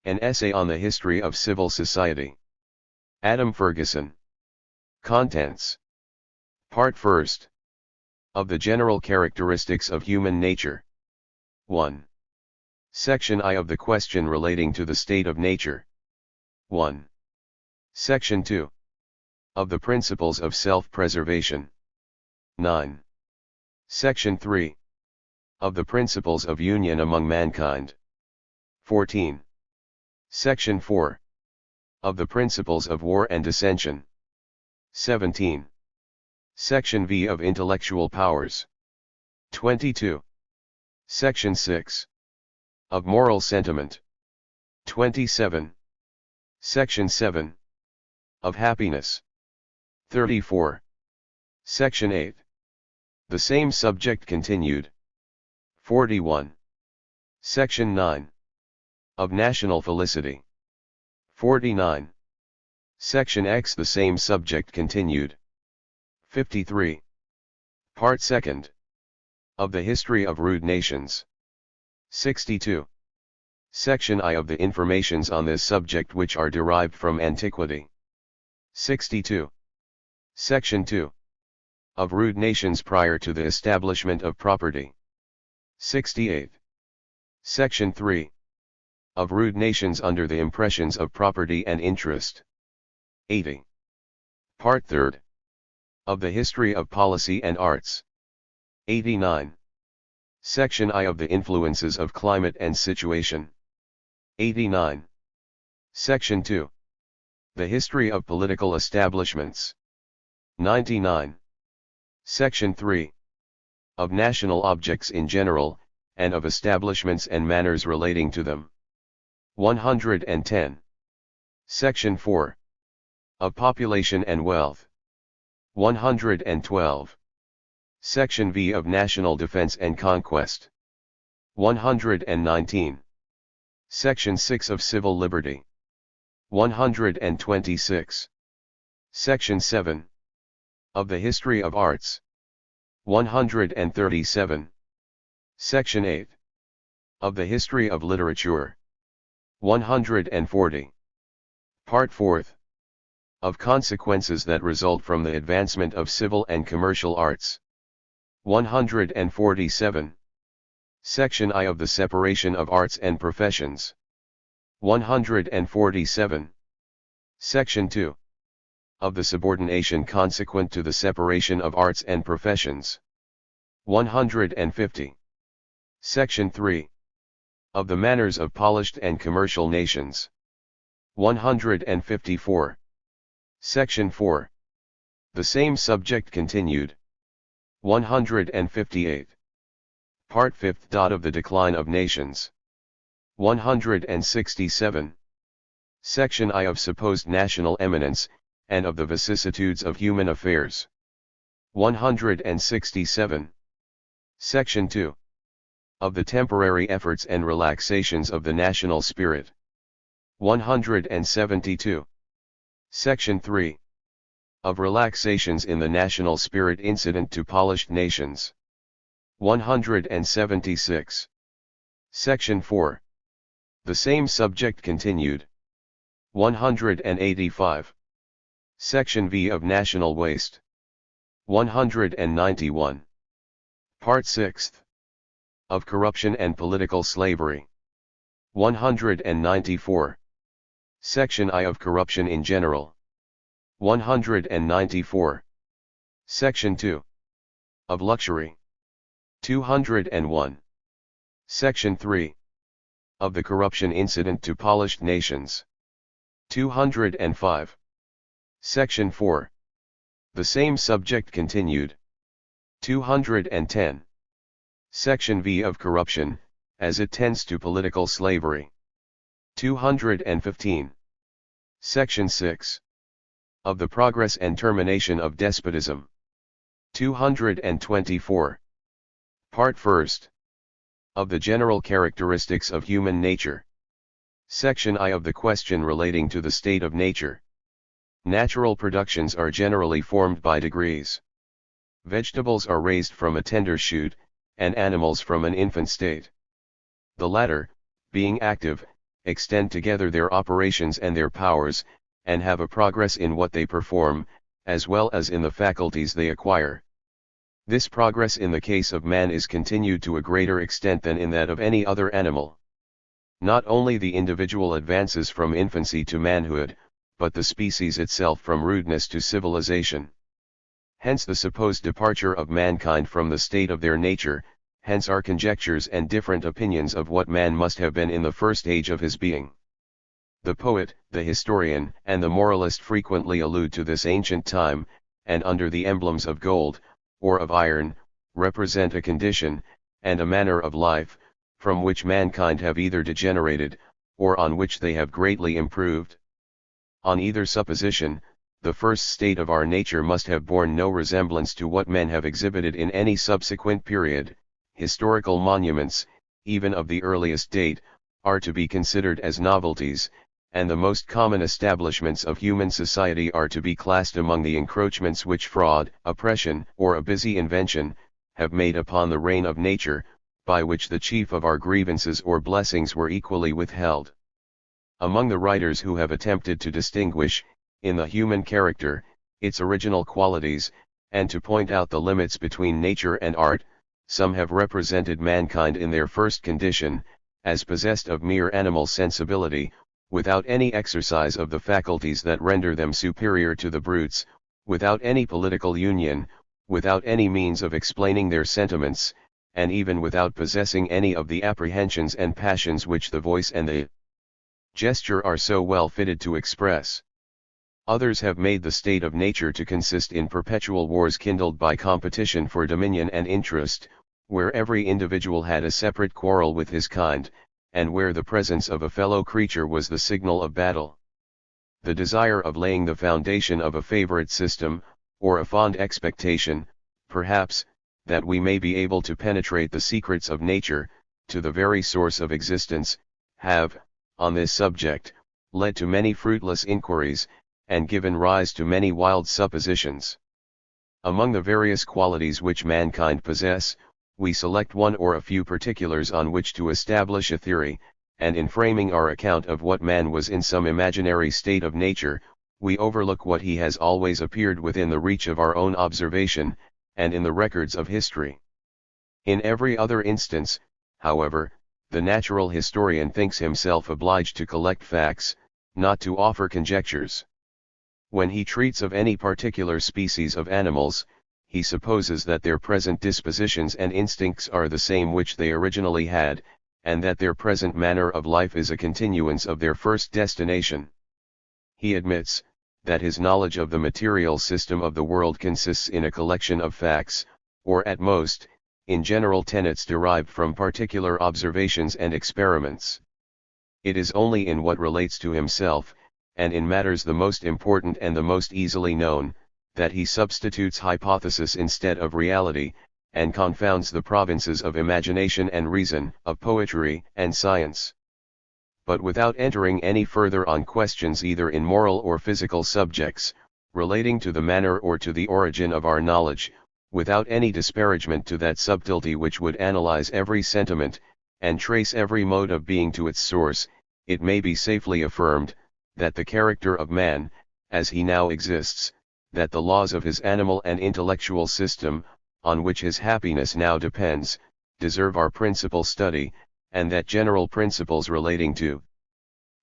An essay on the history of civil society. Adam Ferguson. Contents. Part 1st. Of the general characteristics of human nature. 1. Section I of the question relating to the state of nature. 1. Section 2. Of the principles of self-preservation. 9. Section 3. Of the principles of union among mankind. 14. Section 4. Of the principles of war and dissension. 17. Section V of intellectual powers. 22. Section 6. Of moral sentiment. 27. Section 7. Of happiness. 34. Section 8. The same subject continued. 41. Section 9. Of national felicity. 49. Section X the same subject continued. 53. Part 2nd. Of the history of rude nations. 62. Section I of the informations on this subject which are derived from antiquity. 62. Section 2. Of rude nations prior to the establishment of property. 68. Section 3. Of rude nations under the impressions of property and interest. 80. Part 3rd. Of the history of policy and arts. 89. Section I of the influences of climate and situation. 89. Section 2. The history of political establishments. 99. Section 3. Of national objects in general, and of establishments and manners relating to them. 110. Section 4. Of population and wealth. 112. Section V of national defense and conquest. 119. Section 6 of civil liberty. 126. Section 7. Of the history of arts. 137. Section 8. Of the history of literature. 140. Part 4th. Of consequences that result from the advancement of civil and commercial arts. 147. Section I of the separation of arts and professions. 147. Section 2. Of the subordination consequent to the separation of arts and professions. 150. Section 3. Of the manners of polished and commercial nations. 154. Section 4. The same subject continued. 158. Part 5th. Of the decline of nations. 167. Section I of supposed national eminence, and of the vicissitudes of human affairs. 167. Section 2. Of the temporary efforts and relaxations of the national spirit. 172. Section 3. Of relaxations in the national spirit incident to polished nations. 176. Section 4. The same subject continued. 185. Section V of national waste. 191. Part 6th. Of corruption and political slavery. 194. Section I of corruption in general. 194. Section 2. Of luxury. 201. Section 3. Of the corruption incident to polished nations. 205. Section 4. The same subject continued. 210. Section V of corruption, as it tends to political slavery. 215. Section 6. Of the progress and termination of despotism. 224. Part 1st. Of the general characteristics of human nature. Section I of the question relating to the state of nature. Natural productions are generally formed by degrees. Vegetables are raised from a tender shoot, and animals from an infant state. The latter, being active, extend together their operations and their powers, and have a progress in what they perform, as well as in the faculties they acquire. This progress in the case of man is continued to a greater extent than in that of any other animal. Not only the individual advances from infancy to manhood, but the species itself from rudeness to civilization. Hence the supposed departure of mankind from the state of their nature, hence our conjectures and different opinions of what man must have been in the first age of his being. The poet, the historian, and the moralist frequently allude to this ancient time, and under the emblems of gold, or of iron, represent a condition, and a manner of life, from which mankind have either degenerated, or on which they have greatly improved. On either supposition, the first state of our nature must have borne no resemblance to what men have exhibited in any subsequent period. Historical monuments, even of the earliest date, are to be considered as novelties, and the most common establishments of human society are to be classed among the encroachments which fraud, oppression, or a busy invention, have made upon the reign of nature, by which the chief of our grievances or blessings were equally withheld. Among the writers who have attempted to distinguish, in the human character, its original qualities, and to point out the limits between nature and art, some have represented mankind in their first condition, as possessed of mere animal sensibility, without any exercise of the faculties that render them superior to the brutes, without any political union, without any means of explaining their sentiments, and even without possessing any of the apprehensions and passions which the voice and the gesture are so well fitted to express. Others have made the state of nature to consist in perpetual wars kindled by competition for dominion and interest, where every individual had a separate quarrel with his kind, and where the presence of a fellow creature was the signal of battle. The desire of laying the foundation of a favorite system, or a fond expectation, perhaps, that we may be able to penetrate the secrets of nature, to the very source of existence, have, on this subject, led to many fruitless inquiries, and given rise to many wild suppositions. Among the various qualities which mankind possess, we select one or a few particulars on which to establish a theory, and in framing our account of what man was in some imaginary state of nature, we overlook what he has always appeared within the reach of our own observation, and in the records of history. In every other instance, however, the natural historian thinks himself obliged to collect facts, not to offer conjectures. When he treats of any particular species of animals, he supposes that their present dispositions and instincts are the same which they originally had, and that their present manner of life is a continuance of their first destination. He admits, that his knowledge of the material system of the world consists in a collection of facts, or at most, in general tenets derived from particular observations and experiments. It is only in what relates to himself, and in matters the most important and the most easily known, that he substitutes hypothesis instead of reality, and confounds the provinces of imagination and reason, of poetry and science. But without entering any further on questions either in moral or physical subjects, relating to the manner or to the origin of our knowledge, without any disparagement to that subtlety which would analyze every sentiment, and trace every mode of being to its source, it may be safely affirmed, that the character of man, as he now exists, that the laws of his animal and intellectual system, on which his happiness now depends, deserve our principal study, and that general principles relating to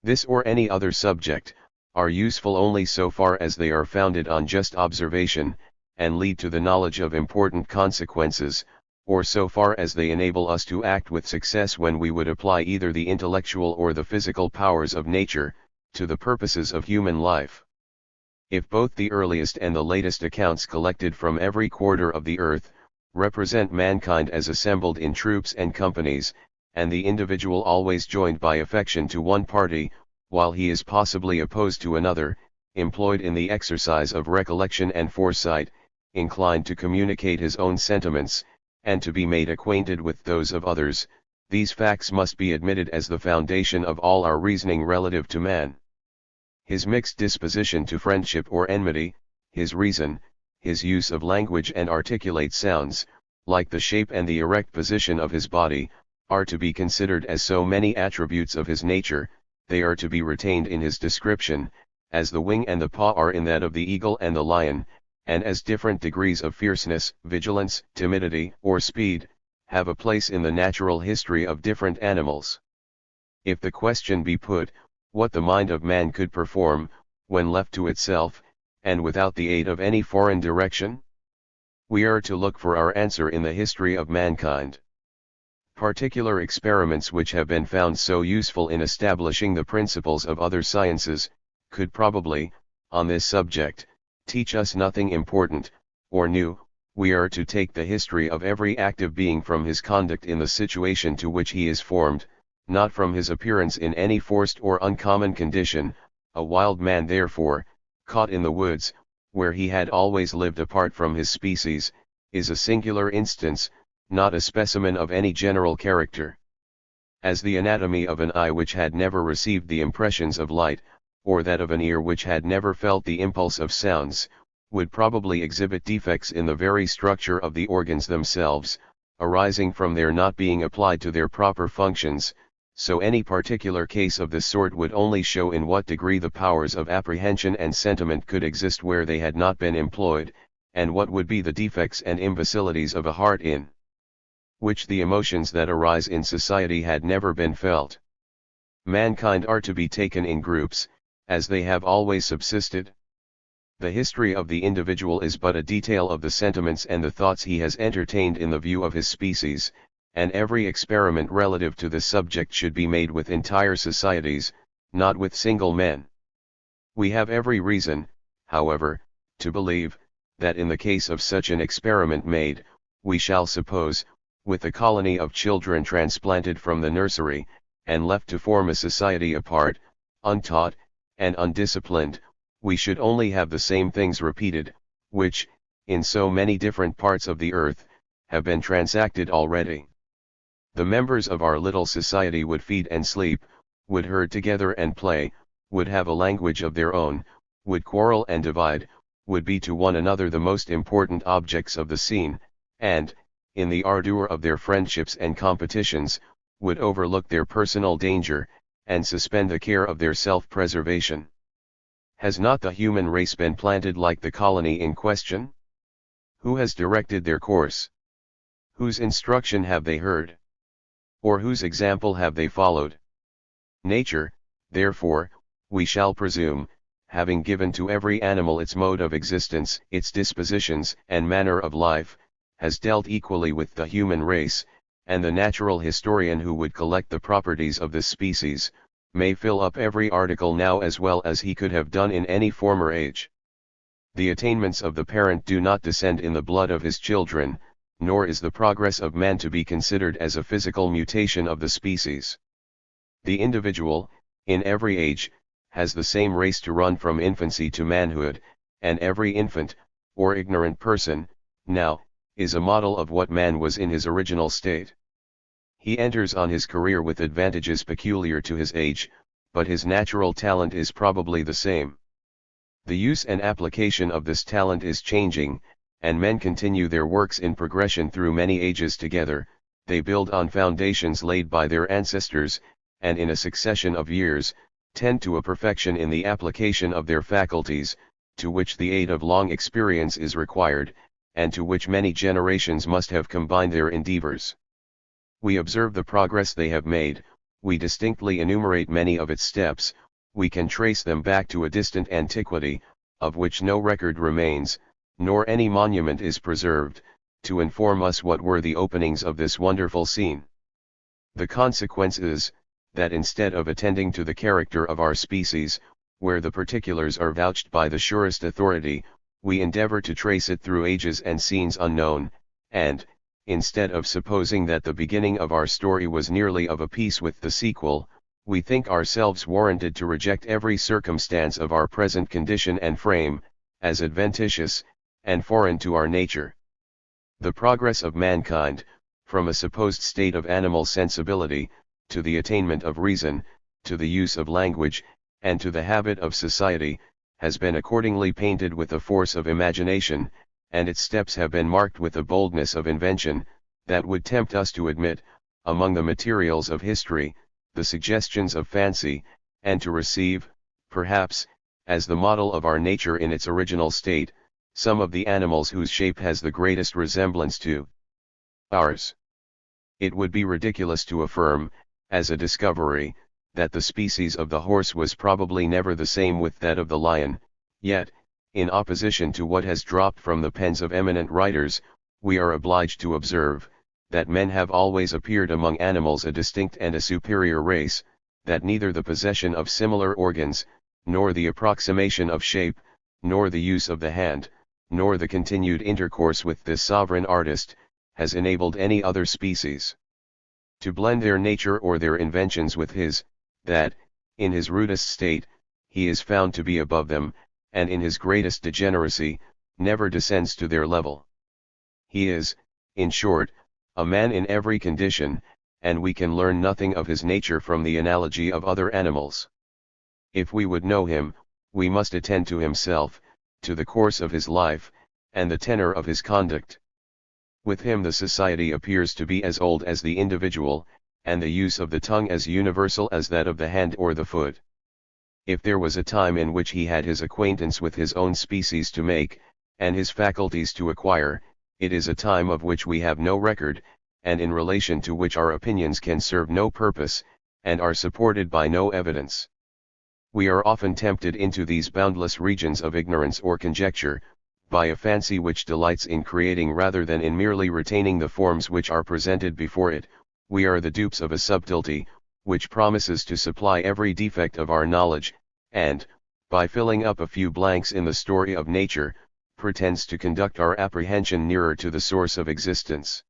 this or any other subject, are useful only so far as they are founded on just observation, and lead to the knowledge of important consequences, or so far as they enable us to act with success when we would apply either the intellectual or the physical powers of nature, to the purposes of human life. If both the earliest and the latest accounts collected from every quarter of the earth, represent mankind as assembled in troops and companies, and the individual always joined by affection to one party, while he is possibly opposed to another, employed in the exercise of recollection and foresight, inclined to communicate his own sentiments, and to be made acquainted with those of others, these facts must be admitted as the foundation of all our reasoning relative to man. His mixed disposition to friendship or enmity, his reason, his use of language and articulate sounds, like the shape and the erect position of his body, are to be considered as so many attributes of his nature, they are to be retained in his description, as the wing and the paw are in that of the eagle and the lion, and as different degrees of fierceness, vigilance, timidity, or speed, have a place in the natural history of different animals. If the question be put, what the mind of man could perform, when left to itself, and without the aid of any foreign direction? We are to look for our answer in the history of mankind. Particular experiments which have been found so useful in establishing the principles of other sciences, could probably, on this subject, teach us nothing important, or new. We are to take the history of every active being from his conduct in the situation to which he is formed, not from his appearance in any forced or uncommon condition. A wild man therefore, caught in the woods, where he had always lived apart from his species, is a singular instance, not a specimen of any general character. As the anatomy of an eye which had never received the impressions of light, or that of an ear which had never felt the impulse of sounds, would probably exhibit defects in the very structure of the organs themselves, arising from their not being applied to their proper functions, so any particular case of this sort would only show in what degree the powers of apprehension and sentiment could exist where they had not been employed, and what would be the defects and imbecilities of a heart in which the emotions that arise in society had never been felt. Mankind are to be taken in groups, as they have always subsisted. The history of the individual is but a detail of the sentiments and the thoughts he has entertained in the view of his species, and every experiment relative to this subject should be made with entire societies, not with single men. We have every reason, however, to believe, that in the case of such an experiment made, we shall suppose, with a colony of children transplanted from the nursery, and left to form a society apart, untaught, and undisciplined, we should only have the same things repeated, which, in so many different parts of the earth, have been transacted already. The members of our little society would feed and sleep, would herd together and play, would have a language of their own, would quarrel and divide, would be to one another the most important objects of the scene, and, in the ardor of their friendships and competitions, would overlook their personal danger, and suspend the care of their self-preservation. Has not the human race been planted like the colony in question? Who has directed their course? Whose instruction have they heard? Or whose example have they followed? Nature, therefore, we shall presume, having given to every animal its mode of existence, its dispositions and manner of life, has dealt equally with the human race, and the natural historian who would collect the properties of this species, may fill up every article now as well as he could have done in any former age. The attainments of the parent do not descend in the blood of his children, nor is the progress of man to be considered as a physical mutation of the species. The individual, in every age, has the same race to run from infancy to manhood, and every infant, or ignorant person, now, is a model of what man was in his original state. He enters on his career with advantages peculiar to his age, but his natural talent is probably the same. The use and application of this talent is changing, and men continue their works in progression through many ages together. They build on foundations laid by their ancestors, and in a succession of years, tend to a perfection in the application of their faculties, to which the aid of long experience is required, and to which many generations must have combined their endeavors. We observe the progress they have made, we distinctly enumerate many of its steps, we can trace them back to a distant antiquity, of which no record remains, nor any monument is preserved, to inform us what were the openings of this wonderful scene. The consequence is, that instead of attending to the character of our species, where the particulars are vouched by the surest authority, we endeavor to trace it through ages and scenes unknown, and, instead of supposing that the beginning of our story was nearly of a piece with the sequel, we think ourselves warranted to reject every circumstance of our present condition and frame, as adventitious, and foreign to our nature. The progress of mankind, from a supposed state of animal sensibility, to the attainment of reason, to the use of language, and to the habit of society, has been accordingly painted with the force of imagination, and its steps have been marked with a boldness of invention, that would tempt us to admit, among the materials of history, the suggestions of fancy, and to receive, perhaps, as the model of our nature in its original state, some of the animals whose shape has the greatest resemblance to ours. It would be ridiculous to affirm, as a discovery, that the species of the horse was probably never the same with that of the lion, yet, in opposition to what has dropped from the pens of eminent writers, we are obliged to observe, that men have always appeared among animals a distinct and a superior race, that neither the possession of similar organs, nor the approximation of shape, nor the use of the hand, nor the continued intercourse with this sovereign artist, has enabled any other species to blend their nature or their inventions with his, that, in his rudest state, he is found to be above them, and in his greatest degeneracy, never descends to their level. He is, in short, a man in every condition, and we can learn nothing of his nature from the analogy of other animals. If we would know him, we must attend to himself, to the course of his life, and the tenor of his conduct. With him the society appears to be as old as the individual, and the use of the tongue as universal as that of the hand or the foot. If there was a time in which he had his acquaintance with his own species to make, and his faculties to acquire, it is a time of which we have no record, and in relation to which our opinions can serve no purpose, and are supported by no evidence. We are often tempted into these boundless regions of ignorance or conjecture, by a fancy which delights in creating rather than in merely retaining the forms which are presented before it. We are the dupes of a subtlety, which promises to supply every defect of our knowledge, and, by filling up a few blanks in the story of nature, pretends to conduct our apprehension nearer to the source of existence.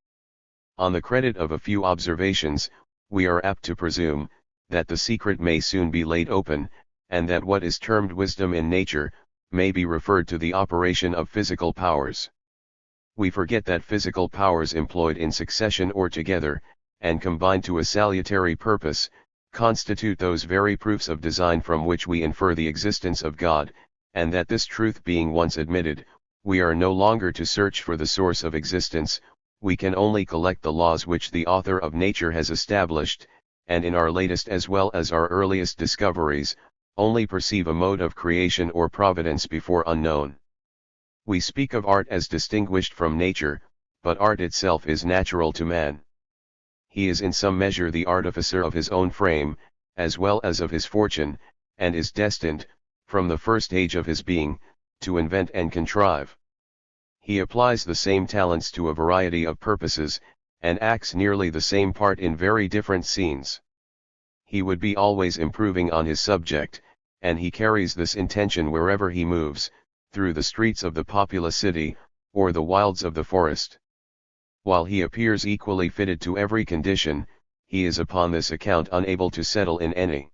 On the credit of a few observations, we are apt to presume, that the secret may soon be laid open, and that what is termed wisdom in nature, may be referred to the operation of physical powers. We forget that physical powers employed in succession or together, and combined to a salutary purpose, constitute those very proofs of design from which we infer the existence of God, and that this truth being once admitted, we are no longer to search for the source of existence, we can only collect the laws which the author of nature has established, and in our latest as well as our earliest discoveries, only perceive a mode of creation or providence before unknown. We speak of art as distinguished from nature, but art itself is natural to man. He is in some measure the artificer of his own frame, as well as of his fortune, and is destined, from the first age of his being, to invent and contrive. He applies the same talents to a variety of purposes, and acts nearly the same part in very different scenes. He would be always improving on his subject, and he carries this intention wherever he moves, through the streets of the populous city, or the wilds of the forest. While he appears equally fitted to every condition, he is upon this account unable to settle in any.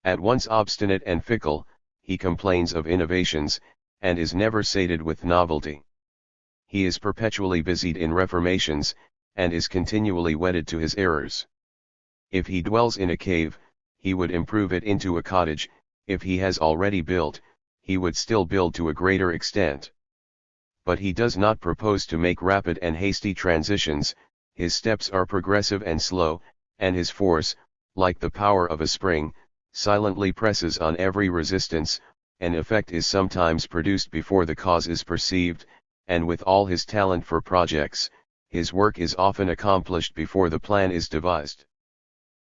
At once obstinate and fickle, he complains of innovations, and is never sated with novelty. He is perpetually busied in reformations, and is continually wedded to his errors. If he dwells in a cave, he would improve it into a cottage; if he has already built, he would still build to a greater extent. But he does not propose to make rapid and hasty transitions, his steps are progressive and slow, and his force, like the power of a spring, silently presses on every resistance. An effect is sometimes produced before the cause is perceived, and with all his talent for projects, his work is often accomplished before the plan is devised.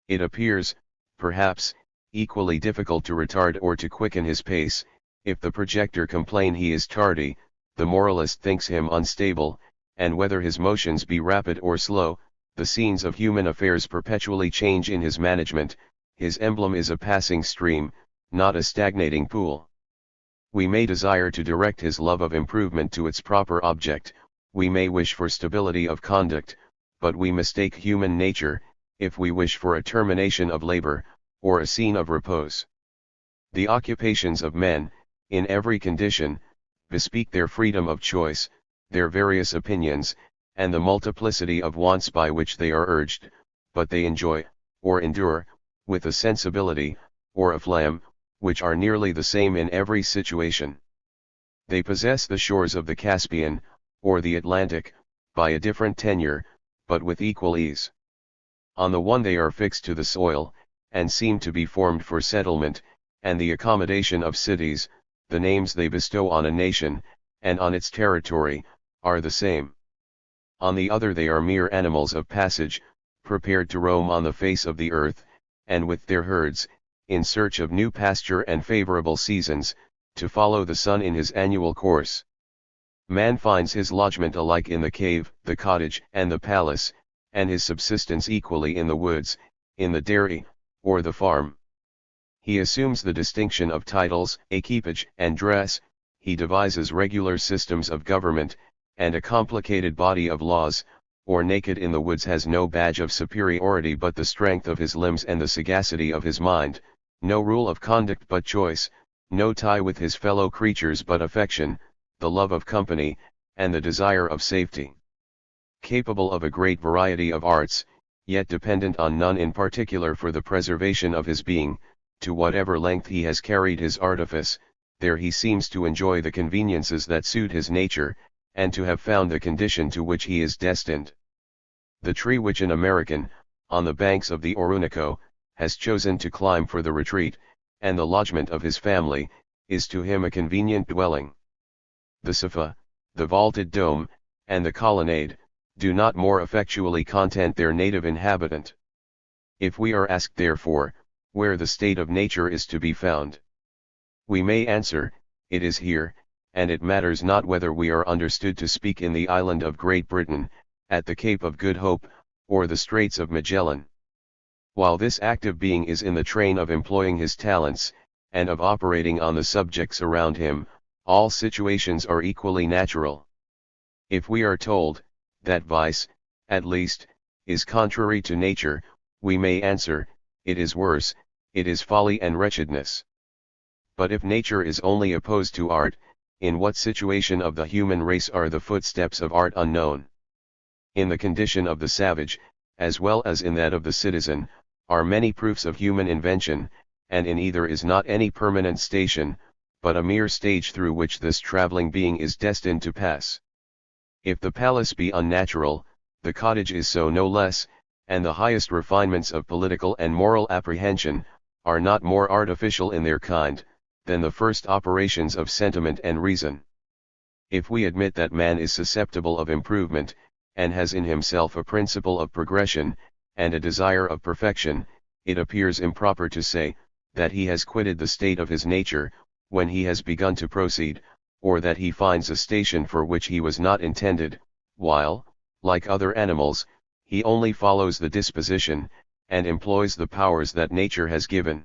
It appears, perhaps, equally difficult to retard or to quicken his pace. If the projector complain he is tardy, the moralist thinks him unstable, and whether his motions be rapid or slow, the scenes of human affairs perpetually change in his management. His emblem is a passing stream, not a stagnating pool. We may desire to direct his love of improvement to its proper object, we may wish for stability of conduct, but we mistake human nature, if we wish for a termination of labor, or a scene of repose. The occupations of men, in every condition, bespeak their freedom of choice, their various opinions, and the multiplicity of wants by which they are urged, but they enjoy, or endure, with a sensibility, or a phlegm, which are nearly the same in every situation. They possess the shores of the Caspian, or the Atlantic, by a different tenure, but with equal ease. On the one they are fixed to the soil, and seem to be formed for settlement, and the accommodation of cities. The names they bestow on a nation, and on its territory, are the same. On the other they are mere animals of passage, prepared to roam on the face of the earth, and with their herds, in search of new pasture and favorable seasons, to follow the sun in his annual course. Man finds his lodgment alike in the cave, the cottage, and the palace, and his subsistence equally in the woods, in the dairy, or the farm. He assumes the distinction of titles, equipage, and dress. He devises regular systems of government, and a complicated body of laws, or naked in the woods has no badge of superiority but the strength of his limbs and the sagacity of his mind, no rule of conduct but choice, no tie with his fellow creatures but affection, the love of company, and the desire of safety. Capable of a great variety of arts, yet dependent on none in particular for the preservation of his being, to whatever length he has carried his artifice, there he seems to enjoy the conveniences that suit his nature, and to have found the condition to which he is destined. The tree which an American, on the banks of the Orinoco, has chosen to climb for the retreat, and the lodgment of his family, is to him a convenient dwelling. The sofa, the vaulted dome, and the colonnade, do not more effectually content their native inhabitant. If we are asked therefore, where the state of nature is to be found, we may answer, it is here, and it matters not whether we are understood to speak in the island of Great Britain, at the Cape of Good Hope, or the Straits of Magellan. While this active being is in the train of employing his talents, and of operating on the subjects around him, all situations are equally natural. If we are told, that vice, at least, is contrary to nature, we may answer, it is worse, it is folly and wretchedness. But if nature is only opposed to art, in what situation of the human race are the footsteps of art unknown? In the condition of the savage, as well as in that of the citizen, are many proofs of human invention, and in either is not any permanent station, but a mere stage through which this traveling being is destined to pass. If the palace be unnatural, the cottage is so no less, and the highest refinements of political and moral apprehension, are not more artificial in their kind, than the first operations of sentiment and reason. If we admit that man is susceptible of improvement, and has in himself a principle of progression, and a desire of perfection, it appears improper to say, that he has quitted the state of his nature, when he has begun to proceed, or that he finds a station for which he was not intended, while, like other animals, he only follows the disposition, and employs the powers that nature has given.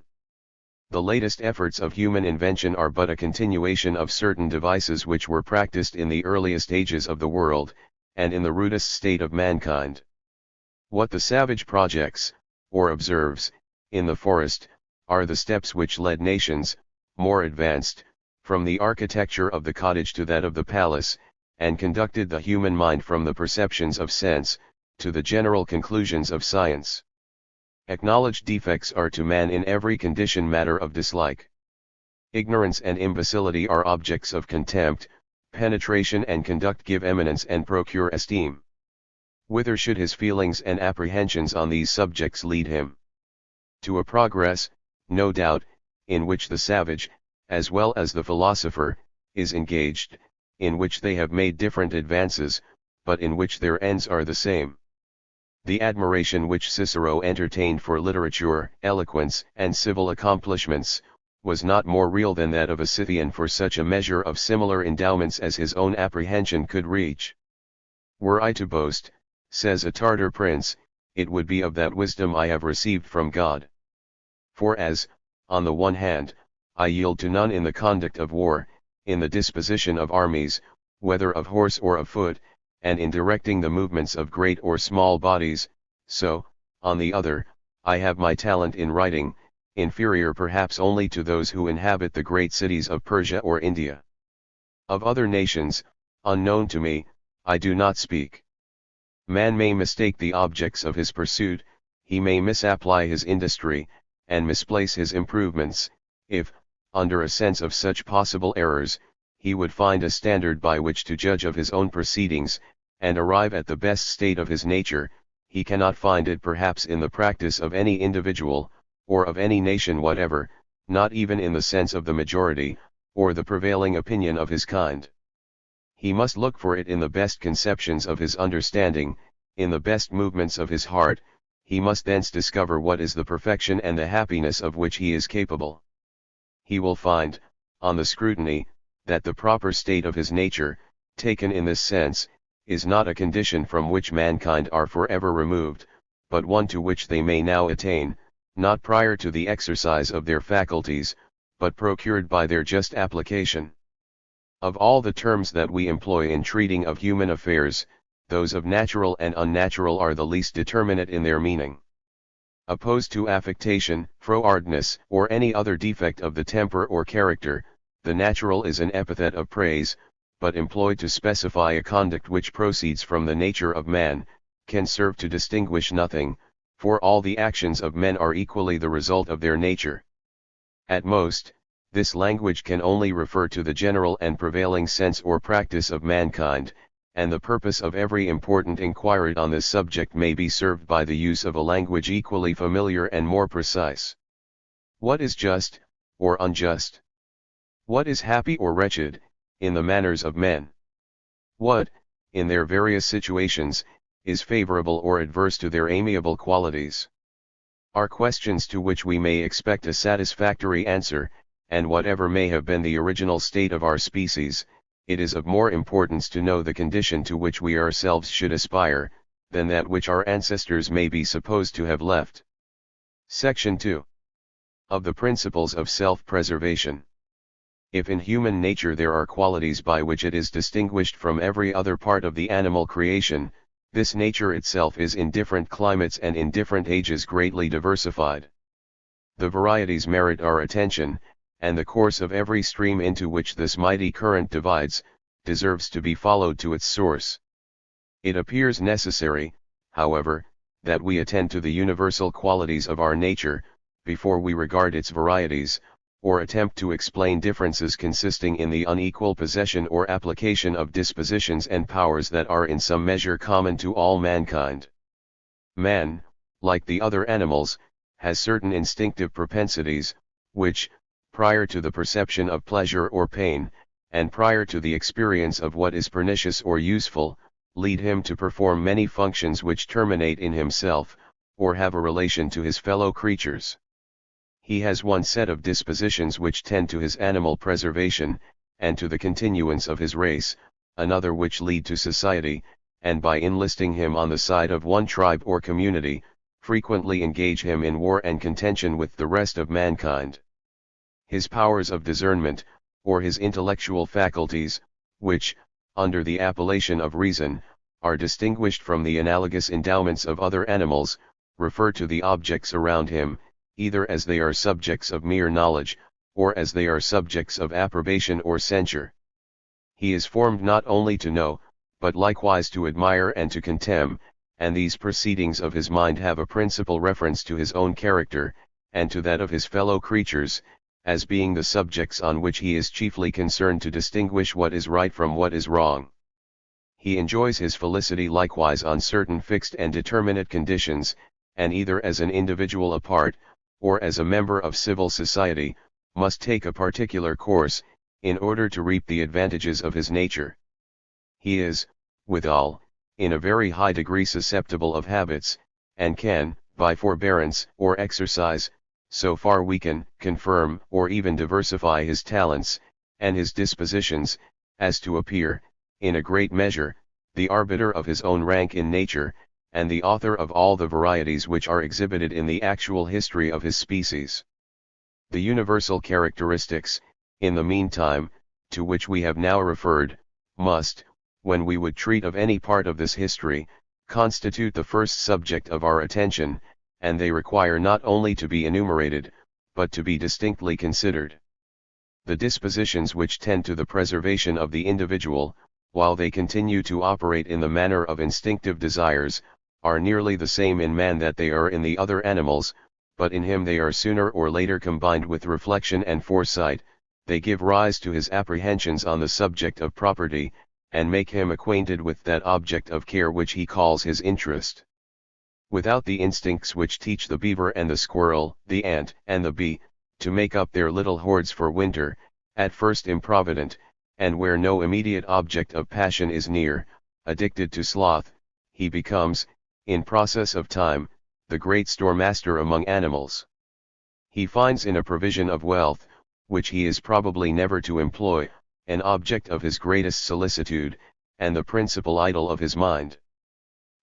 The latest efforts of human invention are but a continuation of certain devices which were practiced in the earliest ages of the world, and in the rudest state of mankind. What the savage projects, or observes, in the forest, are the steps which led nations, more advanced, from the architecture of the cottage to that of the palace, and conducted the human mind from the perceptions of sense, to the general conclusions of science. Acknowledged defects are to man in every condition matter of dislike. Ignorance and imbecility are objects of contempt, penetration and conduct give eminence and procure esteem. Whither should his feelings and apprehensions on these subjects lead him? To a progress, no doubt, in which the savage, as well as the philosopher, is engaged, in which they have made different advances, but in which their ends are the same. The admiration which Cicero entertained for literature, eloquence, and civil accomplishments, was not more real than that of a Scythian for such a measure of similar endowments as his own apprehension could reach. Were I to boast, says a Tartar prince, it would be of that wisdom I have received from God. For as, on the one hand, I yield to none in the conduct of war, in the disposition of armies, whether of horse or of foot, and in directing the movements of great or small bodies, so, on the other, I have my talent in writing, inferior perhaps only to those who inhabit the great cities of Persia or India. Of other nations, unknown to me, I do not speak. Man may mistake the objects of his pursuit, he may misapply his industry, and misplace his improvements, if, under a sense of such possible errors, he would find a standard by which to judge of his own proceedings, and arrive at the best state of his nature. He cannot find it perhaps in the practice of any individual, or of any nation whatever, not even in the sense of the majority, or the prevailing opinion of his kind. He must look for it in the best conceptions of his understanding, in the best movements of his heart. He must thence discover what is the perfection and the happiness of which he is capable. He will find, on the scrutiny, that the proper state of his nature, taken in this sense, is not a condition from which mankind are forever removed, but one to which they may now attain, not prior to the exercise of their faculties, but procured by their just application. Of all the terms that we employ in treating of human affairs, those of natural and unnatural are the least determinate in their meaning. Opposed to affectation, frowardness, or any other defect of the temper or character, the natural is an epithet of praise, but employed to specify a conduct which proceeds from the nature of man, can serve to distinguish nothing, for all the actions of men are equally the result of their nature. At most, this language can only refer to the general and prevailing sense or practice of mankind, and the purpose of every important inquiry on this subject may be served by the use of a language equally familiar and more precise. What is just, or unjust? What is happy or wretched, in the manners of men? What, in their various situations, is favorable or adverse to their amiable qualities? Are questions to which we may expect a satisfactory answer, and whatever may have been the original state of our species, it is of more importance to know the condition to which we ourselves should aspire, than that which our ancestors may be supposed to have left. Section 2. Of the principles of self-preservation. If in human nature there are qualities by which it is distinguished from every other part of the animal creation, this nature itself is in different climates and in different ages greatly diversified. The varieties merit our attention, and the course of every stream into which this mighty current divides, deserves to be followed to its source. It appears necessary, however, that we attend to the universal qualities of our nature, before we regard its varieties, or attempt to explain differences consisting in the unequal possession or application of dispositions and powers that are in some measure common to all mankind. Man, like the other animals, has certain instinctive propensities, which, prior to the perception of pleasure or pain, and prior to the experience of what is pernicious or useful, lead him to perform many functions which terminate in himself, or have a relation to his fellow creatures. He has one set of dispositions which tend to his animal preservation, and to the continuance of his race, another which lead to society, and by enlisting him on the side of one tribe or community, frequently engage him in war and contention with the rest of mankind. His powers of discernment, or his intellectual faculties, which, under the appellation of reason, are distinguished from the analogous endowments of other animals, refer to the objects around him, either as they are subjects of mere knowledge, or as they are subjects of approbation or censure. He is formed not only to know, but likewise to admire and to contemn, and these proceedings of his mind have a principal reference to his own character, and to that of his fellow creatures, as being the subjects on which he is chiefly concerned to distinguish what is right from what is wrong. He enjoys his felicity likewise on certain fixed and determinate conditions, and either as an individual apart, or as a member of civil society, must take a particular course, in order to reap the advantages of his nature. He is, withal, in a very high degree susceptible of habits, and can, by forbearance or exercise, so far weaken, confirm, or even diversify his talents, and his dispositions, as to appear, in a great measure, the arbiter of his own rank in nature, and the author of all the varieties which are exhibited in the actual history of his species. The universal characteristics, in the meantime, to which we have now referred, must, when we would treat of any part of this history, constitute the first subject of our attention, and they require not only to be enumerated, but to be distinctly considered. The dispositions which tend to the preservation of the individual, while they continue to operate in the manner of instinctive desires, are nearly the same in man that they are in the other animals, but in him they are sooner or later combined with reflection and foresight. They give rise to his apprehensions on the subject of property, and make him acquainted with that object of care which he calls his interest. Without the instincts which teach the beaver and the squirrel, the ant and the bee, to make up their little hoards for winter, at first improvident, and where no immediate object of passion is near, addicted to sloth, he becomes, in process of time, the great storemaster among animals. He finds in a provision of wealth, which he is probably never to employ, an object of his greatest solicitude, and the principal idol of his mind.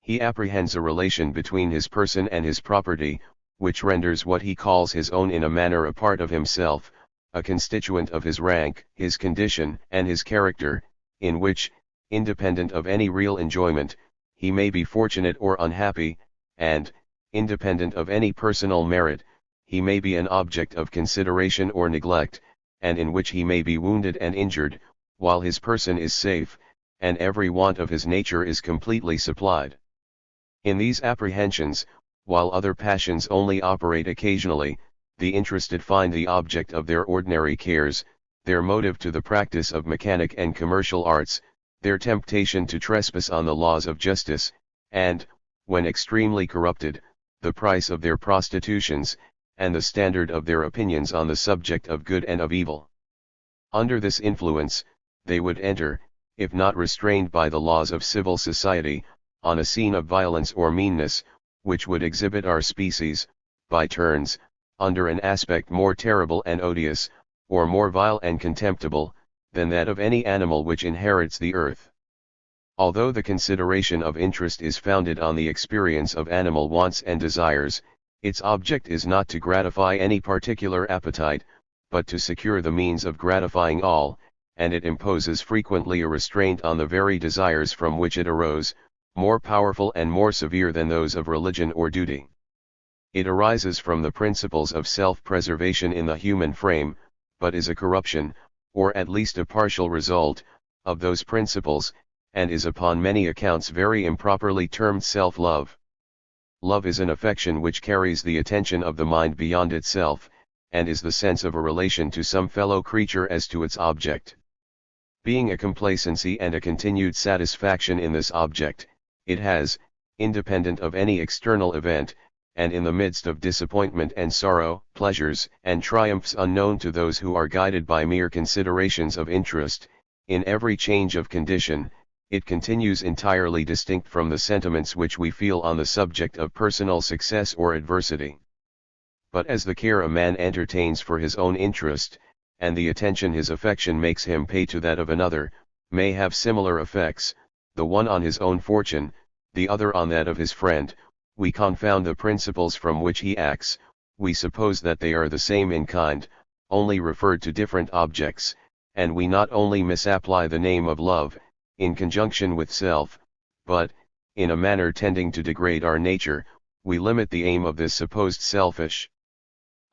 He apprehends a relation between his person and his property, which renders what he calls his own in a manner a part of himself, a constituent of his rank, his condition, and his character, in which, independent of any real enjoyment, he may be fortunate or unhappy, and, independent of any personal merit, he may be an object of consideration or neglect, and in which he may be wounded and injured, while his person is safe, and every want of his nature is completely supplied. In these apprehensions, while other passions only operate occasionally, the interested find the object of their ordinary cares, their motive to the practice of mechanic and commercial arts, their temptation to trespass on the laws of justice, and, when extremely corrupted, the price of their prostitutions, and the standard of their opinions on the subject of good and of evil. Under this influence, they would enter, if not restrained by the laws of civil society, on a scene of violence or meanness, which would exhibit our species, by turns, under an aspect more terrible and odious, or more vile and contemptible, than that of any animal which inherits the earth. Although the consideration of interest is founded on the experience of animal wants and desires, its object is not to gratify any particular appetite, but to secure the means of gratifying all, and it imposes frequently a restraint on the very desires from which it arose, more powerful and more severe than those of religion or duty. It arises from the principles of self-preservation in the human frame, but is a corruption, or at least a partial result, of those principles, and is upon many accounts very improperly termed self-love. Love is an affection which carries the attention of the mind beyond itself, and is the sense of a relation to some fellow creature as to its object. Being a complacency and a continued satisfaction in this object, it has, independent of any external event, and in the midst of disappointment and sorrow, pleasures and triumphs unknown to those who are guided by mere considerations of interest, in every change of condition, it continues entirely distinct from the sentiments which we feel on the subject of personal success or adversity. But as the care a man entertains for his own interest, and the attention his affection makes him pay to that of another, may have similar effects, the one on his own fortune, the other on that of his friend, we confound the principles from which he acts, we suppose that they are the same in kind, only referred to different objects, and we not only misapply the name of love, in conjunction with self, but, in a manner tending to degrade our nature, we limit the aim of this supposed selfish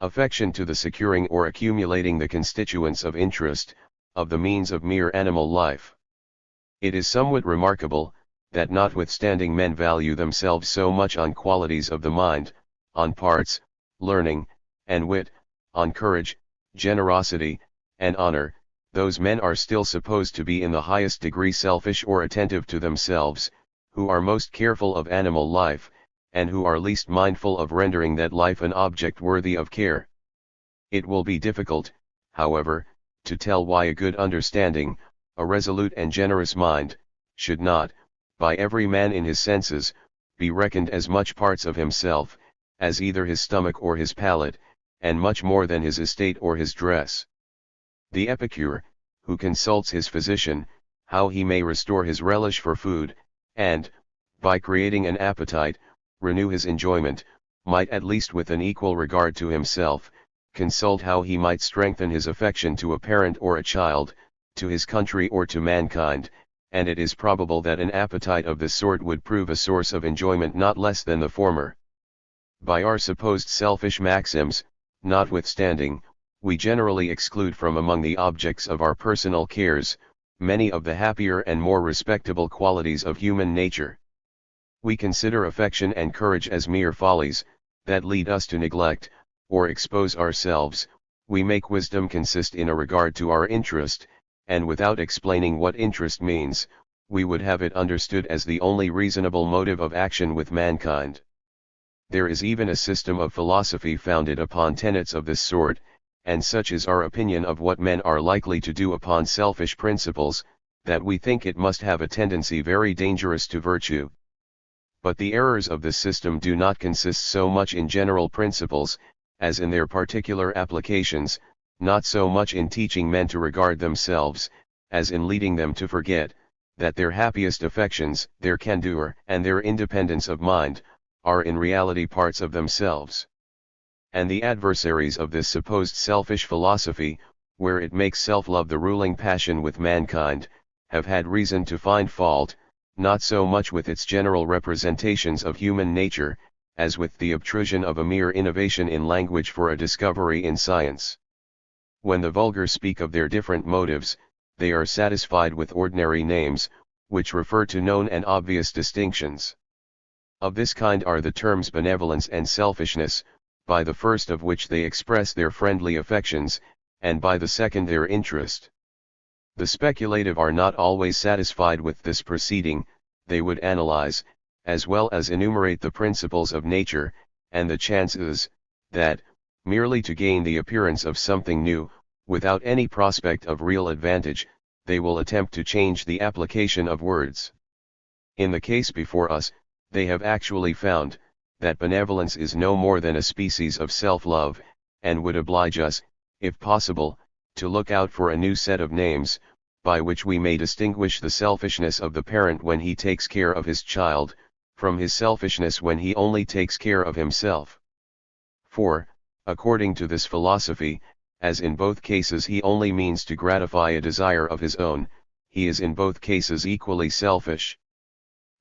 affection to the securing or accumulating the constituents of interest, of the means of mere animal life. It is somewhat remarkable, that notwithstanding men value themselves so much on qualities of the mind, on parts, learning, and wit, on courage, generosity, and honor, those men are still supposed to be in the highest degree selfish or attentive to themselves, who are most careful of animal life, and who are least mindful of rendering that life an object worthy of care. It will be difficult, however, to tell why a good understanding, a resolute and generous mind, should not, by every man in his senses, be reckoned as much parts of himself, as either his stomach or his palate, and much more than his estate or his dress. The epicure, who consults his physician, how he may restore his relish for food, and, by creating an appetite, renew his enjoyment, might at least with an equal regard to himself, consult how he might strengthen his affection to a parent or a child, to his country or to mankind, and it is probable that an appetite of this sort would prove a source of enjoyment not less than the former. By our supposed selfish maxims, notwithstanding, we generally exclude from among the objects of our personal cares, many of the happier and more respectable qualities of human nature. We consider affection and courage as mere follies, that lead us to neglect, or expose ourselves. We make wisdom consist in a regard to our interest, and without explaining what interest means, we would have it understood as the only reasonable motive of action with mankind. There is even a system of philosophy founded upon tenets of this sort, and such is our opinion of what men are likely to do upon selfish principles, that we think it must have a tendency very dangerous to virtue. But the errors of this system do not consist so much in general principles, as in their particular applications, not so much in teaching men to regard themselves, as in leading them to forget, that their happiest affections, their candour, and their independence of mind, are in reality parts of themselves. And the adversaries of this supposed selfish philosophy, where it makes self-love the ruling passion with mankind, have had reason to find fault, not so much with its general representations of human nature, as with the obtrusion of a mere innovation in language for a discovery in science. When the vulgar speak of their different motives, they are satisfied with ordinary names, which refer to known and obvious distinctions. Of this kind are the terms benevolence and selfishness, by the first of which they express their friendly affections, and by the second their interest. The speculative are not always satisfied with this proceeding, they would analyze, as well as enumerate the principles of nature, and the chances, that, merely to gain the appearance of something new, without any prospect of real advantage, they will attempt to change the application of words. In the case before us, they have actually found, that benevolence is no more than a species of self-love, and would oblige us, if possible, to look out for a new set of names, by which we may distinguish the selfishness of the parent when he takes care of his child, from his selfishness when he only takes care of himself. For, according to this philosophy, as in both cases he only means to gratify a desire of his own, he is in both cases equally selfish.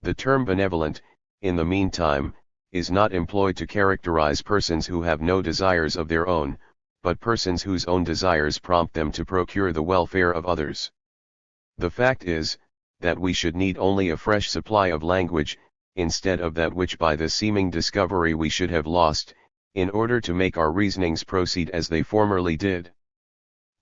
The term benevolent, in the meantime, is not employed to characterize persons who have no desires of their own, but persons whose own desires prompt them to procure the welfare of others. The fact is, that we should need only a fresh supply of language, instead of that which by this seeming discovery we should have lost, in order to make our reasonings proceed as they formerly did.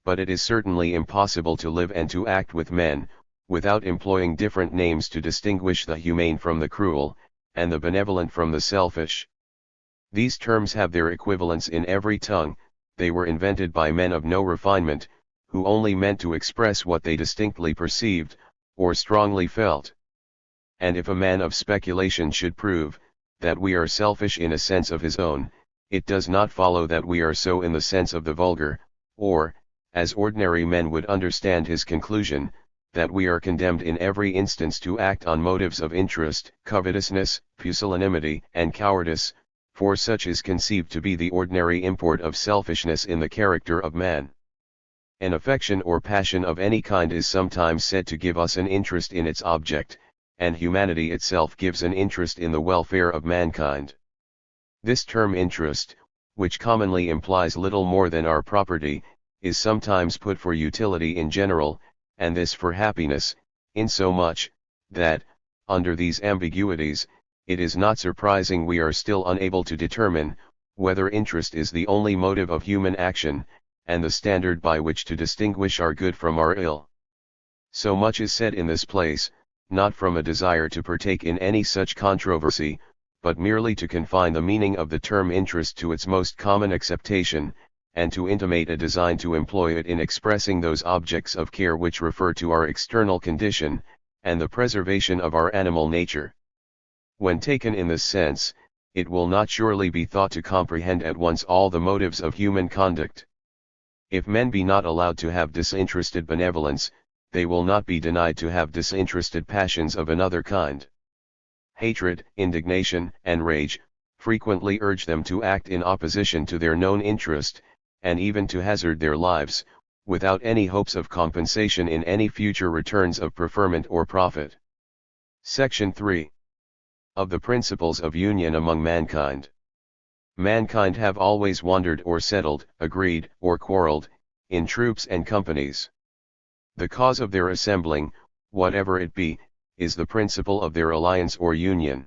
But it is certainly impossible to live and to act with men, without employing different names to distinguish the humane from the cruel, and the benevolent from the selfish. These terms have their equivalents in every tongue, they were invented by men of no refinement, who only meant to express what they distinctly perceived, or strongly felt. And if a man of speculation should prove, that we are selfish in a sense of his own, it does not follow that we are so in the sense of the vulgar, or, as ordinary men would understand his conclusion, that we are condemned in every instance to act on motives of interest, covetousness, pusillanimity, and cowardice, for such is conceived to be the ordinary import of selfishness in the character of man. An affection or passion of any kind is sometimes said to give us an interest in its object, and humanity itself gives an interest in the welfare of mankind. This term interest, which commonly implies little more than our property, is sometimes put for utility in general, and this for happiness, insomuch, that, under these ambiguities, it is not surprising we are still unable to determine, whether interest is the only motive of human action, and the standard by which to distinguish our good from our ill. So much is said in this place, not from a desire to partake in any such controversy, but merely to confine the meaning of the term interest to its most common acceptation, and to intimate a design to employ it in expressing those objects of care which refer to our external condition, and the preservation of our animal nature. When taken in this sense, it will not surely be thought to comprehend at once all the motives of human conduct. If men be not allowed to have disinterested benevolence, they will not be denied to have disinterested passions of another kind. Hatred, indignation, and rage, frequently urge them to act in opposition to their known interest, and even to hazard their lives, without any hopes of compensation in any future returns of preferment or profit. Section 3. Of the principles of union among mankind. Mankind have always wandered or settled, agreed, or quarreled, in troops and companies. The cause of their assembling, whatever it be, is the principle of their alliance or union.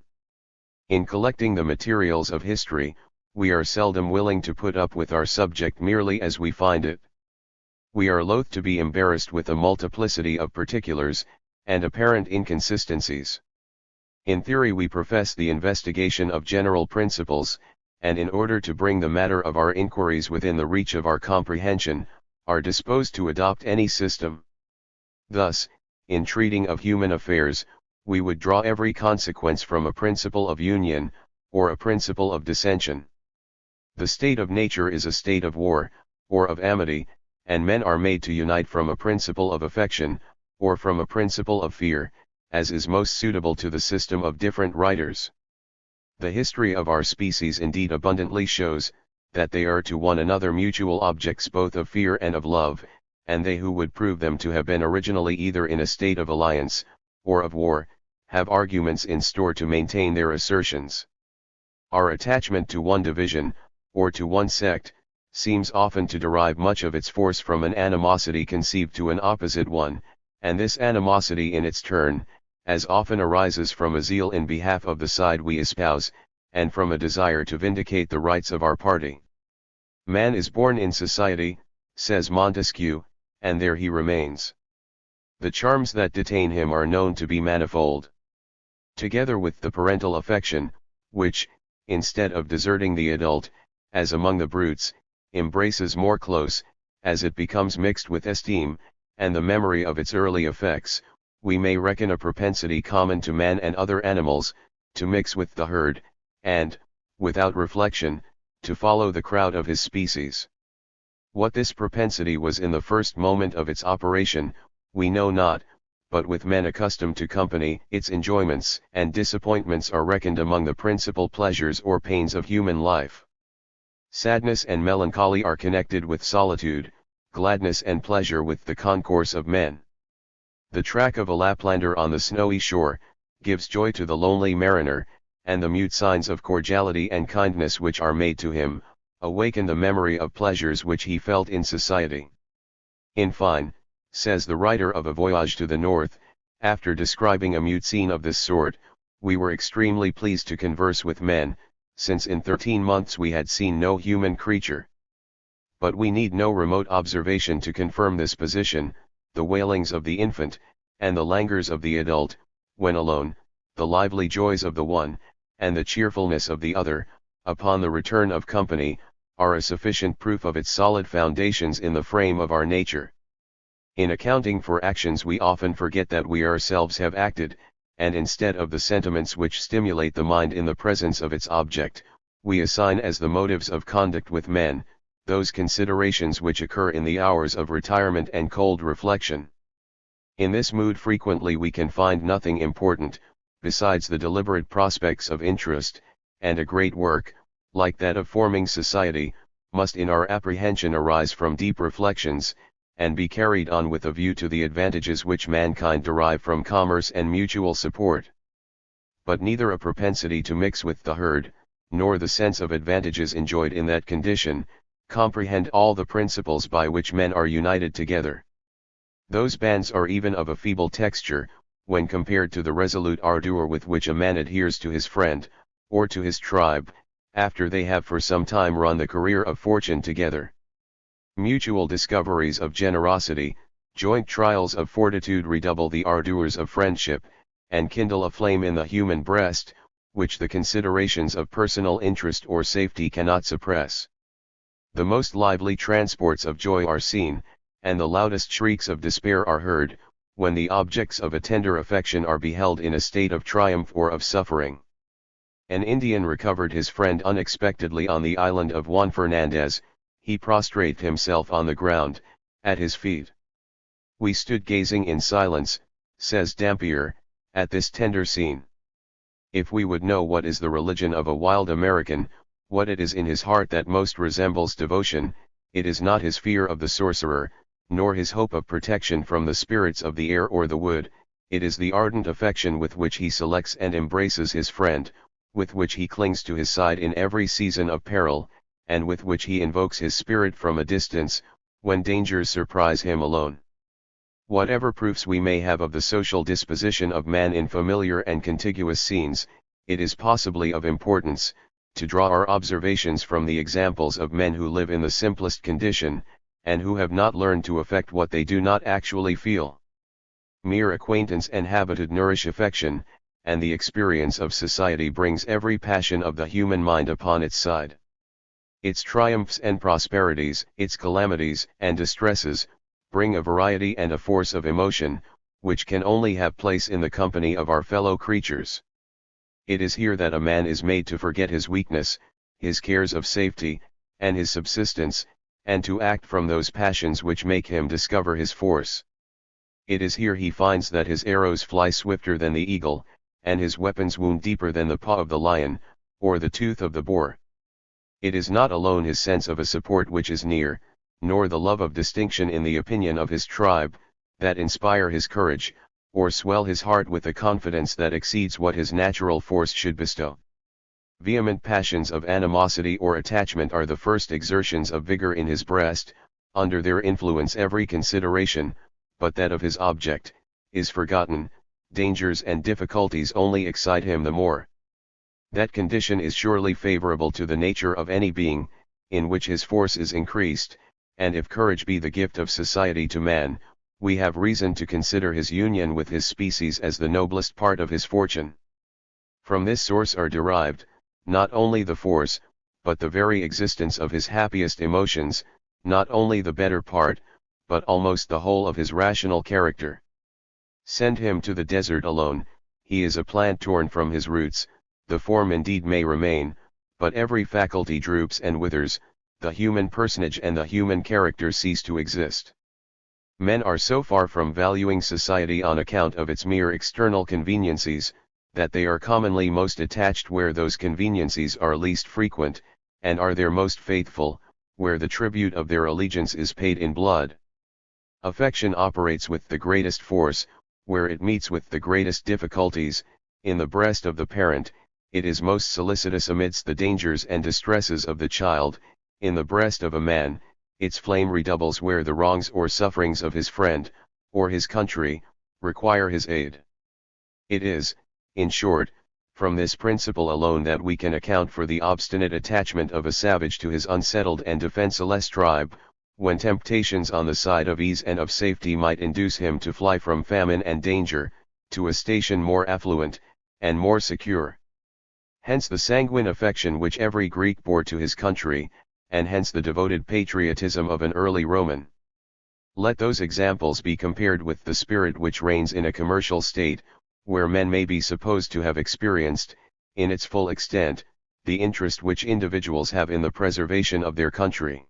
In collecting the materials of history, we are seldom willing to put up with our subject merely as we find it. We are loath to be embarrassed with a multiplicity of particulars, and apparent inconsistencies. In theory we profess the investigation of general principles, and in order to bring the matter of our inquiries within the reach of our comprehension, are disposed to adopt any system. Thus, in treating of human affairs, we would draw every consequence from a principle of union, or a principle of dissension. The state of nature is a state of war, or of amity, and men are made to unite from a principle of affection, or from a principle of fear, as is most suitable to the system of different writers. The history of our species indeed abundantly shows, that they are to one another mutual objects both of fear and of love, and they who would prove them to have been originally either in a state of alliance, or of war, have arguments in store to maintain their assertions. Our attachment to one division, or to one sect, seems often to derive much of its force from an animosity conceived to an opposite one, and this animosity in its turn, as often arises from a zeal in behalf of the side we espouse, and from a desire to vindicate the rights of our party. Man is born in society, says Montesquieu, and there he remains. The charms that detain him are known to be manifold. Together with the parental affection, which, instead of deserting the adult, as among the brutes, embraces more close, as it becomes mixed with esteem, and the memory of its early effects, we may reckon a propensity common to man and other animals, to mix with the herd, and, without reflection, to follow the crowd of his species. What this propensity was in the first moment of its operation, we know not, but with men accustomed to company, its enjoyments and disappointments are reckoned among the principal pleasures or pains of human life. Sadness and melancholy are connected with solitude, gladness and pleasure with the concourse of men. The track of a Laplander on the snowy shore, gives joy to the lonely mariner, and the mute signs of cordiality and kindness which are made to him, awaken the memory of pleasures which he felt in society. In fine, says the writer of A Voyage to the North, after describing a mute scene of this sort, we were extremely pleased to converse with men, since in 13 months we had seen no human creature. But we need no remote observation to confirm this position. The wailings of the infant, and the languors of the adult, when alone, the lively joys of the one, and the cheerfulness of the other, upon the return of company, are a sufficient proof of its solid foundations in the frame of our nature. In accounting for actions we often forget that we ourselves have acted, and instead of the sentiments which stimulate the mind in the presence of its object, we assign as the motives of conduct with men, those considerations which occur in the hours of retirement and cold reflection. In this mood frequently we can find nothing important, besides the deliberate prospects of interest, and a great work, like that of forming society, must in our apprehension arise from deep reflections, and be carried on with a view to the advantages which mankind derive from commerce and mutual support. But neither a propensity to mix with the herd, nor the sense of advantages enjoyed in that condition, comprehend all the principles by which men are united together. Those bands are even of a feeble texture, when compared to the resolute ardour with which a man adheres to his friend, or to his tribe, after they have for some time run the career of fortune together. Mutual discoveries of generosity, joint trials of fortitude redouble the ardours of friendship, and kindle a flame in the human breast, which the considerations of personal interest or safety cannot suppress. The most lively transports of joy are seen, and the loudest shrieks of despair are heard, when the objects of a tender affection are beheld in a state of triumph or of suffering. An Indian recovered his friend unexpectedly on the island of Juan Fernandez. He prostrated himself on the ground, at his feet. We stood gazing in silence, says Dampier, at this tender scene. If we would know what is the religion of a wild American, what it is in his heart that most resembles devotion, it is not his fear of the sorcerer, nor his hope of protection from the spirits of the air or the wood, it is the ardent affection with which he selects and embraces his friend, with which he clings to his side in every season of peril, and with which he invokes his spirit from a distance, when dangers surprise him alone. Whatever proofs we may have of the social disposition of man in familiar and contiguous scenes, it is possibly of importance, to draw our observations from the examples of men who live in the simplest condition, and who have not learned to affect what they do not actually feel. Mere acquaintance and habitude nourish affection, and the experience of society brings every passion of the human mind upon its side. Its triumphs and prosperities, its calamities and distresses, bring a variety and a force of emotion, which can only have place in the company of our fellow creatures. It is here that a man is made to forget his weakness, his cares of safety, and his subsistence, and to act from those passions which make him discover his force. It is here he finds that his arrows fly swifter than the eagle, and his weapons wound deeper than the paw of the lion, or the tooth of the boar. It is not alone his sense of a support which is near, nor the love of distinction in the opinion of his tribe, that inspire his courage, or swell his heart with a confidence that exceeds what his natural force should bestow. Vehement passions of animosity or attachment are the first exertions of vigor in his breast. Under their influence every consideration, but that of his object, is forgotten. Dangers and difficulties only excite him the more. That condition is surely favorable to the nature of any being, in which his force is increased, and if courage be the gift of society to man, we have reason to consider his union with his species as the noblest part of his fortune. From this source are derived, not only the force, but the very existence of his happiest emotions, not only the better part, but almost the whole of his rational character. Send him to the desert alone, he is a plant torn from his roots. The form indeed may remain, but every faculty droops and withers, the human personage and the human character cease to exist. Men are so far from valuing society on account of its mere external conveniencies, that they are commonly most attached where those conveniencies are least frequent, and are their most faithful, where the tribute of their allegiance is paid in blood. Affection operates with the greatest force, where it meets with the greatest difficulties. In the breast of the parent, it is most solicitous amidst the dangers and distresses of the child. In the breast of a man, its flame redoubles where the wrongs or sufferings of his friend, or his country, require his aid. It is, in short, from this principle alone that we can account for the obstinate attachment of a savage to his unsettled and defenseless tribe, when temptations on the side of ease and of safety might induce him to fly from famine and danger, to a station more affluent, and more secure. Hence the sanguine affection which every Greek bore to his country, and hence the devoted patriotism of an early Roman. Let those examples be compared with the spirit which reigns in a commercial state, where men may be supposed to have experienced, in its full extent, the interest which individuals have in the preservation of their country.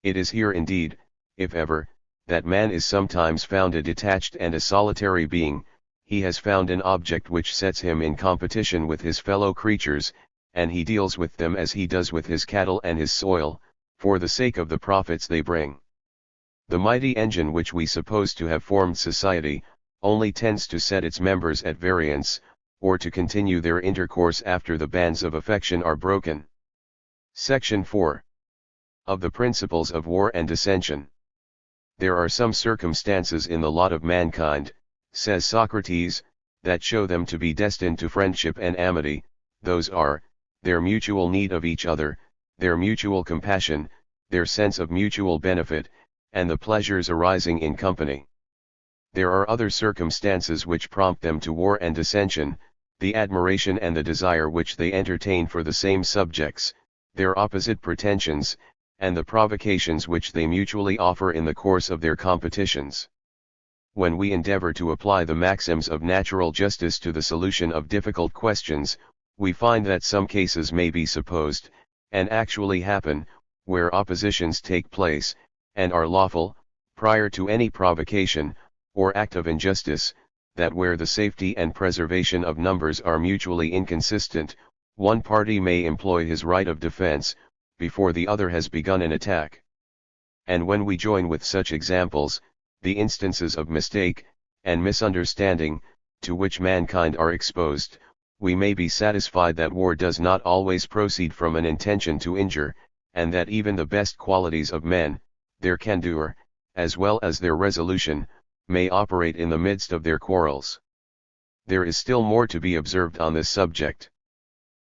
It is here indeed, if ever, that man is sometimes found a detached and a solitary being. He has found an object which sets him in competition with his fellow creatures, and he deals with them as he does with his cattle and his soil, for the sake of the profits they bring. The mighty engine which we suppose to have formed society, only tends to set its members at variance, or to continue their intercourse after the bands of affection are broken. Section 4. Of the principles of war and dissension. There are some circumstances in the lot of mankind, says Socrates, that show them to be destined to friendship and amity. Those are, their mutual need of each other, their mutual compassion, their sense of mutual benefit, and the pleasures arising in company. There are other circumstances which prompt them to war and dissension, the admiration and the desire which they entertain for the same subjects, their opposite pretensions, and the provocations which they mutually offer in the course of their competitions. When we endeavor to apply the maxims of natural justice to the solution of difficult questions, we find that some cases may be supposed, and actually happen, where oppositions take place, and are lawful, prior to any provocation, or act of injustice, that where the safety and preservation of numbers are mutually inconsistent, one party may employ his right of defense, before the other has begun an attack. And when we join with such examples, the instances of mistake, and misunderstanding, to which mankind are exposed, we may be satisfied that war does not always proceed from an intention to injure, and that even the best qualities of men, their candor, as well as their resolution, may operate in the midst of their quarrels. There is still more to be observed on this subject.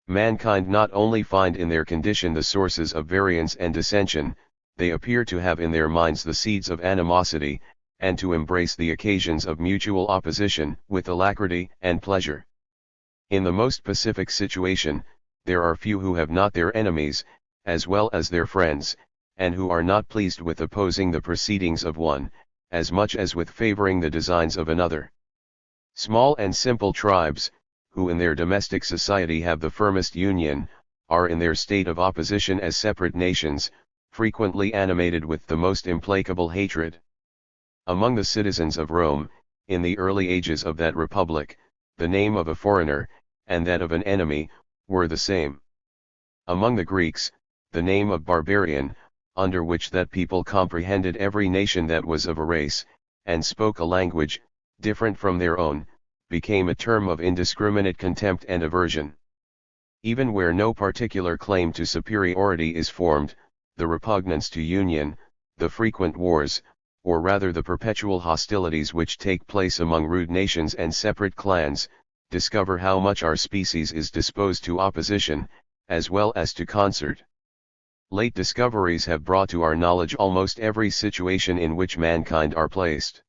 Mankind not only find in their condition the sources of variance and dissension, they appear to have in their minds the seeds of animosity, and to embrace the occasions of mutual opposition with alacrity and pleasure. In the most pacific situation, there are few who have not their enemies, as well as their friends, and who are not pleased with opposing the proceedings of one, as much as with favoring the designs of another. Small and simple tribes, who in their domestic society have the firmest union, are in their state of opposition as separate nations, frequently animated with the most implacable hatred. Among the citizens of Rome, in the early ages of that republic, the name of a foreigner, and that of an enemy, were the same. Among the Greeks, the name of barbarian, under which that people comprehended every nation that was of a race, and spoke a language, different from their own, became a term of indiscriminate contempt and aversion. Even where no particular claim to superiority is formed, the repugnance to union, the frequent wars, or rather the perpetual hostilities which take place among rude nations and separate clans, discover how much our species is disposed to opposition, as well as to concert. Late discoveries have brought to our knowledge almost every situation in which mankind are placed.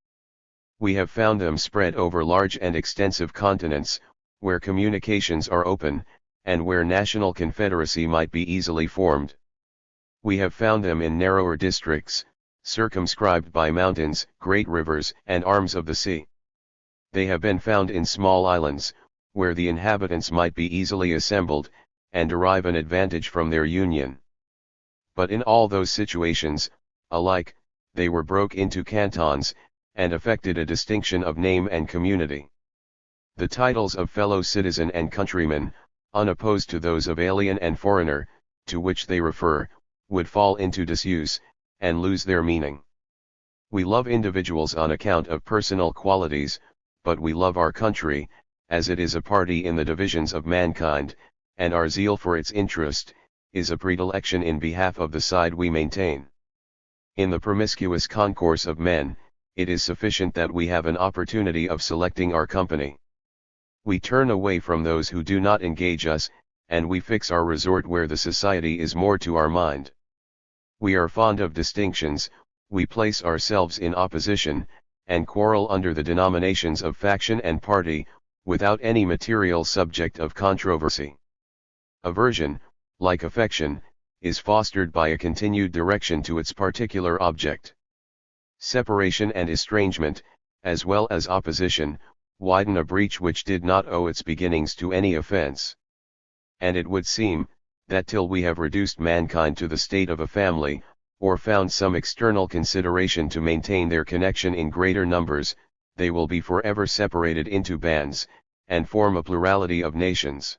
We have found them spread over large and extensive continents, where communications are open, and where national confederacy might be easily formed. We have found them in narrower districts, circumscribed by mountains, great rivers, and arms of the sea. They have been found in small islands, where the inhabitants might be easily assembled, and derive an advantage from their union. But in all those situations, alike, they were broke into cantons, and effected a distinction of name and community. The titles of fellow citizen and countryman, unopposed to those of alien and foreigner, to which they refer, would fall into disuse, and lose their meaning. We love individuals on account of personal qualities, but we love our country, as it is a party in the divisions of mankind, and our zeal for its interest, is a predilection in behalf of the side we maintain. In the promiscuous concourse of men, it is sufficient that we have an opportunity of selecting our company. We turn away from those who do not engage us, and we fix our resort where the society is more to our mind. We are fond of distinctions, we place ourselves in opposition, and quarrel under the denominations of faction and party, without any material subject of controversy. Aversion, like affection, is fostered by a continued direction to its particular object. Separation and estrangement, as well as opposition, widen a breach which did not owe its beginnings to any offense. And it would seem, that till we have reduced mankind to the state of a family, or found some external consideration to maintain their connection in greater numbers, they will be forever separated into bands, and form a plurality of nations.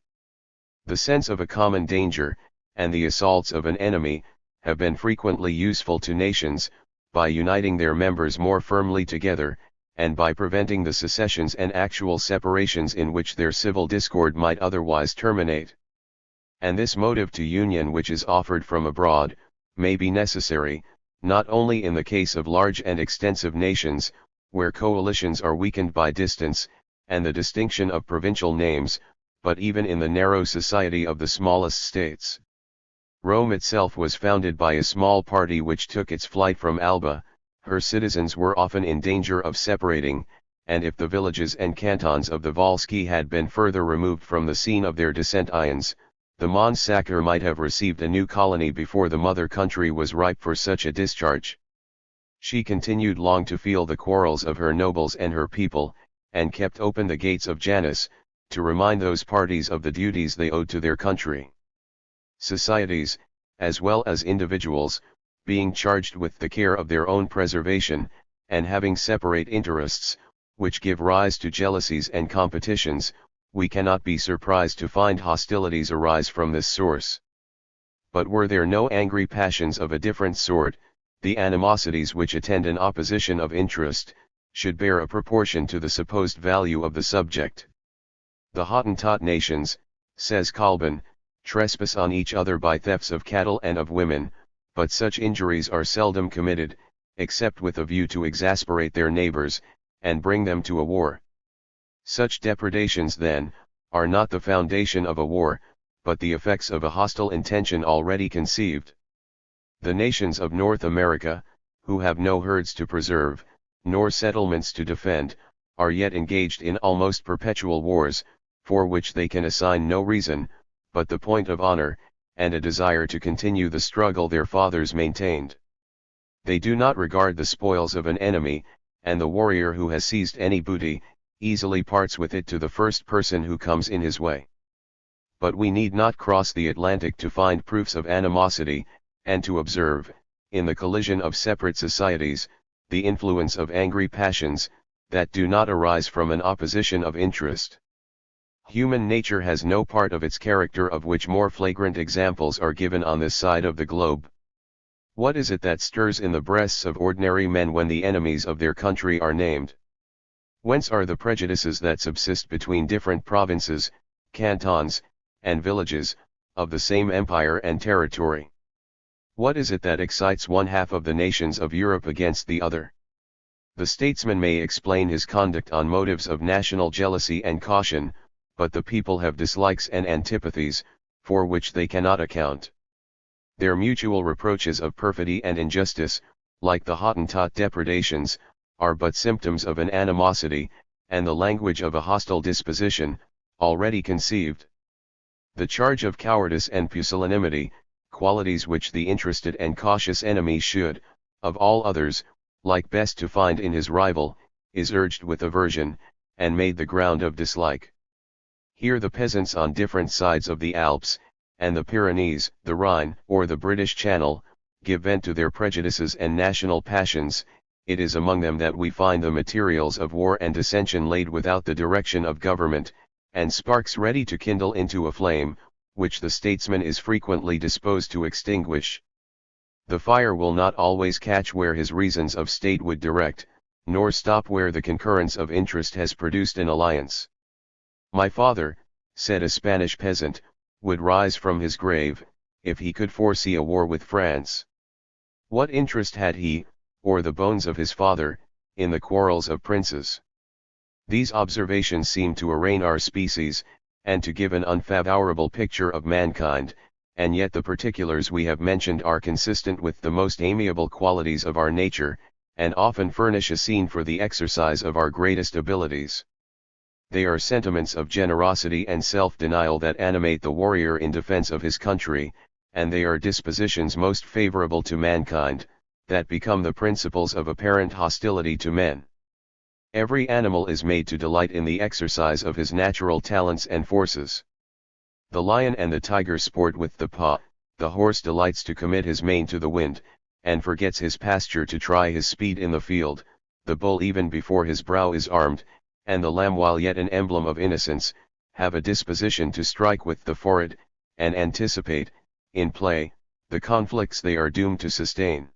The sense of a common danger, and the assaults of an enemy, have been frequently useful to nations, by uniting their members more firmly together, and by preventing the secessions and actual separations in which their civil discord might otherwise terminate. And this motive to union which is offered from abroad, may be necessary, not only in the case of large and extensive nations, where coalitions are weakened by distance, and the distinction of provincial names, but even in the narrow society of the smallest states. Rome itself was founded by a small party which took its flight from Alba. Her citizens were often in danger of separating, and if the villages and cantons of the Volsci had been further removed from the scene of their descent Ions, the Mons Sacer might have received a new colony before the mother country was ripe for such a discharge. She continued long to feel the quarrels of her nobles and her people, and kept open the gates of Janus, to remind those parties of the duties they owed to their country. Societies, as well as individuals, being charged with the care of their own preservation, and having separate interests, which give rise to jealousies and competitions, we cannot be surprised to find hostilities arise from this source. But were there no angry passions of a different sort, the animosities which attend an opposition of interest, should bear a proportion to the supposed value of the subject. The Hottentot nations, says Kalben, trespass on each other by thefts of cattle and of women, but such injuries are seldom committed, except with a view to exasperate their neighbors, and bring them to a war. Such depredations then, are not the foundation of a war, but the effects of a hostile intention already conceived. The nations of North America, who have no herds to preserve, nor settlements to defend, are yet engaged in almost perpetual wars, for which they can assign no reason, but the point of honor, and a desire to continue the struggle their fathers maintained. They do not regard the spoils of an enemy, and the warrior who has seized any booty, easily parts with it to the first person who comes in his way. But we need not cross the Atlantic to find proofs of animosity, and to observe, in the collision of separate societies, the influence of angry passions, that do not arise from an opposition of interest. Human nature has no part of its character of which more flagrant examples are given on this side of the globe. What is it that stirs in the breasts of ordinary men when the enemies of their country are named? Whence are the prejudices that subsist between different provinces, cantons, and villages, of the same empire and territory? What is it that excites one half of the nations of Europe against the other? The statesman may explain his conduct on motives of national jealousy and caution, but the people have dislikes and antipathies, for which they cannot account. Their mutual reproaches of perfidy and injustice, like the Hottentot depredations, are but symptoms of an animosity, and the language of a hostile disposition, already conceived. The charge of cowardice and pusillanimity, qualities which the interested and cautious enemy should, of all others, like best to find in his rival, is urged with aversion, and made the ground of dislike. Here the peasants on different sides of the Alps, and the Pyrenees, the Rhine, or the British Channel, give vent to their prejudices and national passions. It is among them that we find the materials of war and dissension laid without the direction of government, and sparks ready to kindle into a flame, which the statesman is frequently disposed to extinguish. The fire will not always catch where his reasons of state would direct, nor stop where the concurrence of interest has produced an alliance. My father, said a Spanish peasant, would rise from his grave, if he could foresee a war with France. What interest had he, or the bones of his father, in the quarrels of princes? These observations seem to arraign our species, and to give an unfavorable picture of mankind, and yet the particulars we have mentioned are consistent with the most amiable qualities of our nature, and often furnish a scene for the exercise of our greatest abilities. They are sentiments of generosity and self-denial that animate the warrior in defense of his country, and they are dispositions most favorable to mankind, that become the principles of apparent hostility to men. Every animal is made to delight in the exercise of his natural talents and forces. The lion and the tiger sport with the paw, the horse delights to commit his mane to the wind, and forgets his pasture to try his speed in the field, the bull even before his brow is armed, and the lamb while yet an emblem of innocence, have a disposition to strike with the forehead, and anticipate, in play, the conflicts they are doomed to sustain.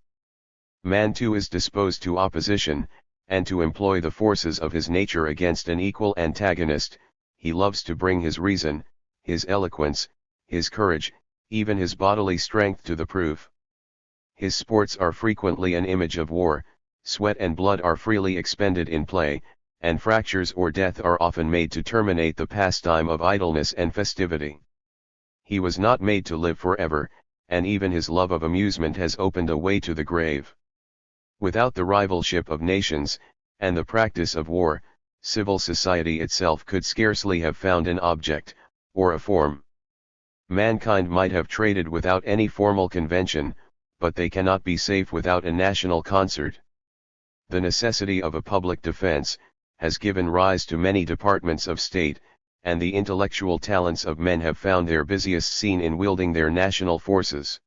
Man too is disposed to opposition, and to employ the forces of his nature against an equal antagonist. He loves to bring his reason, his eloquence, his courage, even his bodily strength to the proof. His sports are frequently an image of war, sweat and blood are freely expended in play, and fractures or death are often made to terminate the pastime of idleness and festivity. He was not made to live forever, and even his love of amusement has opened a way to the grave. Without the rivalship of nations, and the practice of war, civil society itself could scarcely have found an object, or a form. Mankind might have traded without any formal convention, but they cannot be safe without a national concert. The necessity of a public defense has given rise to many departments of state, and the intellectual talents of men have found their busiest scene in wielding their national forces.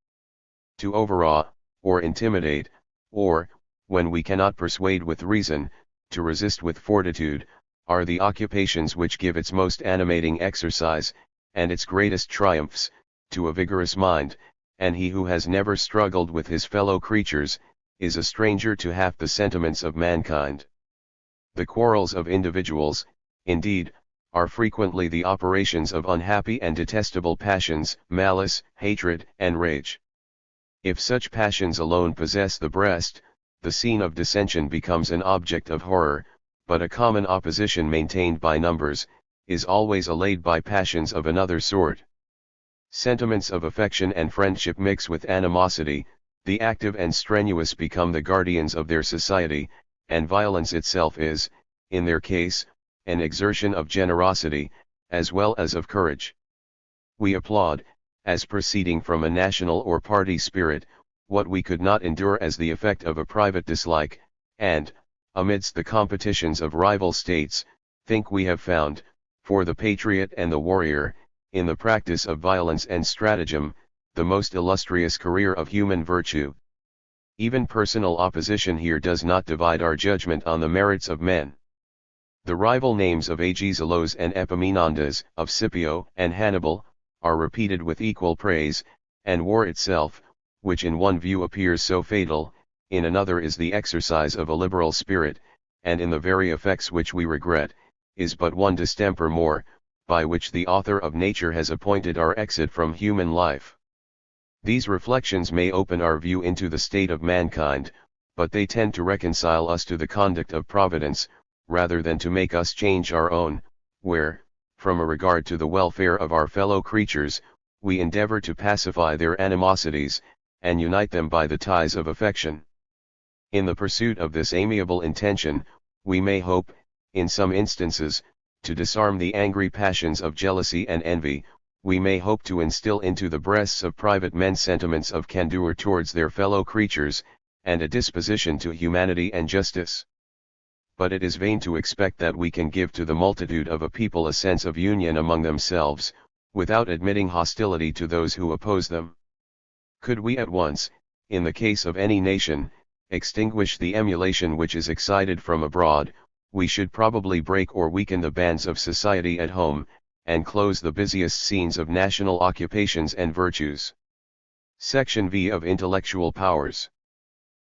To overawe, or intimidate, or, when we cannot persuade with reason, to resist with fortitude, are the occupations which give its most animating exercise, and its greatest triumphs, to a vigorous mind, and he who has never struggled with his fellow creatures, is a stranger to half the sentiments of mankind. The quarrels of individuals, indeed, are frequently the operations of unhappy and detestable passions, malice, hatred, and rage. If such passions alone possess the breast, the scene of dissension becomes an object of horror, but a common opposition maintained by numbers, is always allayed by passions of another sort. Sentiments of affection and friendship mix with animosity, the active and strenuous become the guardians of their society, and violence itself is, in their case, an exertion of generosity, as well as of courage. We applaud, as proceeding from a national or party spirit, what we could not endure as the effect of a private dislike, and, amidst the competitions of rival states, think we have found, for the patriot and the warrior, in the practice of violence and stratagem, the most illustrious career of human virtue. Even personal opposition here does not divide our judgment on the merits of men. The rival names of Agesilaus and Epaminondas, of Scipio and Hannibal, are repeated with equal praise, and war itself, which in one view appears so fatal, in another is the exercise of a liberal spirit, and in the very effects which we regret, is but one distemper more, by which the author of nature has appointed our exit from human life. These reflections may open our view into the state of mankind, but they tend to reconcile us to the conduct of Providence, rather than to make us change our own, where, from a regard to the welfare of our fellow creatures, we endeavor to pacify their animosities, and unite them by the ties of affection. In the pursuit of this amiable intention, we may hope, in some instances, to disarm the angry passions of jealousy and envy. We may hope to instill into the breasts of private men sentiments of candor towards their fellow creatures, and a disposition to humanity and justice. But it is vain to expect that we can give to the multitude of a people a sense of union among themselves, without admitting hostility to those who oppose them. Could we at once, in the case of any nation, extinguish the emulation which is excited from abroad, we should probably break or weaken the bands of society at home, and close the busiest scenes of national occupations and virtues. Section V of Intellectual Powers.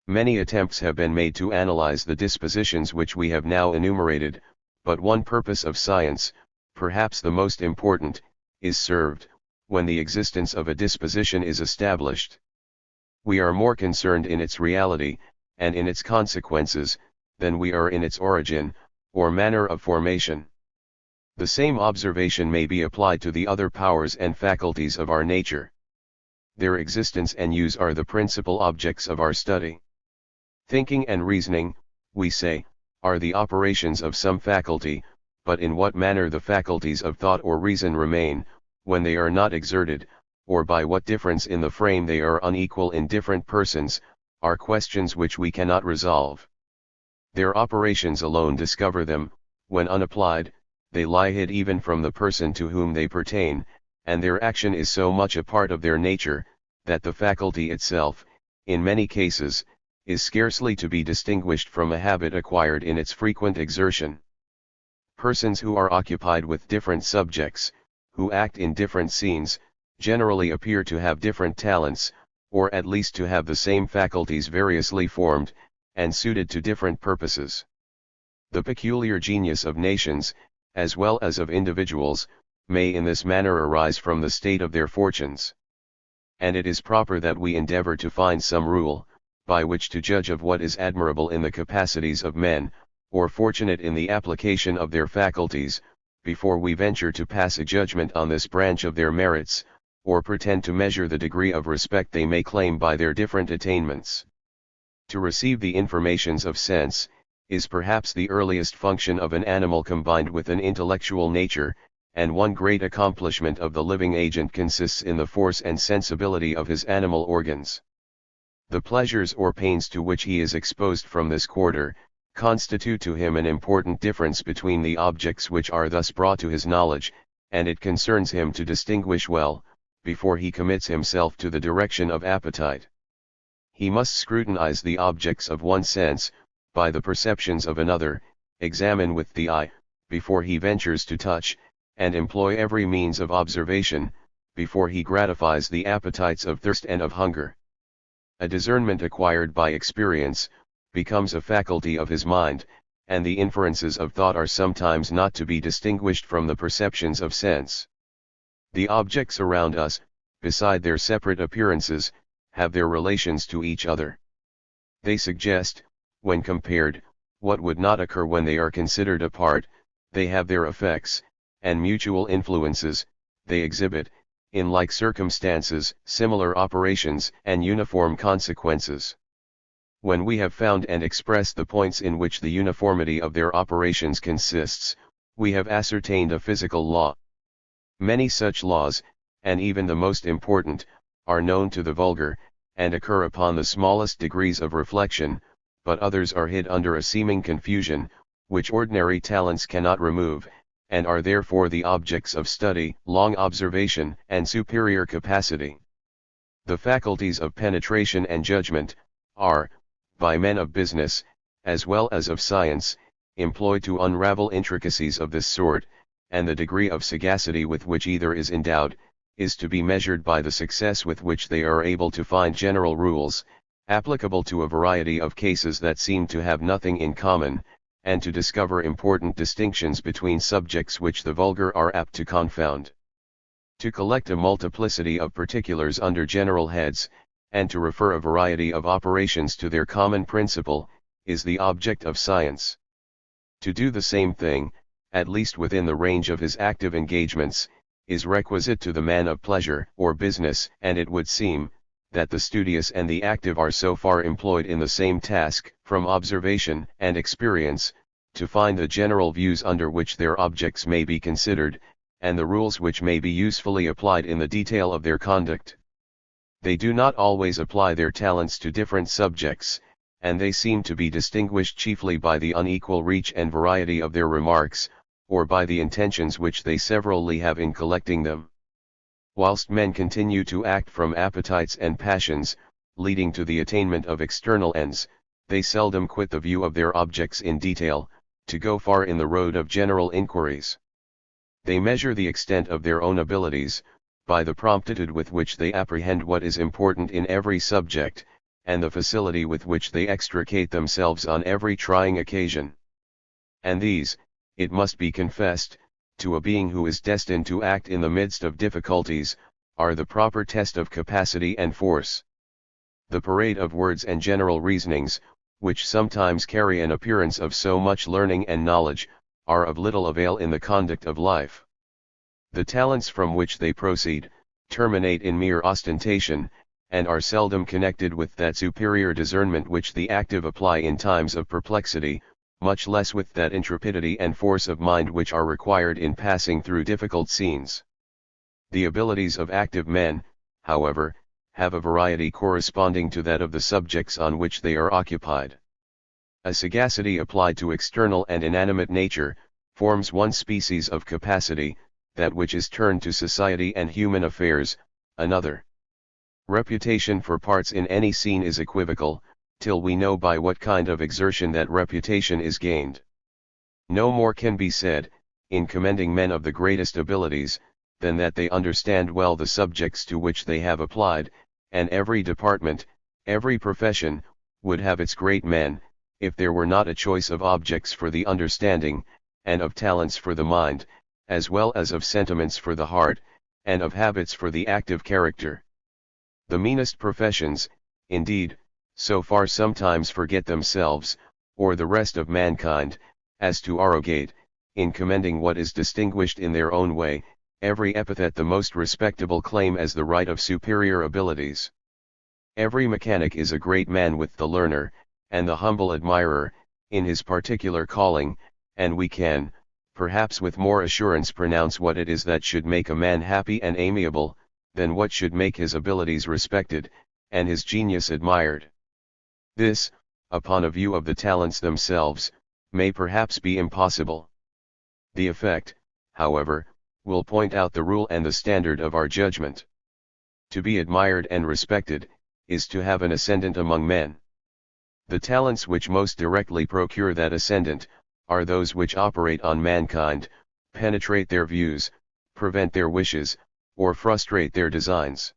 Many attempts have been made to analyze the dispositions which we have now enumerated, but one purpose of science, perhaps the most important, is served, when the existence of a disposition is established. We are more concerned in its reality, and in its consequences, than we are in its origin, or manner of formation. The same observation may be applied to the other powers and faculties of our nature. Their existence and use are the principal objects of our study. Thinking and reasoning, we say, are the operations of some faculty, but in what manner the faculties of thought or reason remain, when they are not exerted, or by what difference in the frame they are unequal in different persons, are questions which we cannot resolve. Their operations alone discover them. When unapplied, they lie hid even from the person to whom they pertain, and their action is so much a part of their nature, that the faculty itself, in many cases, is scarcely to be distinguished from a habit acquired in its frequent exertion. Persons who are occupied with different subjects, who act in different scenes, generally appear to have different talents, or at least to have the same faculties variously formed, and suited to different purposes. The peculiar genius of nations, as well as of individuals, may in this manner arise from the state of their fortunes. And it is proper that we endeavor to find some rule, by which to judge of what is admirable in the capacities of men, or fortunate in the application of their faculties, before we venture to pass a judgment on this branch of their merits, or pretend to measure the degree of respect they may claim by their different attainments. To receive the informations of sense, is perhaps the earliest function of an animal combined with an intellectual nature, and one great accomplishment of the living agent consists in the force and sensibility of his animal organs. The pleasures or pains to which he is exposed from this quarter, constitute to him an important difference between the objects which are thus brought to his knowledge, and it concerns him to distinguish well, before he commits himself to the direction of appetite. He must scrutinize the objects of one sense, by the perceptions of another, examine with the eye, before he ventures to touch, and employ every means of observation, before he gratifies the appetites of thirst and of hunger. A discernment acquired by experience, becomes a faculty of his mind, and the inferences of thought are sometimes not to be distinguished from the perceptions of sense. The objects around us, beside their separate appearances, have their relations to each other. They suggest, when compared, what would not occur when they are considered apart. They have their effects, and mutual influences. They exhibit, in like circumstances, similar operations and uniform consequences. When we have found and expressed the points in which the uniformity of their operations consists, we have ascertained a physical law. Many such laws, and even the most important, are known to the vulgar, and occur upon the smallest degrees of reflection, but others are hid under a seeming confusion, which ordinary talents cannot remove, and are therefore the objects of study, long observation, and superior capacity. The faculties of penetration and judgment, are, by men of business, as well as of science, employed to unravel intricacies of this sort, and the degree of sagacity with which either is endowed, is to be measured by the success with which they are able to find general rules, applicable to a variety of cases that seem to have nothing in common, and to discover important distinctions between subjects which the vulgar are apt to confound. To collect a multiplicity of particulars under general heads, and to refer a variety of operations to their common principle, is the object of science. To do the same thing, at least within the range of his active engagements, is requisite to the man of pleasure or business, and it would seem, that the studious and the active are so far employed in the same task, from observation and experience, to find the general views under which their objects may be considered, and the rules which may be usefully applied in the detail of their conduct. They do not always apply their talents to different subjects, and they seem to be distinguished chiefly by the unequal reach and variety of their remarks, or by the intentions which they severally have in collecting them. Whilst men continue to act from appetites and passions, leading to the attainment of external ends, they seldom quit the view of their objects in detail, to go far in the road of general inquiries. They measure the extent of their own abilities, by the promptitude with which they apprehend what is important in every subject, and the facility with which they extricate themselves on every trying occasion. And these, it must be confessed, to a being who is destined to act in the midst of difficulties, are the proper test of capacity and force. The parade of words and general reasonings, which sometimes carry an appearance of so much learning and knowledge, are of little avail in the conduct of life. The talents from which they proceed, terminate in mere ostentation, and are seldom connected with that superior discernment which the active apply in times of perplexity, much less with that intrepidity and force of mind which are required in passing through difficult scenes. The abilities of active men, however, have a variety corresponding to that of the subjects on which they are occupied. A sagacity applied to external and inanimate nature, forms one species of capacity, that which is turned to society and human affairs, another. Reputation for parts in any scene is equivocal, till we know by what kind of exertion that reputation is gained. No more can be said, in commending men of the greatest abilities, than that they understand well the subjects to which they have applied, and every department, every profession, would have its great men, if there were not a choice of objects for the understanding, and of talents for the mind, as well as of sentiments for the heart, and of habits for the active character. The meanest professions, indeed, so far sometimes forget themselves, or the rest of mankind, as to arrogate, in commending what is distinguished in their own way, every epithet the most respectable claim as the right of superior abilities. Every mechanic is a great man with the learner, and the humble admirer, in his particular calling, and we can, perhaps with more assurance pronounce what it is that should make a man happy and amiable, than what should make his abilities respected, and his genius admired. This, upon a view of the talents themselves, may perhaps be impossible. The effect, however, will point out the rule and the standard of our judgment. To be admired and respected, is to have an ascendant among men. The talents which most directly procure that ascendant, are those which operate on mankind, penetrate their views, prevent their wishes, or frustrate their designs.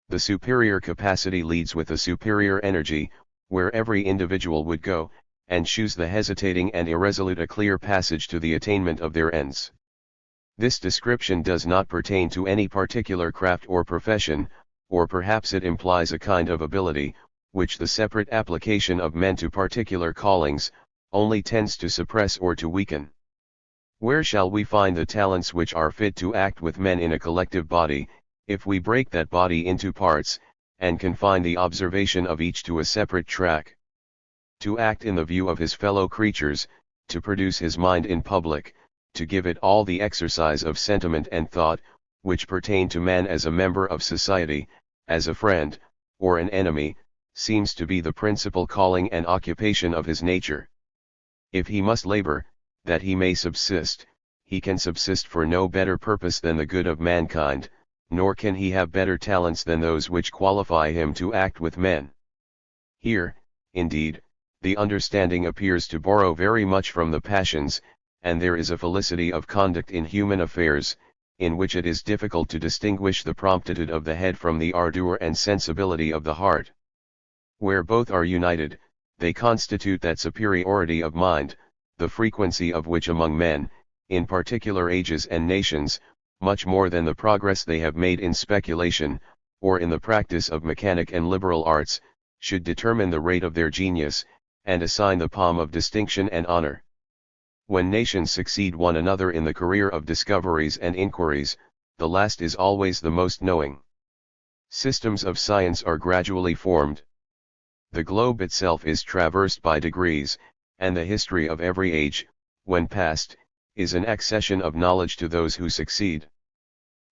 The superior capacity leads with a superior energy, where every individual would go, and choose the hesitating and irresolute a clear passage to the attainment of their ends. This description does not pertain to any particular craft or profession, or perhaps it implies a kind of ability, which the separate application of men to particular callings, only tends to suppress or to weaken. Where shall we find the talents which are fit to act with men in a collective body, if we break that body into parts, and confine the observation of each to a separate track? To act in the view of his fellow creatures, to produce his mind in public, to give it all the exercise of sentiment and thought, which pertain to man as a member of society, as a friend, or an enemy, seems to be the principal calling and occupation of his nature. If he must labor, that he may subsist, he can subsist for no better purpose than the good of mankind, nor can he have better talents than those which qualify him to act with men. Here, indeed, the understanding appears to borrow very much from the passions, and there is a felicity of conduct in human affairs, in which it is difficult to distinguish the promptitude of the head from the ardour and sensibility of the heart. Where both are united, they constitute that superiority of mind, the frequency of which among men, in particular ages and nations, much more than the progress they have made in speculation, or in the practice of mechanic and liberal arts, should determine the rate of their genius, and assign the palm of distinction and honor. When nations succeed one another in the career of discoveries and inquiries, the last is always the most knowing. Systems of science are gradually formed. The globe itself is traversed by degrees, and the history of every age, when past, is an accession of knowledge to those who succeed.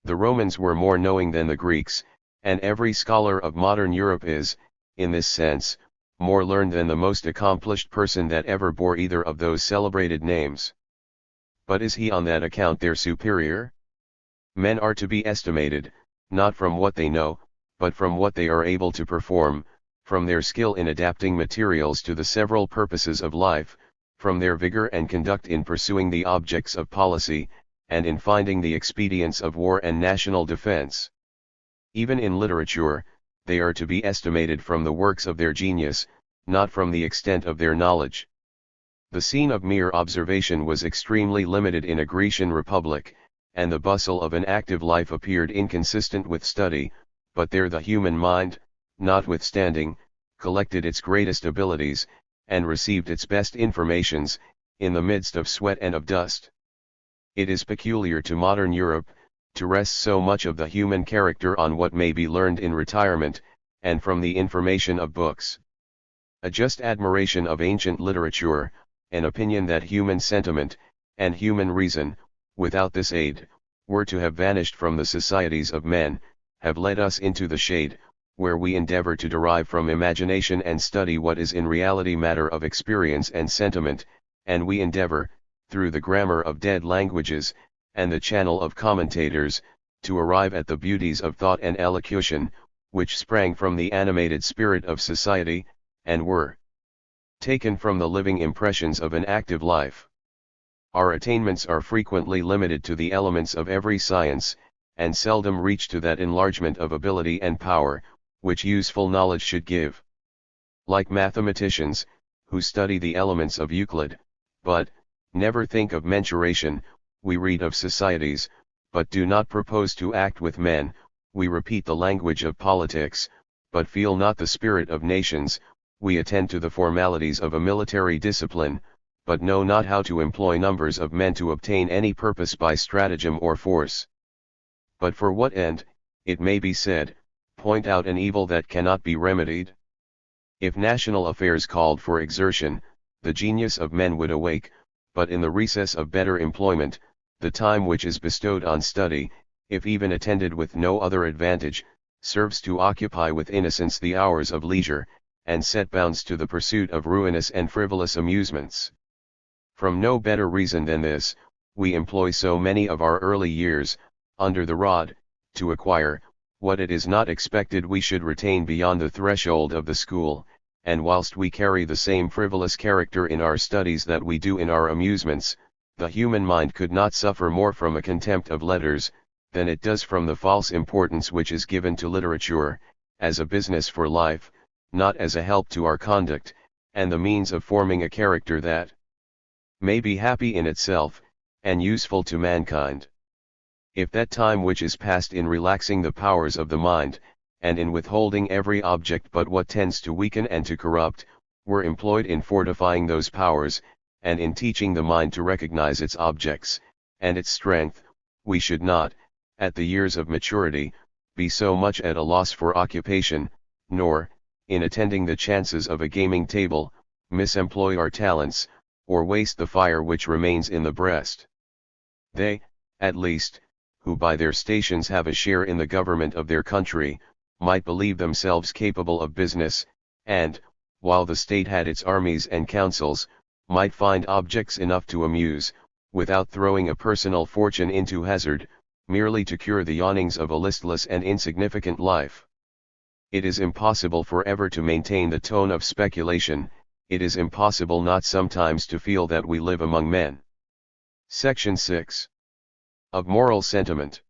The Romans were more knowing than the Greeks, and every scholar of modern Europe is, in this sense, more learned than the most accomplished person that ever bore either of those celebrated names. But is he on that account their superior? Men are to be estimated, not from what they know, but from what they are able to perform, from their skill in adapting materials to the several purposes of life, from their vigor and conduct in pursuing the objects of policy, and in finding the expedients of war and national defense. Even in literature, they are to be estimated from the works of their genius, not from the extent of their knowledge. The scene of mere observation was extremely limited in a Grecian republic, and the bustle of an active life appeared inconsistent with study, but there the human mind, notwithstanding, collected its greatest abilities, and received its best informations, in the midst of sweat and of dust. It is peculiar to modern Europe, to rest so much of the human character on what may be learned in retirement, and from the information of books. A just admiration of ancient literature, an opinion that human sentiment, and human reason, without this aid, were to have vanished from the societies of men, have led us into the shade, where we endeavor to derive from imagination and study what is in reality matter of experience and sentiment, and we endeavor, through the grammar of dead languages, and the channel of commentators, to arrive at the beauties of thought and elocution, which sprang from the animated spirit of society, and were taken from the living impressions of an active life. Our attainments are frequently limited to the elements of every science, and seldom reach to that enlargement of ability and power, which useful knowledge should give. Like mathematicians, who study the elements of Euclid, but never think of mensuration, we read of societies, but do not propose to act with men, we repeat the language of politics, but feel not the spirit of nations, we attend to the formalities of a military discipline, but know not how to employ numbers of men to obtain any purpose by stratagem or force. But for what end, it may be said, point out an evil that cannot be remedied? If national affairs called for exertion, the genius of men would awake, but in the recess of better employment, the time which is bestowed on study, if even attended with no other advantage, serves to occupy with innocence the hours of leisure, and set bounds to the pursuit of ruinous and frivolous amusements. From no better reason than this, we employ so many of our early years, under the rod, to acquire, what it is not expected we should retain beyond the threshold of the school, and whilst we carry the same frivolous character in our studies that we do in our amusements, the human mind could not suffer more from a contempt of letters, than it does from the false importance which is given to literature, as a business for life, not as a help to our conduct, and the means of forming a character that may be happy in itself, and useful to mankind. If that time which is passed in relaxing the powers of the mind, and in withholding every object but what tends to weaken and to corrupt, were employed in fortifying those powers, and in teaching the mind to recognize its objects, and its strength, we should not, at the years of maturity, be so much at a loss for occupation, nor, in attending the chances of a gaming table, misemploy our talents, or waste the fire which remains in the breast. They, at least, who by their stations have a share in the government of their country, might believe themselves capable of business, and, while the state had its armies and councils, might find objects enough to amuse, without throwing a personal fortune into hazard, merely to cure the yawnings of a listless and insignificant life. It is impossible forever to maintain the tone of speculation, it is impossible not sometimes to feel that we live among men. Section 6. Of Moral Sentiment.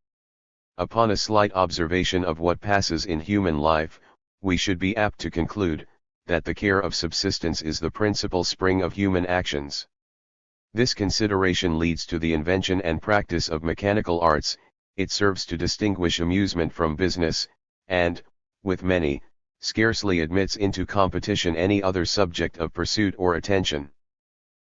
Upon a slight observation of what passes in human life, we should be apt to conclude, that the care of subsistence is the principal spring of human actions. This consideration leads to the invention and practice of mechanical arts, it serves to distinguish amusement from business, and, with many, scarcely admits into competition any other subject of pursuit or attention.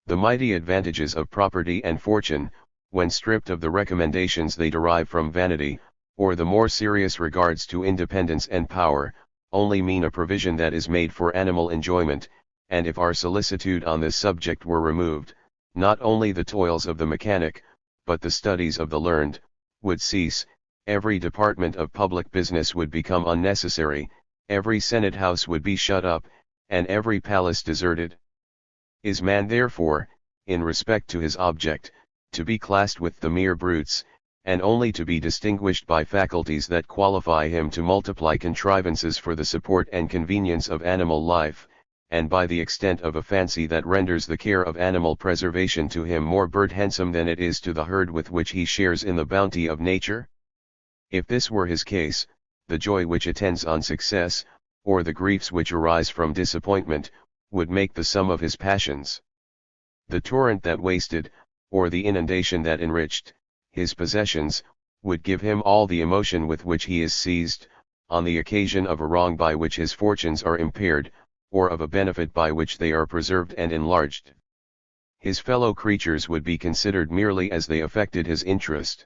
The mighty advantages of property and fortune, when stripped of the recommendations they derive from vanity, or the more serious regards to independence and power, only mean a provision that is made for animal enjoyment, and if our solicitude on this subject were removed, not only the toils of the mechanic, but the studies of the learned, would cease, every department of public business would become unnecessary, every senate house would be shut up, and every palace deserted. Is man therefore, in respect to his object, to be classed with the mere brutes, and only to be distinguished by faculties that qualify him to multiply contrivances for the support and convenience of animal life, and by the extent of a fancy that renders the care of animal preservation to him more burdensome than it is to the herd with which he shares in the bounty of nature? If this were his case, the joy which attends on success, or the griefs which arise from disappointment, would make the sum of his passions. The torrent that wasted, or the inundation that enriched, his possessions, would give him all the emotion with which he is seized, on the occasion of a wrong by which his fortunes are impaired, or of a benefit by which they are preserved and enlarged. His fellow creatures would be considered merely as they affected his interest.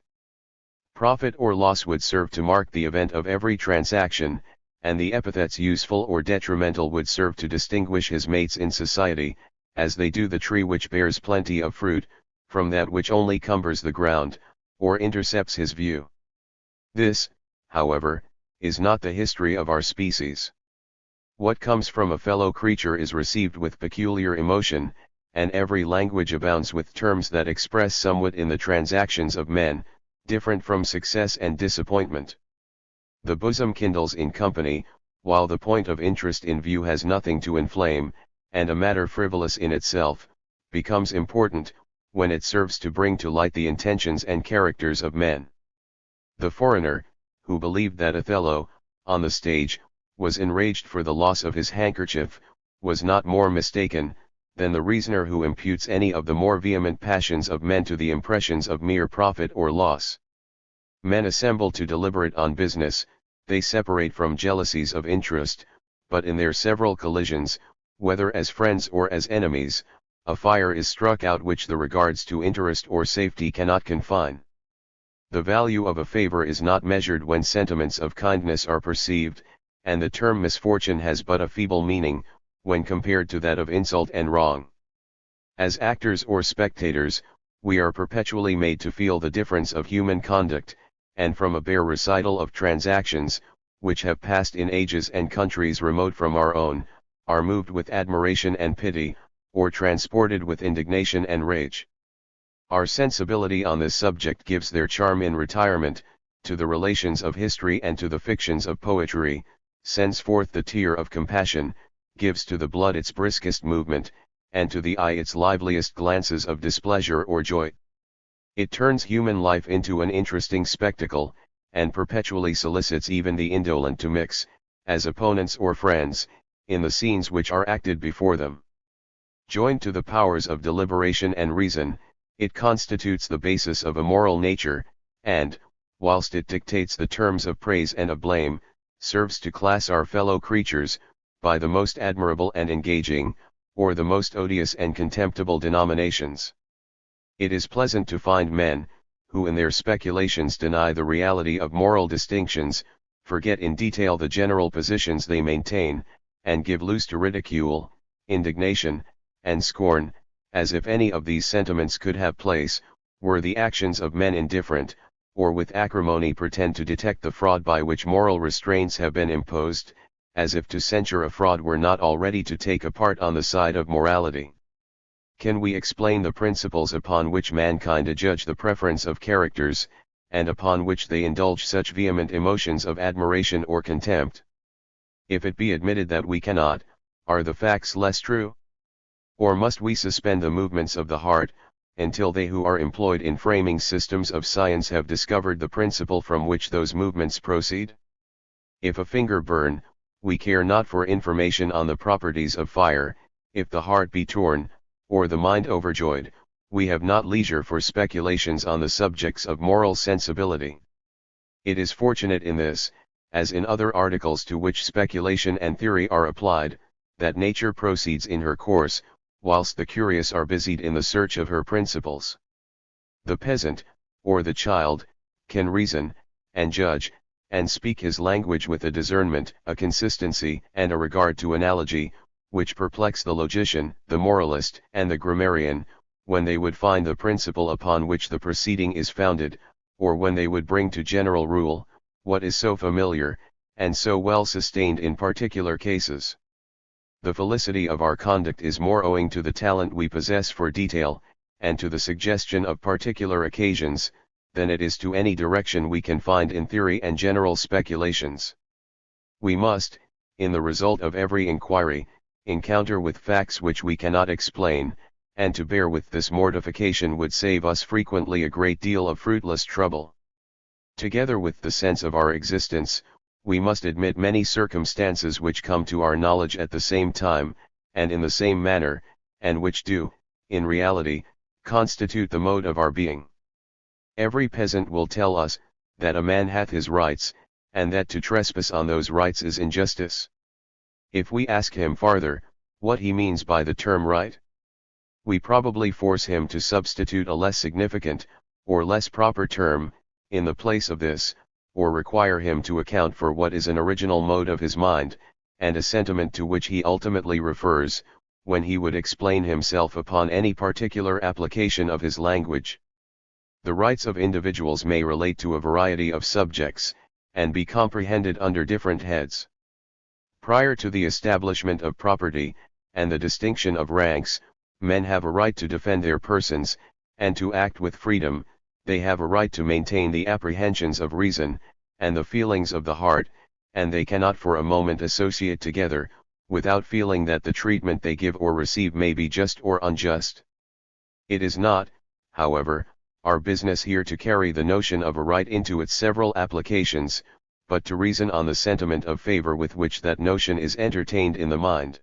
Profit or loss would serve to mark the event of every transaction, and the epithets useful or detrimental would serve to distinguish his mates in society, as they do the tree which bears plenty of fruit, from that which only cumbers the ground, or intercepts his view. This, however, is not the history of our species. What comes from a fellow creature is received with peculiar emotion, and every language abounds with terms that express somewhat in the transactions of men, different from success and disappointment. The bosom kindles in company, while the point of interest in view has nothing to inflame, and a matter frivolous in itself, becomes important, when it serves to bring to light the intentions and characters of men. The foreigner, who believed that Othello, on the stage, was enraged for the loss of his handkerchief, was not more mistaken, than the reasoner who imputes any of the more vehement passions of men to the impressions of mere profit or loss. Men assemble to deliberate on business, they separate from jealousies of interest, but in their several collisions, whether as friends or as enemies, a fire is struck out which the regards to interest or safety cannot confine. The value of a favor is not measured when sentiments of kindness are perceived, and the term misfortune has but a feeble meaning, when compared to that of insult and wrong. As actors or spectators, we are perpetually made to feel the difference of human conduct, and from a bare recital of transactions, which have passed in ages and countries remote from our own, are moved with admiration and pity, or transported with indignation and rage. Our sensibility on this subject gives their charm in retirement, to the relations of history and to the fictions of poetry, sends forth the tear of compassion, gives to the blood its briskest movement, and to the eye its liveliest glances of displeasure or joy. It turns human life into an interesting spectacle, and perpetually solicits even the indolent to mix, as opponents or friends, in the scenes which are acted before them. Joined to the powers of deliberation and reason, it constitutes the basis of a moral nature, and, whilst it dictates the terms of praise and of blame, serves to class our fellow creatures, by the most admirable and engaging, or the most odious and contemptible denominations. It is pleasant to find men, who in their speculations deny the reality of moral distinctions, forget in detail the general positions they maintain, and give loose to ridicule, indignation, and scorn, as if any of these sentiments could have place, were the actions of men indifferent, or with acrimony pretend to detect the fraud by which moral restraints have been imposed, as if to censure a fraud were not already to take a part on the side of morality. Can we explain the principles upon which mankind adjudge the preference of characters, and upon which they indulge such vehement emotions of admiration or contempt? If it be admitted that we cannot, are the facts less true? Or must we suspend the movements of the heart, until they who are employed in framing systems of science have discovered the principle from which those movements proceed? If a finger burn, we care not for information on the properties of fire; if the heart be torn, or the mind overjoyed, we have not leisure for speculations on the subjects of moral sensibility. It is fortunate in this, as in other articles to which speculation and theory are applied, that nature proceeds in her course, whilst the curious are busied in the search of her principles. The peasant, or the child, can reason, and judge, and speak his language with a discernment, a consistency, and a regard to analogy, which perplex the logician, the moralist, and the grammarian, when they would find the principle upon which the proceeding is founded, or when they would bring to general rule, what is so familiar, and so well sustained in particular cases. The felicity of our conduct is more owing to the talent we possess for detail, and to the suggestion of particular occasions, than it is to any direction we can find in theory and general speculations. We must, in the result of every inquiry, encounter with facts which we cannot explain, and to bear with this mortification would save us frequently a great deal of fruitless trouble. Together with the sense of our existence, we must admit many circumstances which come to our knowledge at the same time, and in the same manner, and which do, in reality, constitute the mode of our being. Every peasant will tell us, that a man hath his rights, and that to trespass on those rights is injustice. If we ask him farther, what he means by the term right, we probably force him to substitute a less significant, or less proper term, in the place of this, or require him to account for what is an original mode of his mind, and a sentiment to which he ultimately refers, when he would explain himself upon any particular application of his language. The rights of individuals may relate to a variety of subjects, and be comprehended under different heads. Prior to the establishment of property, and the distinction of ranks, men have a right to defend their persons, and to act with freedom; they have a right to maintain the apprehensions of reason, and the feelings of the heart, and they cannot for a moment associate together, without feeling that the treatment they give or receive may be just or unjust. It is not, however, our business here to carry the notion of a right into its several applications, but to reason on the sentiment of favor with which that notion is entertained in the mind.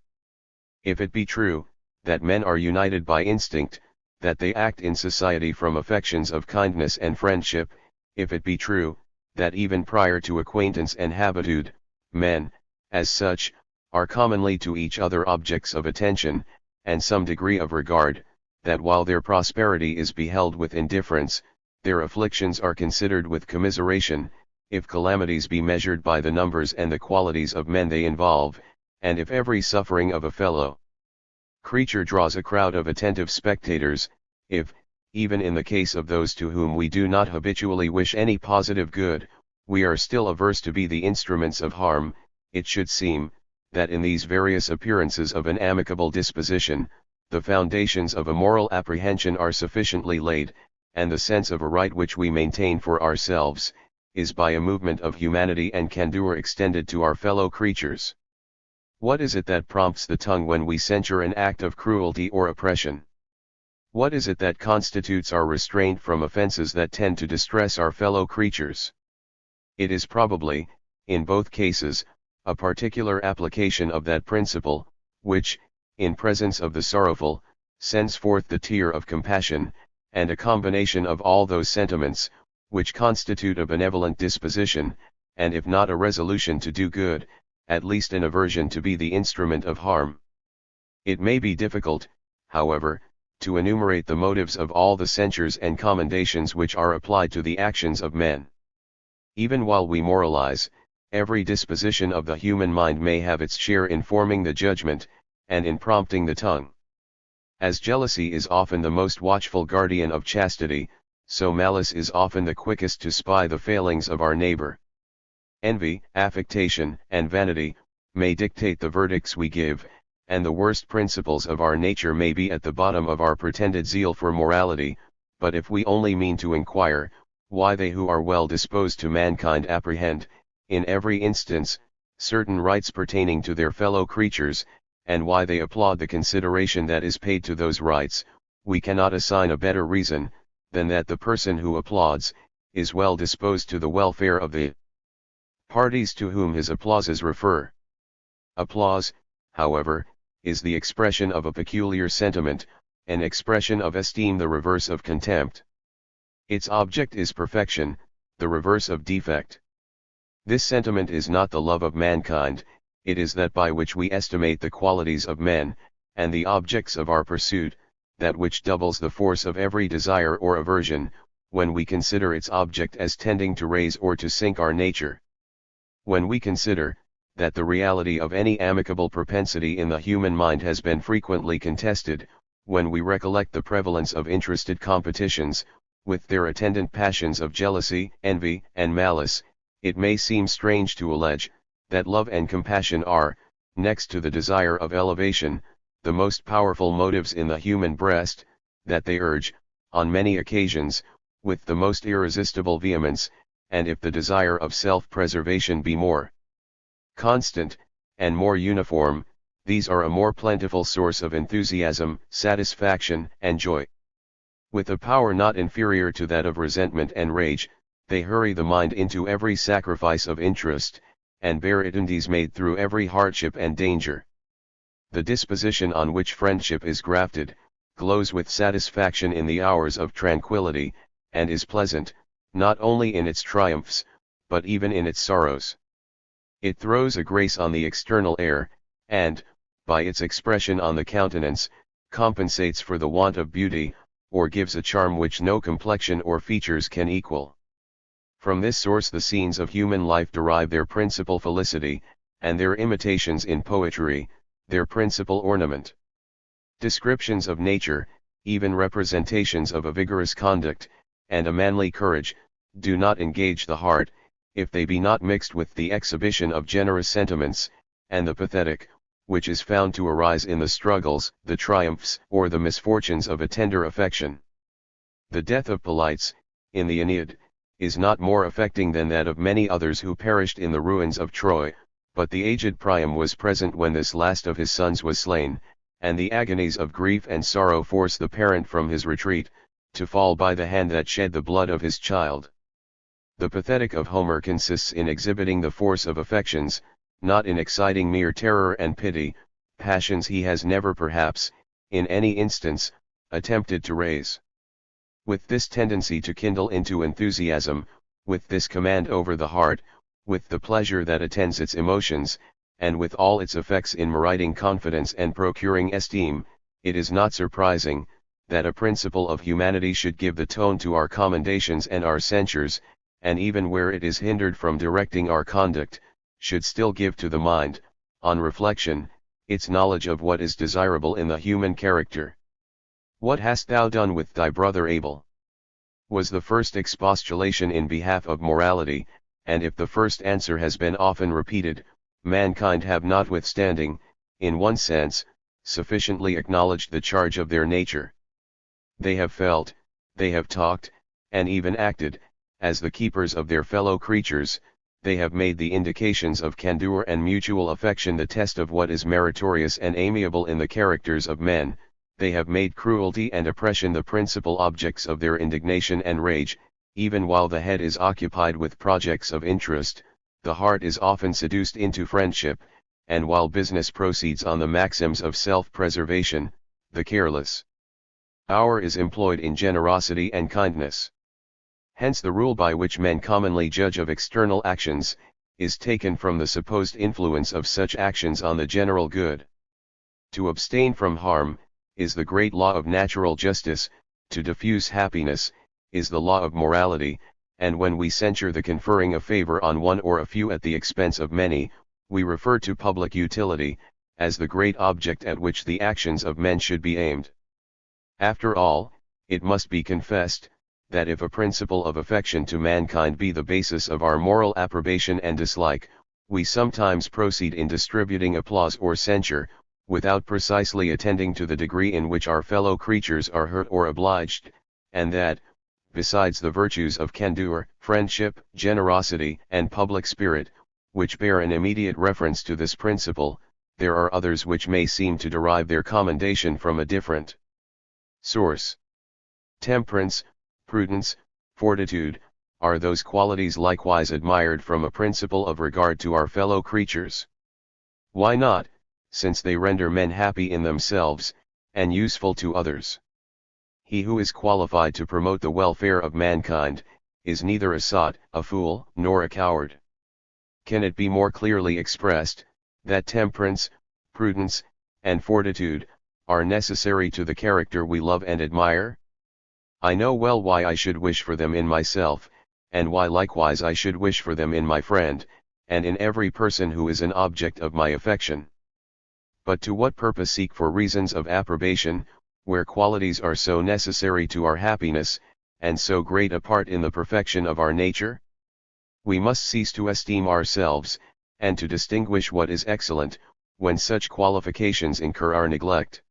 If it be true, that men are united by instinct, that they act in society from affections of kindness and friendship; if it be true, that even prior to acquaintance and habitude, men, as such, are commonly to each other objects of attention, and some degree of regard; that while their prosperity is beheld with indifference, their afflictions are considered with commiseration; if calamities be measured by the numbers and the qualities of men they involve, and if every suffering of a fellow creature draws a crowd of attentive spectators; if, even in the case of those to whom we do not habitually wish any positive good, we are still averse to be the instruments of harm, it should seem, that in these various appearances of an amicable disposition, the foundations of a moral apprehension are sufficiently laid, and the sense of a right which we maintain for ourselves, is by a movement of humanity and candour extended to our fellow creatures. What is it that prompts the tongue when we censure an act of cruelty or oppression? What is it that constitutes our restraint from offences that tend to distress our fellow creatures? It is probably, in both cases, a particular application of that principle, which, in presence of the sorrowful, sends forth the tear of compassion, and a combination of all those sentiments, which constitute a benevolent disposition, and if not a resolution to do good, at least an aversion to be the instrument of harm. It may be difficult, however, to enumerate the motives of all the censures and commendations which are applied to the actions of men. Even while we moralize, every disposition of the human mind may have its share in forming the judgment, and in prompting the tongue. As jealousy is often the most watchful guardian of chastity, so malice is often the quickest to spy the failings of our neighbor. Envy, affectation, and vanity may dictate the verdicts we give, and the worst principles of our nature may be at the bottom of our pretended zeal for morality, but if we only mean to inquire, why they who are well disposed to mankind apprehend, in every instance, certain rights pertaining to their fellow creatures, and why they applaud the consideration that is paid to those rights, we cannot assign a better reason, than that the person who applauds, is well disposed to the welfare of the parties to whom his applauses refer. Applause, however, is the expression of a peculiar sentiment, an expression of esteem, the reverse of contempt. Its object is perfection, the reverse of defect. This sentiment is not the love of mankind, it is that by which we estimate the qualities of men, and the objects of our pursuit, that which doubles the force of every desire or aversion, when we consider its object as tending to raise or to sink our nature. When we consider, that the reality of any amicable propensity in the human mind has been frequently contested, when we recollect the prevalence of interested competitions, with their attendant passions of jealousy, envy, and malice, it may seem strange to allege, that love and compassion are, next to the desire of elevation, the most powerful motives in the human breast, that they urge, on many occasions, with the most irresistible vehemence, and if the desire of self-preservation be more constant, and more uniform, these are a more plentiful source of enthusiasm, satisfaction, and joy. With a power not inferior to that of resentment and rage, they hurry the mind into every sacrifice of interest, and bear it made through every hardship and danger. The disposition on which friendship is grafted, glows with satisfaction in the hours of tranquility, and is pleasant, not only in its triumphs, but even in its sorrows. It throws a grace on the external air, and, by its expression on the countenance, compensates for the want of beauty, or gives a charm which no complexion or features can equal. From this source the scenes of human life derive their principal felicity, and their imitations in poetry, their principal ornament. Descriptions of nature, even representations of a vigorous conduct, and a manly courage, do not engage the heart, if they be not mixed with the exhibition of generous sentiments, and the pathetic, which is found to arise in the struggles, the triumphs, or the misfortunes of a tender affection. The death of Polites, in the Aeneid, is not more affecting than that of many others who perished in the ruins of Troy, but the aged Priam was present when this last of his sons was slain, and the agonies of grief and sorrow force the parent from his retreat, to fall by the hand that shed the blood of his child. The pathetic of Homer consists in exhibiting the force of affections, not in exciting mere terror and pity, passions he has never perhaps, in any instance, attempted to raise. With this tendency to kindle into enthusiasm, with this command over the heart, with the pleasure that attends its emotions, and with all its effects in meriting confidence and procuring esteem, it is not surprising, that a principle of humanity should give the tone to our commendations and our censures, and even where it is hindered from directing our conduct, should still give to the mind, on reflection, its knowledge of what is desirable in the human character. "What hast thou done with thy brother Abel?" was the first expostulation in behalf of morality, and if the first answer has been often repeated, mankind have notwithstanding, in one sense, sufficiently acknowledged the charge of their nature. They have felt, they have talked, and even acted, as the keepers of their fellow creatures. They have made the indications of candor and mutual affection the test of what is meritorious and amiable in the characters of men. They have made cruelty and oppression the principal objects of their indignation and rage. Even while the head is occupied with projects of interest, the heart is often seduced into friendship, and while business proceeds on the maxims of self-preservation, the careless hour is employed in generosity and kindness. Hence the rule by which men commonly judge of external actions, is taken from the supposed influence of such actions on the general good. To abstain from harm, is the great law of natural justice; to diffuse happiness, is the law of morality, and when we censure the conferring of favor on one or a few at the expense of many, we refer to public utility, as the great object at which the actions of men should be aimed. After all, it must be confessed, that if a principle of affection to mankind be the basis of our moral approbation and dislike, we sometimes proceed in distributing applause or censure, without precisely attending to the degree in which our fellow creatures are hurt or obliged, and that, besides the virtues of candor, friendship, generosity, and public spirit, which bear an immediate reference to this principle, there are others which may seem to derive their commendation from a different source. Temperance, prudence, fortitude, are those qualities likewise admired from a principle of regard to our fellow creatures. Why not, since they render men happy in themselves, and useful to others? He who is qualified to promote the welfare of mankind, is neither a sot, a fool, nor a coward. Can it be more clearly expressed, that temperance, prudence, and fortitude, are necessary to the character we love and admire? I know well why I should wish for them in myself, and why likewise I should wish for them in my friend, and in every person who is an object of my affection. But to what purpose seek for reasons of approbation, where qualities are so necessary to our happiness, and so great a part in the perfection of our nature? We must cease to esteem ourselves, and to distinguish what is excellent, when such qualifications incur our neglect.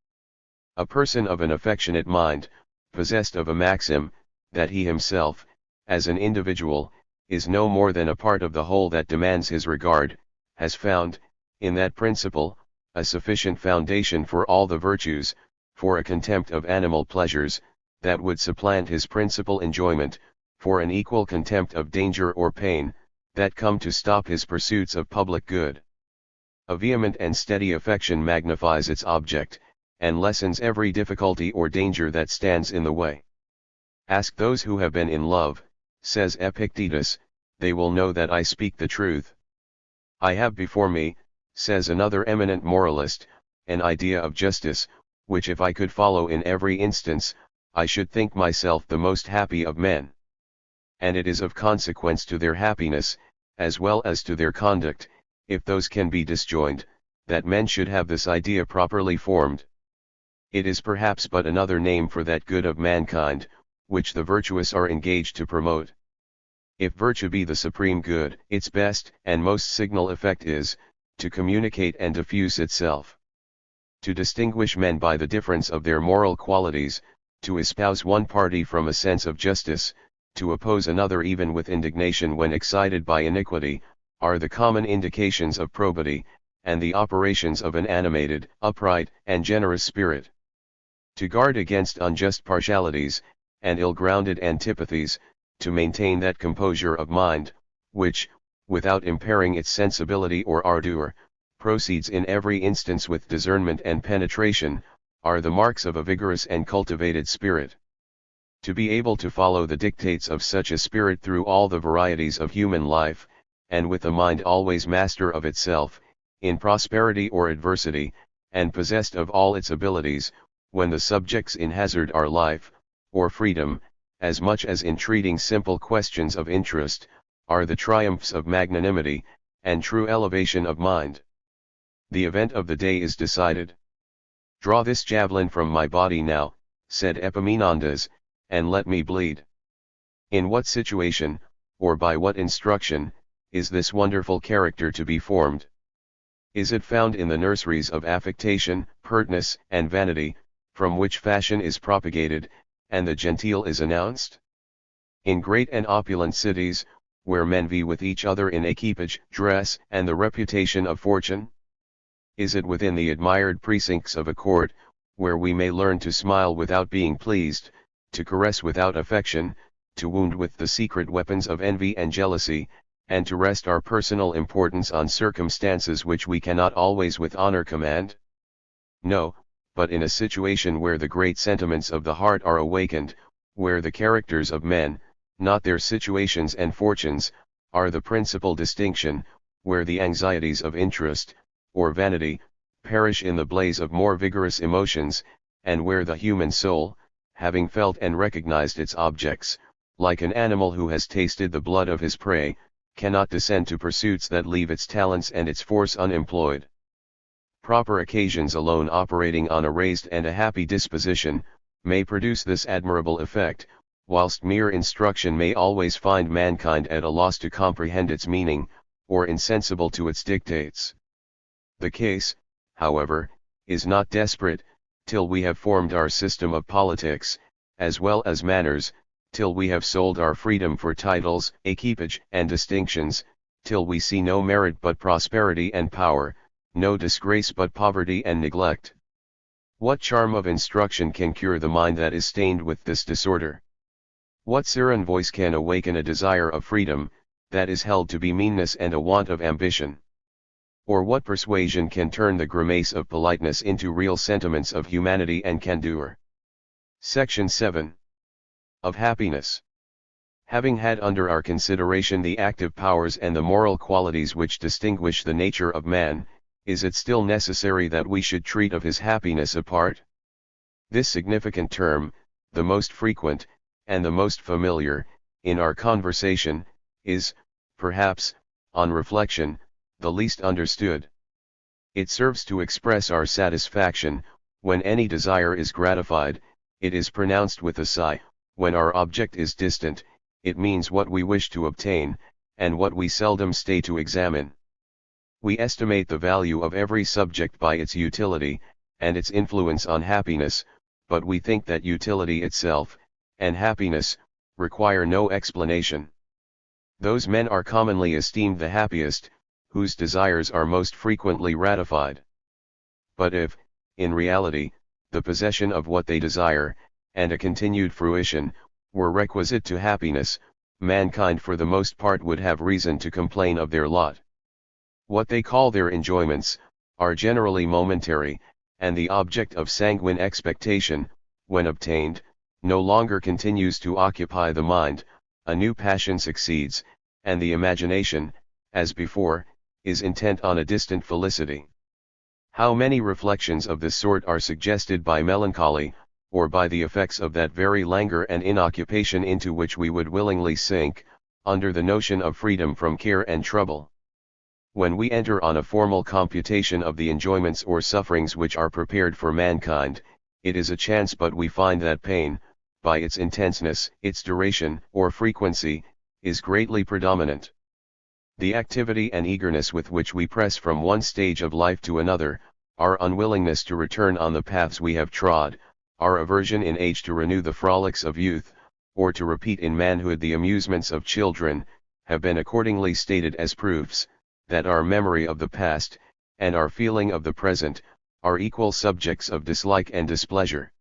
A person of an affectionate mind, possessed of a maxim, that he himself, as an individual, is no more than a part of the whole that demands his regard, has found, in that principle, a sufficient foundation for all the virtues, for a contempt of animal pleasures, that would supplant his principal enjoyment, for an equal contempt of danger or pain, that come to stop his pursuits of public good. A vehement and steady affection magnifies its object, and lessens every difficulty or danger that stands in the way. Ask those who have been in love, says Epictetus, they will know that I speak the truth. I have before me, says another eminent moralist, an idea of justice, which if I could follow in every instance, I should think myself the most happy of men. And it is of consequence to their happiness, as well as to their conduct, if those can be disjoined, that men should have this idea properly formed. It is perhaps but another name for that good of mankind, which the virtuous are engaged to promote. If virtue be the supreme good, its best and most signal effect is, to communicate and diffuse itself. To distinguish men by the difference of their moral qualities, to espouse one party from a sense of justice, to oppose another even with indignation when excited by iniquity, are the common indications of probity, and the operations of an animated, upright, and generous spirit. To guard against unjust partialities, and ill-grounded antipathies, to maintain that composure of mind, which, without impairing its sensibility or ardor, proceeds in every instance with discernment and penetration, are the marks of a vigorous and cultivated spirit. To be able to follow the dictates of such a spirit through all the varieties of human life, and with a mind always master of itself, in prosperity or adversity, and possessed of all its abilities, when the subjects in hazard are life, or freedom, as much as in treating simple questions of interest, are the triumphs of magnanimity, and true elevation of mind. The event of the day is decided. Draw this javelin from my body now, said Epaminondas, and let me bleed. In what situation, or by what instruction, is this wonderful character to be formed? Is it found in the nurseries of affectation, pertness, and vanity, from which fashion is propagated, and the genteel is announced? In great and opulent cities, where men vie with each other in equipage, dress, and the reputation of fortune? Is it within the admired precincts of a court, where we may learn to smile without being pleased, to caress without affection, to wound with the secret weapons of envy and jealousy, and to rest our personal importance on circumstances which we cannot always with honor command? No, but in a situation where the great sentiments of the heart are awakened, where the characters of men, not their situations and fortunes, are the principal distinction, where the anxieties of interest, or vanity, perish in the blaze of more vigorous emotions, and where the human soul, having felt and recognized its objects, like an animal who has tasted the blood of his prey, cannot descend to pursuits that leave its talents and its force unemployed. Proper occasions alone operating on a raised and a happy disposition, may produce this admirable effect, whilst mere instruction may always find mankind at a loss to comprehend its meaning, or insensible to its dictates. The case, however, is not desperate, till we have formed our system of politics, as well as manners, till we have sold our freedom for titles, equipage, and distinctions, till we see no merit but prosperity and power, no disgrace but poverty and neglect. What charm of instruction can cure the mind that is stained with this disorder? What serene voice can awaken a desire of freedom, that is held to be meanness and a want of ambition? Or what persuasion can turn the grimace of politeness into real sentiments of humanity and candor? Section 7. Of Happiness. Having had under our consideration the active powers and the moral qualities which distinguish the nature of man, is it still necessary that we should treat of his happiness apart? This significant term, the most frequent, and the most familiar, in our conversation, is, perhaps, on reflection, the least understood. It serves to express our satisfaction, when any desire is gratified; it is pronounced with a sigh, when our object is distant; it means what we wish to obtain, and what we seldom stay to examine. We estimate the value of every subject by its utility, and its influence on happiness, but we think that utility itself, and happiness, require no explanation. Those men are commonly esteemed the happiest, whose desires are most frequently ratified. But if, in reality, the possession of what they desire, and a continued fruition, were requisite to happiness, mankind for the most part would have reason to complain of their lot. What they call their enjoyments, are generally momentary, and the object of sanguine expectation, when obtained, no longer continues to occupy the mind; a new passion succeeds, and the imagination, as before, is intent on a distant felicity. How many reflections of this sort are suggested by melancholy, or by the effects of that very languor and inoccupation into which we would willingly sink, under the notion of freedom from care and trouble. When we enter on a formal computation of the enjoyments or sufferings which are prepared for mankind, it is a chance but we find that pain, by its intenseness, its duration, or frequency, is greatly predominant. The activity and eagerness with which we press from one stage of life to another, our unwillingness to return on the paths we have trod, our aversion in age to renew the frolics of youth, or to repeat in manhood the amusements of children, have been accordingly stated as proofs, that our memory of the past, and our feeling of the present, are equal subjects of dislike and displeasure.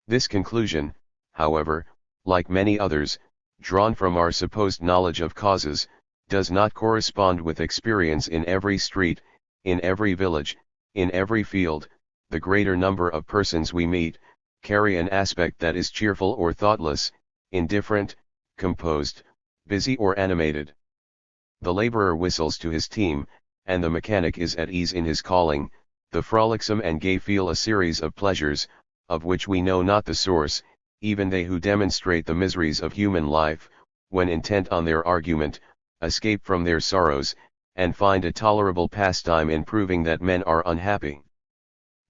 This conclusion, however, like many others, drawn from our supposed knowledge of causes, does not correspond with experience. In every street, in every village, in every field, the greater number of persons we meet, carry an aspect that is cheerful or thoughtless, indifferent, composed, busy or animated. The laborer whistles to his team, and the mechanic is at ease in his calling; the frolicsome and gay feel a series of pleasures, of which we know not the source; even they who demonstrate the miseries of human life, when intent on their argument, escape from their sorrows, and find a tolerable pastime in proving that men are unhappy.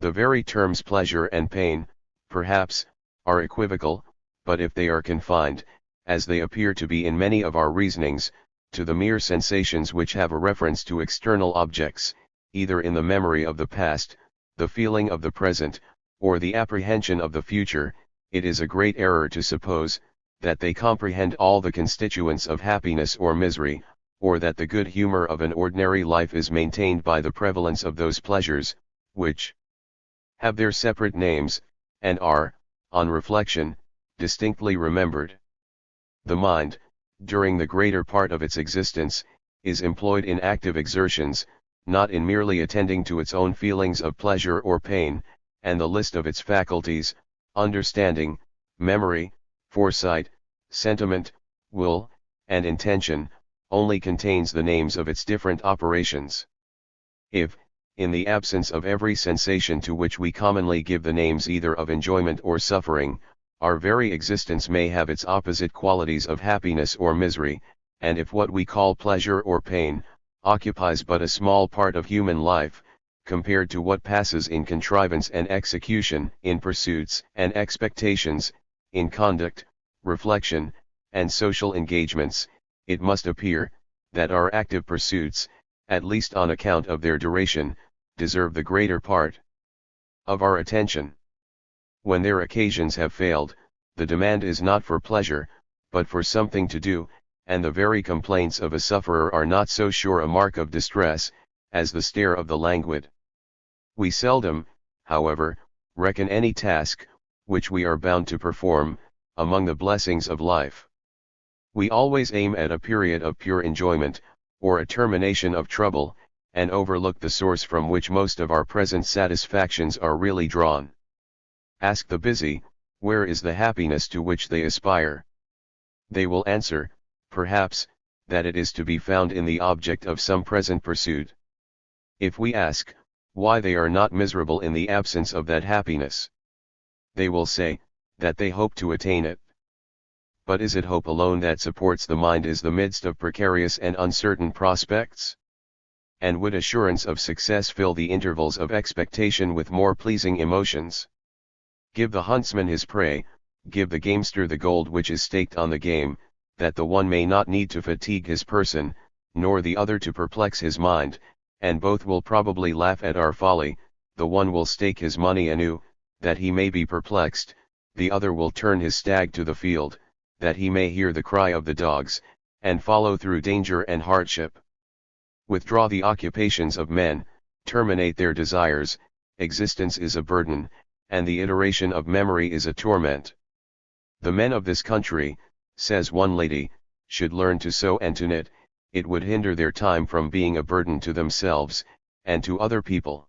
The very terms pleasure and pain, perhaps, are equivocal, but if they are confined, as they appear to be in many of our reasonings, to the mere sensations which have a reference to external objects, either in the memory of the past, the feeling of the present, or the apprehension of the future, it is a great error to suppose, that they comprehend all the constituents of happiness or misery, or that the good humor of an ordinary life is maintained by the prevalence of those pleasures, which have their separate names, and are, on reflection, distinctly remembered. The mind, during the greater part of its existence, is employed in active exertions, not in merely attending to its own feelings of pleasure or pain, and the list of its faculties, understanding, memory, foresight, sentiment, will, and intention, only contains the names of its different operations. If, in the absence of every sensation to which we commonly give the names either of enjoyment or suffering, our very existence may have its opposite qualities of happiness or misery, and if what we call pleasure or pain, occupies but a small part of human life, compared to what passes in contrivance and execution, in pursuits and expectations, in conduct, reflection, and social engagements, it must appear, that our active pursuits, at least on account of their duration, deserve the greater part of our attention. When their occasions have failed, the demand is not for pleasure, but for something to do, and the very complaints of a sufferer are not so sure a mark of distress, as the stare of the languid. We seldom, however, reckon any task, which we are bound to perform, among the blessings of life. We always aim at a period of pure enjoyment, or a termination of trouble, and overlook the source from which most of our present satisfactions are really drawn. Ask the busy, where is the happiness to which they aspire? They will answer, perhaps, that it is to be found in the object of some present pursuit. If we ask, why they are not miserable in the absence of that happiness, they will say, that they hope to attain it. But is it hope alone that supports the mind in the midst of precarious and uncertain prospects? And would assurance of success fill the intervals of expectation with more pleasing emotions? Give the huntsman his prey, give the gamester the gold which is staked on the game, that the one may not need to fatigue his person, nor the other to perplex his mind, and both will probably laugh at our folly. The one will stake his money anew, that he may be perplexed, the other will turn his stag to the field, that he may hear the cry of the dogs, and follow through danger and hardship. Withdraw the occupations of men, terminate their desires, existence is a burden, and the iteration of memory is a torment. The men of this country, says one lady, should learn to sew and to knit, it would hinder their time from being a burden to themselves, and to other people.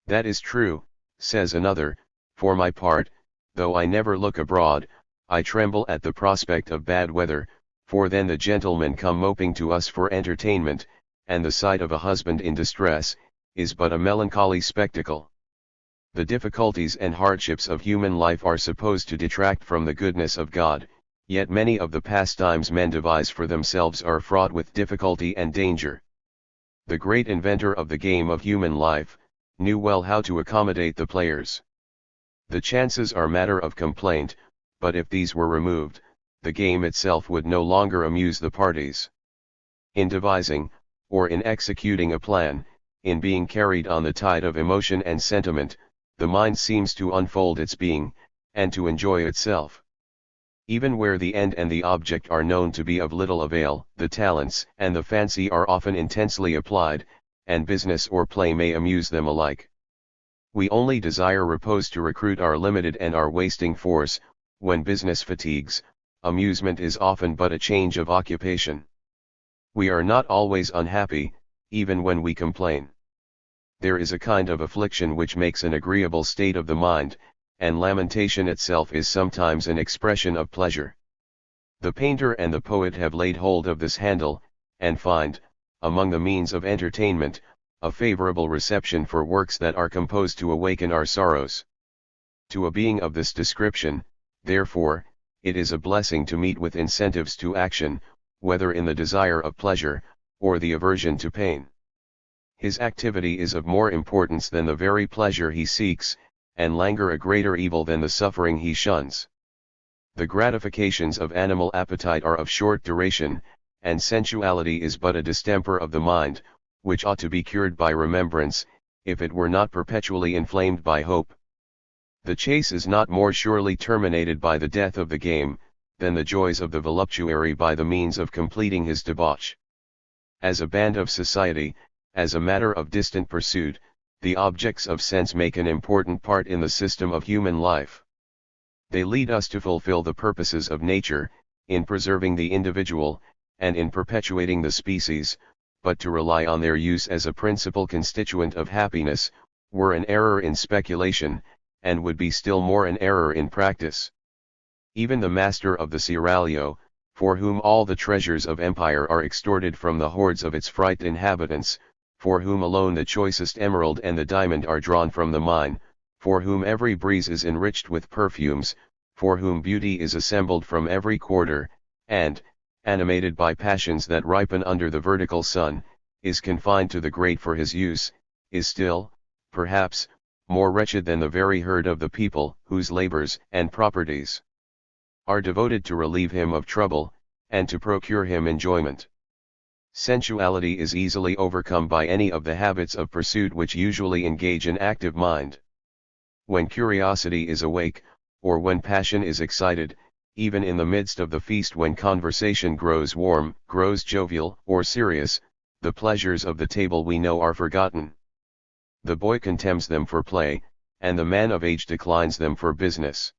That is true, says another, for my part, though I never look abroad, I tremble at the prospect of bad weather, for then the gentlemen come moping to us for entertainment, and the sight of a husband in distress, is but a melancholy spectacle. The difficulties and hardships of human life are supposed to detract from the goodness of God, yet many of the pastimes men devise for themselves are fraught with difficulty and danger. The great inventor of the game of human life, knew well how to accommodate the players. The chances are matter of complaint, but if these were removed, the game itself would no longer amuse the parties. In devising, or in executing a plan, in being carried on the tide of emotion and sentiment, the mind seems to unfold its being, and to enjoy itself. Even where the end and the object are known to be of little avail, the talents and the fancy are often intensely applied, and business or play may amuse them alike. We only desire repose to recruit our limited and our wasting force. When business fatigues, amusement is often but a change of occupation. We are not always unhappy, even when we complain. There is a kind of affliction which makes an agreeable state of the mind, and lamentation itself is sometimes an expression of pleasure. The painter and the poet have laid hold of this handle, and find, among the means of entertainment, a favorable reception for works that are composed to awaken our sorrows. To a being of this description, therefore, it is a blessing to meet with incentives to action, whether in the desire of pleasure, or the aversion to pain. His activity is of more importance than the very pleasure he seeks, and languor a greater evil than the suffering he shuns. The gratifications of animal appetite are of short duration, and sensuality is but a distemper of the mind, which ought to be cured by remembrance, if it were not perpetually inflamed by hope. The chase is not more surely terminated by the death of the game, than the joys of the voluptuary by the means of completing his debauch. As a band of society, as a matter of distant pursuit, the objects of sense make an important part in the system of human life. They lead us to fulfill the purposes of nature, in preserving the individual, and in perpetuating the species, but to rely on their use as a principal constituent of happiness, were an error in speculation, and would be still more an error in practice. Even the master of the seraglio, for whom all the treasures of empire are extorted from the hoards of its frightened inhabitants, for whom alone the choicest emerald and the diamond are drawn from the mine, for whom every breeze is enriched with perfumes, for whom beauty is assembled from every quarter, and, animated by passions that ripen under the vertical sun, is confined to the grate for his use, is still, perhaps, more wretched than the very herd of the people, whose labors and properties are devoted to relieve him of trouble, and to procure him enjoyment. Sensuality is easily overcome by any of the habits of pursuit which usually engage an active mind. When curiosity is awake, or when passion is excited, even in the midst of the feast, when conversation grows warm, grows jovial or serious, the pleasures of the table we know are forgotten. The boy contemns them for play, and the man of age declines them for business.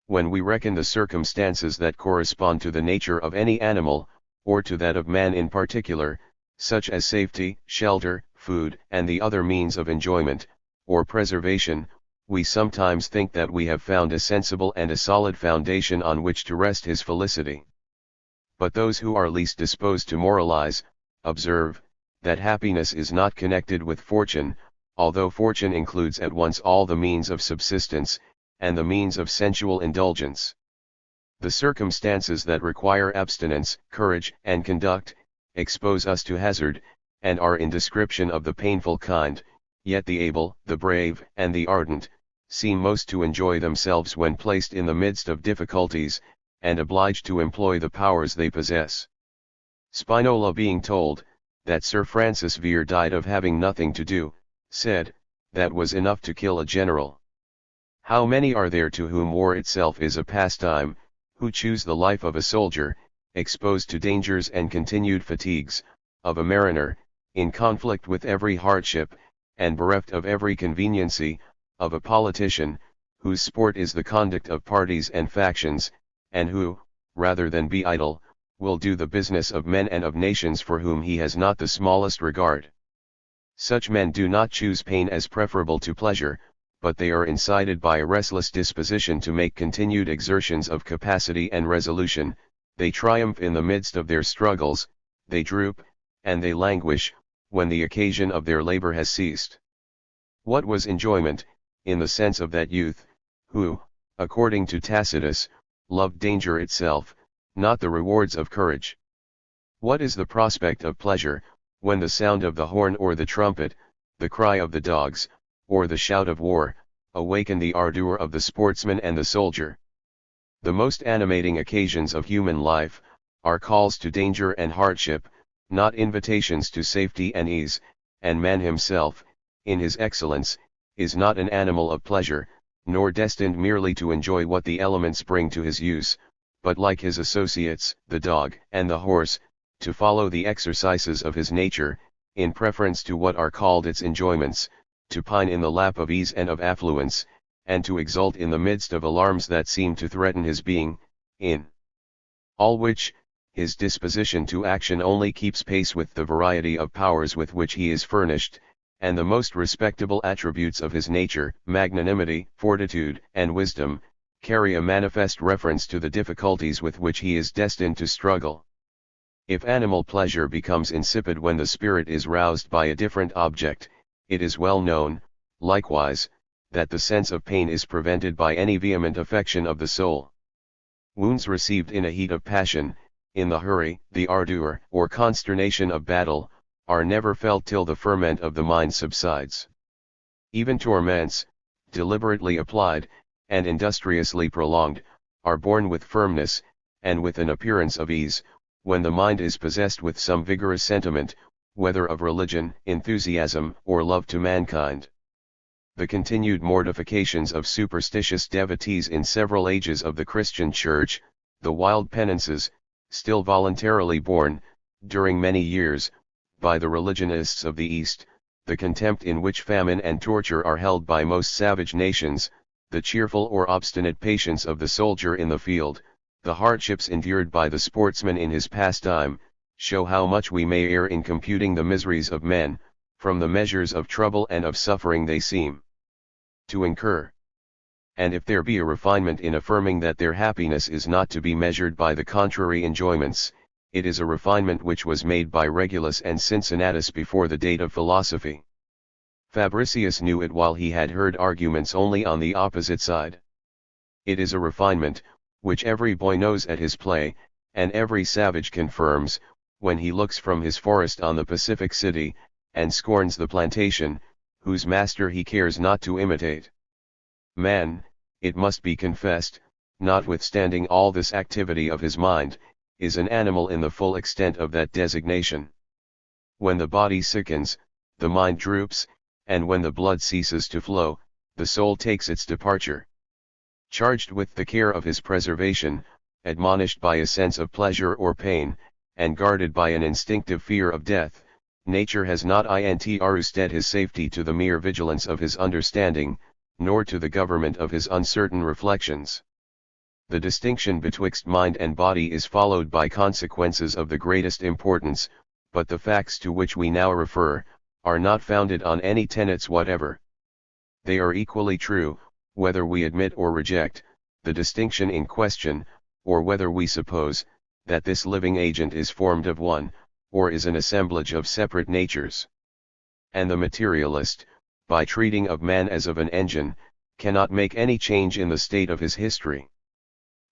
When we reckon the circumstances that correspond to the nature of any animal, or to that of man in particular, such as safety, shelter, food, and the other means of enjoyment, or preservation, we sometimes think that we have found a sensible and a solid foundation on which to rest his felicity. But those who are least disposed to moralize, observe, that happiness is not connected with fortune, although fortune includes at once all the means of subsistence, and the means of sensual indulgence. The circumstances that require abstinence, courage, and conduct, expose us to hazard, and are in description of the painful kind, yet the able, the brave, and the ardent, seem most to enjoy themselves when placed in the midst of difficulties, and obliged to employ the powers they possess. Spinola, being told that Sir Francis Vere died of having nothing to do, said, that was enough to kill a general. How many are there to whom war itself is a pastime, who choose the life of a soldier, exposed to dangers and continued fatigues, of a mariner, in conflict with every hardship, and bereft of every conveniency, of a politician, whose sport is the conduct of parties and factions, and who, rather than be idle, will do the business of men and of nations for whom he has not the smallest regard. Such men do not choose pain as preferable to pleasure, but they are incited by a restless disposition to make continued exertions of capacity and resolution. They triumph in the midst of their struggles, they droop, and they languish, when the occasion of their labor has ceased. What was enjoyment, in the sense of that youth, who, according to Tacitus, loved danger itself, not the rewards of courage? What is the prospect of pleasure, when the sound of the horn or the trumpet, the cry of the dogs, or the shout of war, awaken the ardor of the sportsman and the soldier? The most animating occasions of human life, are calls to danger and hardship, not invitations to safety and ease, and man himself, in his excellence, is not an animal of pleasure, nor destined merely to enjoy what the elements bring to his use, but like his associates, the dog and the horse, to follow the exercises of his nature, in preference to what are called its enjoyments, to pine in the lap of ease and of affluence, and to exult in the midst of alarms that seem to threaten his being, in all which, his disposition to action only keeps pace with the variety of powers with which he is furnished, and the most respectable attributes of his nature, magnanimity, fortitude, and wisdom, carry a manifest reference to the difficulties with which he is destined to struggle. If animal pleasure becomes insipid when the spirit is roused by a different object, it is well known, likewise, that the sense of pain is prevented by any vehement affection of the soul. Wounds received in a heat of passion, in the hurry, the ardor, or consternation of battle, are never felt till the ferment of the mind subsides. Even torments, deliberately applied, and industriously prolonged, are borne with firmness, and with an appearance of ease, when the mind is possessed with some vigorous sentiment, whether of religion, enthusiasm, or love to mankind. The continued mortifications of superstitious devotees in several ages of the Christian Church, the wild penances, still voluntarily borne, during many years, by the religionists of the East, the contempt in which famine and torture are held by most savage nations, the cheerful or obstinate patience of the soldier in the field, the hardships endured by the sportsman in his pastime, show how much we may err in computing the miseries of men, from the measures of trouble and of suffering they seem to incur. And if there be a refinement in affirming that their happiness is not to be measured by the contrary enjoyments, it is a refinement which was made by Regulus and Cincinnatus before the date of philosophy. Fabricius knew it while he had heard arguments only on the opposite side. It is a refinement, which every boy knows at his play, and every savage confirms, when he looks from his forest on the Pacific city, and scorns the plantation, whose master he cares not to imitate. Man, it must be confessed, notwithstanding all this activity of his mind, is an animal in the full extent of that designation. When the body sickens, the mind droops, and when the blood ceases to flow, the soul takes its departure. Charged with the care of his preservation, admonished by a sense of pleasure or pain, and guarded by an instinctive fear of death, nature has not intrusted his safety to the mere vigilance of his understanding, nor to the government of his uncertain reflections. The distinction betwixt mind and body is followed by consequences of the greatest importance, but the facts to which we now refer, are not founded on any tenets whatever. They are equally true, whether we admit or reject the distinction in question, or whether we suppose that this living agent is formed of one, or is an assemblage of separate natures. And the materialist, by treating of man as of an engine, cannot make any change in the state of his history.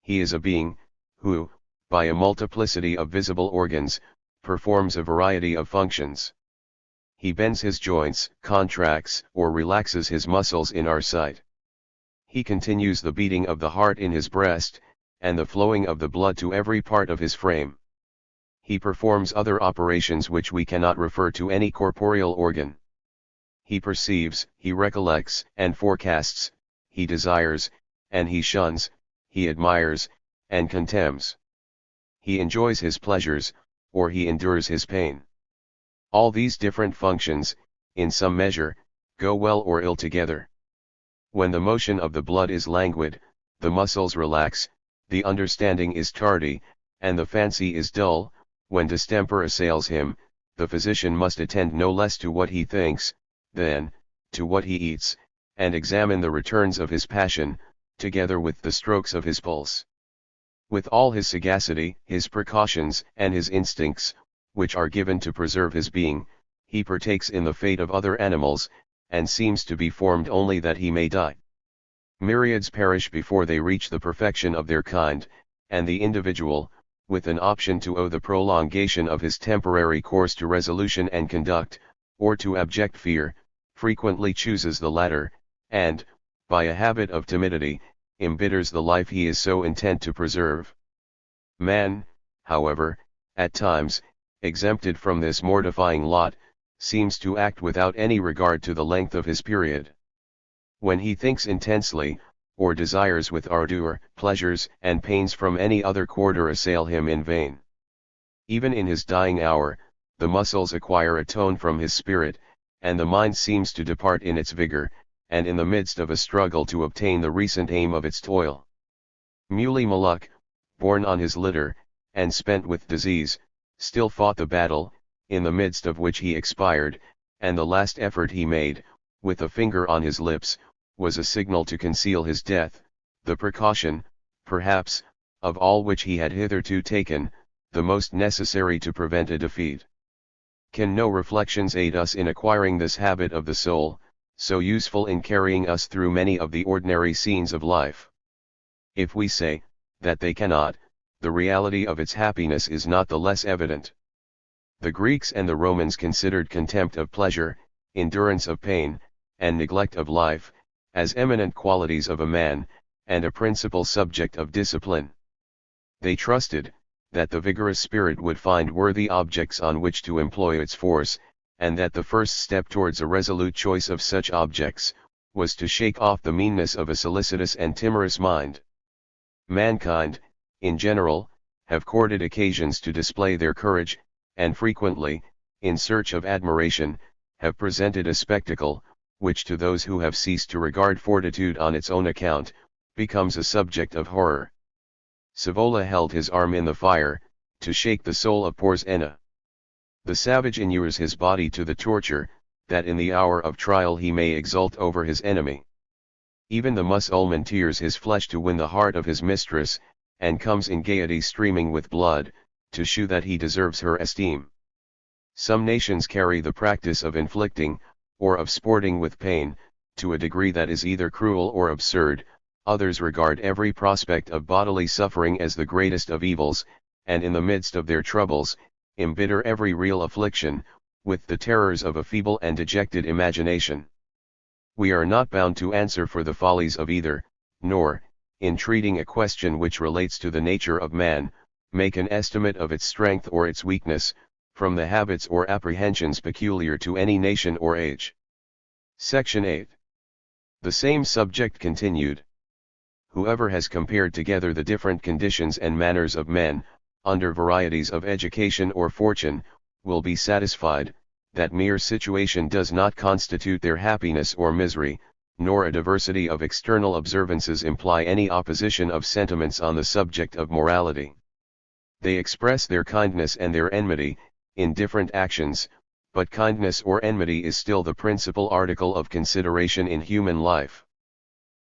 He is a being, who, by a multiplicity of visible organs, performs a variety of functions. He bends his joints, contracts or relaxes his muscles in our sight. He continues the beating of the heart in his breast, and the flowing of the blood to every part of his frame. He performs other operations which we cannot refer to any corporeal organ. He perceives, he recollects, and forecasts, he desires, and he shuns, he admires, and contemns. He enjoys his pleasures, or he endures his pain. All these different functions, in some measure, go well or ill together. When the motion of the blood is languid, the muscles relax, the understanding is tardy, and the fancy is dull. When distemper assails him, the physician must attend no less to what he thinks, than to what he eats, and examine the returns of his passion, together with the strokes of his pulse. With all his sagacity, his precautions, and his instincts, which are given to preserve his being, he partakes in the fate of other animals, and seems to be formed only that he may die. Myriads perish before they reach the perfection of their kind, and the individual, with an option to owe the prolongation of his temporary course to resolution and conduct, or to abject fear, frequently chooses the latter, and, by a habit of timidity, embitters the life he is so intent to preserve. Man, however, at times, exempted from this mortifying lot, seems to act without any regard to the length of his period. When he thinks intensely, or desires with ardor, pleasures and pains from any other quarter assail him in vain. Even in his dying hour, the muscles acquire a tone from his spirit, and the mind seems to depart in its vigor, and in the midst of a struggle to obtain the recent aim of its toil. Muley Maluk, born on his litter, and spent with disease, still fought the battle, in the midst of which he expired, and the last effort he made, with a finger on his lips, was a signal to conceal his death, the precaution, perhaps, of all which he had hitherto taken, the most necessary to prevent a defeat. Can no reflections aid us in acquiring this habit of the soul, so useful in carrying us through many of the ordinary scenes of life? If we say that they cannot, the reality of its happiness is not the less evident. The Greeks and the Romans considered contempt of pleasure, endurance of pain, and neglect of life, as eminent qualities of a man, and a principal subject of discipline. They trusted that the vigorous spirit would find worthy objects on which to employ its force, and that the first step towards a resolute choice of such objects, was to shake off the meanness of a solicitous and timorous mind. Mankind, in general, have courted occasions to display their courage, and frequently, in search of admiration, have presented a spectacle, which to those who have ceased to regard fortitude on its own account, becomes a subject of horror. Savola held his arm in the fire, to shake the soul of Porsena. The savage inures his body to the torture, that in the hour of trial he may exult over his enemy. Even the Mussulman tears his flesh to win the heart of his mistress, and comes in gaiety streaming with blood, to shew that he deserves her esteem. Some nations carry the practice of inflicting, or of sporting with pain, to a degree that is either cruel or absurd. Others regard every prospect of bodily suffering as the greatest of evils, and in the midst of their troubles, embitter every real affliction, with the terrors of a feeble and dejected imagination. We are not bound to answer for the follies of either, nor, in treating a question which relates to the nature of man, make an estimate of its strength or its weakness, from the habits or apprehensions peculiar to any nation or age. Section 8. The same subject continued. Whoever has compared together the different conditions and manners of men, under varieties of education or fortune, will be satisfied, that mere situation does not constitute their happiness or misery, nor a diversity of external observances imply any opposition of sentiments on the subject of morality. They express their kindness and their enmity, in different actions, but kindness or enmity is still the principal article of consideration in human life.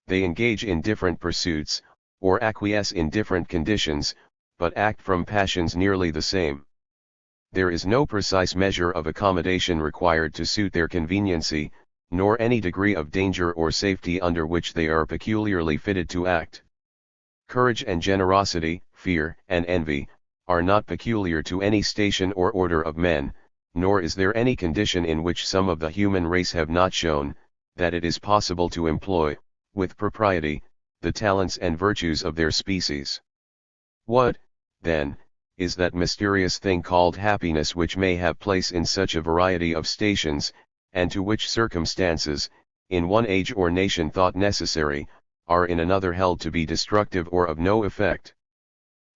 They engage in different pursuits, or acquiesce in different conditions, but act from passions nearly the same. There is no precise measure of accommodation required to suit their conveniency, nor any degree of danger or safety under which they are peculiarly fitted to act. Courage and generosity, fear and envy, are not peculiar to any station or order of men, nor is there any condition in which some of the human race have not shown, that it is possible to employ, with propriety, the talents and virtues of their species. What, then, is that mysterious thing called happiness which may have place in such a variety of stations, and to which circumstances, in one age or nation thought necessary, are in another held to be destructive or of no effect?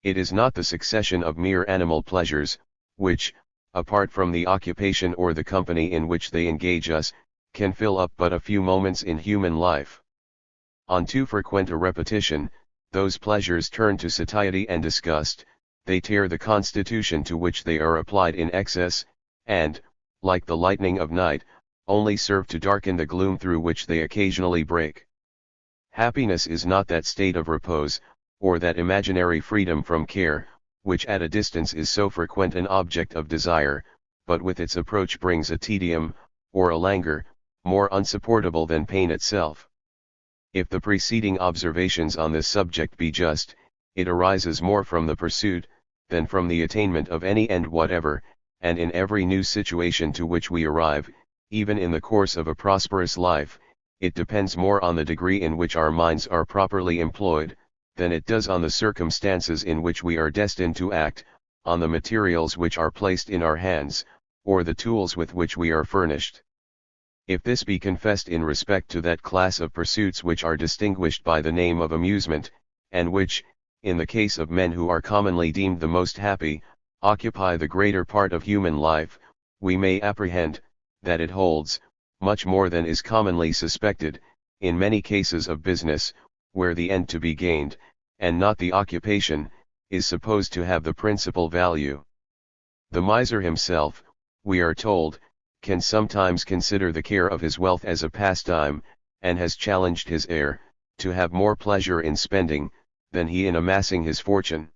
It is not the succession of mere animal pleasures, which, apart from the occupation or the company in which they engage us, can fill up but a few moments in human life. On too frequent a repetition, those pleasures turn to satiety and disgust, they tear the constitution to which they are applied in excess, and, like the lightning of night, only serve to darken the gloom through which they occasionally break. Happiness is not that state of repose, or that imaginary freedom from care, which at a distance is so frequent an object of desire, but with its approach brings a tedium, or a languor, more unsupportable than pain itself. If the preceding observations on this subject be just, it arises more from the pursuit, than from the attainment of any end whatever, and in every new situation to which we arrive, even in the course of a prosperous life, it depends more on the degree in which our minds are properly employed, than it does on the circumstances in which we are destined to act, on the materials which are placed in our hands, or the tools with which we are furnished. If this be confessed in respect to that class of pursuits which are distinguished by the name of amusement, and which, in the case of men who are commonly deemed the most happy, occupy the greater part of human life, we may apprehend, that it holds, much more than is commonly suspected, in many cases of business, where the end to be gained, and not the occupation, is supposed to have the principal value. The miser himself, we are told, can sometimes consider the care of his wealth as a pastime, and has challenged his heir, to have more pleasure in spending, than he in amassing his fortune.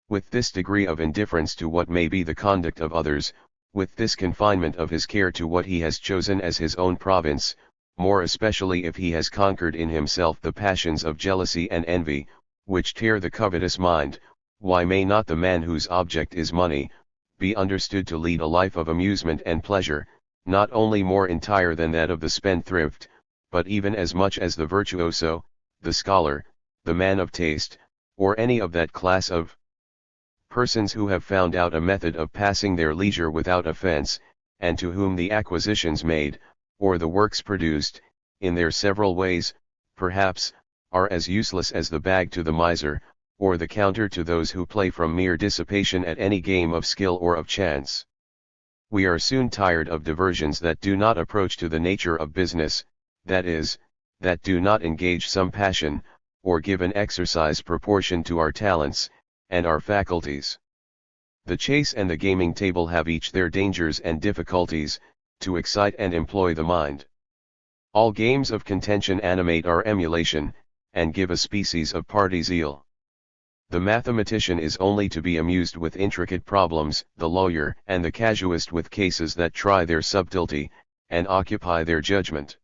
With this degree of indifference to what may be the conduct of others, with this confinement of his care to what he has chosen as his own province, more especially if he has conquered in himself the passions of jealousy and envy, which tear the covetous mind, why may not the man whose object is money, be understood to lead a life of amusement and pleasure, not only more entire than that of the spendthrift, but even as much as the virtuoso, the scholar, the man of taste, or any of that class of persons who have found out a method of passing their leisure without offense, and to whom the acquisitions made, or the works produced, in their several ways, perhaps, are as useless as the bag to the miser, or the counter to those who play from mere dissipation at any game of skill or of chance. We are soon tired of diversions that do not approach to the nature of business, that is, that do not engage some passion, or give an exercise proportion to our talents, and our faculties. The chase and the gaming table have each their dangers and difficulties, to excite and employ the mind. All games of contention animate our emulation, and give a species of party zeal. The mathematician is only to be amused with intricate problems, the lawyer and the casuist with cases that try their subtlety, and occupy their judgment.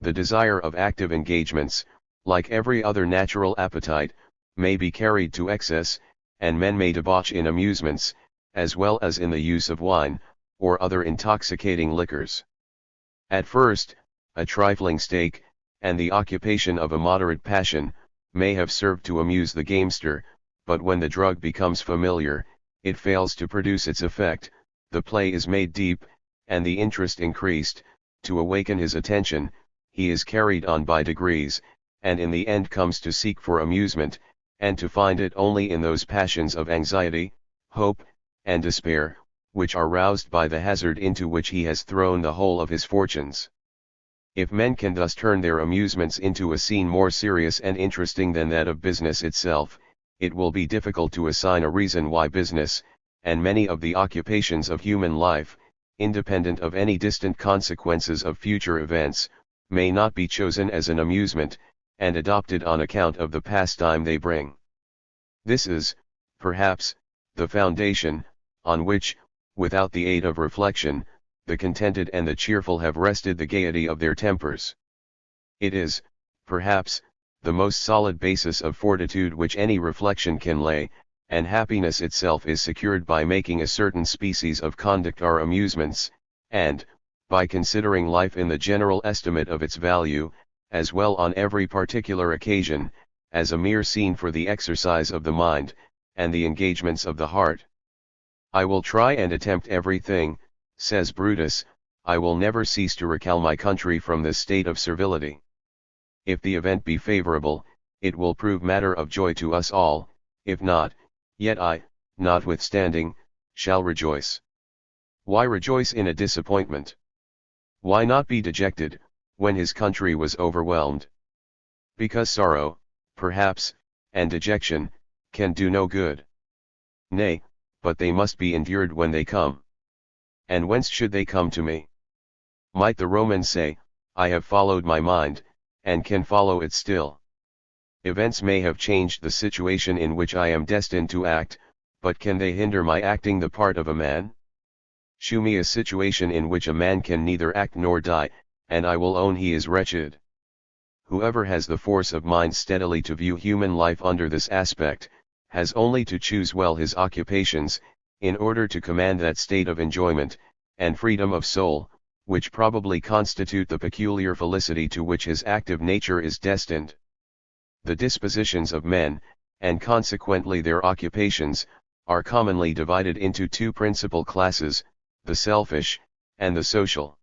The desire of active engagements, like every other natural appetite, may be carried to excess, and men may debauch in amusements, as well as in the use of wine, or other intoxicating liquors. At first, a trifling stake, and the occupation of a moderate passion, may have served to amuse the gamester, but when the drug becomes familiar, it fails to produce its effect, the play is made deep, and the interest increased. To awaken his attention, he is carried on by degrees, and in the end comes to seek for amusement, and to find it only in those passions of anxiety, hope, and despair, which are roused by the hazard into which he has thrown the whole of his fortunes. If men can thus turn their amusements into a scene more serious and interesting than that of business itself, it will be difficult to assign a reason why business, and many of the occupations of human life, independent of any distant consequences of future events, may not be chosen as an amusement, and adopted on account of the pastime they bring. This is, perhaps, the foundation, on which, without the aid of reflection, the contented and the cheerful have rested the gaiety of their tempers. It is, perhaps, the most solid basis of fortitude which any reflection can lay, and happiness itself is secured by making a certain species of conduct our amusements, and, by considering life in the general estimate of its value, as well on every particular occasion, as a mere scene for the exercise of the mind, and the engagements of the heart. I will try and attempt everything, says Brutus, I will never cease to recall my country from this state of servility. If the event be favorable, it will prove matter of joy to us all, if not, yet I, notwithstanding, shall rejoice. Why rejoice in a disappointment? Why not be dejected, when his country was overwhelmed? Because sorrow, perhaps, and dejection, can do no good. Nay, but they must be endured when they come. And whence should they come to me? Might the Romans say, I have followed my mind, and can follow it still. Events may have changed the situation in which I am destined to act, but can they hinder my acting the part of a man? Shew me a situation in which a man can neither act nor die, and I will own he is wretched. Whoever has the force of mind steadily to view human life under this aspect, has only to choose well his occupations, in order to command that state of enjoyment, and freedom of soul, which probably constitute the peculiar felicity to which his active nature is destined. The dispositions of men, and consequently their occupations, are commonly divided into two principal classes, the selfish, and the social.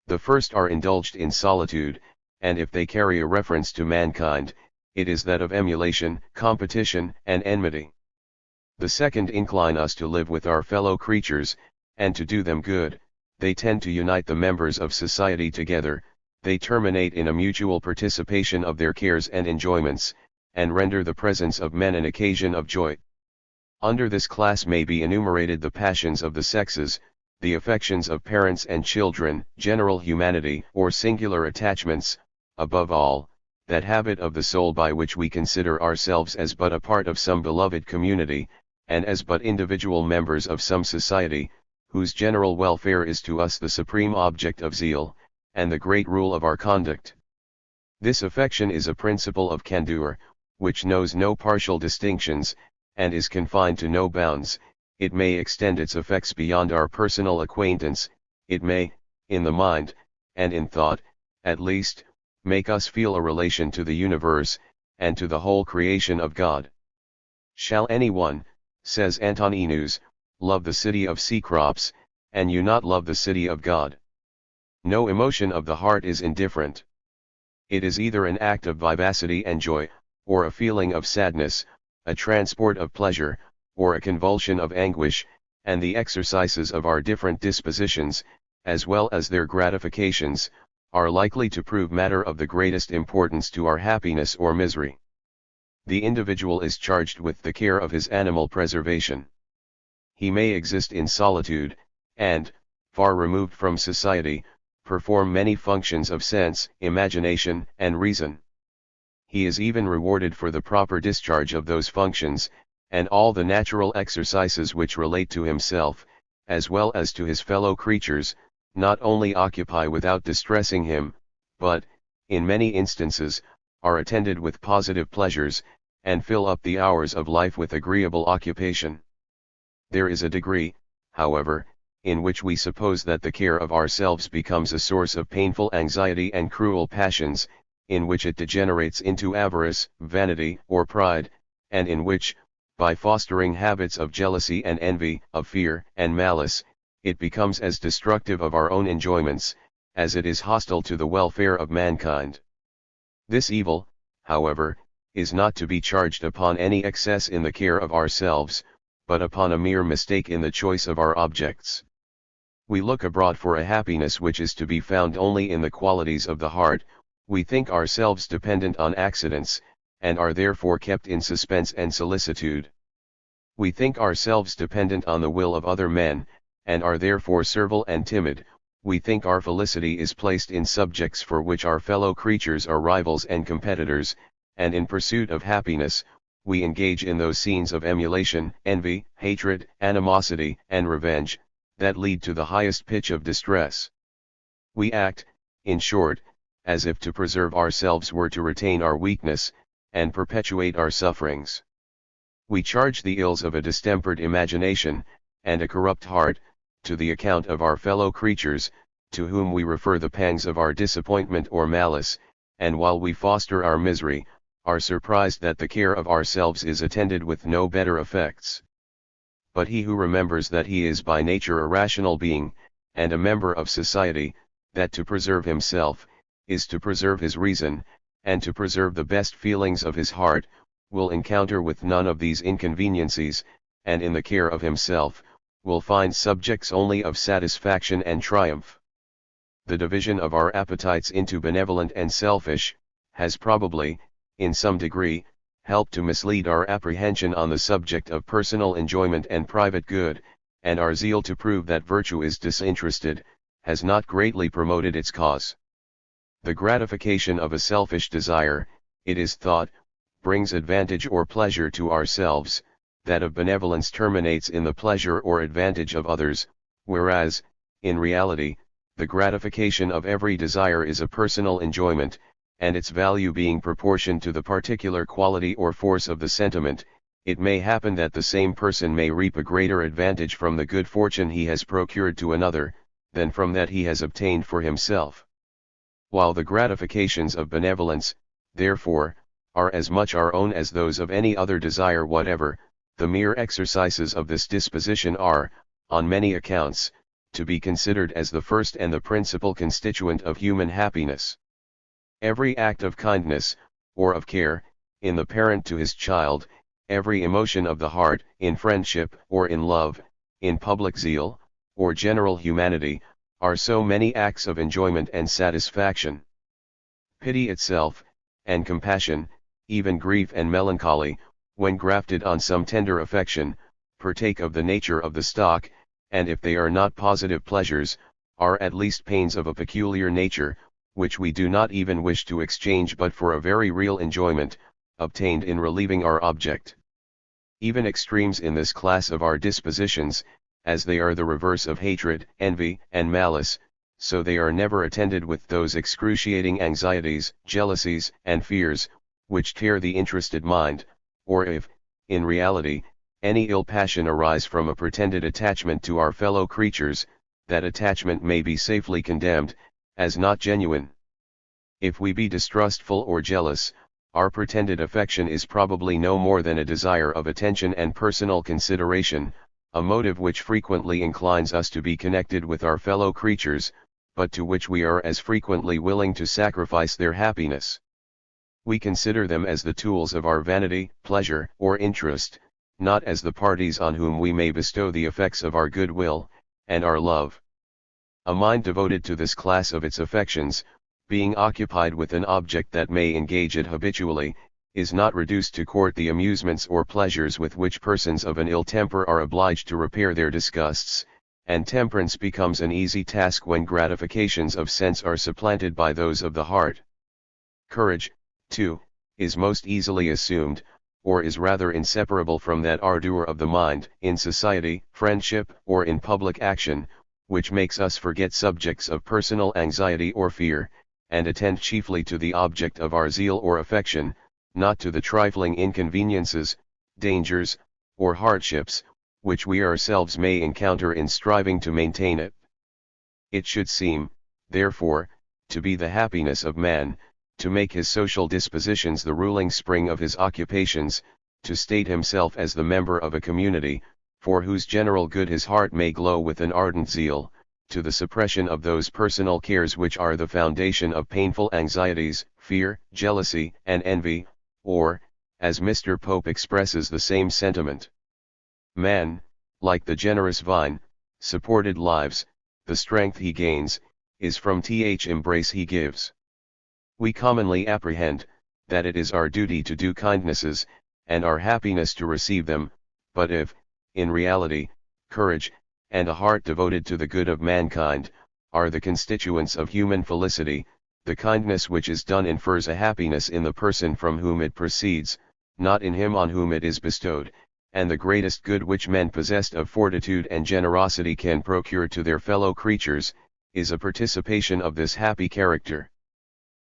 The first are indulged in solitude, and if they carry a reference to mankind, it is that of emulation, competition, and enmity. The second incline us to live with our fellow creatures, and to do them good. They tend to unite the members of society together, they terminate in a mutual participation of their cares and enjoyments, and render the presence of men an occasion of joy. Under this class may be enumerated the passions of the sexes, the affections of parents and children, general humanity, or singular attachments, above all, that habit of the soul by which we consider ourselves as but a part of some beloved community, and as but individual members of some society, whose general welfare is to us the supreme object of zeal, and the great rule of our conduct. This affection is a principle of candor, which knows no partial distinctions, and is confined to no bounds. It may extend its effects beyond our personal acquaintance, it may, in the mind, and in thought, at least, make us feel a relation to the universe, and to the whole creation of God. Shall anyone, says Antoninus, love the city of Cecrops, and you not love the city of God? No emotion of the heart is indifferent. It is either an act of vivacity and joy, or a feeling of sadness, a transport of pleasure, or a convulsion of anguish, and the exercises of our different dispositions, as well as their gratifications, are likely to prove matter of the greatest importance to our happiness or misery. The individual is charged with the care of his animal preservation. He may exist in solitude, and, far removed from society, perform many functions of sense, imagination, and reason. He is even rewarded for the proper discharge of those functions, and all the natural exercises which relate to himself, as well as to his fellow creatures, not only occupy without distressing him, but, in many instances, are attended with positive pleasures, and fill up the hours of life with agreeable occupation. There is a degree, however, in which we suppose that the care of ourselves becomes a source of painful anxiety and cruel passions, in which it degenerates into avarice, vanity, or pride, and in which, by fostering habits of jealousy and envy, of fear and malice, it becomes as destructive of our own enjoyments, as it is hostile to the welfare of mankind. This evil, however, is not to be charged upon any excess in the care of ourselves, but upon a mere mistake in the choice of our objects. We look abroad for a happiness which is to be found only in the qualities of the heart, we think ourselves dependent on accidents, and are therefore kept in suspense and solicitude. We think ourselves dependent on the will of other men, and are therefore servile and timid. We think our felicity is placed in subjects for which our fellow creatures are rivals and competitors, and in pursuit of happiness, we engage in those scenes of emulation, envy, hatred, animosity, and revenge, that lead to the highest pitch of distress. We act, in short, as if to preserve ourselves were to retain our weakness, and perpetuate our sufferings. We charge the ills of a distempered imagination, and a corrupt heart, to the account of our fellow creatures, to whom we refer the pangs of our disappointment or malice, and while we foster our misery, are surprised that the care of ourselves is attended with no better effects. But he who remembers that he is by nature a rational being, and a member of society, that to preserve himself, is to preserve his reason, and to preserve the best feelings of his heart, will encounter with none of these inconveniencies, and in the care of himself, will find subjects only of satisfaction and triumph. The division of our appetites into benevolent and selfish, has probably, in some degree, helped to mislead our apprehension on the subject of personal enjoyment and private good, and our zeal to prove that virtue is disinterested, has not greatly promoted its cause. The gratification of a selfish desire, it is thought, brings advantage or pleasure to ourselves, that of benevolence terminates in the pleasure or advantage of others, whereas, in reality, the gratification of every desire is a personal enjoyment, and its value being proportioned to the particular quality or force of the sentiment, it may happen that the same person may reap a greater advantage from the good fortune he has procured to another, than from that he has obtained for himself. While the gratifications of benevolence, therefore, are as much our own as those of any other desire whatever, the mere exercises of this disposition are, on many accounts, to be considered as the first and the principal constituent of human happiness. Every act of kindness, or of care, in the parent to his child, every emotion of the heart, in friendship or in love, in public zeal, or general humanity, are so many acts of enjoyment and satisfaction. Pity itself, and compassion, even grief and melancholy, when grafted on some tender affection, partake of the nature of the stock, and if they are not positive pleasures, are at least pains of a peculiar nature, which we do not even wish to exchange but for a very real enjoyment, obtained in relieving our object. Even extremes in this class of our dispositions, as they are the reverse of hatred, envy, and malice, so they are never attended with those excruciating anxieties, jealousies, and fears, which tear the interested mind, or if, in reality, any ill passion arise from a pretended attachment to our fellow creatures, that attachment may be safely condemned, as not genuine. If we be distrustful or jealous, our pretended affection is probably no more than a desire of attention and personal consideration, a motive which frequently inclines us to be connected with our fellow creatures, but to which we are as frequently willing to sacrifice their happiness. We consider them as the tools of our vanity, pleasure, or interest, not as the parties on whom we may bestow the effects of our good will, and our love. A mind devoted to this class of its affections, being occupied with an object that may engage it habitually, is not reduced to court the amusements or pleasures with which persons of an ill temper are obliged to repair their disgusts, and temperance becomes an easy task when gratifications of sense are supplanted by those of the heart. Courage, too, is most easily assumed, or is rather inseparable from that ardor of the mind, in society, friendship, or in public action, which makes us forget subjects of personal anxiety or fear, and attend chiefly to the object of our zeal or affection, not to the trifling inconveniences, dangers, or hardships, which we ourselves may encounter in striving to maintain it. It should seem, therefore, to be the happiness of man, to make his social dispositions the ruling spring of his occupations, to state himself as the member of a community, for whose general good his heart may glow with an ardent zeal, to the suppression of those personal cares which are the foundation of painful anxieties, fear, jealousy, and envy, or, as Mr. Pope expresses the same sentiment, man, like the generous vine, supported lives, the strength he gains, is from embrace he gives. We commonly apprehend, that it is our duty to do kindnesses, and our happiness to receive them, but if, in reality, courage, and a heart devoted to the good of mankind, are the constituents of human felicity, the kindness which is done infers a happiness in the person from whom it proceeds, not in him on whom it is bestowed, and the greatest good which men possessed of fortitude and generosity can procure to their fellow creatures, is a participation of this happy character.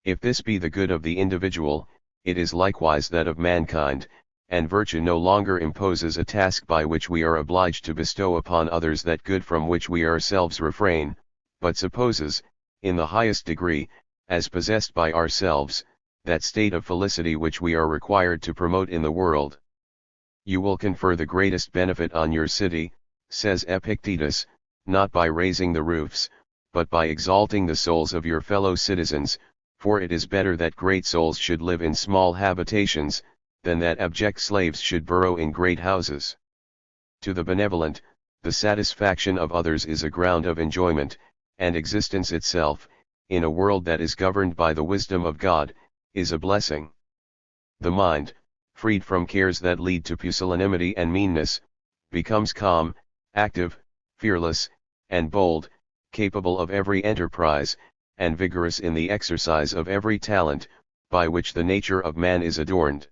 If this be the good of the individual, it is likewise that of mankind, and virtue no longer imposes a task by which we are obliged to bestow upon others that good from which we ourselves refrain, but supposes, in the highest degree, as possessed by ourselves, that state of felicity which we are required to promote in the world. You will confer the greatest benefit on your city, says Epictetus, not by raising the roofs, but by exalting the souls of your fellow citizens, for it is better that great souls should live in small habitations, than that abject slaves should burrow in great houses. To the benevolent, the satisfaction of others is a ground of enjoyment, and existence itself, in a world that is governed by the wisdom of God, is a blessing. The mind, freed from cares that lead to pusillanimity and meanness, becomes calm, active, fearless, and bold, capable of every enterprise, and vigorous in the exercise of every talent, by which the nature of man is adorned.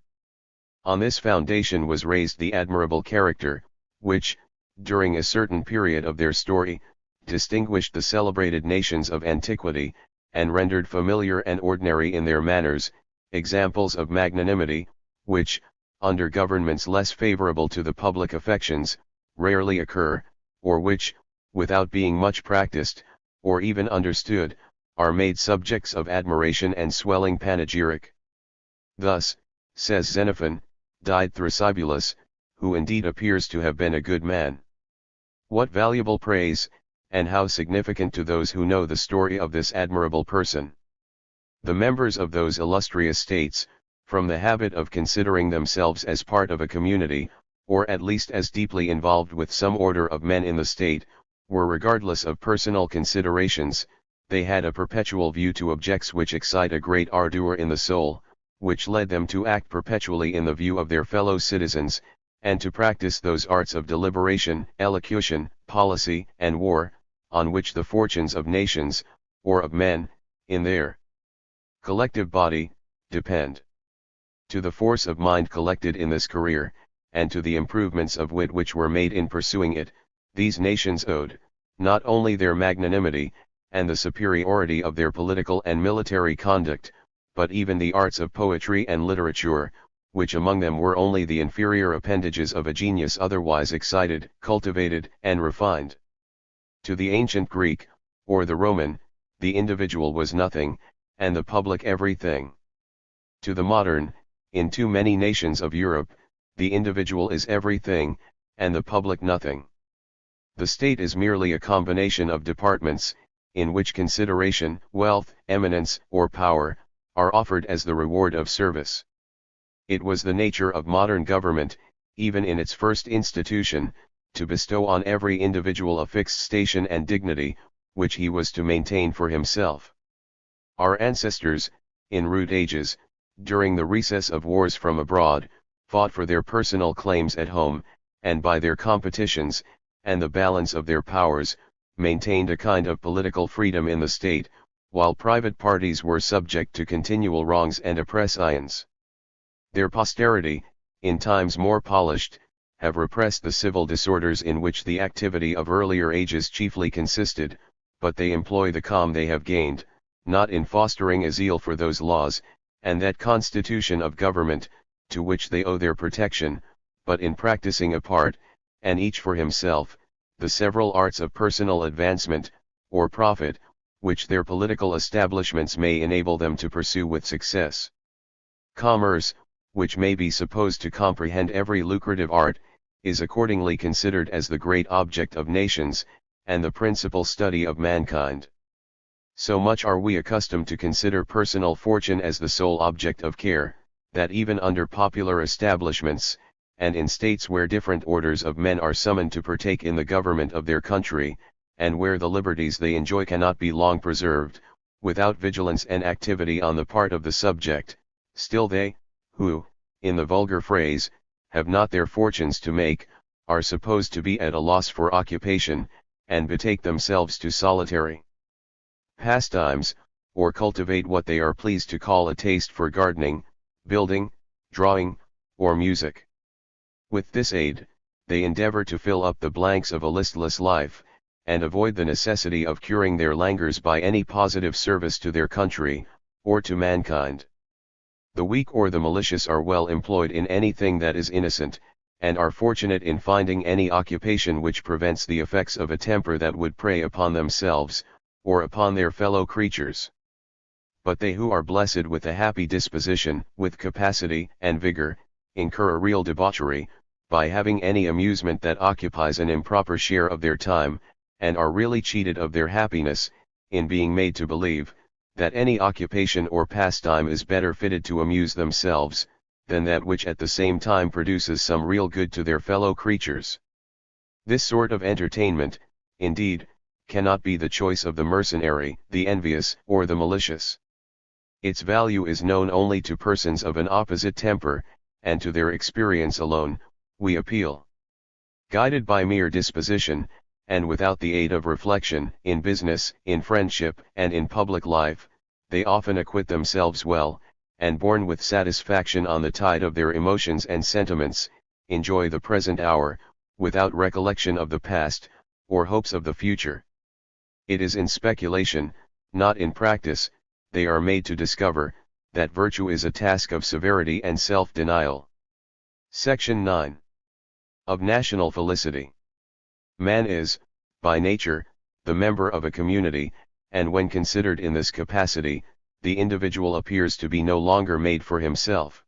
On this foundation was raised the admirable character, which, during a certain period of their story, distinguished the celebrated nations of antiquity, and rendered familiar and ordinary in their manners, examples of magnanimity, which, under governments less favorable to the public affections, rarely occur, or which, without being much practiced, or even understood, are made subjects of admiration and swelling panegyric. Thus, says Xenophon, died Thrasybulus, who indeed appears to have been a good man. What valuable praise, and how significant to those who know the story of this admirable person. The members of those illustrious states, from the habit of considering themselves as part of a community, or at least as deeply involved with some order of men in the state, were regardless of personal considerations. They had a perpetual view to objects which excite a great ardor in the soul, which led them to act perpetually in the view of their fellow citizens, and to practice those arts of deliberation, elocution, policy, and war, on which the fortunes of nations, or of men, in their collective body, depend. To the force of mind collected in this career, and to the improvements of wit which were made in pursuing it, these nations owed, not only their magnanimity, and the superiority of their political and military conduct, but even the arts of poetry and literature, which among them were only the inferior appendages of a genius otherwise excited, cultivated, and refined. To the ancient Greek, or the Roman, the individual was nothing, and the public everything. To the modern, in too many nations of Europe, the individual is everything, and the public nothing. The state is merely a combination of departments, in which consideration, wealth, eminence, or power, are offered as the reward of service. It was the nature of modern government, even in its first institution, to bestow on every individual a fixed station and dignity, which he was to maintain for himself. Our ancestors, in rude ages, during the recess of wars from abroad, fought for their personal claims at home, and by their competitions, and the balance of their powers, maintained a kind of political freedom in the state, while private parties were subject to continual wrongs and oppressions. Their posterity, in times more polished, have repressed the civil disorders in which the activity of earlier ages chiefly consisted, but they employ the calm they have gained, not in fostering a zeal for those laws, and that constitution of government, to which they owe their protection, but in practicing apart, and each for himself, the several arts of personal advancement, or profit, which their political establishments may enable them to pursue with success. Commerce, which may be supposed to comprehend every lucrative art, is accordingly considered as the great object of nations, and the principal study of mankind. So much are we accustomed to consider personal fortune as the sole object of care, that even under popular establishments, and in states where different orders of men are summoned to partake in the government of their country, and where the liberties they enjoy cannot be long preserved, without vigilance and activity on the part of the subject, still they, who, in the vulgar phrase, have not their fortunes to make, are supposed to be at a loss for occupation, and betake themselves to solitary pastimes, or cultivate what they are pleased to call a taste for gardening, building, drawing, or music. With this aid, they endeavor to fill up the blanks of a listless life, and avoid the necessity of curing their languors by any positive service to their country, or to mankind. The weak or the malicious are well employed in anything that is innocent, and are fortunate in finding any occupation which prevents the effects of a temper that would prey upon themselves, or upon their fellow creatures. But they who are blessed with a happy disposition, with capacity and vigor, incur a real debauchery, by having any amusement that occupies an improper share of their time, and are really cheated of their happiness, in being made to believe, that any occupation or pastime is better fitted to amuse themselves, than that which at the same time produces some real good to their fellow creatures. This sort of entertainment, indeed, cannot be the choice of the mercenary, the envious, or the malicious. Its value is known only to persons of an opposite temper, and to their experience alone, we appeal. Guided by mere disposition, and without the aid of reflection, in business, in friendship, and in public life, they often acquit themselves well, and borne with satisfaction on the tide of their emotions and sentiments, enjoy the present hour, without recollection of the past, or hopes of the future. It is in speculation, not in practice, they are made to discover, that virtue is a task of severity and self-denial. Section 9. Of National Felicity. Man is, by nature, the member of a community, and when considered in this capacity, the individual appears to be no longer made for himself.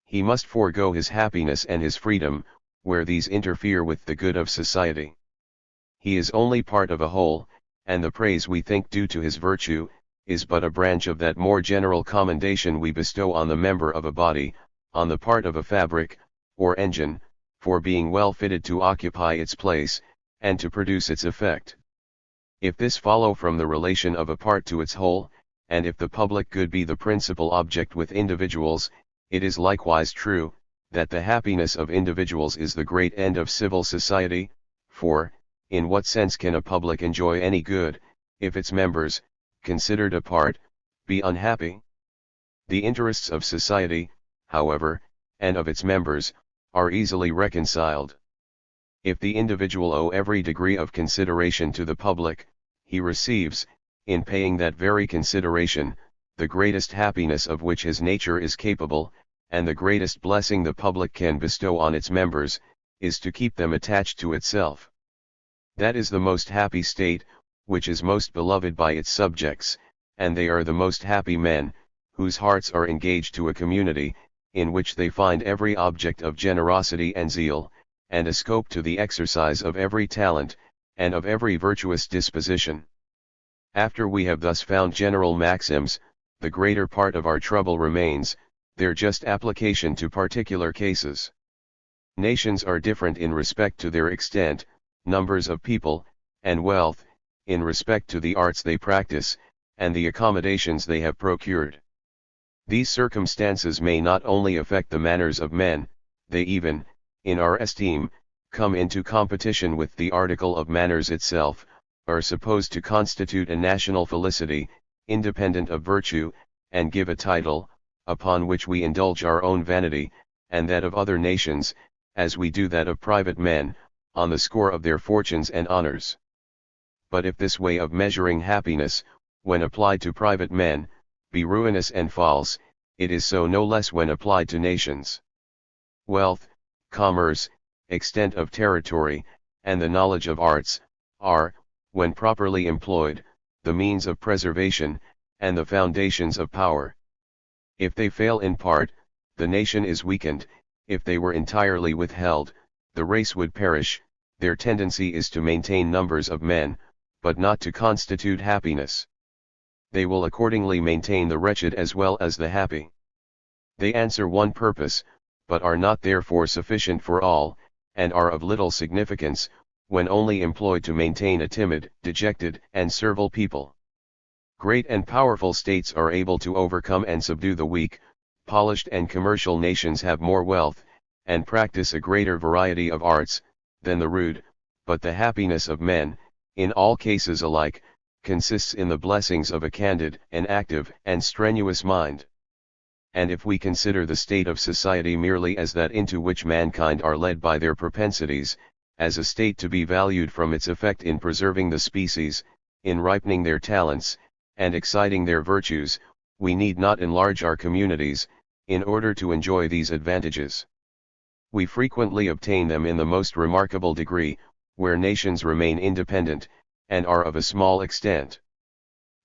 He must forego his happiness and his freedom, where these interfere with the good of society. He is only part of a whole, and the praise we think due to his virtue, is but a branch of that more general commendation we bestow on the member of a body, on the part of a fabric, or engine, for being well fitted to occupy its place, and to produce its effect. If this follow from the relation of a part to its whole, and if the public good be the principal object with individuals, it is likewise true, that the happiness of individuals is the great end of civil society, for, in what sense can a public enjoy any good, if its members, considered apart, be unhappy? The interests of society, however, and of its members, are easily reconciled. If the individual owe every degree of consideration to the public, he receives, in paying that very consideration, the greatest happiness of which his nature is capable, and the greatest blessing the public can bestow on its members, is to keep them attached to itself. That is the most happy state, which is most beloved by its subjects, and they are the most happy men, whose hearts are engaged to a community, in which they find every object of generosity and zeal, and a scope to the exercise of every talent, and of every virtuous disposition. After we have thus found general maxims, the greater part of our trouble remains, their just application to particular cases. Nations are different in respect to their extent, numbers of people, and wealth, in respect to the arts they practice, and the accommodations they have procured. These circumstances may not only affect the manners of men, they even, in our esteem, come into competition with the article of manners itself, are supposed to constitute a national felicity, independent of virtue, and give a title, upon which we indulge our own vanity, and that of other nations, as we do that of private men, on the score of their fortunes and honors. But if this way of measuring happiness, when applied to private men, be ruinous and false, it is so no less when applied to nations. Wealth, commerce, extent of territory, and the knowledge of arts, are, when properly employed, the means of preservation, and the foundations of power. If they fail in part, the nation is weakened; if they were entirely withheld, the race would perish. Their tendency is to maintain numbers of men, but not to constitute happiness. They will accordingly maintain the wretched as well as the happy. They answer one purpose, but are not therefore sufficient for all, and are of little significance, when only employed to maintain a timid, dejected, and servile people. Great and powerful states are able to overcome and subdue the weak; polished and commercial nations have more wealth, and practice a greater variety of arts, than the rude; but the happiness of men, in all cases alike, consists in the blessings of a candid, and active, and strenuous mind. And if we consider the state of society merely as that into which mankind are led by their propensities, as a state to be valued from its effect in preserving the species, in ripening their talents, and exciting their virtues, we need not enlarge our communities, in order to enjoy these advantages. We frequently obtain them in the most remarkable degree, where nations remain independent, and are of a small extent.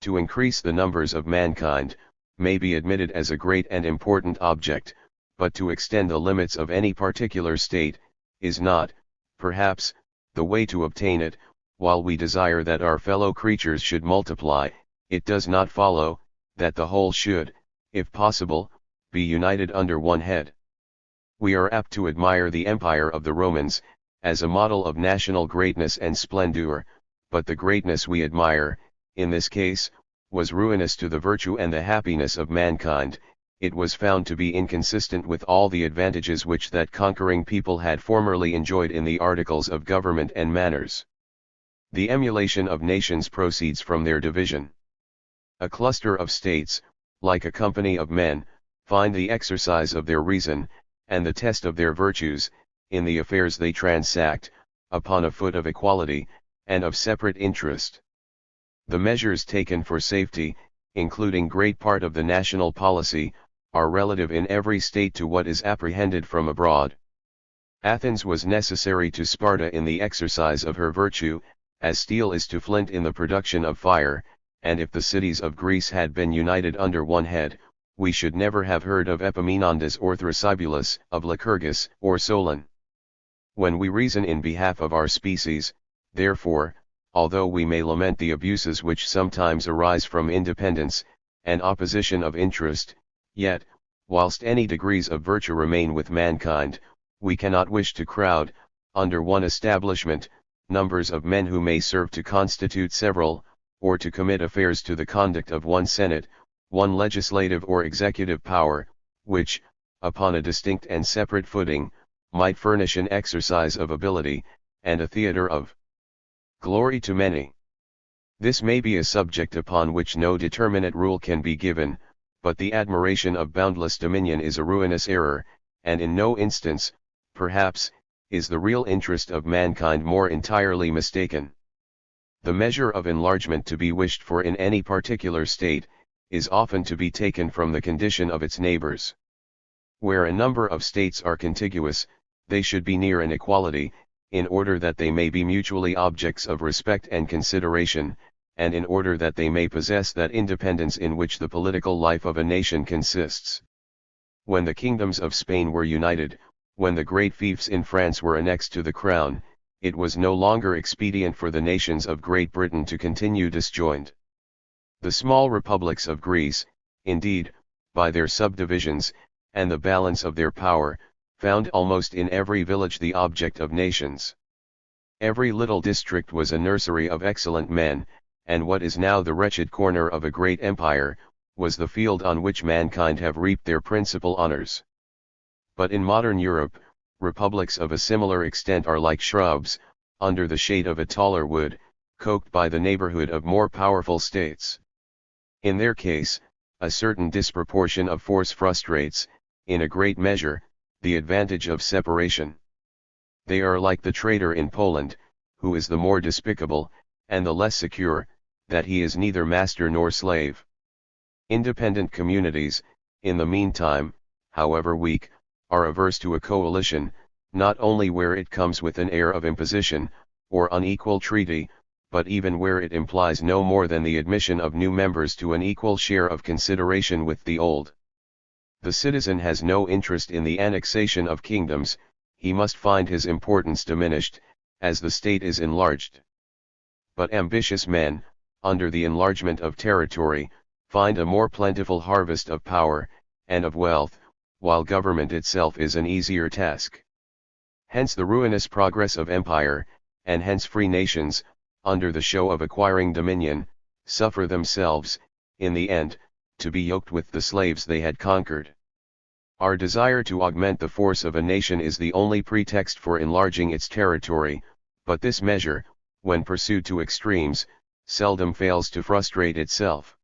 To increase the numbers of mankind, may be admitted as a great and important object, but to extend the limits of any particular state, is not, perhaps, the way to obtain it. While we desire that our fellow creatures should multiply, it does not follow, that the whole should, if possible, be united under one head. We are apt to admire the empire of the Romans, as a model of national greatness and splendor, but the greatness we admire, in this case, was ruinous to the virtue and the happiness of mankind. It was found to be inconsistent with all the advantages which that conquering people had formerly enjoyed in the articles of government and manners. The emulation of nations proceeds from their division. A cluster of states, like a company of men, find the exercise of their reason, and the test of their virtues, in the affairs they transact, upon a foot of equality, and of separate interest. The measures taken for safety, including great part of the national policy, are relative in every state to what is apprehended from abroad. Athens was necessary to Sparta in the exercise of her virtue, as steel is to flint in the production of fire, and if the cities of Greece had been united under one head, we should never have heard of Epaminondas or Thrasybulus, of Lycurgus or Solon. When we reason in behalf of our species, therefore, although we may lament the abuses which sometimes arise from independence, and opposition of interest, yet, whilst any degrees of virtue remain with mankind, we cannot wish to crowd, under one establishment, numbers of men who may serve to constitute several, or to commit affairs to the conduct of one senate, one legislative or executive power, which, upon a distinct and separate footing, might furnish an exercise of ability, and a theatre of glory to many. This may be a subject upon which no determinate rule can be given, but the admiration of boundless dominion is a ruinous error, and in no instance, perhaps, is the real interest of mankind more entirely mistaken. The measure of enlargement to be wished for in any particular state, is often to be taken from the condition of its neighbors. Where a number of states are contiguous, they should be near an equality, in order that they may be mutually objects of respect and consideration, and in order that they may possess that independence in which the political life of a nation consists. When the kingdoms of Spain were united, when the great fiefs in France were annexed to the crown, it was no longer expedient for the nations of Great Britain to continue disjoined. The small republics of Greece, indeed, by their subdivisions, and the balance of their power, found almost in every village the object of nations. Every little district was a nursery of excellent men, and what is now the wretched corner of a great empire, was the field on which mankind have reaped their principal honors. But in modern Europe, republics of a similar extent are like shrubs, under the shade of a taller wood, coked by the neighborhood of more powerful states. In their case, a certain disproportion of force frustrates, in a great measure, the advantage of separation. They are like the traitor in Poland, who is the more despicable, and the less secure, that he is neither master nor slave. Independent communities, in the meantime, however weak, are averse to a coalition, not only where it comes with an air of imposition, or unequal treaty, but even where it implies no more than the admission of new members to an equal share of consideration with the old. The citizen has no interest in the annexation of kingdoms, he must find his importance diminished, as the state is enlarged. But ambitious men, under the enlargement of territory, find a more plentiful harvest of power, and of wealth, while government itself is an easier task. Hence the ruinous progress of empire, and hence free nations, under the show of acquiring dominion, suffer themselves, in the end, to be yoked with the slaves they had conquered. Our desire to augment the force of a nation is the only pretext for enlarging its territory, but this measure, when pursued to extremes, seldom fails to frustrate itself.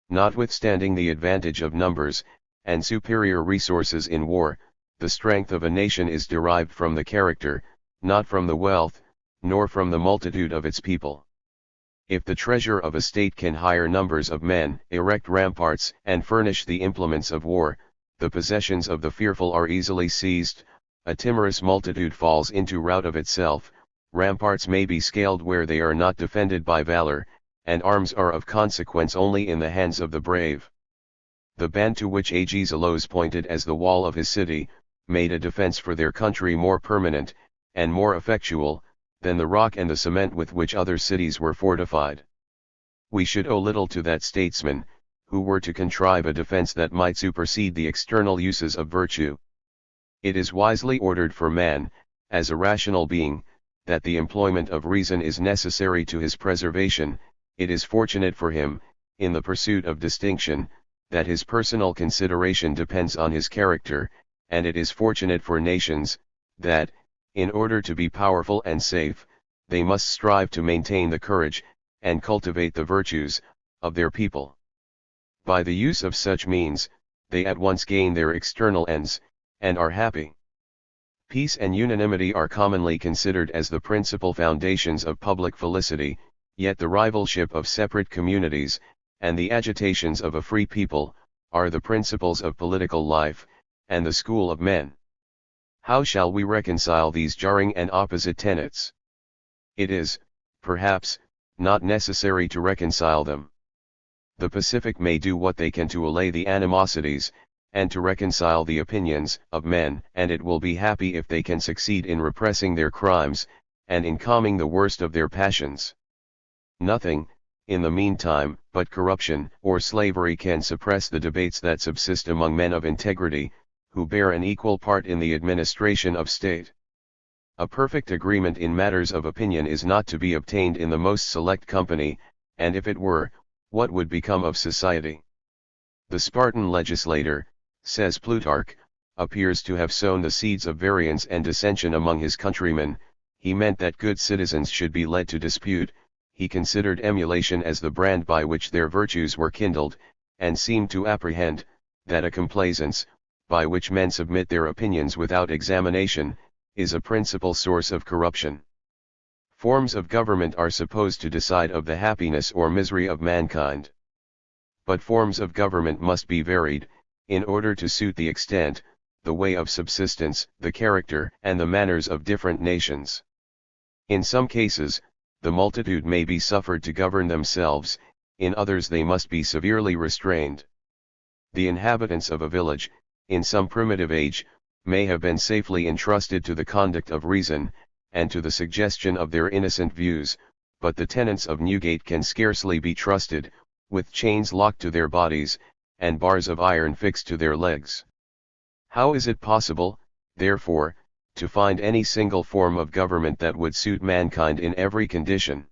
Notwithstanding the advantage of numbers, and superior resources in war, the strength of a nation is derived from the character, not from the wealth, nor from the multitude of its people. If the treasure of a state can hire numbers of men, erect ramparts, and furnish the implements of war, the possessions of the fearful are easily seized, a timorous multitude falls into rout of itself, ramparts may be scaled where they are not defended by valor, and arms are of consequence only in the hands of the brave. The band to which Agesilaus pointed as the wall of his city, made a defense for their country more permanent, and more effectual, than the rock and the cement with which other cities were fortified. We should owe little to that statesman, who were to contrive a defense that might supersede the external uses of virtue. It is wisely ordered for man, as a rational being, that the employment of reason is necessary to his preservation. It is fortunate for him, in the pursuit of distinction, that his personal consideration depends on his character, and it is fortunate for nations, that, in order to be powerful and safe, they must strive to maintain the courage, and cultivate the virtues, of their people. By the use of such means, they at once gain their external ends, and are happy. Peace and unanimity are commonly considered as the principal foundations of public felicity, yet the rivalship of separate communities, and the agitations of a free people, are the principles of political life, and the school of men. How shall we reconcile these jarring and opposite tenets? It is, perhaps, not necessary to reconcile them. The Pacific may do what they can to allay the animosities, and to reconcile the opinions, of men, and it will be happy if they can succeed in repressing their crimes, and in calming the worst of their passions. Nothing, in the meantime, but corruption or slavery can suppress the debates that subsist among men of integrity, who bear an equal part in the administration of state. A perfect agreement in matters of opinion is not to be obtained in the most select company, and if it were, what would become of society? The Spartan legislator, says Plutarch, appears to have sown the seeds of variance and dissension among his countrymen. He meant that good citizens should be led to dispute. He considered emulation as the brand by which their virtues were kindled, and seemed to apprehend, that a complaisance, by which men submit their opinions without examination, is a principal source of corruption. Forms of government are supposed to decide of the happiness or misery of mankind. But forms of government must be varied, in order to suit the extent, the way of subsistence, the character and the manners of different nations. In some cases, the multitude may be suffered to govern themselves, in others they must be severely restrained. The inhabitants of a village, in some primitive age, may have been safely entrusted to the conduct of reason, and to the suggestion of their innocent views, but the tenants of Newgate can scarcely be trusted, with chains locked to their bodies, and bars of iron fixed to their legs. How is it possible, therefore, to find any single form of government that would suit mankind in every condition?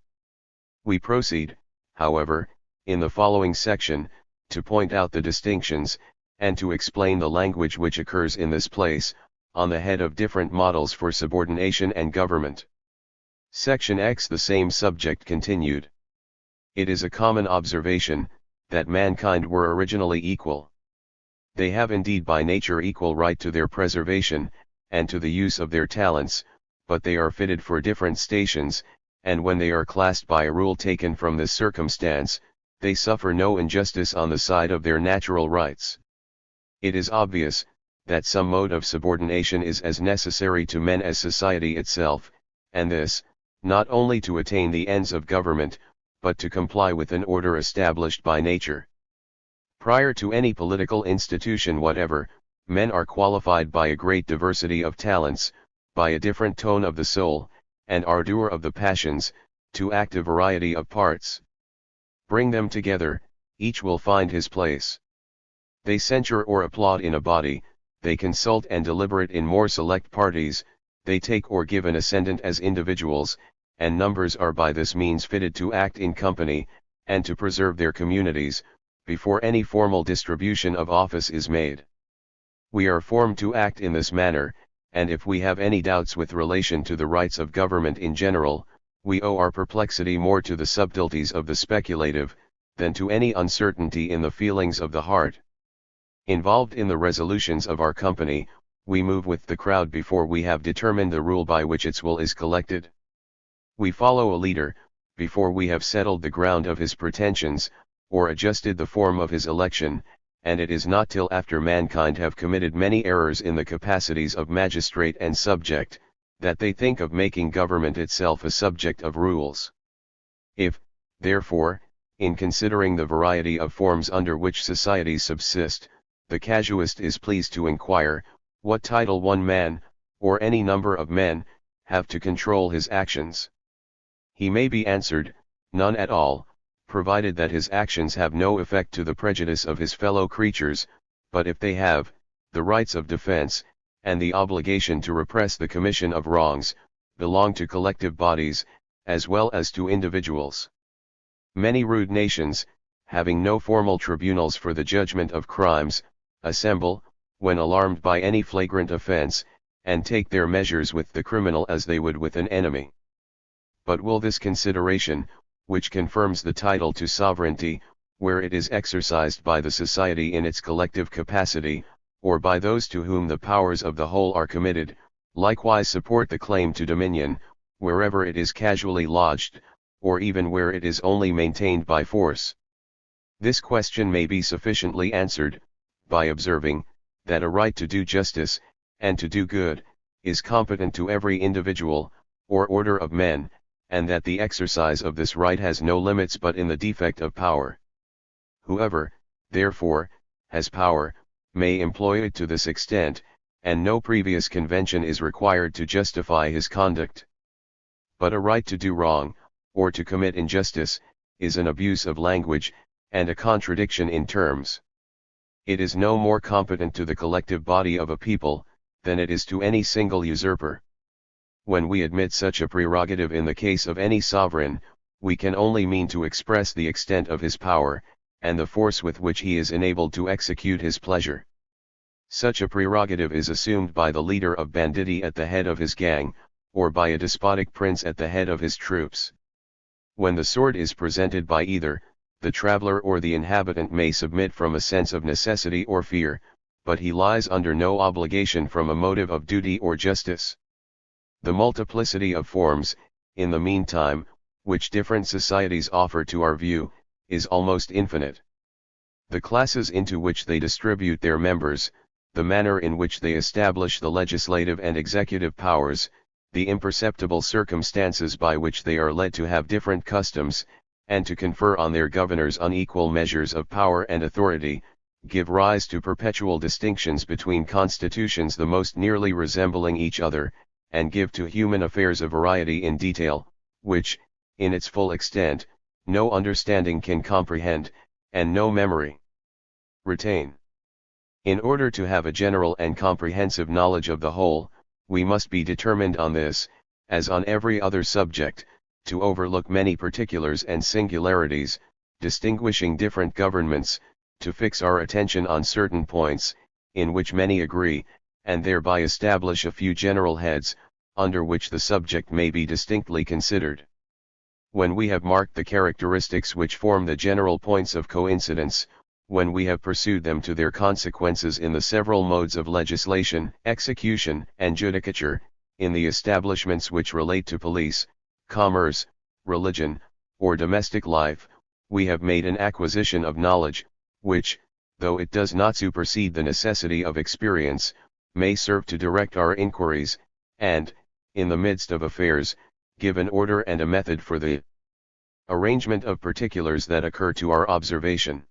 We proceed, however, in the following section, to point out the distinctions, and to explain the language which occurs in this place, on the head of different models for subordination and government. Section X. The same subject continued. It is a common observation, that mankind were originally equal. They have indeed by nature equal right to their preservation, and to the use of their talents, but they are fitted for different stations, and when they are classed by a rule taken from this circumstance, they suffer no injustice on the side of their natural rights. It is obvious, that some mode of subordination is as necessary to men as society itself, and this, not only to attain the ends of government, but to comply with an order established by nature. Prior to any political institution whatever, men are qualified by a great diversity of talents, by a different tone of the soul, and ardor of the passions, to act a variety of parts. Bring them together, each will find his place. They censure or applaud in a body, they consult and deliberate in more select parties, they take or give an ascendant as individuals, and numbers are by this means fitted to act in company, and to preserve their communities, before any formal distribution of office is made. We are formed to act in this manner, and if we have any doubts with relation to the rights of government in general, we owe our perplexity more to the subtleties of the speculative, than to any uncertainty in the feelings of the heart. Involved in the resolutions of our company, we move with the crowd before we have determined the rule by which its will is collected. We follow a leader, before we have settled the ground of his pretensions, or adjusted the form of his election, and it is not till after mankind have committed many errors in the capacities of magistrate and subject, that they think of making government itself a subject of rules. If, therefore, in considering the variety of forms under which societies subsist, the casuist is pleased to inquire, what title one man, or any number of men, have to control his actions? He may be answered, none at all, provided that his actions have no effect to the prejudice of his fellow creatures, but if they have, the rights of defense, and the obligation to repress the commission of wrongs, belong to collective bodies, as well as to individuals. Many rude nations, having no formal tribunals for the judgment of crimes, assemble, when alarmed by any flagrant offense, and take their measures with the criminal as they would with an enemy. But will this consideration, which confirms the title to sovereignty, where it is exercised by the society in its collective capacity, or by those to whom the powers of the whole are committed, likewise support the claim to dominion, wherever it is casually lodged, or even where it is only maintained by force? This question may be sufficiently answered, by observing, that a right to do justice, and to do good, is competent to every individual, or order of men, and that the exercise of this right has no limits but in the defect of power. Whoever, therefore, has power, may employ it to this extent, and no previous convention is required to justify his conduct. But a right to do wrong, or to commit injustice, is an abuse of language, and a contradiction in terms. It is no more competent to the collective body of a people, than it is to any single usurper. When we admit such a prerogative in the case of any sovereign, we can only mean to express the extent of his power, and the force with which he is enabled to execute his pleasure. Such a prerogative is assumed by the leader of banditti at the head of his gang, or by a despotic prince at the head of his troops. When the sword is presented by either, the traveler or the inhabitant may submit from a sense of necessity or fear, but he lies under no obligation from a motive of duty or justice. The multiplicity of forms, in the meantime, which different societies offer to our view, is almost infinite. The classes into which they distribute their members, the manner in which they establish the legislative and executive powers, the imperceptible circumstances by which they are led to have different customs, and to confer on their governors unequal measures of power and authority, give rise to perpetual distinctions between constitutions the most nearly resembling each other, and give to human affairs a variety in detail, which, in its full extent, no understanding can comprehend, and no memory retain. In order to have a general and comprehensive knowledge of the whole, we must be determined on this, as on every other subject, to overlook many particulars and singularities, distinguishing different governments, to fix our attention on certain points, in which many agree, and thereby establish a few general heads, under which the subject may be distinctly considered. When we have marked the characteristics which form the general points of coincidence, when we have pursued them to their consequences in the several modes of legislation, execution, and judicature, in the establishments which relate to police, commerce, religion, or domestic life, we have made an acquisition of knowledge, which, though it does not supersede the necessity of experience, may serve to direct our inquiries, and, in the midst of affairs, give an order and a method for the arrangement of particulars that occur to our observation.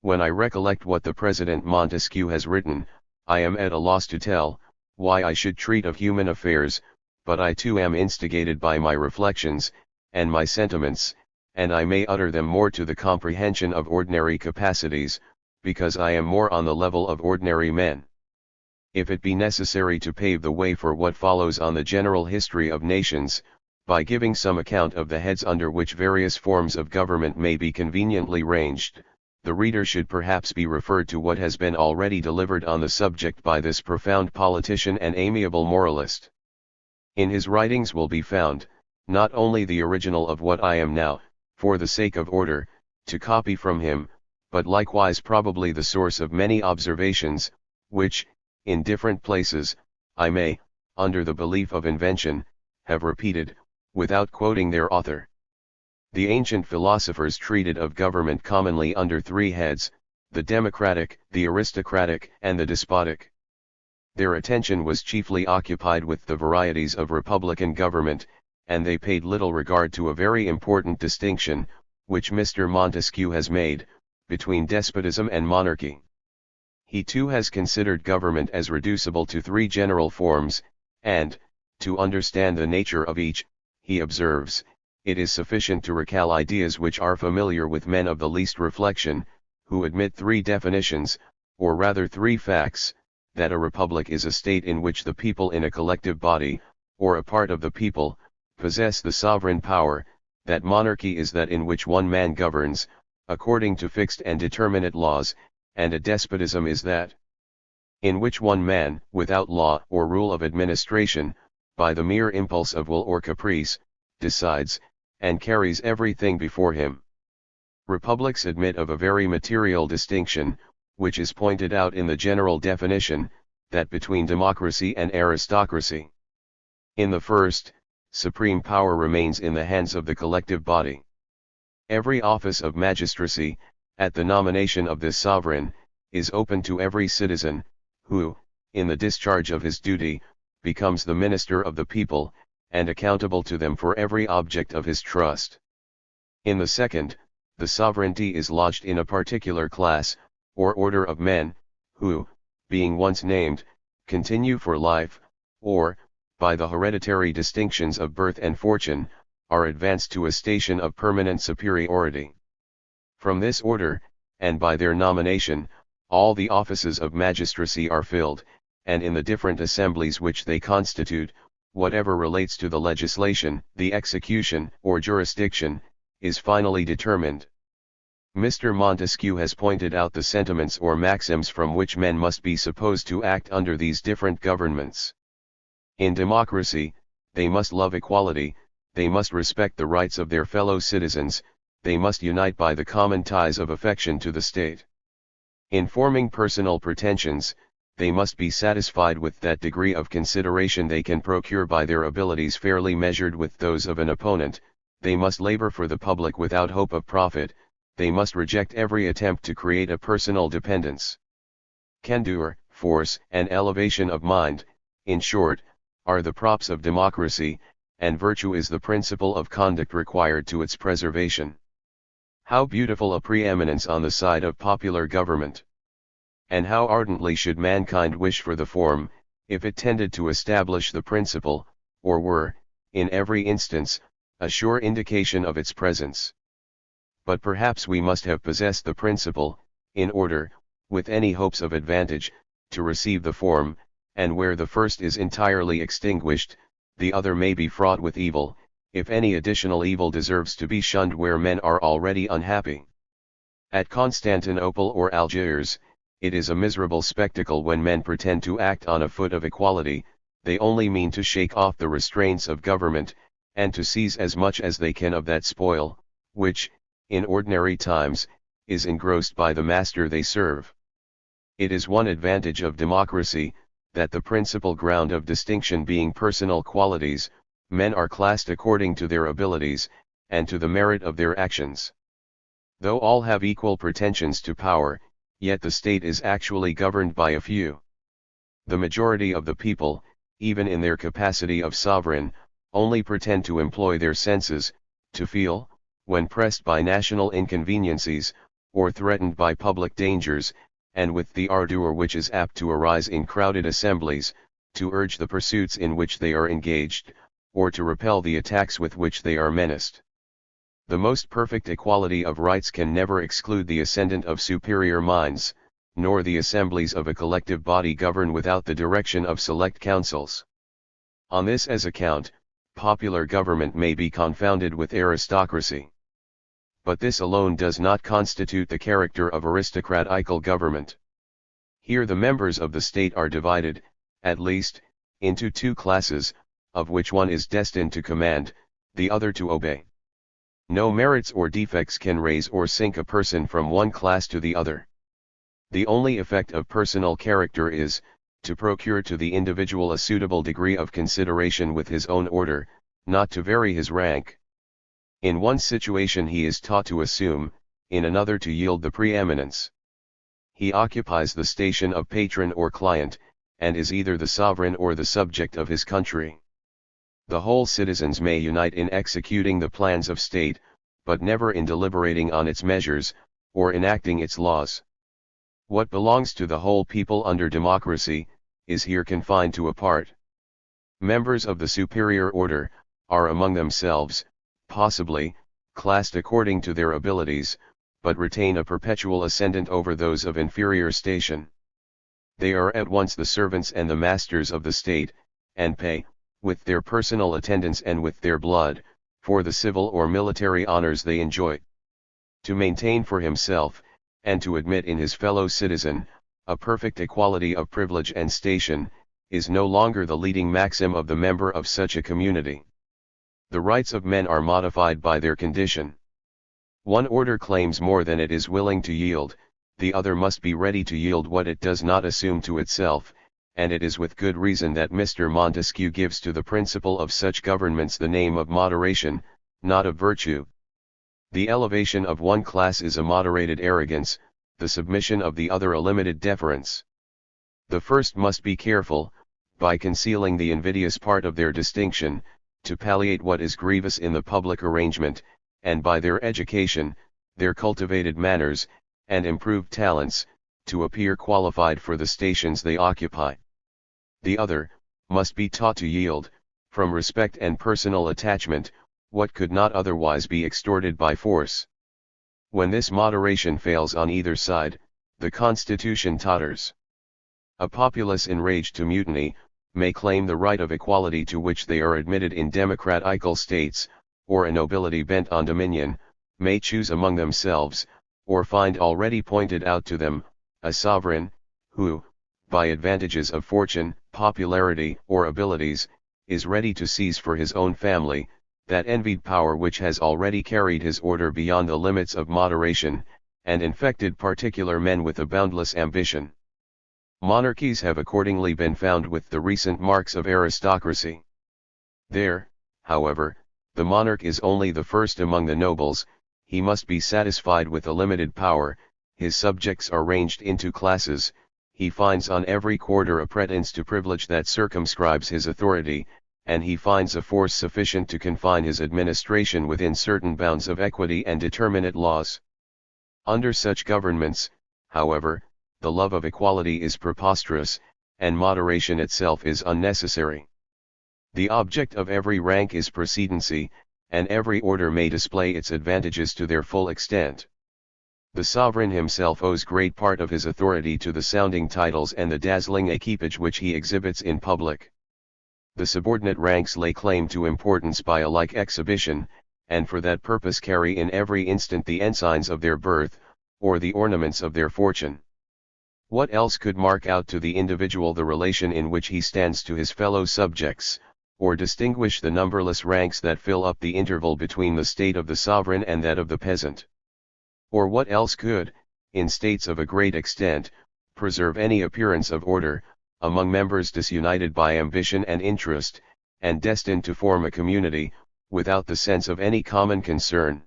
When I recollect what the President Montesquieu has written, I am at a loss to tell why I should treat of human affairs, but I too am instigated by my reflections, and my sentiments, and I may utter them more to the comprehension of ordinary capacities, because I am more on the level of ordinary men. If it be necessary to pave the way for what follows on the general history of nations, by giving some account of the heads under which various forms of government may be conveniently ranged, the reader should perhaps be referred to what has been already delivered on the subject by this profound politician and amiable moralist. In his writings will be found, not only the original of what I am now, for the sake of order, to copy from him, but likewise probably the source of many observations, which, in different places, I may, under the belief of invention, have repeated, without quoting their author. The ancient philosophers treated of government commonly under three heads: the democratic, the aristocratic, and the despotic. Their attention was chiefly occupied with the varieties of republican government, and they paid little regard to a very important distinction, which Mr. Montesquieu has made, between despotism and monarchy. He too has considered government as reducible to three general forms, and, to understand the nature of each, he observes, it is sufficient to recall ideas which are familiar with men of the least reflection, who admit three definitions, or rather three facts: that a republic is a state in which the people in a collective body, or a part of the people, possess the sovereign power; that monarchy is that in which one man governs, according to fixed and determinate laws; and a despotism is that in which one man, without law or rule of administration, by the mere impulse of will or caprice, decides, and carries everything before him. Republics admit of a very material distinction, which is pointed out in the general definition, that between democracy and aristocracy. In the first, supreme power remains in the hands of the collective body. Every office of magistracy, at the nomination of this sovereign, is open to every citizen, who, in the discharge of his duty, becomes the minister of the people, and accountable to them for every object of his trust. In the second, the sovereignty is lodged in a particular class, or order of men, who, being once named, continue for life, or, by the hereditary distinctions of birth and fortune, are advanced to a station of permanent superiority. From this order, and by their nomination, all the offices of magistracy are filled, and in the different assemblies which they constitute, whatever relates to the legislation, the execution, or jurisdiction, is finally determined. Mr. Montesquieu has pointed out the sentiments or maxims from which men must be supposed to act under these different governments. In democracy, they must love equality, they must respect the rights of their fellow citizens, they must unite by the common ties of affection to the state. In forming personal pretensions, they must be satisfied with that degree of consideration they can procure by their abilities fairly measured with those of an opponent; they must labor for the public without hope of profit; they must reject every attempt to create a personal dependence. Candor, force, and elevation of mind, in short, are the props of democracy, and virtue is the principle of conduct required to its preservation. How beautiful a preeminence on the side of popular government! And how ardently should mankind wish for the form, if it tended to establish the principle, or were, in every instance, a sure indication of its presence. But perhaps we must have possessed the principle, in order, with any hopes of advantage, to receive the form, and where the first is entirely extinguished, the other may be fraught with evil, if any additional evil deserves to be shunned where men are already unhappy. At Constantinople or Algiers, it is a miserable spectacle when men pretend to act on a foot of equality; they only mean to shake off the restraints of government, and to seize as much as they can of that spoil, which, in ordinary times, is engrossed by the master they serve. It is one advantage of democracy, that the principal ground of distinction being personal qualities, men are classed according to their abilities, and to the merit of their actions. Though all have equal pretensions to power, yet the state is actually governed by a few. The majority of the people, even in their capacity of sovereign, only pretend to employ their senses, to feel, when pressed by national inconveniencies, or threatened by public dangers, and with the ardor which is apt to arise in crowded assemblies, to urge the pursuits in which they are engaged, or to repel the attacks with which they are menaced. The most perfect equality of rights can never exclude the ascendant of superior minds, nor the assemblies of a collective body govern without the direction of select councils. On this as account, popular government may be confounded with aristocracy. But this alone does not constitute the character of aristocratical government. Here the members of the state are divided, at least, into two classes, of which one is destined to command, the other to obey. No merits or defects can raise or sink a person from one class to the other. The only effect of personal character is, to procure to the individual a suitable degree of consideration with his own order, not to vary his rank. In one situation he is taught to assume, in another to yield the preeminence. He occupies the station of patron or client, and is either the sovereign or the subject of his country. The whole citizens may unite in executing the plans of state, but never in deliberating on its measures, or enacting its laws. What belongs to the whole people under democracy, is here confined to a part. Members of the superior order, are among themselves, possibly, classed according to their abilities, but retain a perpetual ascendant over those of inferior station. They are at once the servants and the masters of the state, and pay, with their personal attendance and with their blood, for the civil or military honors they enjoy. To maintain for himself, and to admit in his fellow citizen, a perfect equality of privilege and station, is no longer the leading maxim of the member of such a community. The rights of men are modified by their condition. One order claims more than it is willing to yield, the other must be ready to yield what it does not assume to itself, and it is with good reason that Mr. Montesquieu gives to the principle of such governments the name of moderation, not of virtue. The elevation of one class is a moderated arrogance, the submission of the other a limited deference. The first must be careful, by concealing the invidious part of their distinction, to palliate what is grievous in the public arrangement, and by their education, their cultivated manners, and improved talents, to appear qualified for the stations they occupy. The other, must be taught to yield, from respect and personal attachment, what could not otherwise be extorted by force. When this moderation fails on either side, the constitution totters. A populace enraged to mutiny, may claim the right of equality to which they are admitted in democratical states, or a nobility bent on dominion, may choose among themselves, or find already pointed out to them, a sovereign, who, by advantages of fortune, popularity, or abilities, is ready to seize for his own family, that envied power which has already carried his order beyond the limits of moderation, and infected particular men with a boundless ambition. Monarchies have accordingly been found with the recent marks of aristocracy. There, however, the monarch is only the first among the nobles, he must be satisfied with a limited power, his subjects are ranged into classes, he finds on every quarter a pretence to privilege that circumscribes his authority, and he finds a force sufficient to confine his administration within certain bounds of equity and determinate laws. Under such governments, however, the love of equality is preposterous, and moderation itself is unnecessary. The object of every rank is precedency, and every order may display its advantages to their full extent. The sovereign himself owes great part of his authority to the sounding titles and the dazzling equipage which he exhibits in public. The subordinate ranks lay claim to importance by a like exhibition, and for that purpose carry in every instant the ensigns of their birth, or the ornaments of their fortune. What else could mark out to the individual the relation in which he stands to his fellow subjects, or distinguish the numberless ranks that fill up the interval between the state of the sovereign and that of the peasant? Or what else could, in states of a great extent, preserve any appearance of order, among members disunited by ambition and interest, and destined to form a community, without the sense of any common concern?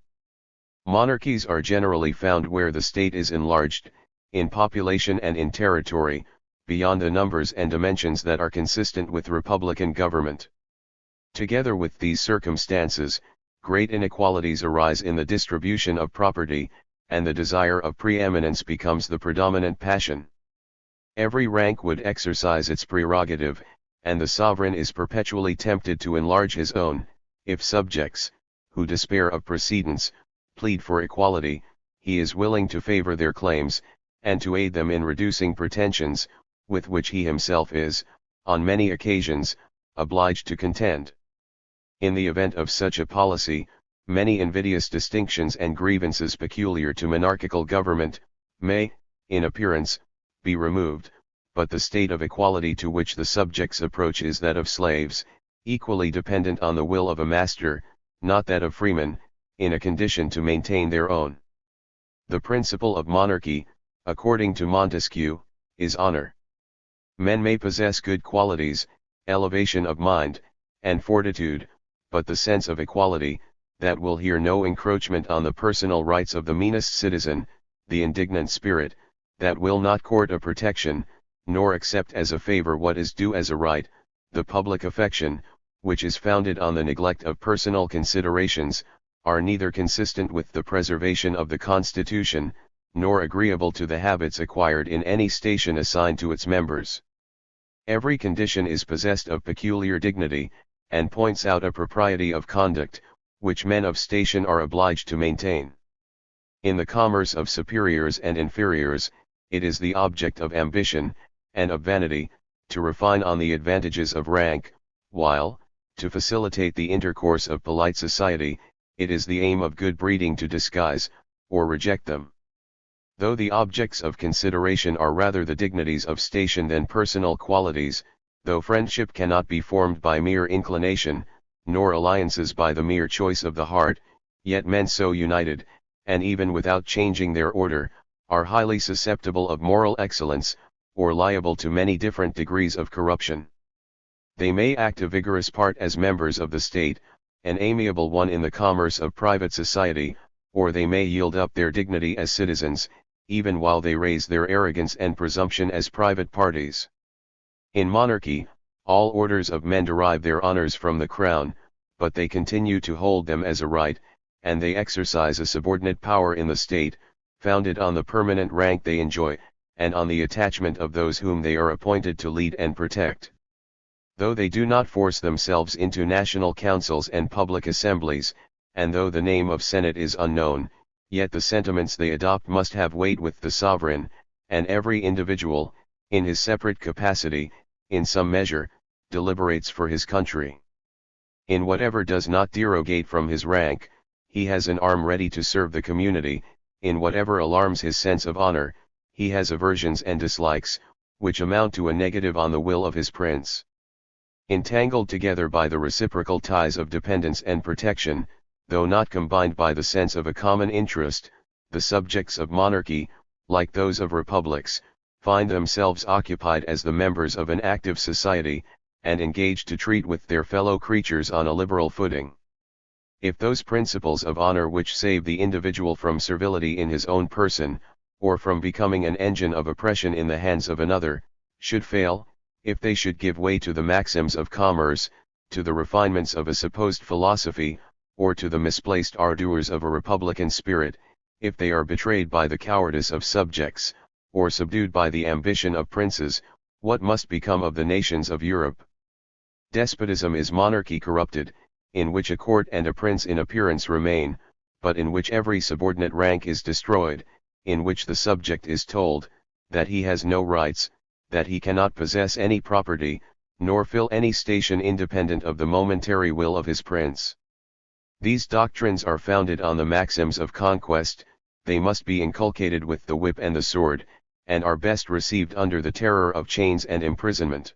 Monarchies are generally found where the state is enlarged, in population and in territory, beyond the numbers and dimensions that are consistent with republican government. Together with these circumstances, great inequalities arise in the distribution of property, and the desire of preeminence becomes the predominant passion. Every rank would exercise its prerogative, and the sovereign is perpetually tempted to enlarge his own. If subjects, who despair of precedence, plead for equality, he is willing to favor their claims, and to aid them in reducing pretensions, with which he himself is, on many occasions, obliged to contend. In the event of such a policy, many invidious distinctions and grievances peculiar to monarchical government, may, in appearance, be removed, but the state of equality to which the subjects approach is that of slaves, equally dependent on the will of a master, not that of freemen, in a condition to maintain their own. The principle of monarchy, according to Montesquieu, is honor. Men may possess good qualities, elevation of mind, and fortitude, but the sense of equality, that will hear no encroachment on the personal rights of the meanest citizen, the indignant spirit, that will not court a protection, nor accept as a favor what is due as a right, the public affection, which is founded on the neglect of personal considerations, are neither consistent with the preservation of the Constitution, nor agreeable to the habits acquired in any station assigned to its members. Every condition is possessed of peculiar dignity, and points out a propriety of conduct, which men of station are obliged to maintain. In the commerce of superiors and inferiors, it is the object of ambition, and of vanity, to refine on the advantages of rank, while, to facilitate the intercourse of polite society, it is the aim of good breeding to disguise, or reject them. Though the objects of consideration are rather the dignities of station than personal qualities, though friendship cannot be formed by mere inclination, nor alliances by the mere choice of the heart, yet men so united, and even without changing their order, are highly susceptible of moral excellence, or liable to many different degrees of corruption. They may act a vigorous part as members of the state, an amiable one in the commerce of private society, or they may yield up their dignity as citizens, even while they raise their arrogance and presumption as private parties. In monarchy, all orders of men derive their honors from the crown, but they continue to hold them as a right, and they exercise a subordinate power in the state, founded on the permanent rank they enjoy, and on the attachment of those whom they are appointed to lead and protect. Though they do not force themselves into national councils and public assemblies, and though the name of Senate is unknown, yet the sentiments they adopt must have weight with the sovereign, and every individual, in his separate capacity, in some measure, deliberates for his country. In whatever does not derogate from his rank, he has an arm ready to serve the community. In whatever alarms his sense of honor, he has aversions and dislikes, which amount to a negative on the will of his prince. Entangled together by the reciprocal ties of dependence and protection, though not combined by the sense of a common interest, the subjects of monarchy, like those of republics, find themselves occupied as the members of an active society, and engaged to treat with their fellow creatures on a liberal footing. If those principles of honor which save the individual from servility in his own person, or from becoming an engine of oppression in the hands of another, should fail, if they should give way to the maxims of commerce, to the refinements of a supposed philosophy, or to the misplaced ardors of a republican spirit, if they are betrayed by the cowardice of subjects, or subdued by the ambition of princes, what must become of the nations of Europe? Despotism is monarchy corrupted, in which a court and a prince in appearance remain, but in which every subordinate rank is destroyed, in which the subject is told, that he has no rights, that he cannot possess any property, nor fill any station independent of the momentary will of his prince. These doctrines are founded on the maxims of conquest, they must be inculcated with the whip and the sword, and are best received under the terror of chains and imprisonment.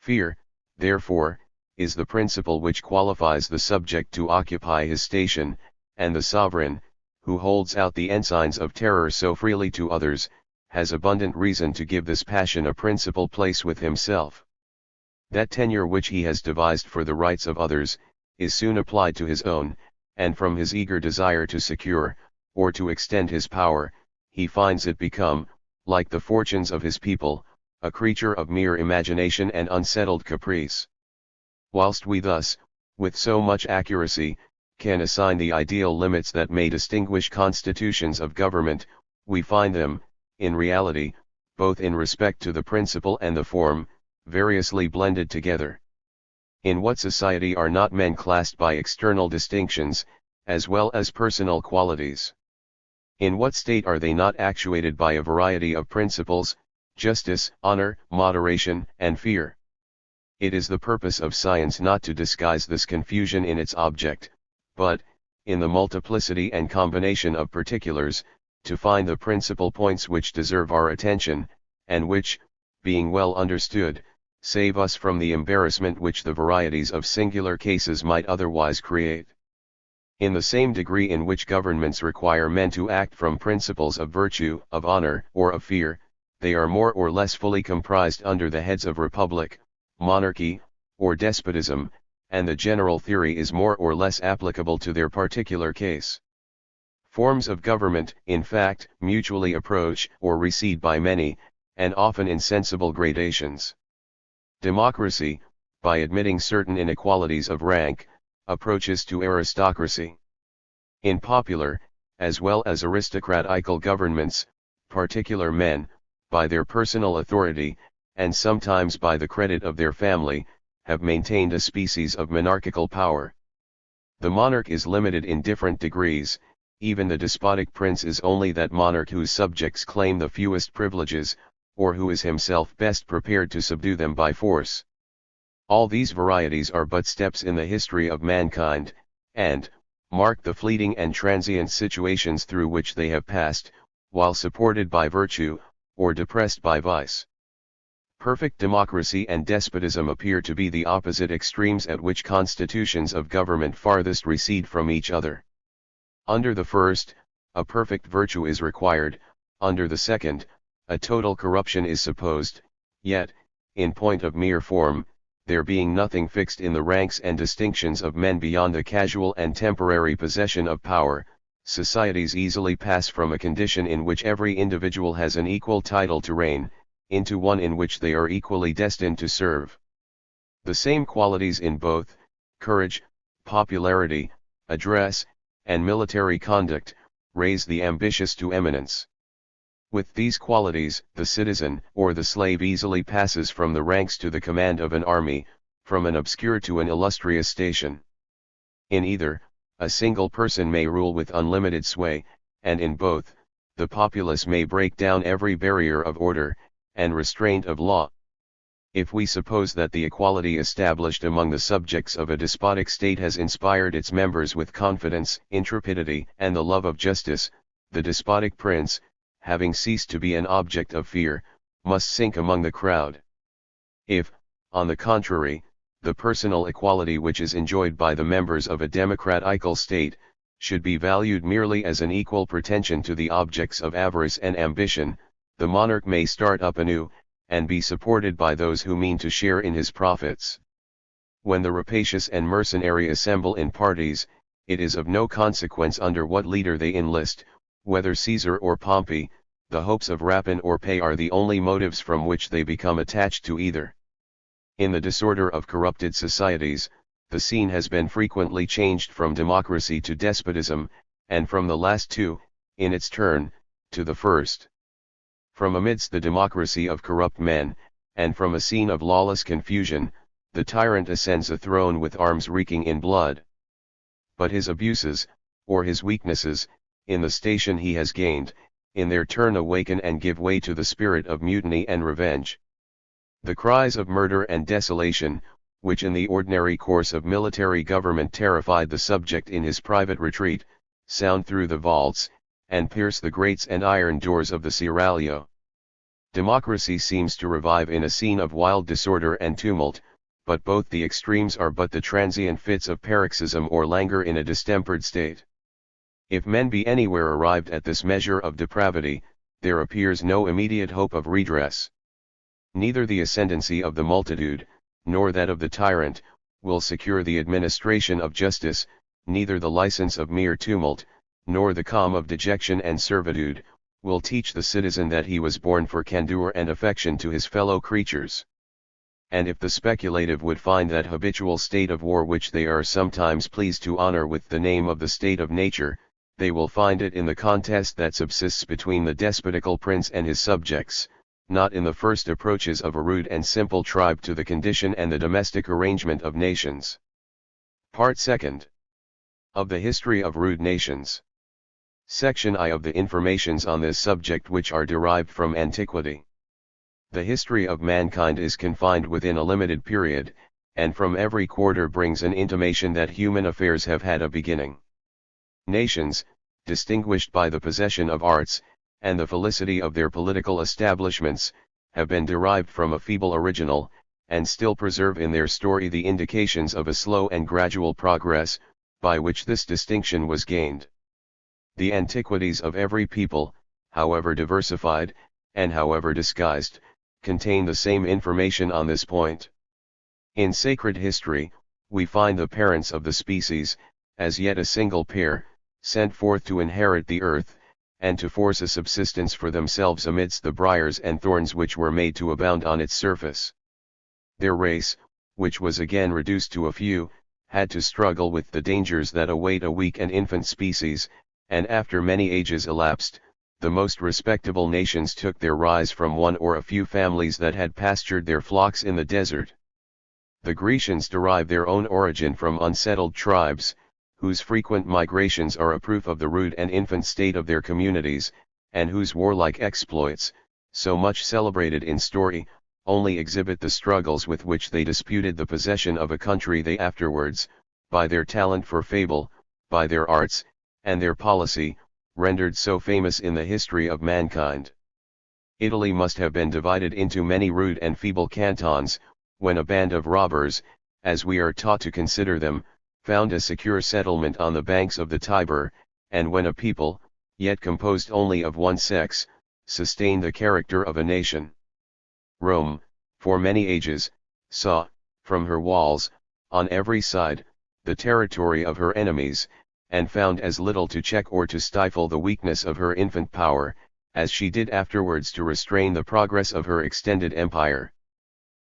Fear, therefore, is the principle which qualifies the subject to occupy his station, and the sovereign, who holds out the ensigns of terror so freely to others, has abundant reason to give this passion a principal place with himself. That tenure which he has devised for the rights of others, is soon applied to his own, and from his eager desire to secure, or to extend his power, he finds it become, like the fortunes of his people, a creature of mere imagination and unsettled caprice. Whilst we thus, with so much accuracy, can assign the ideal limits that may distinguish constitutions of government, we find them, in reality, both in respect to the principle and the form, variously blended together. In what society are not men classed by external distinctions, as well as personal qualities? In what state are they not actuated by a variety of principles, justice, honor, moderation, and fear? It is the purpose of science not to disguise this confusion in its object, but, in the multiplicity and combination of particulars, to find the principal points which deserve our attention, and which, being well understood, save us from the embarrassment which the varieties of singular cases might otherwise create. In the same degree in which governments require men to act from principles of virtue, of honor, or of fear, they are more or less fully comprised under the heads of republic, monarchy, or despotism, and the general theory is more or less applicable to their particular case. Forms of government, in fact, mutually approach or recede by many, and often insensible gradations. Democracy, by admitting certain inequalities of rank, approaches to aristocracy. In popular, as well as aristocratical governments, particular men, by their personal authority, and sometimes by the credit of their family, have maintained a species of monarchical power. The monarch is limited in different degrees, even the despotic prince is only that monarch whose subjects claim the fewest privileges, or who is himself best prepared to subdue them by force. All these varieties are but steps in the history of mankind, and mark the fleeting and transient situations through which they have passed, while supported by virtue, or depressed by vice. Perfect democracy and despotism appear to be the opposite extremes at which constitutions of government farthest recede from each other. Under the first, a perfect virtue is required, under the second, a total corruption is supposed, yet, in point of mere form, there being nothing fixed in the ranks and distinctions of men beyond the casual and temporary possession of power, societies easily pass from a condition in which every individual has an equal title to reign, into one in which they are equally destined to serve. The same qualities in both, courage, popularity, address, and military conduct, raise the ambitious to eminence. With these qualities, the citizen or the slave easily passes from the ranks to the command of an army, from an obscure to an illustrious station. In either, a single person may rule with unlimited sway, and in both, the populace may break down every barrier of order, and restraint of law. If we suppose that the equality established among the subjects of a despotic state has inspired its members with confidence, intrepidity, and the love of justice, the despotic prince, having ceased to be an object of fear, must sink among the crowd. If, on the contrary, the personal equality which is enjoyed by the members of a democratical state, should be valued merely as an equal pretension to the objects of avarice and ambition, the monarch may start up anew, and be supported by those who mean to share in his profits. When the rapacious and mercenary assemble in parties, it is of no consequence under what leader they enlist, whether Caesar or Pompey, the hopes of rapine or pay are the only motives from which they become attached to either. In the disorder of corrupted societies, the scene has been frequently changed from democracy to despotism, and from the last two, in its turn, to the first. From amidst the democracy of corrupt men, and from a scene of lawless confusion, the tyrant ascends a throne with arms reeking in blood. But his abuses, or his weaknesses, in the station he has gained, in their turn awaken and give way to the spirit of mutiny and revenge. The cries of murder and desolation, which in the ordinary course of military government terrified the subject in his private retreat, sound through the vaults, and pierce the grates and iron doors of the seraglio. Democracy seems to revive in a scene of wild disorder and tumult, but both the extremes are but the transient fits of paroxysm or languor in a distempered state. If men be anywhere arrived at this measure of depravity, there appears no immediate hope of redress. Neither the ascendancy of the multitude, nor that of the tyrant, will secure the administration of justice, neither the license of mere tumult, nor the calm of dejection and servitude, will teach the citizen that he was born for candor and affection to his fellow creatures. and if the speculative would find that habitual state of war which they are sometimes pleased to honor with the name of the state of nature, they will find it in the contest that subsists between the despotical prince and his subjects, not in the first approaches of a rude and simple tribe to the condition and the domestic arrangement of nations. Part 2nd. Of the History of Rude Nations. Section I of the informations on this subject which are derived from antiquity. The history of mankind is confined within a limited period, and from every quarter brings an intimation that human affairs have had a beginning. Nations, distinguished by the possession of arts, and the felicity of their political establishments, have been derived from a feeble original, and still preserve in their story the indications of a slow and gradual progress, by which this distinction was gained. The antiquities of every people, however diversified, and however disguised, contain the same information on this point. In sacred history, we find the parents of the species, as yet a single pair, sent forth to inherit the earth, and to force a subsistence for themselves amidst the briars and thorns which were made to abound on its surface. Their race, which was again reduced to a few, had to struggle with the dangers that await a weak and infant species, and after many ages elapsed, the most respectable nations took their rise from one or a few families that had pastured their flocks in the desert. The Grecians derive their own origin from unsettled tribes, whose frequent migrations are a proof of the rude and infant state of their communities, and whose warlike exploits, so much celebrated in story, only exhibit the struggles with which they disputed the possession of a country they afterwards, by their talent for fable, by their arts, and their policy, rendered so famous in the history of mankind. Italy must have been divided into many rude and feeble cantons, when a band of robbers, as we are taught to consider them, found a secure settlement on the banks of the Tiber, and when a people, yet composed only of one sex, sustained the character of a nation. Rome, for many ages, saw, from her walls, on every side, the territory of her enemies, and found as little to check or to stifle the weakness of her infant power, as she did afterwards to restrain the progress of her extended empire.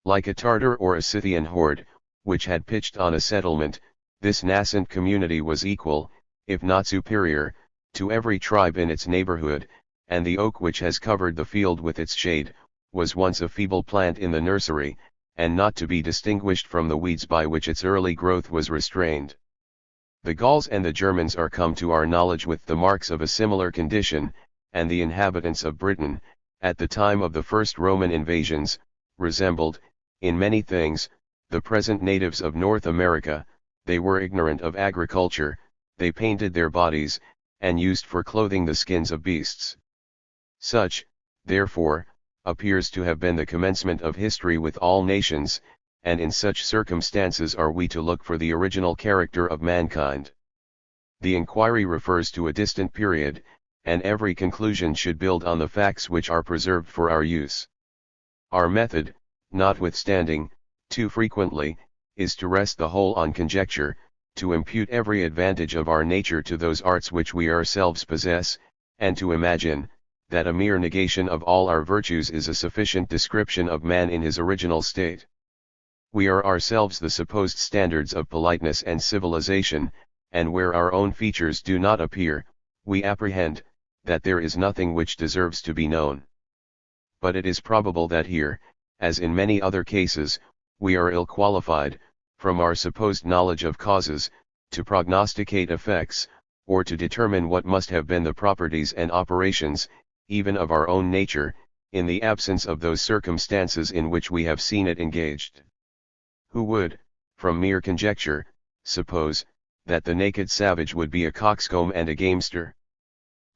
Like a Tartar or a Scythian horde, which had pitched on a settlement, this nascent community was equal, if not superior, to every tribe in its neighborhood, and the oak which has covered the field with its shade, was once a feeble plant in the nursery, and not to be distinguished from the weeds by which its early growth was restrained. The Gauls and the Germans are come to our knowledge with the marks of a similar condition, and the inhabitants of Britain, at the time of the first Roman invasions, resembled, in many things, the present natives of North America. They were ignorant of agriculture, they painted their bodies, and used for clothing the skins of beasts. Such, therefore, appears to have been the commencement of history with all nations, and in such circumstances are we to look for the original character of mankind. The inquiry refers to a distant period, and every conclusion should build on the facts which are preserved for our use. Our method, notwithstanding, too frequently, is to rest the whole on conjecture, to impute every advantage of our nature to those arts which we ourselves possess, and to imagine, that a mere negation of all our virtues is a sufficient description of man in his original state. We are ourselves the supposed standards of politeness and civilization, and where our own features do not appear, we apprehend, that there is nothing which deserves to be known. But it is probable that here, as in many other cases, we are ill qualified, from our supposed knowledge of causes, to prognosticate effects, or to determine what must have been the properties and operations, even of our own nature, in the absence of those circumstances in which we have seen it engaged. Who would, from mere conjecture, suppose, that the naked savage would be a coxcomb and a gamester?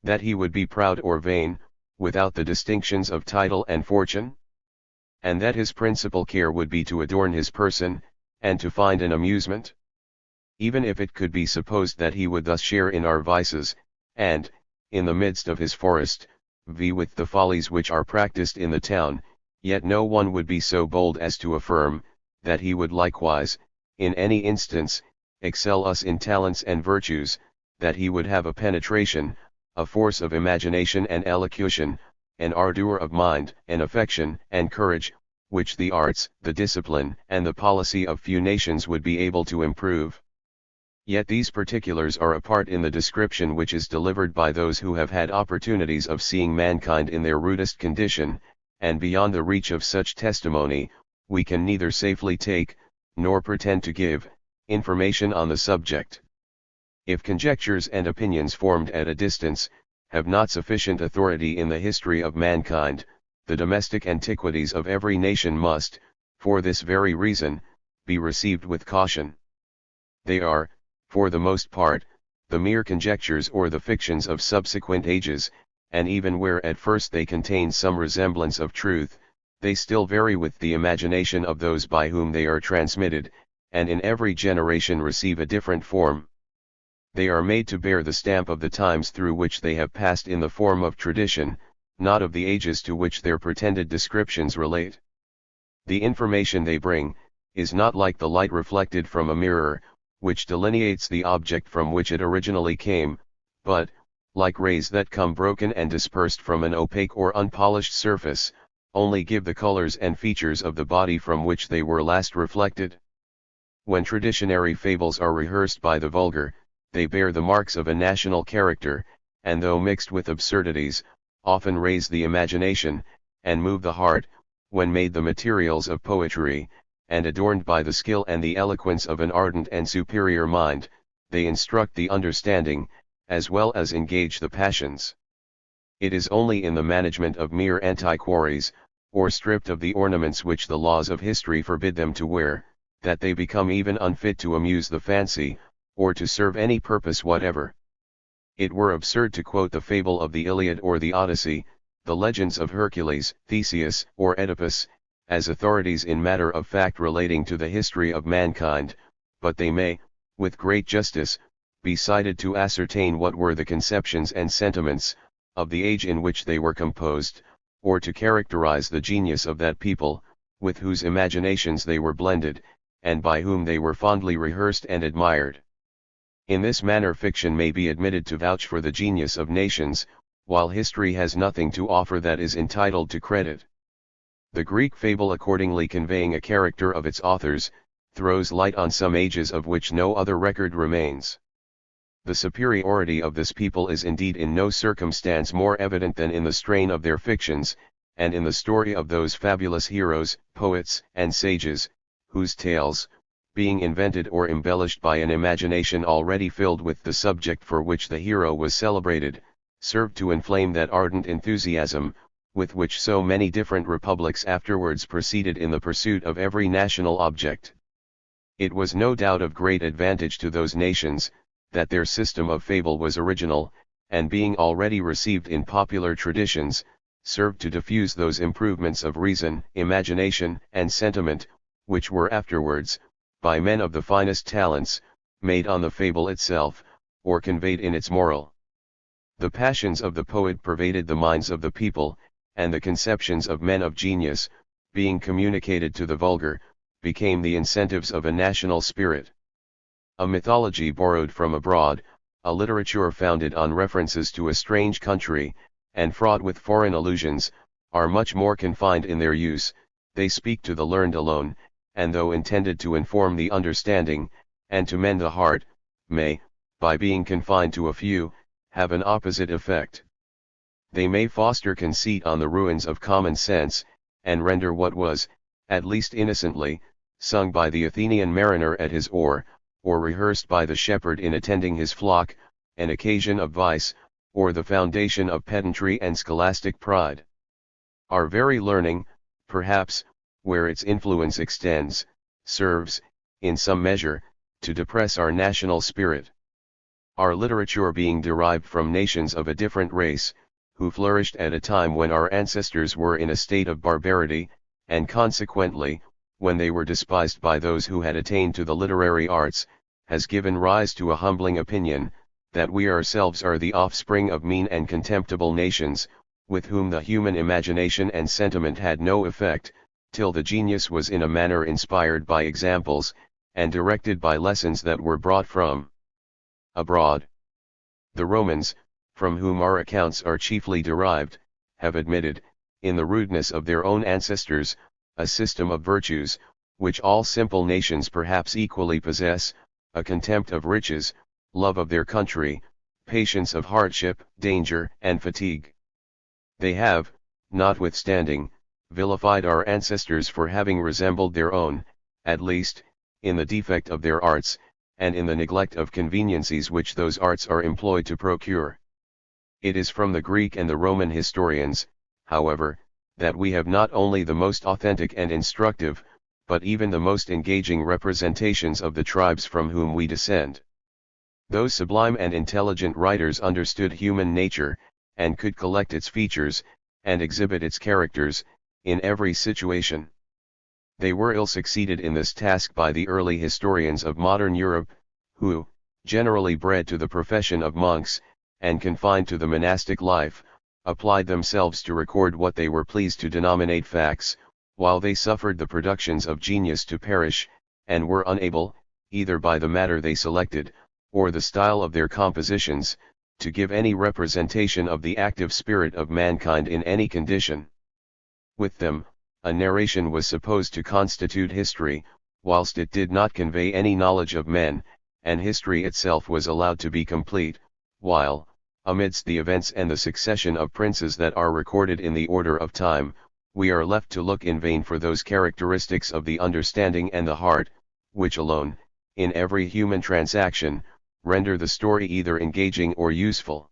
That he would be proud or vain, without the distinctions of title and fortune? And that his principal care would be to adorn his person, and to find an amusement? Even if it could be supposed that he would thus share in our vices, and, in the midst of his forest, vie with the follies which are practiced in the town, yet no one would be so bold as to affirm, that he would likewise, in any instance, excel us in talents and virtues, that he would have a penetration, a force of imagination and elocution, an ardour of mind and affection and courage, which the arts, the discipline, and the policy of few nations would be able to improve. Yet these particulars are apart in the description which is delivered by those who have had opportunities of seeing mankind in their rudest condition, and beyond the reach of such testimony, we can neither safely take, nor pretend to give, information on the subject. If conjectures and opinions formed at a distance, have not sufficient authority in the history of mankind, the domestic antiquities of every nation must, for this very reason, be received with caution. They are, for the most part, the mere conjectures or the fictions of subsequent ages, and even where at first they contain some resemblance of truth, they still vary with the imagination of those by whom they are transmitted, and in every generation receive a different form. They are made to bear the stamp of the times through which they have passed in the form of tradition, not of the ages to which their pretended descriptions relate. The information they bring, is not like the light reflected from a mirror, which delineates the object from which it originally came, but, like rays that come broken and dispersed from an opaque or unpolished surface, only give the colors and features of the body from which they were last reflected. When traditionary fables are rehearsed by the vulgar, they bear the marks of a national character, and though mixed with absurdities, often raise the imagination, and move the heart, when made the materials of poetry, and adorned by the skill and the eloquence of an ardent and superior mind, they instruct the understanding, as well as engage the passions. It is only in the management of mere antiquaries, or stripped of the ornaments which the laws of history forbid them to wear, that they become even unfit to amuse the fancy, or to serve any purpose whatever. It were absurd to quote the fable of the Iliad or the Odyssey, the legends of Hercules, Theseus, or Oedipus, as authorities in matter of fact relating to the history of mankind, but they may, with great justice, be cited to ascertain what were the conceptions and sentiments, of the age in which they were composed, or to characterize the genius of that people, with whose imaginations they were blended, and by whom they were fondly rehearsed and admired. In this manner fiction may be admitted to vouch for the genius of nations, while history has nothing to offer that is entitled to credit. The Greek fable accordingly conveying a character of its authors, throws light on some ages of which no other record remains. The superiority of this people is indeed in no circumstance more evident than in the strain of their fictions, and in the story of those fabulous heroes, poets, and sages, whose tales, being invented or embellished by an imagination already filled with the subject for which the hero was celebrated, served to inflame that ardent enthusiasm, with which so many different republics afterwards proceeded in the pursuit of every national object. It was no doubt of great advantage to those nations, that their system of fable was original, and being already received in popular traditions, served to diffuse those improvements of reason, imagination, and sentiment, which were afterwards, by men of the finest talents, made on the fable itself, or conveyed in its moral. The passions of the poet pervaded the minds of the people, and the conceptions of men of genius, being communicated to the vulgar, became the incentives of a national spirit. A mythology borrowed from abroad, a literature founded on references to a strange country, and fraught with foreign allusions, are much more confined in their use, they speak to the learned alone, and though intended to inform the understanding, and to mend the heart, may, by being confined to a few, have an opposite effect. They may foster conceit on the ruins of common sense, and render what was, at least innocently, sung by the Athenian mariner at his oar, or rehearsed by the shepherd in attending his flock, an occasion of vice, or the foundation of pedantry and scholastic pride. Our very learning, perhaps, where its influence extends, serves, in some measure, to depress our national spirit. Our literature being derived from nations of a different race, who flourished at a time when our ancestors were in a state of barbarity, and consequently, when they were despised by those who had attained to the literary arts, has given rise to a humbling opinion, that we ourselves are the offspring of mean and contemptible nations, with whom the human imagination and sentiment had no effect, till the genius was in a manner inspired by examples, and directed by lessons that were brought from abroad. The Romans, from whom our accounts are chiefly derived, have admitted, in the rudeness of their own ancestors, a system of virtues, which all simple nations perhaps equally possess, a contempt of riches, love of their country, patience of hardship, danger, and fatigue. They have, notwithstanding, vilified our ancestors for having resembled their own, at least, in the defect of their arts, and in the neglect of conveniencies which those arts are employed to procure. It is from the Greek and the Roman historians, however, that we have not only the most authentic and instructive, but even the most engaging representations of the tribes from whom we descend. Those sublime and intelligent writers understood human nature, and could collect its features, and exhibit its characters, in every situation. They were ill succeeded in this task by the early historians of modern Europe, who, generally bred to the profession of monks, and confined to the monastic life, applied themselves to record what they were pleased to denominate facts, while they suffered the productions of genius to perish, and were unable, either by the matter they selected, or the style of their compositions, to give any representation of the active spirit of mankind in any condition. With them, a narration was supposed to constitute history, whilst it did not convey any knowledge of men, and history itself was allowed to be complete, while, amidst the events and the succession of princes that are recorded in the order of time, we are left to look in vain for those characteristics of the understanding and the heart, which alone, in every human transaction, render the story either engaging or useful.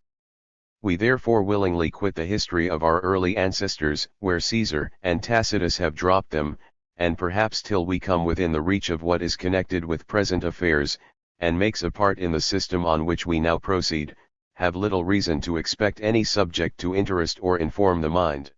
We therefore willingly quit the history of our early ancestors, where Caesar and Tacitus have dropped them, and perhaps till we come within the reach of what is connected with present affairs, and makes a part in the system on which we now proceed, have little reason to expect any subject to interest or inform the mind.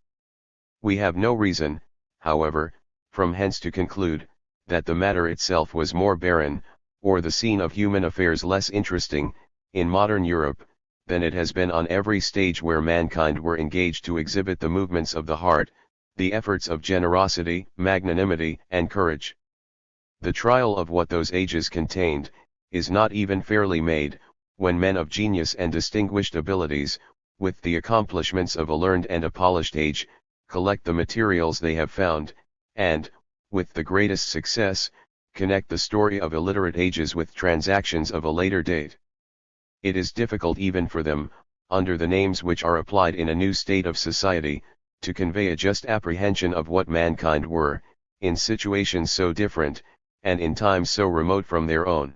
We have no reason, however, from hence to conclude, that the matter itself was more barren, or the scene of human affairs less interesting, in modern Europe, than it has been on every stage where mankind were engaged to exhibit the movements of the heart, the efforts of generosity, magnanimity, and courage. The trial of what those ages contained, is not even fairly made, when men of genius and distinguished abilities, with the accomplishments of a learned and a polished age, collect the materials they have found, and, with the greatest success, connect the story of illiterate ages with transactions of a later date. It is difficult even for them, under the names which are applied in a new state of society, to convey a just apprehension of what mankind were, in situations so different, and in times so remote from their own.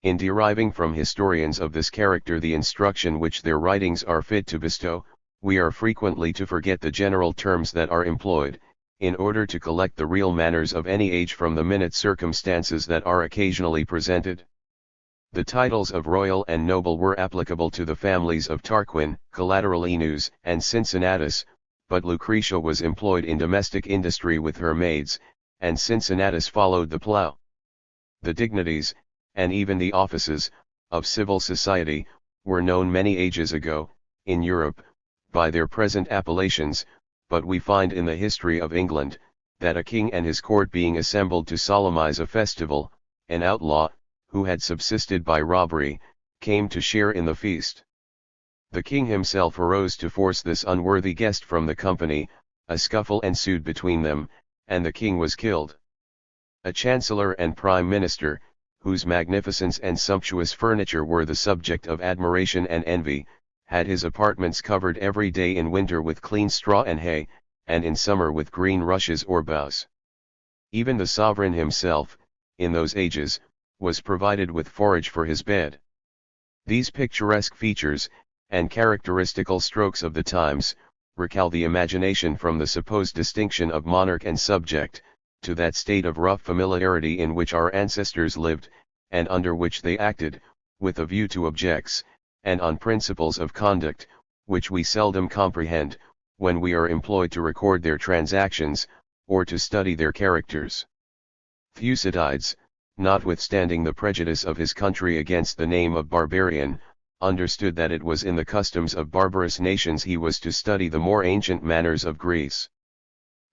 In deriving from historians of this character the instruction which their writings are fit to bestow, we are frequently to forget the general terms that are employed, in order to collect the real manners of any age from the minute circumstances that are occasionally presented. The titles of royal and noble were applicable to the families of Tarquin, Collateralinius, and Cincinnatus, but Lucretia was employed in domestic industry with her maids, and Cincinnatus followed the plough. The dignities, and even the offices, of civil society, were known many ages ago, in Europe, by their present appellations, but we find in the history of England, that a king and his court being assembled to solemnize a festival, an outlaw, who had subsisted by robbery, came to share in the feast. The king himself arose to force this unworthy guest from the company, a scuffle ensued between them, and the king was killed. A chancellor and prime minister, whose magnificence and sumptuous furniture were the subject of admiration and envy, had his apartments covered every day in winter with clean straw and hay, and in summer with green rushes or boughs. Even the sovereign himself, in those ages, was provided with forage for his bed. These picturesque features, and characteristical strokes of the times, recall the imagination from the supposed distinction of monarch and subject, to that state of rough familiarity in which our ancestors lived, and under which they acted, with a view to objects, and on principles of conduct, which we seldom comprehend, when we are employed to record their transactions, or to study their characters. Thucydides, notwithstanding the prejudice of his country against the name of barbarian, understood that it was in the customs of barbarous nations he was to study the more ancient manners of Greece.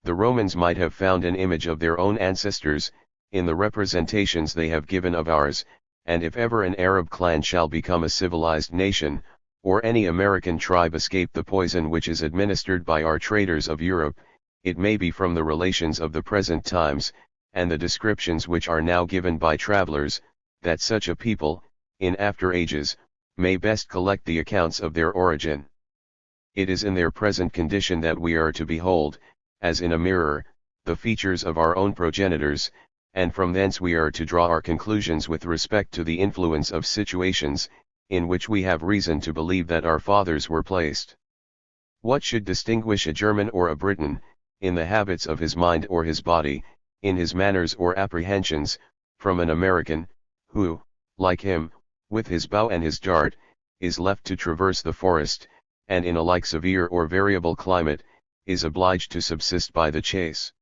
The Romans might have found an image of their own ancestors, in the representations they have given of ours, and if ever an Arab clan shall become a civilized nation, or any American tribe escape the poison which is administered by our traders of Europe, it may be from the relations of the present times, and the descriptions which are now given by travelers, that such a people, in after ages, may best collect the accounts of their origin. It is in their present condition that we are to behold, as in a mirror, the features of our own progenitors, and from thence we are to draw our conclusions with respect to the influence of situations, in which we have reason to believe that our fathers were placed. What should distinguish a German or a Briton, in the habits of his mind or his body, in his manners or apprehensions, from an American, who, like him, with his bow and his dart, is left to traverse the forest, and in a like severe or variable climate, is obliged to subsist by the chase?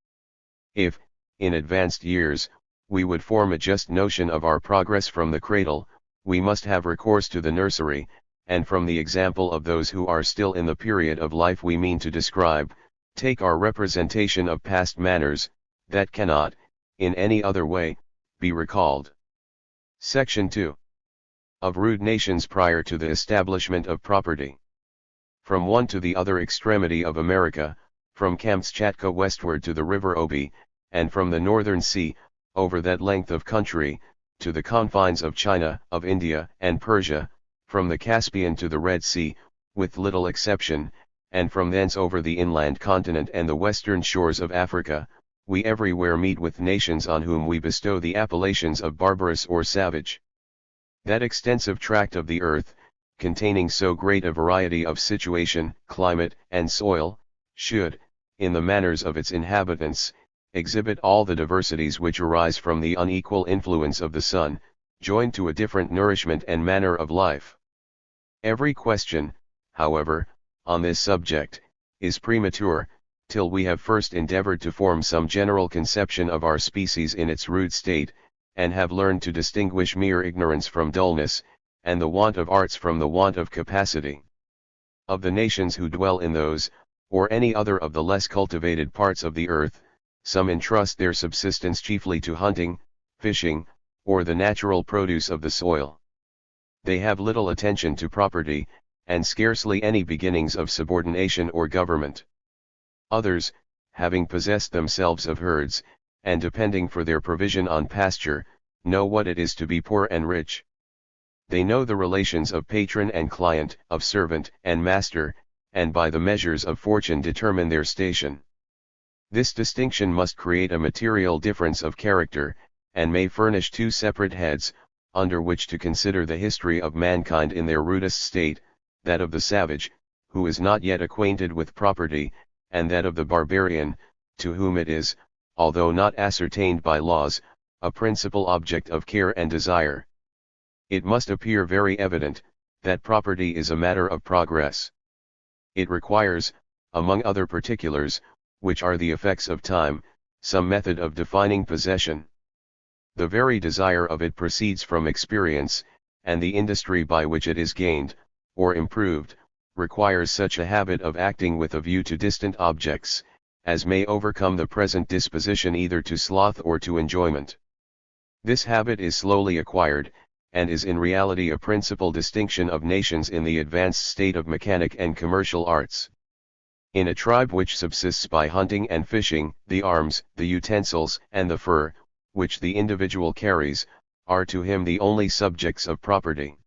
If, in advanced years, we would form a just notion of our progress from the cradle, we must have recourse to the nursery, and from the example of those who are still in the period of life we mean to describe, take our representation of past manners, that cannot, in any other way, be recalled. Section 2. Of rude nations prior to the establishment of property. From one to the other extremity of America, from Kamchatka westward to the river Obi, and from the northern sea, over that length of country, to the confines of China, of India, and Persia, from the Caspian to the Red Sea, with little exception, and from thence over the inland continent and the western shores of Africa, we everywhere meet with nations on whom we bestow the appellations of barbarous or savage. That extensive tract of the earth, containing so great a variety of situation, climate, and soil, should, in the manners of its inhabitants, exhibit all the diversities which arise from the unequal influence of the sun, joined to a different nourishment and manner of life. Every question, however, on this subject, is premature, till we have first endeavored to form some general conception of our species in its rude state, and have learned to distinguish mere ignorance from dullness, and the want of arts from the want of capacity. Of the nations who dwell in those, or any other of the less cultivated parts of the earth, some entrust their subsistence chiefly to hunting, fishing, or the natural produce of the soil. They have little attention to property, and scarcely any beginnings of subordination or government. Others, having possessed themselves of herds, and depending for their provision on pasture, know what it is to be poor and rich. They know the relations of patron and client, of servant and master, and by the measures of fortune determine their station. This distinction must create a material difference of character, and may furnish two separate heads, under which to consider the history of mankind in their rudest state, that of the savage, who is not yet acquainted with property, and that of the barbarian, to whom it is, although not ascertained by laws, a principal object of care and desire. It must appear very evident, that property is a matter of progress. It requires, among other particulars, which are the effects of time, some method of defining possession. The very desire of it proceeds from experience, and the industry by which it is gained, or improved, requires such a habit of acting with a view to distant objects, as may overcome the present disposition either to sloth or to enjoyment. This habit is slowly acquired, and is in reality a principal distinction of nations in the advanced state of mechanic and commercial arts. In a tribe which subsists by hunting and fishing, the arms, the utensils, and the fur, which the individual carries, are to him the only subjects of property.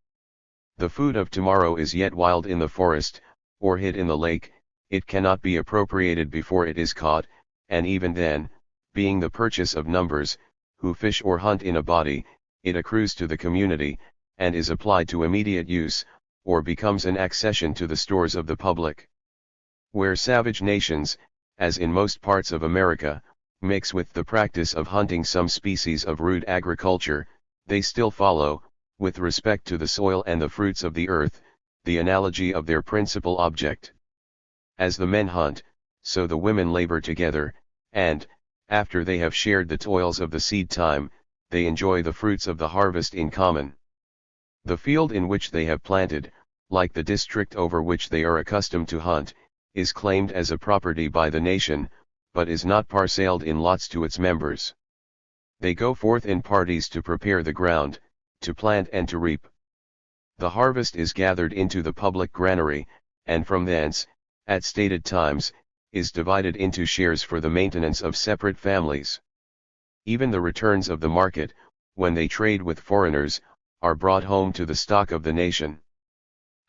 The food of tomorrow is yet wild in the forest, or hid in the lake, it cannot be appropriated before it is caught, and even then, being the purchase of numbers, who fish or hunt in a body, it accrues to the community, and is applied to immediate use, or becomes an accession to the stores of the public. Where savage nations, as in most parts of America, mix with the practice of hunting some species of rude agriculture, they still follow, with respect to the soil and the fruits of the earth, the analogy of their principal object. As the men hunt, so the women labor together, and, after they have shared the toils of the seed time, they enjoy the fruits of the harvest in common. The field in which they have planted, like the district over which they are accustomed to hunt, is claimed as a property by the nation, but is not parcelled in lots to its members. They go forth in parties to prepare the ground, to plant and to reap. The harvest is gathered into the public granary, and from thence, at stated times, is divided into shares for the maintenance of separate families. Even the returns of the market, when they trade with foreigners, are brought home to the stock of the nation.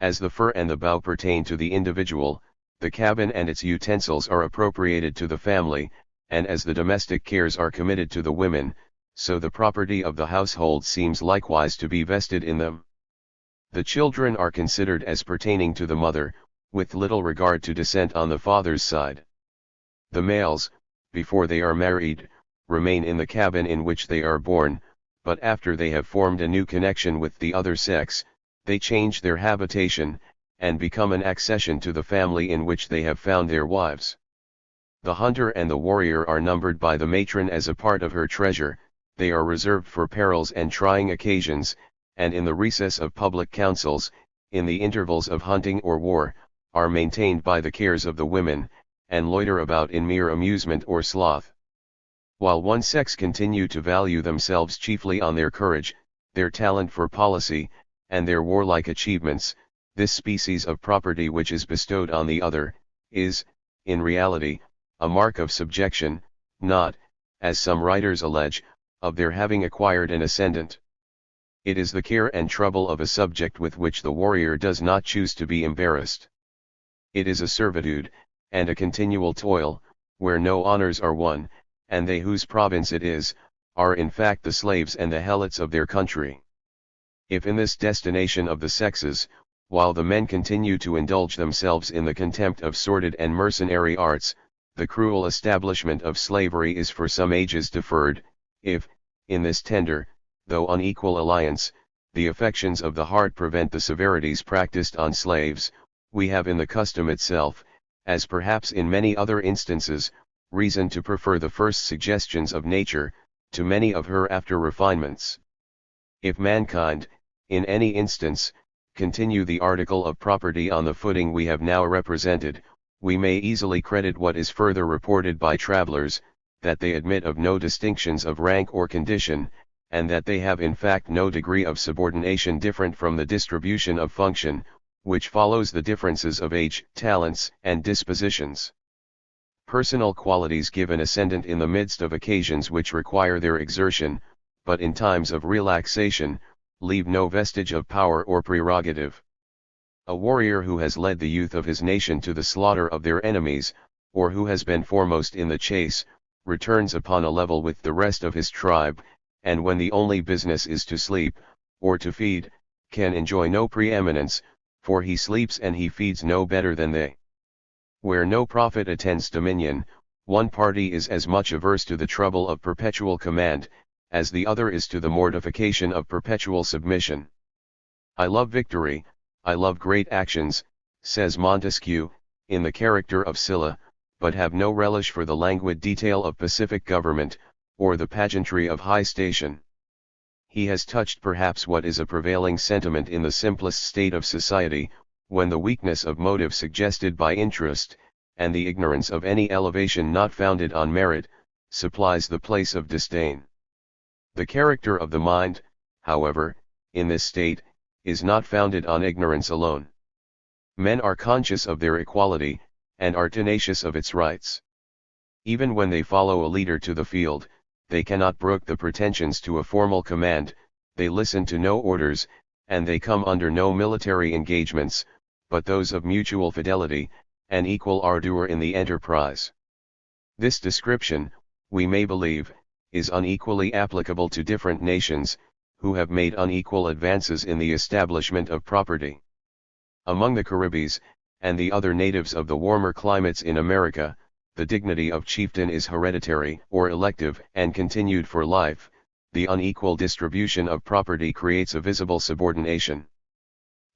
As the fur and the bough pertain to the individual, the cabin and its utensils are appropriated to the family, and as the domestic cares are committed to the women, so the property of the household seems likewise to be vested in them. The children are considered as pertaining to the mother, with little regard to descent on the father's side. The males, before they are married, remain in the cabin in which they are born, but after they have formed a new connection with the other sex, they change their habitation, and become an accession to the family in which they have found their wives. The hunter and the warrior are numbered by the matron as a part of her treasure, they are reserved for perils and trying occasions, and in the recess of public councils, in the intervals of hunting or war, are maintained by the cares of the women, and loiter about in mere amusement or sloth. While one sex continue to value themselves chiefly on their courage, their talent for policy, and their warlike achievements, this species of property which is bestowed on the other, is, in reality, a mark of subjection, not, as some writers allege, of their having acquired an ascendant. It is the care and trouble of a subject with which the warrior does not choose to be embarrassed. It is a servitude, and a continual toil, where no honors are won, and they whose province it is, are in fact the slaves and the helots of their country. If in this destination of the sexes, while the men continue to indulge themselves in the contempt of sordid and mercenary arts, the cruel establishment of slavery is for some ages deferred, if, in this tender, though unequal alliance, the affections of the heart prevent the severities practiced on slaves, we have in the custom itself, as perhaps in many other instances, reason to prefer the first suggestions of nature, to many of her after refinements. If mankind, in any instance, continue the article of property on the footing we have now represented, we may easily credit what is further reported by travelers, that they admit of no distinctions of rank or condition, and that they have in fact no degree of subordination different from the distribution of function, which follows the differences of age, talents, and dispositions. Personal qualities give an ascendant in the midst of occasions which require their exertion, but in times of relaxation, leave no vestige of power or prerogative. A warrior who has led the youth of his nation to the slaughter of their enemies, or who has been foremost in the chase, returns upon a level with the rest of his tribe, and when the only business is to sleep, or to feed, can enjoy no preeminence, for he sleeps and he feeds no better than they. Where no profit attends dominion, one party is as much averse to the trouble of perpetual command, as the other is to the mortification of perpetual submission. I love victory, I love great actions, says Montesquieu, in the character of Sylla, but have no relish for the languid detail of pacific government, or the pageantry of high station. He has touched perhaps what is a prevailing sentiment in the simplest state of society, when the weakness of motive suggested by interest, and the ignorance of any elevation not founded on merit, supplies the place of disdain. The character of the mind, however, in this state, is not founded on ignorance alone. Men are conscious of their equality, and are tenacious of its rights. Even when they follow a leader to the field, they cannot brook the pretensions to a formal command, they listen to no orders, and they come under no military engagements, but those of mutual fidelity, and equal ardor in the enterprise. This description, we may believe, is unequally applicable to different nations, who have made unequal advances in the establishment of property. Among the Caribbees, and the other natives of the warmer climates in America, the dignity of chieftain is hereditary or elective and continued for life. The unequal distribution of property creates a visible subordination.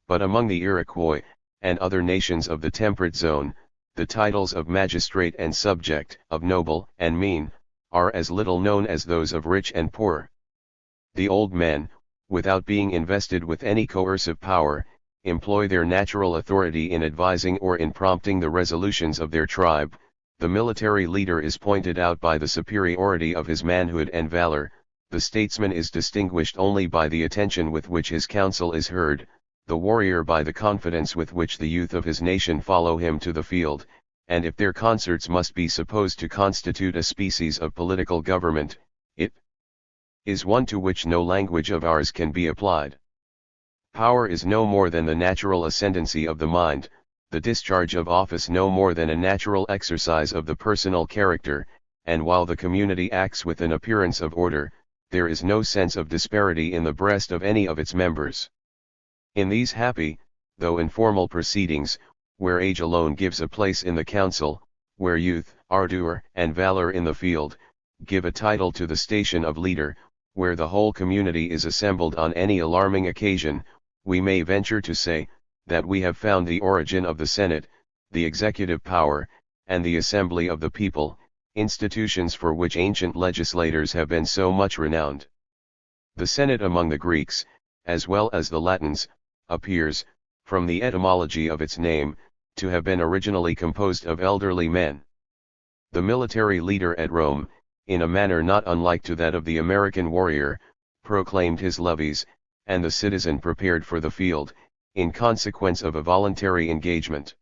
But among the Iroquois, and other nations of the temperate zone, the titles of magistrate and subject, of noble and mean, are as little known as those of rich and poor. The old men, without being invested with any coercive power, employ their natural authority in advising or in prompting the resolutions of their tribe. The military leader is pointed out by the superiority of his manhood and valor, the statesman is distinguished only by the attention with which his counsel is heard, the warrior by the confidence with which the youth of his nation follow him to the field, and if their concerts must be supposed to constitute a species of political government, it is one to which no language of ours can be applied. Power is no more than the natural ascendancy of the mind, the discharge of office no more than a natural exercise of the personal character, and while the community acts with an appearance of order, there is no sense of disparity in the breast of any of its members. In these happy, though informal proceedings, where age alone gives a place in the council, where youth, ardor, and valor in the field, give a title to the station of leader, where the whole community is assembled on any alarming occasion, we may venture to say, that we have found the origin of the Senate, the executive power, and the assembly of the people, institutions for which ancient legislators have been so much renowned. The Senate among the Greeks, as well as the Latins, appears, from the etymology of its name, to have been originally composed of elderly men. The military leader at Rome, in a manner not unlike to that of the American warrior, proclaimed his levies, and the citizen prepared for the field, in consequence of a voluntary engagement.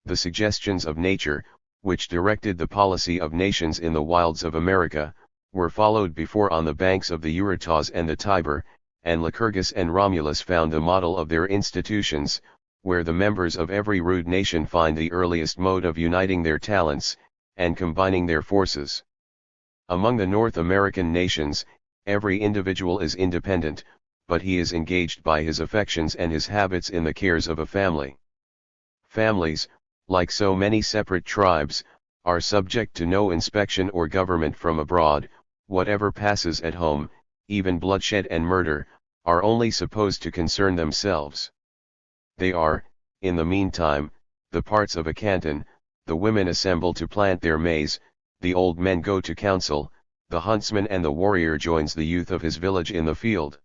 The suggestions of nature, which directed the policy of nations in the wilds of America, were followed before on the banks of the Eurotas and the Tiber, and Lycurgus and Romulus found the model of their institutions, where the members of every rude nation find the earliest mode of uniting their talents, and combining their forces. Among the North American nations, every individual is independent, but he is engaged by his affections and his habits in the cares of a family. Families, like so many separate tribes, are subject to no inspection or government from abroad. Whatever passes at home, even bloodshed and murder, are only supposed to concern themselves. They are, in the meantime, the parts of a canton. The women assemble to plant their maize, the old men go to council, the huntsman and the warrior joins the youth of his village in the field.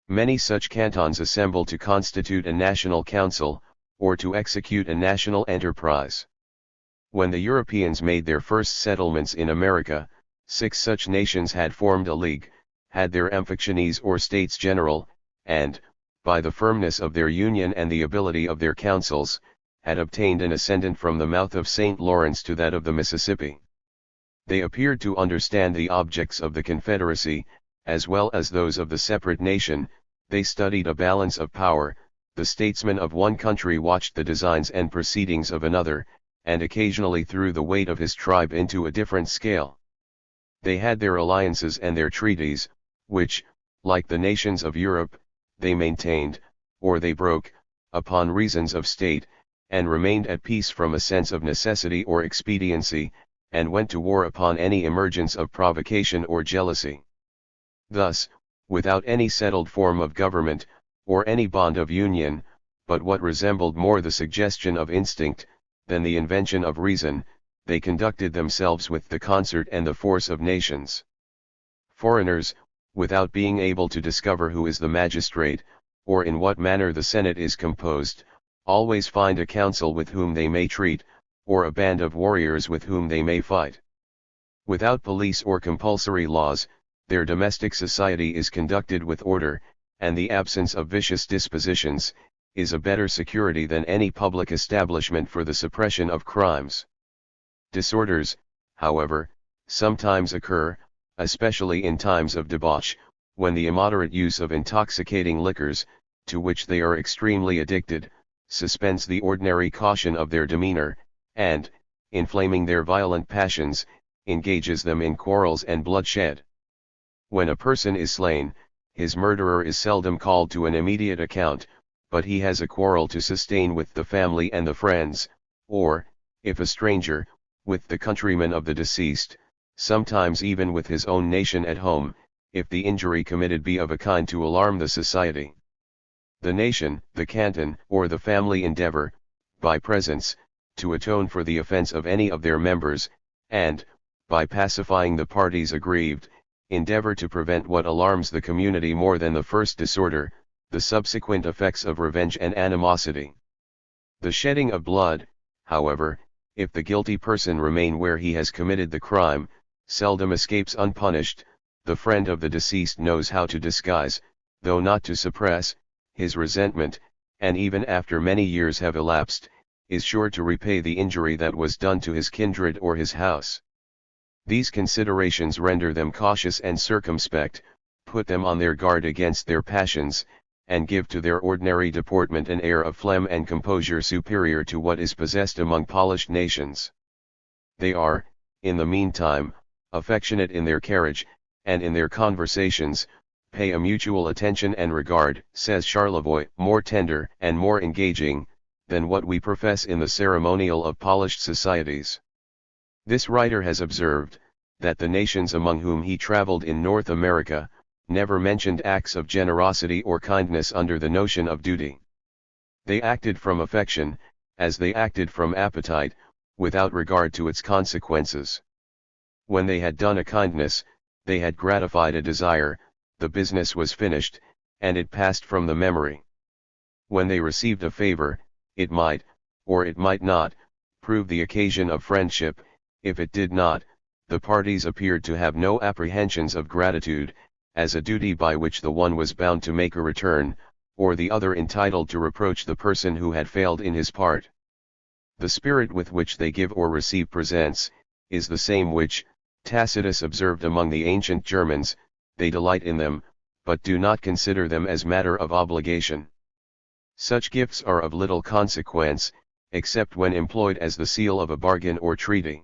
Many such cantons assemble to constitute a national council, or to execute a national enterprise. When the Europeans made their first settlements in America, 6 such nations had formed a league, had their amphictyonies or states general, and, by the firmness of their union and the ability of their councils, had obtained an ascendant from the mouth of St. Lawrence to that of the Mississippi. They appeared to understand the objects of the Confederacy, as well as those of the separate nation. They studied a balance of power. The statesman of one country watched the designs and proceedings of another, and occasionally threw the weight of his tribe into a different scale. They had their alliances and their treaties, which, like the nations of Europe, they maintained, or they broke, upon reasons of state, and remained at peace from a sense of necessity or expediency, and went to war upon any emergence of provocation or jealousy. Thus, without any settled form of government, or any bond of union, but what resembled more the suggestion of instinct, than the invention of reason, they conducted themselves with the concert and the force of nations. Foreigners, without being able to discover who is the magistrate, or in what manner the Senate is composed, always find a council with whom they may treat, or a band of warriors with whom they may fight. Without police or compulsory laws, their domestic society is conducted with order, and the absence of vicious dispositions is a better security than any public establishment for the suppression of crimes. Disorders, however, sometimes occur, especially in times of debauch, when the immoderate use of intoxicating liquors, to which they are extremely addicted, suspends the ordinary caution of their demeanor, and, inflaming their violent passions, engages them in quarrels and bloodshed. When a person is slain, his murderer is seldom called to an immediate account, but he has a quarrel to sustain with the family and the friends, or, if a stranger, with the countrymen of the deceased, sometimes even with his own nation at home, if the injury committed be of a kind to alarm the society. The nation, the canton, or the family endeavor, by presents, to atone for the offense of any of their members, and, by pacifying the parties aggrieved, endeavor to prevent what alarms the community more than the first disorder, the subsequent effects of revenge and animosity. The shedding of blood, however, if the guilty person remain where he has committed the crime, seldom escapes unpunished. The friend of the deceased knows how to disguise, though not to suppress, his resentment, and even after many years have elapsed, is sure to repay the injury that was done to his kindred or his house. These considerations render them cautious and circumspect, put them on their guard against their passions, and give to their ordinary deportment an air of phlegm and composure superior to what is possessed among polished nations. They are, in the meantime, affectionate in their carriage, and in their conversations, pay a mutual attention and regard, says Charlevoix, more tender and more engaging, than what we profess in the ceremonial of polished societies. This writer has observed, that the nations among whom he traveled in North America, never mentioned acts of generosity or kindness under the notion of duty. They acted from affection, as they acted from appetite, without regard to its consequences. When they had done a kindness, they had gratified a desire, the business was finished, and it passed from the memory. When they received a favor, it might, or it might not, prove the occasion of friendship. If it did not, the parties appeared to have no apprehensions of gratitude, as a duty by which the one was bound to make a return, or the other entitled to reproach the person who had failed in his part. The spirit with which they give or receive presents, is the same which, Tacitus observed among the ancient Germans. They delight in them, but do not consider them as matter of obligation. Such gifts are of little consequence, except when employed as the seal of a bargain or treaty.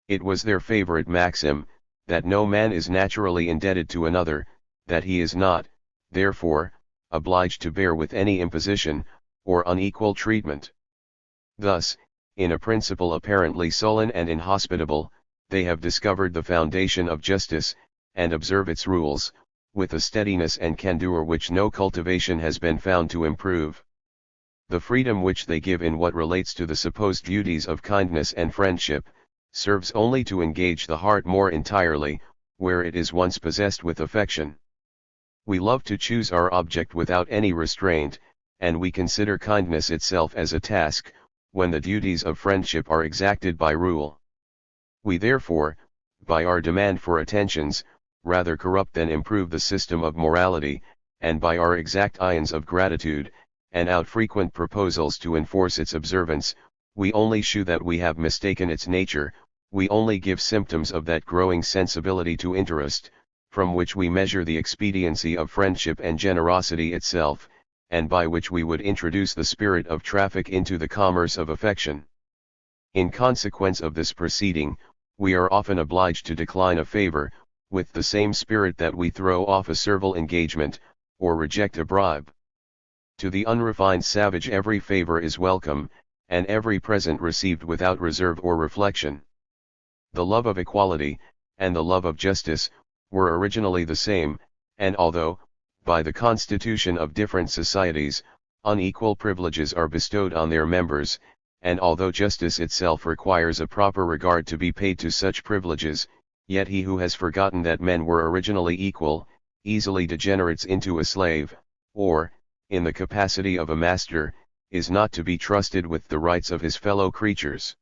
It was their favorite maxim, that no man is naturally indebted to another, that he is not, therefore, obliged to bear with any imposition, or unequal treatment. Thus, in a principle apparently sullen and inhospitable, they have discovered the foundation of justice, and observe its rules, with a steadiness and candour which no cultivation has been found to improve. The freedom which they give in what relates to the supposed duties of kindness and friendship, serves only to engage the heart more entirely, where it is once possessed with affection. We love to choose our object without any restraint, and we consider kindness itself as a task, when the duties of friendship are exacted by rule. We therefore, by our demand for attentions, rather corrupt than improve the system of morality, and by our exact ions of gratitude, and outfrequent proposals to enforce its observance, we only shew that we have mistaken its nature, we only give symptoms of that growing sensibility to interest, from which we measure the expediency of friendship and generosity itself, and by which we would introduce the spirit of traffic into the commerce of affection. In consequence of this proceeding, we are often obliged to decline a favor, with the same spirit that we throw off a servile engagement, or reject a bribe. To the unrefined savage every favor is welcome, and every present received without reserve or reflection. The love of equality, and the love of justice, were originally the same, and although, by the constitution of different societies, unequal privileges are bestowed on their members, and although justice itself requires a proper regard to be paid to such privileges, yet he who has forgotten that men were originally equal, easily degenerates into a slave, or, in the capacity of a master, is not to be trusted with the rights of his fellow creatures.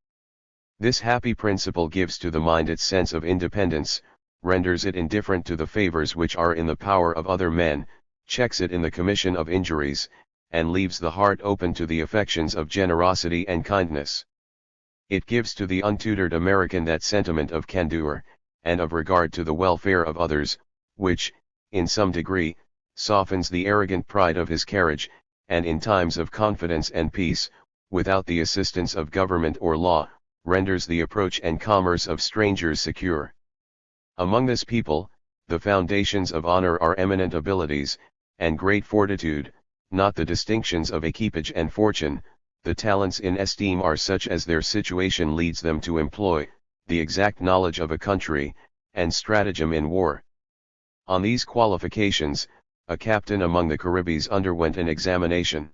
This happy principle gives to the mind its sense of independence, renders it indifferent to the favors which are in the power of other men, checks it in the commission of injuries, and leaves the heart open to the affections of generosity and kindness. It gives to the untutored American that sentiment of candour, and of regard to the welfare of others, which, in some degree, softens the arrogant pride of his carriage, and in times of confidence and peace, without the assistance of government or law, renders the approach and commerce of strangers secure. Among this people, the foundations of honor are eminent abilities, and great fortitude, not the distinctions of equipage and fortune. The talents in esteem are such as their situation leads them to employ, the exact knowledge of a country, and stratagem in war. On these qualifications, a captain among the Caribbees underwent an examination.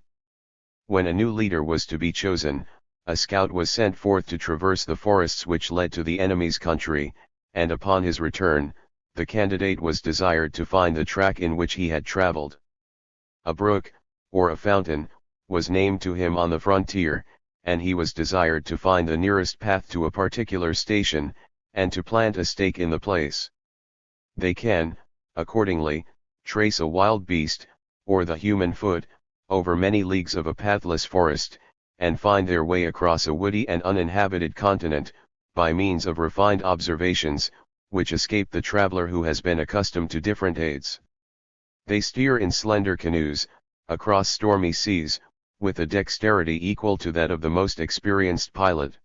When a new leader was to be chosen, a scout was sent forth to traverse the forests which led to the enemy's country, and upon his return, the candidate was desired to find the track in which he had traveled. A brook, or a fountain, was named to him on the frontier, and he was desired to find the nearest path to a particular station, and to plant a stake in the place. They can, accordingly, trace a wild beast, or the human foot, over many leagues of a pathless forest, and find their way across a woody and uninhabited continent, by means of refined observations, which escape the traveler who has been accustomed to different aids. They steer in slender canoes, across stormy seas, with a dexterity equal to that of the most experienced pilot.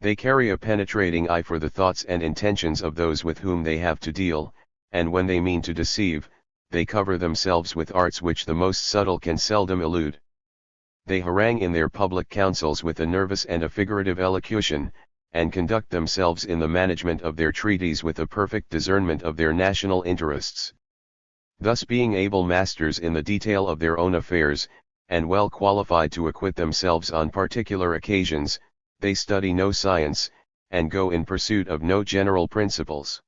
They carry a penetrating eye for the thoughts and intentions of those with whom they have to deal, and when they mean to deceive, they cover themselves with arts which the most subtle can seldom elude. They harangue in their public councils with a nervous and a figurative elocution, and conduct themselves in the management of their treaties with a perfect discernment of their national interests. Thus being able masters in the detail of their own affairs, and well qualified to acquit themselves on particular occasions, they study no science, and go in pursuit of no general principles.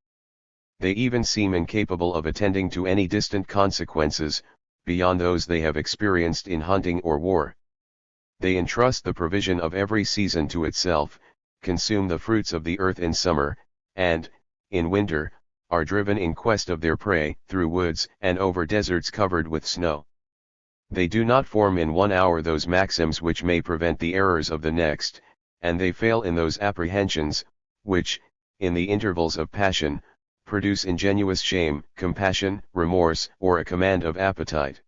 They even seem incapable of attending to any distant consequences, beyond those they have experienced in hunting or war. They entrust the provision of every season to itself, consume the fruits of the earth in summer, and, in winter, are driven in quest of their prey through woods and over deserts covered with snow. They do not form in 1 hour those maxims which may prevent the errors of the next, and they fail in those apprehensions, which, in the intervals of passion, produce ingenuous shame, compassion, remorse, or a command of appetite.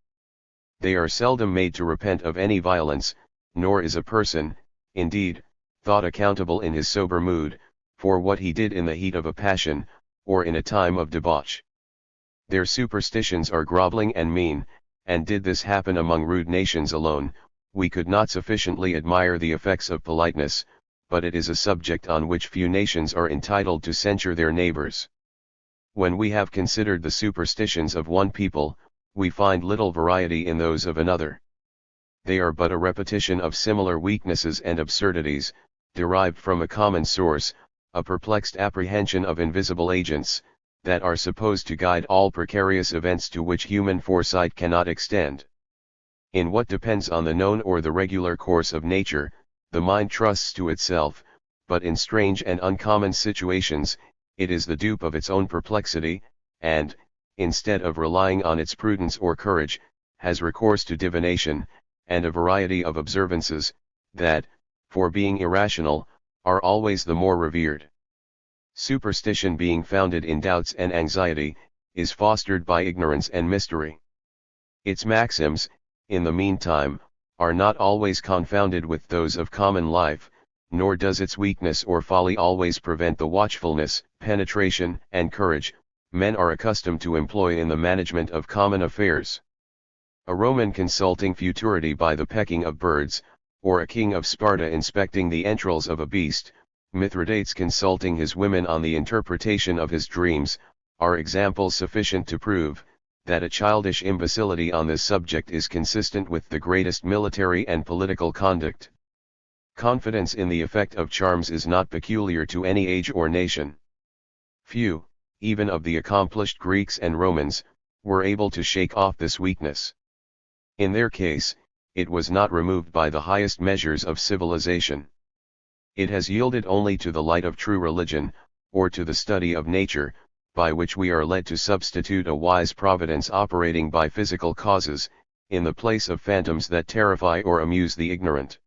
They are seldom made to repent of any violence, nor is a person, indeed, thought accountable in his sober mood, for what he did in the heat of a passion, or in a time of debauch. Their superstitions are groveling and mean, and did this happen among rude nations alone, we could not sufficiently admire the effects of politeness, but it is a subject on which few nations are entitled to censure their neighbors. When we have considered the superstitions of one people, we find little variety in those of another. They are but a repetition of similar weaknesses and absurdities, derived from a common source, a perplexed apprehension of invisible agents, that are supposed to guide all precarious events to which human foresight cannot extend. In what depends on the known or the regular course of nature, the mind trusts to itself, but in strange and uncommon situations, it is the dupe of its own perplexity, and, instead of relying on its prudence or courage, has recourse to divination, and a variety of observances, that, for being irrational, are always the more revered. Superstition being founded in doubts and anxiety, is fostered by ignorance and mystery. Its maxims, in the meantime, are not always confounded with those of common life, nor does its weakness or folly always prevent the watchfulness, penetration, and courage men are accustomed to employ in the management of common affairs. A Roman consulting futurity by the pecking of birds, or a king of Sparta inspecting the entrails of a beast, Mithridates consulting his women on the interpretation of his dreams, are examples sufficient to prove that a childish imbecility on this subject is consistent with the greatest military and political conduct. Confidence in the effect of charms is not peculiar to any age or nation. Few, even of the accomplished Greeks and Romans, were able to shake off this weakness. In their case, it was not removed by the highest measures of civilization. It has yielded only to the light of true religion, or to the study of nature, by which we are led to substitute a wise providence operating by physical causes, in the place of phantoms that terrify or amuse the ignorant.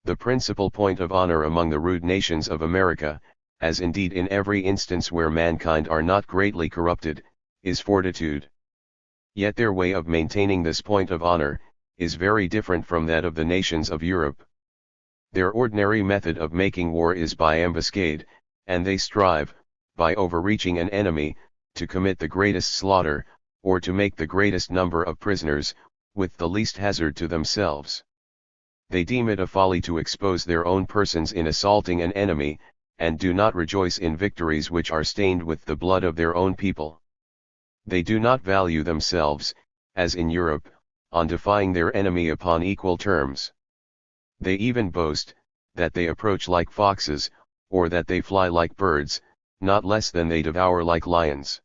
The principal point of honor among the rude nations of America, as indeed in every instance where mankind are not greatly corrupted, is fortitude. Yet their way of maintaining this point of honor, is very different from that of the nations of Europe. Their ordinary method of making war is by ambuscade, and they strive, by overreaching an enemy, to commit the greatest slaughter, or to make the greatest number of prisoners, with the least hazard to themselves. They deem it a folly to expose their own persons in assaulting an enemy, and do not rejoice in victories which are stained with the blood of their own people. They do not value themselves, as in Europe, on defying their enemy upon equal terms. They even boast, that they approach like foxes, or that they fly like birds, not less than they devour like lions.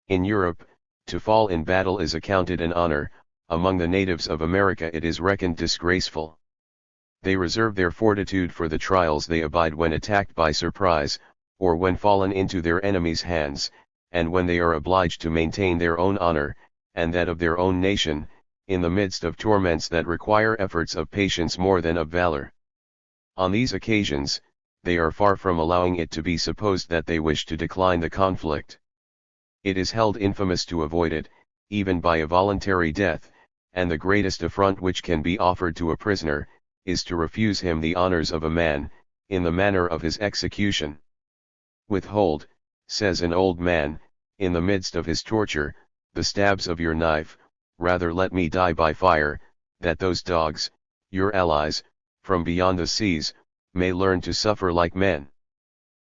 In Europe, to fall in battle is accounted an honor, among the natives of America it is reckoned disgraceful. They reserve their fortitude for the trials they abide when attacked by surprise, or when fallen into their enemies' hands, and when they are obliged to maintain their own honor, and that of their own nation, in the midst of torments that require efforts of patience more than of valor. On these occasions, they are far from allowing it to be supposed that they wish to decline the conflict. It is held infamous to avoid it, even by a voluntary death, and the greatest affront which can be offered to a prisoner, is to refuse him the honors of a man, in the manner of his execution. Withhold, says an old man, in the midst of his torture, the stabs of your knife, rather let me die by fire, that those dogs, your allies, from beyond the seas, may learn to suffer like men.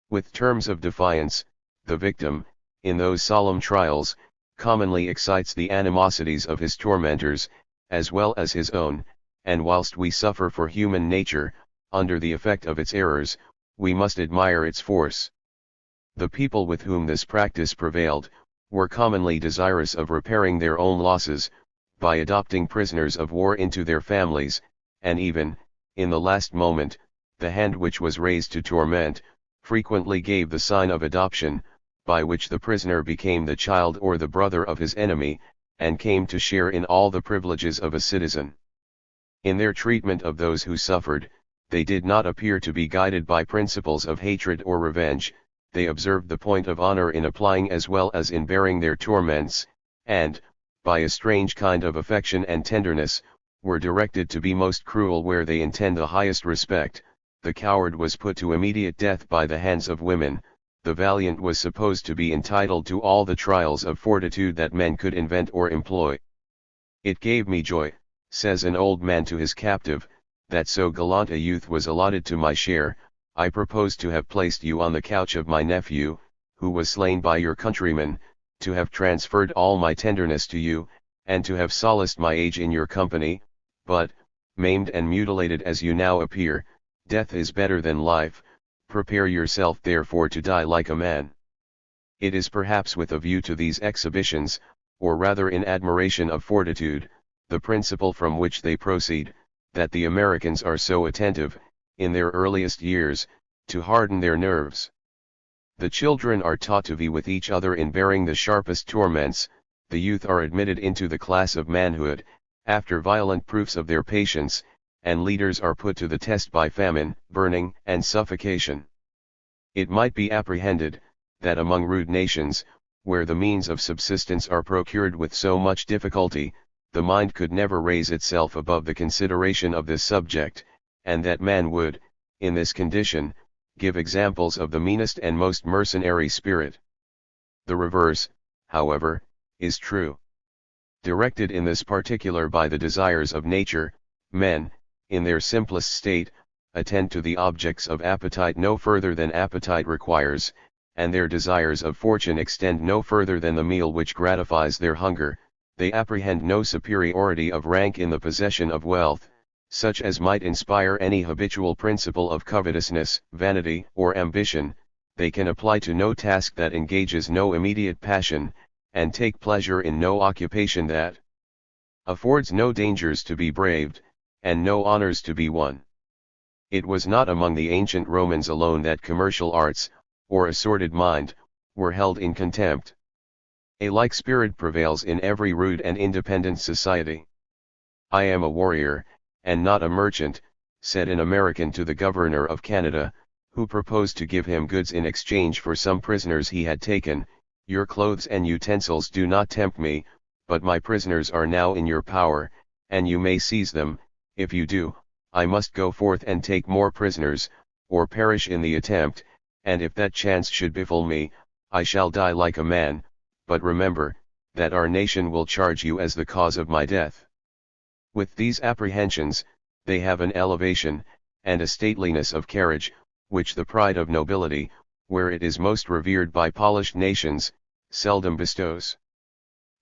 With terms of defiance, the victim, in those solemn trials, commonly excites the animosities of his tormentors, as well as his own, and whilst we suffer for human nature, under the effect of its errors, we must admire its force. The people with whom this practice prevailed, were commonly desirous of repairing their own losses, by adopting prisoners of war into their families, and even, in the last moment, the hand which was raised to torment, frequently gave the sign of adoption, by which the prisoner became the child or the brother of his enemy, and came to share in all the privileges of a citizen. In their treatment of those who suffered, they did not appear to be guided by principles of hatred or revenge, they observed the point of honor in applying as well as in bearing their torments, and, by a strange kind of affection and tenderness, were directed to be most cruel where they intend the highest respect. The coward was put to immediate death by the hands of women, the valiant was supposed to be entitled to all the trials of fortitude that men could invent or employ. It gave me joy, says an old man to his captive, that so gallant a youth was allotted to my share. I proposed to have placed you on the couch of my nephew, who was slain by your countrymen, to have transferred all my tenderness to you, and to have solaced my age in your company, but, maimed and mutilated as you now appear, death is better than life. Prepare yourself therefore to die like a man. It is perhaps with a view to these exhibitions, or rather in admiration of fortitude, the principle from which they proceed, that the Americans are so attentive, in their earliest years, to harden their nerves. The children are taught to vie with each other in bearing the sharpest torments, the youth are admitted into the class of manhood, after violent proofs of their patience, and leaders are put to the test by famine, burning, and suffocation. It might be apprehended, that among rude nations, where the means of subsistence are procured with so much difficulty, the mind could never raise itself above the consideration of this subject, and that man would, in this condition, give examples of the meanest and most mercenary spirit. The reverse, however, is true. Directed in this particular by the desires of nature, men, in their simplest state, attend to the objects of appetite no further than appetite requires, and their desires of fortune extend no further than the meal which gratifies their hunger. They apprehend no superiority of rank in the possession of wealth, such as might inspire any habitual principle of covetousness, vanity, or ambition. They can apply to no task that engages no immediate passion, and take pleasure in no occupation that affords no dangers to be braved, and no honors to be won. It was not among the ancient Romans alone that commercial arts, or a sordid mind, were held in contempt. A like spirit prevails in every rude and independent society. I am a warrior, and not a merchant, said an American to the governor of Canada, who proposed to give him goods in exchange for some prisoners he had taken. Your clothes and utensils do not tempt me, but my prisoners are now in your power, and you may seize them. If you do, I must go forth and take more prisoners, or perish in the attempt, and if that chance should befall me, I shall die like a man, but remember, that our nation will charge you as the cause of my death. With these apprehensions, they have an elevation, and a stateliness of carriage, which the pride of nobility, where it is most revered by polished nations, seldom bestows.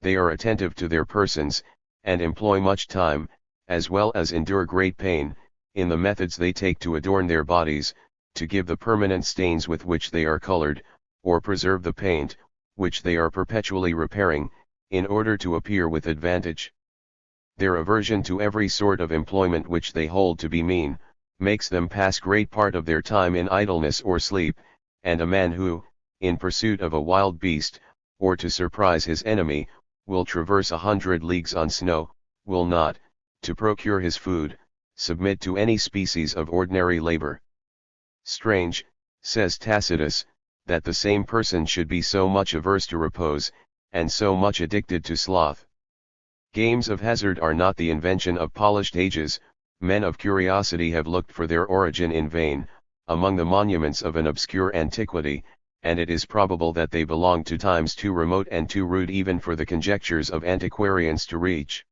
They are attentive to their persons, and employ much time, as well as endure great pain, in the methods they take to adorn their bodies, to give the permanent stains with which they are colored, or preserve the paint, which they are perpetually repairing, in order to appear with advantage. Their aversion to every sort of employment which they hold to be mean, makes them pass great part of their time in idleness or sleep, and a man who, in pursuit of a wild beast, or to surprise his enemy, will traverse 100 leagues on snow, will not, to procure his food, submit to any species of ordinary labor. Strange, says Tacitus, that the same person should be so much averse to repose, and so much addicted to sloth. Games of hazard are not the invention of polished ages. Men of curiosity have looked for their origin in vain, among the monuments of an obscure antiquity, and it is probable that they belong to times too remote and too rude even for the conjectures of antiquarians to reach.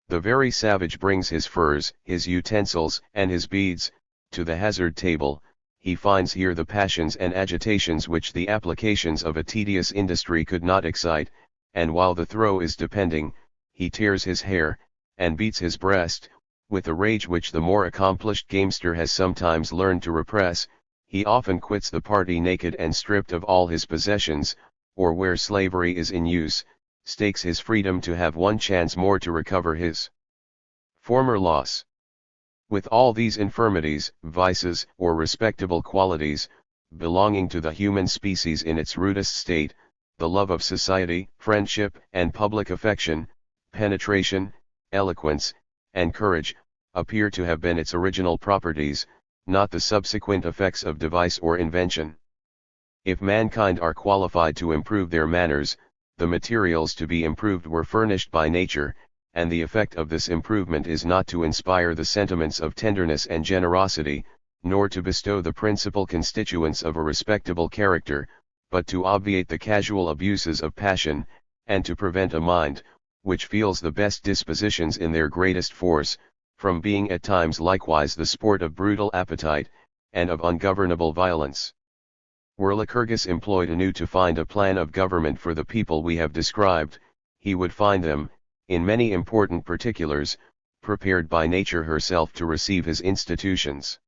The very savage brings his furs, his utensils, and his beads, to the hazard table. He finds here the passions and agitations which the applications of a tedious industry could not excite, and while the throw is depending, he tears his hair, and beats his breast, with a rage which the more accomplished gamester has sometimes learned to repress. He often quits the party naked and stripped of all his possessions, or where slavery is in use, stakes his freedom to have one chance more to recover his former loss. With all these infirmities, vices, or respectable qualities, belonging to the human species in its rudest state, the love of society, friendship, and public affection, penetration, eloquence, and courage, appear to have been its original properties, not the subsequent effects of device or invention. If mankind are qualified to improve their manners, the materials to be improved were furnished by nature, and the effect of this improvement is not to inspire the sentiments of tenderness and generosity, nor to bestow the principal constituents of a respectable character, but to obviate the casual abuses of passion, and to prevent a mind, which feels the best dispositions in their greatest force, from being at times likewise the sport of brutal appetite, and of ungovernable violence. Were Lycurgus employed anew to find a plan of government for the people we have described, he would find them, in many important particulars, prepared by nature herself to receive his institutions.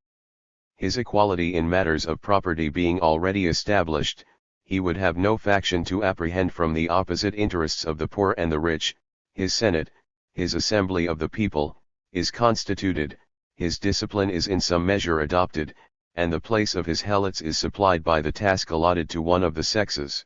His equality in matters of property being already established, he would have no faction to apprehend from the opposite interests of the poor and the rich. His senate, his assembly of the people, is constituted, his discipline is in some measure adopted, and the place of his helots is supplied by the task allotted to one of the sexes.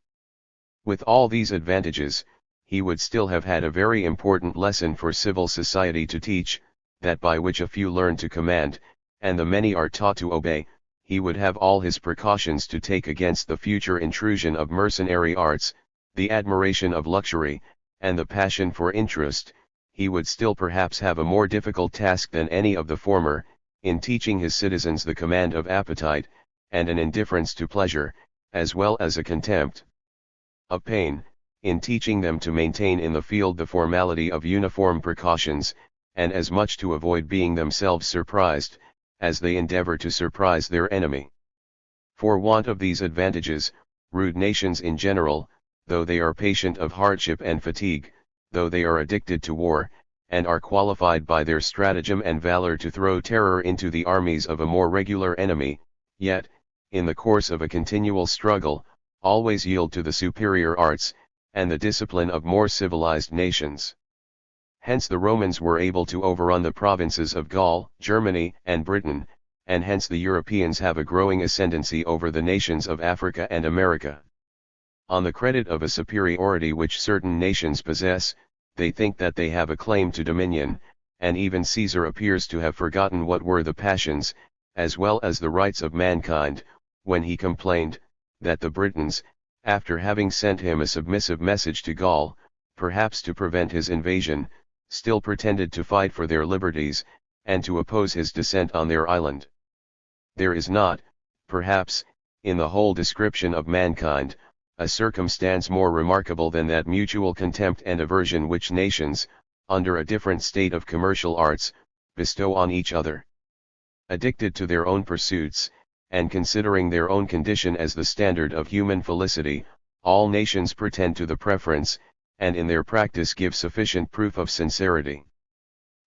With all these advantages, he would still have had a very important lesson for civil society to teach, that by which a few learn to command, and the many are taught to obey. He would have all his precautions to take against the future intrusion of mercenary arts, the admiration of luxury, and the passion for interest. He would still perhaps have a more difficult task than any of the former, in teaching his citizens the command of appetite, and an indifference to pleasure, as well as a contempt of pain, in teaching them to maintain in the field the formality of uniform precautions, and as much to avoid being themselves surprised, as they endeavor to surprise their enemy. For want of these advantages, rude nations in general, though they are patient of hardship and fatigue, though they are addicted to war, and are qualified by their stratagem and valor to throw terror into the armies of a more regular enemy, yet, in the course of a continual struggle, always yield to the superior arts, and the discipline of more civilized nations. Hence the Romans were able to overrun the provinces of Gaul, Germany, and Britain, and hence the Europeans have a growing ascendancy over the nations of Africa and America. On the credit of a superiority which certain nations possess, they think that they have a claim to dominion, and even Caesar appears to have forgotten what were the passions, as well as the rights of mankind, when he complained, that the Britons, after having sent him a submissive message to Gaul, perhaps to prevent his invasion, still pretended to fight for their liberties, and to oppose his descent on their island. There is not, perhaps, in the whole description of mankind, a circumstance more remarkable than that mutual contempt and aversion which nations, under a different state of commercial arts, bestow on each other. Addicted to their own pursuits, and considering their own condition as the standard of human felicity, all nations pretend to the preference, and in their practice give sufficient proof of sincerity.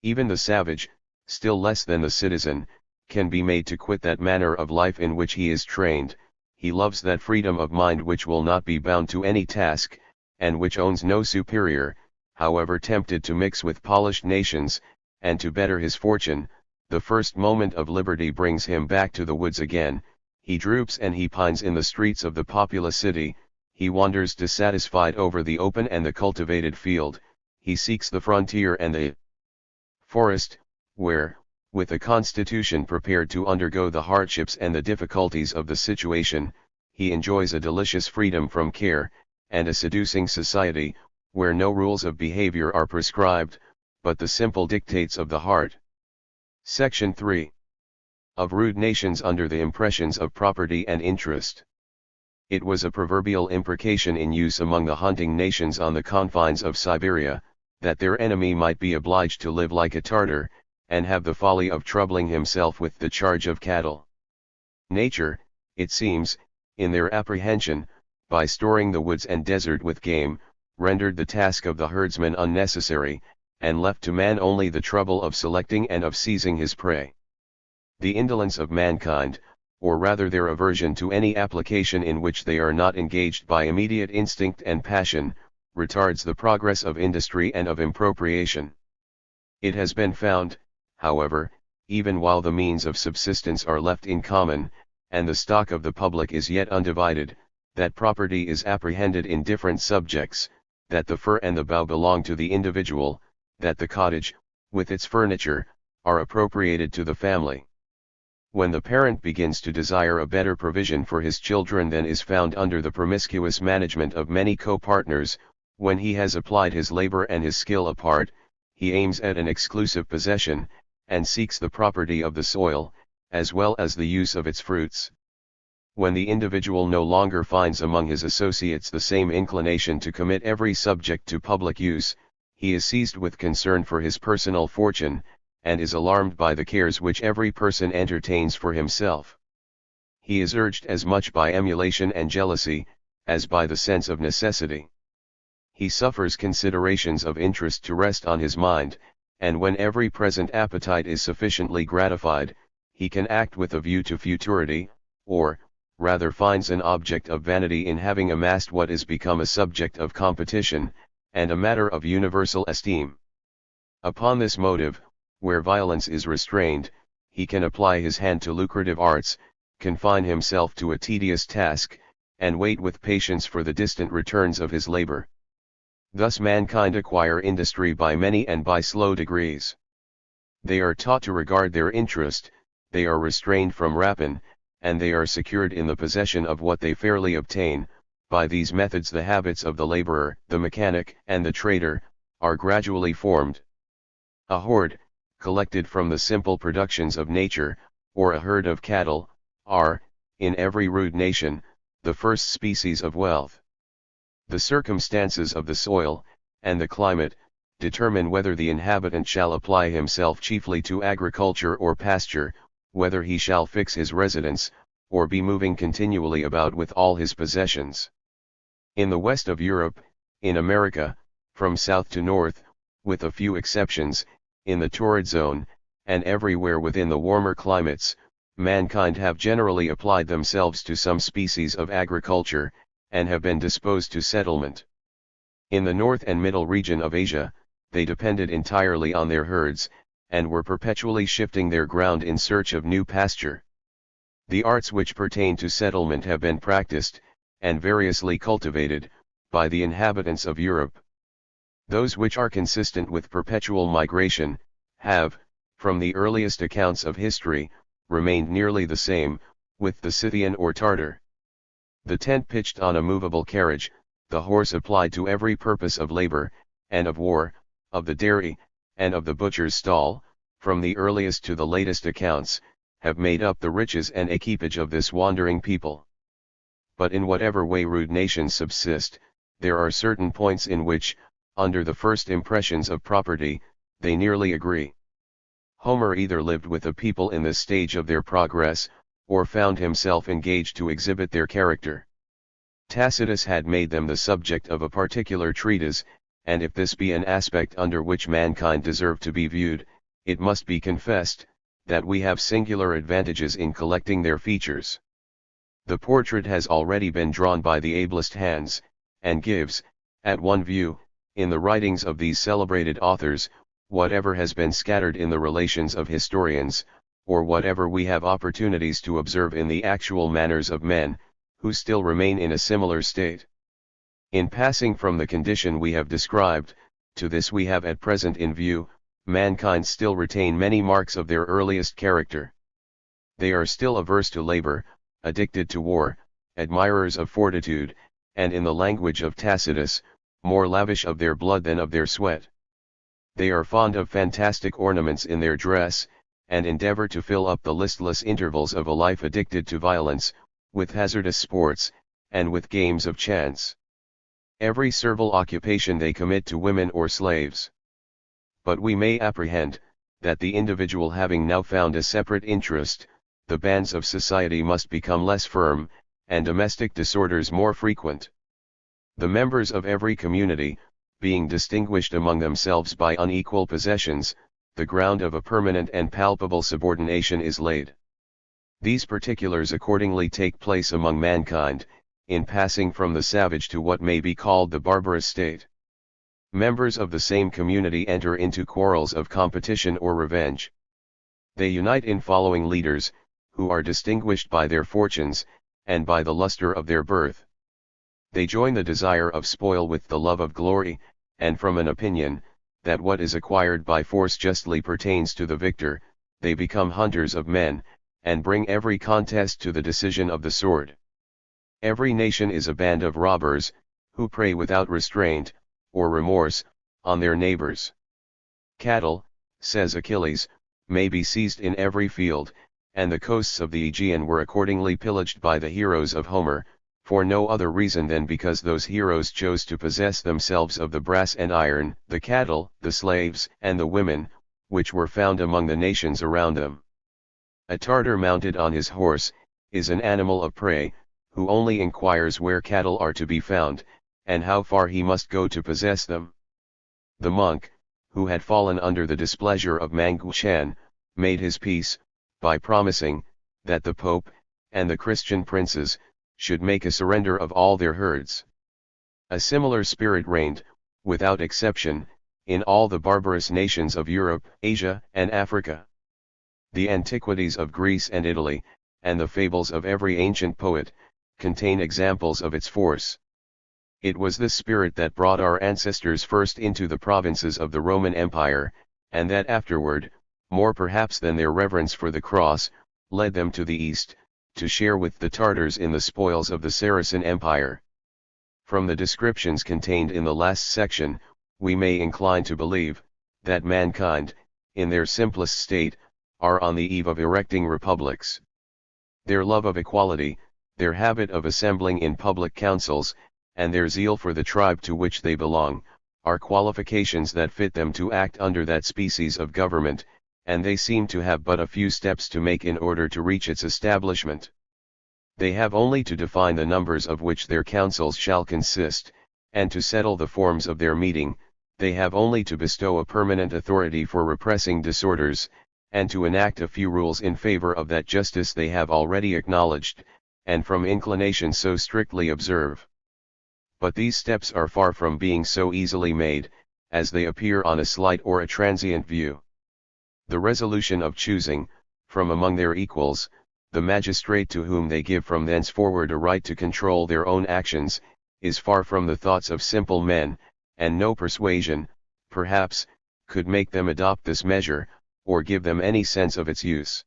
Even the savage, still less than the citizen, can be made to quit that manner of life in which he is trained. He loves that freedom of mind which will not be bound to any task, and which owns no superior, however tempted to mix with polished nations, and to better his fortune. The first moment of liberty brings him back to the woods again. He droops and he pines in the streets of the populous city. He wanders dissatisfied over the open and the cultivated field. He seeks the frontier and the forest, where, with a constitution prepared to undergo the hardships and the difficulties of the situation, he enjoys a delicious freedom from care, and a seducing society, where no rules of behavior are prescribed, but the simple dictates of the heart. Section 3. Of rude nations under the impressions of property and interest. It was a proverbial imprecation in use among the hunting nations on the confines of Siberia, that their enemy might be obliged to live like a Tartar, and have the folly of troubling himself with the charge of cattle. Nature, it seems, in their apprehension, by storing the woods and desert with game, rendered the task of the herdsman unnecessary, and left to man only the trouble of selecting and of seizing his prey. The indolence of mankind, or rather their aversion to any application in which they are not engaged by immediate instinct and passion, retards the progress of industry and of impropriation. It has been found, however, even while the means of subsistence are left in common, and the stock of the public is yet undivided, that property is apprehended in different subjects, that the fur and the bough belong to the individual, that the cottage, with its furniture, are appropriated to the family. When the parent begins to desire a better provision for his children than is found under the promiscuous management of many co-partners, when he has applied his labor and his skill apart, he aims at an exclusive possession, and seeks the property of the soil, as well as the use of its fruits. When the individual no longer finds among his associates the same inclination to commit every subject to public use, he is seized with concern for his personal fortune, and is alarmed by the cares which every person entertains for himself. He is urged as much by emulation and jealousy, as by the sense of necessity. He suffers considerations of interest to rest on his mind, and when every present appetite is sufficiently gratified, he can act with a view to futurity, or, rather finds an object of vanity in having amassed what is become a subject of competition, and a matter of universal esteem. Upon this motive, where violence is restrained, he can apply his hand to lucrative arts, confine himself to a tedious task, and wait with patience for the distant returns of his labor. Thus mankind acquire industry by many and by slow degrees. They are taught to regard their interest, they are restrained from rapine, and they are secured in the possession of what they fairly obtain. By these methods the habits of the laborer, the mechanic, and the trader, are gradually formed. A horde, collected from the simple productions of nature, or a herd of cattle, are, in every rude nation, the first species of wealth. The circumstances of the soil, and the climate, determine whether the inhabitant shall apply himself chiefly to agriculture or pasture, whether he shall fix his residence, or be moving continually about with all his possessions. In the west of Europe, in America, from south to north, with a few exceptions, in the torrid zone, and everywhere within the warmer climates, mankind have generally applied themselves to some species of agriculture, and have been disposed to settlement. In the north and middle region of Asia, they depended entirely on their herds, and were perpetually shifting their ground in search of new pasture. The arts which pertain to settlement have been practiced, and variously cultivated, by the inhabitants of Europe. Those which are consistent with perpetual migration, have, from the earliest accounts of history, remained nearly the same, with the Scythian or Tartar. The tent pitched on a movable carriage, the horse applied to every purpose of labor, and of war, of the dairy, and of the butcher's stall, from the earliest to the latest accounts, have made up the riches and equipage of this wandering people. But in whatever way rude nations subsist, there are certain points in which, under the first impressions of property, they nearly agree. Homer either lived with a people in this stage of their progress, or found himself engaged to exhibit their character. Tacitus had made them the subject of a particular treatise, and if this be an aspect under which mankind deserve to be viewed, it must be confessed, that we have singular advantages in collecting their features. The portrait has already been drawn by the ablest hands, and gives, at one view, in the writings of these celebrated authors, whatever has been scattered in the relations of historians, or whatever we have opportunities to observe in the actual manners of men, who still remain in a similar state. In passing from the condition we have described, to this we have at present in view, mankind still retain many marks of their earliest character. They are still averse to labor, addicted to war, admirers of fortitude, and in the language of Tacitus, more lavish of their blood than of their sweat. They are fond of fantastic ornaments in their dress, and endeavor to fill up the listless intervals of a life addicted to violence, with hazardous sports, and with games of chance. Every servile occupation they commit to women or slaves. But we may apprehend, that the individual having now found a separate interest, the bands of society must become less firm, and domestic disorders more frequent. The members of every community, being distinguished among themselves by unequal possessions, the ground of a permanent and palpable subordination is laid. These particulars accordingly take place among mankind, in passing from the savage to what may be called the barbarous state. Members of the same community enter into quarrels of competition or revenge. They unite in following leaders, who are distinguished by their fortunes, and by the luster of their birth. They join the desire of spoil with the love of glory, and from an opinion, that what is acquired by force justly pertains to the victor, they become hunters of men, and bring every contest to the decision of the sword. Every nation is a band of robbers, who prey without restraint, or remorse, on their neighbors. Cattle, says Achilles, may be seized in every field, and the coasts of the Aegean were accordingly pillaged by the heroes of Homer, for no other reason than because those heroes chose to possess themselves of the brass and iron, the cattle, the slaves, and the women, which were found among the nations around them. A Tartar mounted on his horse, is an animal of prey, who only inquires where cattle are to be found, and how far he must go to possess them. The monk, who had fallen under the displeasure of Mangu Shan, made his peace, by promising, that the Pope, and the Christian princes, should make a surrender of all their herds. A similar spirit reigned, without exception, in all the barbarous nations of Europe, Asia, and Africa. The antiquities of Greece and Italy, and the fables of every ancient poet, contain examples of its force. It was this spirit that brought our ancestors first into the provinces of the Roman Empire, and that afterward, more perhaps than their reverence for the cross, led them to the east, to share with the Tartars in the spoils of the Saracen Empire. From the descriptions contained in the last section, we may incline to believe, that mankind, in their simplest state, are on the eve of erecting republics. Their love of equality, their habit of assembling in public councils, and their zeal for the tribe to which they belong, are qualifications that fit them to act under that species of government, and they seem to have but a few steps to make in order to reach its establishment. They have only to define the numbers of which their councils shall consist, and to settle the forms of their meeting. They have only to bestow a permanent authority for repressing disorders, and to enact a few rules in favor of that justice they have already acknowledged, and from inclination so strictly observe. But these steps are far from being so easily made, as they appear on a slight or a transient view. The resolution of choosing, from among their equals, the magistrate to whom they give from thenceforward a right to control their own actions, is far from the thoughts of simple men, and no persuasion, perhaps, could make them adopt this measure, or give them any sense of its use.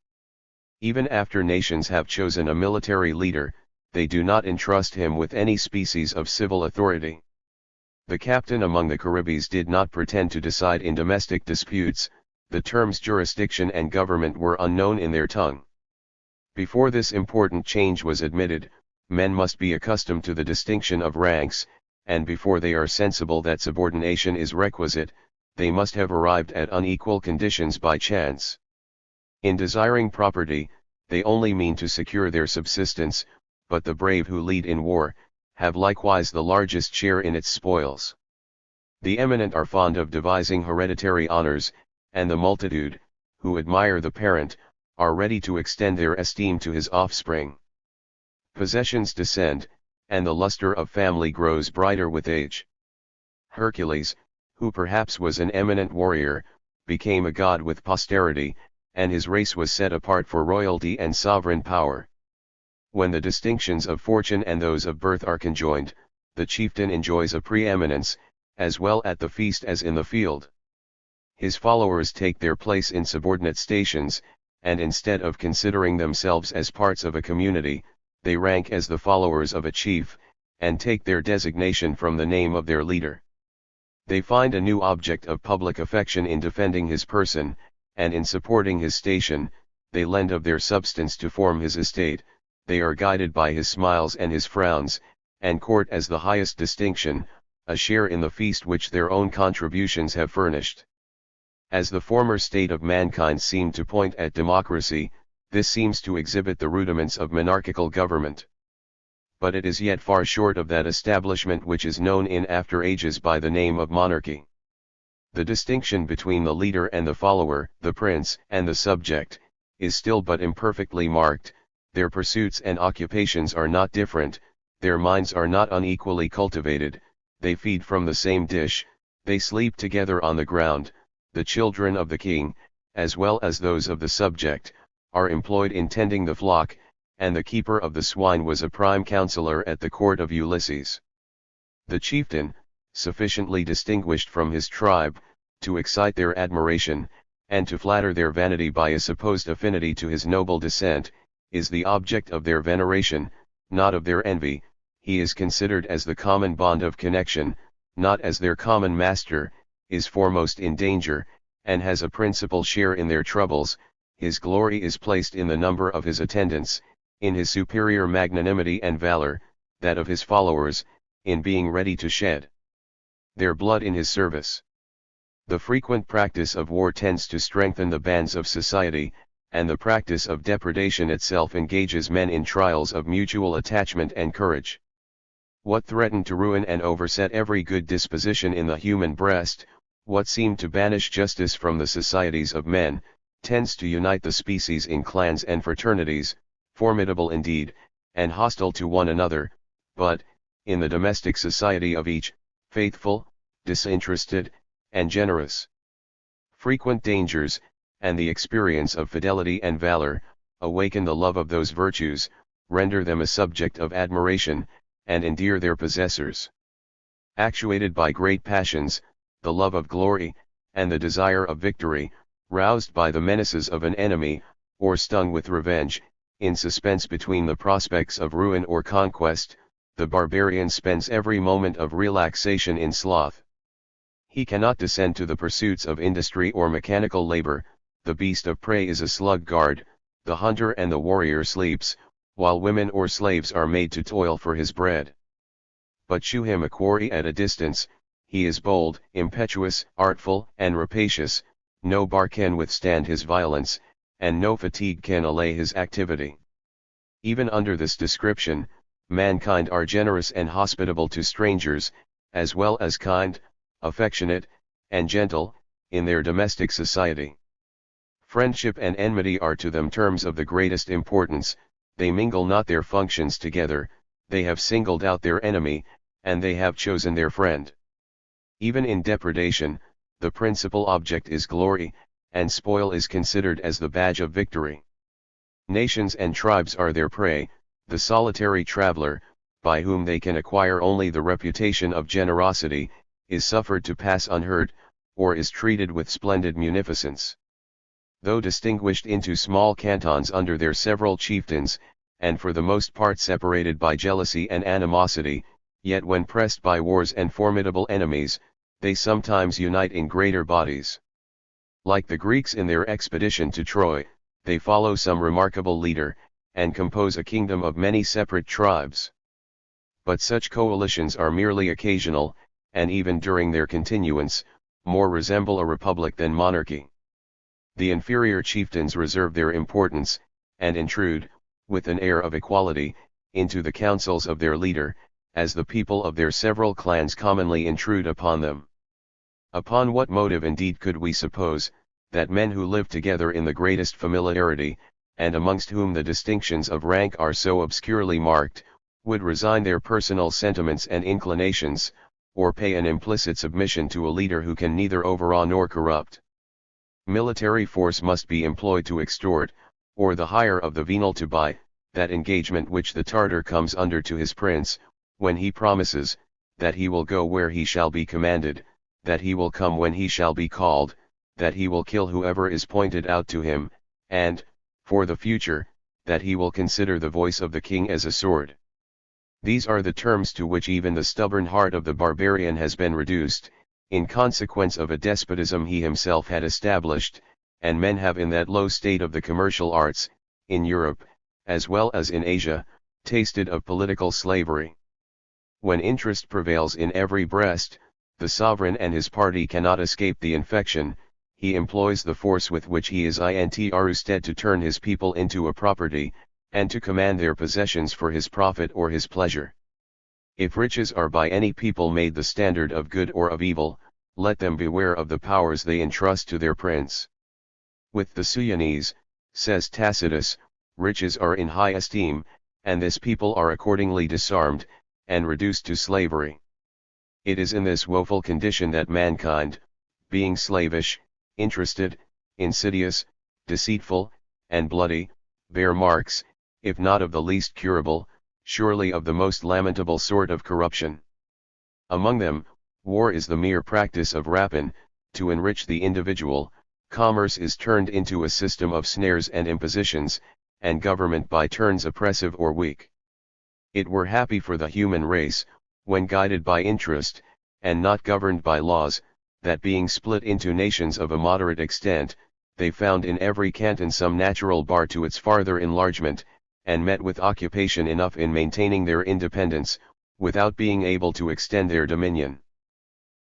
Even after nations have chosen a military leader, they do not entrust him with any species of civil authority. The captain among the Caribbees did not pretend to decide in domestic disputes. The terms jurisdiction and government were unknown in their tongue. Before this important change was admitted, men must be accustomed to the distinction of ranks, and before they are sensible that subordination is requisite, they must have arrived at unequal conditions by chance. In desiring property, they only mean to secure their subsistence, but the brave who lead in war, have likewise the largest share in its spoils. The eminent are fond of devising hereditary honors, and the multitude, who admire the parent, are ready to extend their esteem to his offspring. Possessions descend, and the luster of family grows brighter with age. Hercules, who perhaps was an eminent warrior, became a god with posterity, and his race was set apart for royalty and sovereign power. When the distinctions of fortune and those of birth are conjoined, the chieftain enjoys a preeminence, as well at the feast as in the field. his followers take their place in subordinate stations, and instead of considering themselves as parts of a community, they rank as the followers of a chief, and take their designation from the name of their leader. They find a new object of public affection in defending his person, and in supporting his station. They lend of their substance to form his estate, they are guided by his smiles and his frowns, and court as the highest distinction, a share in the feast which their own contributions have furnished. As the former state of mankind seemed to point at democracy, this seems to exhibit the rudiments of monarchical government. But it is yet far short of that establishment which is known in after ages by the name of monarchy. The distinction between the leader and the follower, the prince and the subject, is still but imperfectly marked. Their pursuits and occupations are not different, their minds are not unequally cultivated, they feed from the same dish, they sleep together on the ground. The children of the king, as well as those of the subject, are employed in tending the flock, and the keeper of the swine was a prime counselor at the court of Ulysses. The chieftain, sufficiently distinguished from his tribe, to excite their admiration, and to flatter their vanity by a supposed affinity to his noble descent, is the object of their veneration, not of their envy. He is considered as the common bond of connection, not as their common master, is foremost in danger, and has a principal share in their troubles. His glory is placed in the number of his attendants, in his superior magnanimity and valor, that of his followers, in being ready to shed their blood in his service. The frequent practice of war tends to strengthen the bands of society, and the practice of depredation itself engages men in trials of mutual attachment and courage. What threatened to ruin and overset every good disposition in the human breast, what seemed to banish justice from the societies of men, tends to unite the species in clans and fraternities, formidable indeed, and hostile to one another, but, in the domestic society of each, faithful, disinterested, and generous. Frequent dangers, and the experience of fidelity and valor, awaken the love of those virtues, render them a subject of admiration, and endear their possessors. Actuated by great passions, the love of glory, and the desire of victory, roused by the menaces of an enemy, or stung with revenge, in suspense between the prospects of ruin or conquest, the barbarian spends every moment of relaxation in sloth. He cannot descend to the pursuits of industry or mechanical labor. The beast of prey is a sluggard, the hunter and the warrior sleeps, while women or slaves are made to toil for his bread. But shew him a quarry at a distance, he is bold, impetuous, artful, and rapacious, no bar can withstand his violence, and no fatigue can allay his activity. Even under this description, mankind are generous and hospitable to strangers, as well as kind, affectionate, and gentle, in their domestic society. Friendship and enmity are to them terms of the greatest importance. They mingle not their functions together, they have singled out their enemy, and they have chosen their friend. Even in depredation, the principal object is glory, and spoil is considered as the badge of victory. Nations and tribes are their prey. The solitary traveler, by whom they can acquire only the reputation of generosity, is suffered to pass unheard, or is treated with splendid munificence. Though distinguished into small cantons under their several chieftains, and for the most part separated by jealousy and animosity, yet when pressed by wars and formidable enemies, they sometimes unite in greater bodies. Like the Greeks in their expedition to Troy, they follow some remarkable leader, and compose a kingdom of many separate tribes. But such coalitions are merely occasional, and even during their continuance, more resemble a republic than monarchy. The inferior chieftains reserve their importance, and intrude, with an air of equality, into the councils of their leader, as the people of their several clans commonly intrude upon them. Upon what motive indeed could we suppose, that men who live together in the greatest familiarity, and amongst whom the distinctions of rank are so obscurely marked, would resign their personal sentiments and inclinations, or pay an implicit submission to a leader who can neither overawe nor corrupt? Military force must be employed to extort, or the hire of the venal to buy, that engagement which the Tartar comes under to his prince, when he promises, that he will go where he shall be commanded, that he will come when he shall be called, that he will kill whoever is pointed out to him, and, for the future, that he will consider the voice of the king as a sword. These are the terms to which even the stubborn heart of the barbarian has been reduced, in consequence of a despotism he himself had established, and men have in that low state of the commercial arts, in Europe, as well as in Asia, tasted of political slavery. When interest prevails in every breast, the sovereign and his party cannot escape the infection. He employs the force with which he is interested to turn his people into a property, and to command their possessions for his profit or his pleasure. If riches are by any people made the standard of good or of evil, let them beware of the powers they entrust to their prince. With the Suyanese, says Tacitus, riches are in high esteem, and this people are accordingly disarmed, and reduced to slavery. It is in this woeful condition that mankind, being slavish, interested, insidious, deceitful, and bloody, bear marks, if not of the least curable, surely of the most lamentable sort of corruption. Among them, war is the mere practice of rapine, to enrich the individual, commerce is turned into a system of snares and impositions, and government by turns oppressive or weak. It were happy for the human race, when guided by interest, and not governed by laws, that being split into nations of a moderate extent, they found in every canton some natural bar to its farther enlargement, and met with occupation enough in maintaining their independence, without being able to extend their dominion.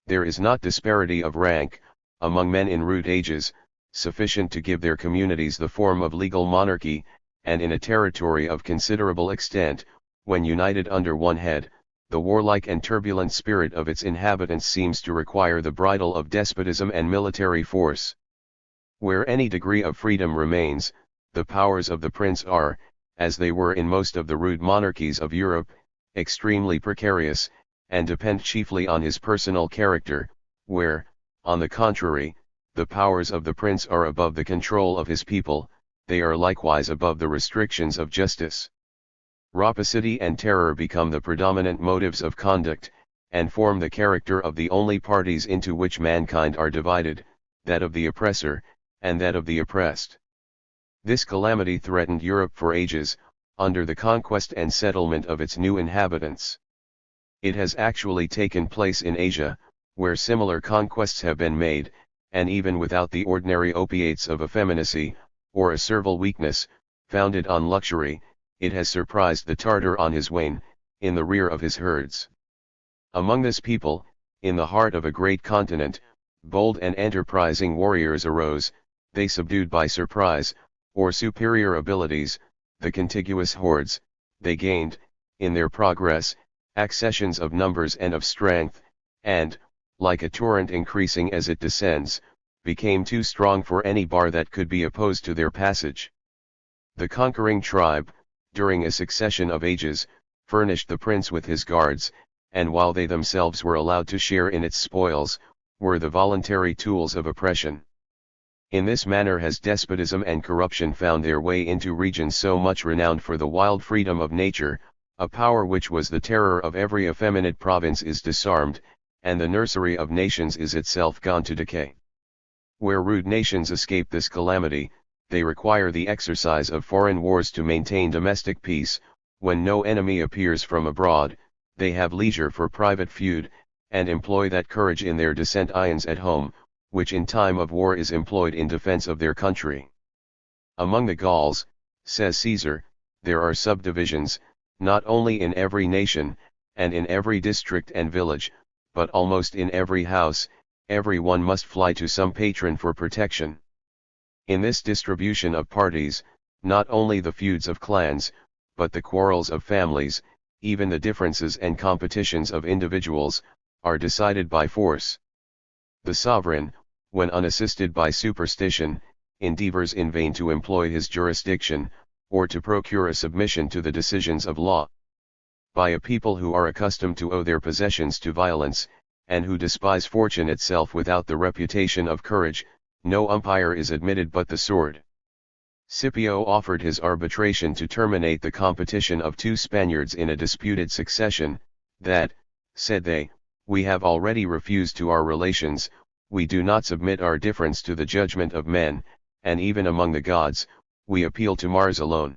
There is not disparity of rank, among men in rude ages, sufficient to give their communities the form of legal monarchy, and in a territory of considerable extent, when united under one head, the warlike and turbulent spirit of its inhabitants seems to require the bridle of despotism and military force. Where any degree of freedom remains, the powers of the prince are, as they were in most of the rude monarchies of Europe, extremely precarious, and depend chiefly on his personal character. Where, on the contrary, the powers of the prince are above the control of his people, they are likewise above the restrictions of justice. Rapacity and terror become the predominant motives of conduct, and form the character of the only parties into which mankind are divided, that of the oppressor, and that of the oppressed. This calamity threatened Europe for ages, under the conquest and settlement of its new inhabitants. It has actually taken place in Asia, where similar conquests have been made, and even without the ordinary opiates of effeminacy, or a servile weakness, founded on luxury, it has surprised the Tartar on his wane, in the rear of his herds. Among this people, in the heart of a great continent, bold and enterprising warriors arose, they subdued by surprise, or superior abilities, the contiguous hordes, they gained, in their progress, accessions of numbers and of strength, and, like a torrent increasing as it descends, became too strong for any bar that could be opposed to their passage. The conquering tribe, during a succession of ages, furnished the prince with his guards, and while they themselves were allowed to share in its spoils, were the voluntary tools of oppression. In this manner has despotism and corruption found their way into regions so much renowned for the wild freedom of nature. A power which was the terror of every effeminate province is disarmed, and the nursery of nations is itself gone to decay. Where rude nations escape this calamity, they require the exercise of foreign wars to maintain domestic peace. When no enemy appears from abroad, they have leisure for private feud, and employ that courage in their dissensions at home, which in time of war is employed in defense of their country. Among the Gauls, says Caesar, there are subdivisions, not only in every nation, and in every district and village, but almost in every house. Every one must fly to some patron for protection. In this distribution of parties, not only the feuds of clans, but the quarrels of families, even the differences and competitions of individuals, are decided by force. The sovereign, when unassisted by superstition, endeavors in vain to employ his jurisdiction, or to procure a submission to the decisions of law. By a people who are accustomed to owe their possessions to violence, and who despise fortune itself without the reputation of courage, no umpire is admitted but the sword. Scipio offered his arbitration to terminate the competition of two Spaniards in a disputed succession. That, said they, we have already refused to our relations, we do not submit our difference to the judgment of men, and even among the gods, we appeal to Mars alone.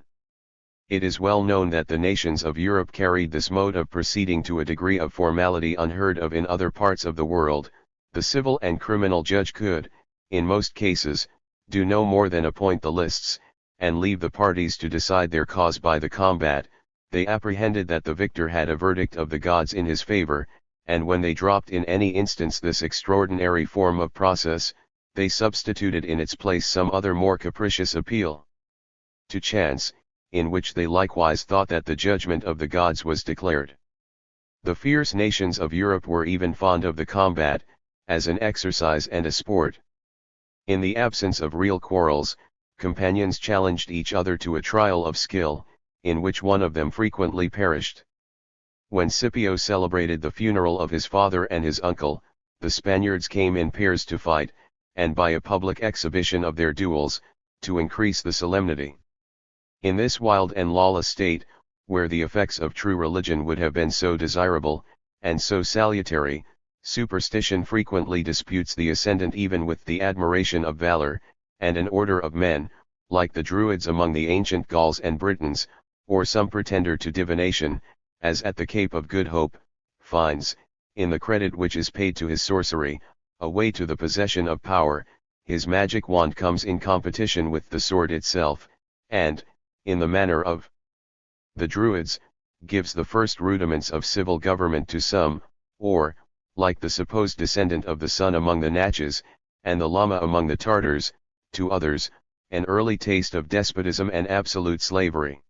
It is well known that the nations of Europe carried this mode of proceeding to a degree of formality unheard of in other parts of the world. The civil and criminal judge could, in most cases, do no more than appoint the lists, and leave the parties to decide their cause by the combat. They apprehended that the victor had a verdict of the gods in his favor, and when they dropped in any instance this extraordinary form of process, they substituted in its place some other more capricious appeal to chance, in which they likewise thought that the judgment of the gods was declared. The fierce nations of Europe were even fond of the combat, as an exercise and a sport. In the absence of real quarrels, companions challenged each other to a trial of skill, in which one of them frequently perished. When Scipio celebrated the funeral of his father and his uncle, the Spaniards came in pairs to fight, and by a public exhibition of their duels, to increase the solemnity. In this wild and lawless state, where the effects of true religion would have been so desirable, and so salutary, superstition frequently disputes the ascendant even with the admiration of valor, and an order of men, like the Druids among the ancient Gauls and Britons, or some pretender to divination, as at the Cape of Good Hope, finds, in the credit which is paid to his sorcery, a way to the possession of power. His magic wand comes in competition with the sword itself, and, in the manner of the Druids, gives the first rudiments of civil government to some, or, like the supposed descendant of the sun among the Natchez, and the Lama among the Tartars, to others, an early taste of despotism and absolute slavery.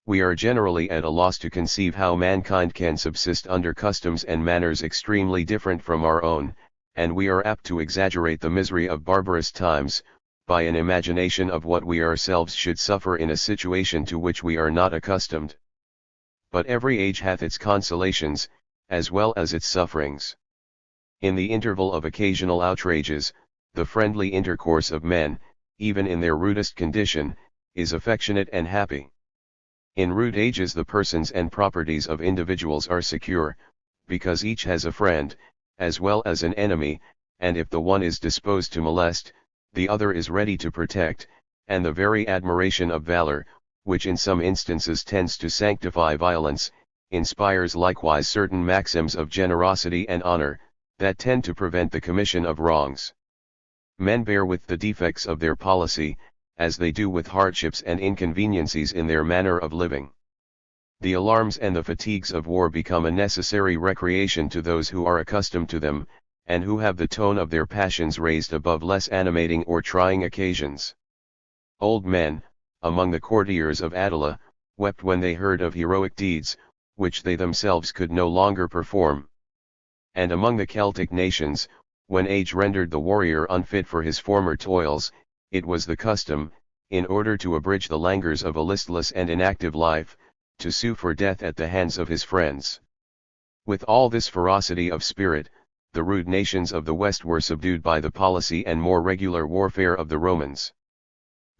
We are generally at a loss to conceive how mankind can subsist under customs and manners extremely different from our own, and we are apt to exaggerate the misery of barbarous times, by an imagination of what we ourselves should suffer in a situation to which we are not accustomed. But every age hath its consolations, as well as its sufferings. In the interval of occasional outrages, the friendly intercourse of men, even in their rudest condition, is affectionate and happy. In rude ages the persons and properties of individuals are secure, because each has a friend, as well as an enemy, and if the one is disposed to molest, the other is ready to protect, and the very admiration of valor, which in some instances tends to sanctify violence, inspires likewise certain maxims of generosity and honor, that tend to prevent the commission of wrongs. Men bear with the defects of their policy, as they do with hardships and inconveniencies in their manner of living. The alarms and the fatigues of war become a necessary recreation to those who are accustomed to them, and who have the tone of their passions raised above less animating or trying occasions. Old men, among the courtiers of Attila, wept when they heard of heroic deeds, which they themselves could no longer perform. And among the Celtic nations, when age rendered the warrior unfit for his former toils, it was the custom, in order to abridge the languors of a listless and inactive life, to sue for death at the hands of his friends. With all this ferocity of spirit, the rude nations of the West were subdued by the policy and more regular warfare of the Romans.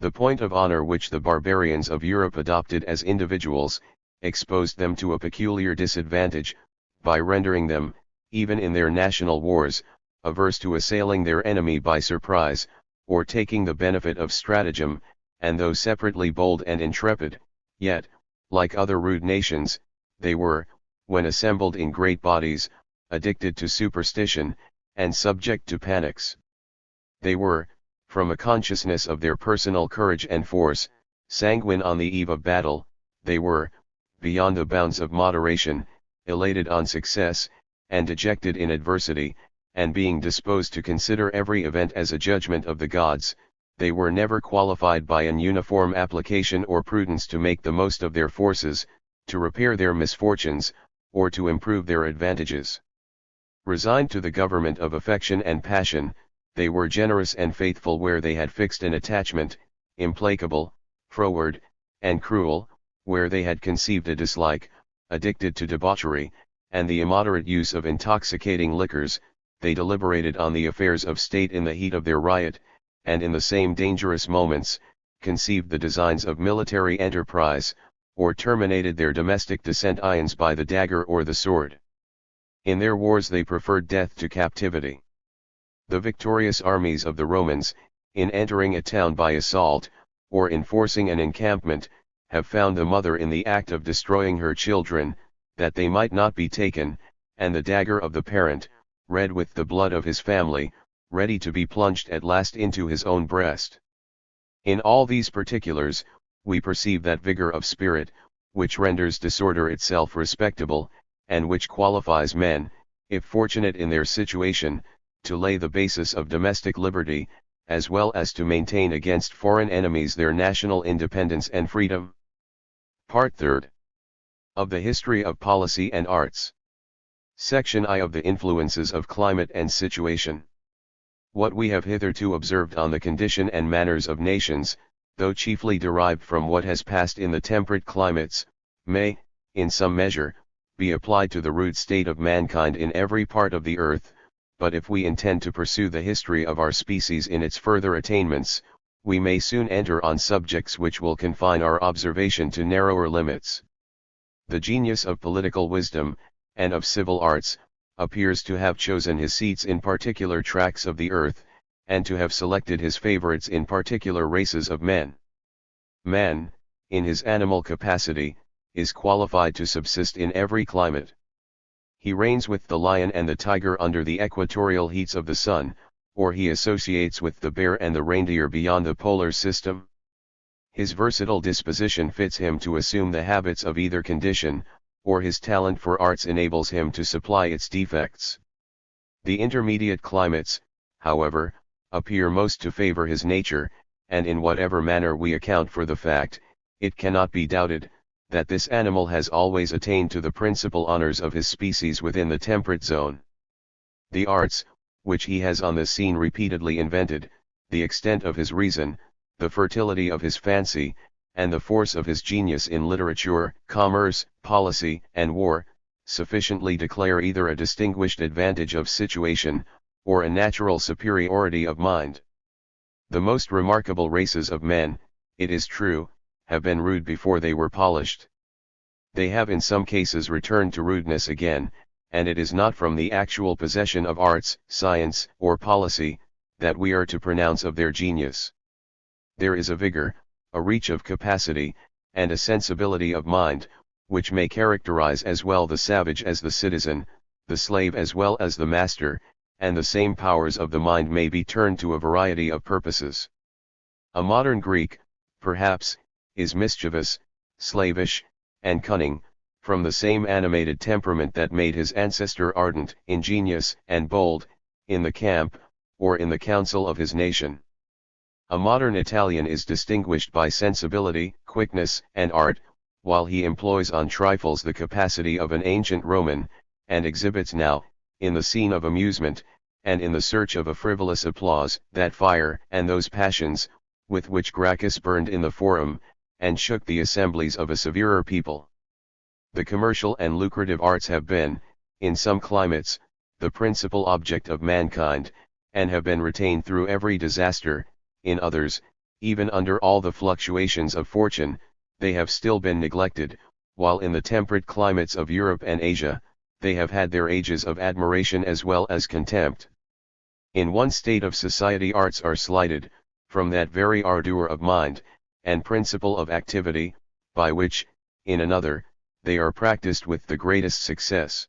The point of honor which the barbarians of Europe adopted as individuals, exposed them to a peculiar disadvantage, by rendering them, even in their national wars, averse to assailing their enemy by surprise, or taking the benefit of stratagem, and though separately bold and intrepid, yet, like other rude nations, they were, when assembled in great bodies, addicted to superstition, and subject to panics. They were, from a consciousness of their personal courage and force, sanguine on the eve of battle. They were, beyond the bounds of moderation, elated on success, and dejected in adversity, and being disposed to consider every event as a judgment of the gods, they were never qualified by an uniform application or prudence to make the most of their forces, to repair their misfortunes, or to improve their advantages. Resigned to the government of affection and passion, they were generous and faithful where they had fixed an attachment, implacable, froward, and cruel, where they had conceived a dislike, addicted to debauchery, and the immoderate use of intoxicating liquors. They deliberated on the affairs of state in the heat of their riot, and in the same dangerous moments, conceived the designs of military enterprise, or terminated their domestic dissensions by the dagger or the sword. In their wars they preferred death to captivity. The victorious armies of the Romans, in entering a town by assault, or in forcing an encampment, have found the mother in the act of destroying her children, that they might not be taken, and the dagger of the parent, red with the blood of his family, ready to be plunged at last into his own breast. In all these particulars, we perceive that vigor of spirit, which renders disorder itself respectable, and which qualifies men, if fortunate in their situation, to lay the basis of domestic liberty, as well as to maintain against foreign enemies their national independence and freedom. Part Third. Of the History of Policy and Arts. Section I. Of the Influences of Climate and Situation. What we have hitherto observed on the condition and manners of nations, though chiefly derived from what has passed in the temperate climates, may, in some measure, be applied to the rude state of mankind in every part of the earth, but if we intend to pursue the history of our species in its further attainments, we may soon enter on subjects which will confine our observation to narrower limits. The genius of political wisdom, and of civil arts, appears to have chosen his seats in particular tracts of the earth, and to have selected his favorites in particular races of men. Man, in his animal capacity, is qualified to subsist in every climate. He reigns with the lion and the tiger under the equatorial heats of the sun, or he associates with the bear and the reindeer beyond the polar system. His versatile disposition fits him to assume the habits of either condition, or his talent for arts enables him to supply its defects. The intermediate climates, however, appear most to favor his nature, and in whatever manner we account for the fact, it cannot be doubted, that this animal has always attained to the principal honors of his species within the temperate zone. The arts, which he has on the scene repeatedly invented, the extent of his reason, the fertility of his fancy, and the force of his genius in literature, commerce, policy, and war, sufficiently declare either a distinguished advantage of situation, or a natural superiority of mind. The most remarkable races of men, it is true, have been rude before they were polished. They have in some cases returned to rudeness again, and it is not from the actual possession of arts, science, or policy, that we are to pronounce of their genius. There is a vigor, a reach of capacity, and a sensibility of mind, which may characterize as well the savage as the citizen, the slave as well as the master, and the same powers of the mind may be turned to a variety of purposes. A modern Greek, perhaps, is mischievous, slavish, and cunning, from the same animated temperament that made his ancestor ardent, ingenious, and bold, in the camp, or in the council of his nation. A modern Italian is distinguished by sensibility, quickness, and art, while he employs on trifles the capacity of an ancient Roman, and exhibits now, in the scene of amusement, and in the search of a frivolous applause, that fire and those passions, with which Gracchus burned in the Forum, and shook the assemblies of a severer people. The commercial and lucrative arts have been, in some climates, the principal object of mankind, and have been retained through every disaster. In others, even under all the fluctuations of fortune, they have still been neglected, while in the temperate climates of Europe and Asia, they have had their ages of admiration as well as contempt. In one state of society arts are slighted, from that very ardor of mind, and principle of activity, by which, in another, they are practiced with the greatest success.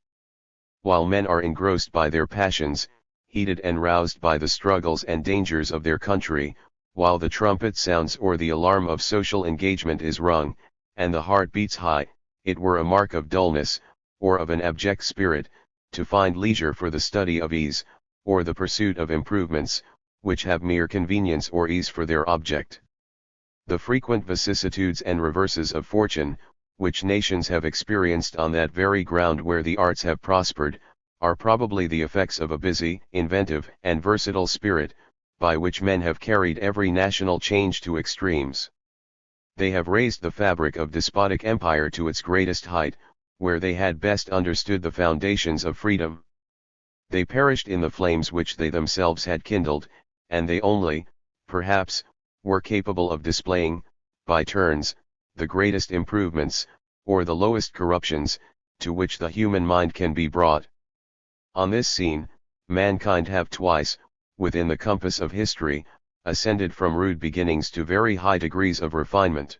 While men are engrossed by their passions, heated and roused by the struggles and dangers of their country, while the trumpet sounds or the alarm of social engagement is rung, and the heart beats high, it were a mark of dullness, or of an abject spirit, to find leisure for the study of ease, or the pursuit of improvements, which have mere convenience or ease for their object. The frequent vicissitudes and reverses of fortune, which nations have experienced on that very ground where the arts have prospered, are probably the effects of a busy, inventive, and versatile spirit, by which men have carried every national change to extremes. They have raised the fabric of despotic empire to its greatest height, where they had best understood the foundations of freedom. They perished in the flames which they themselves had kindled, and they only, perhaps, were capable of displaying, by turns, the greatest improvements, or the lowest corruptions, to which the human mind can be brought. On this scene, mankind have twice, within the compass of history, ascended from rude beginnings to very high degrees of refinement.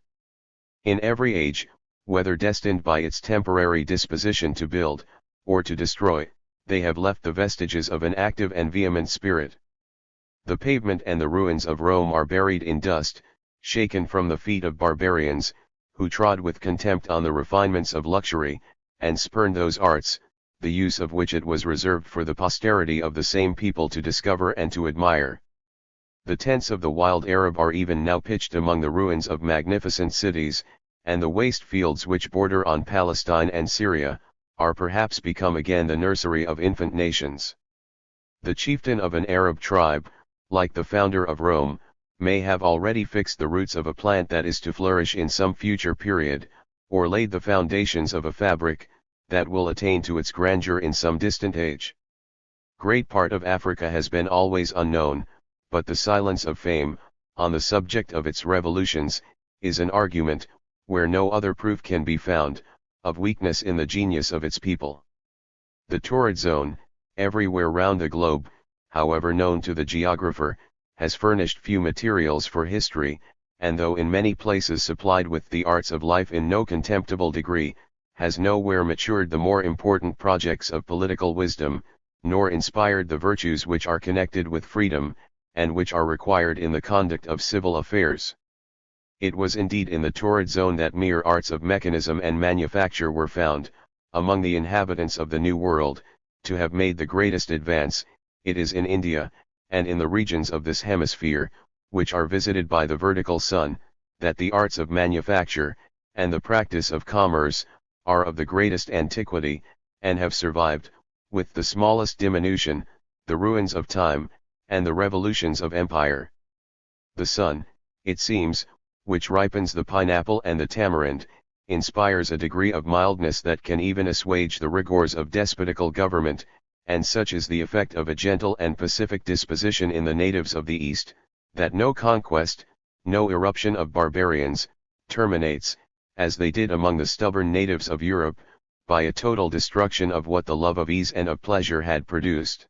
In every age, whether destined by its temporary disposition to build, or to destroy, they have left the vestiges of an active and vehement spirit. The pavement and the ruins of Rome are buried in dust, shaken from the feet of barbarians, who trod with contempt on the refinements of luxury, and spurned those arts, the use of which it was reserved for the posterity of the same people to discover and to admire. The tents of the wild Arab are even now pitched among the ruins of magnificent cities, and the waste fields which border on Palestine and Syria, are perhaps become again the nursery of infant nations. The chieftain of an Arab tribe, like the founder of Rome, may have already fixed the roots of a plant that is to flourish in some future period, or laid the foundations of a fabric, that will attain to its grandeur in some distant age. Great part of Africa has been always unknown, but the silence of fame, on the subject of its revolutions, is an argument, where no other proof can be found, of weakness in the genius of its people. The torrid zone, everywhere round the globe, however known to the geographer, has furnished few materials for history, and though in many places supplied with the arts of life in no contemptible degree, has nowhere matured the more important projects of political wisdom, nor inspired the virtues which are connected with freedom, and which are required in the conduct of civil affairs. It was indeed in the torrid zone that mere arts of mechanism and manufacture were found, among the inhabitants of the New World, to have made the greatest advance. It is in India, and in the regions of this hemisphere, which are visited by the vertical sun, that the arts of manufacture, and the practice of commerce, are of the greatest antiquity, and have survived, with the smallest diminution, the ruins of time, and the revolutions of empire. The sun, it seems, which ripens the pineapple and the tamarind, inspires a degree of mildness that can even assuage the rigors of despotical government, and such is the effect of a gentle and pacific disposition in the natives of the East, that no conquest, no irruption of barbarians, terminates, as they did among the stubborn natives of Europe, by a total destruction of what the love of ease and of pleasure had produced.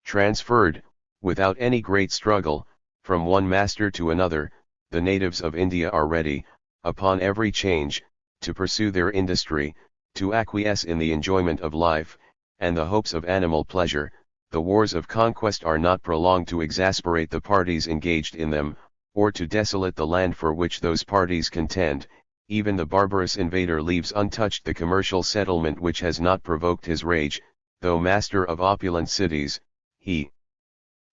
Transferred, without any great struggle, from one master to another, the natives of India are ready, upon every change, to pursue their industry, to acquiesce in the enjoyment of life, and the hopes of animal pleasure. The wars of conquest are not prolonged to exasperate the parties engaged in them, or to desolate the land for which those parties contend. Even the barbarous invader leaves untouched the commercial settlement which has not provoked his rage. Though master of opulent cities, he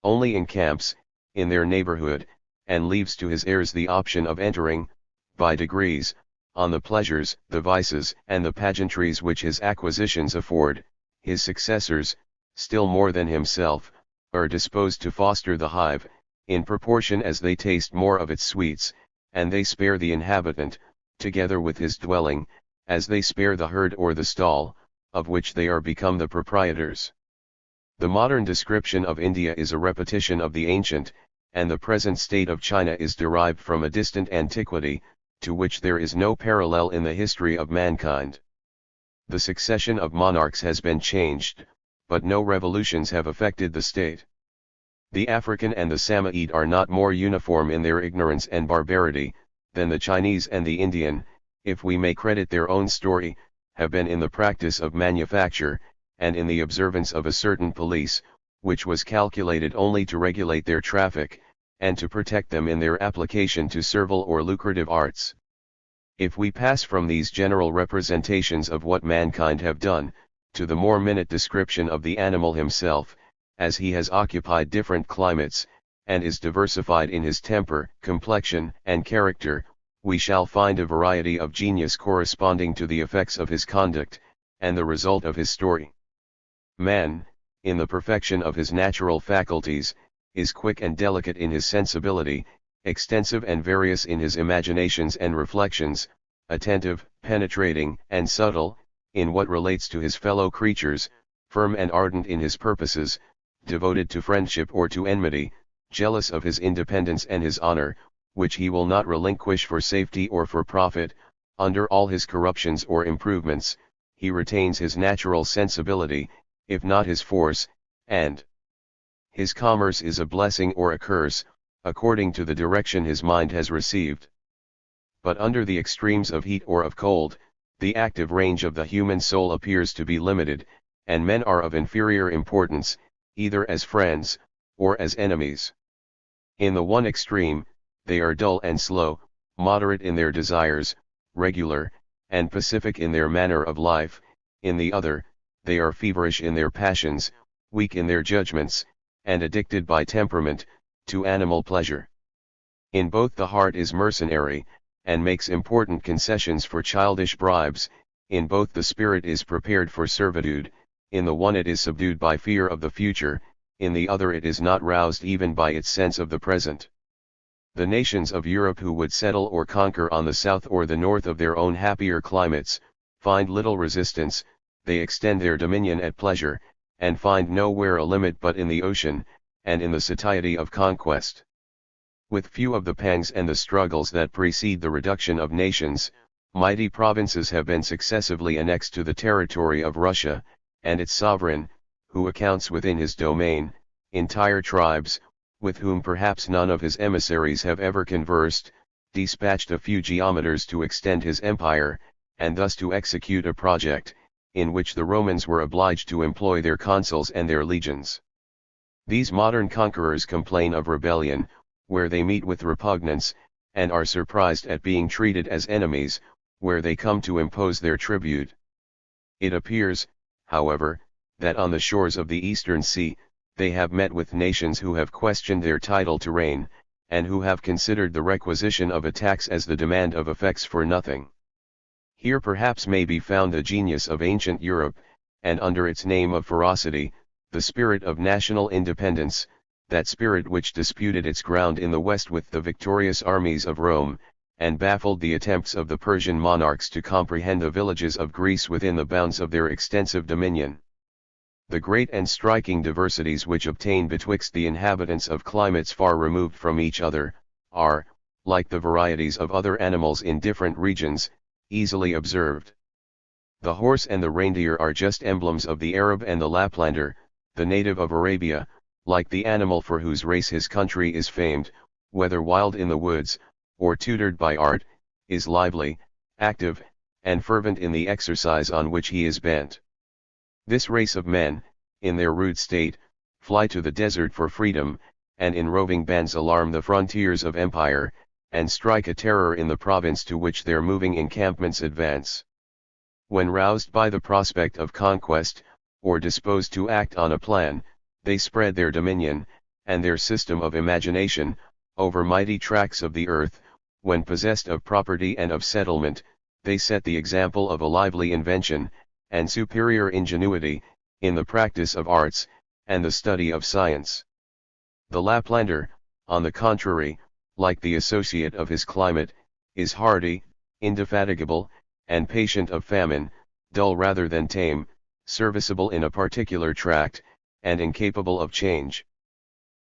only encamps, in their neighborhood, and leaves to his heirs the option of entering, by degrees, on the pleasures, the vices, and the pageantries which his acquisitions afford. His successors, still more than himself, are disposed to foster the hive, in proportion as they taste more of its sweets, and they spare the inhabitant, together with his dwelling, as they spare the herd or the stall, of which they are become the proprietors. The modern description of India is a repetition of the ancient, and the present state of China is derived from a distant antiquity, to which there is no parallel in the history of mankind. The succession of monarchs has been changed, but no revolutions have affected the state. The African and the Samoyed are not more uniform in their ignorance and barbarity, than the Chinese and the Indian, if we may credit their own story, have been in the practice of manufacture, and in the observance of a certain police, which was calculated only to regulate their traffic, and to protect them in their application to servile or lucrative arts. If we pass from these general representations of what mankind have done, to the more minute description of the animal himself, as he has occupied different climates, and is diversified in his temper, complexion, and character, we shall find a variety of genius corresponding to the effects of his conduct, and the result of his story. Man, in the perfection of his natural faculties, is quick and delicate in his sensibility, extensive and various in his imaginations and reflections, attentive, penetrating, and subtle, in what relates to his fellow creatures, firm and ardent in his purposes, devoted to friendship or to enmity, jealous of his independence and his honor, which he will not relinquish for safety or for profit. Under all his corruptions or improvements, he retains his natural sensibility, if not his force, and His commerce is a blessing or a curse, according to the direction his mind has received. But under the extremes of heat or of cold, the active range of the human soul appears to be limited, and men are of inferior importance, either as friends, or as enemies. In the one extreme, they are dull and slow, moderate in their desires, regular, and pacific in their manner of life. In the other, they are feverish in their passions, weak in their judgments, and addicted by temperament, to animal pleasure. In both the heart is mercenary, and makes important concessions for childish bribes. In both the spirit is prepared for servitude. In the one it is subdued by fear of the future, in the other it is not roused even by its sense of the present. The nations of Europe who would settle or conquer on the south or the north of their own happier climates, find little resistance. They extend their dominion at pleasure, and find nowhere a limit but in the ocean, and in the satiety of conquest. With few of the pangs and the struggles that precede the reduction of nations, mighty provinces have been successively annexed to the territory of Russia, and its sovereign, who accounts within his domain, entire tribes, with whom perhaps none of his emissaries have ever conversed, dispatched a few geometers to extend his empire, and thus to execute a project, in which the Romans were obliged to employ their consuls and their legions. These modern conquerors complain of rebellion, where they meet with repugnance, and are surprised at being treated as enemies, where they come to impose their tribute. It appears, however, that on the shores of the Eastern Sea, they have met with nations who have questioned their title to reign, and who have considered the requisition of a tax as the demand of effects for nothing. Here perhaps may be found the genius of ancient Europe, and under its name of ferocity, the spirit of national independence, that spirit which disputed its ground in the West with the victorious armies of Rome, and baffled the attempts of the Persian monarchs to comprehend the villages of Greece within the bounds of their extensive dominion. The great and striking diversities which obtain betwixt the inhabitants of climates far removed from each other, are, like the varieties of other animals in different regions, easily observed. The horse and the reindeer are just emblems of the Arab and the Laplander. The native of Arabia, like the animal for whose race his country is famed, whether wild in the woods, or tutored by art, is lively, active, and fervent in the exercise on which he is bent. This race of men, in their rude state, fly to the desert for freedom, and in roving bands alarm the frontiers of empire, and strike a terror in the province to which their moving encampments advance. When roused by the prospect of conquest, or disposed to act on a plan, they spread their dominion, and their system of imagination, over mighty tracts of the earth. When possessed of property and of settlement, they set the example of a lively invention, and superior ingenuity, in the practice of arts, and the study of science. The Laplander, on the contrary, like the associate of his climate, is hardy, indefatigable, and patient of famine, dull rather than tame, serviceable in a particular tract, and incapable of change.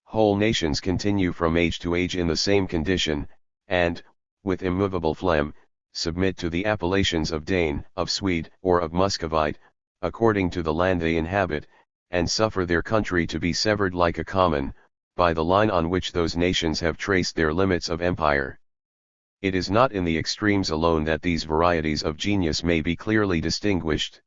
Whole nations continue from age to age in the same condition, and, with immovable phlegm, submit to the appellations of Dane, of Swede, or of Muscovite, according to the land they inhabit, and suffer their country to be severed like a common, by the line on which those nations have traced their limits of empire. It is not in the extremes alone that these varieties of genius may be clearly distinguished.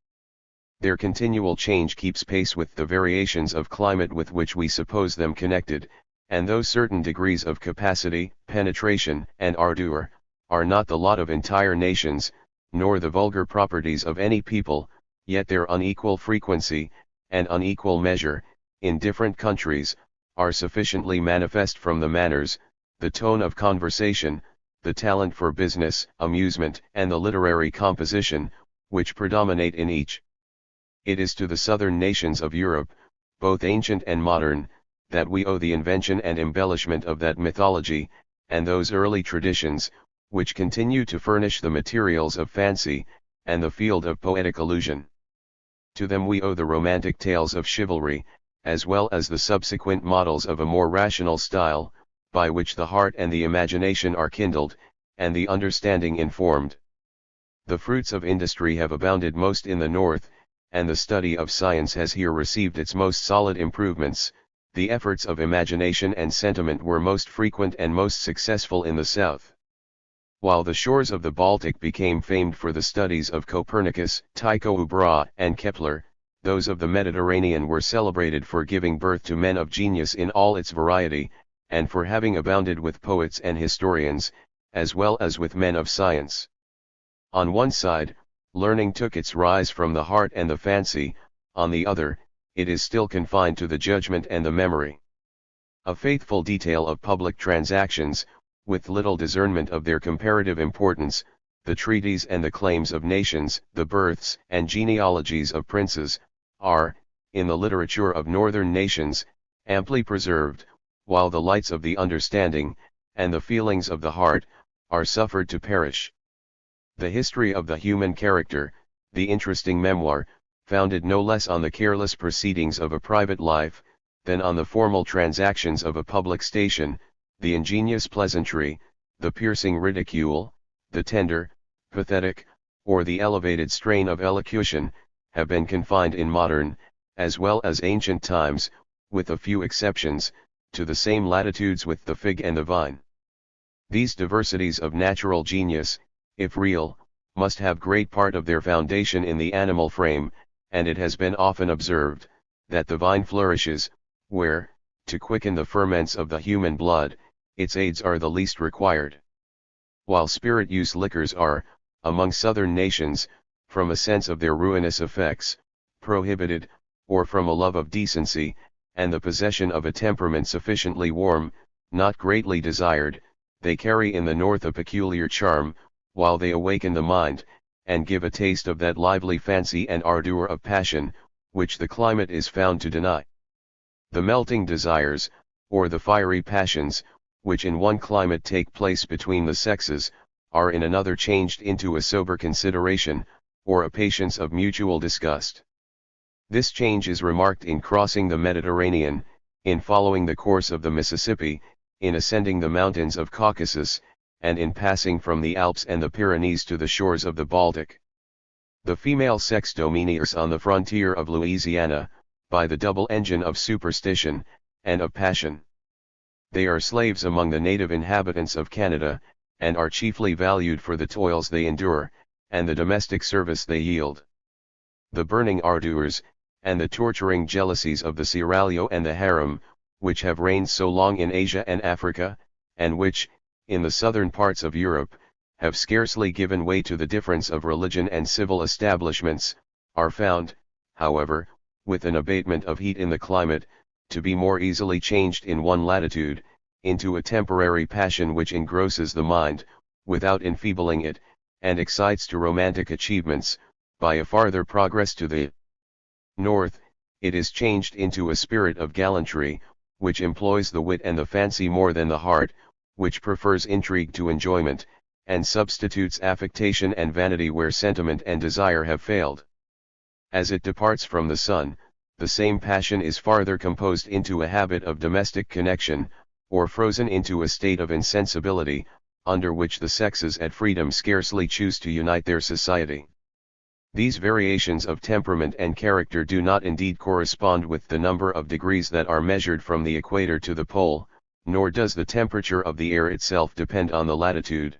Their continual change keeps pace with the variations of climate with which we suppose them connected, and though certain degrees of capacity, penetration, and ardor, are not the lot of entire nations, nor the vulgar properties of any people, yet their unequal frequency, and unequal measure, in different countries, are sufficiently manifest from the manners, the tone of conversation, the talent for business, amusement, and the literary composition, which predominate in each. It is to the southern nations of Europe, both ancient and modern, that we owe the invention and embellishment of that mythology, and those early traditions, which continue to furnish the materials of fancy, and the field of poetic illusion. To them we owe the romantic tales of chivalry, as well as the subsequent models of a more rational style, by which the heart and the imagination are kindled, and the understanding informed. The fruits of industry have abounded most in the north, and the study of science has here received its most solid improvements. the efforts of imagination and sentiment were most frequent and most successful in the south. While the shores of the Baltic became famed for the studies of Copernicus, Tycho Brahe, and Kepler, those of the Mediterranean were celebrated for giving birth to men of genius in all its variety, and for having abounded with poets and historians, as well as with men of science. On one side, learning took its rise from the heart and the fancy, on the other, it is still confined to the judgment and the memory. A faithful detail of public transactions, with little discernment of their comparative importance, the treaties and the claims of nations, the births and genealogies of princes, are, in the literature of northern nations, amply preserved, while the lights of the understanding, and the feelings of the heart, are suffered to perish. The history of the human character, the interesting memoir, founded no less on the careless proceedings of a private life, than on the formal transactions of a public station, the ingenious pleasantry, the piercing ridicule, the tender, pathetic, or the elevated strain of elocution, have been confined in modern, as well as ancient times, with a few exceptions, to the same latitudes with the fig and the vine. These diversities of natural genius, if real, must have great part of their foundation in the animal frame, and it has been often observed, that the vine flourishes, where, to quicken the ferments of the human blood, its aids are the least required. While spirit-use liquors are, among southern nations, from a sense of their ruinous effects, prohibited, or from a love of decency, and the possession of a temperament sufficiently warm, not greatly desired, they carry in the north a peculiar charm, while they awaken the mind, and give a taste of that lively fancy and ardour of passion, which the climate is found to deny. The melting desires, or the fiery passions, which in one climate take place between the sexes, are in another changed into a sober consideration, or a patience of mutual disgust. This change is remarked in crossing the Mediterranean, in following the course of the Mississippi, in ascending the mountains of Caucasus, and in passing from the Alps and the Pyrenees to the shores of the Baltic. The female sex domineers on the frontier of Louisiana, by the double engine of superstition, and of passion. They are slaves among the native inhabitants of Canada, and are chiefly valued for the toils they endure, and the domestic service they yield. The burning ardours, and the torturing jealousies of the seraglio and the harem, which have reigned so long in Asia and Africa, and which, in the southern parts of Europe, have scarcely given way to the difference of religion and civil establishments, are found, however, with an abatement of heat in the climate, to be more easily changed in one latitude, into a temporary passion which engrosses the mind, without enfeebling it, and excites to romantic achievements. By a farther progress to the north, it is changed into a spirit of gallantry, which employs the wit and the fancy more than the heart, which prefers intrigue to enjoyment, and substitutes affectation and vanity where sentiment and desire have failed. As it departs from the sun, the same passion is farther composed into a habit of domestic connection, or frozen into a state of insensibility, under which the sexes at freedom scarcely choose to unite their society. These variations of temperament and character do not indeed correspond with the number of degrees that are measured from the equator to the pole, nor does the temperature of the air itself depend on the latitude.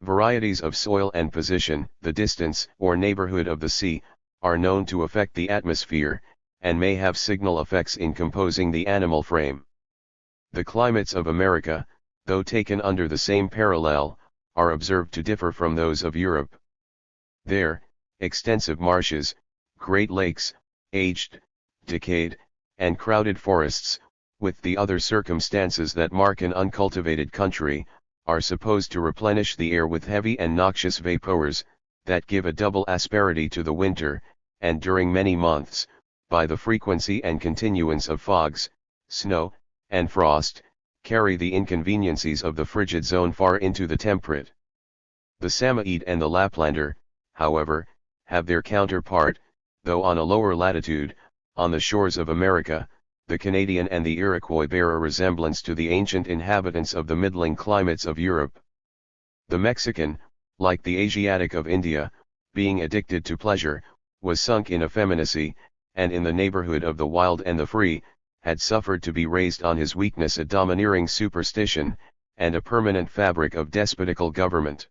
Varieties of soil and position, the distance or neighborhood of the sea, are known to affect the atmosphere, and may have signal effects in composing the animal frame. The climates of America, though taken under the same parallel, are observed to differ from those of Europe. There, extensive marshes, great lakes, aged, decayed, and crowded forests, with the other circumstances that mark an uncultivated country, are supposed to replenish the air with heavy and noxious vapors, that give a double asperity to the winter, and during many months, by the frequency and continuance of fogs, snow, and frost, carry the inconveniencies of the frigid zone far into the temperate. The Samoyed and the Laplander, however, have their counterpart, though on a lower latitude, on the shores of America. The Canadian and the Iroquois bear a resemblance to the ancient inhabitants of the middling climates of Europe. The Mexican, like the Asiatic of India, being addicted to pleasure, was sunk in effeminacy, and in the neighborhood of the wild and the free, had suffered to be raised on his weakness a domineering superstition, and a permanent fabric of despotical government.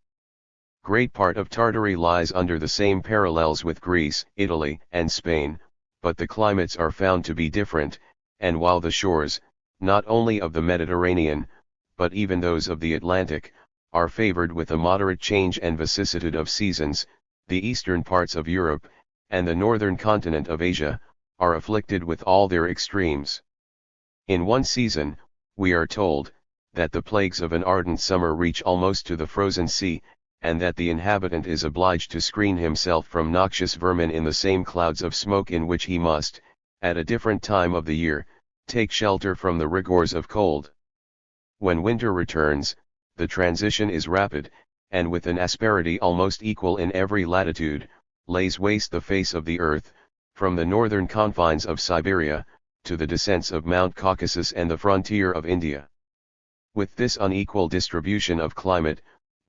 Great part of Tartary lies under the same parallels with Greece, Italy, and Spain, but the climates are found to be different, and while the shores, not only of the Mediterranean, but even those of the Atlantic, are favored with a moderate change and vicissitude of seasons, the eastern parts of Europe, and the northern continent of Asia, are afflicted with all their extremes. In one season, we are told, that the plagues of an ardent summer reach almost to the frozen sea, and that the inhabitant is obliged to screen himself from noxious vermin in the same clouds of smoke in which he must, at a different time of the year, take shelter from the rigors of cold. When winter returns, the transition is rapid, and with an asperity almost equal in every latitude, lays waste the face of the earth, from the northern confines of Siberia, to the descents of Mount Caucasus and the frontier of India. With this unequal distribution of climate,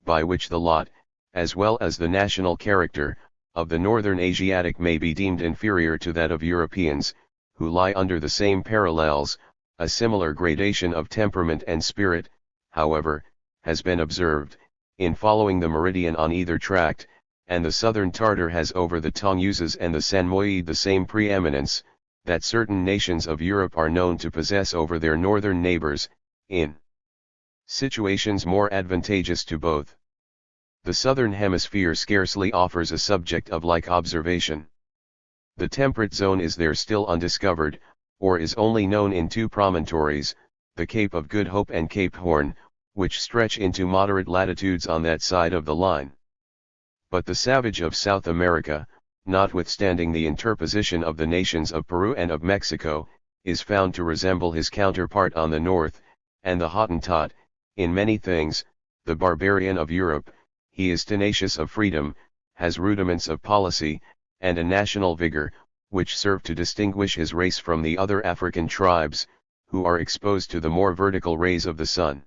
by which the lot, as well as the national character, of the northern Asiatic may be deemed inferior to that of Europeans, who lie under the same parallels, a similar gradation of temperament and spirit, however, has been observed, in following the meridian on either tract, and the southern Tartar has over the Tonguses and the Samoyede the same preeminence, that certain nations of Europe are known to possess over their northern neighbors, in situations more advantageous to both. The southern hemisphere scarcely offers a subject of like observation. The temperate zone is there still undiscovered, or is only known in two promontories, the Cape of Good Hope and Cape Horn, which stretch into moderate latitudes on that side of the line. But the savage of South America, notwithstanding the interposition of the nations of Peru and of Mexico, is found to resemble his counterpart on the north, and the Hottentot, in many things, the barbarian of Europe. He is tenacious of freedom, has rudiments of policy, and a national vigor, which serve to distinguish his race from the other African tribes, who are exposed to the more vertical rays of the sun.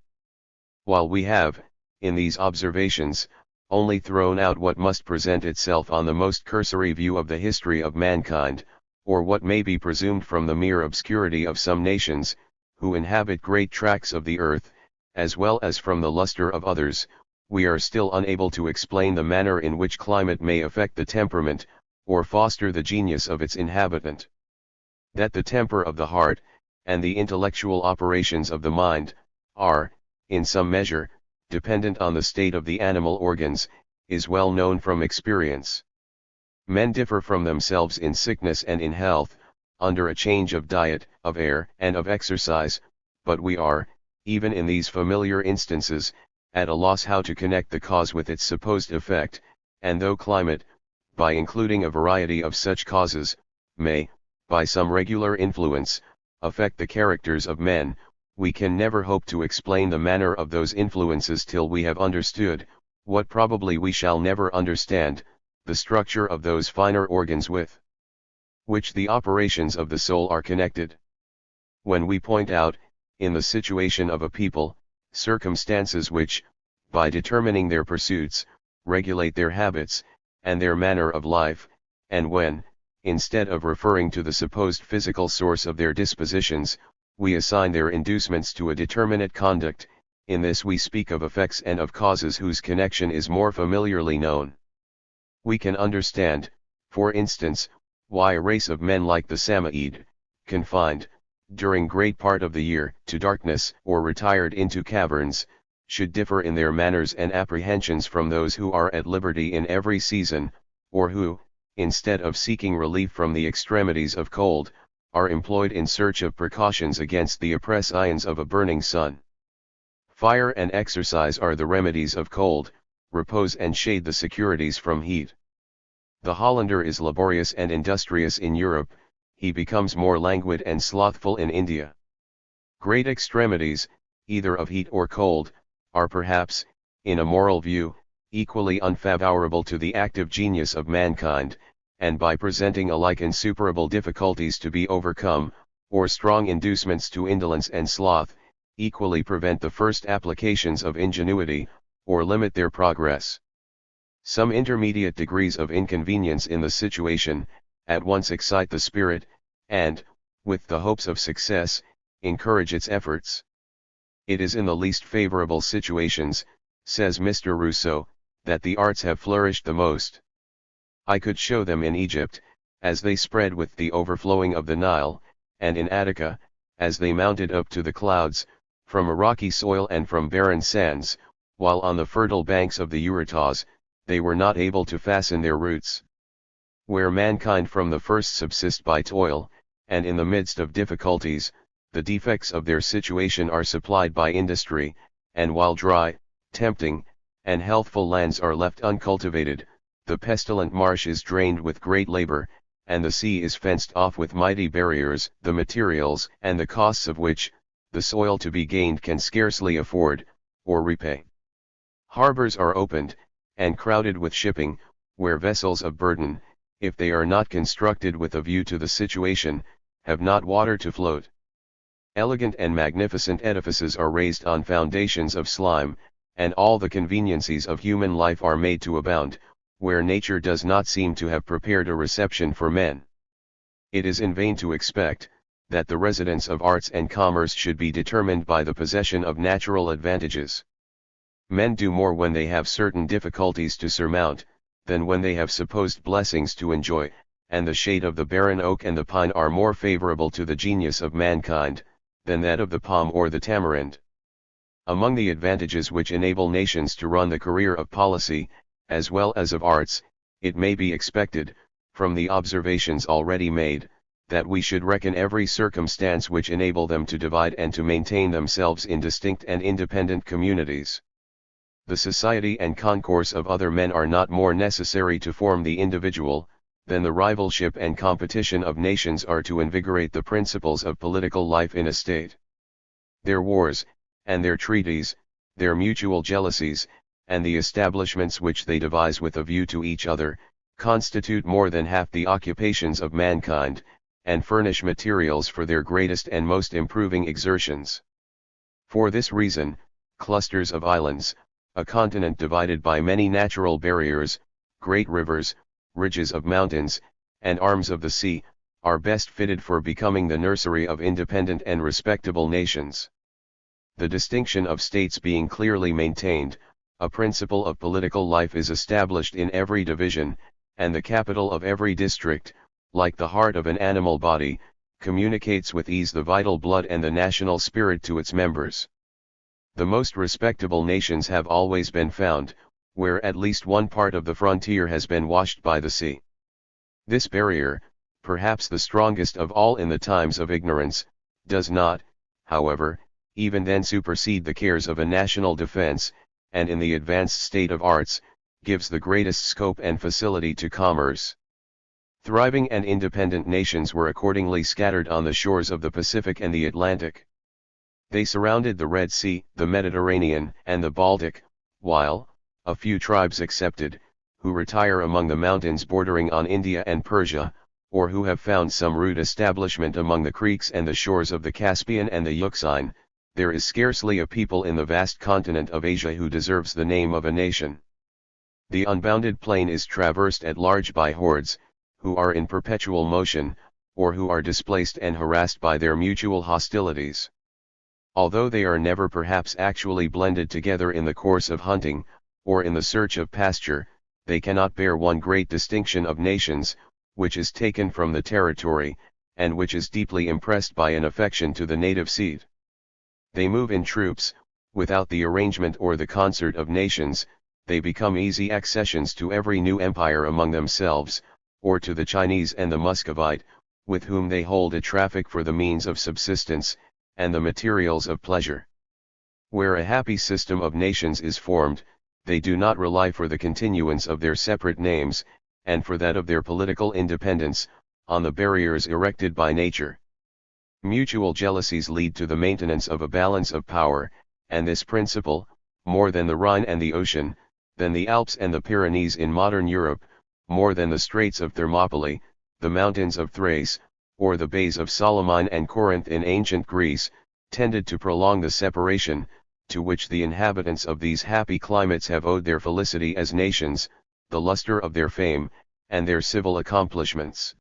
While we have, in these observations, only thrown out what must present itself on the most cursory view of the history of mankind, or what may be presumed from the mere obscurity of some nations, who inhabit great tracts of the earth, as well as from the luster of others, we are still unable to explain the manner in which climate may affect the temperament, or foster the genius of its inhabitant. That the temper of the heart, and the intellectual operations of the mind, are, in some measure, dependent on the state of the animal organs, is well known from experience. Men differ from themselves in sickness and in health, under a change of diet, of air, and of exercise, but we are, even in these familiar instances, at a loss how to connect the cause with its supposed effect, and though climate, by including a variety of such causes, may, by some regular influence, affect the characters of men, we can never hope to explain the manner of those influences till we have understood, what probably we shall never understand, the structure of those finer organs with which the operations of the soul are connected. When we point out, in the situation of a people, circumstances which, by determining their pursuits, regulate their habits, and their manner of life, and when, instead of referring to the supposed physical source of their dispositions, we assign their inducements to a determinate conduct, in this we speak of effects and of causes whose connection is more familiarly known. We can understand, for instance, why a race of men like the Samoyede, confined, during great part of the year, to darkness, or retired into caverns, should differ in their manners and apprehensions from those who are at liberty in every season, or who, instead of seeking relief from the extremities of cold, are employed in search of precautions against the oppressions of a burning sun. Fire and exercise are the remedies of cold, repose and shade the securities from heat. The Hollander is laborious and industrious in Europe, he becomes more languid and slothful in India. Great extremities, either of heat or cold, are perhaps, in a moral view, equally unfavorable to the active genius of mankind, and by presenting alike insuperable difficulties to be overcome, or strong inducements to indolence and sloth, equally prevent the first applications of ingenuity, or limit their progress. Some intermediate degrees of inconvenience in the situation, at once excite the spirit, and, with the hopes of success, encourage its efforts. It is in the least favorable situations, says Mr. Rousseau, that the arts have flourished the most. I could show them in Egypt, as they spread with the overflowing of the Nile, and in Attica, as they mounted up to the clouds, from a rocky soil and from barren sands, while on the fertile banks of the Eurotas, they were not able to fasten their roots. Where mankind from the first subsist by toil, and in the midst of difficulties, the defects of their situation are supplied by industry, and while dry, tempting, and healthful lands are left uncultivated, the pestilent marsh is drained with great labor, and the sea is fenced off with mighty barriers, the materials and the costs of which, the soil to be gained can scarcely afford, or repay. Harbors are opened, and crowded with shipping, where vessels of burden, if they are not constructed with a view to the situation, have not water to float. Elegant and magnificent edifices are raised on foundations of slime, and all the conveniencies of human life are made to abound, where nature does not seem to have prepared a reception for men. It is in vain to expect, that the residence of arts and commerce should be determined by the possession of natural advantages. Men do more when they have certain difficulties to surmount, than when they have supposed blessings to enjoy, and the shade of the barren oak and the pine are more favorable to the genius of mankind, than that of the palm or the tamarind. Among the advantages which enable nations to run the career of policy, as well as of arts, it may be expected, from the observations already made, that we should reckon every circumstance which enable them to divide and to maintain themselves in distinct and independent communities. The society and concourse of other men are not more necessary to form the individual, than the rivalship and competition of nations are to invigorate the principles of political life in a state. Their wars, and their treaties, their mutual jealousies, and the establishments which they devise with a view to each other, constitute more than half the occupations of mankind, and furnish materials for their greatest and most improving exertions. For this reason, clusters of islands, a continent divided by many natural barriers, great rivers, ridges of mountains, and arms of the sea, are best fitted for becoming the nursery of independent and respectable nations. The distinction of states being clearly maintained, a principle of political life is established in every division, and the capital of every district, like the heart of an animal body, communicates with ease the vital blood and the national spirit to its members. The most respectable nations have always been found, where at least one part of the frontier has been washed by the sea. This barrier, perhaps the strongest of all in the times of ignorance, does not, however, even then supersede the cares of a national defense, and in the advanced state of arts, gives the greatest scope and facility to commerce. Thriving and independent nations were accordingly scattered on the shores of the Pacific and the Atlantic. They surrounded the Red Sea, the Mediterranean, and the Baltic, while, a few tribes excepted, who retire among the mountains bordering on India and Persia, or who have found some rude establishment among the creeks and the shores of the Caspian and the Euxine, there is scarcely a people in the vast continent of Asia who deserves the name of a nation. The unbounded plain is traversed at large by hordes, who are in perpetual motion, or who are displaced and harassed by their mutual hostilities. Although they are never perhaps actually blended together in the course of hunting, or in the search of pasture, they cannot bear one great distinction of nations, which is taken from the territory, and which is deeply impressed by an affection to the native seed. They move in troops, without the arrangement or the concert of nations, they become easy accessions to every new empire among themselves, or to the Chinese and the Muscovite, with whom they hold a traffic for the means of subsistence, and the materials of pleasure. Where a happy system of nations is formed, they do not rely for the continuance of their separate names, and for that of their political independence, on the barriers erected by nature. Mutual jealousies lead to the maintenance of a balance of power, and this principle, more than the Rhine and the ocean, than the Alps and the Pyrenees in modern Europe, more than the straits of Thermopylae, the mountains of Thrace, or the bays of Salamine and Corinth in ancient Greece, tended to prolong the separation, to which the inhabitants of these happy climates have owed their felicity as nations, the luster of their fame, and their civil accomplishments.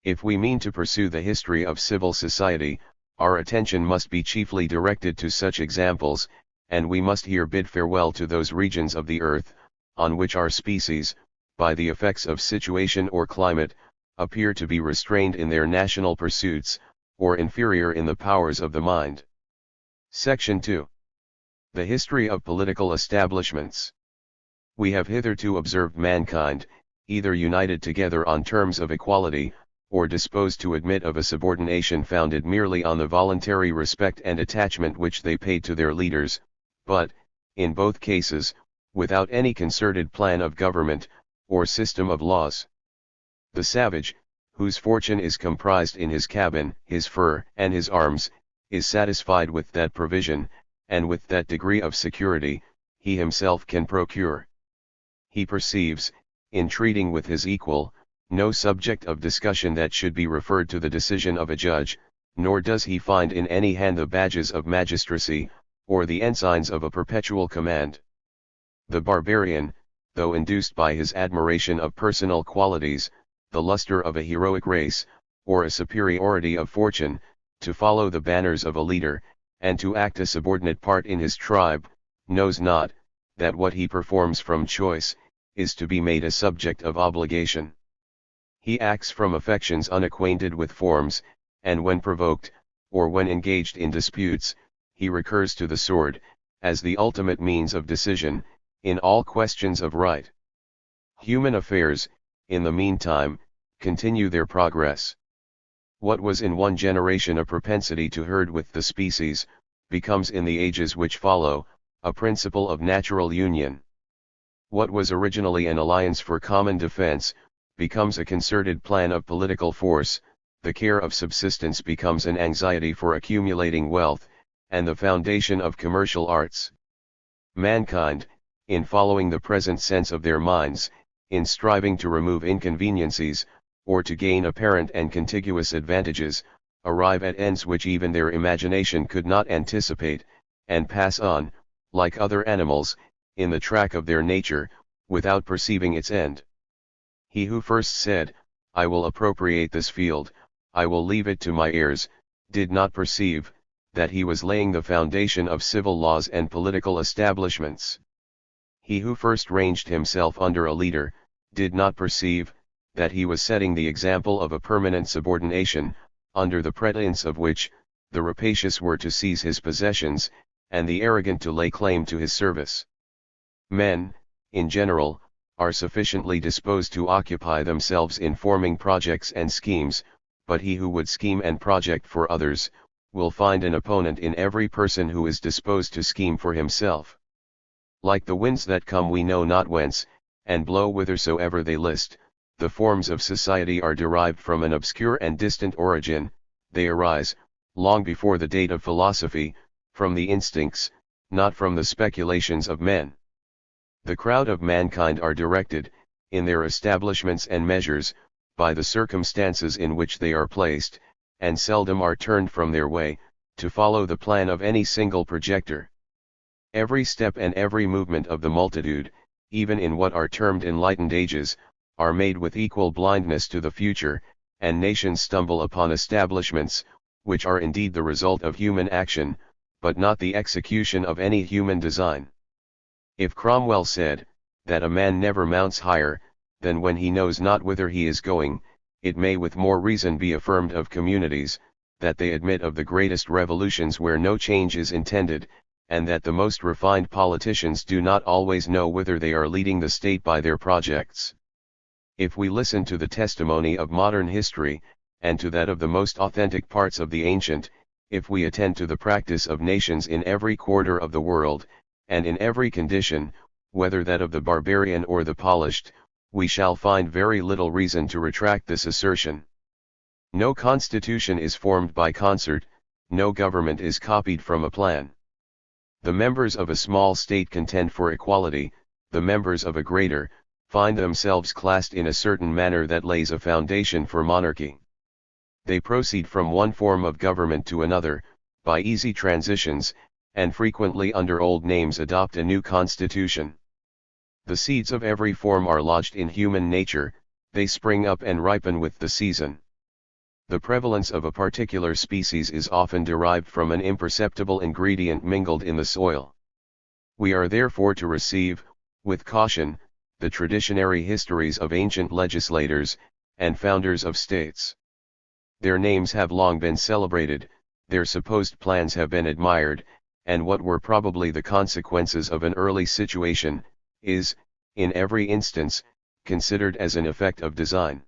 If we mean to pursue the history of civil society, our attention must be chiefly directed to such examples, and we must here bid farewell to those regions of the earth, on which our species, by the effects of situation or climate, appear to be restrained in their national pursuits, or inferior in the powers of the mind. Section 2. The history of political establishments. We have hitherto observed mankind, either united together on terms of equality, or disposed to admit of a subordination founded merely on the voluntary respect and attachment which they paid to their leaders, but, in both cases, without any concerted plan of government, or system of laws. The savage, whose fortune is comprised in his cabin, his fur, and his arms, is satisfied with that provision, and with that degree of security, he himself can procure. He perceives, in treating with his equal, no subject of discussion that should be referred to the decision of a judge, nor does he find in any hand the badges of magistracy, or the ensigns of a perpetual command. The barbarian, though induced by his admiration of personal qualities, the luster of a heroic race, or a superiority of fortune, to follow the banners of a leader, and to act a subordinate part in his tribe, knows not, that what he performs from choice, is to be made a subject of obligation. He acts from affections unacquainted with forms, and when provoked, or when engaged in disputes, he recurs to the sword, as the ultimate means of decision, in all questions of right. Human affairs, in the meantime, continue their progress. What was in one generation a propensity to herd with the species, becomes in the ages which follow, a principle of natural union. What was originally an alliance for common defense, becomes a concerted plan of political force, the care of subsistence becomes an anxiety for accumulating wealth, and the foundation of commercial arts. Mankind, in following the present sense of their minds, in striving to remove inconveniencies, or to gain apparent and contiguous advantages, arrive at ends which even their imagination could not anticipate, and pass on, like other animals, in the track of their nature, without perceiving its end. He who first said, "I will appropriate this field, I will leave it to my heirs," did not perceive, that he was laying the foundation of civil laws and political establishments. He who first ranged himself under a leader, did not perceive, that he was setting the example of a permanent subordination, under the pretence of which, the rapacious were to seize his possessions, and the arrogant to lay claim to his service. Men, in general, are sufficiently disposed to occupy themselves in forming projects and schemes, but he who would scheme and project for others, will find an opponent in every person who is disposed to scheme for himself. Like the winds that come we know not whence, and blow whithersoever they list, the forms of society are derived from an obscure and distant origin, they arise, long before the date of philosophy, from the instincts, not from the speculations of men. The crowd of mankind are directed, in their establishments and measures, by the circumstances in which they are placed, and seldom are turned from their way, to follow the plan of any single projector. Every step and every movement of the multitude, even in what are termed enlightened ages, are made with equal blindness to the future, and nations stumble upon establishments, which are indeed the result of human action, but not the execution of any human design. If Cromwell said, that a man never mounts higher, than when he knows not whither he is going, it may with more reason be affirmed of communities, that they admit of the greatest revolutions where no change is intended, and that the most refined politicians do not always know whither they are leading the state by their projects. If we listen to the testimony of modern history, and to that of the most authentic parts of the ancient, if we attend to the practice of nations in every quarter of the world, and in every condition, whether that of the barbarian or the polished, we shall find very little reason to retract this assertion. No constitution is formed by concert, no government is copied from a plan. The members of a small state contend for equality, the members of a greater, find themselves classed in a certain manner that lays a foundation for monarchy. They proceed from one form of government to another, by easy transitions, and frequently under old names adopt a new constitution. The seeds of every form are lodged in human nature, they spring up and ripen with the season. The prevalence of a particular species is often derived from an imperceptible ingredient mingled in the soil. We are therefore to receive, with caution, the traditionary histories of ancient legislators, and founders of states. Their names have long been celebrated, their supposed plans have been admired, and what were probably the consequences of an early situation, is, in every instance, considered as an effect of design.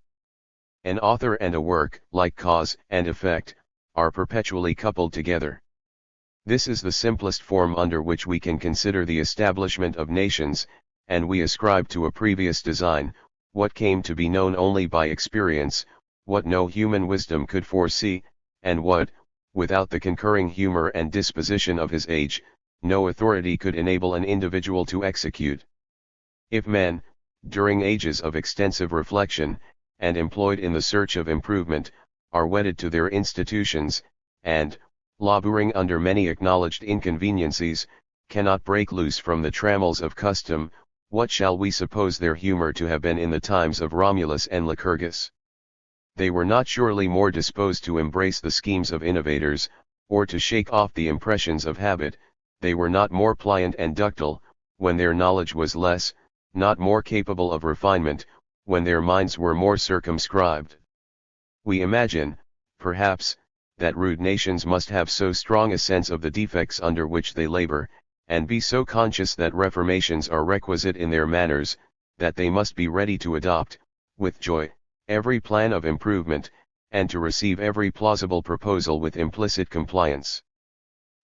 An author and a work, like cause and effect, are perpetually coupled together. This is the simplest form under which we can consider the establishment of nations, and we ascribe to a previous design, what came to be known only by experience, what no human wisdom could foresee, and what, without the concurring humor and disposition of his age, no authority could enable an individual to execute. If men, during ages of extensive reflection, and employed in the search of improvement, are wedded to their institutions, and, laboring under many acknowledged inconveniencies, cannot break loose from the trammels of custom, what shall we suppose their humor to have been in the times of Romulus and Lycurgus? They were not surely more disposed to embrace the schemes of innovators, or to shake off the impressions of habit. They were not more pliant and ductile, when their knowledge was less, not more capable of refinement, when their minds were more circumscribed. We imagine, perhaps, that rude nations must have so strong a sense of the defects under which they labor, and be so conscious that reformations are requisite in their manners, that they must be ready to adopt, with joy, every plan of improvement, and to receive every plausible proposal with implicit compliance.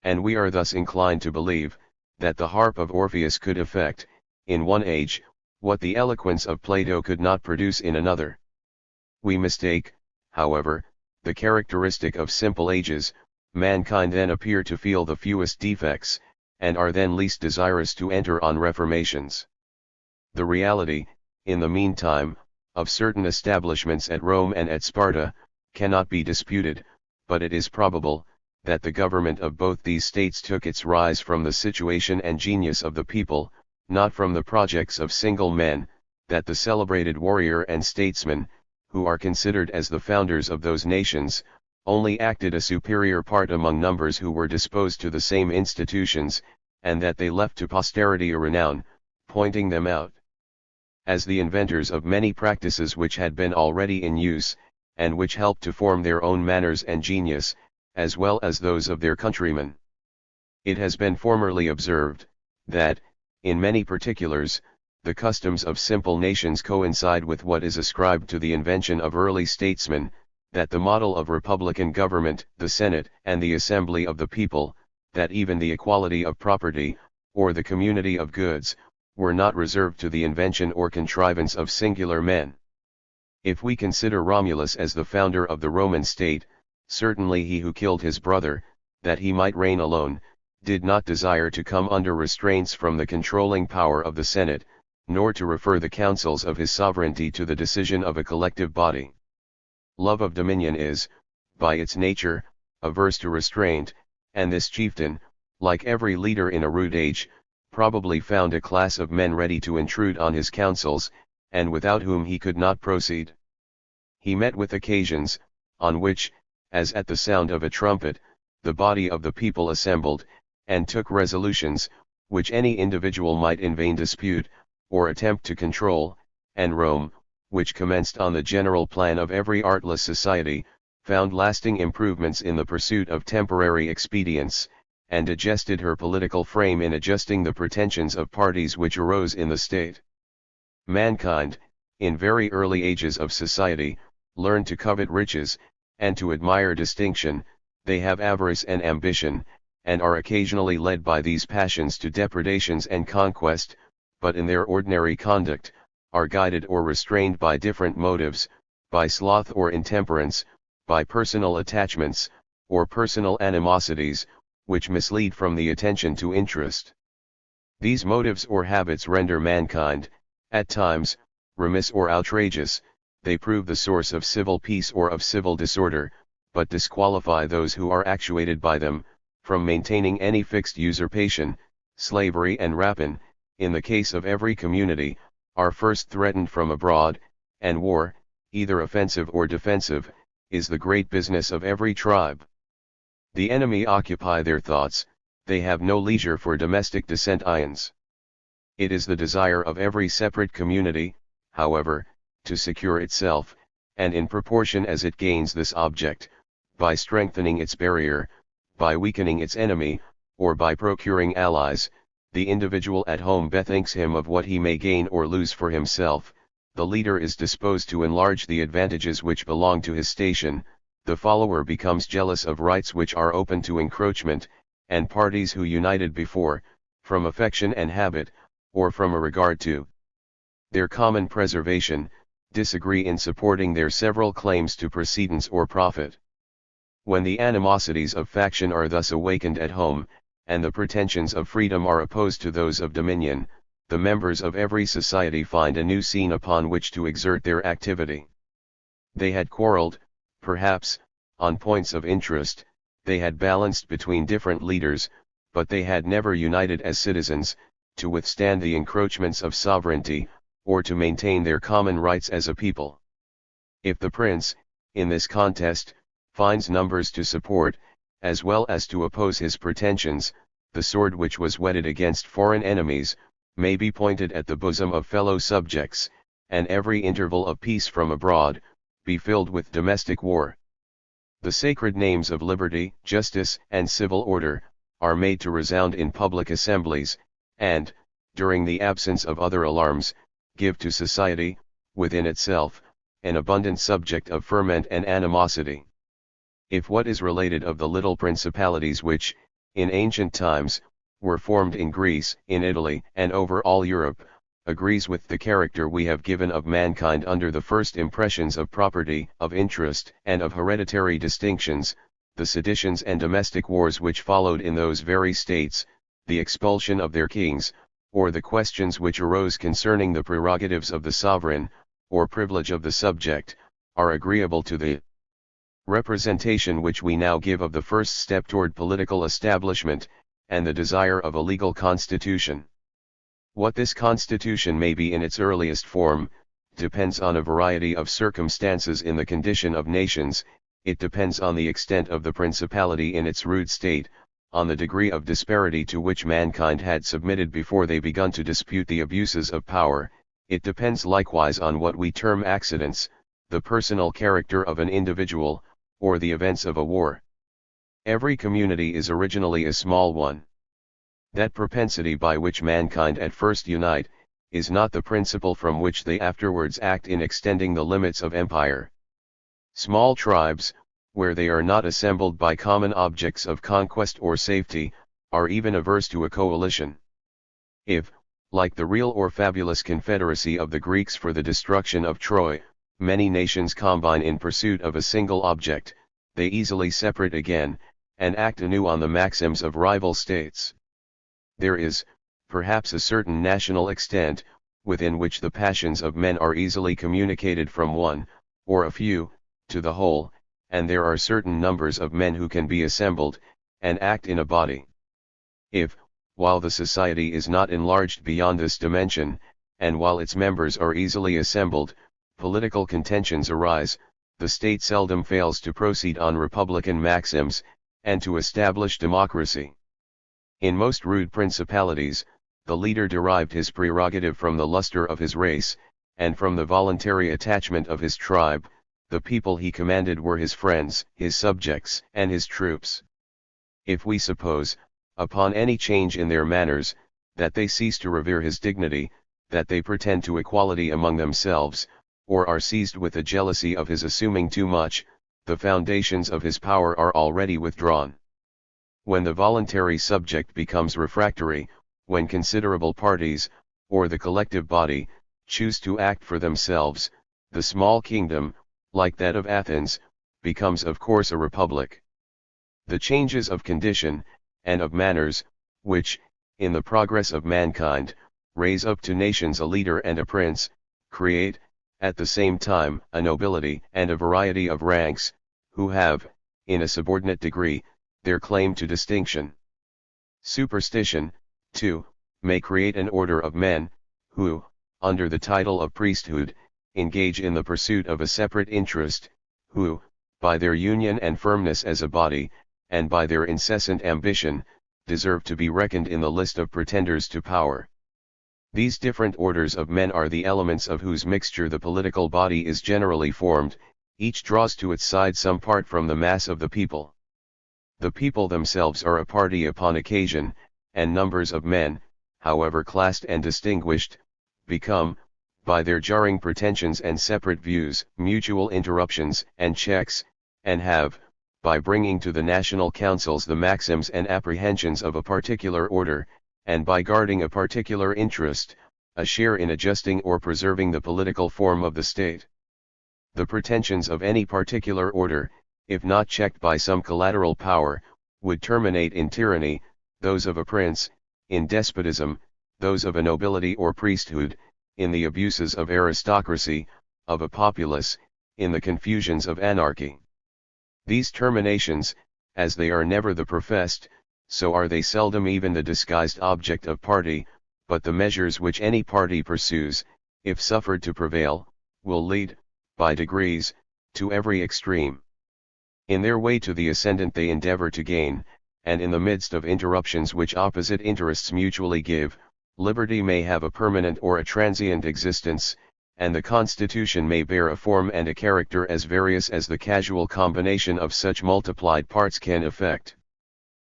And we are thus inclined to believe, that the harp of Orpheus could effect, in one age, what the eloquence of Plato could not produce in another. We mistake, however, the characteristic of simple ages. Mankind then appear to feel the fewest defects, and are then least desirous to enter on reformations. The reality, in the meantime, of certain establishments at Rome and at Sparta, cannot be disputed, but it is probable, that the government of both these states took its rise from the situation and genius of the people, not from the projects of single men, that the celebrated warrior and statesman, who are considered as the founders of those nations, only acted a superior part among numbers who were disposed to the same institutions, and that they left to posterity a renown, pointing them out as the inventors of many practices which had been already in use, and which helped to form their own manners and genius, as well as those of their countrymen. It has been formerly observed, that, in many particulars, the customs of simple nations coincide with what is ascribed to the invention of early statesmen, that the model of republican government, the Senate and the assembly of the people, that even the equality of property, or the community of goods, were not reserved to the invention or contrivance of singular men. If we consider Romulus as the founder of the Roman state, certainly he who killed his brother, that he might reign alone, did not desire to come under restraints from the controlling power of the Senate, nor to refer the counsels of his sovereignty to the decision of a collective body. Love of dominion is, by its nature, averse to restraint, and this chieftain, like every leader in a rude age, probably found a class of men ready to intrude on his counsels, and without whom he could not proceed. He met with occasions, on which, as at the sound of a trumpet, the body of the people assembled, and took resolutions, which any individual might in vain dispute, or attempt to control, and Rome, which commenced on the general plan of every artless society, found lasting improvements in the pursuit of temporary expedients, and adjusted her political frame in adjusting the pretensions of parties which arose in the state. Mankind, in very early ages of society, learned to covet riches, and to admire distinction. They have avarice and ambition, and are occasionally led by these passions to depredations and conquest, but in their ordinary conduct, are guided or restrained by different motives, by sloth or intemperance, by personal attachments, or personal animosities, which mislead from the attention to interest. These motives or habits render mankind, at times, remiss or outrageous. They prove the source of civil peace or of civil disorder, but disqualify those who are actuated by them, from maintaining any fixed usurpation. Slavery and rapine, in the case of every community, are first threatened from abroad, and war, either offensive or defensive, is the great business of every tribe. The enemy occupy their thoughts, they have no leisure for domestic dissensions. It is the desire of every separate community, however, to secure itself, and in proportion as it gains this object, by strengthening its barrier, by weakening its enemy, or by procuring allies, the individual at home bethinks him of what he may gain or lose for himself, the leader is disposed to enlarge the advantages which belong to his station, the follower becomes jealous of rights which are open to encroachment, and parties who united before, from affection and habit, or from a regard to their common preservation, disagree in supporting their several claims to precedence or profit. When the animosities of faction are thus awakened at home, and the pretensions of freedom are opposed to those of dominion, the members of every society find a new scene upon which to exert their activity. They had quarreled, perhaps, on points of interest, they had balanced between different leaders, but they had never united as citizens, to withstand the encroachments of sovereignty, or to maintain their common rights as a people. If the prince, in this contest, finds numbers to support, as well as to oppose his pretensions, the sword which was whetted against foreign enemies, may be pointed at the bosom of fellow subjects, and every interval of peace from abroad, be filled with domestic war. The sacred names of liberty, justice, and civil order, are made to resound in public assemblies, and, during the absence of other alarms, give to society, within itself, an abundant subject of ferment and animosity. If what is related of the little principalities which, in ancient times, were formed in Greece, in Italy, and over all Europe, agrees with the character we have given of mankind under the first impressions of property, of interest, and of hereditary distinctions, the seditions and domestic wars which followed in those very states, the expulsion of their kings, or the questions which arose concerning the prerogatives of the sovereign, or privilege of the subject, are agreeable to the representation which we now give of the first step toward political establishment, and the desire of a legal constitution. What this constitution may be in its earliest form, depends on a variety of circumstances in the condition of nations, it depends on the extent of the principality in its rude state, on the degree of disparity to which mankind had submitted before they begun to dispute the abuses of power, it depends likewise on what we term accidents, the personal character of an individual, or the events of a war. Every community is originally a small one. That propensity by which mankind at first unite, is not the principle from which they afterwards act in extending the limits of empire. Small tribes, where they are not assembled by common objects of conquest or safety, are even averse to a coalition. If, like the real or fabulous confederacy of the Greeks for the destruction of Troy, many nations combine in pursuit of a single object, they easily separate again, and act anew on the maxims of rival states. There is, perhaps, a certain national extent, within which the passions of men are easily communicated from one, or a few, to the whole, and there are certain numbers of men who can be assembled, and act in a body. If, while the society is not enlarged beyond this dimension, and while its members are easily assembled, political contentions arise, the state seldom fails to proceed on republican maxims, and to establish democracy. In most rude principalities, the leader derived his prerogative from the luster of his race, and from the voluntary attachment of his tribe. The people he commanded were his friends, his subjects, and his troops. If we suppose, upon any change in their manners, that they cease to revere his dignity, that they pretend to equality among themselves, or are seized with the jealousy of his assuming too much, the foundations of his power are already withdrawn. When the voluntary subject becomes refractory, when considerable parties, or the collective body, choose to act for themselves, the small kingdom, like that of Athens, becomes of course a republic. The changes of condition, and of manners, which, in the progress of mankind, raise up to nations a leader and a prince, create, at the same time, a nobility and a variety of ranks, who have, in a subordinate degree, their claim to distinction. Superstition, too, may create an order of men, who, under the title of priesthood, engage in the pursuit of a separate interest, who, by their union and firmness as a body, and by their incessant ambition, deserve to be reckoned in the list of pretenders to power. These different orders of men are the elements of whose mixture the political body is generally formed, each draws to its side some part from the mass of the people. The people themselves are a party upon occasion, and numbers of men, however classed and distinguished, become, by their jarring pretensions and separate views, mutual interruptions and checks, and have, by bringing to the national councils the maxims and apprehensions of a particular order, and by guarding a particular interest, a share in adjusting or preserving the political form of the state. The pretensions of any particular order, if not checked by some collateral power, would terminate in tyranny, those of a prince, in despotism, those of a nobility or priesthood, in the abuses of aristocracy, of a populace, in the confusions of anarchy. These terminations, as they are never the professed, so are they seldom even the disguised object of party, but the measures which any party pursues, if suffered to prevail, will lead, by degrees, to every extreme. In their way to the ascendant they endeavor to gain, and in the midst of interruptions which opposite interests mutually give, liberty may have a permanent or a transient existence, and the Constitution may bear a form and a character as various as the casual combination of such multiplied parts can effect.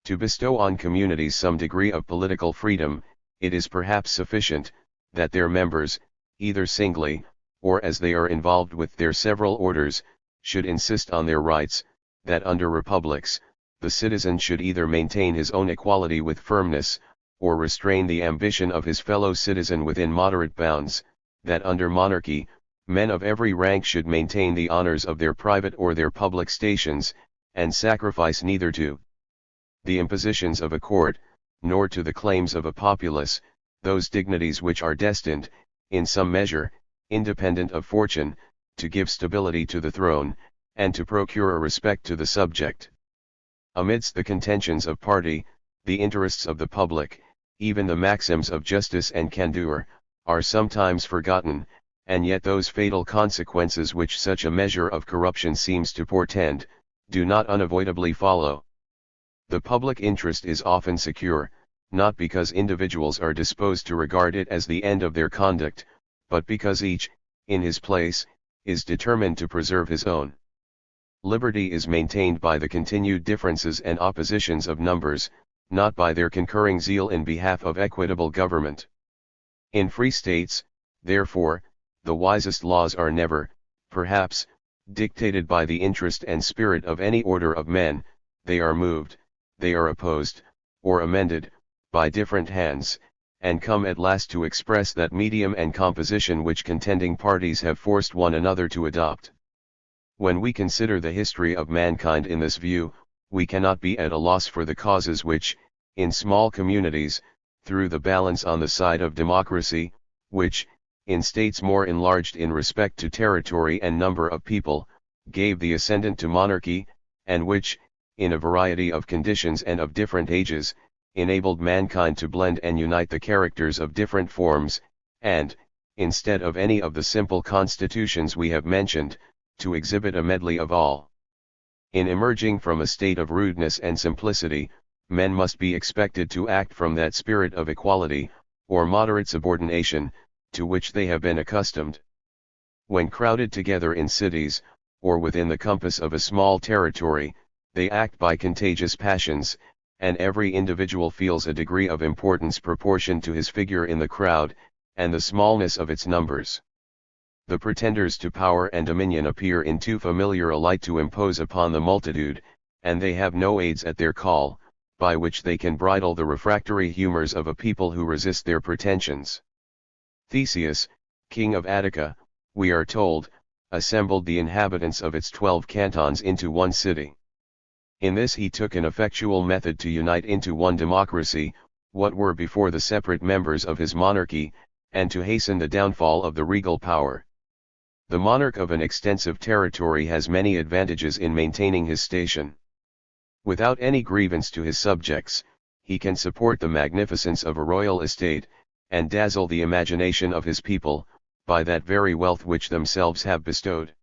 To bestow on communities some degree of political freedom, it is perhaps sufficient, that their members, either singly, or as they are involved with their several orders, should insist on their rights, that under republics, the citizen should either maintain his own equality with firmness, or restrain the ambition of his fellow citizen within moderate bounds, that under monarchy, men of every rank should maintain the honors of their private or their public stations, and sacrifice neither to the impositions of a court, nor to the claims of a populace, those dignities which are destined, in some measure, independent of fortune, to give stability to the throne, and to procure a respect to the subject. Amidst the contentions of party, the interests of the public, even the maxims of justice and candor, are sometimes forgotten, and yet those fatal consequences which such a measure of corruption seems to portend, do not unavoidably follow. The public interest is often secure, not because individuals are disposed to regard it as the end of their conduct, but because each, in his place, is determined to preserve his own. Liberty is maintained by the continued differences and oppositions of numbers, not by their concurring zeal in behalf of equitable government. In free states, therefore, the wisest laws are never, perhaps, dictated by the interest and spirit of any order of men, they are moved, they are opposed, or amended, by different hands, and come at last to express that medium and composition which contending parties have forced one another to adopt. When we consider the history of mankind in this view, we cannot be at a loss for the causes which, in small communities, threw the balance on the side of democracy, which, in states more enlarged in respect to territory and number of people, gave the ascendant to monarchy, and which, in a variety of conditions and of different ages, enabled mankind to blend and unite the characters of different forms, and, instead of any of the simple constitutions we have mentioned, to exhibit a medley of all. In emerging from a state of rudeness and simplicity, men must be expected to act from that spirit of equality, or moderate subordination, to which they have been accustomed. When crowded together in cities, or within the compass of a small territory, they act by contagious passions, and every individual feels a degree of importance proportioned to his figure in the crowd, and the smallness of its numbers. The pretenders to power and dominion appear in too familiar a light to impose upon the multitude, and they have no aids at their call, by which they can bridle the refractory humors of a people who resist their pretensions. Theseus, king of Attica, we are told, assembled the inhabitants of its 12 cantons into one city. In this he took an effectual method to unite into one democracy, what were before the separate members of his monarchy, and to hasten the downfall of the regal power. The monarch of an extensive territory has many advantages in maintaining his station. Without any grievance to his subjects, he can support the magnificence of a royal estate, and dazzle the imagination of his people, by that very wealth which themselves have bestowed.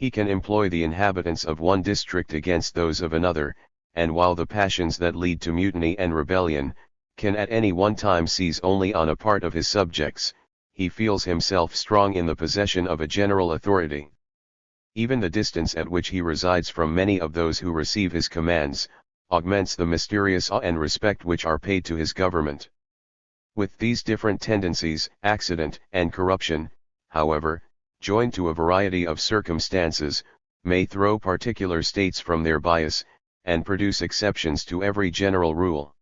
He can employ the inhabitants of one district against those of another, and while the passions that lead to mutiny and rebellion, can at any one time seize only on a part of his subjects, he feels himself strong in the possession of a general authority. Even the distance at which he resides from many of those who receive his commands, augments the mysterious awe and respect which are paid to his government. With these different tendencies, accident and corruption, however, joined to a variety of circumstances, may throw particular states from their bias, and produce exceptions to every general rule.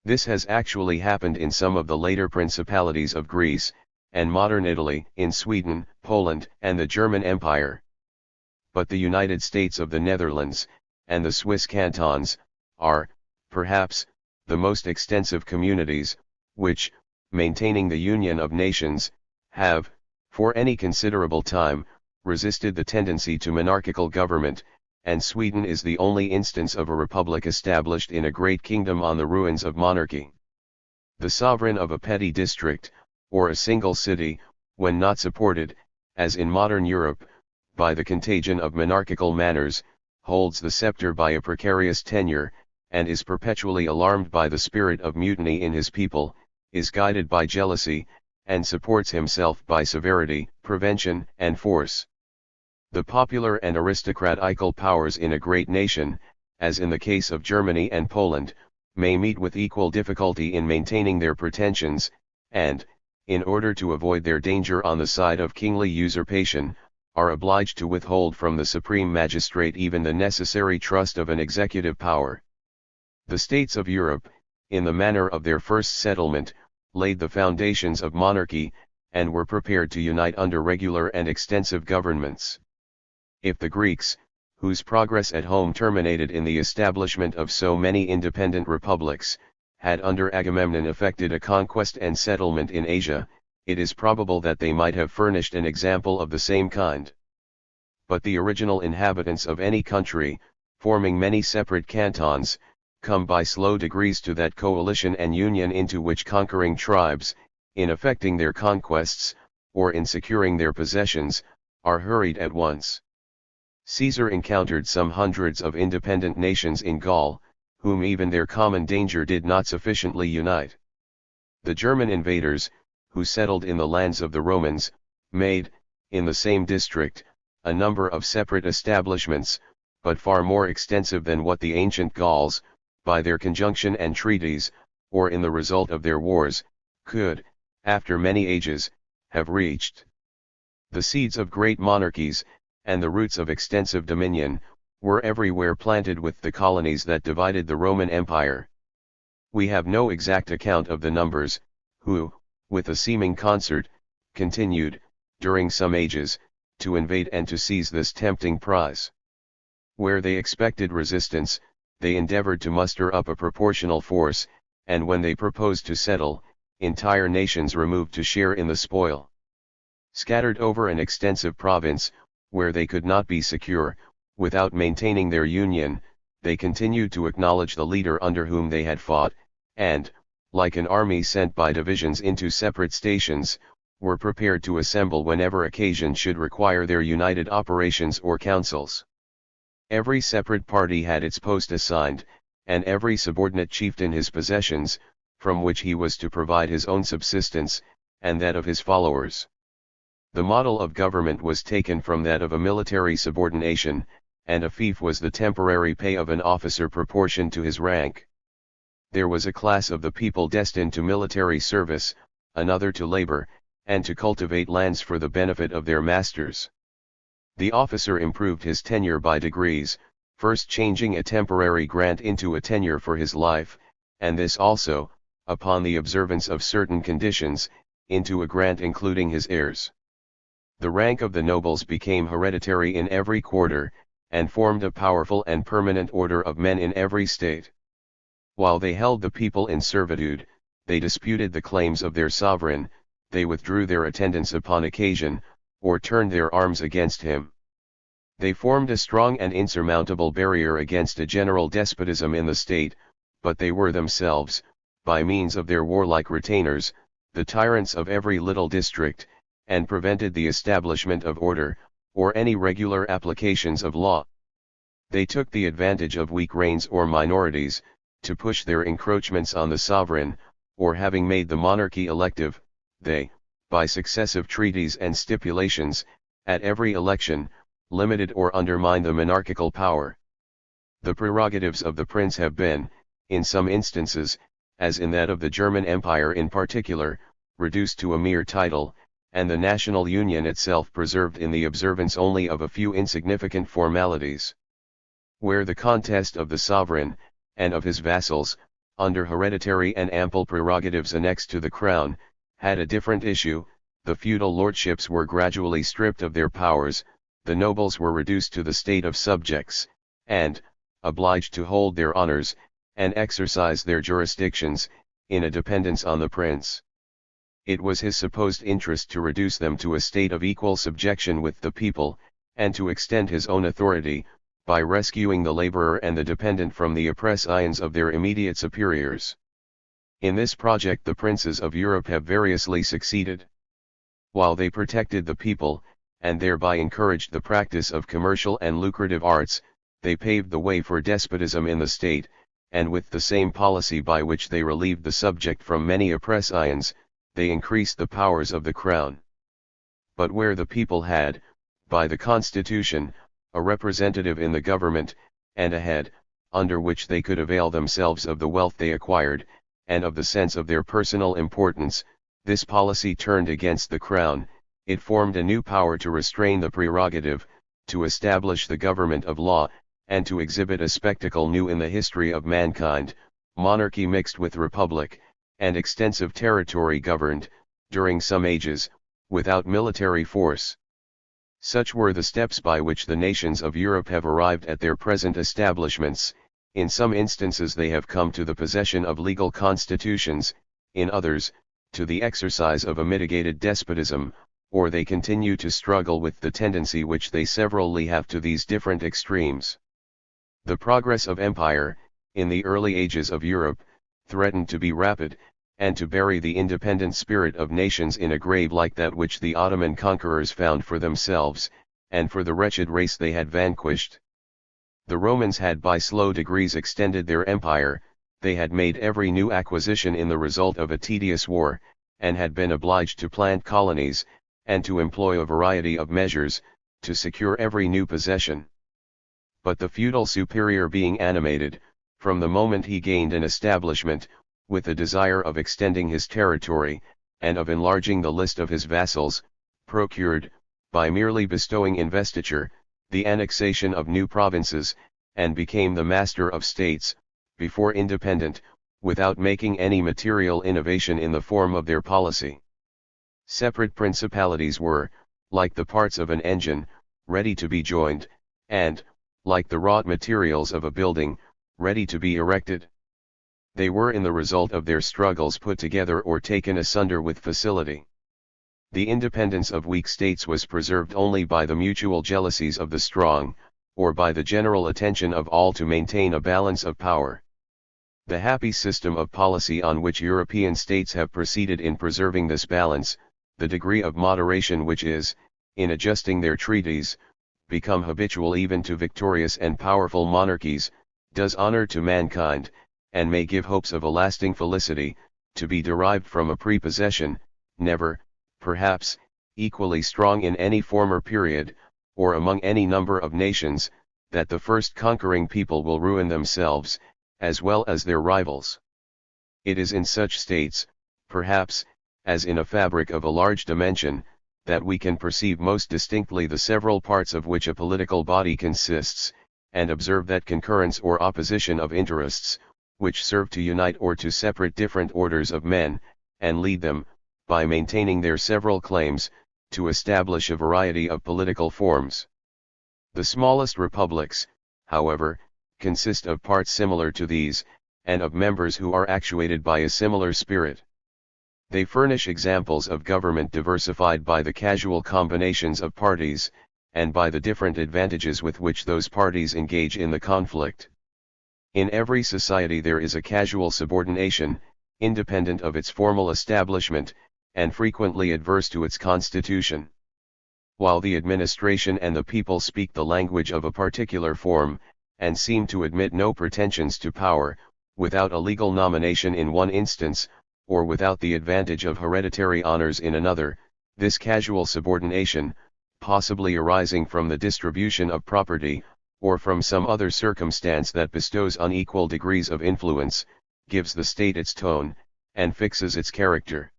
This has actually happened in some of the later principalities of Greece, and modern Italy, in Sweden, Poland, and the German Empire. But the United States of the Netherlands, and the Swiss cantons, are, perhaps, the most extensive communities, which, maintaining the union of nations, have, for any considerable time, resisted the tendency to monarchical government, and Sweden is the only instance of a republic established in a great kingdom on the ruins of monarchy. The sovereign of a petty district, or a single city, when not supported, as in modern Europe, by the contagion of monarchical manners, holds the scepter by a precarious tenure, and is perpetually alarmed by the spirit of mutiny in his people, is guided by jealousy, and supports himself by severity, prevention, and force. The popular and aristocratical powers in a great nation, as in the case of Germany and Poland, may meet with equal difficulty in maintaining their pretensions, and, in order to avoid their danger on the side of kingly usurpation, are obliged to withhold from the supreme magistrate even the necessary trust of an executive power. The states of Europe, in the manner of their first settlement, laid the foundations of monarchy, and were prepared to unite under regular and extensive governments. If the Greeks, whose progress at home terminated in the establishment of so many independent republics, had under Agamemnon effected a conquest and settlement in Asia, it is probable that they might have furnished an example of the same kind. But the original inhabitants of any country, forming many separate cantons, come by slow degrees to that coalition and union into which conquering tribes, in effecting their conquests, or in securing their possessions, are hurried at once. Caesar encountered some hundreds of independent nations in Gaul, whom even their common danger did not sufficiently unite. The German invaders, who settled in the lands of the Romans, made, in the same district, a number of separate establishments, but far more extensive than what the ancient Gauls, by their conjunction and treaties, or in the result of their wars, could, after many ages, have reached. The seeds of great monarchies, and the roots of extensive dominion, were everywhere planted with the colonies that divided the Roman Empire. We have no exact account of the numbers, who, with a seeming concert, continued, during some ages, to invade and to seize this tempting prize. Where they expected resistance, they endeavored to muster up a proportional force, and when they proposed to settle, entire nations removed to share in the spoil. Scattered over an extensive province, where they could not be secure, without maintaining their union, they continued to acknowledge the leader under whom they had fought, and, like an army sent by divisions into separate stations, were prepared to assemble whenever occasion should require their united operations or counsels. Every separate party had its post assigned, and every subordinate chieftain his possessions, from which he was to provide his own subsistence, and that of his followers. The model of government was taken from that of a military subordination, and a fief was the temporary pay of an officer proportioned to his rank. There was a class of the people destined to military service, another to labor, and to cultivate lands for the benefit of their masters. The officer improved his tenure by degrees, first changing a temporary grant into a tenure for his life, and this also, upon the observance of certain conditions, into a grant including his heirs. The rank of the nobles became hereditary in every quarter, and formed a powerful and permanent order of men in every state. While they held the people in servitude, they disputed the claims of their sovereign, they withdrew their attendance upon occasion, or turned their arms against him. They formed a strong and insurmountable barrier against a general despotism in the state, but they were themselves, by means of their warlike retainers, the tyrants of every little district, and prevented the establishment of order, or any regular applications of law. They took the advantage of weak reigns or minorities, to push their encroachments on the sovereign, or having made the monarchy elective, they, by successive treaties and stipulations, at every election, limited or undermined the monarchical power. The prerogatives of the prince have been, in some instances, as in that of the German Empire in particular, reduced to a mere title, and the national union itself preserved in the observance only of a few insignificant formalities. Where the contest of the sovereign, and of his vassals, under hereditary and ample prerogatives annexed to the crown, had a different issue, the feudal lordships were gradually stripped of their powers, the nobles were reduced to the state of subjects, and, obliged to hold their honors, and exercise their jurisdictions, in a dependence on the prince. It was his supposed interest to reduce them to a state of equal subjection with the people, and to extend his own authority, by rescuing the laborer and the dependent from the oppressions of their immediate superiors. In this project the princes of Europe have variously succeeded. While they protected the people, and thereby encouraged the practice of commercial and lucrative arts, they paved the way for despotism in the state, and with the same policy by which they relieved the subject from many oppressions, they increased the powers of the crown. But where the people had, by the constitution, a representative in the government, and a head, under which they could avail themselves of the wealth they acquired, and of the sense of their personal importance, this policy turned against the crown. It formed a new power to restrain the prerogative, to establish the government of law, and to exhibit a spectacle new in the history of mankind, monarchy mixed with republic, and extensive territory governed, during some ages, without military force. Such were the steps by which the nations of Europe have arrived at their present establishments. In some instances they have come to the possession of legal constitutions, in others, to the exercise of a mitigated despotism, or they continue to struggle with the tendency which they severally have to these different extremes. The progress of empire, in the early ages of Europe, threatened to be rapid, and to bury the independent spirit of nations in a grave like that which the Ottoman conquerors found for themselves, and for the wretched race they had vanquished. The Romans had by slow degrees extended their empire, they had made every new acquisition in the result of a tedious war, and had been obliged to plant colonies, and to employ a variety of measures, to secure every new possession. But the feudal superior being animated, from the moment he gained an establishment, with the desire of extending his territory, and of enlarging the list of his vassals, procured, by merely bestowing investiture, the annexation of new provinces, and became the master of states, before independent, without making any material innovation in the form of their policy. Separate principalities were, like the parts of an engine, ready to be joined, and, like the wrought materials of a building, ready to be erected. They were in the result of their struggles put together or taken asunder with facility. The independence of weak states was preserved only by the mutual jealousies of the strong, or by the general attention of all to maintain a balance of power. The happy system of policy on which European states have proceeded in preserving this balance, the degree of moderation which is, in adjusting their treaties, become habitual even to victorious and powerful monarchies, does honor to mankind, and may give hopes of a lasting felicity, to be derived from a prepossession, never, perhaps, equally strong in any former period, or among any number of nations, that the first conquering people will ruin themselves, as well as their rivals. It is in such states, perhaps, as in a fabric of a large dimension, that we can perceive most distinctly the several parts of which a political body consists, and observe that concurrence or opposition of interests, which serve to unite or to separate different orders of men, and lead them, by maintaining their several claims, to establish a variety of political forms. The smallest republics, however, consist of parts similar to these, and of members who are actuated by a similar spirit. They furnish examples of government diversified by the casual combinations of parties, and by the different advantages with which those parties engage in the conflict. In every society there is a casual subordination, independent of its formal establishment, and frequently adverse to its constitution. while the administration and the people speak the language of a particular form, and seem to admit no pretensions to power, without a legal nomination in one instance, or without the advantage of hereditary honors in another, this casual subordination, possibly arising from the distribution of property, or from some other circumstance that bestows unequal degrees of influence, gives the state its tone, and fixes its character.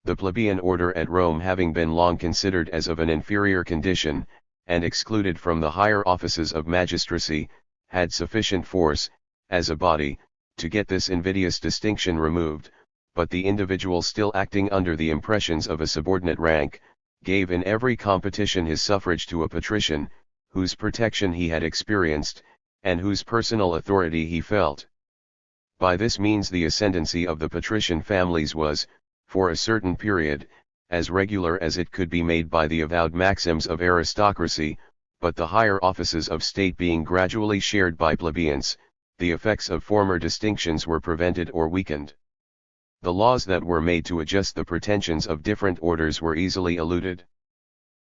The plebeian order at Rome having been long considered as of an inferior condition, and excluded from the higher offices of magistracy, had sufficient force, as a body, to get this invidious distinction removed, but the individual still acting under the impressions of a subordinate rank, gave in every competition his suffrage to a patrician, whose protection he had experienced, and whose personal authority he felt. By this means the ascendancy of the patrician families was, for a certain period, as regular as it could be made by the avowed maxims of aristocracy, but the higher offices of state being gradually shared by plebeians, the effects of former distinctions were prevented or weakened. The laws that were made to adjust the pretensions of different orders were easily eluded.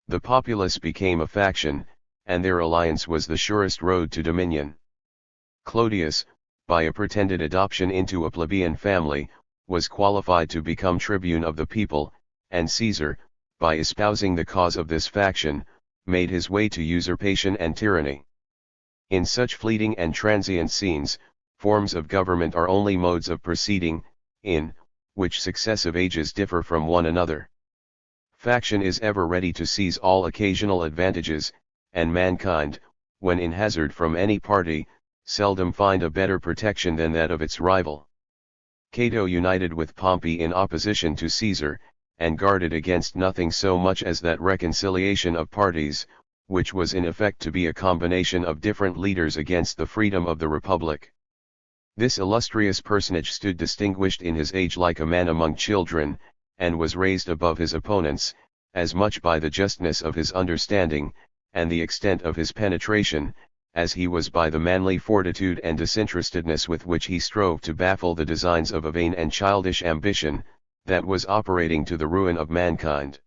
The populace became a faction, and their alliance was the surest road to dominion. Clodius, by a pretended adoption into a plebeian family, was qualified to become tribune of the people, and Caesar, by espousing the cause of this faction, made his way to usurpation and tyranny. In such fleeting and transient scenes, forms of government are only modes of proceeding, in which successive ages differ from one another. Faction is ever ready to seize all occasional advantages, and mankind, when in hazard from any party, seldom find a better protection than that of its rival. Cato united with Pompey in opposition to Caesar, and guarded against nothing so much as that reconciliation of parties, which was in effect to be a combination of different leaders against the freedom of the Republic. This illustrious personage stood distinguished in his age like a man among children, and was raised above his opponents, as much by the justness of his understanding, and the extent of his penetration, as he was by the manly fortitude and disinterestedness with which he strove to baffle the designs of a vain and childish ambition, that was operating to the ruin of mankind.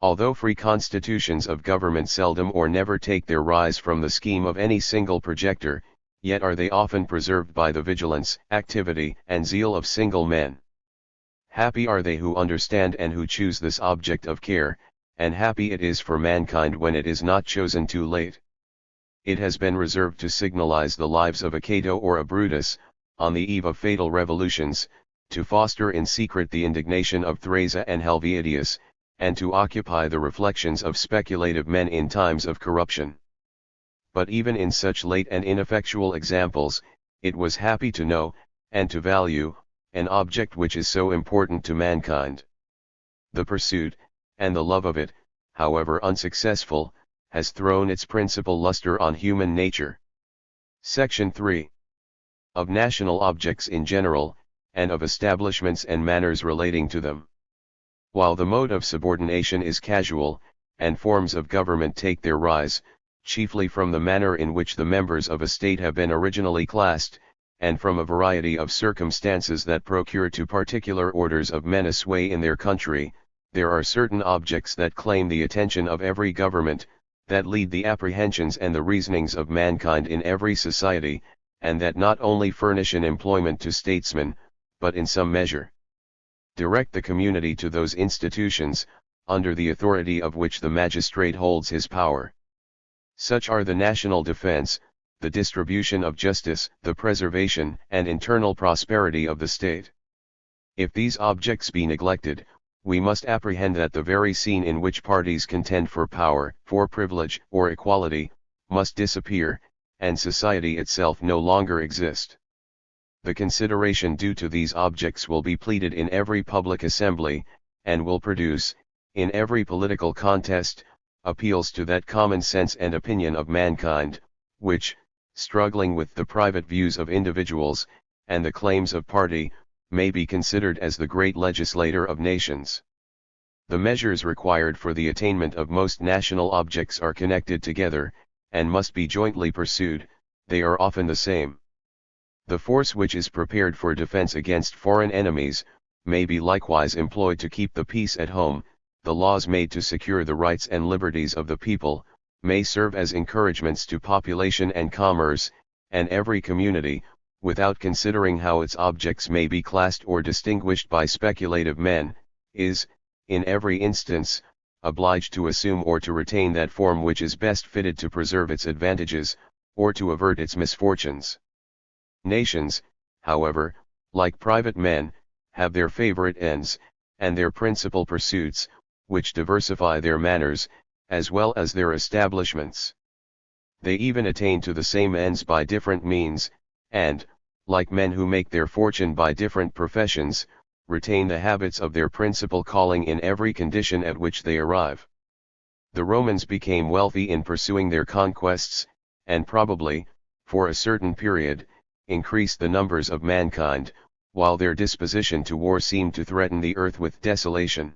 Although free constitutions of government seldom or never take their rise from the scheme of any single projector, yet are they often preserved by the vigilance, activity, and zeal of single men. Happy are they who understand and who choose this object of care, and happy it is for mankind when it is not chosen too late. It has been reserved to signalize the lives of a Cato or a Brutus, on the eve of fatal revolutions, to foster in secret the indignation of Thrasea and Helvidius, and to occupy the reflections of speculative men in times of corruption. But even in such late and ineffectual examples, it was happy to know, and to value, an object which is so important to mankind. The pursuit, and the love of it, however unsuccessful, has thrown its principal luster on human nature. Section 3. Of national objects in general, and of establishments and manners relating to them. While the mode of subordination is casual, and forms of government take their rise, chiefly from the manner in which the members of a state have been originally classed, and from a variety of circumstances that procure to particular orders of men a sway in their country, there are certain objects that claim the attention of every government, that lead the apprehensions and the reasonings of mankind in every society, and that not only furnish an employment to statesmen, but in some measure direct the community to those institutions, under the authority of which the magistrate holds his power. Such are the national defense, the distribution of justice, the preservation and internal prosperity of the state. If these objects be neglected, we must apprehend that the very scene in which parties contend for power, for privilege, or equality, must disappear, and society itself no longer exist. The consideration due to these objects will be pleaded in every public assembly, and will produce, in every political contest, appeals to that common sense and opinion of mankind, which, struggling with the private views of individuals, and the claims of party, may be considered as the great legislator of nations. The measures required for the attainment of most national objects are connected together, and must be jointly pursued. They are often the same. The force which is prepared for defense against foreign enemies, may be likewise employed to keep the peace at home. the laws made to secure the rights and liberties of the people, may serve as encouragements to population and commerce, and every community, without considering how its objects may be classed or distinguished by speculative men, is, in every instance, obliged to assume or to retain that form which is best fitted to preserve its advantages, or to avert its misfortunes. Nations, however, like private men, have their favorite ends, and their principal pursuits, which diversify their manners, as well as their establishments. They even attain to the same ends by different means, and, like men who make their fortune by different professions, retain the habits of their principal calling in every condition at which they arrive. The Romans became wealthy in pursuing their conquests, and probably, for a certain period, increased the numbers of mankind, while their disposition to war seemed to threaten the earth with desolation.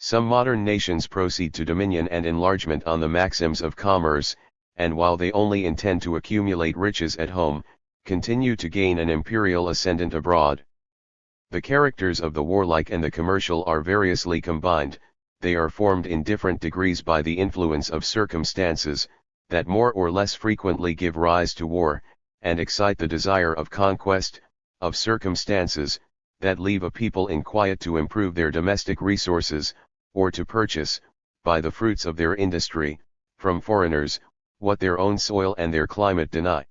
Some modern nations proceed to dominion and enlargement on the maxims of commerce, and while they only intend to accumulate riches at home, continue to gain an imperial ascendant abroad. The characters of the warlike and the commercial are variously combined. They are formed in different degrees by the influence of circumstances, that more or less frequently give rise to war, and excite the desire of conquest, of circumstances, that leave a people in quiet to improve their domestic resources, or to purchase, by the fruits of their industry, from foreigners, what their own soil and their climate deny.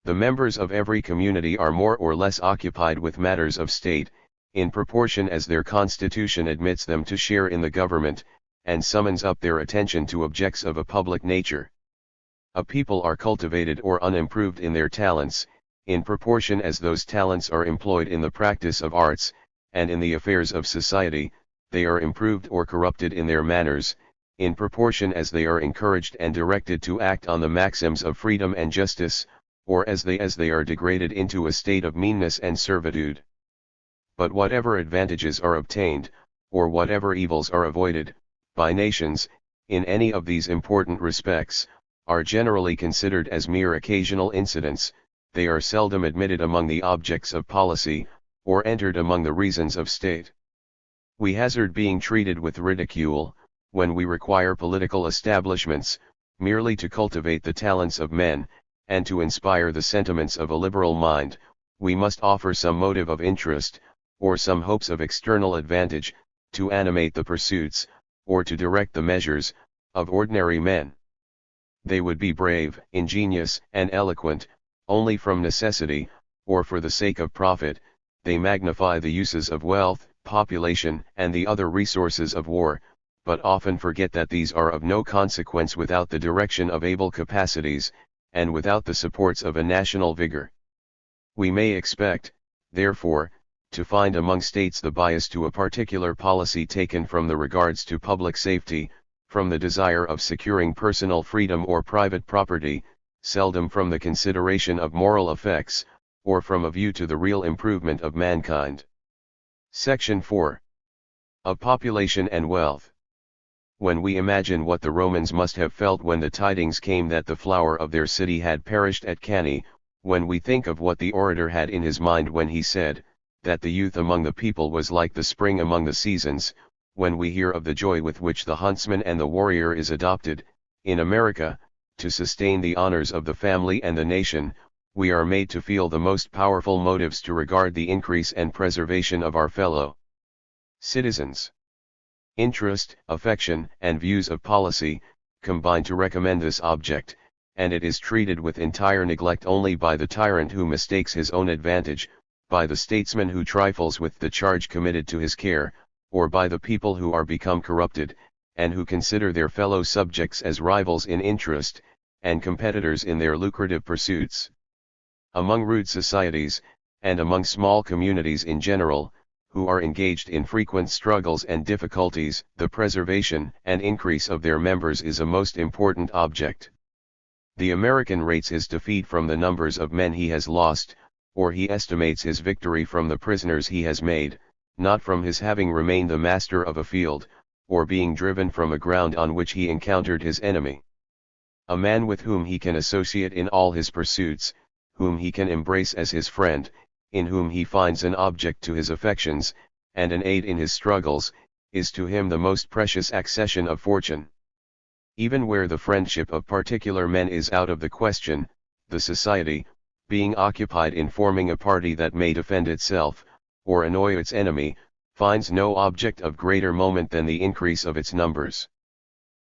The members of every community are more or less occupied with matters of state, in proportion as their constitution admits them to share in the government, and summons up their attention to objects of a public nature. A people are cultivated or unimproved in their talents, in proportion as those talents are employed in the practice of arts, and in the affairs of society. They are improved or corrupted in their manners, in proportion as they are encouraged and directed to act on the maxims of freedom and justice, or as they are degraded into a state of meanness and servitude. But whatever advantages are obtained, or whatever evils are avoided, by nations, in any of these important respects, are generally considered as mere occasional incidents. They are seldom admitted among the objects of policy, or entered among the reasons of state. We hazard being treated with ridicule, when we require political establishments, merely to cultivate the talents of men, and to inspire the sentiments of a liberal mind. We must offer some motive of interest, or some hopes of external advantage, to animate the pursuits, or to direct the measures, of ordinary men. They would be brave, ingenious, and eloquent, only from necessity, or for the sake of profit. They magnify the uses of wealth, population, and the other resources of war, but often forget that these are of no consequence without the direction of able capacities, and without the supports of a national vigor. We may expect, therefore, to find among states the bias to a particular policy taken from the regards to public safety, from the desire of securing personal freedom or private property, seldom from the consideration of moral effects, or from a view to the real improvement of mankind. Section 4. Of Population and Wealth. When we imagine what the Romans must have felt when the tidings came that the flower of their city had perished at Cannae, when we think of what the orator had in his mind when he said, that the youth among the people was like the spring among the seasons, when we hear of the joy with which the huntsman and the warrior is adopted, in America, to sustain the honors of the family and the nation, we are made to feel the most powerful motives to regard the increase and preservation of our fellow citizens. Interest, affection, and views of policy, combine to recommend this object, and it is treated with entire neglect only by the tyrant who mistakes his own advantage, by the statesman who trifles with the charge committed to his care, or by the people who are become corrupted, and who consider their fellow subjects as rivals in interest, and competitors in their lucrative pursuits. Among rude societies, and among small communities in general, who are engaged in frequent struggles and difficulties, the preservation and increase of their members is a most important object. The American rates his defeat from the numbers of men he has lost, or he estimates his victory from the prisoners he has made, not from his having remained the master of a field, or being driven from a ground on which he encountered his enemy. A man with whom he can associate in all his pursuits, whom he can embrace as his friend, in whom he finds an object to his affections, and an aid in his struggles, is to him the most precious accession of fortune. Even where the friendship of particular men is out of the question, the society, being occupied in forming a party that may defend itself, or annoy its enemy, finds no object of greater moment than the increase of its numbers.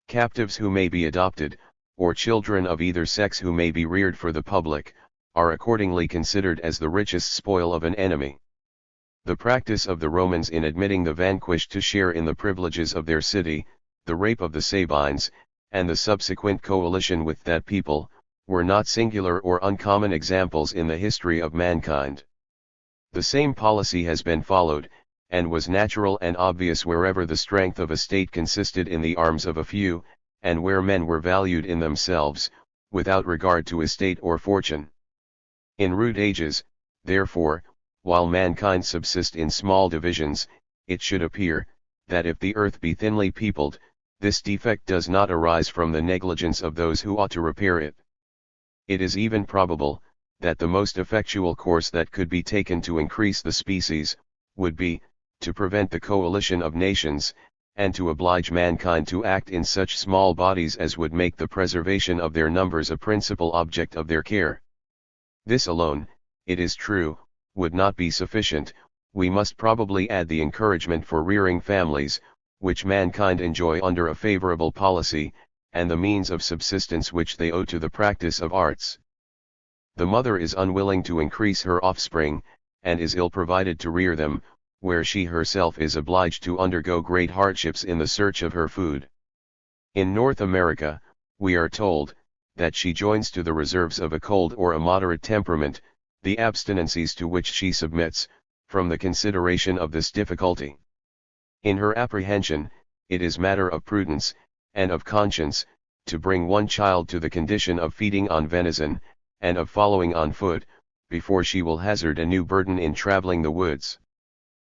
Captives who may be adopted, or children of either sex who may be reared for the public, are accordingly considered as the richest spoil of an enemy. The practice of the Romans in admitting the vanquished to share in the privileges of their city, the rape of the Sabines, and the subsequent coalition with that people, were not singular or uncommon examples in the history of mankind. The same policy has been followed, and was natural and obvious wherever the strength of a state consisted in the arms of a few, and where men were valued in themselves, without regard to estate or fortune. In rude ages, therefore, while mankind subsist in small divisions, it should appear, that if the earth be thinly peopled, this defect does not arise from the negligence of those who ought to repair it. It is even probable, that the most effectual course that could be taken to increase the species, would be, to prevent the coalition of nations, and to oblige mankind to act in such small bodies as would make the preservation of their numbers a principal object of their care. This alone, it is true, would not be sufficient. We must probably add the encouragement for rearing families, which mankind enjoy under a favorable policy, and the means of subsistence which they owe to the practice of arts. The mother is unwilling to increase her offspring, and is ill provided to rear them, where she herself is obliged to undergo great hardships in the search of her food. In North America, we are told, that she joins to the reserves of a cold or a moderate temperament, the abstinencies to which she submits, from the consideration of this difficulty. In her apprehension, it is matter of prudence, and of conscience, to bring one child to the condition of feeding on venison, and of following on foot, before she will hazard a new burden in traveling the woods.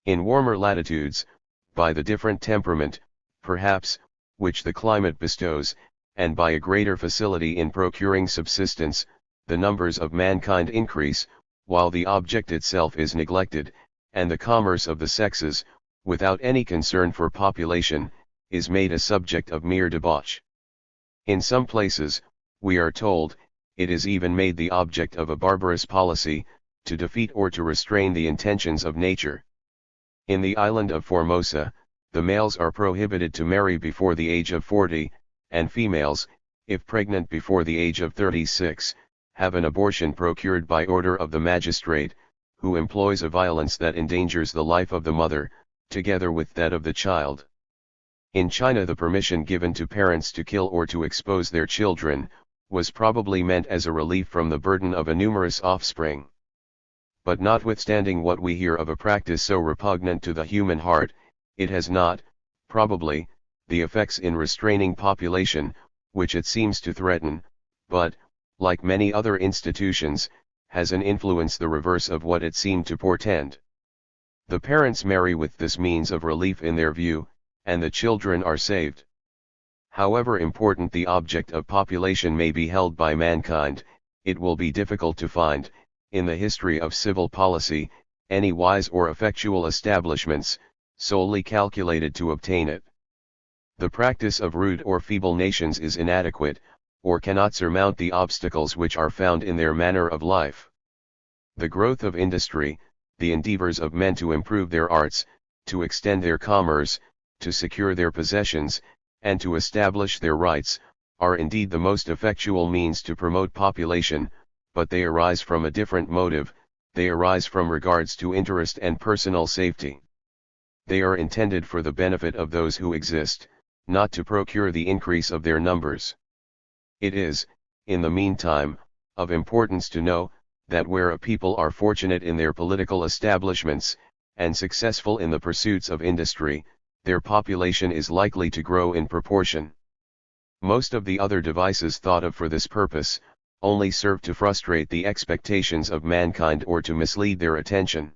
In warmer latitudes, by the different temperament, perhaps, which the climate bestows, and by a greater facility in procuring subsistence, the numbers of mankind increase, while the object itself is neglected, and the commerce of the sexes, without any concern for population, is made a subject of mere debauch. In some places, we are told, it is even made the object of a barbarous policy, to defeat or to restrain the intentions of nature. In the island of Formosa, the males are prohibited to marry before the age of 40, and females, if pregnant before the age of 36, have an abortion procured by order of the magistrate, who employs a violence that endangers the life of the mother, together with that of the child. In China, the permission given to parents to kill or to expose their children, was probably meant as a relief from the burden of a numerous offspring. But notwithstanding what we hear of a practice so repugnant to the human heart, it has not, probably, the effects in restraining population, which it seems to threaten, but, like many other institutions, has an influence the reverse of what it seemed to portend. The parents marry with this means of relief in their view, and the children are saved. However important the object of population may be held by mankind, it will be difficult to find, in the history of civil policy, any wise or effectual establishments, solely calculated to obtain it. The practice of rude or feeble nations is inadequate, or cannot surmount the obstacles which are found in their manner of life. The growth of industry, the endeavors of men to improve their arts, to extend their commerce, to secure their possessions, and to establish their rights, are indeed the most effectual means to promote population, but they arise from a different motive. They arise from regards to interest and personal safety. They are intended for the benefit of those who exist, not to procure the increase of their numbers. It is, in the meantime, of importance to know, that where a people are fortunate in their political establishments, and successful in the pursuits of industry, their population is likely to grow in proportion. Most of the other devices thought of for this purpose, only serve to frustrate the expectations of mankind or to mislead their attention.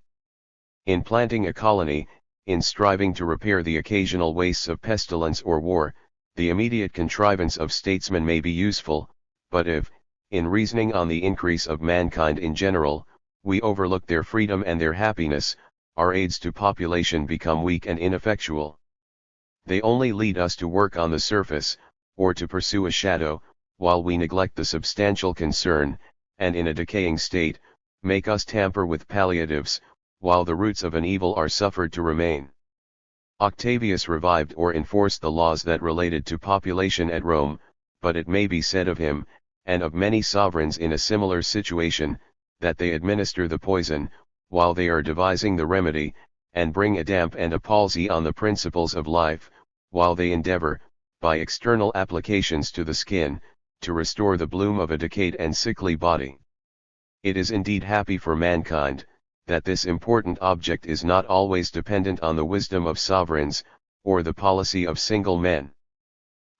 In planting a colony, in striving to repair the occasional wastes of pestilence or war, the immediate contrivance of statesmen may be useful, but if, in reasoning on the increase of mankind in general, we overlook their freedom and their happiness, our aids to population become weak and ineffectual. They only lead us to work on the surface, or to pursue a shadow, while we neglect the substantial concern, and in a decaying state, make us tamper with palliatives, while the roots of an evil are suffered to remain. Octavius revived or enforced the laws that related to population at Rome, but it may be said of him, and of many sovereigns in a similar situation, that they administer the poison, while they are devising the remedy, and bring a damp and a palsy on the principles of life, while they endeavor, by external applications to the skin, to restore the bloom of a decayed and sickly body. It is indeed happy for mankind, that this important object is not always dependent on the wisdom of sovereigns, or the policy of single men.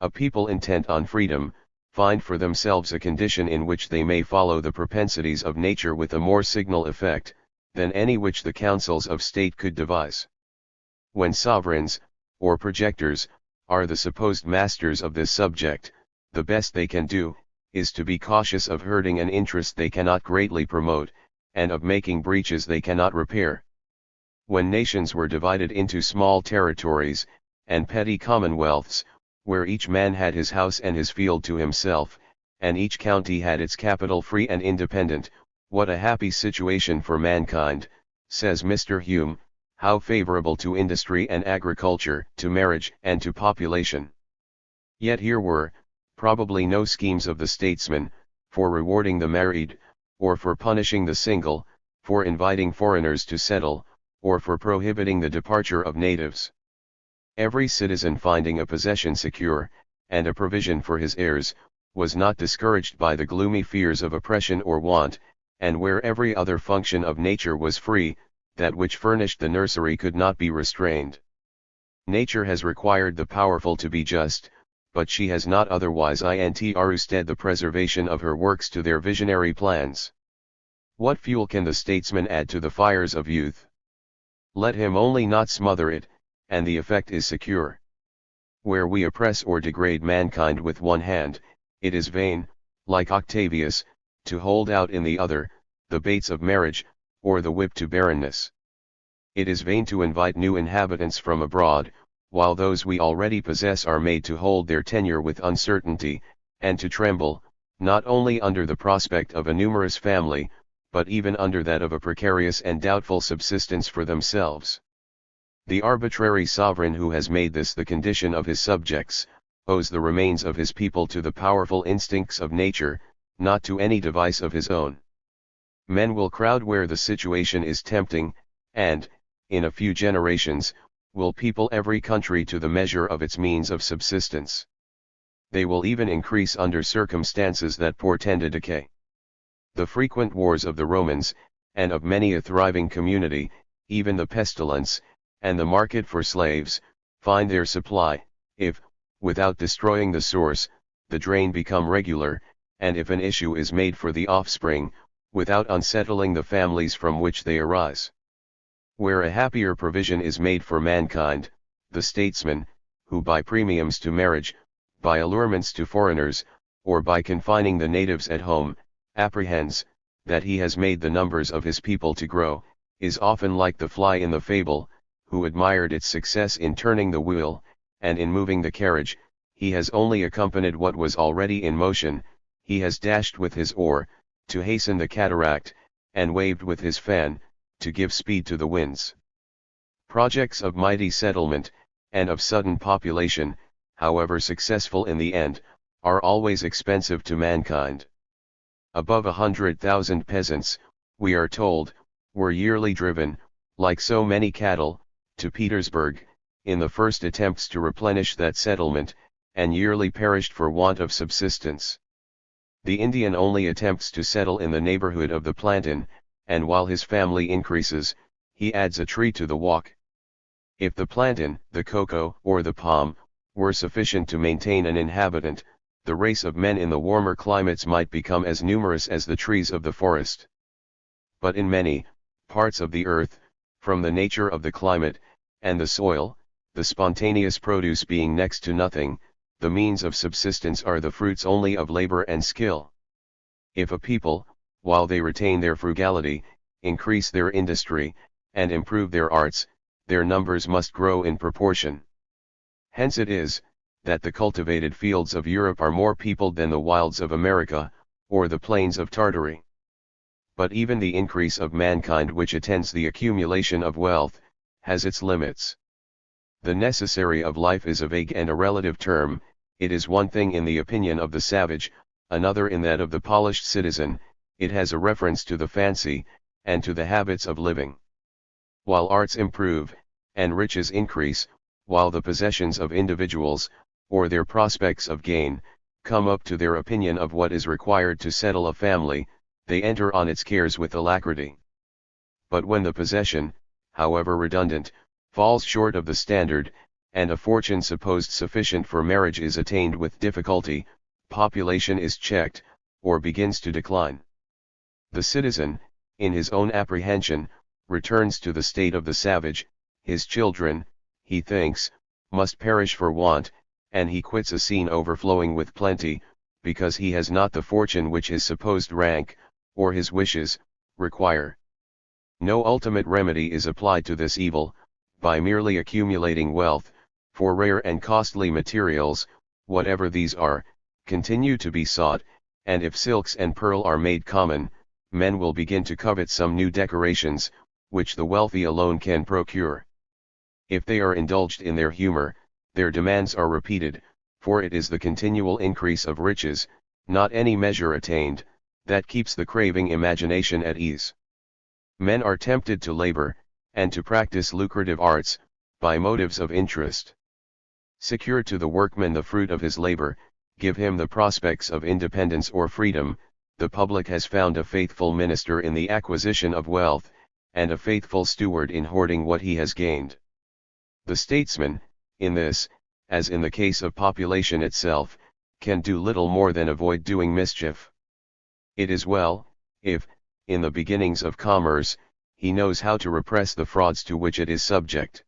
A people intent on freedom, find for themselves a condition in which they may follow the propensities of nature with a more signal effect, than any which the councils of state could devise. When sovereigns, or projectors, are the supposed masters of this subject, the best they can do, is to be cautious of hurting an interest they cannot greatly promote, and of making breaches they cannot repair. When nations were divided into small territories, and petty commonwealths, where each man had his house and his field to himself, and each county had its capital free and independent, what a happy situation for mankind, says Mr. Hume, how favorable to industry and agriculture, to marriage and to population. Yet here were, probably no schemes of the statesman, for rewarding the married, or for punishing the single, for inviting foreigners to settle, or for prohibiting the departure of natives. Every citizen finding a possession secure, and a provision for his heirs, was not discouraged by the gloomy fears of oppression or want, and where every other function of nature was free, that which furnished the nursery could not be restrained. Nature has required the powerful to be just, but she has not otherwise intrusted the preservation of her works to their visionary plans. What fuel can the statesman add to the fires of youth? Let him only not smother it, and the effect is secure. Where we oppress or degrade mankind with one hand, it is vain, like Octavius, to hold out in the other, the baits of marriage, or the whip to barrenness. It is vain to invite new inhabitants from abroad, while those we already possess are made to hold their tenure with uncertainty, and to tremble, not only under the prospect of a numerous family, but even under that of a precarious and doubtful subsistence for themselves. The arbitrary sovereign who has made this the condition of his subjects, owes the remains of his people to the powerful instincts of nature, not to any device of his own. Men will crowd where the situation is tempting, and, in a few generations, will people every country to the measure of its means of subsistence. They will even increase under circumstances that portend a decay. The frequent wars of the Romans, and of many a thriving community, even the pestilence, and the market for slaves, find their supply, if, without destroying the source, the drain become regular, and if an issue is made for the offspring, without unsettling the families from which they arise. Where a happier provision is made for mankind, the statesman, who by premiums to marriage, by allurements to foreigners, or by confining the natives at home, apprehends, that he has made the numbers of his people to grow, is often like the fly in the fable, who admired its success in turning the wheel, and in moving the carriage, he has only accompanied what was already in motion, he has dashed with his oar, to hasten the cataract, and waved with his fan, to give speed to the winds. Projects of mighty settlement, and of sudden population, however successful in the end, are always expensive to mankind. Above 100,000 peasants, we are told, were yearly driven, like so many cattle, to Petersburg, in the first attempts to replenish that settlement, and yearly perished for want of subsistence. The Indian only attempts to settle in the neighborhood of the plantain, and while his family increases, he adds a tree to the walk. If the plantain, the cocoa, or the palm, were sufficient to maintain an inhabitant, the race of men in the warmer climates might become as numerous as the trees of the forest. But in many parts of the earth, from the nature of the climate, and the soil, the spontaneous produce being next to nothing, the means of subsistence are the fruits only of labor and skill. If a people, while they retain their frugality, increase their industry, and improve their arts, their numbers must grow in proportion. Hence it is, that the cultivated fields of Europe are more peopled than the wilds of America, or the plains of Tartary. But even the increase of mankind which attends the accumulation of wealth, has its limits. The necessary of life is a vague and a relative term. It is one thing in the opinion of the savage, another in that of the polished citizen. It has a reference to the fancy, and to the habits of living. While arts improve, and riches increase, while the possessions of individuals, or their prospects of gain, come up to their opinion of what is required to settle a family, they enter on its cares with alacrity. But when the possession, however redundant, falls short of the standard, and a fortune supposed sufficient for marriage is attained with difficulty, population is checked, or begins to decline. The citizen, in his own apprehension, returns to the state of the savage. His children, he thinks, must perish for want, and he quits a scene overflowing with plenty, because he has not the fortune which his supposed rank, or his wishes, require. No ultimate remedy is applied to this evil, by merely accumulating wealth, for rare and costly materials, whatever these are, continue to be sought, and if silks and pearl are made common, men will begin to covet some new decorations, which the wealthy alone can procure. If they are indulged in their humor, their demands are repeated, for it is the continual increase of riches, not any measure attained, that keeps the craving imagination at ease. Men are tempted to labor, and to practice lucrative arts, by motives of interest. Secure to the workman the fruit of his labor, give him the prospects of independence or freedom. The public has found a faithful minister in the acquisition of wealth, and a faithful steward in hoarding what he has gained. The statesman, in this, as in the case of population itself, can do little more than avoid doing mischief. It is well, if, in the beginnings of commerce, he knows how to repress the frauds to which it is subject.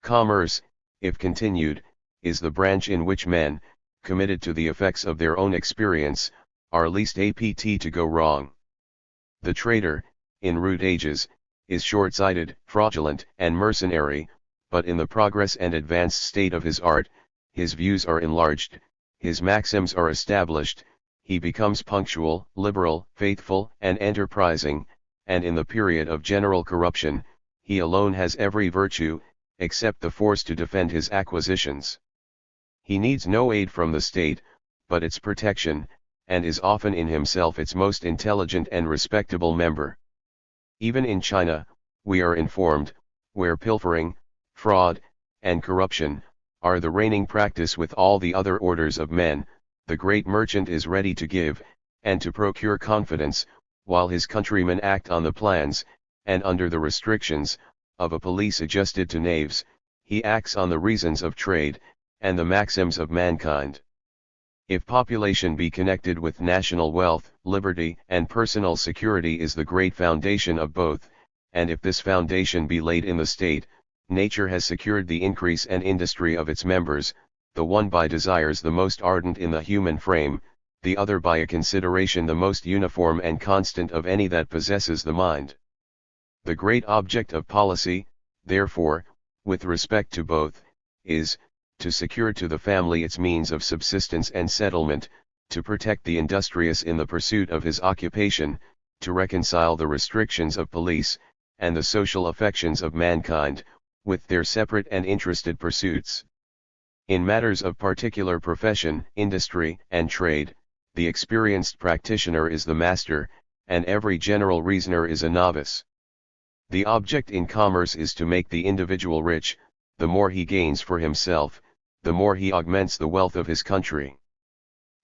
Commerce, if continued, is the branch in which men, committed to the effects of their own experience, are least apt to go wrong. The trader, in rude ages, is short-sighted, fraudulent, and mercenary, but in the progress and advanced state of his art, his views are enlarged, his maxims are established, he becomes punctual, liberal, faithful, and enterprising, and in the period of general corruption, he alone has every virtue, except the force to defend his acquisitions. He needs no aid from the state, but its protection, and is often in himself its most intelligent and respectable member. Even in China, we are informed, where pilfering, fraud, and corruption, are the reigning practice with all the other orders of men, the great merchant is ready to give, and to procure confidence, while his countrymen act on the plans, and under the restrictions, of a police adjusted to knaves. He acts on the reasons of trade, and the maxims of mankind. If population be connected with national wealth, liberty and personal security is the great foundation of both, and if this foundation be laid in the state, nature has secured the increase and industry of its members, the one by desires the most ardent in the human frame, the other by a consideration the most uniform and constant of any that possesses the mind. The great object of policy, therefore, with respect to both, is, to secure to the family its means of subsistence and settlement, to protect the industrious in the pursuit of his occupation, to reconcile the restrictions of police, and the social affections of mankind, with their separate and interested pursuits. In matters of particular profession, industry, and trade, the experienced practitioner is the master, and every general reasoner is a novice. The object in commerce is to make the individual rich. The more he gains for himself, the more he augments the wealth of his country.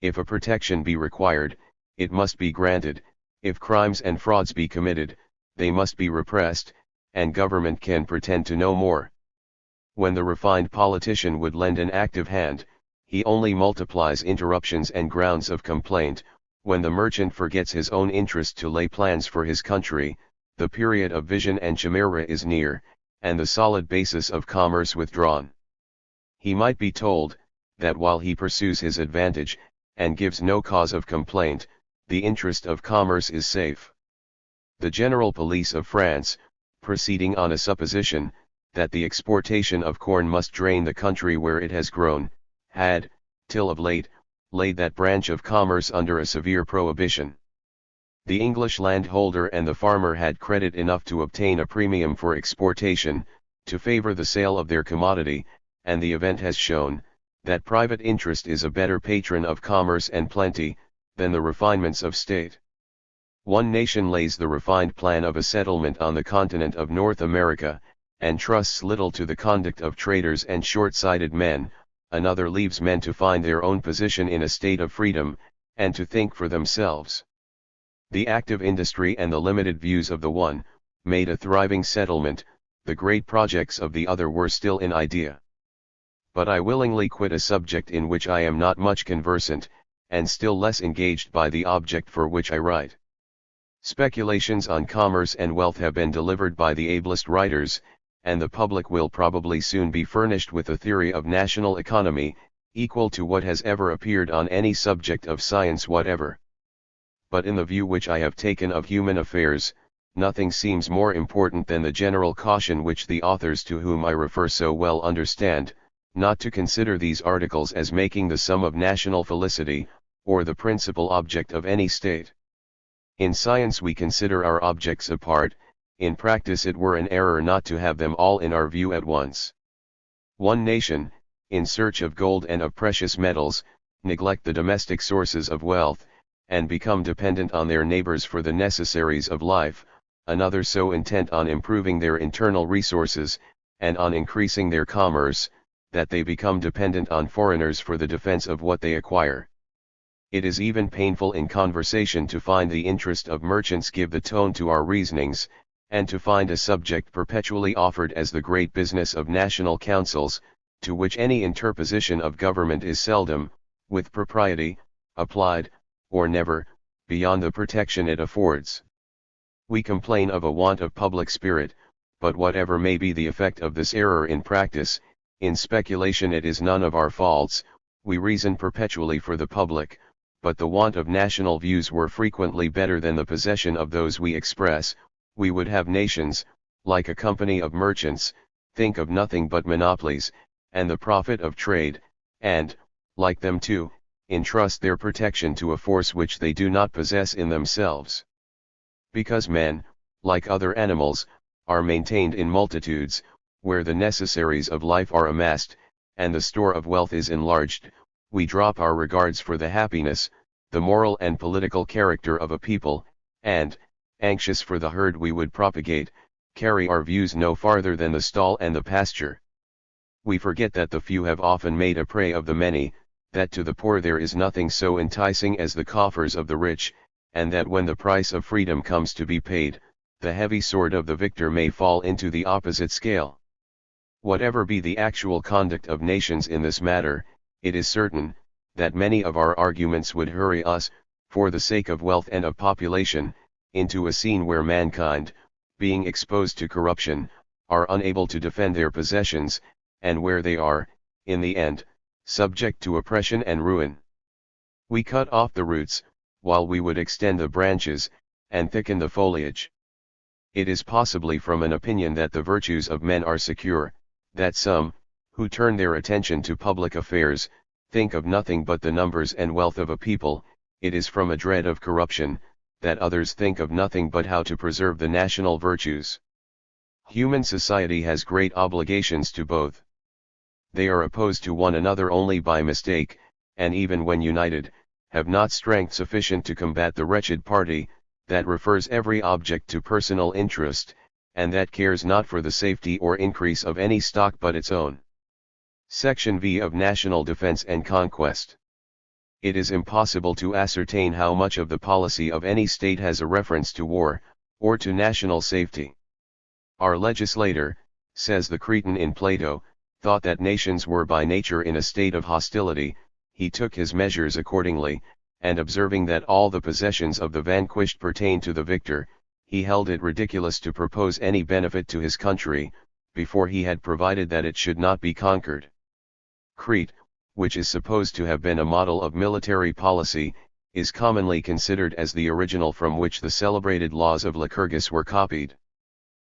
If a protection be required, it must be granted. If crimes and frauds be committed, they must be repressed, and government can pretend to no more. When the refined politician would lend an active hand, he only multiplies interruptions and grounds of complaint. When the merchant forgets his own interest to lay plans for his country, the period of vision and chimera is near, and the solid basis of commerce withdrawn. He might be told, that while he pursues his advantage, and gives no cause of complaint, the interest of commerce is safe. The general police of France, proceeding on a supposition, that the exportation of corn must drain the country where it has grown, had, till of late, laid that branch of commerce under a severe prohibition. The English landholder and the farmer had credit enough to obtain a premium for exportation, to favor the sale of their commodity, and the event has shown, that private interest is a better patron of commerce and plenty, than the refinements of state. One nation lays the refined plan of a settlement on the continent of North America, and trusts little to the conduct of traders and short-sighted men. Another leaves men to find their own position in a state of freedom, and to think for themselves. The active industry and the limited views of the one, made a thriving settlement, the great projects of the other were still in idea. But I willingly quit a subject in which I am not much conversant, and still less engaged by the object for which I write. Speculations on commerce and wealth have been delivered by the ablest writers, and the public will probably soon be furnished with a theory of national economy, equal to what has ever appeared on any subject of science whatever. But in the view which I have taken of human affairs, nothing seems more important than the general caution which the authors to whom I refer so well understand, not to consider these articles as making the sum of national felicity, or the principal object of any state. In science we consider our objects apart, in practice it were an error not to have them all in our view at once. One nation, in search of gold and of precious metals, neglect the domestic sources of wealth, and become dependent on their neighbors for the necessaries of life. Another so intent on improving their internal resources, and on increasing their commerce, that they become dependent on foreigners for the defense of what they acquire. It is even painful in conversation to find the interest of merchants give the tone to our reasonings, and to find a subject perpetually offered as the great business of national councils, to which any interposition of government is seldom, with propriety, applied, or never, beyond the protection it affords. We complain of a want of public spirit, but whatever may be the effect of this error in practice, in speculation it is none of our faults. We reason perpetually for the public, but the want of national views were frequently better than the possession of those we express. We would have nations, like a company of merchants, think of nothing but monopolies, and the profit of trade, and, like them too, entrust their protection to a force which they do not possess in themselves. Because men, like other animals, are maintained in multitudes, where the necessaries of life are amassed, and the store of wealth is enlarged, we drop our regards for the happiness, the moral and political character of a people, and, anxious for the herd we would propagate, carry our views no farther than the stall and the pasture. We forget that the few have often made a prey of the many, that to the poor there is nothing so enticing as the coffers of the rich, and that when the price of freedom comes to be paid, the heavy sword of the victor may fall into the opposite scale. Whatever be the actual conduct of nations in this matter, it is certain, that many of our arguments would hurry us, for the sake of wealth and of population, into a scene where mankind, being exposed to corruption, are unable to defend their possessions, and where they are, in the end, subject to oppression and ruin. We cut off the roots, while we would extend the branches, and thicken the foliage. It is possibly from an opinion that the virtues of men are secure, that some, who turn their attention to public affairs, think of nothing but the numbers and wealth of a people. It is from a dread of corruption, that others think of nothing but how to preserve the national virtues. Human society has great obligations to both. They are opposed to one another only by mistake, and even when united, have not strength sufficient to combat the wretched party, that refers every object to personal interest, and that cares not for the safety or increase of any stock but its own. Section V of National Defense and Conquest. It is impossible to ascertain how much of the policy of any state has a reference to war, or to national safety. Our legislator, says the Cretan in Plato, thought that nations were by nature in a state of hostility. He took his measures accordingly, and observing that all the possessions of the vanquished pertained to the victor, he held it ridiculous to propose any benefit to his country, before he had provided that it should not be conquered. Crete, which is supposed to have been a model of military policy, is commonly considered as the original from which the celebrated laws of Lycurgus were copied.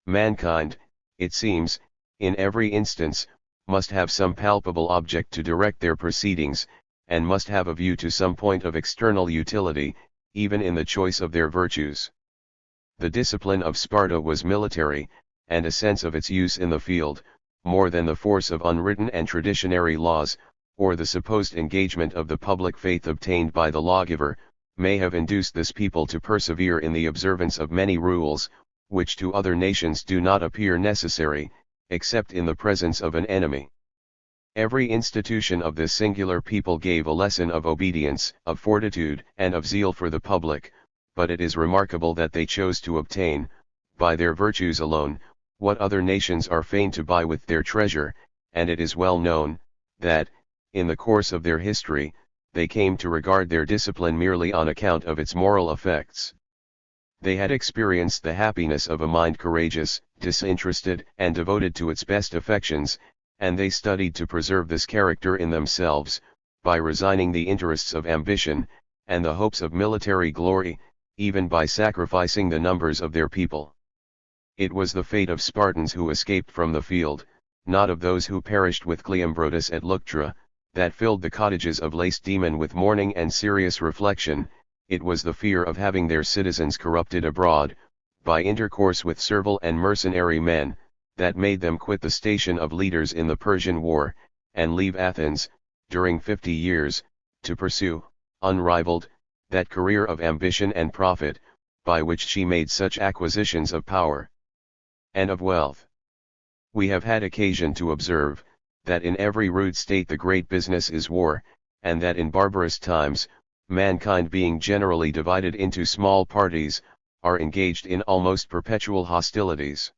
Mankind, it seems, in every instance, must have some palpable object to direct their proceedings, and must have a view to some point of external utility, even in the choice of their virtues. The discipline of Sparta was military, and a sense of its use in the field, more than the force of unwritten and traditionary laws, or the supposed engagement of the public faith obtained by the lawgiver, may have induced this people to persevere in the observance of many rules, which to other nations do not appear necessary, except in the presence of an enemy. Every institution of this singular people gave a lesson of obedience, of fortitude, and of zeal for the public, but it is remarkable that they chose to obtain, by their virtues alone, what other nations are fain to buy with their treasure, and it is well known, that, in the course of their history, they came to regard their discipline merely on account of its moral effects. They had experienced the happiness of a mind courageous, disinterested, and devoted to its best affections, and they studied to preserve this character in themselves, by resigning the interests of ambition, and the hopes of military glory, even by sacrificing the numbers of their people. It was the fate of Spartans who escaped from the field, not of those who perished with Cleombrotus at Leuctra, that filled the cottages of Lacedaemon with mourning and serious reflection. It was the fear of having their citizens corrupted abroad, by intercourse with servile and mercenary men, that made them quit the station of leaders in the Persian War, and leave Athens, during 50 years, to pursue, unrivaled, that career of ambition and profit, by which she made such acquisitions of power and of wealth. We have had occasion to observe, that in every rude state the great business is war, and that in barbarous times, mankind being generally divided into small parties, are engaged in almost perpetual hostilities.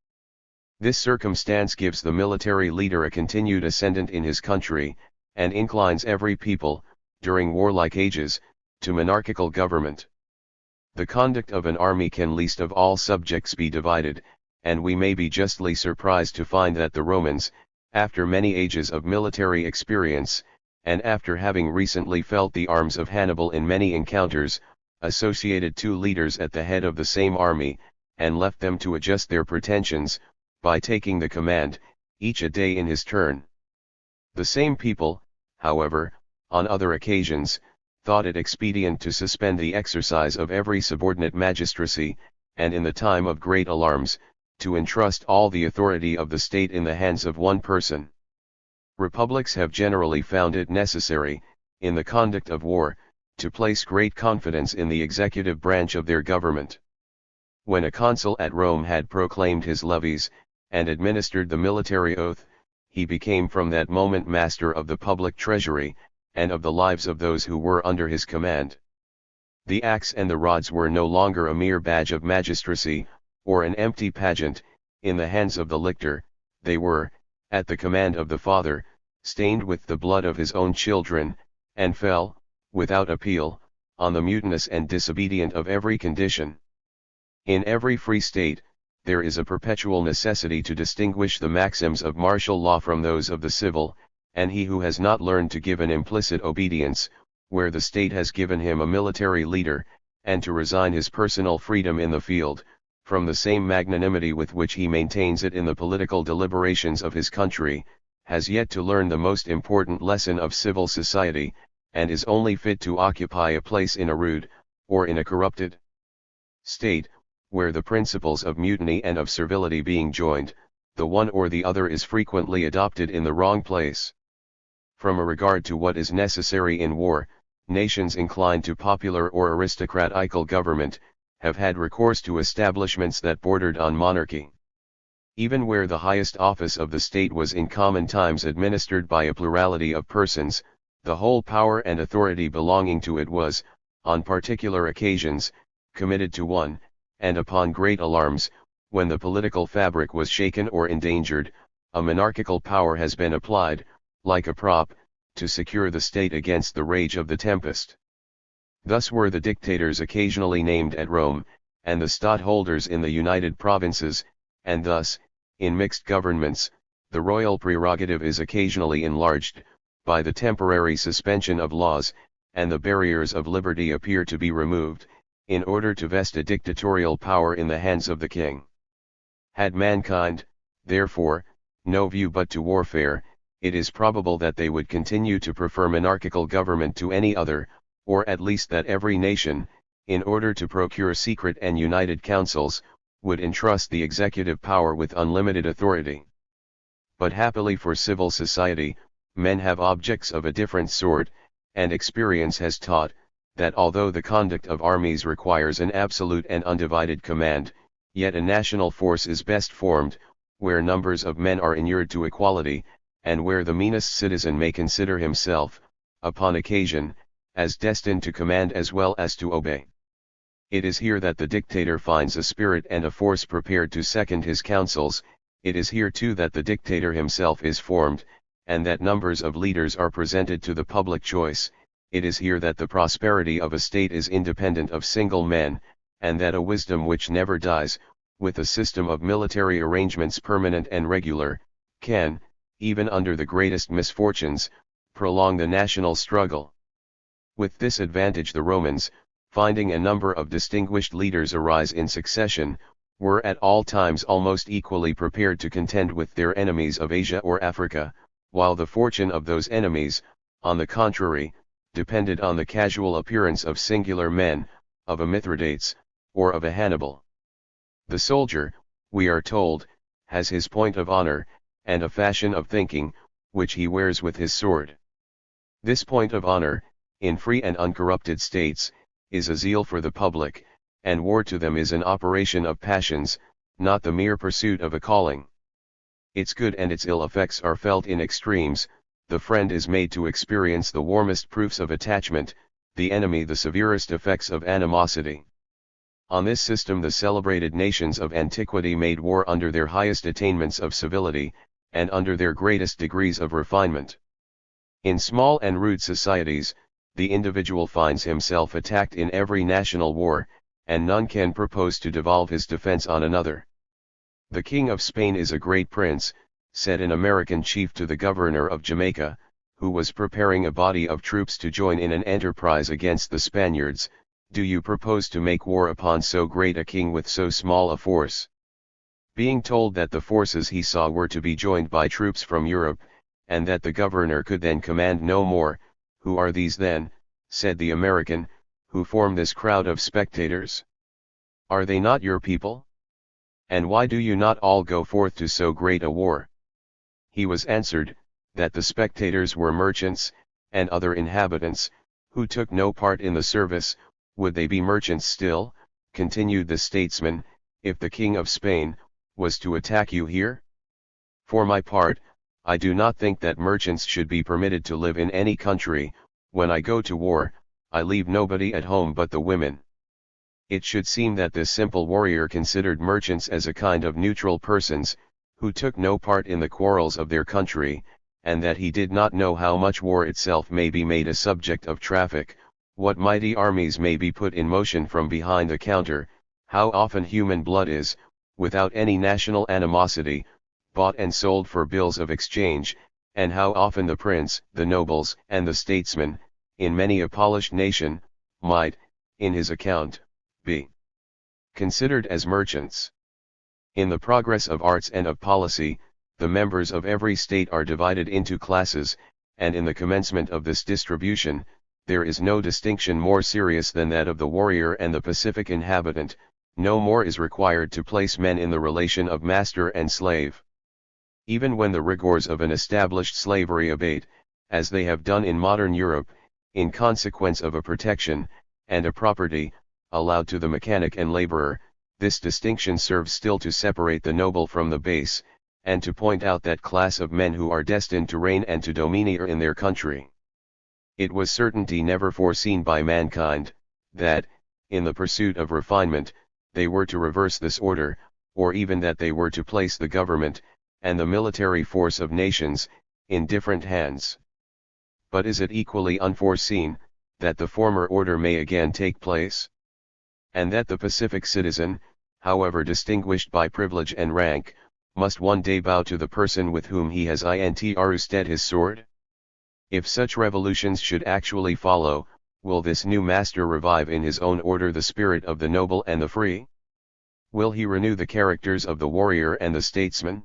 This circumstance gives the military leader a continued ascendant in his country, and inclines every people, during warlike ages, to monarchical government. The conduct of an army can least of all subjects be divided, and we may be justly surprised to find that the Romans, after many ages of military experience, and after having recently felt the arms of Hannibal in many encounters, associated two leaders at the head of the same army, and left them to adjust their pretensions, by taking the command, each a day in his turn. The same people, however, on other occasions, thought it expedient to suspend the exercise of every subordinate magistracy, and in the time of great alarms, to entrust all the authority of the state in the hands of one person. Republics have generally found it necessary, in the conduct of war, to place great confidence in the executive branch of their government. When a consul at Rome had proclaimed his levies, and administered the military oath, he became from that moment master of the public treasury, and of the lives of those who were under his command. The axe and the rods were no longer a mere badge of magistracy, or an empty pageant, in the hands of the lictor. They were, at the command of the father, stained with the blood of his own children, and fell, without appeal, on the mutinous and disobedient of every condition. In every free state, there is a perpetual necessity to distinguish the maxims of martial law from those of the civil, and he who has not learned to give an implicit obedience, where the state has given him a military leader, and to resign his personal freedom in the field, from the same magnanimity with which he maintains it in the political deliberations of his country, has yet to learn the most important lesson of civil society, and is only fit to occupy a place in a rude, or in a corrupted state, where the principles of mutiny and of servility being joined, the one or the other is frequently adopted in the wrong place. From a regard to what is necessary in war, nations inclined to popular or aristocratical government, have had recourse to establishments that bordered on monarchy. Even where the highest office of the state was in common times administered by a plurality of persons, the whole power and authority belonging to it was, on particular occasions, committed to one, and upon great alarms, when the political fabric was shaken or endangered, a monarchical power has been applied, like a prop, to secure the state against the rage of the tempest. Thus were the dictators occasionally named at Rome, and the stadtholders in the United Provinces, and thus, in mixed governments, the royal prerogative is occasionally enlarged, by the temporary suspension of laws, and the barriers of liberty appear to be removed, in order to vest a dictatorial power in the hands of the king. Had mankind, therefore, no view but to warfare, it is probable that they would continue to prefer monarchical government to any other, or at least that every nation, in order to procure secret and united councils, would entrust the executive power with unlimited authority. But happily for civil society, men have objects of a different sort, and experience has taught, that although the conduct of armies requires an absolute and undivided command, yet a national force is best formed, where numbers of men are inured to equality, and where the meanest citizen may consider himself, upon occasion, as destined to command as well as to obey. It is here that the dictator finds a spirit and a force prepared to second his counsels. It is here too that the dictator himself is formed, and that numbers of leaders are presented to the public choice. It is here that the prosperity of a state is independent of single men, and that a wisdom which never dies, with a system of military arrangements permanent and regular, can, even under the greatest misfortunes, prolong the national struggle. With this advantage the Romans, finding a number of distinguished leaders arise in succession, were at all times almost equally prepared to contend with their enemies of Asia or Africa, while the fortune of those enemies, on the contrary, depended on the casual appearance of singular men, of a Mithridates, or of a Hannibal. The soldier, we are told, has his point of honor, and a fashion of thinking, which he wears with his sword. This point of honor, in free and uncorrupted states, is a zeal for the public, and war to them is an operation of passions, not the mere pursuit of a calling. Its good and its ill effects are felt in extremes. The friend is made to experience the warmest proofs of attachment, the enemy the severest effects of animosity. On this system the celebrated nations of antiquity made war under their highest attainments of civility, and under their greatest degrees of refinement. In small and rude societies, the individual finds himself attacked in every national war, and none can propose to devolve his defense on another. "The King of Spain is a great prince," said an American chief to the governor of Jamaica, who was preparing a body of troops to join in an enterprise against the Spaniards. "Do you propose to make war upon so great a king with so small a force?" Being told that the forces he saw were to be joined by troops from Europe, and that the governor could then command no more, "Who are these then," said the American, "who form this crowd of spectators? Are they not your people? And why do you not all go forth to so great a war?" He was answered, that the spectators were merchants, and other inhabitants, who took no part in the service. "Would they be merchants still," continued the statesman, "if the King of Spain was to attack you here? For my part, I do not think that merchants should be permitted to live in any country. When I go to war, I leave nobody at home but the women." It should seem that this simple warrior considered merchants as a kind of neutral persons, who took no part in the quarrels of their country, and that he did not know how much war itself may be made a subject of traffic, what mighty armies may be put in motion from behind the counter, how often human blood is, without any national animosity, bought and sold for bills of exchange, and how often the prince, the nobles, and the statesmen, in many a polished nation, might, in his account, be considered as merchants. In the progress of arts and of policy, the members of every state are divided into classes, and in the commencement of this distribution, there is no distinction more serious than that of the warrior and the pacific inhabitant. No more is required to place men in the relation of master and slave. Even when the rigors of an established slavery abate, as they have done in modern Europe, in consequence of a protection, and a property, allowed to the mechanic and laborer, this distinction serves still to separate the noble from the base, and to point out that class of men who are destined to reign and to domineer in their country. It was certainty never foreseen by mankind, that, in the pursuit of refinement, they were to reverse this order, or even that they were to place the government, and the military force of nations, in different hands. But is it equally unforeseen, that the former order may again take place? And that the pacific citizen, however distinguished by privilege and rank, must one day bow to the person with whom he has intrusted his sword? If such revolutions should actually follow, will this new master revive in his own order the spirit of the noble and the free? Will he renew the characters of the warrior and the statesman?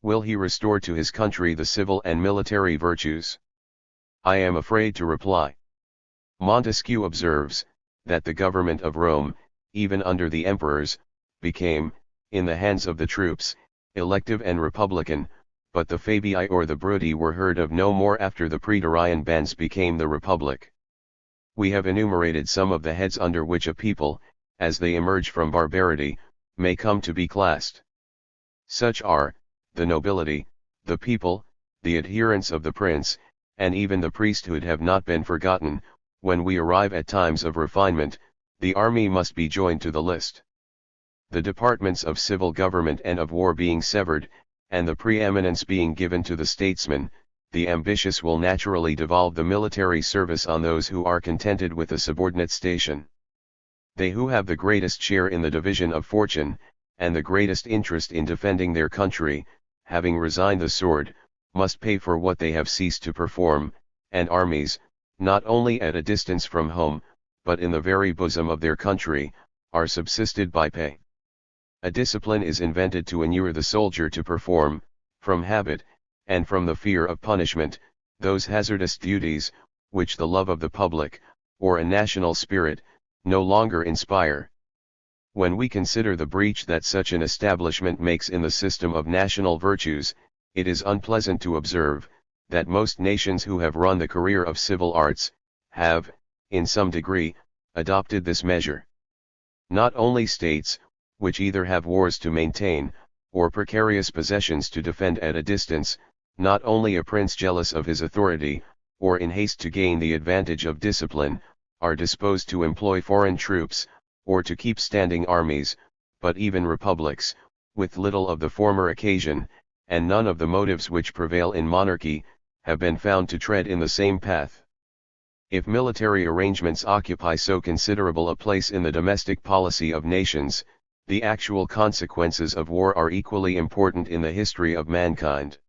Will he restore to his country the civil and military virtues? I am afraid to reply. Montesquieu observes, that the government of Rome, even under the emperors, became, in the hands of the troops, elective and republican, but the Fabii or the Brudi were heard of no more after the praetorian bands became the republic. We have enumerated some of the heads under which a people, as they emerge from barbarity, may come to be classed. Such are, the nobility, the people, the adherents of the prince, and even the priesthood have not been forgotten. When we arrive at times of refinement, the army must be joined to the list. The departments of civil government and of war being severed, and the preeminence being given to the statesman, the ambitious will naturally devolve the military service on those who are contented with a subordinate station. They who have the greatest share in the division of fortune, and the greatest interest in defending their country, having resigned the sword, must pay for what they have ceased to perform, and armies, not only at a distance from home, but in the very bosom of their country, are subsisted by pay. A discipline is invented to inure the soldier to perform, from habit, and from the fear of punishment, those hazardous duties, which the love of the public, or a national spirit, no longer inspire. When we consider the breach that such an establishment makes in the system of national virtues, it is unpleasant to observe, that most nations who have run the career of civil arts, have, in some degree, adopted this measure. Not only states, which either have wars to maintain, or precarious possessions to defend at a distance, not only a prince jealous of his authority, or in haste to gain the advantage of discipline, are disposed to employ foreign troops, or to keep standing armies, but even republics, with little of the former occasion, and none of the motives which prevail in monarchy, have been found to tread in the same path. If military arrangements occupy so considerable a place in the domestic policy of nations, the actual consequences of war are equally important in the history of mankind.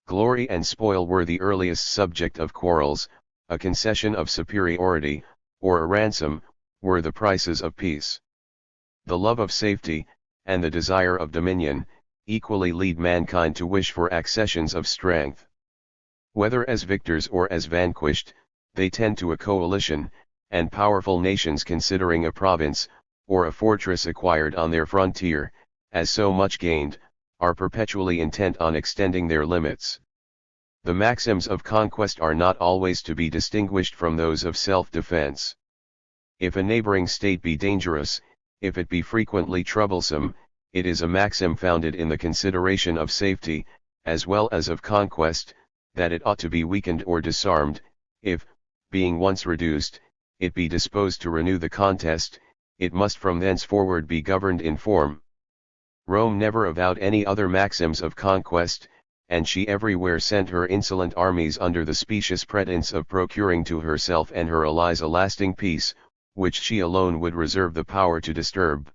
Glory and spoil were the earliest subject of quarrels, a concession of superiority, or a ransom, were the prices of peace. The love of safety, and the desire of dominion, equally lead mankind to wish for accessions of strength. Whether as victors or as vanquished, they tend to a coalition, and powerful nations considering a province, or a fortress acquired on their frontier, as so much gained, are perpetually intent on extending their limits. The maxims of conquest are not always to be distinguished from those of self-defense. If a neighboring state be dangerous, if it be frequently troublesome, it is a maxim founded in the consideration of safety, as well as of conquest, that it ought to be weakened or disarmed, if, being once reduced, it be disposed to renew the contest, it must from thenceforward be governed in form. Rome never avowed any other maxims of conquest, and she everywhere sent her insolent armies under the specious pretence of procuring to herself and her allies a lasting peace, which she alone would reserve the power to disturb.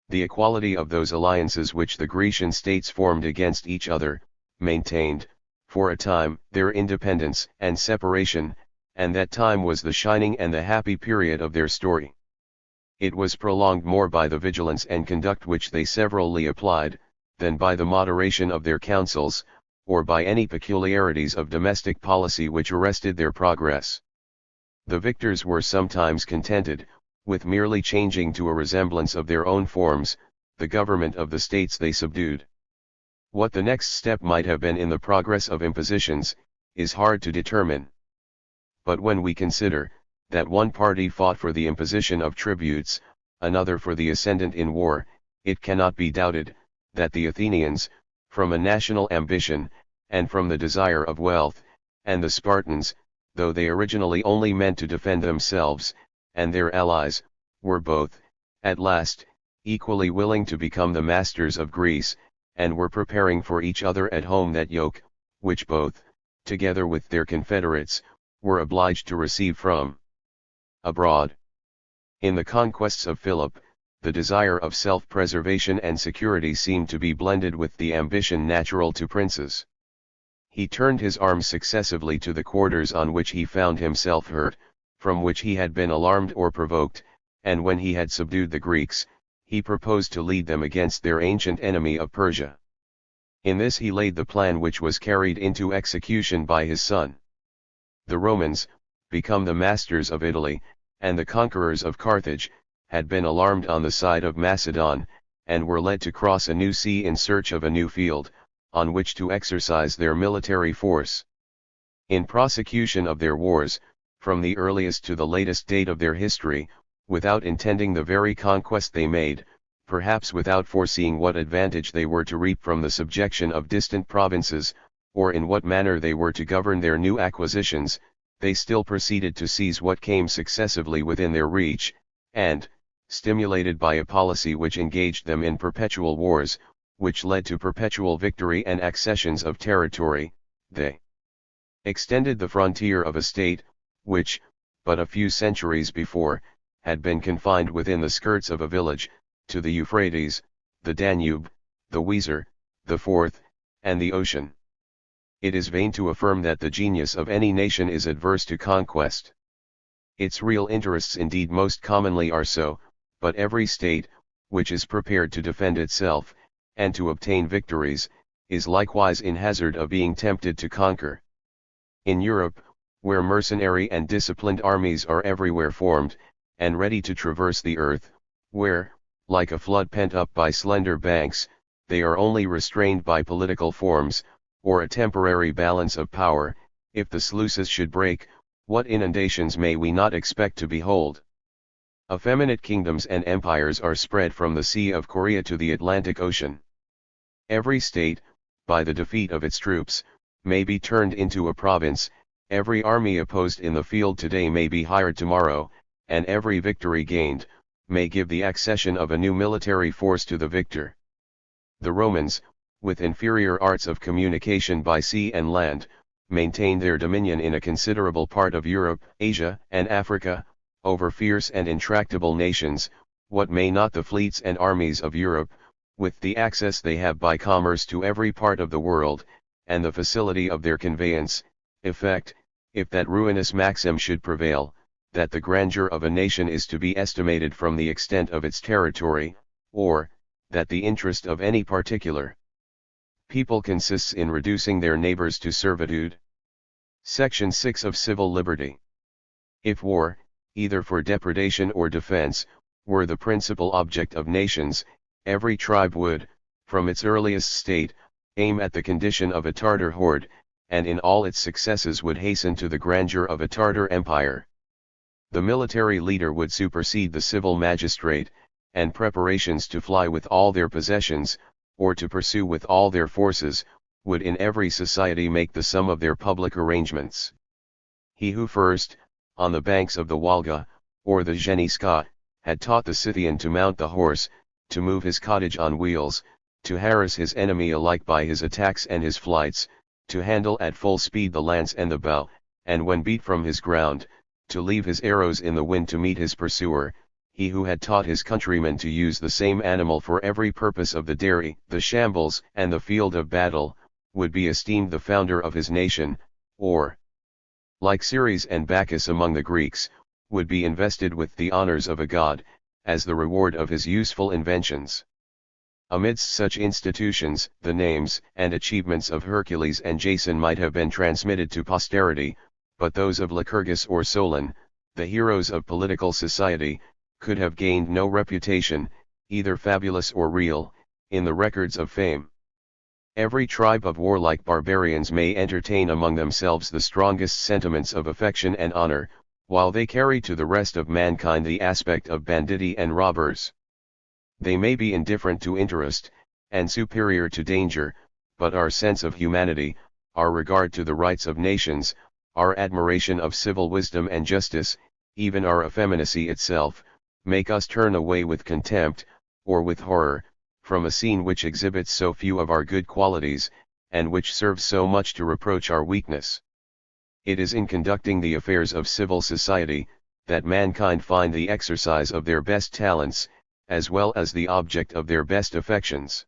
The equality of those alliances which the Grecian states formed against each other, maintained, for a time, their independence and separation, and that time was the shining and the happy period of their story. It was prolonged more by the vigilance and conduct which they severally applied, than by the moderation of their counsels, or by any peculiarities of domestic policy which arrested their progress. The victors were sometimes contented, with merely changing to a resemblance of their own forms, the government of the states they subdued. What the next step might have been in the progress of impositions, is hard to determine. But when we consider, that one party fought for the imposition of tributes, another for the ascendant in war, it cannot be doubted, that the Athenians, from a national ambition, and from the desire of wealth, and the Spartans, though they originally only meant to defend themselves, and their allies, were both, at last, equally willing to become the masters of Greece, and were preparing for each other at home that yoke, which both, together with their confederates, were obliged to receive from abroad. In the conquests of Philip, the desire of self-preservation and security seemed to be blended with the ambition natural to princes. He turned his arms successively to the quarters on which he found himself hurt, from which he had been alarmed or provoked, and when he had subdued the Greeks, he proposed to lead them against their ancient enemy of Persia. In this he laid the plan which was carried into execution by his son. The Romans, become the masters of Italy, and the conquerors of Carthage, had been alarmed on the side of Macedon, and were led to cross a new sea in search of a new field, on which to exercise their military force. In prosecution of their wars, from the earliest to the latest date of their history, without intending the very conquest they made, perhaps without foreseeing what advantage they were to reap from the subjection of distant provinces, or in what manner they were to govern their new acquisitions, they still proceeded to seize what came successively within their reach, and, stimulated by a policy which engaged them in perpetual wars, which led to perpetual victory and accessions of territory, they extended the frontier of a state, which, but a few centuries before, had been confined within the skirts of a village, to the Euphrates, the Danube, the Weser, the Forth, and the ocean. It is vain to affirm that the genius of any nation is adverse to conquest. Its real interests indeed most commonly are so, but every state, which is prepared to defend itself, and to obtain victories, is likewise in hazard of being tempted to conquer. In Europe, where mercenary and disciplined armies are everywhere formed, and ready to traverse the earth, where, like a flood pent up by slender banks, they are only restrained by political forms, or a temporary balance of power, if the sluices should break, what inundations may we not expect to behold? Effeminate kingdoms and empires are spread from the Sea of Korea to the Atlantic Ocean. Every state, by the defeat of its troops, may be turned into a province, every army opposed in the field today may be hired tomorrow, and every victory gained, may give the accession of a new military force to the victor. The Romans, with inferior arts of communication by sea and land, maintained their dominion in a considerable part of Europe, Asia, and Africa, over fierce and intractable nations. What may not the fleets and armies of Europe, with the access they have by commerce to every part of the world, and the facility of their conveyance, effect, if that ruinous maxim should prevail, that the grandeur of a nation is to be estimated from the extent of its territory, or, that the interest of any particular people consists in reducing their neighbors to servitude. Section 6 of Civil Liberty. If war, either for depredation or defense, were the principal object of nations, every tribe would, from its earliest state, aim at the condition of a Tartar horde, and in all its successes would hasten to the grandeur of a Tartar empire. The military leader would supersede the civil magistrate, and preparations to fly with all their possessions, or to pursue with all their forces, would in every society make the sum of their public arrangements. He who first, on the banks of the Volga, or the Zheniska, had taught the Scythian to mount the horse, to move his cottage on wheels, to harass his enemy alike by his attacks and his flights, to handle at full speed the lance and the bow, and when beat from his ground, to leave his arrows in the wind to meet his pursuer, he who had taught his countrymen to use the same animal for every purpose of the dairy, the shambles, and the field of battle, would be esteemed the founder of his nation, or, like Ceres and Bacchus among the Greeks, would be invested with the honors of a god, as the reward of his useful inventions. Amidst such institutions, the names and achievements of Hercules and Jason might have been transmitted to posterity, but those of Lycurgus or Solon, the heroes of political society, could have gained no reputation, either fabulous or real, in the records of fame. Every tribe of warlike barbarians may entertain among themselves the strongest sentiments of affection and honor, while they carry to the rest of mankind the aspect of banditti and robbers. They may be indifferent to interest, and superior to danger, but our sense of humanity, our regard to the rights of nations, our admiration of civil wisdom and justice, even our effeminacy itself, make us turn away with contempt, or with horror, from a scene which exhibits so few of our good qualities, and which serves so much to reproach our weakness. It is in conducting the affairs of civil society, that mankind find the exercise of their best talents, as well as the object of their best affections.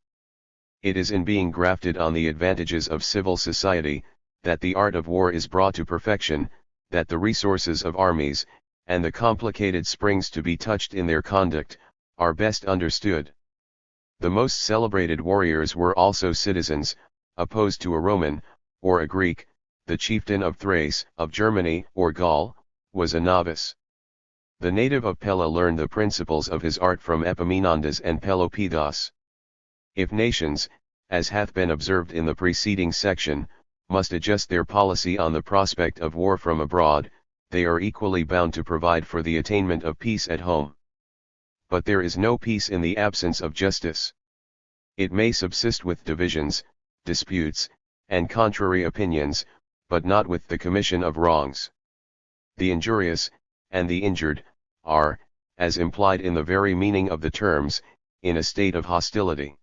It is in being grafted on the advantages of civil society, that the art of war is brought to perfection, that the resources of armies, and the complicated springs to be touched in their conduct, are best understood. The most celebrated warriors were also citizens, opposed to a Roman, or a Greek, the chieftain of Thrace, of Germany, or Gaul, was a novice. The native of Pella learned the principles of his art from Epaminondas and Pelopidas. If nations, as hath been observed in the preceding section, must adjust their policy on the prospect of war from abroad, they are equally bound to provide for the attainment of peace at home. But there is no peace in the absence of justice. It may subsist with divisions, disputes, and contrary opinions, but not with the commission of wrongs. The injurious, and the injured, are, as implied in the very meaning of the terms, in a state of hostility.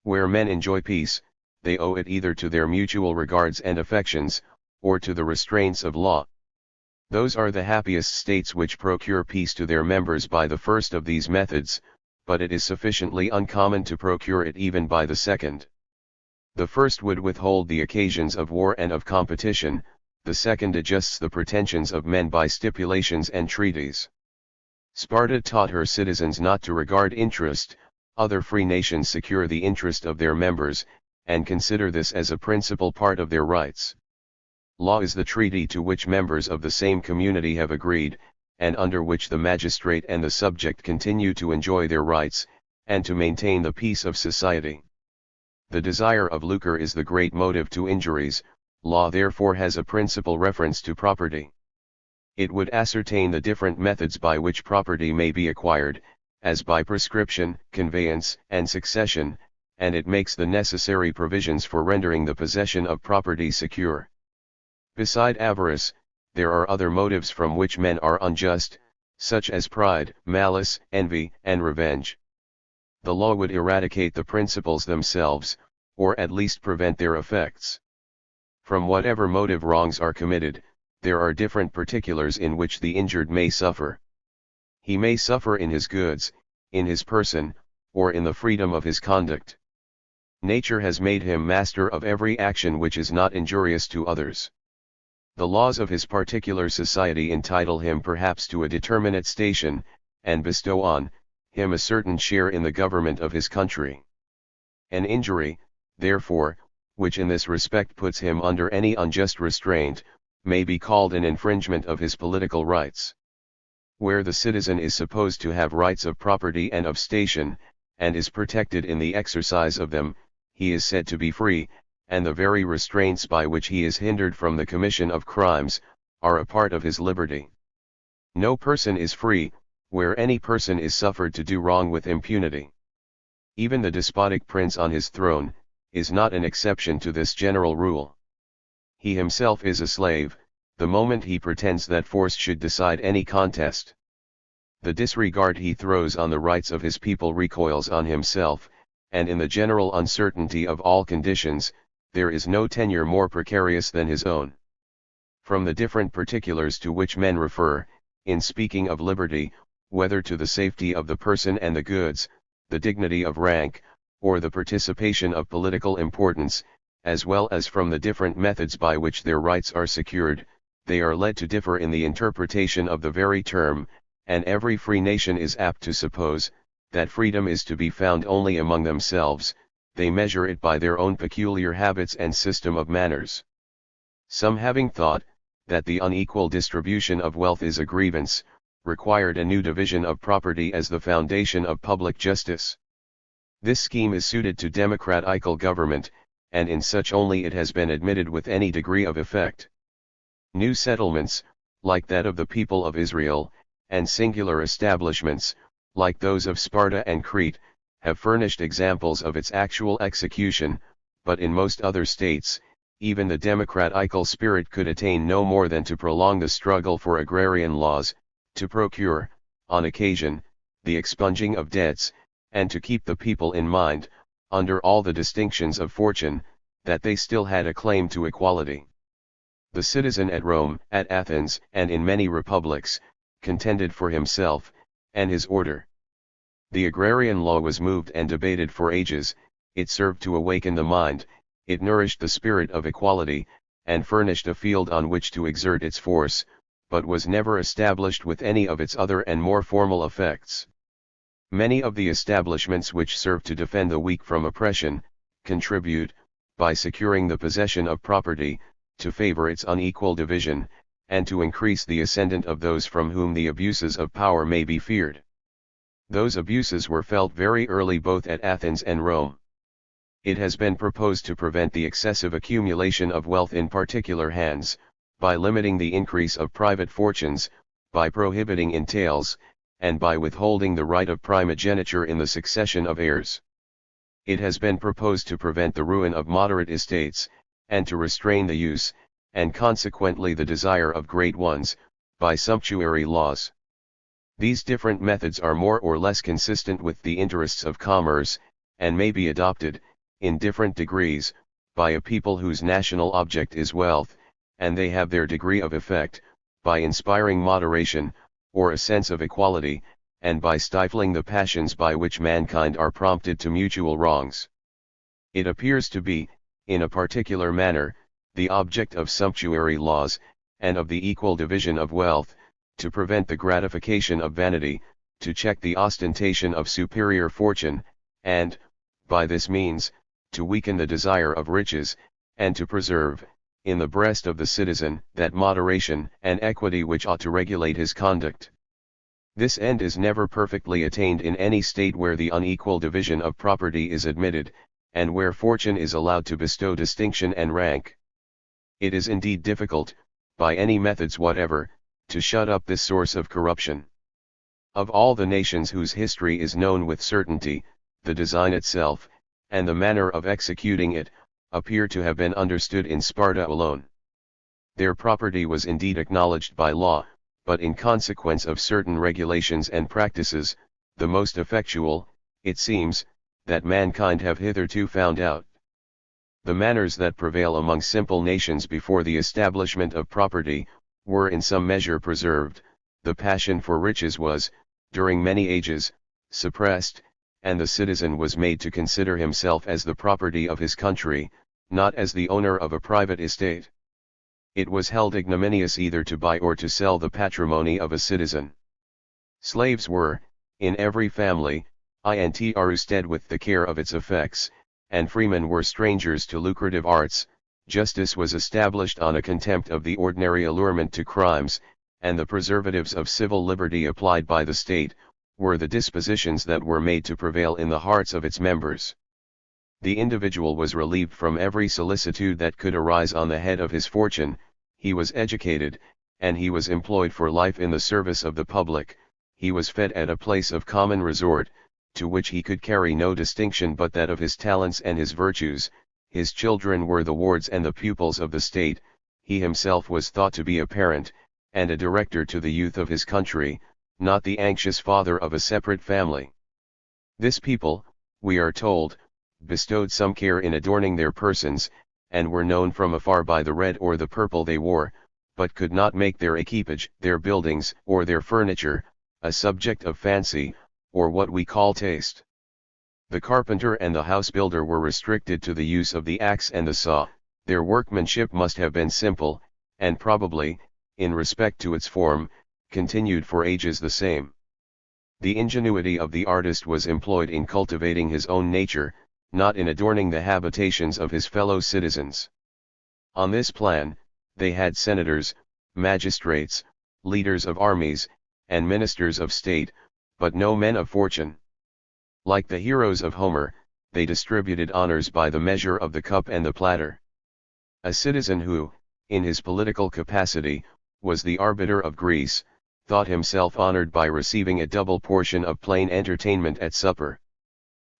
Where men enjoy peace, they owe it either to their mutual regards and affections, or to the restraints of law. Those are the happiest states which procure peace to their members by the first of these methods, but it is sufficiently uncommon to procure it even by the second. The first would withhold the occasions of war and of competition, the second adjusts the pretensions of men by stipulations and treaties. Sparta taught her citizens not to regard interest, other free nations secure the interest of their members, and consider this as a principal part of their rights. Law is the treaty to which members of the same community have agreed, and under which the magistrate and the subject continue to enjoy their rights, and to maintain the peace of society. The desire of lucre is the great motive to injuries. Law therefore has a principal reference to property. It would ascertain the different methods by which property may be acquired, as by prescription, conveyance, and succession, and it makes the necessary provisions for rendering the possession of property secure. Beside avarice, there are other motives from which men are unjust, such as pride, malice, envy, and revenge. The law would eradicate the principles themselves, or at least prevent their effects. From whatever motive wrongs are committed, there are different particulars in which the injured may suffer. He may suffer in his goods, in his person, or in the freedom of his conduct. Nature has made him master of every action which is not injurious to others. The laws of his particular society entitle him perhaps to a determinate station, and bestow on him a certain share in the government of his country. An injury, therefore, which in this respect puts him under any unjust restraint, may be called an infringement of his political rights. Where the citizen is supposed to have rights of property and of station, and is protected in the exercise of them, he is said to be free, and the very restraints by which he is hindered from the commission of crimes, are a part of his liberty. No person is free, where any person is suffered to do wrong with impunity. Even the despotic prince on his throne, is not an exception to this general rule. He himself is a slave, the moment he pretends that force should decide any contest. The disregard he throws on the rights of his people recoils on himself, and in the general uncertainty of all conditions, there is no tenure more precarious than his own. From the different particulars to which men refer, in speaking of liberty, whether to the safety of the person and the goods, the dignity of rank, or the participation of political importance, as well as from the different methods by which their rights are secured, they are led to differ in the interpretation of the very term, and every free nation is apt to suppose, that freedom is to be found only among themselves. They measure it by their own peculiar habits and system of manners. Some, having thought that the unequal distribution of wealth is a grievance, required a new division of property as the foundation of public justice. This scheme is suited to democratical government, and in such only it has been admitted with any degree of effect. New settlements, like that of the people of Israel, and singular establishments, like those of Sparta and Crete, have furnished examples of its actual execution, but in most other states, even the democratical spirit could attain no more than to prolong the struggle for agrarian laws, to procure, on occasion, the expunging of debts, and to keep the people in mind, under all the distinctions of fortune, that they still had a claim to equality. The citizen at Rome, at Athens, and in many republics, contended for himself, and his order. The agrarian law was moved and debated for ages, it served to awaken the mind, it nourished the spirit of equality, and furnished a field on which to exert its force, but was never established with any of its other and more formal effects. Many of the establishments which serve to defend the weak from oppression, contribute, by securing the possession of property, to favor its unequal division, and to increase the ascendant of those from whom the abuses of power may be feared. Those abuses were felt very early both at Athens and Rome. It has been proposed to prevent the excessive accumulation of wealth in particular hands, by limiting the increase of private fortunes, by prohibiting entails, and by withholding the right of primogeniture in the succession of heirs. It has been proposed to prevent the ruin of moderate estates, and to restrain the use, and consequently the desire of great ones, by sumptuary laws. These different methods are more or less consistent with the interests of commerce, and may be adopted, in different degrees, by a people whose national object is wealth, and they have their degree of effect, by inspiring moderation, or a sense of equality, and by stifling the passions by which mankind are prompted to mutual wrongs. It appears to be, in a particular manner, the object of sumptuary laws, and of the equal division of wealth, to prevent the gratification of vanity, to check the ostentation of superior fortune, and, by this means, to weaken the desire of riches, and to preserve, in the breast of the citizen, that moderation and equity which ought to regulate his conduct. This end is never perfectly attained in any state where the unequal division of property is admitted, and where fortune is allowed to bestow distinction and rank. It is indeed difficult, by any methods whatever, to shut up this source of corruption. Of all the nations whose history is known with certainty, the design itself, and the manner of executing it, appear to have been understood in Sparta alone. Their property was indeed acknowledged by law, but in consequence of certain regulations and practices, the most effectual, it seems, that mankind have hitherto found out. The manners that prevail among simple nations before the establishment of property, were in some measure preserved. The passion for riches was, during many ages, suppressed, and the citizen was made to consider himself as the property of his country, not as the owner of a private estate. It was held ignominious either to buy or to sell the patrimony of a citizen. Slaves were, in every family, entrusted with the care of its effects, and freemen were strangers to lucrative arts. Justice was established on a contempt of the ordinary allurement to crimes, and the preservatives of civil liberty applied by the state, were the dispositions that were made to prevail in the hearts of its members. The individual was relieved from every solicitude that could arise on the head of his fortune, he was educated, and he was employed for life in the service of the public, he was fed at a place of common resort, to which he could carry no distinction but that of his talents and his virtues. His children were the wards and the pupils of the state, he himself was thought to be a parent, and a director to the youth of his country, not the anxious father of a separate family. This people, we are told, bestowed some care in adorning their persons, and were known from afar by the red or the purple they wore, but could not make their equipage, their buildings, or their furniture, a subject of fancy, or what we call taste. The carpenter and the house builder were restricted to the use of the axe and the saw. Their workmanship must have been simple, and probably, in respect to its form, continued for ages the same. The ingenuity of the artist was employed in cultivating his own nature, not in adorning the habitations of his fellow citizens. On this plan, they had senators, magistrates, leaders of armies, and ministers of state, but no men of fortune. Like the heroes of Homer, they distributed honors by the measure of the cup and the platter. A citizen who, in his political capacity, was the arbiter of Greece, thought himself honored by receiving a double portion of plain entertainment at supper.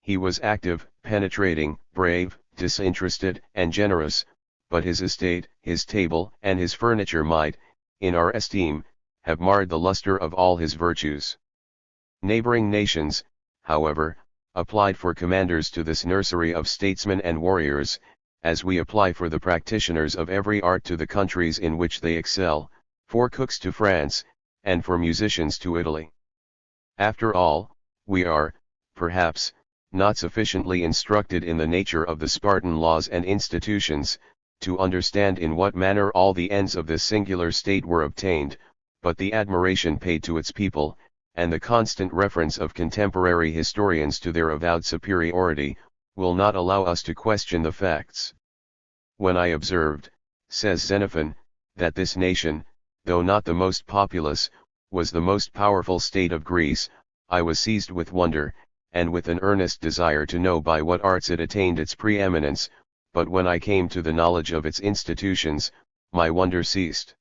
He was active, penetrating, brave, disinterested, and generous, but his estate, his table, and his furniture might, in our esteem, have marred the luster of all his virtues. Neighboring nations, however, applied for commanders to this nursery of statesmen and warriors, as we apply for the practitioners of every art to the countries in which they excel, for cooks to France, and for musicians to Italy. After all, we are, perhaps, not sufficiently instructed in the nature of the Spartan laws and institutions, to understand in what manner all the ends of this singular state were obtained, but the admiration paid to its people, and the constant reference of contemporary historians to their avowed superiority, will not allow us to question the facts. When I observed, says Xenophon, that this nation, though not the most populous, was the most powerful state of Greece, I was seized with wonder, and with an earnest desire to know by what arts it attained its preeminence, but when I came to the knowledge of its institutions, my wonder ceased.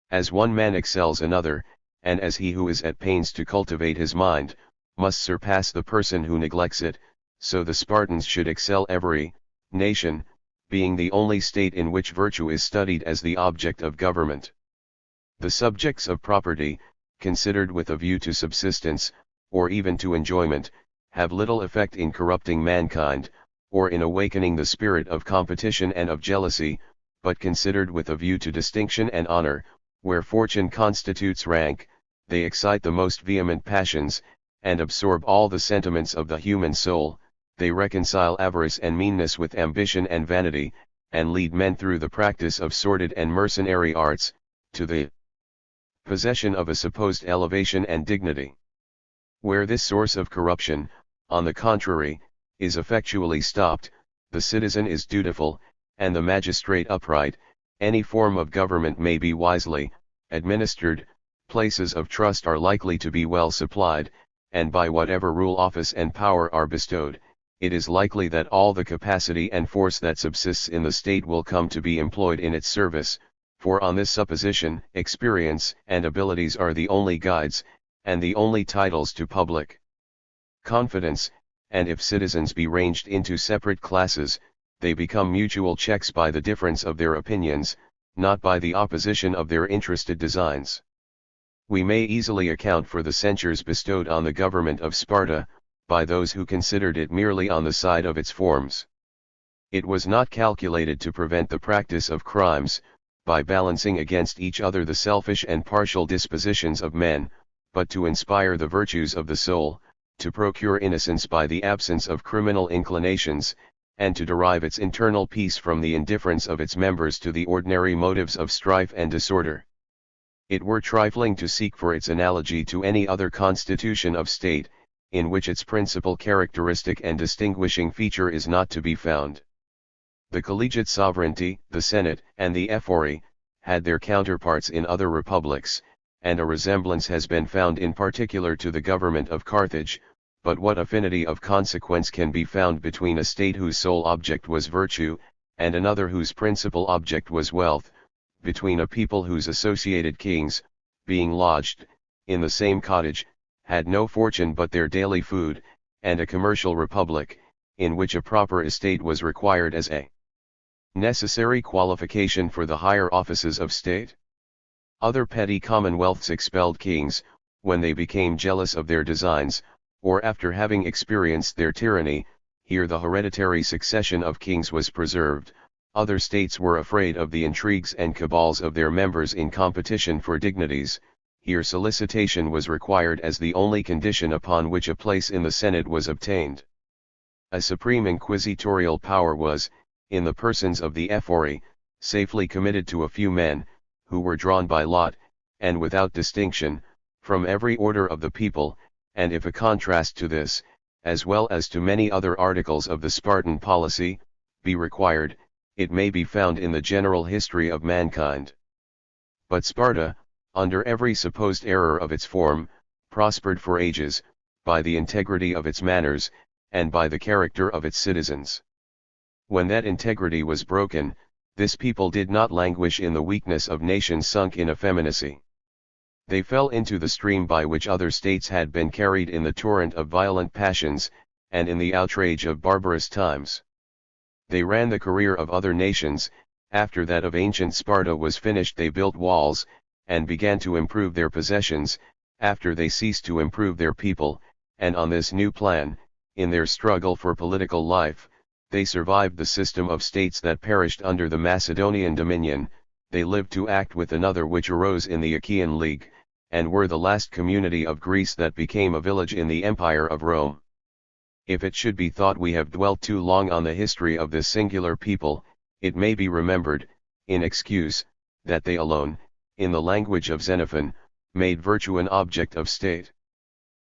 As one man excels another, and as he who is at pains to cultivate his mind, must surpass the person who neglects it, so the Spartans should excel every nation, being the only state in which virtue is studied as the object of government. The subjects of property, considered with a view to subsistence, or even to enjoyment, have little effect in corrupting mankind, or in awakening the spirit of competition and of jealousy, but considered with a view to distinction and honor, where fortune constitutes rank, they excite the most vehement passions, and absorb all the sentiments of the human soul. They reconcile avarice and meanness with ambition and vanity, and lead men through the practice of sordid and mercenary arts, to the possession of a supposed elevation and dignity. Where this source of corruption, on the contrary, is effectually stopped, the citizen is dutiful, and the magistrate upright. Any form of government may be wisely administered, places of trust are likely to be well supplied, and by whatever rule office and power are bestowed, it is likely that all the capacity and force that subsists in the state will come to be employed in its service, for on this supposition experience and abilities are the only guides, and the only titles to public confidence, and if citizens be ranged into separate classes, they become mutual checks by the difference of their opinions, not by the opposition of their interested designs. We may easily account for the censures bestowed on the government of Sparta, by those who considered it merely on the side of its forms. It was not calculated to prevent the practice of crimes, by balancing against each other the selfish and partial dispositions of men, but to inspire the virtues of the soul, to procure innocence by the absence of criminal inclinations, and to derive its internal peace from the indifference of its members to the ordinary motives of strife and disorder. It were trifling to seek for its analogy to any other constitution of state, in which its principal characteristic and distinguishing feature is not to be found. The collegiate sovereignty, the Senate, and the Ephori, had their counterparts in other republics, and a resemblance has been found in particular to the government of Carthage, but what affinity of consequence can be found between a state whose sole object was virtue, and another whose principal object was wealth, between a people whose associated kings, being lodged in the same cottage, had no fortune but their daily food, and a commercial republic, in which a proper estate was required as a necessary qualification for the higher offices of state? Other petty commonwealths expelled kings, when they became jealous of their designs, or after having experienced their tyranny. Here the hereditary succession of kings was preserved. Other states were afraid of the intrigues and cabals of their members in competition for dignities. Here solicitation was required as the only condition upon which a place in the Senate was obtained. A supreme inquisitorial power was, in the persons of the Ephori, safely committed to a few men, who were drawn by lot, and without distinction, from every order of the people, and if a contrast to this, as well as to many other articles of the Spartan policy, be required, it may be found in the general history of mankind. But Sparta, under every supposed error of its form, prospered for ages, by the integrity of its manners, and by the character of its citizens. When that integrity was broken, this people did not languish in the weakness of nations sunk in effeminacy. They fell into the stream by which other states had been carried in the torrent of violent passions, and in the outrage of barbarous times. They ran the career of other nations. After that of ancient Sparta was finished, they built walls, and began to improve their possessions. After they ceased to improve their people, and on this new plan, in their struggle for political life, they survived the system of states that perished under the Macedonian dominion. They lived to act with another which arose in the Achaean League, and were the last community of Greece that became a village in the empire of Rome. If it should be thought we have dwelt too long on the history of this singular people, it may be remembered, in excuse, that they alone, in the language of Xenophon, made virtue an object of state.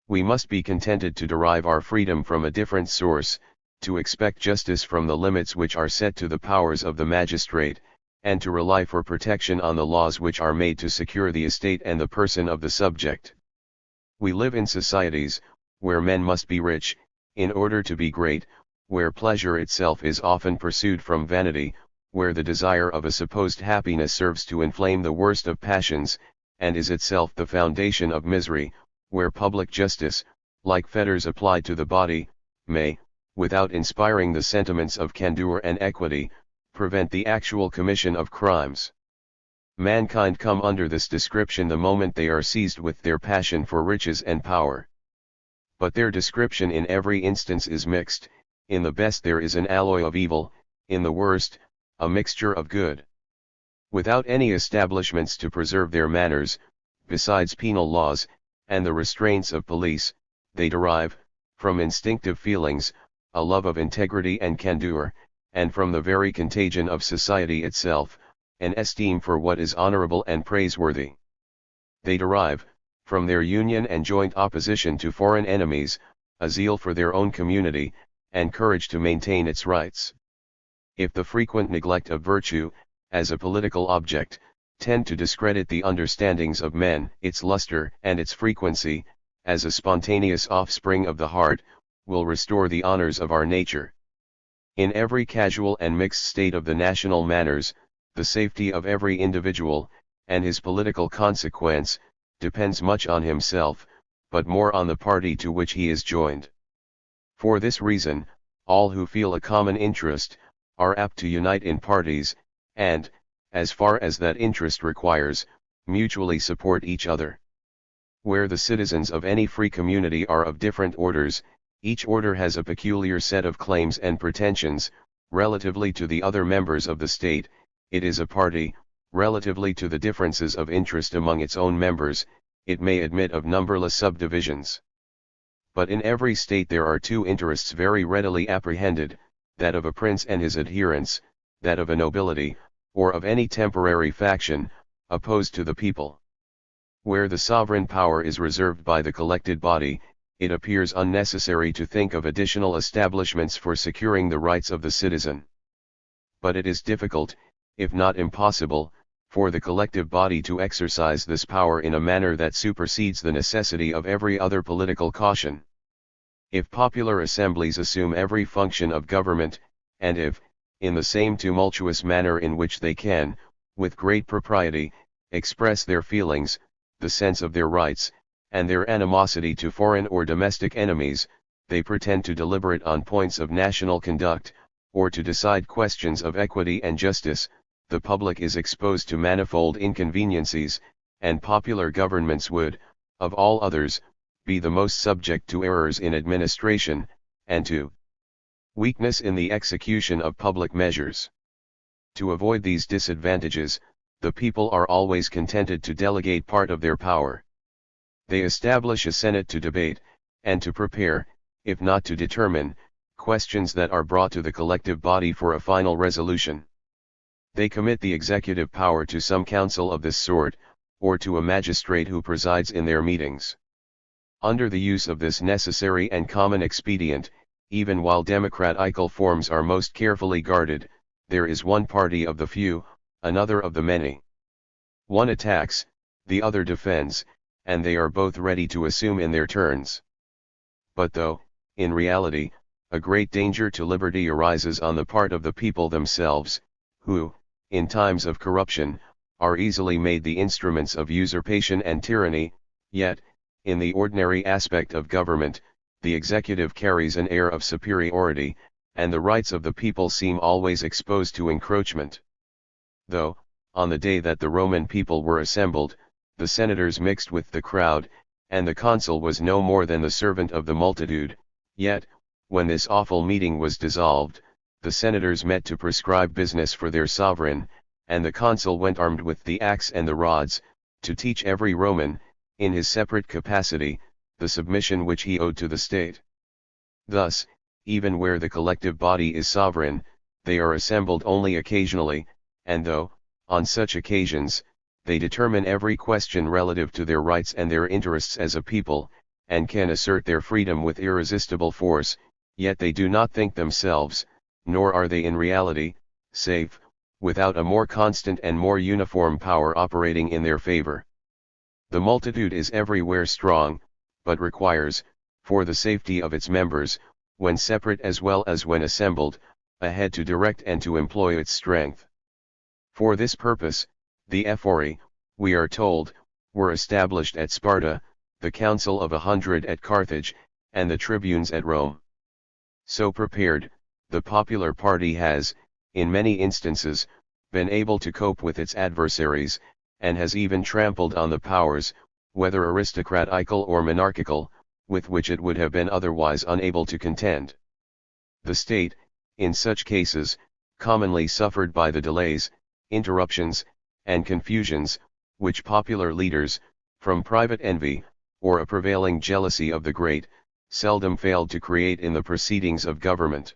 We must be contented to derive our freedom from a different source, to expect justice from the limits which are set to the powers of the magistrate, and to rely for protection on the laws which are made to secure the estate and the person of the subject. We live in societies, where men must be rich, in order to be great, where pleasure itself is often pursued from vanity, where the desire of a supposed happiness serves to inflame the worst of passions, and is itself the foundation of misery, where public justice, like fetters applied to the body, may, without inspiring the sentiments of candor and equity, prevent the actual commission of crimes. Mankind come under this description the moment they are seized with their passion for riches and power. But their description in every instance is mixed. In the best there is an alloy of evil, in the worst, a mixture of good. Without any establishments to preserve their manners, besides penal laws, and the restraints of police, they derive, from instinctive feelings, a love of integrity and candor, and from the very contagion of society itself, an esteem for what is honorable and praiseworthy. They derive, from their union and joint opposition to foreign enemies, a zeal for their own community, and courage to maintain its rights. If the frequent neglect of virtue, as a political object, tend to discredit the understandings of men, its luster and its frequency, as a spontaneous offspring of the heart, will restore the honors of our nature. In every casual and mixed state of the national manners, the safety of every individual, and his political consequence, depends much on himself, but more on the party to which he is joined. For this reason, all who feel a common interest, are apt to unite in parties, and, as far as that interest requires, mutually support each other. Where the citizens of any free community are of different orders, each order has a peculiar set of claims and pretensions, relatively to the other members of the state. It is a party, relatively to the differences of interest among its own members, it may admit of numberless subdivisions. But in every state there are two interests very readily apprehended, that of a prince and his adherents, that of a nobility, or of any temporary faction, opposed to the people. Where the sovereign power is reserved by the collected body, it appears unnecessary to think of additional establishments for securing the rights of the citizen. But it is difficult, if not impossible, for the collective body to exercise this power in a manner that supersedes the necessity of every other political caution. If popular assemblies assume every function of government, and if, in the same tumultuous manner in which they can, with great propriety, express their feelings, the sense of their rights, and their animosity to foreign or domestic enemies, they pretend to deliberate on points of national conduct, or to decide questions of equity and justice, the public is exposed to manifold inconveniencies, and popular governments would, of all others, be the most subject to errors in administration, and to weakness in the execution of public measures. To avoid these disadvantages, the people are always contented to delegate part of their power. They establish a Senate to debate, and to prepare, if not to determine, questions that are brought to the collective body for a final resolution. They commit the executive power to some council of this sort, or to a magistrate who presides in their meetings. Under the use of this necessary and common expedient, even while democratical forms are most carefully guarded, there is one party of the few, another of the many. One attacks, the other defends, and they are both ready to assume in their turns. But though, in reality, a great danger to liberty arises on the part of the people themselves, who, in times of corruption, are easily made the instruments of usurpation and tyranny, yet, in the ordinary aspect of government, the executive carries an air of superiority, and the rights of the people seem always exposed to encroachment. Though, on the day that the Roman people were assembled, the senators mixed with the crowd, and the consul was no more than the servant of the multitude, yet, when this awful meeting was dissolved, the senators met to prescribe business for their sovereign, and the consul went armed with the axe and the rods, to teach every Roman, in his separate capacity, the submission which he owed to the state. Thus, even where the collective body is sovereign, they are assembled only occasionally, and though, on such occasions, they determine every question relative to their rights and their interests as a people, and can assert their freedom with irresistible force, yet they do not think themselves, nor are they in reality, safe, without a more constant and more uniform power operating in their favor. The multitude is everywhere strong, but requires, for the safety of its members, when separate as well as when assembled, a head to direct and to employ its strength. For this purpose, the ephori, we are told, were established at Sparta, the Council of 100 at Carthage, and the tribunes at Rome. So prepared, the popular party has, in many instances, been able to cope with its adversaries, and has even trampled on the powers, whether aristocratical or monarchical, with which it would have been otherwise unable to contend. The state, in such cases, commonly suffered by the delays, interruptions, and confusions, which popular leaders, from private envy, or a prevailing jealousy of the great, seldom failed to create in the proceedings of government.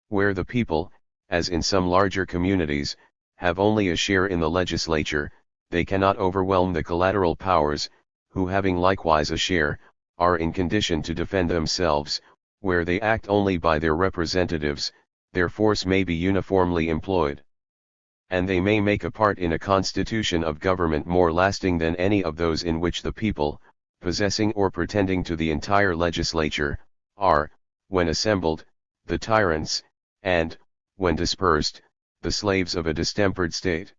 Where the people, as in some larger communities, have only a share in the legislature, they cannot overwhelm the collateral powers, who having likewise a share, are in condition to defend themselves. Where they act only by their representatives, their force may be uniformly employed. And they may make a part in a constitution of government more lasting than any of those in which the people, possessing or pretending to the entire legislature, are, when assembled, the tyrants, and, when dispersed, the slaves of a distempered state.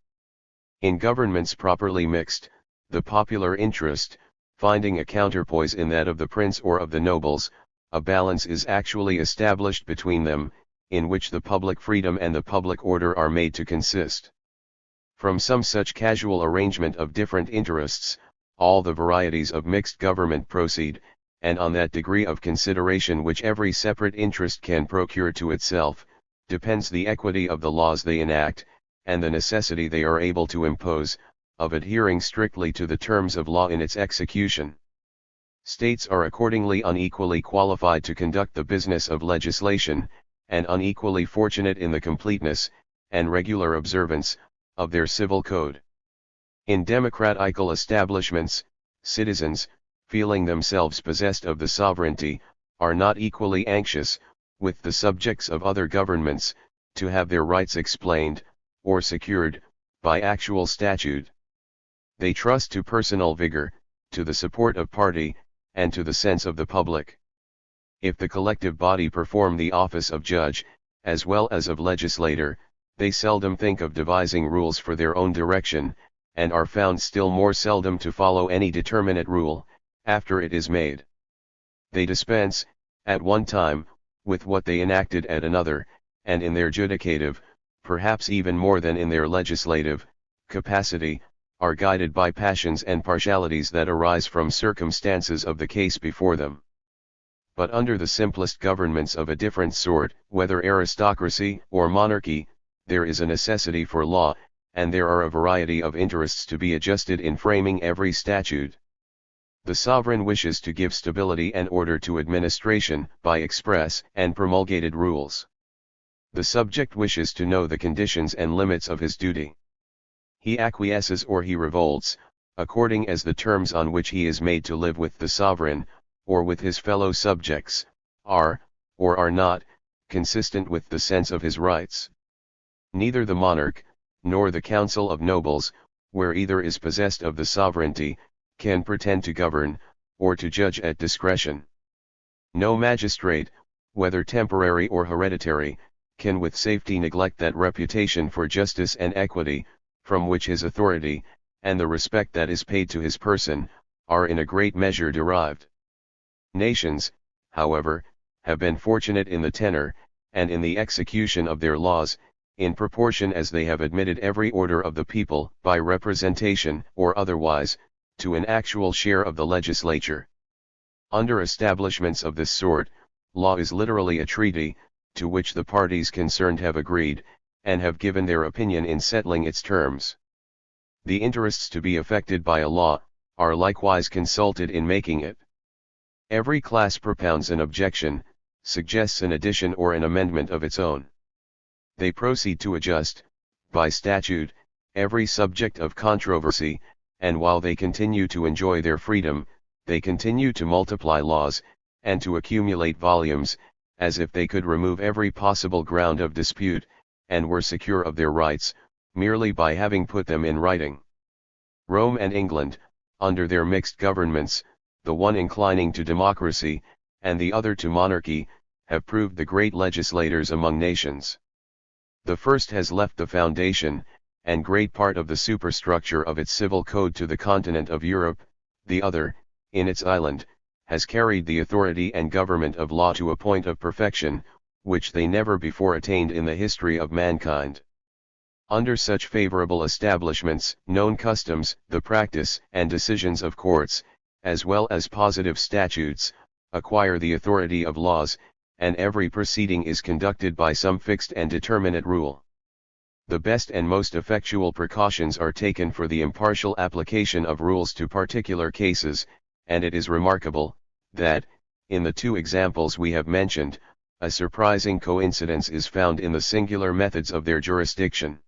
In governments properly mixed, the popular interest, finding a counterpoise in that of the prince or of the nobles, a balance is actually established between them, in which the public freedom and the public order are made to consist. From some such casual arrangement of different interests, all the varieties of mixed government proceed, and on that degree of consideration which every separate interest can procure to itself, depends the equity of the laws they enact, and the necessity they are able to impose, of adhering strictly to the terms of law in its execution. States are accordingly unequally qualified to conduct the business of legislation, and unequally fortunate in the completeness, and regular observance, of their civil code. In democratical establishments, citizens, feeling themselves possessed of the sovereignty, are not equally anxious, with the subjects of other governments, to have their rights explained, or secured, by actual statute. They trust to personal vigor, to the support of party, and to the sense of the public. If the collective body perform the office of judge, as well as of legislator, they seldom think of devising rules for their own direction, and are found still more seldom to follow any determinate rule, after it is made. They dispense, at one time, with what they enacted at another, and in their judicative, perhaps even more than in their legislative, capacity, are guided by passions and partialities that arise from circumstances of the case before them. But under the simplest governments of a different sort, whether aristocracy or monarchy, there is a necessity for law, and there are a variety of interests to be adjusted in framing every statute. The sovereign wishes to give stability and order to administration by express and promulgated rules. The subject wishes to know the conditions and limits of his duty. He acquiesces or he revolts, according as the terms on which he is made to live with the sovereign, or with his fellow subjects, are, or are not, consistent with the sense of his rights. Neither the monarch, nor the council of nobles, where either is possessed of the sovereignty, can pretend to govern, or to judge at discretion. No magistrate, whether temporary or hereditary, can with safety neglect that reputation for justice and equity, from which his authority, and the respect that is paid to his person, are in a great measure derived. Nations, however, have been fortunate in the tenor, and in the execution of their laws, in proportion as they have admitted every order of the people, by representation or otherwise, to an actual share of the legislature. Under establishments of this sort, law is literally a treaty, to which the parties concerned have agreed, and have given their opinion in settling its terms. The interests to be affected by a law, are likewise consulted in making it. Every class propounds an objection, suggests an addition or an amendment of its own. They proceed to adjust, by statute, every subject of controversy, and while they continue to enjoy their freedom, they continue to multiply laws, and to accumulate volumes, as if they could remove every possible ground of dispute, and were secure of their rights, merely by having put them in writing. Rome and England, under their mixed governments, the one inclining to democracy, and the other to monarchy, have proved the great legislators among nations. The first has left the foundation, and great part of the superstructure of its civil code to the continent of Europe, the other, in its island, has carried the authority and government of law to a point of perfection, which they never before attained in the history of mankind. Under such favorable establishments, known customs, the practice and decisions of courts, as well as positive statutes, acquire the authority of laws, and every proceeding is conducted by some fixed and determinate rule. The best and most effectual precautions are taken for the impartial application of rules to particular cases, and it is remarkable, that, in the two examples we have mentioned, a surprising coincidence is found in the singular methods of their jurisdiction.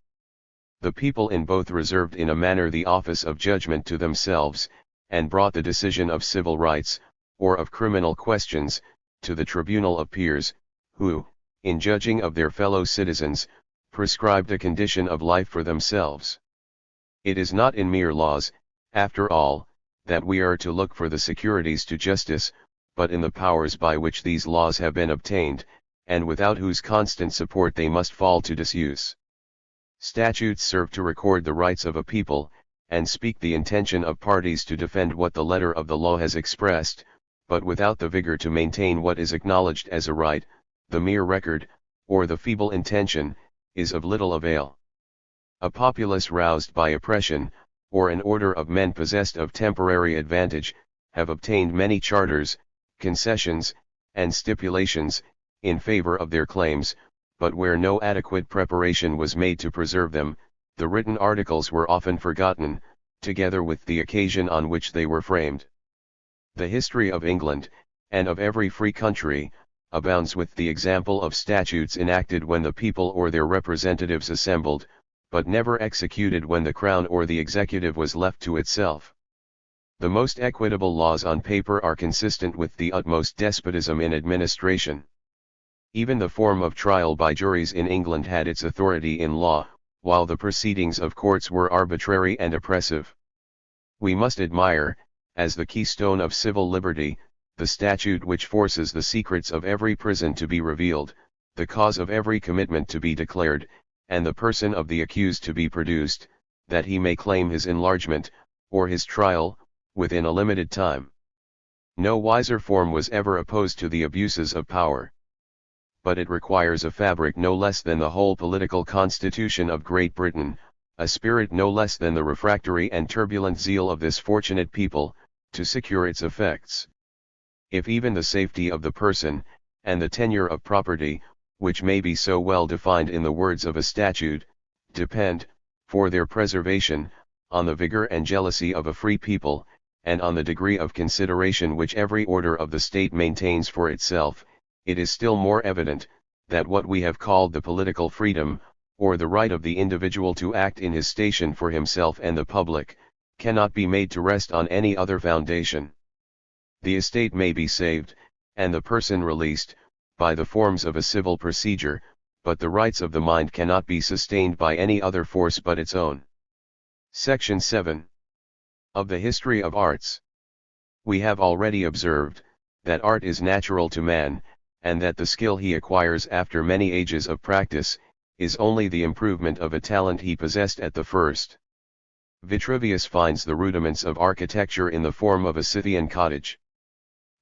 The people in both reserved in a manner the office of judgment to themselves, and brought the decision of civil rights, or of criminal questions, to the tribunal of peers, who, in judging of their fellow citizens, prescribed a condition of life for themselves. It is not in mere laws, after all, that we are to look for the securities to justice, but in the powers by which these laws have been obtained, and without whose constant support they must fall to disuse. Statutes serve to record the rights of a people, and speak the intention of parties to defend what the letter of the law has expressed, but without the vigor to maintain what is acknowledged as a right, the mere record, or the feeble intention, is of little avail. A populace roused by oppression, or an order of men possessed of temporary advantage, have obtained many charters, concessions, and stipulations, in favor of their claims, but where no adequate preparation was made to preserve them, the written articles were often forgotten, together with the occasion on which they were framed. The history of England, and of every free country, abounds with the example of statutes enacted when the people or their representatives assembled, but never executed when the crown or the executive was left to itself. The most equitable laws on paper are consistent with the utmost despotism in administration. Even the form of trial by juries in England had its authority in law, while the proceedings of courts were arbitrary and oppressive. We must admire, as the keystone of civil liberty, the statute which forces the secrets of every prison to be revealed, the cause of every commitment to be declared, and the person of the accused to be produced, that he may claim his enlargement, or his trial, within a limited time. No wiser form was ever opposed to the abuses of power. But it requires a fabric no less than the whole political constitution of Great Britain, a spirit no less than the refractory and turbulent zeal of this fortunate people, to secure its effects. If even the safety of the person, and the tenure of property, which may be so well defined in the words of a statute, depend, for their preservation, on the vigor and jealousy of a free people, and on the degree of consideration which every order of the state maintains for itself, it is still more evident, that what we have called the political freedom, or the right of the individual to act in his station for himself and the public, cannot be made to rest on any other foundation. The estate may be saved, and the person released, by the forms of a civil procedure, but the rights of the mind cannot be sustained by any other force but its own. Section 7. Of the History of Arts. We have already observed, that art is natural to man, and that the skill he acquires after many ages of practice, is only the improvement of a talent he possessed at the first. Vitruvius finds the rudiments of architecture in the form of a Scythian cottage.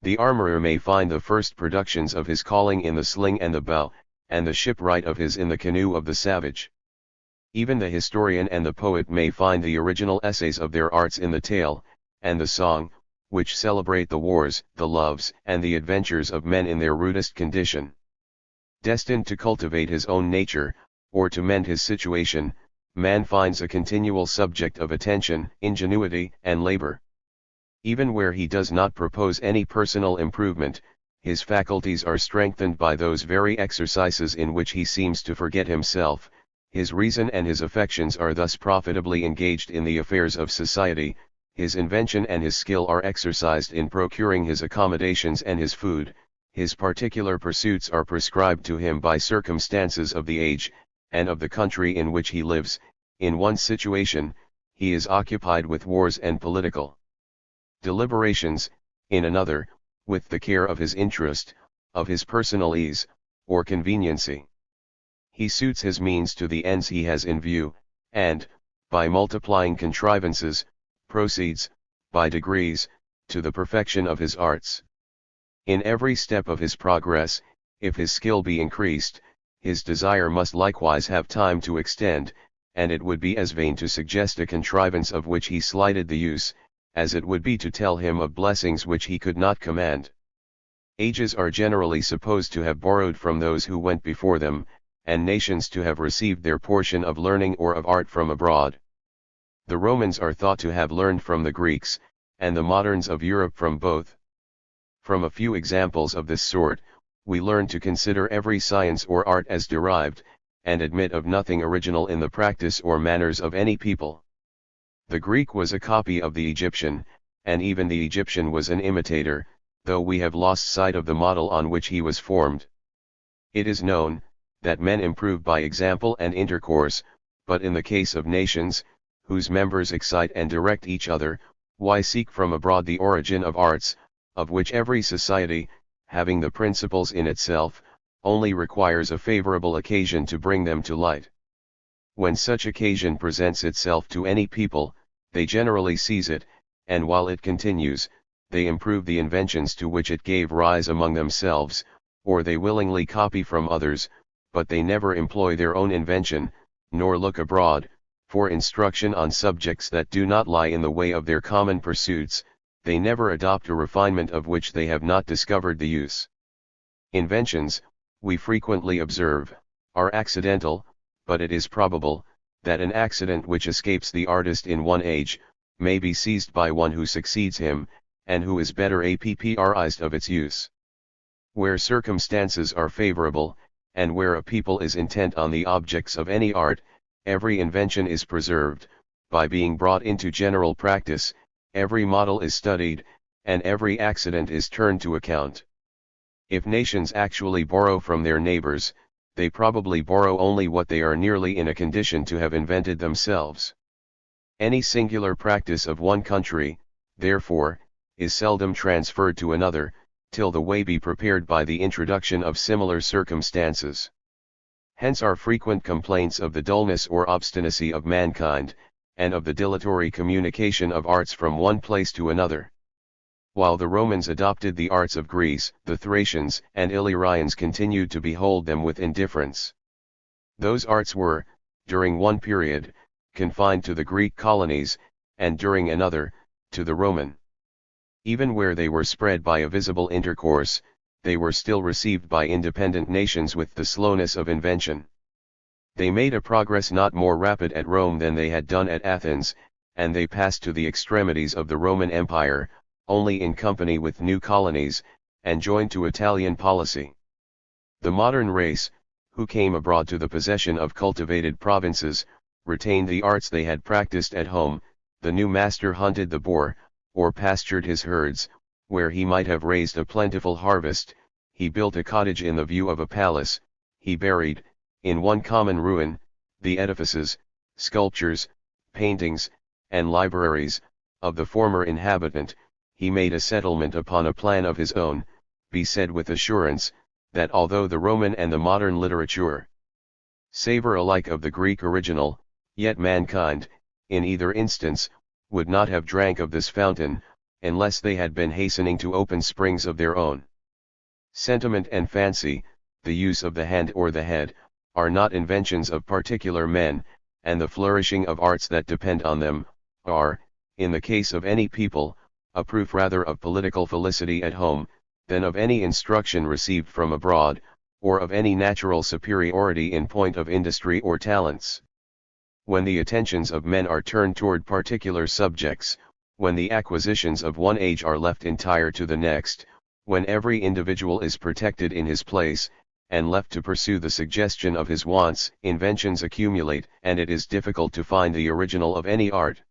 The armorer may find the first productions of his calling in the sling and the bow, and the shipwright of his in the canoe of the savage. Even the historian and the poet may find the original essays of their arts in the tale, and the song, which celebrate the wars, the loves, and the adventures of men in their rudest condition. Destined to cultivate his own nature, or to mend his situation, man finds a continual subject of attention, ingenuity, and labor. Even where he does not propose any personal improvement, his faculties are strengthened by those very exercises in which he seems to forget himself. His reason and his affections are thus profitably engaged in the affairs of society, his invention and his skill are exercised in procuring his accommodations and his food, his particular pursuits are prescribed to him by circumstances of the age, and of the country in which he lives. In one situation, he is occupied with wars and political deliberations, in another, with the care of his interest, of his personal ease, or conveniency. He suits his means to the ends he has in view, and, by multiplying contrivances, proceeds, by degrees, to the perfection of his arts. In every step of his progress, if his skill be increased, his desire must likewise have time to extend, and it would be as vain to suggest a contrivance of which he slighted the use, as it would be to tell him of blessings which he could not command. Ages are generally supposed to have borrowed from those who went before them, and nations to have received their portion of learning or of art from abroad. The Romans are thought to have learned from the Greeks, and the moderns of Europe from both. From a few examples of this sort, we learn to consider every science or art as derived, and admit of nothing original in the practice or manners of any people. The Greek was a copy of the Egyptian, and even the Egyptian was an imitator, though we have lost sight of the model on which he was formed. It is known, that men improve by example and intercourse, but in the case of nations, whose members excite and direct each other, why seek from abroad the origin of arts, of which every society, having the principles in itself, only requires a favorable occasion to bring them to light. When such occasion presents itself to any people, they generally seize it, and while it continues, they improve the inventions to which it gave rise among themselves, or they willingly copy from others, but they never employ their own invention, nor look abroad, for instruction on subjects that do not lie in the way of their common pursuits. They never adopt a refinement of which they have not discovered the use. Inventions, we frequently observe, are accidental, but it is probable, that an accident which escapes the artist in one age, may be seized by one who succeeds him, and who is better apprised of its use. Where circumstances are favorable, and where a people is intent on the objects of any art, every invention is preserved, by being brought into general practice. Every model is studied, and every accident is turned to account. If nations actually borrow from their neighbors, they probably borrow only what they are nearly in a condition to have invented themselves. Any singular practice of one country, therefore, is seldom transferred to another, till the way be prepared by the introduction of similar circumstances. Hence our frequent complaints of the dullness or obstinacy of mankind, and of the dilatory communication of arts from one place to another. While the Romans adopted the arts of Greece, the Thracians and Illyrians continued to behold them with indifference. Those arts were, during one period, confined to the Greek colonies, and during another, to the Roman. Even where they were spread by a visible intercourse, they were still received by independent nations with the slowness of invention. They made a progress not more rapid at Rome than they had done at Athens, and they passed to the extremities of the Roman Empire, only in company with new colonies, and joined to Italian policy. The modern race, who came abroad to the possession of cultivated provinces, retained the arts they had practiced at home. The new master hunted the boar, or pastured his herds, where he might have raised a plentiful harvest. He built a cottage in the view of a palace. He buried, in one common ruin, the edifices, sculptures, paintings, and libraries, of the former inhabitant. He made a settlement upon a plan of his own. Be said with assurance, that although the Roman and the modern literature savor alike of the Greek original, yet mankind, in either instance, would not have drank of this fountain, unless they had been hastening to open springs of their own. Sentiment and fancy, the use of the hand or the head, are not inventions of particular men, and the flourishing of arts that depend on them, are, in the case of any people, a proof rather of political felicity at home, than of any instruction received from abroad, or of any natural superiority in point of industry or talents. When the attentions of men are turned toward particular subjects, when the acquisitions of one age are left entire to the next, when every individual is protected in his place, and left to pursue the suggestion of his wants, inventions accumulate, and it is difficult to find the original of any art.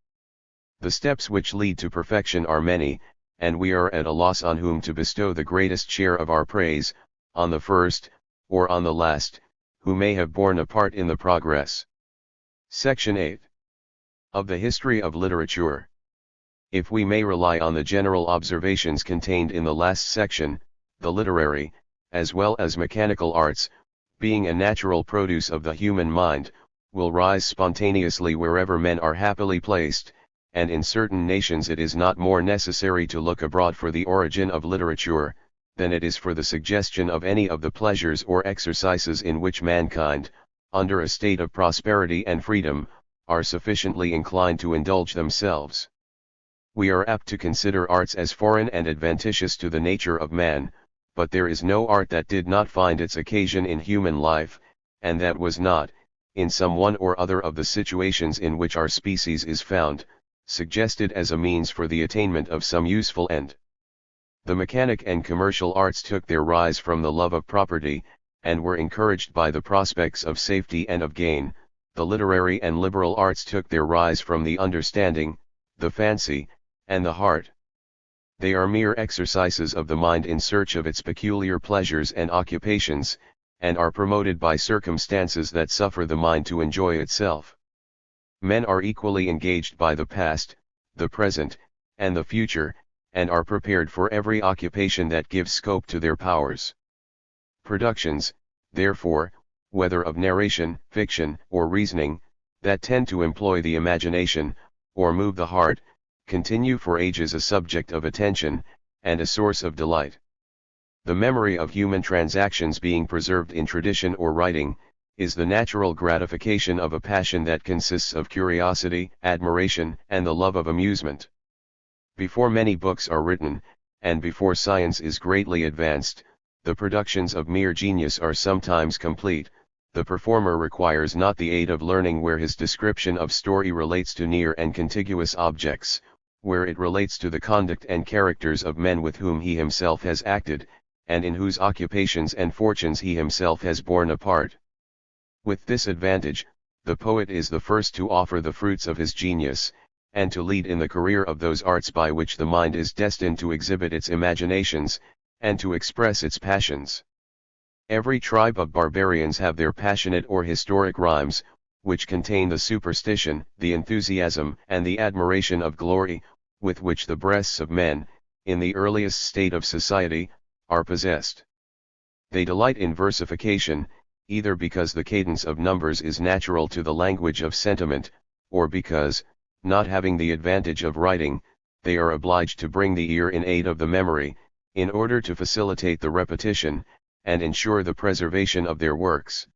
The steps which lead to perfection are many, and we are at a loss on whom to bestow the greatest share of our praise, on the first, or on the last, who may have borne a part in the progress. Section 8. Of the History of Literature. If we may rely on the general observations contained in the last section, the literary, as well as mechanical arts, being a natural produce of the human mind, will rise spontaneously wherever men are happily placed, and in certain nations it is not more necessary to look abroad for the origin of literature, than it is for the suggestion of any of the pleasures or exercises in which mankind, under a state of prosperity and freedom, are sufficiently inclined to indulge themselves. We are apt to consider arts as foreign and adventitious to the nature of man, but there is no art that did not find its occasion in human life, and that was not, in some one or other of the situations in which our species is found, suggested as a means for the attainment of some useful end. The mechanic and commercial arts took their rise from the love of property, and were encouraged by the prospects of safety and of gain. The literary and liberal arts took their rise from the understanding, the fancy, and the heart. They are mere exercises of the mind in search of its peculiar pleasures and occupations, and are promoted by circumstances that suffer the mind to enjoy itself. Men are equally engaged by the past, the present, and the future, and are prepared for every occupation that gives scope to their powers. Productions, therefore, whether of narration, fiction, or reasoning, that tend to employ the imagination, or move the heart, continue for ages a subject of attention, and a source of delight. The memory of human transactions being preserved in tradition or writing, is the natural gratification of a passion that consists of curiosity, admiration, and the love of amusement. Before many books are written, and before science is greatly advanced, the productions of mere genius are sometimes complete. The performer requires not the aid of learning where his description of story relates to near and contiguous objects, where it relates to the conduct and characters of men with whom he himself has acted, and in whose occupations and fortunes he himself has borne a part. With this advantage, the poet is the first to offer the fruits of his genius, and to lead in the career of those arts by which the mind is destined to exhibit its imaginations, and to express its passions. Every tribe of barbarians have their passionate or historic rhymes, which contain the superstition, the enthusiasm, and the admiration of glory, with which the breasts of men, in the earliest state of society, are possessed. They delight in versification, either because the cadence of numbers is natural to the language of sentiment, or because, not having the advantage of writing, they are obliged to bring the ear in aid of the memory, in order to facilitate the repetition, and ensure the preservation of their works.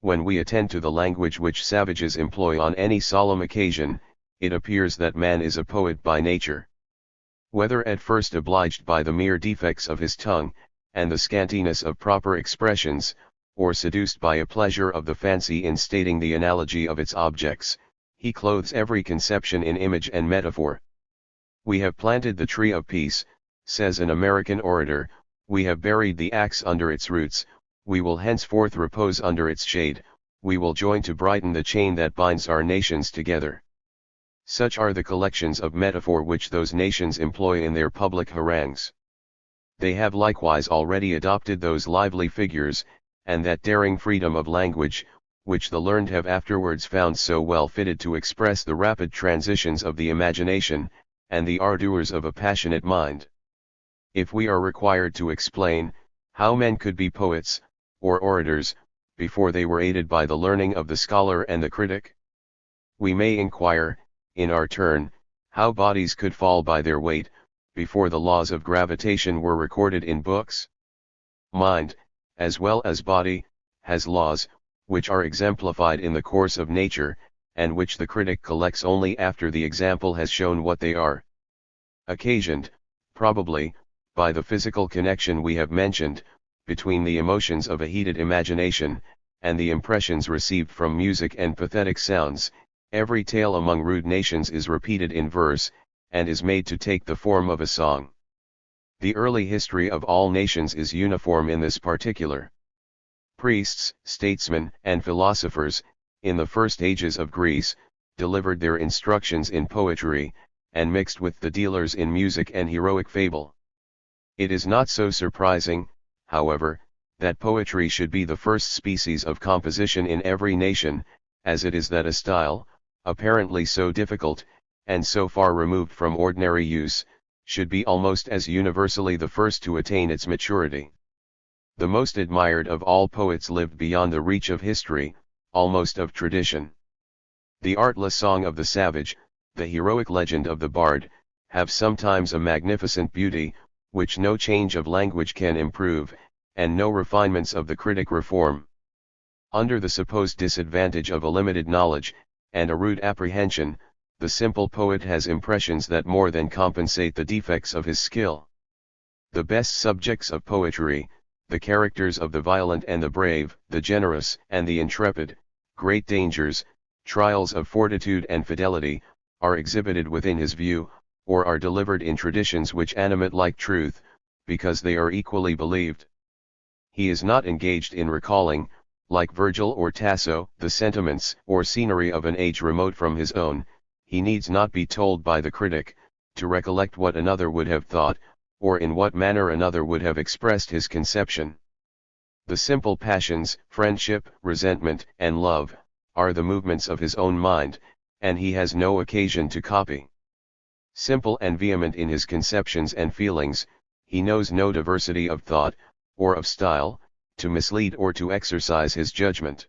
When we attend to the language which savages employ on any solemn occasion, it appears that man is a poet by nature. Whether at first obliged by the mere defects of his tongue, and the scantiness of proper expressions, or seduced by a pleasure of the fancy in stating the analogy of its objects, he clothes every conception in image and metaphor. "We have planted the tree of peace," says an American orator, "we have buried the axe under its roots, we will henceforth repose under its shade, we will join to brighten the chain that binds our nations together." Such are the collections of metaphor which those nations employ in their public harangues. They have likewise already adopted those lively figures, and that daring freedom of language, which the learned have afterwards found so well fitted to express the rapid transitions of the imagination, and the ardors of a passionate mind. If we are required to explain, how men could be poets, or orators, before they were aided by the learning of the scholar and the critic, we may inquire, in our turn, how bodies could fall by their weight, before the laws of gravitation were recorded in books. Mind, as well as body, has laws, which are exemplified in the course of nature, and which the critic collects only after the example has shown what they are. Occasioned, probably, by the physical connection we have mentioned, between the emotions of a heated imagination, and the impressions received from music and pathetic sounds, every tale among rude nations is repeated in verse, and is made to take the form of a song. The early history of all nations is uniform in this particular. Priests, statesmen, and philosophers, in the first ages of Greece, delivered their instructions in poetry, and mixed with the dealers in music and heroic fable. It is not so surprising, however, that poetry should be the first species of composition in every nation, as it is that a style, apparently so difficult, and so far removed from ordinary use, should be almost as universally the first to attain its maturity. The most admired of all poets lived beyond the reach of history, almost of tradition. The artless song of the savage, the heroic legend of the bard, have sometimes a magnificent beauty, which no change of language can improve, and no refinements of the critic reform. Under the supposed disadvantage of a limited knowledge, and a rude apprehension, the simple poet has impressions that more than compensate the defects of his skill. The best subjects of poetry, the characters of the violent and the brave, the generous and the intrepid, great dangers, trials of fortitude and fidelity, are exhibited within his view, or are delivered in traditions which animate like truth, because they are equally believed. He is not engaged in recalling, like Virgil or Tasso, the sentiments or scenery of an age remote from his own. He needs not be told by the critic, to recollect what another would have thought, or in what manner another would have expressed his conception. The simple passions, friendship, resentment, and love, are the movements of his own mind, and he has no occasion to copy. Simple and vehement in his conceptions and feelings, he knows no diversity of thought, or of style, to mislead or to exercise his judgment.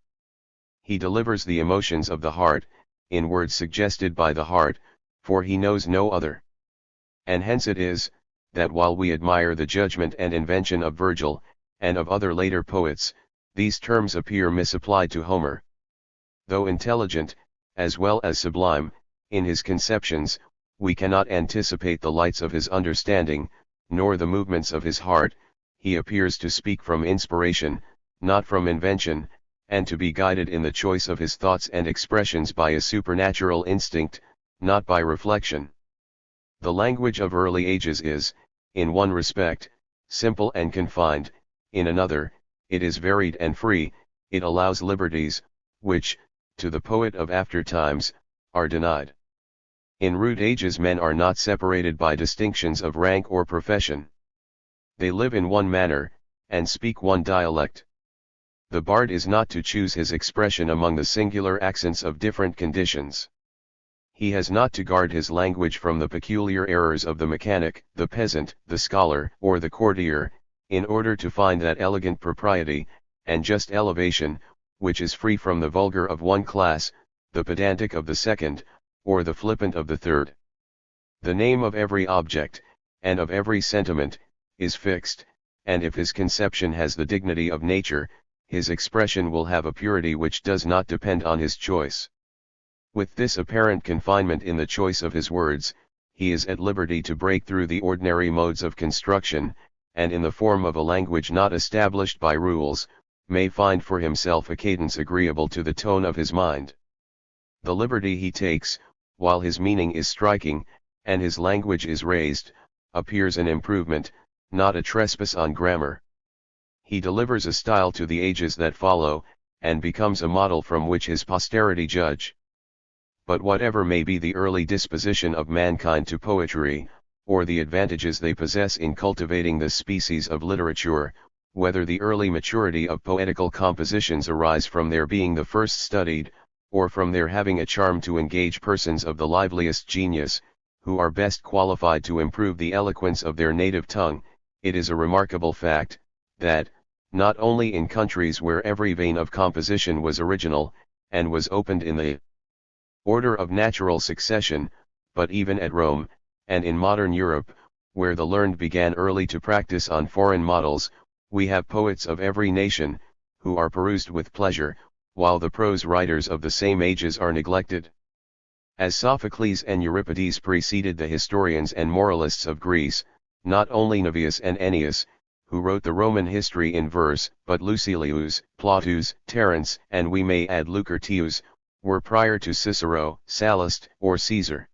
He delivers the emotions of the heart, in words suggested by the heart, for he knows no other. And hence it is, that while we admire the judgment and invention of Virgil, and of other later poets, these terms appear misapplied to Homer. Though intelligent, as well as sublime, in his conceptions, we cannot anticipate the lights of his understanding, nor the movements of his heart. He appears to speak from inspiration, not from invention, and to be guided in the choice of his thoughts and expressions by a supernatural instinct, not by reflection. The language of early ages is, in one respect, simple and confined, in another, it is varied and free. It allows liberties, which, to the poet of after times, are denied. In rude ages men are not separated by distinctions of rank or profession. They live in one manner, and speak one dialect. The bard is not to choose his expression among the singular accents of different conditions. He has not to guard his language from the peculiar errors of the mechanic, the peasant, the scholar, or the courtier, in order to find that elegant propriety, and just elevation, which is free from the vulgar of one class, the pedantic of the second, or the flippant of the third. The name of every object, and of every sentiment, is fixed, and if his conception has the dignity of nature, his expression will have a purity which does not depend on his choice. With this apparent confinement in the choice of his words, he is at liberty to break through the ordinary modes of construction, and in the form of a language not established by rules, may find for himself a cadence agreeable to the tone of his mind. The liberty he takes, while his meaning is striking, and his language is raised, appears an improvement, not a trespass on grammar. He delivers a style to the ages that follow, and becomes a model from which his posterity judge. But whatever may be the early disposition of mankind to poetry, or the advantages they possess in cultivating this species of literature, whether the early maturity of poetical compositions arise from their being the first studied, or from their having a charm to engage persons of the liveliest genius, who are best qualified to improve the eloquence of their native tongue, it is a remarkable fact, that, not only in countries where every vein of composition was original, and was opened in the order of natural succession, but even at Rome, and in modern Europe, where the learned began early to practice on foreign models, we have poets of every nation, who are perused with pleasure, while the prose writers of the same ages are neglected. As Sophocles and Euripides preceded the historians and moralists of Greece, not only Navius and Ennius, who wrote the Roman history in verse, but Lucilius, Plautus, Terence, and we may add Lucretius, were prior to Cicero, Sallust, or Caesar.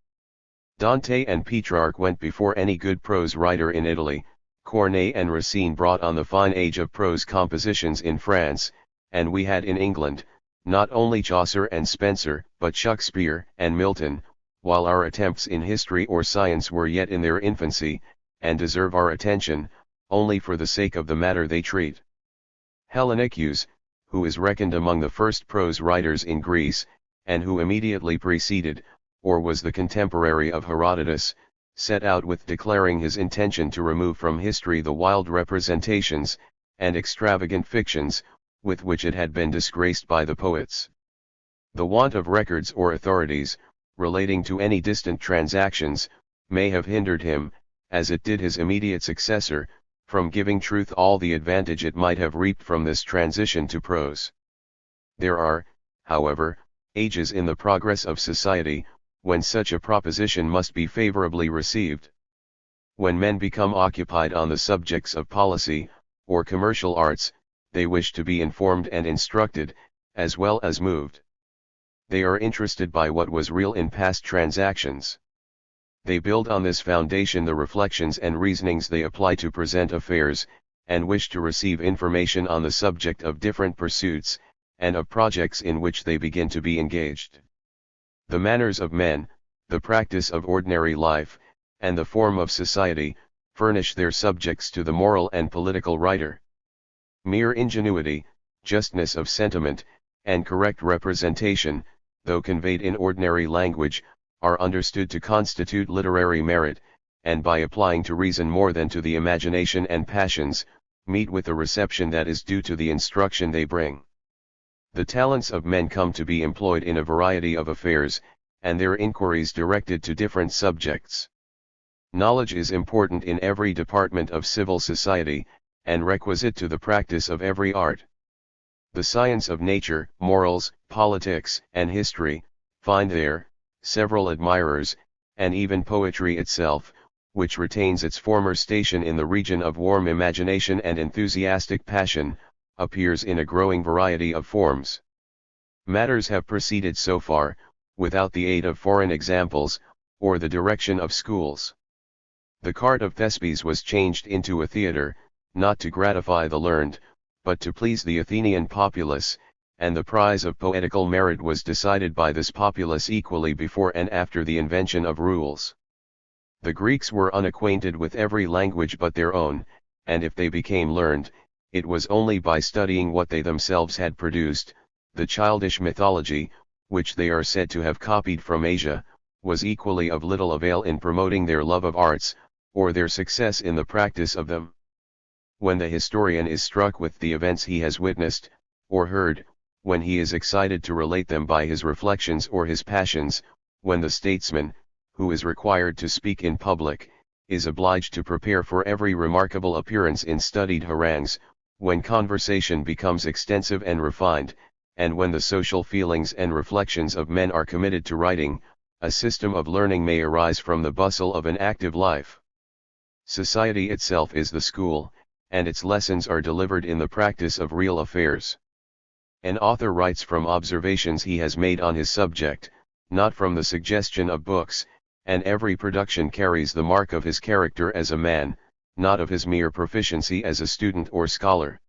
Dante and Petrarch went before any good prose writer in Italy. Corneille and Racine brought on the fine age of prose compositions in France, and we had in England, not only Chaucer and Spenser, but Shakespeare and Milton, while our attempts in history or science were yet in their infancy, and deserve our attention, only for the sake of the matter they treat. Hellenicus, who is reckoned among the first prose writers in Greece, and who immediately preceded, or was the contemporary of Herodotus, set out with declaring his intention to remove from history the wild representations, and extravagant fictions, with which it had been disgraced by the poets. The want of records or authorities, relating to any distant transactions, may have hindered him, as it did his immediate successor, from giving truth all the advantage it might have reaped from this transition to prose. There are, however, ages in the progress of society, when such a proposition must be favorably received. When men become occupied on the subjects of policy, or commercial arts, they wish to be informed and instructed, as well as moved. They are interested by what was real in past transactions. They build on this foundation the reflections and reasonings they apply to present affairs, and wish to receive information on the subject of different pursuits, and of projects in which they begin to be engaged. The manners of men, the practice of ordinary life, and the form of society, furnish their subjects to the moral and political writer. Mere ingenuity, justness of sentiment, and correct representation, though conveyed in ordinary language, are understood to constitute literary merit, and by applying to reason more than to the imagination and passions, meet with the reception that is due to the instruction they bring. The talents of men come to be employed in a variety of affairs, and their inquiries directed to different subjects. Knowledge is important in every department of civil society, and requisite to the practice of every art. The science of nature, morals, politics, and history, find there several admirers, and even poetry itself, which retains its former station in the region of warm imagination and enthusiastic passion, appears in a growing variety of forms. Matters have proceeded so far, without the aid of foreign examples, or the direction of schools. The cart of Thespes was changed into a theatre, not to gratify the learned, but to please the Athenian populace, and the prize of poetical merit was decided by this populace equally before and after the invention of rules. The Greeks were unacquainted with every language but their own, and if they became learned, it was only by studying what they themselves had produced. The childish mythology, which they are said to have copied from Asia, was equally of little avail in promoting their love of arts, or their success in the practice of them. When the historian is struck with the events he has witnessed, or heard, when he is excited to relate them by his reflections or his passions, when the statesman, who is required to speak in public, is obliged to prepare for every remarkable appearance in studied harangues, when conversation becomes extensive and refined, and when the social feelings and reflections of men are committed to writing, a system of learning may arise from the bustle of an active life. Society itself is the school, and its lessons are delivered in the practice of real affairs. An author writes from observations he has made on his subject, not from the suggestion of books, and every production carries the mark of his character as a man, not of his mere proficiency as a student or scholar.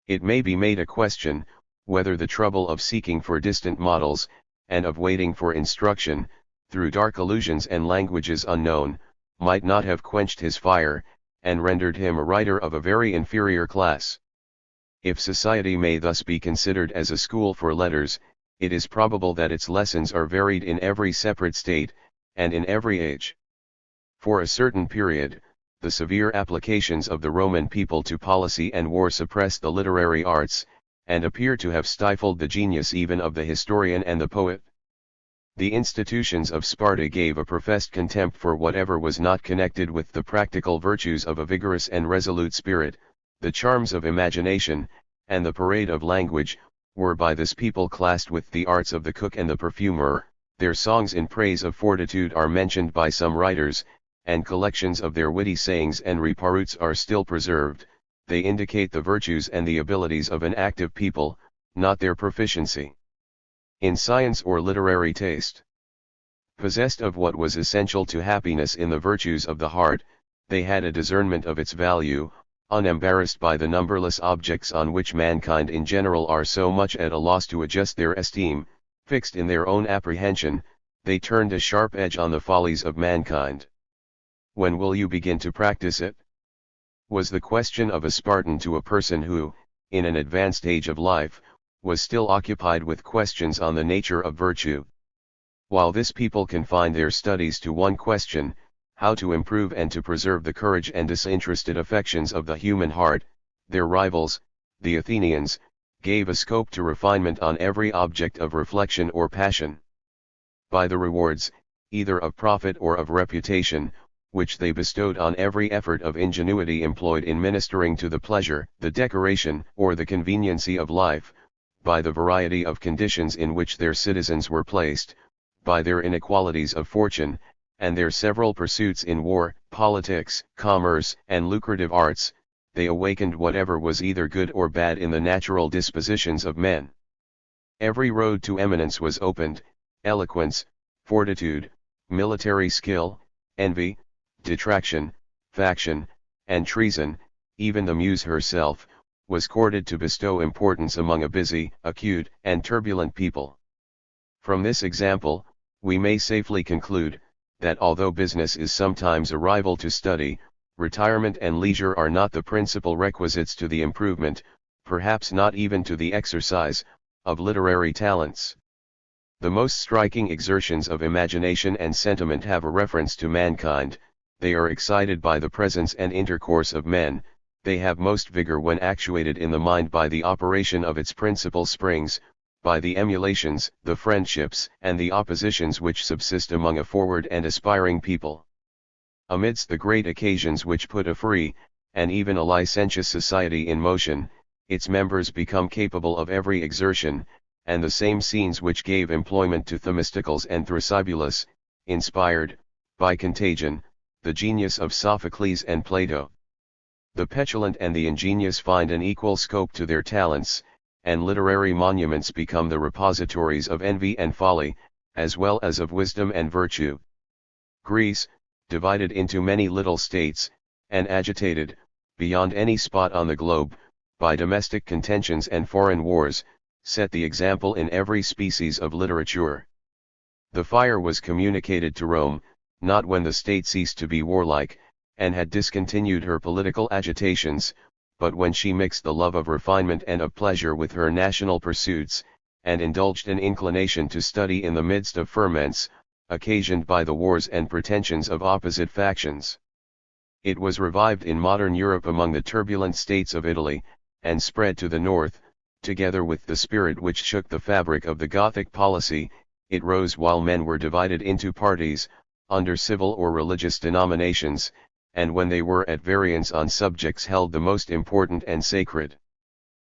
It may be made a question, whether the trouble of seeking for distant models, and of waiting for instruction, through dark allusions and languages unknown, might not have quenched his fire, and rendered him a writer of a very inferior class. If society may thus be considered as a school for letters, it is probable that its lessons are varied in every separate state, and in every age. For a certain period, the severe applications of the Roman people to policy and war suppressed the literary arts, and appear to have stifled the genius even of the historian and the poet. The institutions of Sparta gave a professed contempt for whatever was not connected with the practical virtues of a vigorous and resolute spirit. The charms of imagination, and the parade of language, were by this people classed with the arts of the cook and the perfumer. Their songs in praise of fortitude are mentioned by some writers, and collections of their witty sayings and reparoutes are still preserved. They indicate the virtues and the abilities of an active people, not their proficiency in science or literary taste. Possessed of what was essential to happiness in the virtues of the heart, they had a discernment of its value, unembarrassed by the numberless objects on which mankind in general are so much at a loss to adjust their esteem, fixed in their own apprehension, They turned a sharp edge on the follies of mankind. When will you begin to practice it? Was the question of a Spartan to a person who, in an advanced age of life, was still occupied with questions on the nature of virtue. While this people confined their studies to one question, how to improve and to preserve the courage and disinterested affections of the human heart, their rivals, the Athenians, gave a scope to refinement on every object of reflection or passion. By the rewards, either of profit or of reputation, which they bestowed on every effort of ingenuity employed in ministering to the pleasure, the decoration, or the conveniency of life, by the variety of conditions in which their citizens were placed, by their inequalities of fortune, and their several pursuits in war, politics, commerce, and lucrative arts, they awakened whatever was either good or bad in the natural dispositions of men. Every road to eminence was opened: eloquence, fortitude, military skill, envy, detraction, faction, and treason. Even the Muse herself was courted to bestow importance among a busy, acute, and turbulent people. From this example, we may safely conclude, that although business is sometimes a rival to study, retirement and leisure are not the principal requisites to the improvement, perhaps not even to the exercise, of literary talents. The most striking exertions of imagination and sentiment have a reference to mankind. They are excited by the presence and intercourse of men, they have most vigor when actuated in the mind by the operation of its principal springs, by the emulations, the friendships, and the oppositions which subsist among a forward and aspiring people. Amidst the great occasions which put a free, and even a licentious society in motion, its members become capable of every exertion, and the same scenes which gave employment to Themistocles and Thrasybulus, inspired, by contagion, the genius of Sophocles and Plato. The petulant and the ingenious find an equal scope to their talents, and literary monuments become the repositories of envy and folly, as well as of wisdom and virtue. Greece, divided into many little states, and agitated, beyond any spot on the globe, by domestic contentions and foreign wars, set the example in every species of literature. The fire was communicated to Rome, not when the state ceased to be warlike, and had discontinued her political agitations, but when she mixed the love of refinement and of pleasure with her national pursuits, and indulged an inclination to study in the midst of ferments, occasioned by the wars and pretensions of opposite factions. It was revived in modern Europe among the turbulent states of Italy, and spread to the north. Together with the spirit which shook the fabric of the Gothic policy, it rose while men were divided into parties, under civil or religious denominations, and when they were at variance on subjects held the most important and sacred.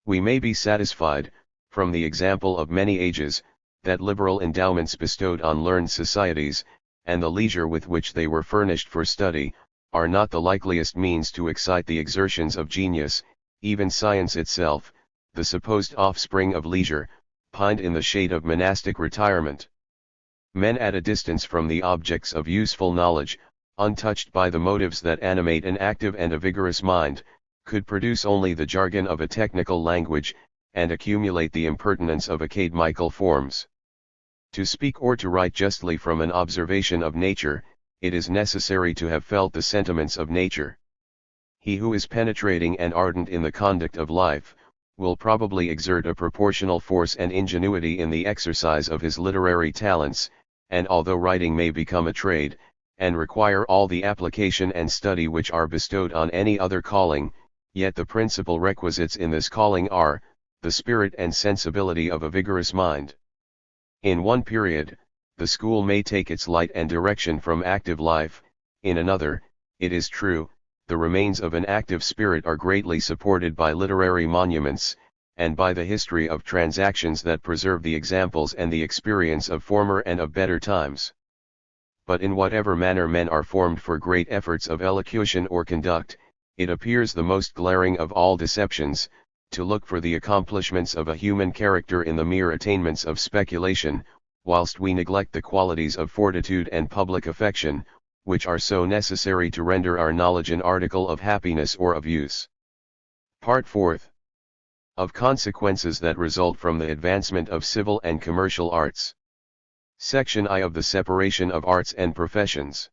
We may be satisfied, from the example of many ages, that liberal endowments bestowed on learned societies, and the leisure with which they were furnished for study, are not the likeliest means to excite the exertions of genius. Even science itself, the supposed offspring of leisure, pined in the shade of monastic retirement. Men at a distance from the objects of useful knowledge, untouched by the motives that animate an active and a vigorous mind, could produce only the jargon of a technical language, and accumulate the impertinence of academical forms. To speak or to write justly from an observation of nature, it is necessary to have felt the sentiments of nature. He who is penetrating and ardent in the conduct of life, will probably exert a proportional force and ingenuity in the exercise of his literary talents, and although writing may become a trade, and require all the application and study which are bestowed on any other calling, yet the principal requisites in this calling are, the spirit and sensibility of a vigorous mind. In one period, the school may take its light and direction from active life; in another, it is true, the remains of an active spirit are greatly supported by literary monuments, and by the history of transactions that preserve the examples and the experience of former and of better times. But in whatever manner men are formed for great efforts of elocution or conduct, it appears the most glaring of all deceptions, to look for the accomplishments of a human character in the mere attainments of speculation, whilst we neglect the qualities of fortitude and public affection, which are so necessary to render our knowledge an article of happiness or of use. Part 4th. Of consequences that result from the advancement of civil and commercial arts. Section I of the separation of arts and professions.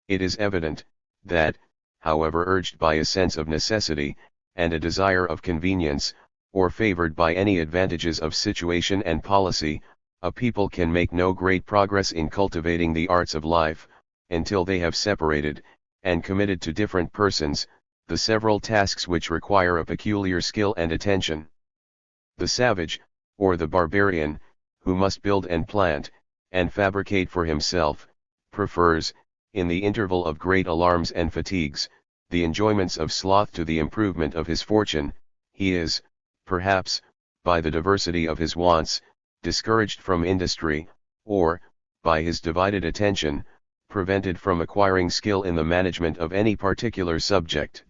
It is evident, that, however urged by a sense of necessity, and a desire of convenience, or favored by any advantages of situation and policy, a people can make no great progress in cultivating the arts of life, until they have separated, and committed to different persons, the several tasks which require a peculiar skill and attention. The savage, or the barbarian, who must build and plant, and fabricate for himself, prefers, in the interval of great alarms and fatigues, the enjoyments of sloth to the improvement of his fortune. He is, perhaps, by the diversity of his wants, discouraged from industry, or, by his divided attention, prevented from acquiring skill in the management of any particular subject.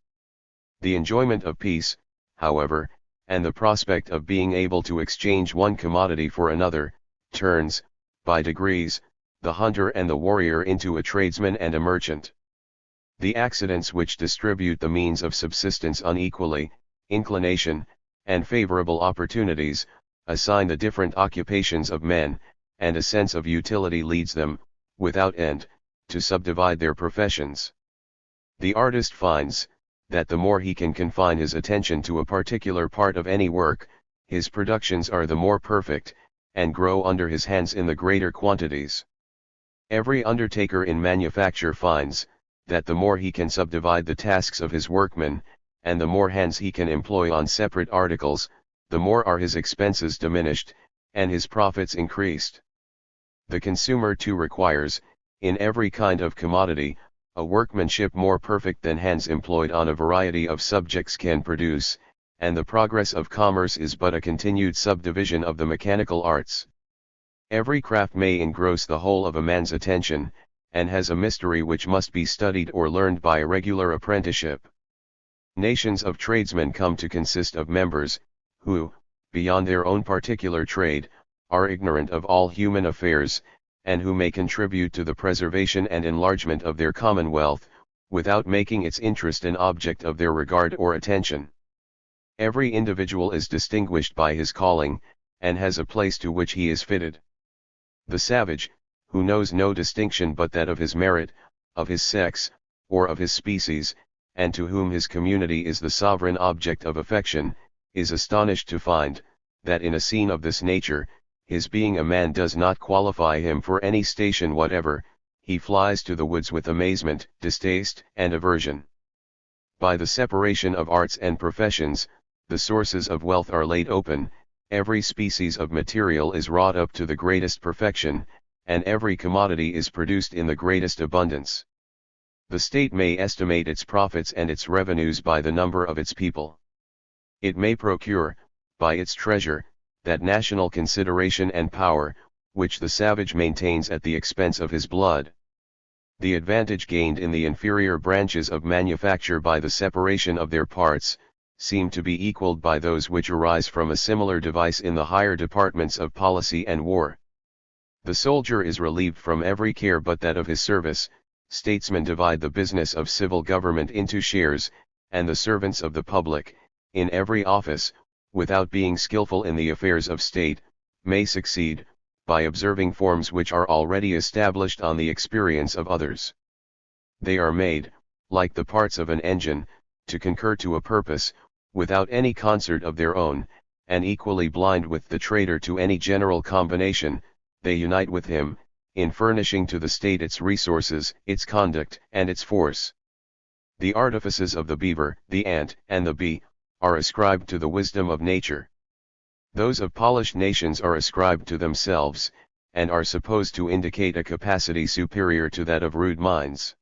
The enjoyment of peace, however, and the prospect of being able to exchange one commodity for another, turns, by degrees, the hunter and the warrior into a tradesman and a merchant. The accidents which distribute the means of subsistence unequally, inclination, and favorable opportunities, assign the different occupations of men, and a sense of utility leads them, without end, to subdivide their professions. The artist finds, that the more he can confine his attention to a particular part of any work, his productions are the more perfect, and grow under his hands in the greater quantities. Every undertaker in manufacture finds, that the more he can subdivide the tasks of his workmen, and the more hands he can employ on separate articles, the more are his expenses diminished, and his profits increased. The consumer too requires, in every kind of commodity, a workmanship more perfect than hands employed on a variety of subjects can produce, and the progress of commerce is but a continued subdivision of the mechanical arts. Every craft may engross the whole of a man's attention, and has a mystery which must be studied or learned by a regular apprenticeship. Nations of tradesmen come to consist of members, who, beyond their own particular trade, are ignorant of all human affairs, and who may contribute to the preservation and enlargement of their commonwealth, without making its interest an object of their regard or attention. Every individual is distinguished by his calling, and has a place to which he is fitted. The savage, who knows no distinction but that of his merit, of his sex, or of his species, and to whom his community is the sovereign object of affection, is astonished to find, that in a scene of this nature, his being a man does not qualify him for any station whatever. He flies to the woods with amazement, distaste, and aversion. By the separation of arts and professions, the sources of wealth are laid open, every species of material is wrought up to the greatest perfection, and every commodity is produced in the greatest abundance. The state may estimate its profits and its revenues by the number of its people. It may procure, by its treasure, that national consideration and power, which the savage maintains at the expense of his blood. The advantage gained in the inferior branches of manufacture by the separation of their parts, seem to be equalled by those which arise from a similar device in the higher departments of policy and war. The soldier is relieved from every care but that of his service, statesmen divide the business of civil government into shares, and the servants of the public, in every office, without being skillful in the affairs of state, may succeed, by observing forms which are already established on the experience of others. They are made, like the parts of an engine, to concur to a purpose, without any concert of their own, and equally blind with the trader to any general combination. They unite with him, in furnishing to the state its resources, its conduct, and its force. The artifices of the beaver, the ant, and the bee, are ascribed to the wisdom of nature. Those of polished nations are ascribed to themselves, and are supposed to indicate a capacity superior to that of rude minds.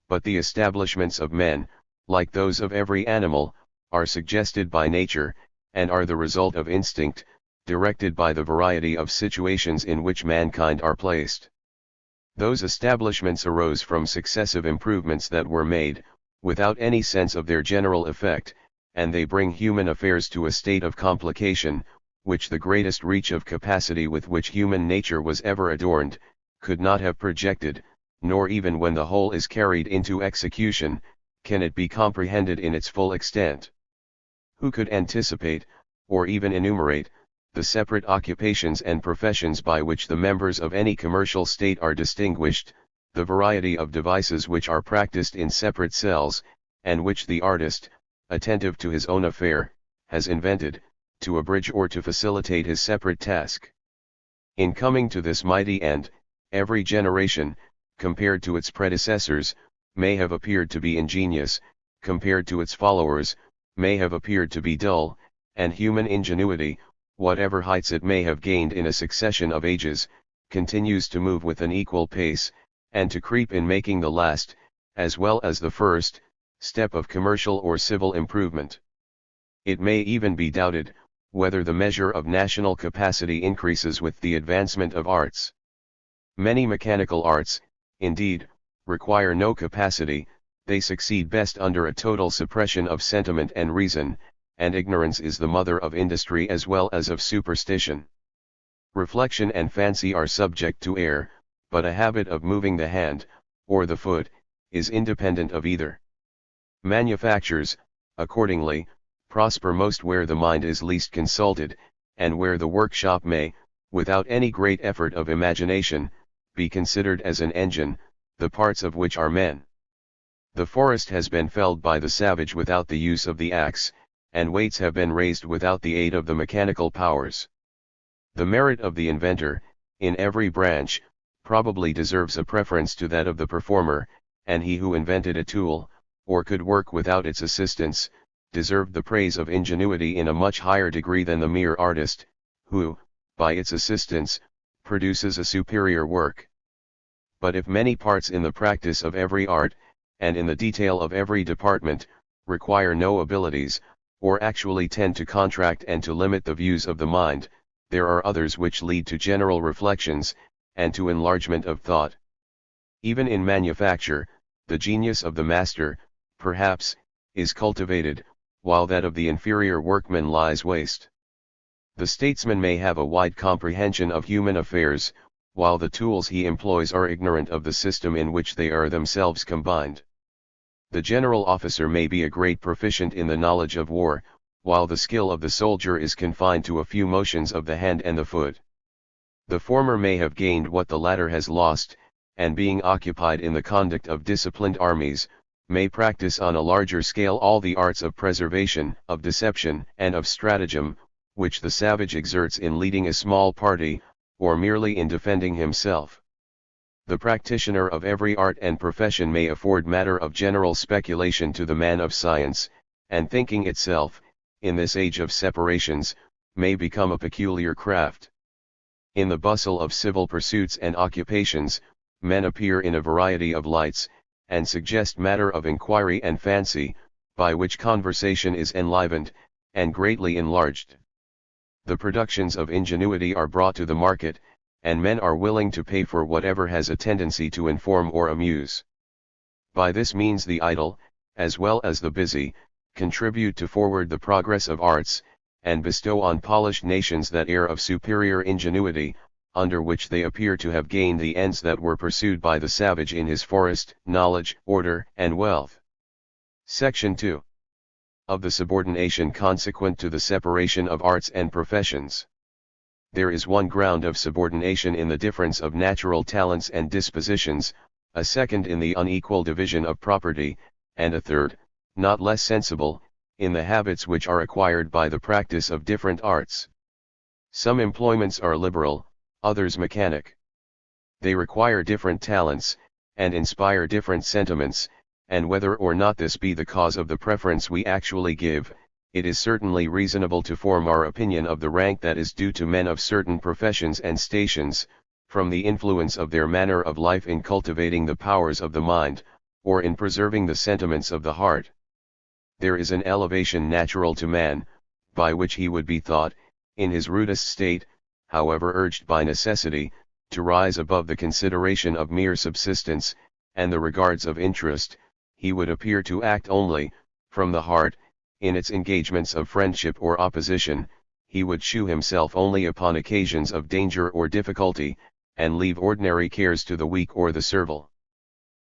But the establishments of men, like those of every animal, are suggested by nature, and are the result of instinct, directed by the variety of situations in which mankind are placed. Those establishments arose from successive improvements that were made, without any sense of their general effect, and they bring human affairs to a state of complication, which the greatest reach of capacity with which human nature was ever adorned, could not have projected, nor even when the whole is carried into execution, can it be comprehended in its full extent. Who could anticipate, or even enumerate, the separate occupations and professions by which the members of any commercial state are distinguished, the variety of devices which are practiced in separate cells, and which the artist, attentive to his own affair, has invented, to abridge or to facilitate his separate task. In coming to this mighty end, every generation, compared to its predecessors, may have appeared to be ingenious, compared to its followers, may have appeared to be dull, and human ingenuity, whatever heights it may have gained in a succession of ages, continues to move with an equal pace, and to creep in making the last, as well as the first, step of commercial or civil improvement. It may even be doubted, whether the measure of national capacity increases with the advancement of arts. Many mechanical arts, indeed, require no capacity, they succeed best under a total suppression of sentiment and reason, and ignorance is the mother of industry as well as of superstition. Reflection and fancy are subject to error, but a habit of moving the hand, or the foot, is independent of either. Manufactures, accordingly, prosper most where the mind is least consulted, and where the workshop may, without any great effort of imagination, be considered as an engine, the parts of which are men. The forest has been felled by the savage without the use of the axe, and weights have been raised without the aid of the mechanical powers. The merit of the inventor, in every branch, probably deserves a preference to that of the performer, and he who invented a tool, or could work without its assistance, deserved the praise of ingenuity in a much higher degree than the mere artist, who, by its assistance, produces a superior work. But if many parts in the practice of every art, and in the detail of every department, require no abilities, or actually tend to contract and to limit the views of the mind, there are others which lead to general reflections, and to enlargement of thought. Even in manufacture, the genius of the master, perhaps, is cultivated, while that of the inferior workman lies waste. The statesman may have a wide comprehension of human affairs, while the tools he employs are ignorant of the system in which they are themselves combined. The general officer may be a great proficient in the knowledge of war, while the skill of the soldier is confined to a few motions of the hand and the foot. The former may have gained what the latter has lost, and being occupied in the conduct of disciplined armies, may practice on a larger scale all the arts of preservation, of deception, and of stratagem, which the savage exerts in leading a small party, or merely in defending himself. The practitioner of every art and profession may afford matter of general speculation to the man of science, and thinking itself, in this age of separations, may become a peculiar craft. In the bustle of civil pursuits and occupations, men appear in a variety of lights, and suggest matter of inquiry and fancy, by which conversation is enlivened, and greatly enlarged. The productions of ingenuity are brought to the market, and men are willing to pay for whatever has a tendency to inform or amuse. By this means the idle, as well as the busy, contribute to forward the progress of arts, and bestow on polished nations that air of superior ingenuity, under which they appear to have gained the ends that were pursued by the savage in his forest, knowledge, order, and wealth. Section 2. Of the subordination consequent to the separation of arts and professions. There is one ground of subordination in the difference of natural talents and dispositions, a second in the unequal division of property, and a third, not less sensible, in the habits which are acquired by the practice of different arts. Some employments are liberal, others mechanic. They require different talents, and inspire different sentiments, and whether or not this be the cause of the preference we actually give, it is certainly reasonable to form our opinion of the rank that is due to men of certain professions and stations, from the influence of their manner of life in cultivating the powers of the mind, or in preserving the sentiments of the heart. There is an elevation natural to man, by which he would be thought, in his rudest state, however urged by necessity, to rise above the consideration of mere subsistence, and the regards of interest. He would appear to act only, from the heart, in its engagements of friendship or opposition. He would shew himself only upon occasions of danger or difficulty, and leave ordinary cares to the weak or the servile.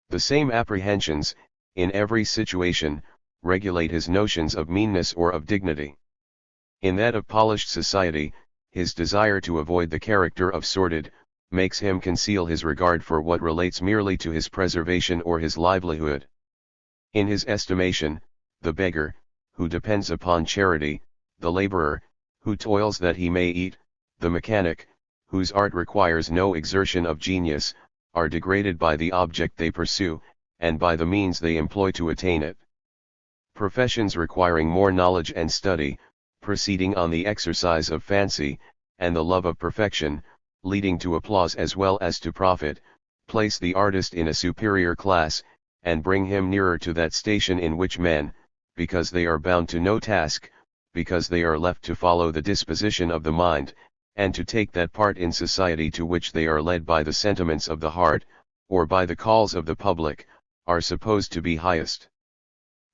The same apprehensions, in every situation, regulate his notions of meanness or of dignity. In that of polished society, his desire to avoid the character of sordid, makes him conceal his regard for what relates merely to his preservation or his livelihood. In his estimation, the beggar, who depends upon charity, the laborer, who toils that he may eat, the mechanic, whose art requires no exertion of genius, are degraded by the object they pursue, and by the means they employ to attain it. Professions requiring more knowledge and study, proceeding on the exercise of fancy, and the love of perfection, leading to applause as well as to profit, place the artist in a superior class, and bring him nearer to that station in which men, because they are bound to no task, because they are left to follow the disposition of the mind, and to take that part in society to which they are led by the sentiments of the heart, or by the calls of the public, are supposed to be highest.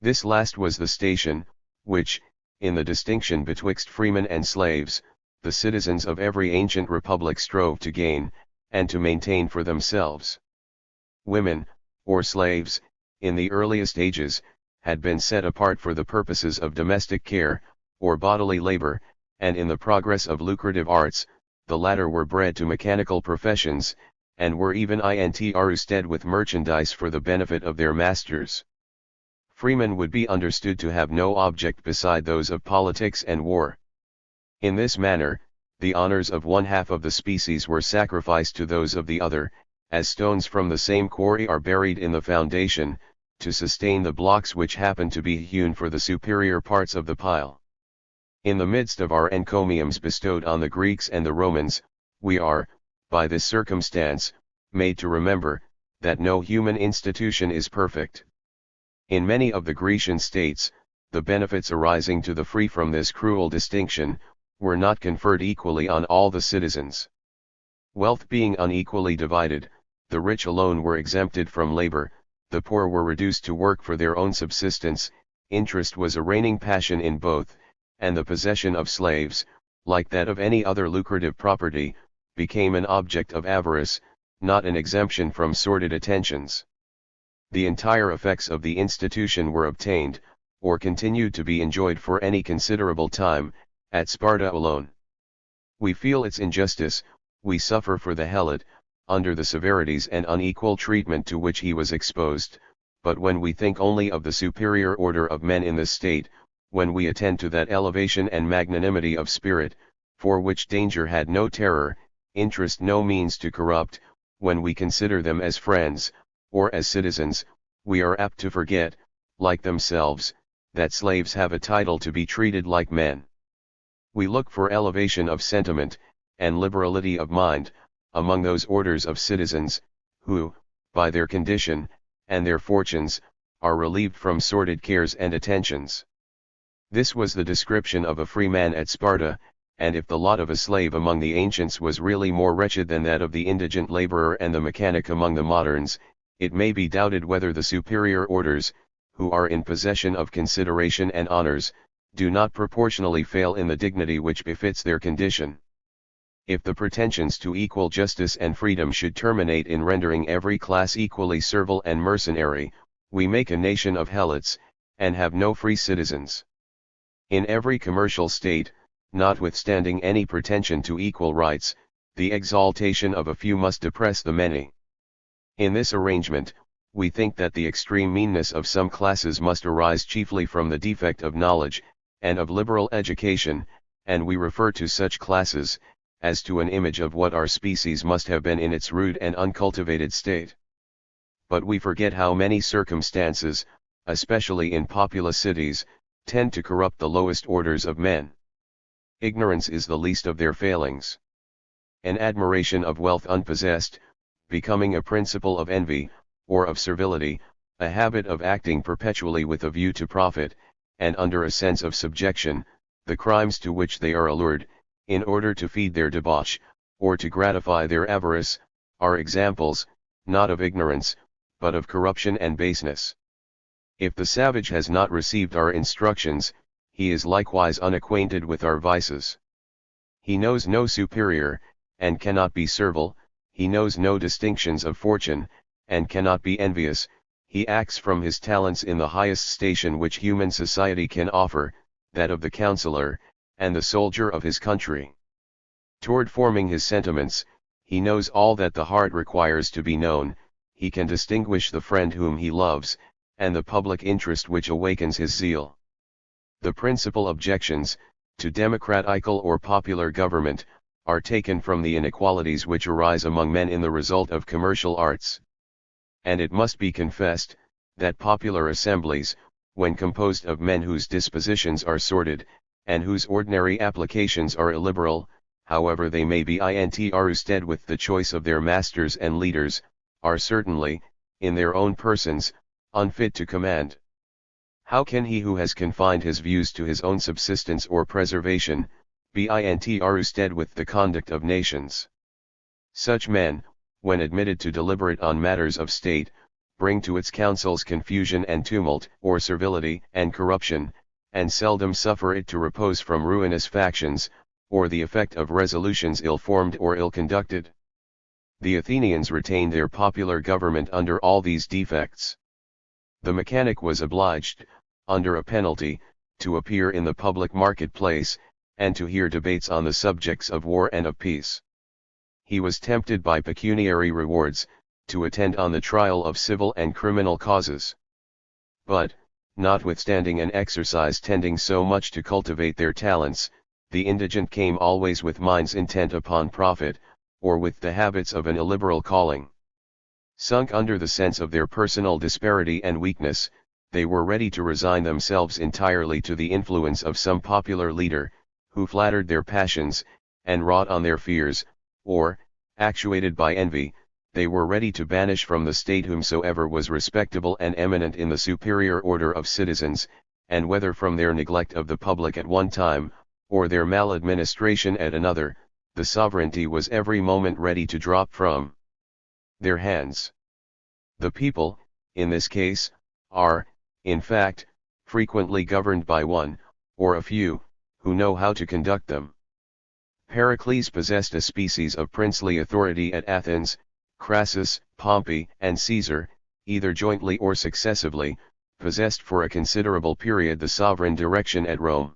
This last was the station, which, in the distinction betwixt freemen and slaves, the citizens of every ancient republic strove to gain, and to maintain for themselves. Women, or slaves, in the earliest ages, had been set apart for the purposes of domestic care, or bodily labor, and in the progress of lucrative arts, the latter were bred to mechanical professions, and were even intrusted with merchandise for the benefit of their masters. Freemen would be understood to have no object beside those of politics and war. In this manner, the honors of one half of the species were sacrificed to those of the other, as stones from the same quarry are buried in the foundation, to sustain the blocks which happen to be hewn for the superior parts of the pile. In the midst of our encomiums bestowed on the Greeks and the Romans, we are, by this circumstance, made to remember, that no human institution is perfect. In many of the Grecian states, the benefits arising to the free from this cruel distinction, were not conferred equally on all the citizens. Wealth being unequally divided, the rich alone were exempted from labor, the poor were reduced to work for their own subsistence, interest was a reigning passion in both, and the possession of slaves, like that of any other lucrative property, became an object of avarice, not an exemption from sordid attentions. The entire effects of the institution were obtained, or continued to be enjoyed for any considerable time, at Sparta alone. We feel its injustice, we suffer for the Helot, under the severities and unequal treatment to which he was exposed, but when we think only of the superior order of men in the state, when we attend to that elevation and magnanimity of spirit, for which danger had no terror, interest no means to corrupt, when we consider them as friends, or as citizens, we are apt to forget, like themselves, that slaves have a title to be treated like men. We look for elevation of sentiment, and liberality of mind, among those orders of citizens, who, by their condition, and their fortunes, are relieved from sordid cares and attentions. This was the description of a free man at Sparta, and if the lot of a slave among the ancients was really more wretched than that of the indigent laborer and the mechanic among the moderns, it may be doubted whether the superior orders, who are in possession of consideration and honors, do not proportionally fail in the dignity which befits their condition. If the pretensions to equal justice and freedom should terminate in rendering every class equally servile and mercenary, we make a nation of helots, and have no free citizens. In every commercial state, notwithstanding any pretension to equal rights, the exaltation of a few must depress the many. In this arrangement, we think that the extreme meanness of some classes must arise chiefly from the defect of knowledge, and of liberal education, and we refer to such classes, as to an image of what our species must have been in its rude and uncultivated state. But we forget how many circumstances, especially in populous cities, tend to corrupt the lowest orders of men. Ignorance is the least of their failings. An admiration of wealth unpossessed, becoming a principle of envy, or of servility, a habit of acting perpetually with a view to profit, and under a sense of subjection, the crimes to which they are allured, in order to feed their debauch, or to gratify their avarice, are examples, not of ignorance, but of corruption and baseness. If the savage has not received our instructions, he is likewise unacquainted with our vices. He knows no superior, and cannot be servile, he knows no distinctions of fortune, and cannot be envious, he acts from his talents in the highest station which human society can offer, that of the counselor, and the soldier of his country. Toward forming his sentiments, he knows all that the heart requires to be known, he can distinguish the friend whom he loves, and the public interest which awakens his zeal. The principal objections, to democratical or popular government, are taken from the inequalities which arise among men in the result of commercial arts. And it must be confessed, that popular assemblies, when composed of men whose dispositions are sordid, and whose ordinary applications are illiberal, however they may be intrusted with the choice of their masters and leaders, are certainly, in their own persons, unfit to command. How can he who has confined his views to his own subsistence or preservation, be entrusted with the conduct of nations? Such men, when admitted to deliberate on matters of state, bring to its councils confusion and tumult, or servility and corruption, and seldom suffer it to repose from ruinous factions, or the effect of resolutions ill-formed or ill-conducted. The Athenians retained their popular government under all these defects. The mechanic was obliged, under a penalty, to appear in the public marketplace, and to hear debates on the subjects of war and of peace. He was tempted by pecuniary rewards, to attend on the trial of civil and criminal causes. But, notwithstanding an exercise tending so much to cultivate their talents, the indigent came always with minds intent upon profit, or with the habits of an illiberal calling. Sunk under the sense of their personal disparity and weakness, they were ready to resign themselves entirely to the influence of some popular leader, who flattered their passions, and wrought on their fears, or, actuated by envy, they were ready to banish from the state whomsoever was respectable and eminent in the superior order of citizens, and whether from their neglect of the public at one time, or their maladministration at another, the sovereignty was every moment ready to drop from their hands. The people, in this case, are, in fact, frequently governed by one, or a few, who know how to conduct them. Pericles possessed a species of princely authority at Athens, Crassus, Pompey, and Caesar, either jointly or successively, possessed for a considerable period the sovereign direction at Rome.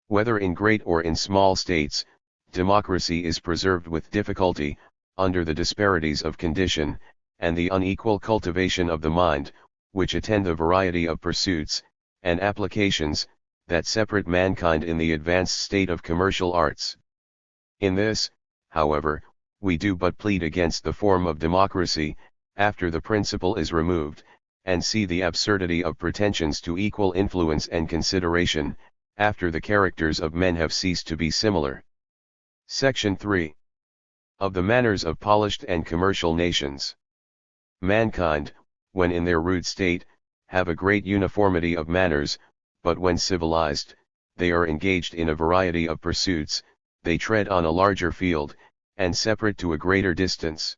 Whether in great or in small states, democracy is preserved with difficulty, under the disparities of condition, and the unequal cultivation of the mind, which attend the variety of pursuits, and applications, that separate mankind in the advanced state of commercial arts. In this, however, we do but plead against the form of democracy, after the principle is removed, and see the absurdity of pretensions to equal influence and consideration, after the characters of men have ceased to be similar. Section 3. Of the manners of polished and commercial nations. Mankind, when in their rude state, have a great uniformity of manners, but when civilized, they are engaged in a variety of pursuits, they tread on a larger field, and separate to a greater distance.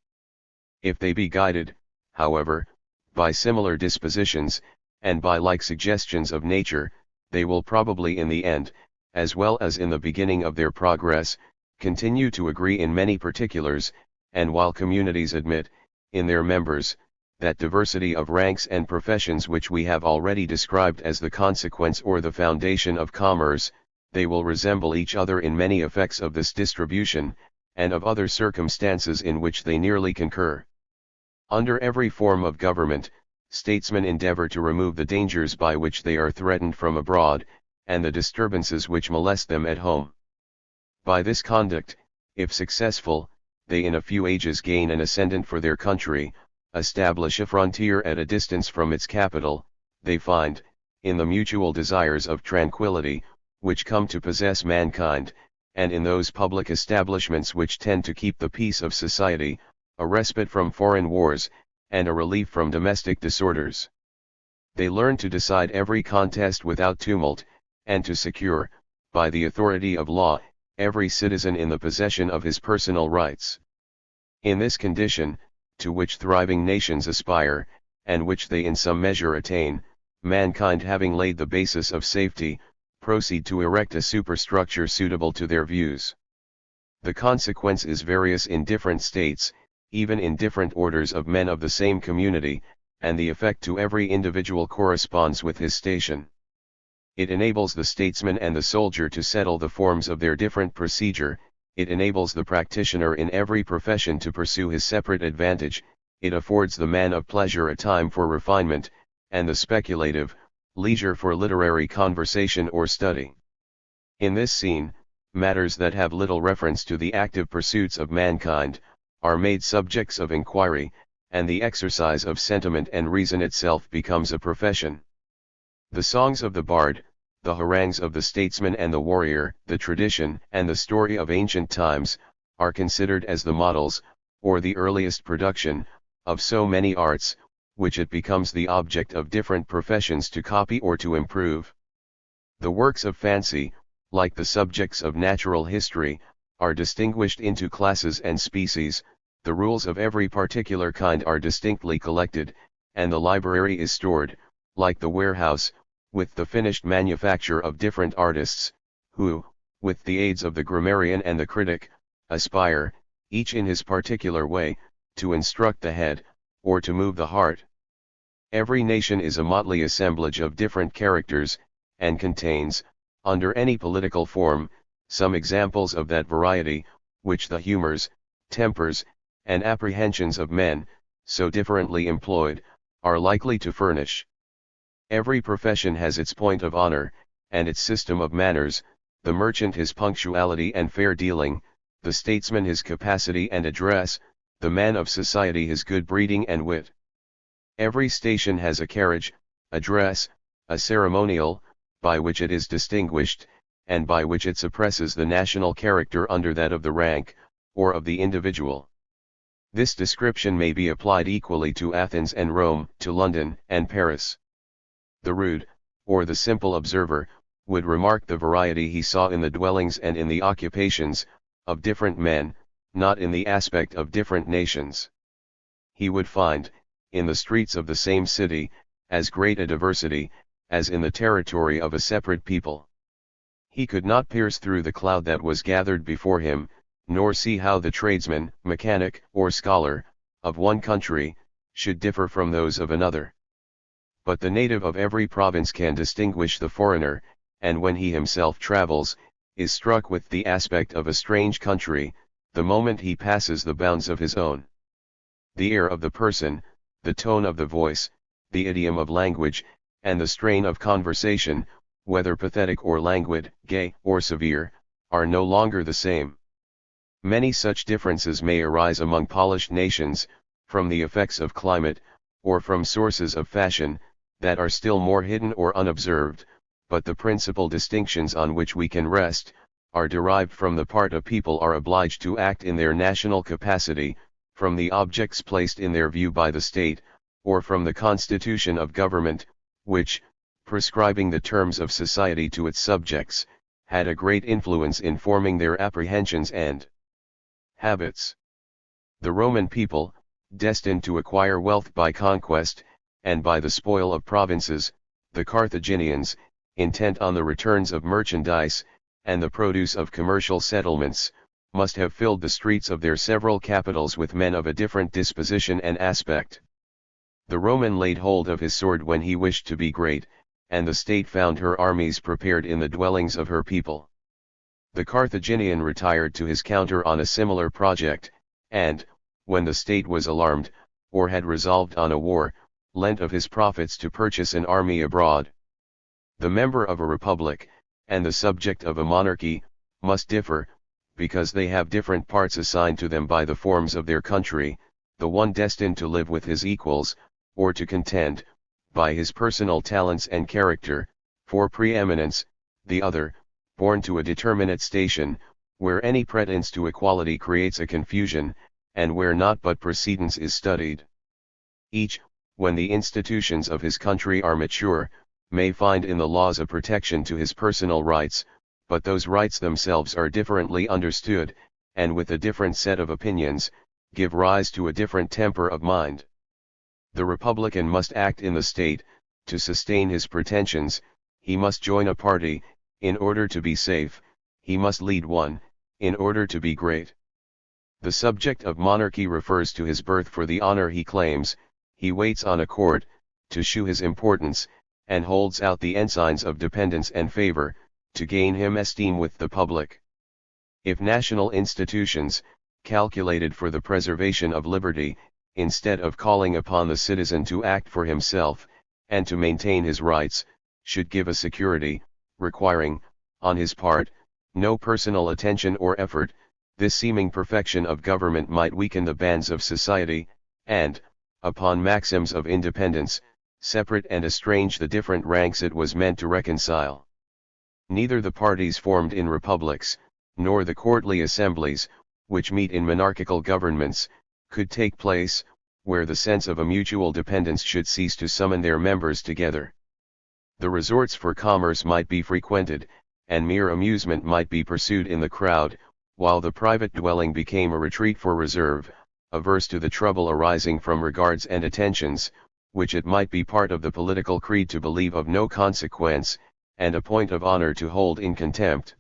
If they be guided, however, by similar dispositions, and by like suggestions of nature, they will probably in the end, as well as in the beginning of their progress, continue to agree in many particulars, and while communities admit, in their members, that diversity of ranks and professions which we have already described as the consequence or the foundation of commerce, they will resemble each other in many effects of this distribution, and of other circumstances in which they nearly concur. Under every form of government, statesmen endeavor to remove the dangers by which they are threatened from abroad, and the disturbances which molest them at home. By this conduct, if successful, they in a few ages gain an ascendant for their country, establish a frontier at a distance from its capital, they find, in the mutual desires of tranquility, which come to possess mankind, and in those public establishments which tend to keep the peace of society, a respite from foreign wars, and a relief from domestic disorders. They learn to decide every contest without tumult, and to secure, by the authority of law, every citizen in the possession of his personal rights. In this condition, to which thriving nations aspire, and which they in some measure attain, mankind having laid the basis of safety, proceed to erect a superstructure suitable to their views. The consequence is various in different states, even in different orders of men of the same community, and the effect to every individual corresponds with his station. It enables the statesman and the soldier to settle the forms of their different procedure, it enables the practitioner in every profession to pursue his separate advantage, it affords the man of pleasure a time for refinement, and the speculative, leisure for literary conversation or study. In this scene, matters that have little reference to the active pursuits of mankind, are made subjects of inquiry, and the exercise of sentiment and reason itself becomes a profession. The songs of the bard, the harangues of the statesman and the warrior, the tradition and the story of ancient times, are considered as the models, or the earliest production, of so many arts, which it becomes the object of different professions to copy or to improve. The works of fancy, like the subjects of natural history, are distinguished into classes and species, the rules of every particular kind are distinctly collected, and the library is stored, like the warehouse, with the finished manufacture of different artists, who, with the aids of the grammarian and the critic, aspire, each in his particular way, to instruct the head, or to move the heart. Every nation is a motley assemblage of different characters, and contains, under any political form, some examples of that variety, which the humors, tempers, and apprehensions of men, so differently employed, are likely to furnish. Every profession has its point of honor, and its system of manners, the merchant his punctuality and fair dealing, the statesman his capacity and address, the man of society his good breeding and wit. Every station has a carriage, a dress, a ceremonial, by which it is distinguished, and by which it suppresses the national character under that of the rank, or of the individual. This description may be applied equally to Athens and Rome, to London and Paris. The rude, or the simple observer, would remark the variety he saw in the dwellings and in the occupations, of different men, not in the aspect of different nations. He would find, in the streets of the same city, as great a diversity, as in the territory of a separate people. He could not pierce through the cloud that was gathered before him, nor see how the tradesman, mechanic, or scholar, of one country, should differ from those of another. But the native of every province can distinguish the foreigner, and when he himself travels, is struck with the aspect of a strange country, the moment he passes the bounds of his own. The air of the person, the tone of the voice, the idiom of language, and the strain of conversation, whether pathetic or languid, gay or severe, are no longer the same. Many such differences may arise among polished nations, from the effects of climate, or from sources of fashion, that are still more hidden or unobserved, but the principal distinctions on which we can rest, are derived from the part a people are obliged to act in their national capacity, from the objects placed in their view by the state, or from the constitution of government, which, prescribing the terms of society to its subjects, had a great influence in forming their apprehensions and habits. The Roman people, destined to acquire wealth by conquest, and by the spoil of provinces, the Carthaginians, intent on the returns of merchandise, and the produce of commercial settlements, must have filled the streets of their several capitals with men of a different disposition and aspect. The Roman laid hold of his sword when he wished to be great, and the state found her armies prepared in the dwellings of her people. The Carthaginian retired to his counter on a similar project, and, when the state was alarmed, or had resolved on a war, lent of his profits to purchase an army abroad. The member of a republic, and the subject of a monarchy, must differ, because they have different parts assigned to them by the forms of their country, the one destined to live with his equals, or to contend, by his personal talents and character, for preeminence, the other, born to a determinate station, where any pretence to equality creates a confusion, and where not but precedence is studied. Each, when the institutions of his country are mature, may find in the laws a protection to his personal rights, but those rights themselves are differently understood, and with a different set of opinions, give rise to a different temper of mind. The republican must act in the state, to sustain his pretensions, he must join a party, in order to be safe, he must lead one, in order to be great. The subject of monarchy refers to his birth for the honor he claims, he waits on a court, to shew his importance, and holds out the ensigns of dependence and favor, to gain him esteem with the public. If national institutions, calculated for the preservation of liberty, instead of calling upon the citizen to act for himself, and to maintain his rights, should give a security, requiring, on his part, no personal attention or effort, this seeming perfection of government might weaken the bands of society, and, upon maxims of independence, separate and estrange the different ranks it was meant to reconcile. Neither the parties formed in republics, nor the courtly assemblies, which meet in monarchical governments, could take place, where the sense of a mutual dependence should cease to summon their members together. The resorts for commerce might be frequented, and mere amusement might be pursued in the crowd, while the private dwelling became a retreat for reserve, averse to the trouble arising from regards and attentions, which it might be part of the political creed to believe of no consequence, and a point of honor to hold in contempt.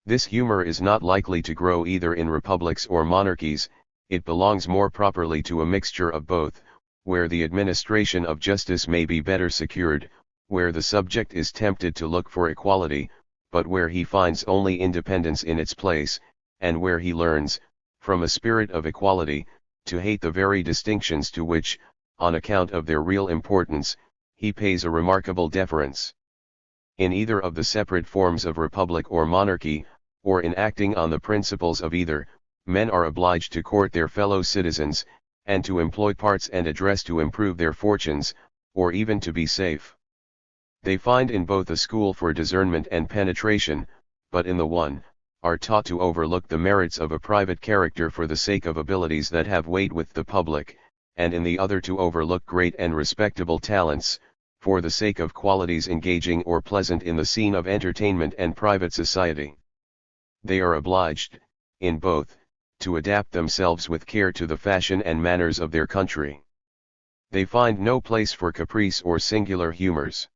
This humor is not likely to grow either in republics or monarchies, it belongs more properly to a mixture of both, where the administration of justice may be better secured, where the subject is tempted to look for equality, but where he finds only independence in its place, and where he learns, from a spirit of equality, to hate the very distinctions to which, on account of their real importance, he pays a remarkable deference. In either of the separate forms of republic or monarchy, or in acting on the principles of either, men are obliged to court their fellow citizens, and to employ parts and address to improve their fortunes, or even to be safe. They find in both a school for discernment and penetration, but in the one, are taught to overlook the merits of a private character for the sake of abilities that have weight with the public, and in the other to overlook great and respectable talents, for the sake of qualities engaging or pleasant in the scene of entertainment and private society. They are obliged, in both, to adapt themselves with care to the fashion and manners of their country. They find no place for caprice or singular humors.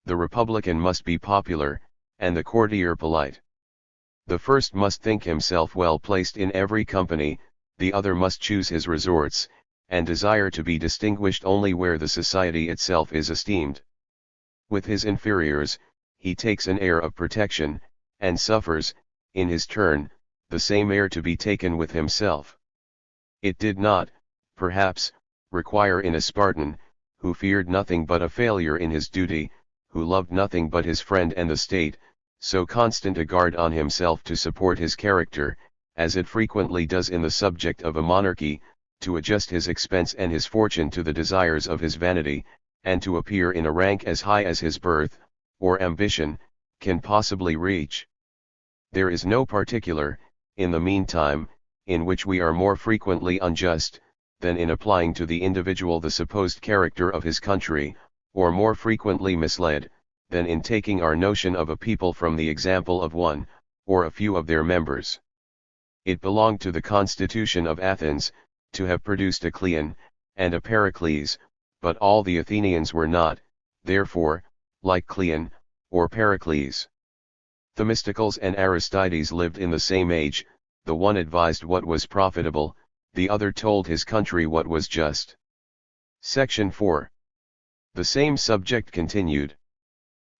The republican must be popular, and the courtier polite. The first must think himself well placed in every company, the other must choose his resorts, and desire to be distinguished only where the society itself is esteemed. With his inferiors, he takes an air of protection, and suffers, in his turn, the same air to be taken with himself. It did not, perhaps, require in a Spartan, who feared nothing but a failure in his duty, who loved nothing but his friend and the state, so constant a guard on himself to support his character, as it frequently does in the subject of a monarchy, to adjust his expense and his fortune to the desires of his vanity, and to appear in a rank as high as his birth, or ambition, can possibly reach. There is no particular, in the meantime, in which we are more frequently unjust, than in applying to the individual the supposed character of his country, or more frequently misled, than in taking our notion of a people from the example of one, or a few of their members. It belonged to the constitution of Athens, to have produced a Cleon, and a Pericles, but all the Athenians were not, therefore, like Cleon, or Pericles. Themistocles and Aristides lived in the same age, the one advised what was profitable, the other told his country what was just. Section 4. The same subject continued.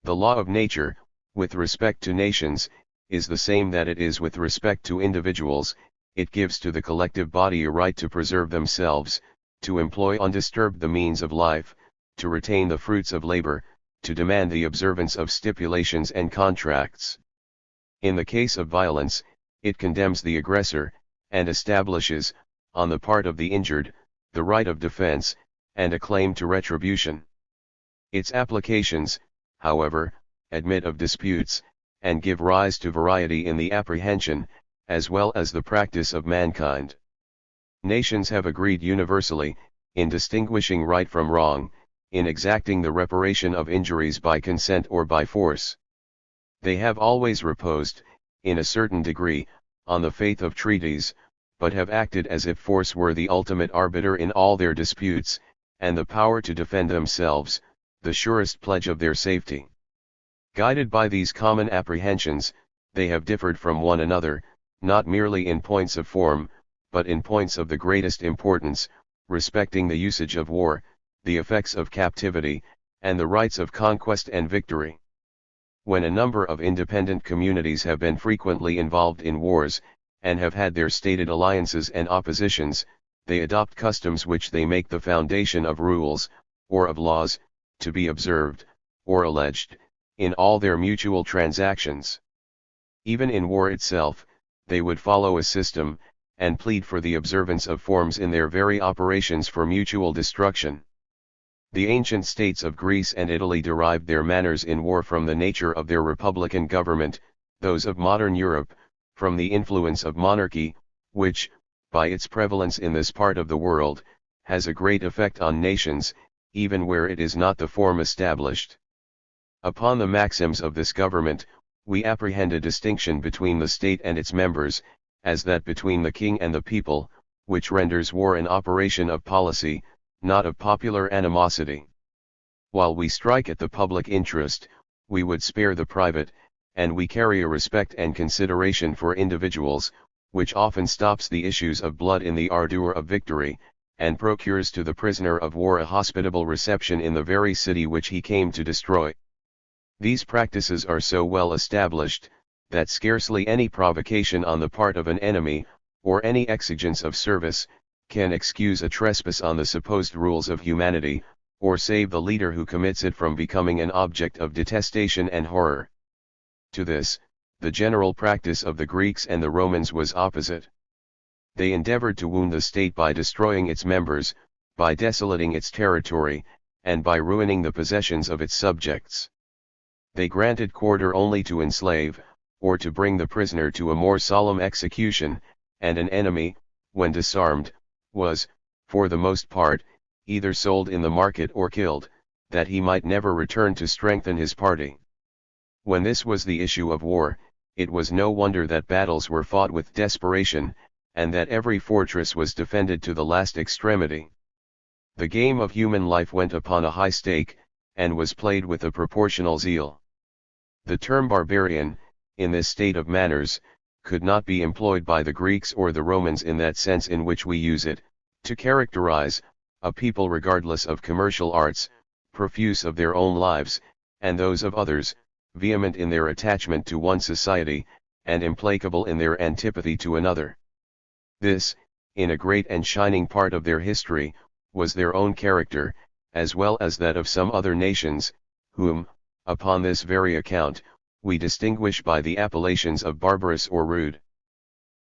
The law of nature, with respect to nations, is the same that it is with respect to individuals. It gives to the collective body a right to preserve themselves, to employ undisturbed the means of life, to retain the fruits of labor, to demand the observance of stipulations and contracts. In the case of violence, it condemns the aggressor, and establishes, on the part of the injured, the right of defense, and a claim to retribution. Its applications, however, admit of disputes, and give rise to variety in the apprehension, as well as the practice of mankind. Nations have agreed universally, in distinguishing right from wrong, in exacting the reparation of injuries by consent or by force. They have always reposed, in a certain degree, on the faith of treaties, but have acted as if force were the ultimate arbiter in all their disputes, and the power to defend themselves, the surest pledge of their safety. Guided by these common apprehensions, they have differed from one another, not merely in points of form, but in points of the greatest importance, respecting the usage of war, the effects of captivity, and the rights of conquest and victory. When a number of independent communities have been frequently involved in wars, and have had their stated alliances and oppositions, they adopt customs which they make the foundation of rules, or of laws, to be observed, or alleged, in all their mutual transactions. Even in war itself, they would follow a system, and plead for the observance of forms in their very operations for mutual destruction. The ancient states of Greece and Italy derived their manners in war from the nature of their republican government, those of modern Europe, from the influence of monarchy, which, by its prevalence in this part of the world, has a great effect on nations, even where it is not the form established. Upon the maxims of this government, we apprehend a distinction between the state and its members, as that between the king and the people, which renders war an operation of policy, not of popular animosity. While we strike at the public interest, we would spare the private, and we carry a respect and consideration for individuals, which often stops the issues of blood in the ardour of victory, and procures to the prisoner of war a hospitable reception in the very city which he came to destroy. These practices are so well established, that scarcely any provocation on the part of an enemy, or any exigence of service, can excuse a trespass on the supposed rules of humanity, or save the leader who commits it from becoming an object of detestation and horror. To this, the general practice of the Greeks and the Romans was opposite. They endeavored to wound the state by destroying its members, by desolating its territory, and by ruining the possessions of its subjects. They granted quarter only to enslave, or to bring the prisoner to a more solemn execution, and an enemy, when disarmed, was, for the most part, either sold in the market or killed, that he might never return to strengthen his party. When this was the issue of war, it was no wonder that battles were fought with desperation, and that every fortress was defended to the last extremity. The game of human life went upon a high stake, and was played with a proportional zeal. The term barbarian, in this state of manners, could not be employed by the Greeks or the Romans in that sense in which we use it, to characterize a people regardless of commercial arts, profuse of their own lives, and those of others, vehement in their attachment to one society, and implacable in their antipathy to another. This, in a great and shining part of their history, was their own character, as well as that of some other nations, whom, upon this very account, we distinguish by the appellations of barbarous or rude.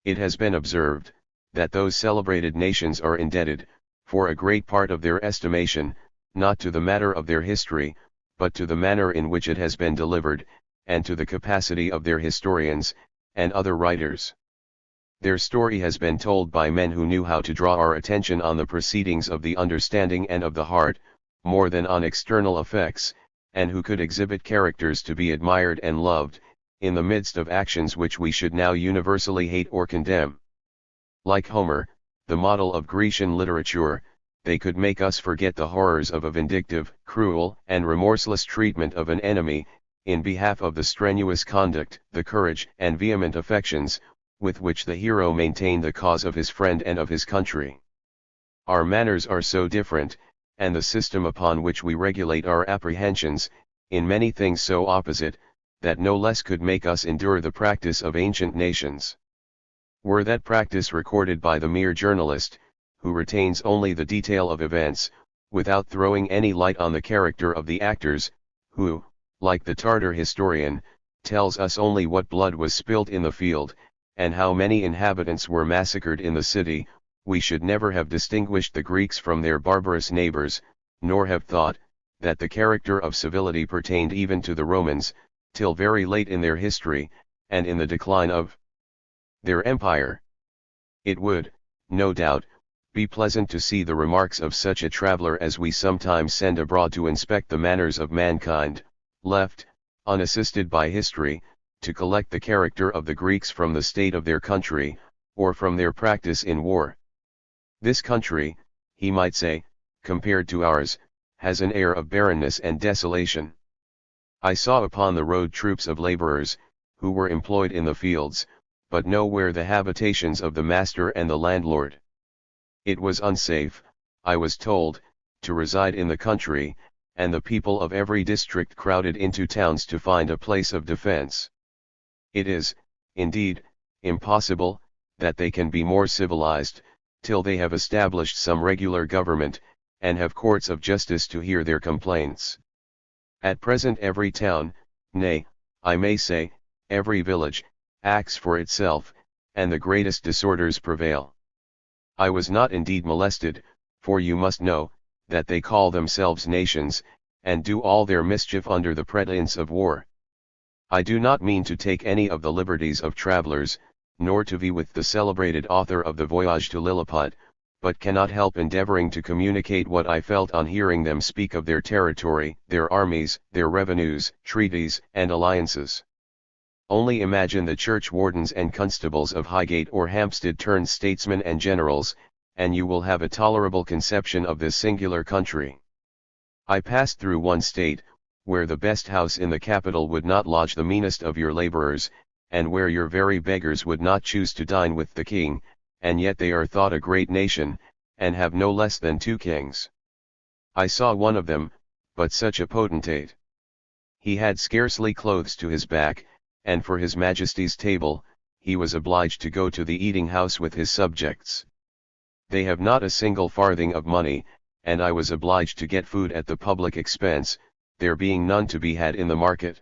It has been observed, that those celebrated nations are indebted, for a great part of their estimation, not to the matter of their history, but to the manner in which it has been delivered, and to the capacity of their historians, and other writers. Their story has been told by men who knew how to draw our attention on the proceedings of the understanding and of the heart, more than on external effects, and who could exhibit characters to be admired and loved, in the midst of actions which we should now universally hate or condemn. Like Homer, the model of Grecian literature, they could make us forget the horrors of a vindictive, cruel, and remorseless treatment of an enemy, in behalf of the strenuous conduct, the courage and vehement affections, with which the hero maintained the cause of his friend and of his country. Our manners are so different, and the system upon which we regulate our apprehensions, in many things so opposite, that no less could make us endure the practice of ancient nations. Were that practice recorded by the mere journalist, who retains only the detail of events, without throwing any light on the character of the actors, who, like the Tartar historian, tells us only what blood was spilt in the field, and how many inhabitants were massacred in the city, we should never have distinguished the Greeks from their barbarous neighbors, nor have thought, that the character of civility pertained even to the Romans, till very late in their history, and in the decline of their empire. It would, no doubt, be pleasant to see the remarks of such a traveller as we sometimes send abroad to inspect the manners of mankind, left, unassisted by history, to collect the character of the Greeks from the state of their country, or from their practice in war. This country, he might say, compared to ours, has an air of barrenness and desolation. I saw upon the road troops of laborers, who were employed in the fields, but nowhere the habitations of the master and the landlord. It was unsafe, I was told, to reside in the country, and the people of every district crowded into towns to find a place of defense. It is, indeed, impossible, that they can be more civilized, till they have established some regular government, and have courts of justice to hear their complaints. At present every town, nay, I may say, every village, acts for itself, and the greatest disorders prevail. I was not indeed molested, for you must know, that they call themselves nations, and do all their mischief under the pretence of war. I do not mean to take any of the liberties of travelers, nor to vie with the celebrated author of the Voyage to Lilliput, but cannot help endeavoring to communicate what I felt on hearing them speak of their territory, their armies, their revenues, treaties, and alliances. Only imagine the church wardens and constables of Highgate or Hampstead turned statesmen and generals, and you will have a tolerable conception of this singular country. I passed through one state, where the best house in the capital would not lodge the meanest of your laborers, and where your very beggars would not choose to dine with the king, and yet they are thought a great nation, and have no less than 2 kings. I saw one of them, but such a potentate. He had scarcely clothes to his back, and for his majesty's table, he was obliged to go to the eating house with his subjects. They have not a single farthing of money, and I was obliged to get food at the public expense, there being none to be had in the market.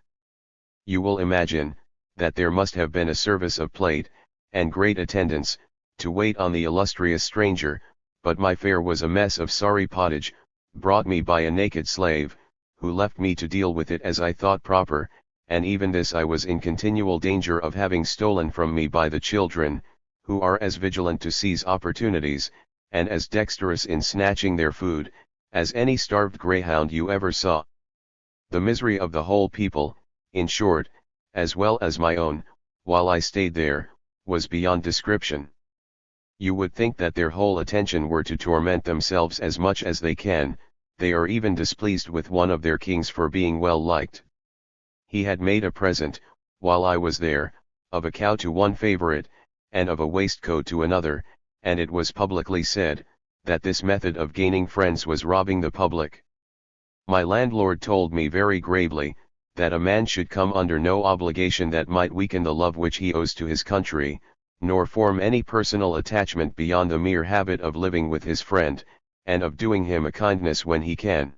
You will imagine, that there must have been a service of plate, and great attendance, to wait on the illustrious stranger, but my fare was a mess of sorry pottage, brought me by a naked slave, who left me to deal with it as I thought proper, and even this I was in continual danger of having stolen from me by the children, who are as vigilant to seize opportunities, and as dexterous in snatching their food, as any starved greyhound you ever saw. The misery of the whole people, in short, as well as my own, while I stayed there, was beyond description. You would think that their whole attention were to torment themselves as much as they can. They are even displeased with one of their kings for being well liked. He had made a present, while I was there, of a cow to one favorite, and of a waistcoat to another, and it was publicly said, that this method of gaining friends was robbing the public. My landlord told me very gravely, that a man should come under no obligation that might weaken the love which he owes to his country, nor form any personal attachment beyond the mere habit of living with his friend, and of doing him a kindness when he can.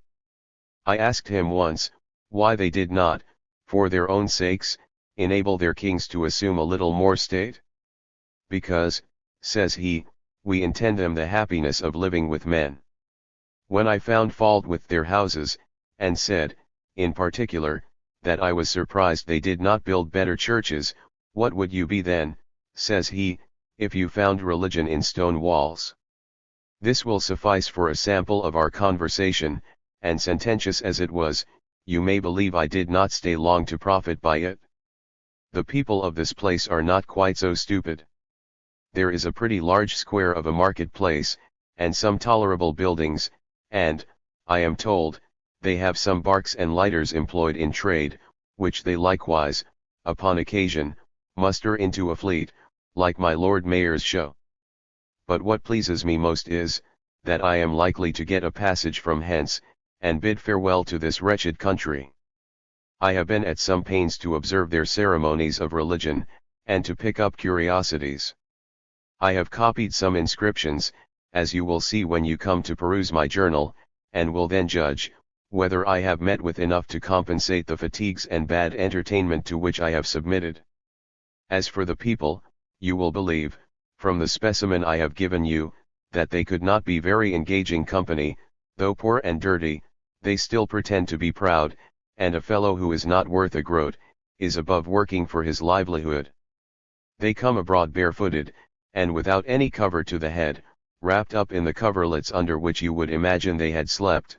I asked him once, why they did not, for their own sakes, enable their kings to assume a little more state? Because, says he, we intend them the happiness of living with men. When I found fault with their houses, and said, in particular, that I was surprised they did not build better churches, what would you be then, says he, if you found religion in stone walls? This will suffice for a sample of our conversation, and sententious as it was, you may believe I did not stay long to profit by it. The people of this place are not quite so stupid. There is a pretty large square of a market-place, and some tolerable buildings, and, I am told, they have some barks and lighters employed in trade, which they likewise, upon occasion, muster into a fleet, like my Lord Mayor's show. But what pleases me most is, that I am likely to get a passage from hence, and bid farewell to this wretched country. I have been at some pains to observe their ceremonies of religion, and to pick up curiosities. I have copied some inscriptions, as you will see when you come to peruse my journal, and will then judge, whether I have met with enough to compensate the fatigues and bad entertainment to which I have submitted. As for the people, you will believe, from the specimen I have given you, that they could not be very engaging company. Though poor and dirty, they still pretend to be proud, and a fellow who is not worth a groat, is above working for his livelihood. They come abroad barefooted, and without any cover to the head, wrapped up in the coverlets under which you would imagine they had slept.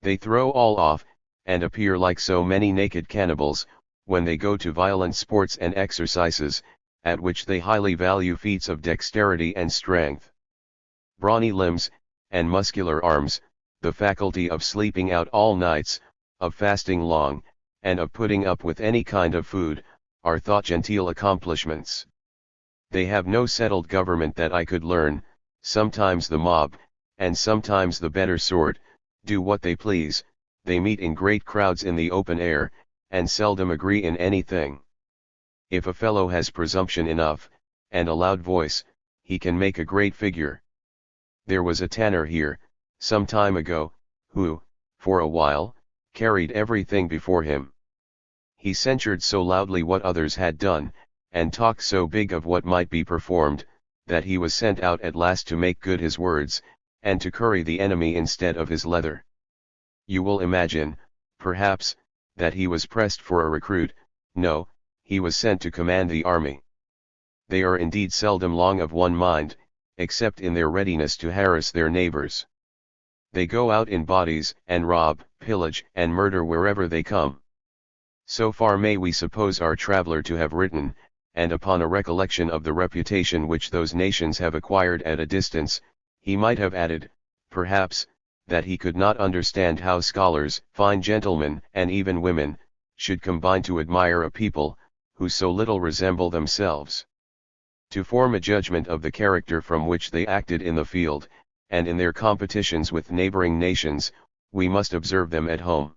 They throw all off, and appear like so many naked cannibals, when they go to violent sports and exercises, at which they highly value feats of dexterity and strength. Brawny limbs, and muscular arms, the faculty of sleeping out all nights, of fasting long, and of putting up with any kind of food, are thought genteel accomplishments. They have no settled government that I could learn. Sometimes the mob, and sometimes the better sort, do what they please, they meet in great crowds in the open air, and seldom agree in anything. If a fellow has presumption enough, and a loud voice, he can make a great figure. There was a tanner here, some time ago, who, for a while, carried everything before him. He censured so loudly what others had done, and talked so big of what might be performed, that he was sent out at last to make good his words, and to curry the enemy instead of his leather. You will imagine, perhaps, that he was pressed for a recruit. No, he was sent to command the army. They are indeed seldom long of one mind, except in their readiness to harass their neighbors. They go out in bodies, and rob, pillage, and murder wherever they come. So far may we suppose our traveller to have written, and upon a recollection of the reputation which those nations have acquired at a distance, he might have added, perhaps, that he could not understand how scholars, fine gentlemen, and even women, should combine to admire a people, who so little resemble themselves. To form a judgment of the character from which they acted in the field, and in their competitions with neighboring nations, we must observe them at home.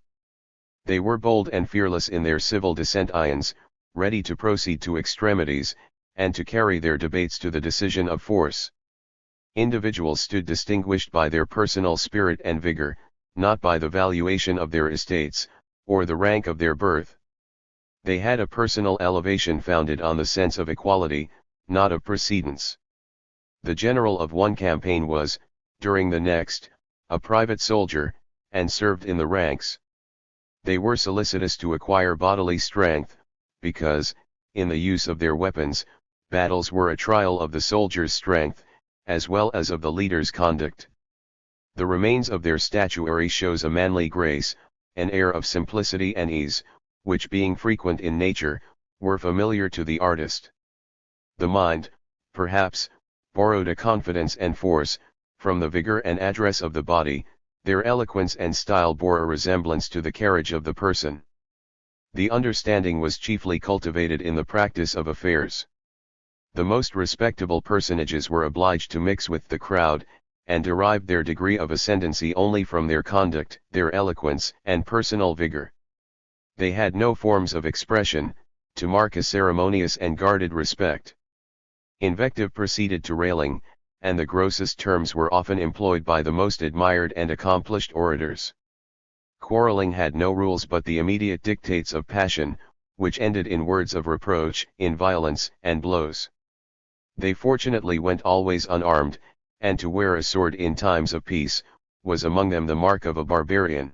They were bold and fearless in their civil dissensions, ready to proceed to extremities, and to carry their debates to the decision of force. Individuals stood distinguished by their personal spirit and vigor, not by the valuation of their estates, or the rank of their birth. They had a personal elevation founded on the sense of equality, not of precedence. The general of one campaign was, during the next, a private soldier, and served in the ranks. They were solicitous to acquire bodily strength, because, in the use of their weapons, battles were a trial of the soldier's strength, as well as of the leader's conduct. The remains of their statuary shows a manly grace, an air of simplicity and ease, which being frequent in nature, were familiar to the artist. The mind, perhaps, borrowed a confidence and force, from the vigor and address of the body. Their eloquence and style bore a resemblance to the carriage of the person. The understanding was chiefly cultivated in the practice of affairs. The most respectable personages were obliged to mix with the crowd, and derived their degree of ascendancy only from their conduct, their eloquence, and personal vigor. They had no forms of expression, to mark a ceremonious and guarded respect. Invective proceeded to railing, and the grossest terms were often employed by the most admired and accomplished orators. Quarreling had no rules but the immediate dictates of passion, which ended in words of reproach, in violence, and blows. They fortunately went always unarmed, and to wear a sword in times of peace, was among them the mark of a barbarian.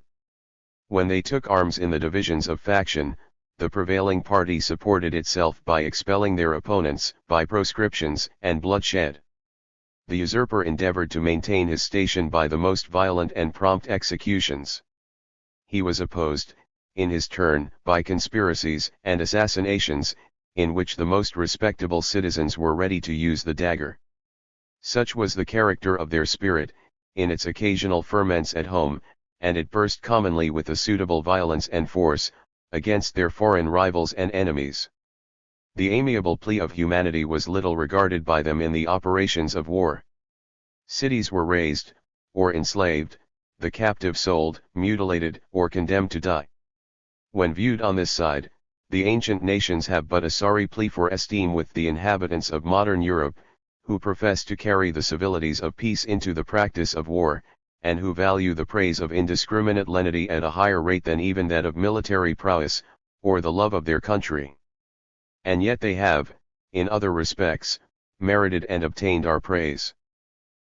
When they took arms in the divisions of faction, the prevailing party supported itself by expelling their opponents, by proscriptions, and bloodshed. The usurper endeavored to maintain his station by the most violent and prompt executions. He was opposed, in his turn, by conspiracies and assassinations, in which the most respectable citizens were ready to use the dagger. Such was the character of their spirit, in its occasional ferments at home, and it burst commonly with a suitable violence and force, against their foreign rivals and enemies. The amiable plea of humanity was little regarded by them in the operations of war. Cities were razed, or enslaved, the captive sold, mutilated, or condemned to die. When viewed on this side, the ancient nations have but a sorry plea for esteem with the inhabitants of modern Europe, who profess to carry the civilities of peace into the practice of war, and who value the praise of indiscriminate lenity at a higher rate than even that of military prowess, or the love of their country. And yet they have, in other respects, merited and obtained our praise.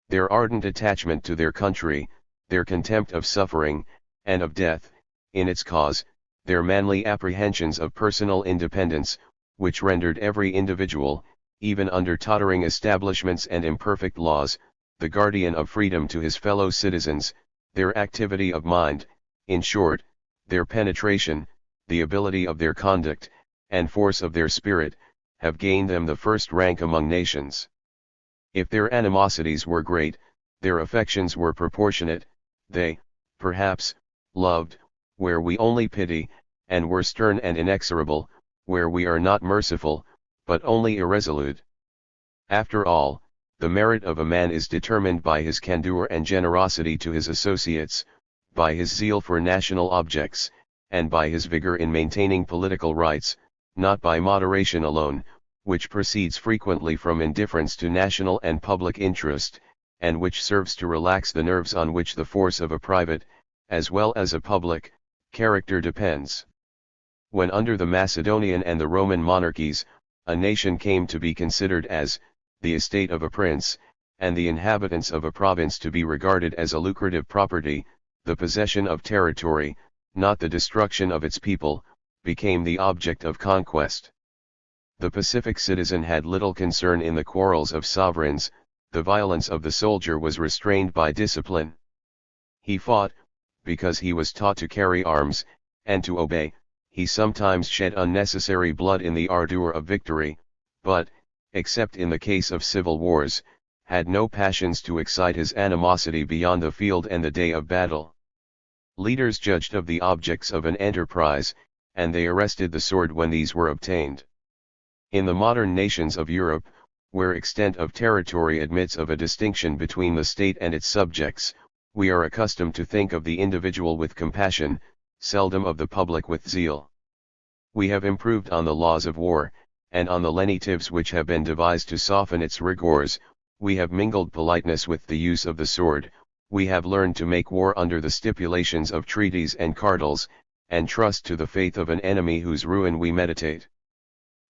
Their ardent attachment to their country, their contempt of suffering, and of death, in its cause, their manly apprehensions of personal independence, which rendered every individual, even under tottering establishments and imperfect laws, the guardian of freedom to his fellow citizens, their activity of mind, in short, their penetration, the ability of their conduct, and force of their spirit, have gained them the first rank among nations. If their animosities were great, their affections were proportionate. They, perhaps, loved, where we only pity, and were stern and inexorable, where we are not merciful, but only irresolute. After all, the merit of a man is determined by his candor and generosity to his associates, by his zeal for national objects, and by his vigor in maintaining political rights, not by moderation alone, which proceeds frequently from indifference to national and public interest, and which serves to relax the nerves on which the force of a private, as well as a public, character depends. When under the Macedonian and the Roman monarchies, a nation came to be considered as the estate of a prince, and the inhabitants of a province to be regarded as a lucrative property, the possession of territory, not the destruction of its people, became the object of conquest. The pacific citizen had little concern in the quarrels of sovereigns, the violence of the soldier was restrained by discipline. He fought, because he was taught to carry arms, and to obey. He sometimes shed unnecessary blood in the ardor of victory, but, except in the case of civil wars, had no passions to excite his animosity beyond the field and the day of battle. Leaders judged of the objects of an enterprise, and they arrested the sword when these were obtained. In the modern nations of Europe, where extent of territory admits of a distinction between the state and its subjects, we are accustomed to think of the individual with compassion, seldom of the public with zeal. We have improved on the laws of war, and on the lenitives which have been devised to soften its rigors. We have mingled politeness with the use of the sword, we have learned to make war under the stipulations of treaties and cartels, and trust to the faith of an enemy whose ruin we meditate.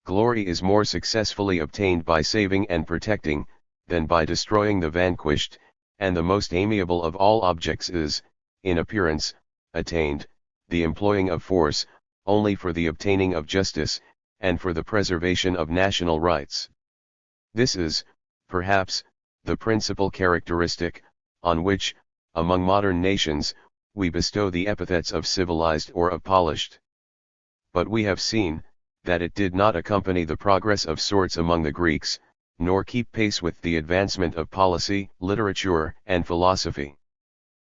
Glory is more successfully obtained by saving and protecting, than by destroying the vanquished, and the most amiable of all objects is, in appearance, attained, the employing of force, only for the obtaining of justice, and for the preservation of national rights. This is, perhaps, the principal characteristic, on which, among modern nations, we bestow the epithets of civilized or of polished. But we have seen, that it did not accompany the progress of sorts among the Greeks, nor keep pace with the advancement of policy, literature, and philosophy.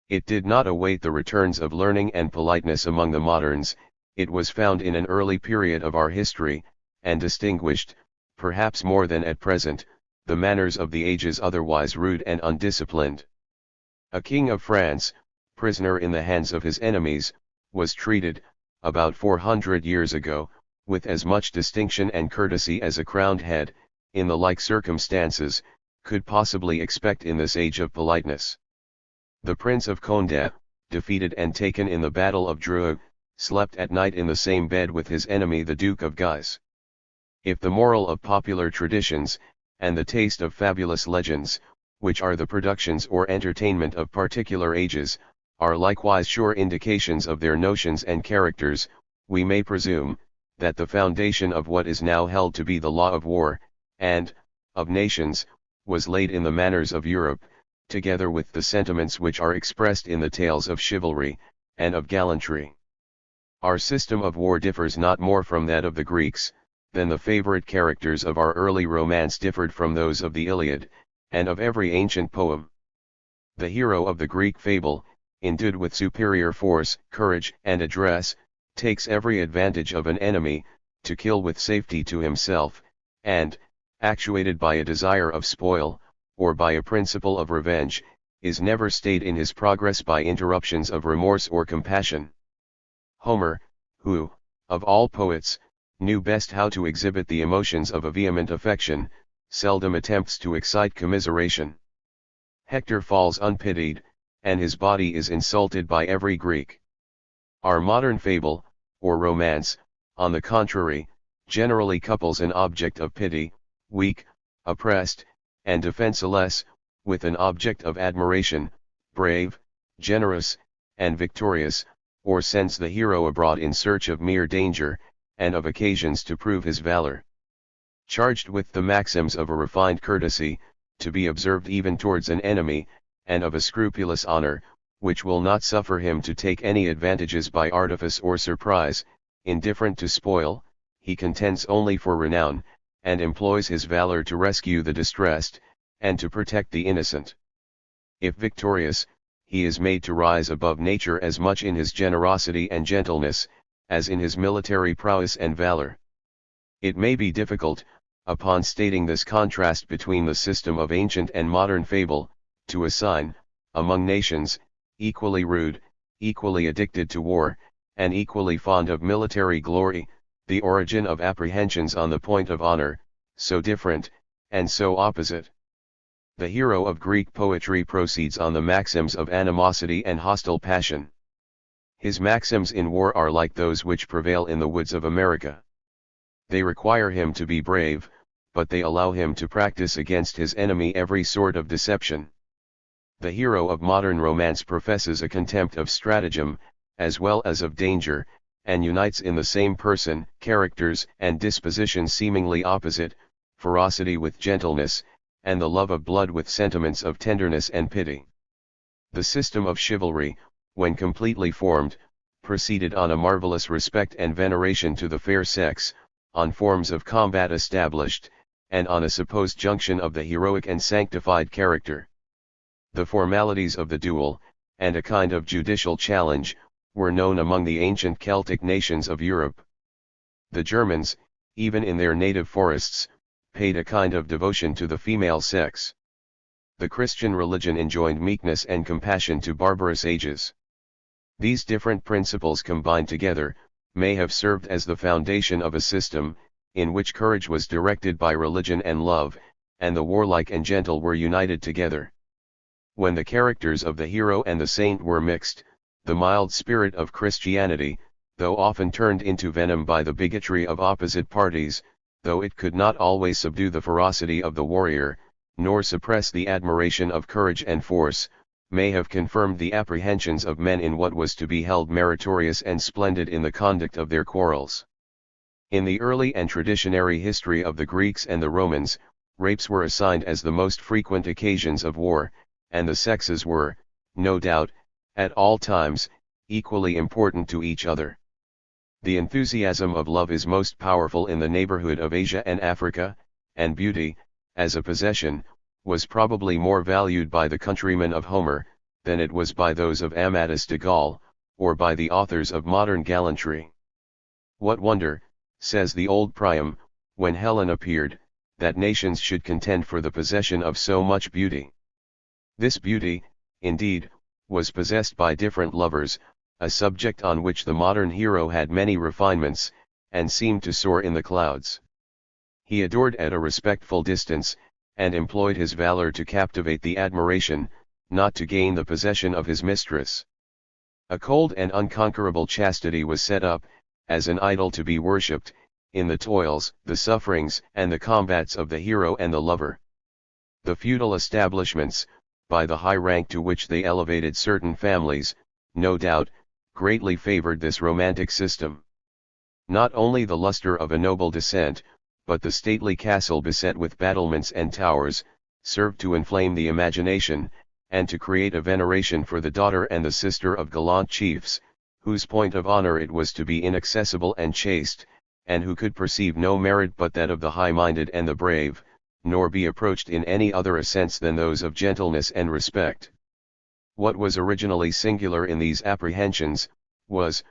It did not await the returns of learning and politeness among the moderns. It was found in an early period of our history, and distinguished, perhaps more than at present, the manners of the ages otherwise rude and undisciplined. A king of France, prisoner in the hands of his enemies, was treated, about 400 years ago, with as much distinction and courtesy as a crowned head, in the like circumstances, could possibly expect in this age of politeness. The Prince of Condé, defeated and taken in the Battle of Dreux, slept at night in the same bed with his enemy the Duke of Guise. If the moral of popular traditions, and the taste of fabulous legends, which are the productions or entertainment of particular ages, are likewise sure indications of their notions and characters, we may presume, that the foundation of what is now held to be the law of war, and, of nations, was laid in the manners of Europe, together with the sentiments which are expressed in the tales of chivalry, and of gallantry. Our system of war differs not more from that of the Greeks, than the favorite characters of our early romance differed from those of the Iliad, and of every ancient poem. The hero of the Greek fable, endued with superior force, courage, and address, takes every advantage of an enemy, to kill with safety to himself, and, actuated by a desire of spoil, or by a principle of revenge, is never stayed in his progress by interruptions of remorse or compassion. Homer, who, of all poets, knew best how to exhibit the emotions of a vehement affection, seldom attempts to excite commiseration. Hector falls unpitied, and his body is insulted by every Greek. Our modern fable, or romance, on the contrary, generally couples an object of pity, weak, oppressed, and defenseless, with an object of admiration, brave, generous, and victorious, or sends the hero abroad in search of mere danger, and of occasions to prove his valor. Charged with the maxims of a refined courtesy, to be observed even towards an enemy, and of a scrupulous honor, which will not suffer him to take any advantages by artifice or surprise, indifferent to spoil, he contends only for renown, and employs his valor to rescue the distressed, and to protect the innocent. If victorious, he is made to rise above nature as much in his generosity and gentleness, as in his military prowess and valor. It may be difficult, upon stating this contrast between the system of ancient and modern fable, to assign, among nations, equally rude, equally addicted to war, and equally fond of military glory, the origin of apprehensions on the point of honor, so different, and so opposite. The hero of Greek poetry proceeds on the maxims of animosity and hostile passion. His maxims in war are like those which prevail in the woods of America. They require him to be brave, but they allow him to practice against his enemy every sort of deception. The hero of modern romance professes a contempt of stratagem, as well as of danger, and unites in the same person characters and dispositions seemingly opposite, ferocity with gentleness, and the love of blood with sentiments of tenderness and pity. The system of chivalry, when completely formed, proceeded on a marvelous respect and veneration to the fair sex, on forms of combat established, and on a supposed junction of the heroic and sanctified character. The formalities of the duel, and a kind of judicial challenge, were known among the ancient Celtic nations of Europe. The Germans, even in their native forests, paid a kind of devotion to the female sex. The Christian religion enjoined meekness and compassion to barbarous ages. These different principles combined together, may have served as the foundation of a system, in which courage was directed by religion and love, and the warlike and gentle were united together. When the characters of the hero and the saint were mixed, the mild spirit of Christianity, though often turned into venom by the bigotry of opposite parties, though it could not always subdue the ferocity of the warrior, nor suppress the admiration of courage and force, may have confirmed the apprehensions of men in what was to be held meritorious and splendid in the conduct of their quarrels. In the early and traditionary history of the Greeks and the Romans, rapes were assigned as the most frequent occasions of war, and the sexes were, no doubt, at all times, equally important to each other. The enthusiasm of love is most powerful in the neighborhood of Asia and Africa, and beauty, as a possession, was probably more valued by the countrymen of Homer, than it was by those of Amadis de Gaul, or by the authors of modern gallantry. What wonder, says the old Priam, when Helen appeared, that nations should contend for the possession of so much beauty. This beauty, indeed, was possessed by different lovers, a subject on which the modern hero had many refinements, and seemed to soar in the clouds. He adored at a respectful distance, and employed his valor to captivate the admiration, not to gain the possession of his mistress. A cold and unconquerable chastity was set up, as an idol to be worshipped, in the toils, the sufferings, and the combats of the hero and the lover. The feudal establishments, by the high rank to which they elevated certain families, no doubt, greatly favored this romantic system. Not only the luster of a noble descent, but the stately castle beset with battlements and towers, served to inflame the imagination, and to create a veneration for the daughter and the sister of gallant chiefs, whose point of honor it was to be inaccessible and chaste, and who could perceive no merit but that of the high-minded and the brave, nor be approached in any other sense than those of gentleness and respect. What was originally singular in these apprehensions, was,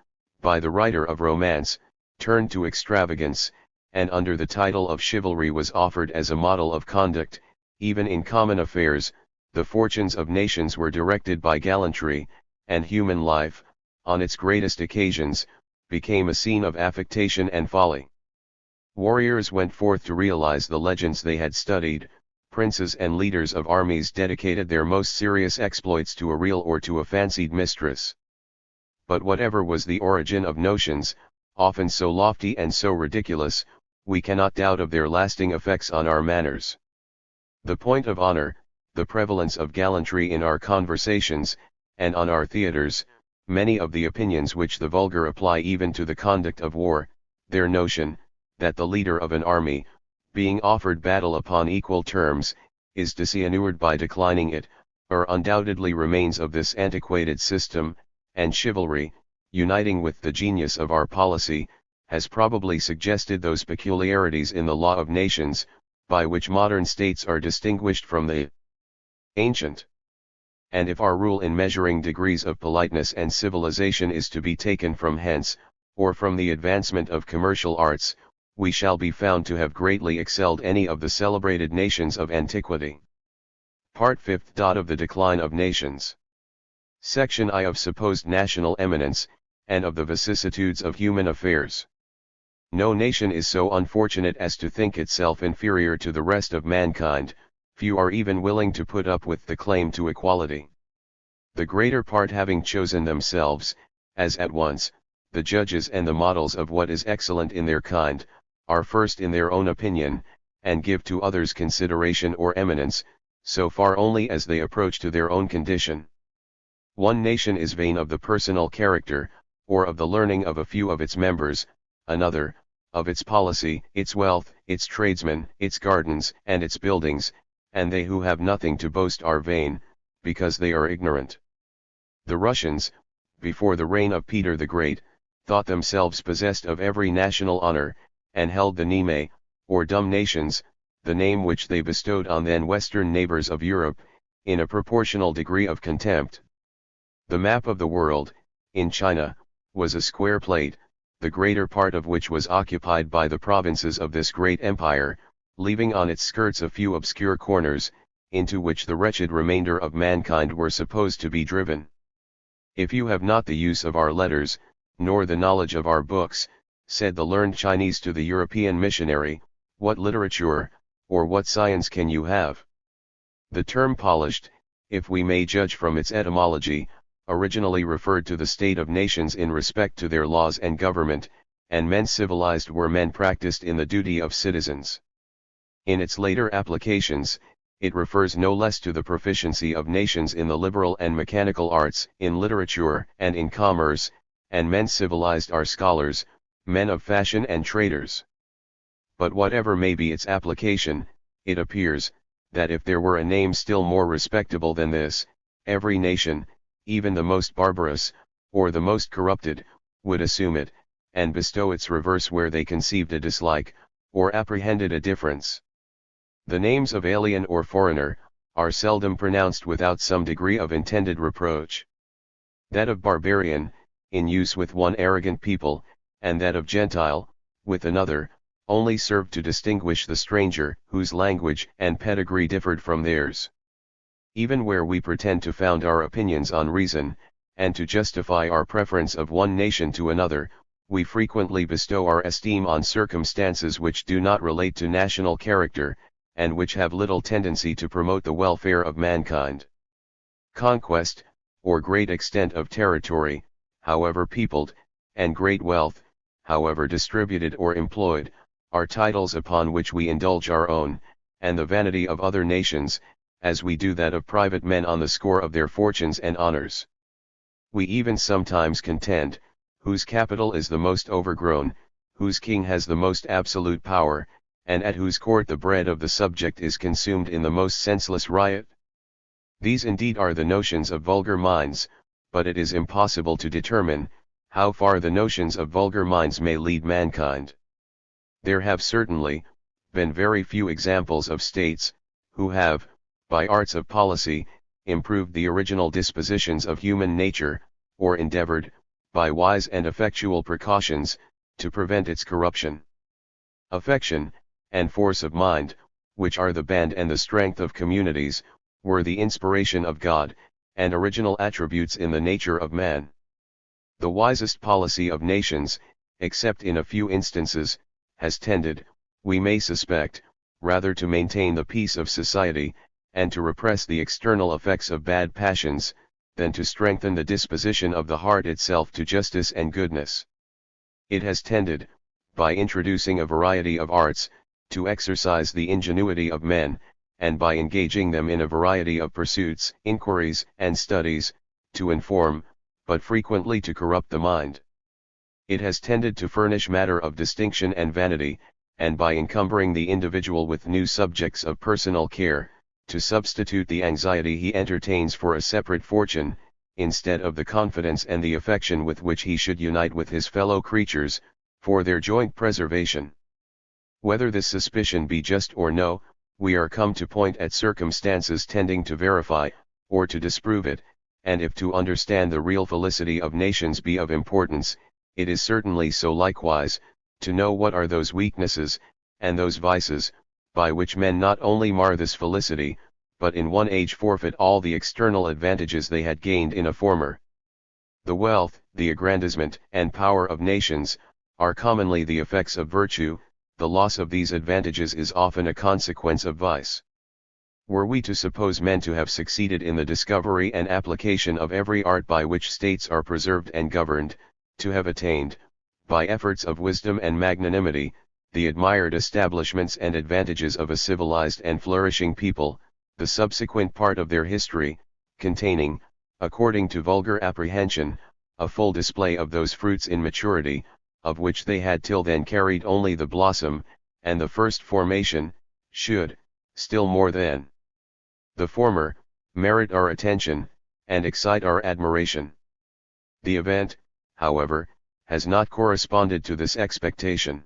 by the writer of romance, turned to extravagance, and under the title of chivalry was offered as a model of conduct. Even in common affairs, the fortunes of nations were directed by gallantry, and human life, on its greatest occasions, became a scene of affectation and folly. Warriors went forth to realize the legends they had studied, princes and leaders of armies dedicated their most serious exploits to a real or to a fancied mistress. But whatever was the origin of notions, often so lofty and so ridiculous, we cannot doubt of their lasting effects on our manners. The point of honor, the prevalence of gallantry in our conversations, and on our theatres, many of the opinions which the vulgar apply even to the conduct of war, their notion, that the leader of an army, being offered battle upon equal terms, is disinured by declining it, are undoubtedly remains of this antiquated system, and chivalry, uniting with the genius of our policy, has probably suggested those peculiarities in the law of nations, by which modern states are distinguished from the ancient. And if our rule in measuring degrees of politeness and civilization is to be taken from hence, or from the advancement of commercial arts, we shall be found to have greatly excelled any of the celebrated nations of antiquity. Part 5th. Of the Decline of Nations. Section I of supposed national eminence, and of the vicissitudes of human affairs. No nation is so unfortunate as to think itself inferior to the rest of mankind, few are even willing to put up with the claim to equality. The greater part having chosen themselves, as at once, the judges and the models of what is excellent in their kind, are first in their own opinion, and give to others consideration or eminence, so far only as they approach to their own condition. One nation is vain of the personal character, or of the learning of a few of its members, another, of its policy, its wealth, its tradesmen, its gardens, and its buildings, and they who have nothing to boast are vain, because they are ignorant. The Russians, before the reign of Peter the Great, thought themselves possessed of every national honor, and held the Nime, or dumb nations, the name which they bestowed on then western neighbors of Europe, in a proportional degree of contempt. The map of the world, in China, was a square plate, the greater part of which was occupied by the provinces of this great empire, leaving on its skirts a few obscure corners, into which the wretched remainder of mankind were supposed to be driven. If you have not the use of our letters, nor the knowledge of our books, said the learned Chinese to the European missionary, what literature, or what science can you have? The term polished, if we may judge from its etymology, originally referred to the state of nations in respect to their laws and government, and men civilized were men practiced in the duty of citizens. In its later applications, it refers no less to the proficiency of nations in the liberal and mechanical arts, in literature and in commerce, and men civilized are scholars, men of fashion and traders. But whatever may be its application, it appears, that if there were a name still more respectable than this, every nation, even the most barbarous, or the most corrupted, would assume it, and bestow its reverse where they conceived a dislike, or apprehended a difference. The names of alien or foreigner, are seldom pronounced without some degree of intended reproach. That of barbarian, in use with one arrogant people, and that of Gentile, with another, only served to distinguish the stranger whose language and pedigree differed from theirs. Even where we pretend to found our opinions on reason, and to justify our preference of one nation to another, we frequently bestow our esteem on circumstances which do not relate to national character, and which have little tendency to promote the welfare of mankind. Conquest, or great extent of territory, however peopled, and great wealth, however distributed or employed, are titles upon which we indulge our own, and the vanity of other nations, as we do that of private men on the score of their fortunes and honors. We even sometimes contend, whose capital is the most overgrown, whose king has the most absolute power, and at whose court the bread of the subject is consumed in the most senseless riot. These indeed are the notions of vulgar minds, but it is impossible to determine, how far the notions of vulgar minds may lead mankind. There have certainly, been very few examples of states, who have, by arts of policy, improved the original dispositions of human nature, or endeavored, by wise and effectual precautions, to prevent its corruption. Affection, and force of mind, which are the band and the strength of communities, were the inspiration of God, and original attributes in the nature of man. The wisest policy of nations, except in a few instances, has tended, we may suspect, rather to maintain the peace of society, and to repress the external effects of bad passions, than to strengthen the disposition of the heart itself to justice and goodness. It has tended, by introducing a variety of arts, to exercise the ingenuity of men, and by engaging them in a variety of pursuits, inquiries, and studies, to inform, but frequently to corrupt the mind. It has tended to furnish matter of distinction and vanity, and by encumbering the individual with new subjects of personal care, to substitute the anxiety he entertains for a separate fortune, instead of the confidence and the affection with which he should unite with his fellow creatures, for their joint preservation. Whether this suspicion be just or no, we are come to point at circumstances tending to verify, or to disprove it, and if to understand the real felicity of nations be of importance, it is certainly so likewise, to know what are those weaknesses, and those vices, by which men not only mar this felicity, but in one age forfeit all the external advantages they had gained in a former. The wealth, the aggrandizement, and power of nations, are commonly the effects of virtue. The loss of these advantages is often a consequence of vice. Were we to suppose men to have succeeded in the discovery and application of every art by which states are preserved and governed, to have attained, by efforts of wisdom and magnanimity, the admired establishments and advantages of a civilized and flourishing people, the subsequent part of their history, containing, according to vulgar apprehension, a full display of those fruits in maturity, of which they had till then carried only the blossom, and the first formation, should, still more than the former, merit our attention, and excite our admiration. The event, however, has not corresponded to this expectation.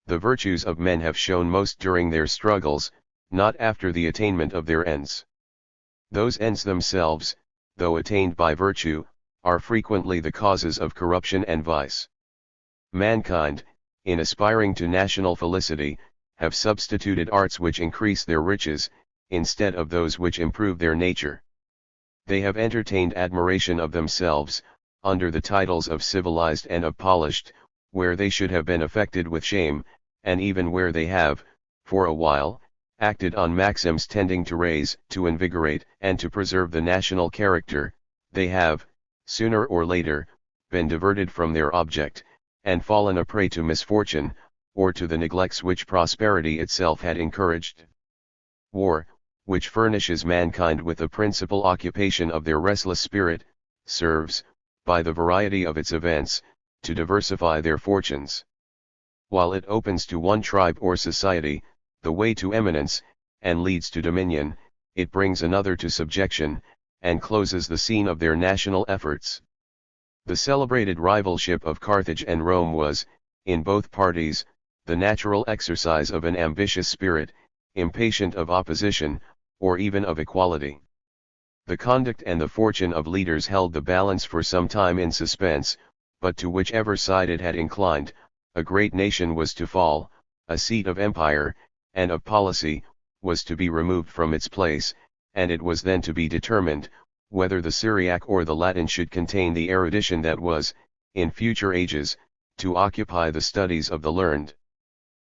The virtues of men have shown most during their struggles, not after the attainment of their ends. Those ends themselves, though attained by virtue, are frequently the causes of corruption and vice. Mankind, in aspiring to national felicity, have substituted arts which increase their riches, instead of those which improve their nature. They have entertained admiration of themselves, under the titles of civilized and of polished, where they should have been affected with shame, and even where they have, for a while, acted on maxims tending to raise, to invigorate, and to preserve the national character, they have, sooner or later, been diverted from their object, and fallen a prey to misfortune, or to the neglects which prosperity itself had encouraged. War, which furnishes mankind with the principal occupation of their restless spirit, serves, by the variety of its events, to diversify their fortunes. While it opens to one tribe or society the way to eminence, and leads to dominion, it brings another to subjection, and closes the scene of their national efforts. The celebrated rivalship of Carthage and Rome was, in both parties, the natural exercise of an ambitious spirit, impatient of opposition, or even of equality. The conduct and the fortune of leaders held the balance for some time in suspense, but to whichever side it had inclined, a great nation was to fall, a seat of empire, and of policy, was to be removed from its place, and it was then to be determined, whether the Syriac or the Latin should contain the erudition that was, in future ages, to occupy the studies of the learned.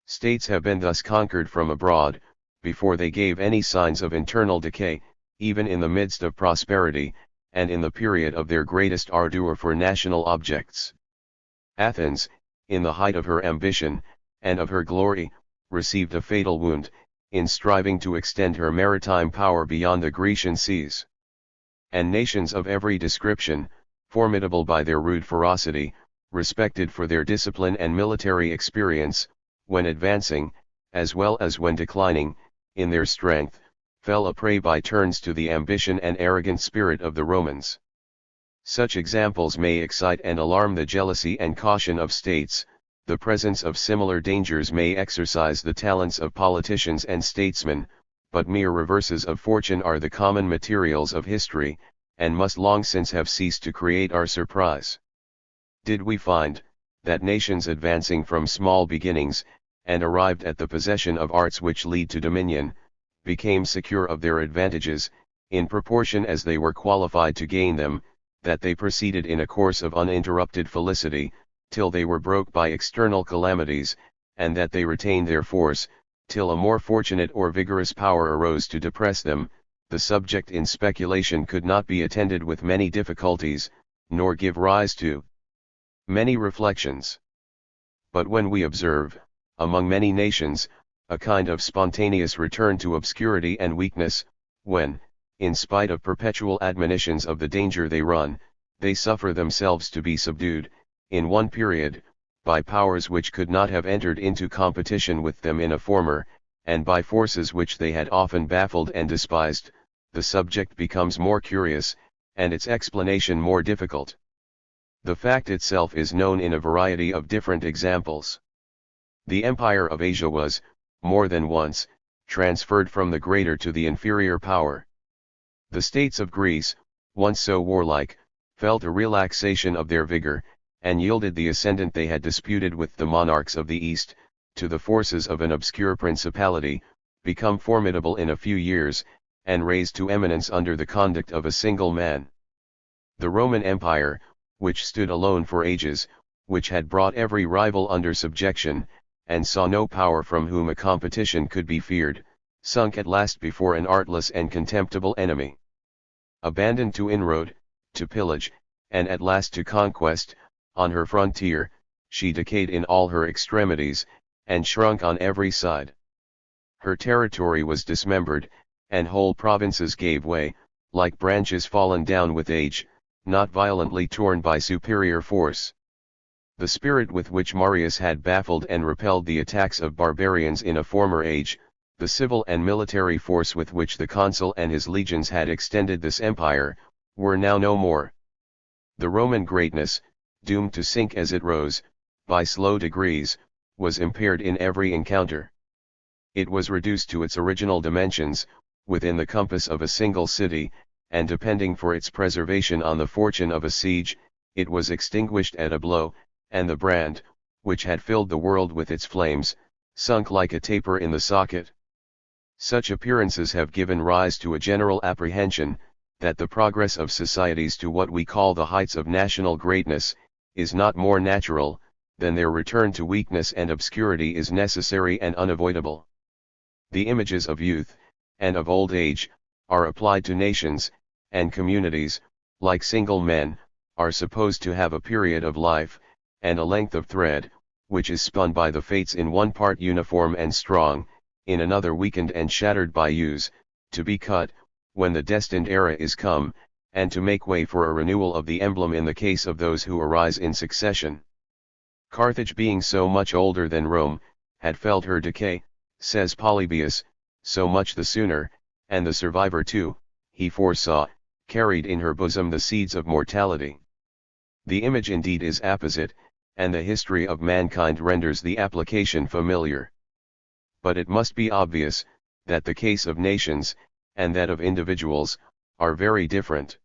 States have been thus conquered from abroad, before they gave any signs of internal decay, even in the midst of prosperity, and in the period of their greatest ardor for national objects. Athens, in the height of her ambition, and of her glory, received a fatal wound, in striving to extend her maritime power beyond the Grecian seas. And nations of every description, formidable by their rude ferocity, respected for their discipline and military experience, when advancing, as well as when declining, in their strength, fell a prey by turns to the ambition and arrogant spirit of the Romans. Such examples may excite and alarm the jealousy and caution of states. The presence of similar dangers may exercise the talents of politicians and statesmen, but mere reverses of fortune are the common materials of history, and must long since have ceased to create our surprise. Did we find, that nations advancing from small beginnings, and arrived at the possession of arts which lead to dominion, became secure of their advantages, in proportion as they were qualified to gain them, that they proceeded in a course of uninterrupted felicity, till they were broke by external calamities, and that they retained their force, till a more fortunate or vigorous power arose to depress them, the subject in speculation could not be attended with many difficulties, nor give rise to many reflections. But when we observe, among many nations, a kind of spontaneous return to obscurity and weakness, when, in spite of perpetual admonitions of the danger they run, they suffer themselves to be subdued, in one period, by powers which could not have entered into competition with them in a former, and by forces which they had often baffled and despised, the subject becomes more curious, and its explanation more difficult. The fact itself is known in a variety of different examples. The empire of Asia was, more than once, transferred from the greater to the inferior power. The states of Greece, once so warlike, felt a relaxation of their vigor, and yielded the ascendant they had disputed with the monarchs of the East, to the forces of an obscure principality, become formidable in a few years, and raised to eminence under the conduct of a single man. The Roman Empire, which stood alone for ages, which had brought every rival under subjection, and saw no power from whom a competition could be feared, sunk at last before an artless and contemptible enemy. Abandoned to inroad, to pillage, and at last to conquest, on her frontier, she decayed in all her extremities, and shrunk on every side. Her territory was dismembered, and whole provinces gave way, like branches fallen down with age, not violently torn by superior force. The spirit with which Marius had baffled and repelled the attacks of barbarians in a former age, the civil and military force with which the consul and his legions had extended this empire, were now no more. The Roman greatness, doomed to sink as it rose, by slow degrees, was impaired in every encounter. It was reduced to its original dimensions, within the compass of a single city, and depending for its preservation on the fortune of a siege, it was extinguished at a blow, and the brand, which had filled the world with its flames, sunk like a taper in the socket. Such appearances have given rise to a general apprehension, that the progress of societies to what we call the heights of national greatness, is not more natural, than their return to weakness and obscurity is necessary and unavoidable. The images of youth, and of old age, are applied to nations, and communities, like single men, are supposed to have a period of life, and a length of thread, which is spun by the fates in one part uniform and strong, in another weakened and shattered by use, to be cut, when the destined era is come, and to make way for a renewal of the emblem in the case of those who arise in succession. Carthage being so much older than Rome, had felt her decay, says Polybius, so much the sooner, and the survivor too, he foresaw, carried in her bosom the seeds of mortality. The image indeed is apposite, and the history of mankind renders the application familiar. But it must be obvious, that the case of nations, and that of individuals, are very different.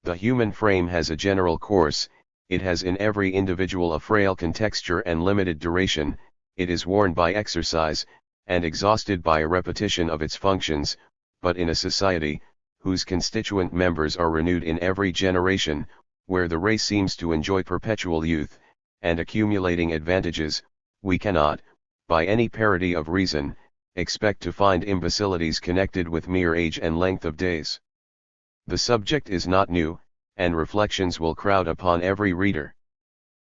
The human frame has a general course, it has in every individual a frail contexture and limited duration, it is worn by exercise, and exhausted by a repetition of its functions, but in a society, whose constituent members are renewed in every generation, where the race seems to enjoy perpetual youth, and accumulating advantages, we cannot, by any parity of reason, expect to find imbecilities connected with mere age and length of days. The subject is not new, and reflections will crowd upon every reader.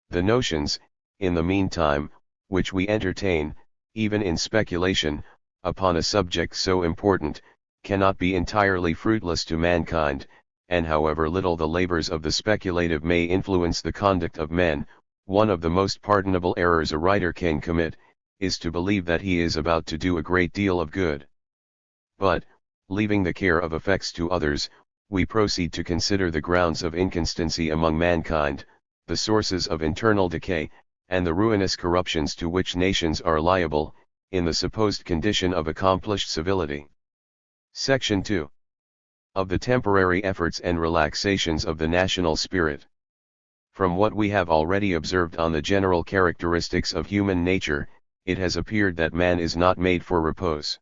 The notions, in the meantime, which we entertain, even in speculation, upon a subject so important, cannot be entirely fruitless to mankind, and however little the labors of the speculative may influence the conduct of men, one of the most pardonable errors a writer can commit, is to believe that he is about to do a great deal of good. But, leaving the care of effects to others, we proceed to consider the grounds of inconstancy among mankind, the sources of internal decay, and the ruinous corruptions to which nations are liable, in the supposed condition of accomplished civility. Section 2. Of the temporary efforts and relaxations of the national spirit. From what we have already observed on the general characteristics of human nature, it has appeared that man is not made for repose.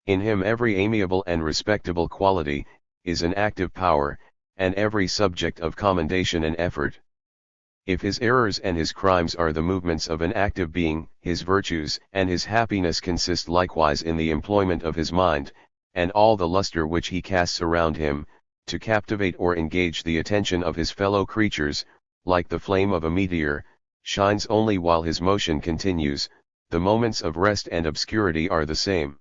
In him every amiable and respectable quality is an active power, and every subject of commendation and effort. If his errors and his crimes are the movements of an active being, his virtues and his happiness consist likewise in the employment of his mind, and all the luster which he casts around him, to captivate or engage the attention of his fellow creatures, like the flame of a meteor, shines only while his motion continues. The moments of rest and obscurity are the same.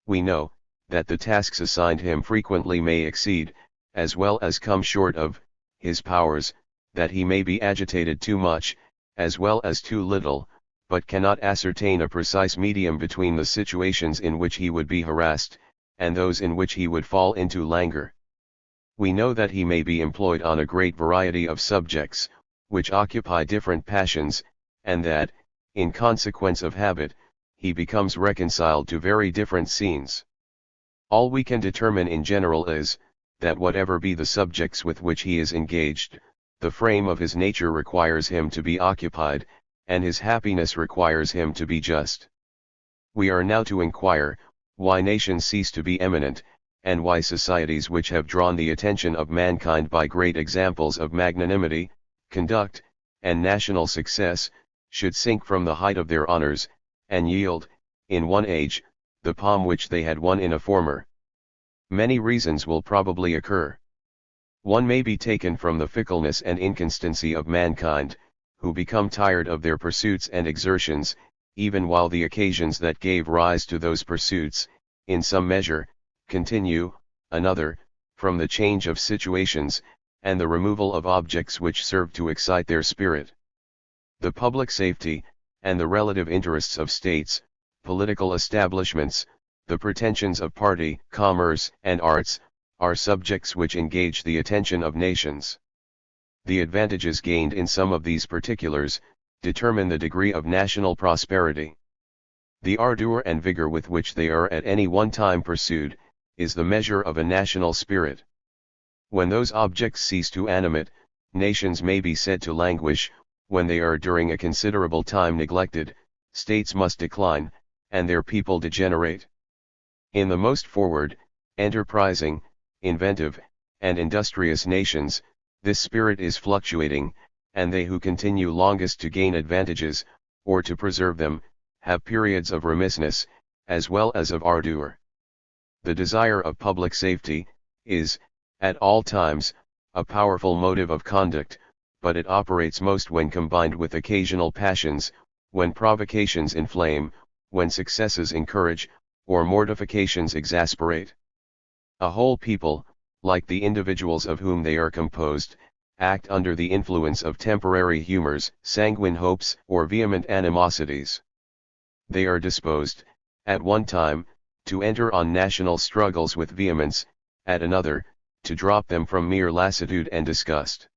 We know, that the tasks assigned him frequently may exceed, as well as come short of, his powers, that he may be agitated too much, as well as too little, but cannot ascertain a precise medium between the situations in which he would be harassed, and those in which he would fall into languor. We know that he may be employed on a great variety of subjects, which occupy different passions, and that, in consequence of habit, he becomes reconciled to very different scenes. All we can determine in general is, that whatever be the subjects with which he is engaged, the frame of his nature requires him to be occupied, and his happiness requires him to be just. We are now to inquire, why nations cease to be eminent, and why societies which have drawn the attention of mankind by great examples of magnanimity, conduct, and national success, should sink from the height of their honors, and yield, in one age, the palm which they had won in a former. Many reasons will probably occur. One may be taken from the fickleness and inconstancy of mankind, who become tired of their pursuits and exertions, even while the occasions that gave rise to those pursuits, in some measure, continue. Another, from the change of situations, and the removal of objects which serve to excite their spirit. The public safety, and the relative interests of states, political establishments, the pretensions of party, commerce, and arts, are subjects which engage the attention of nations. The advantages gained in some of these particulars, determine the degree of national prosperity. The ardor and vigor with which they are at any one time pursued, is the measure of a national spirit. When those objects cease to animate, nations may be said to languish. When they are during a considerable time neglected, states must decline, and their people degenerate. In the most forward, enterprising, inventive, and industrious nations, this spirit is fluctuating, and they who continue longest to gain advantages, or to preserve them, have periods of remissness, as well as of ardor. The desire of public safety, is, at all times, a powerful motive of conduct, but it operates most when combined with occasional passions, when provocations inflame, when successes encourage, or mortifications exasperate. A whole people, like the individuals of whom they are composed, act under the influence of temporary humors, sanguine hopes, or vehement animosities. They are disposed, at one time, to enter on national struggles with vehemence, at another, to drop them from mere lassitude and disgust.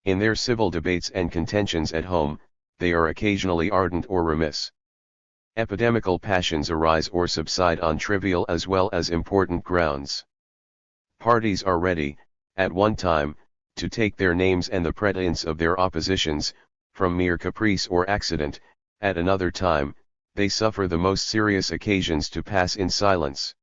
In their civil debates and contentions at home, they are occasionally ardent or remiss. Epidemical passions arise or subside on trivial as well as important grounds. Parties are ready, at one time, to take their names and the pretense of their oppositions, from mere caprice or accident. At another time, they suffer the most serious occasions to pass in silence.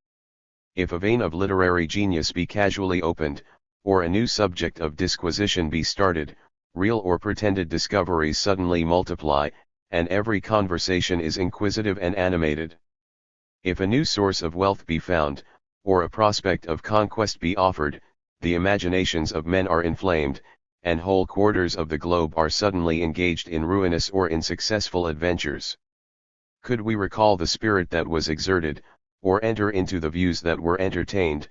If a vein of literary genius be casually opened, or a new subject of disquisition be started, real or pretended discoveries suddenly multiply, and every conversation is inquisitive and animated. If a new source of wealth be found, or a prospect of conquest be offered, the imaginations of men are inflamed, and whole quarters of the globe are suddenly engaged in ruinous or in successful adventures. Could we recall the spirit that was exerted, or enter into the views that were entertained,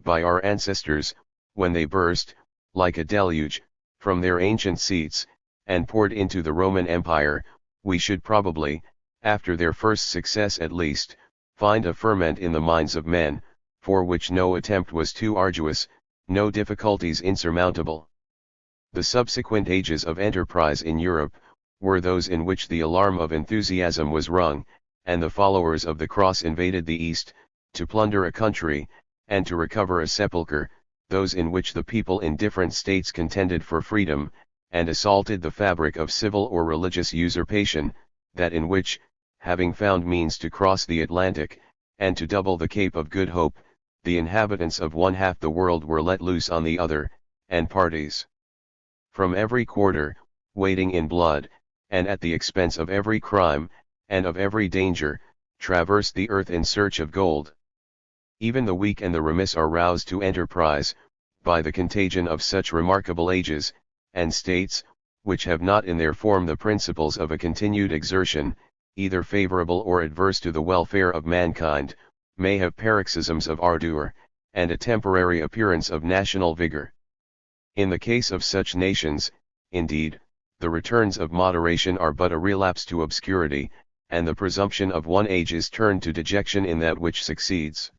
by our ancestors, when they burst, like a deluge, from their ancient seats, and poured into the Roman Empire, we should probably, after their first success at least, find a ferment in the minds of men, for which no attempt was too arduous, no difficulties insurmountable. The subsequent ages of enterprise in Europe, were those in which the alarm of enthusiasm was rung, and the followers of the cross invaded the East, to plunder a country, and to recover a sepulchre, those in which the people in different states contended for freedom, and assaulted the fabric of civil or religious usurpation, that in which, having found means to cross the Atlantic, and to double the Cape of Good Hope, the inhabitants of one half the world were let loose on the other, and parties from every quarter, wading in blood, and at the expense of every crime, and of every danger, traversed the earth in search of gold. Even the weak and the remiss are roused to enterprise, by the contagion of such remarkable ages, and states, which have not in their form the principles of a continued exertion, either favorable or adverse to the welfare of mankind, may have paroxysms of ardor, and a temporary appearance of national vigor. In the case of such nations, indeed, the returns of moderation are but a relapse to obscurity, and the presumption of one age is turned to dejection in that which succeeds.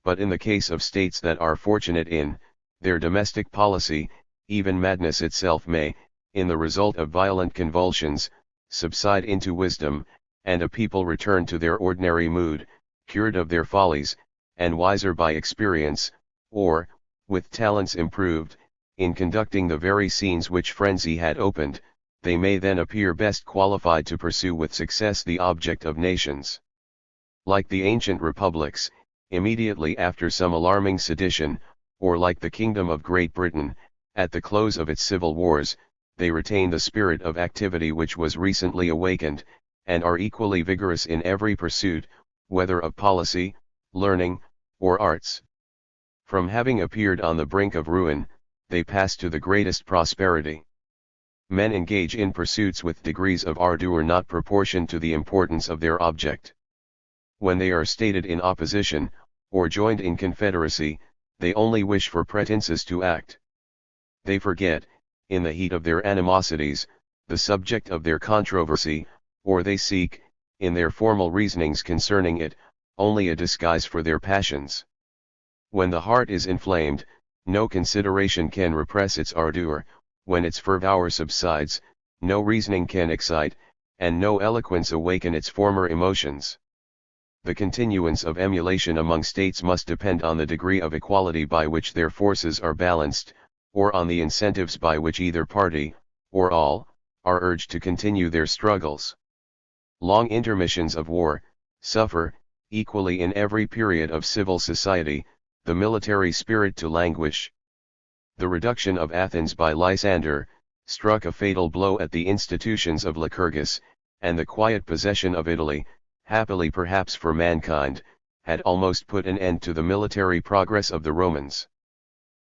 But in the case of states that are fortunate in their domestic policy, even madness itself may, in the result of violent convulsions, subside into wisdom, and a people return to their ordinary mood, cured of their follies, and wiser by experience, or, with talents improved, in conducting the very scenes which frenzy had opened, they may then appear best qualified to pursue with success the object of nations. Like the ancient republics, immediately after some alarming sedition, or like the Kingdom of Great Britain, at the close of its civil wars, they retain the spirit of activity which was recently awakened, and are equally vigorous in every pursuit, whether of policy, learning, or arts. From having appeared on the brink of ruin, they pass to the greatest prosperity. Men engage in pursuits with degrees of ardor not proportioned to the importance of their object. When they are stated in opposition, or joined in confederacy, they only wish for pretenses to act. They forget, in the heat of their animosities, the subject of their controversy, or they seek, in their formal reasonings concerning it, only a disguise for their passions. When the heart is inflamed, no consideration can repress its ardor; when its fervour subsides, no reasoning can excite, and no eloquence awaken its former emotions. The continuance of emulation among states must depend on the degree of equality by which their forces are balanced, or on the incentives by which either party, or all, are urged to continue their struggles. Long intermissions of war suffer, equally in every period of civil society, the military spirit to languish. The reduction of Athens by Lysander struck a fatal blow at the institutions of Lycurgus, and the quiet possession of Italy, happily perhaps for mankind, had almost put an end to the military progress of the Romans.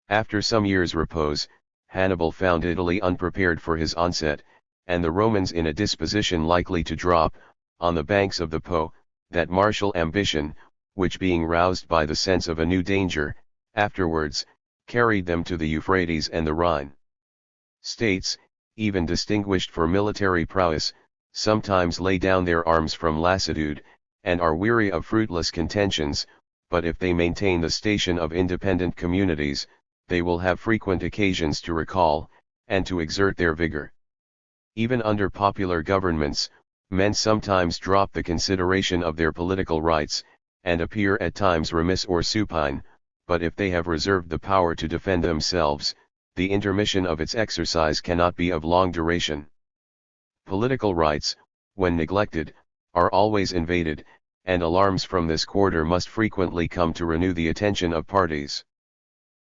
After some years' repose, Hannibal found Italy unprepared for his onset, and the Romans in a disposition likely to drop, on the banks of the Po, that martial ambition, which being roused by the sense of a new danger, afterwards, carried them to the Euphrates and the Rhine. States, even distinguished for military prowess, sometimes lay down their arms from lassitude, and are weary of fruitless contentions, but if they maintain the station of independent communities, they will have frequent occasions to recall, and to exert their vigor. Even under popular governments, men sometimes drop the consideration of their political rights, and appear at times remiss or supine, but if they have reserved the power to defend themselves, the intermission of its exercise cannot be of long duration. Political rights, when neglected, are always invaded, and alarms from this quarter must frequently come to renew the attention of parties.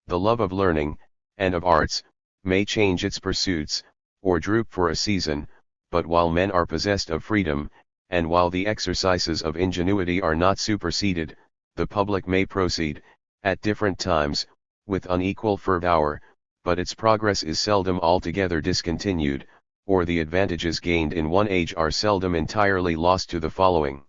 The love of learning, and of arts, may change its pursuits, or droop for a season, but while men are possessed of freedom, and while the exercises of ingenuity are not superseded, the public may proceed, at different times, with unequal fervour, but its progress is seldom altogether discontinued, or the advantages gained in one age are seldom entirely lost to the following.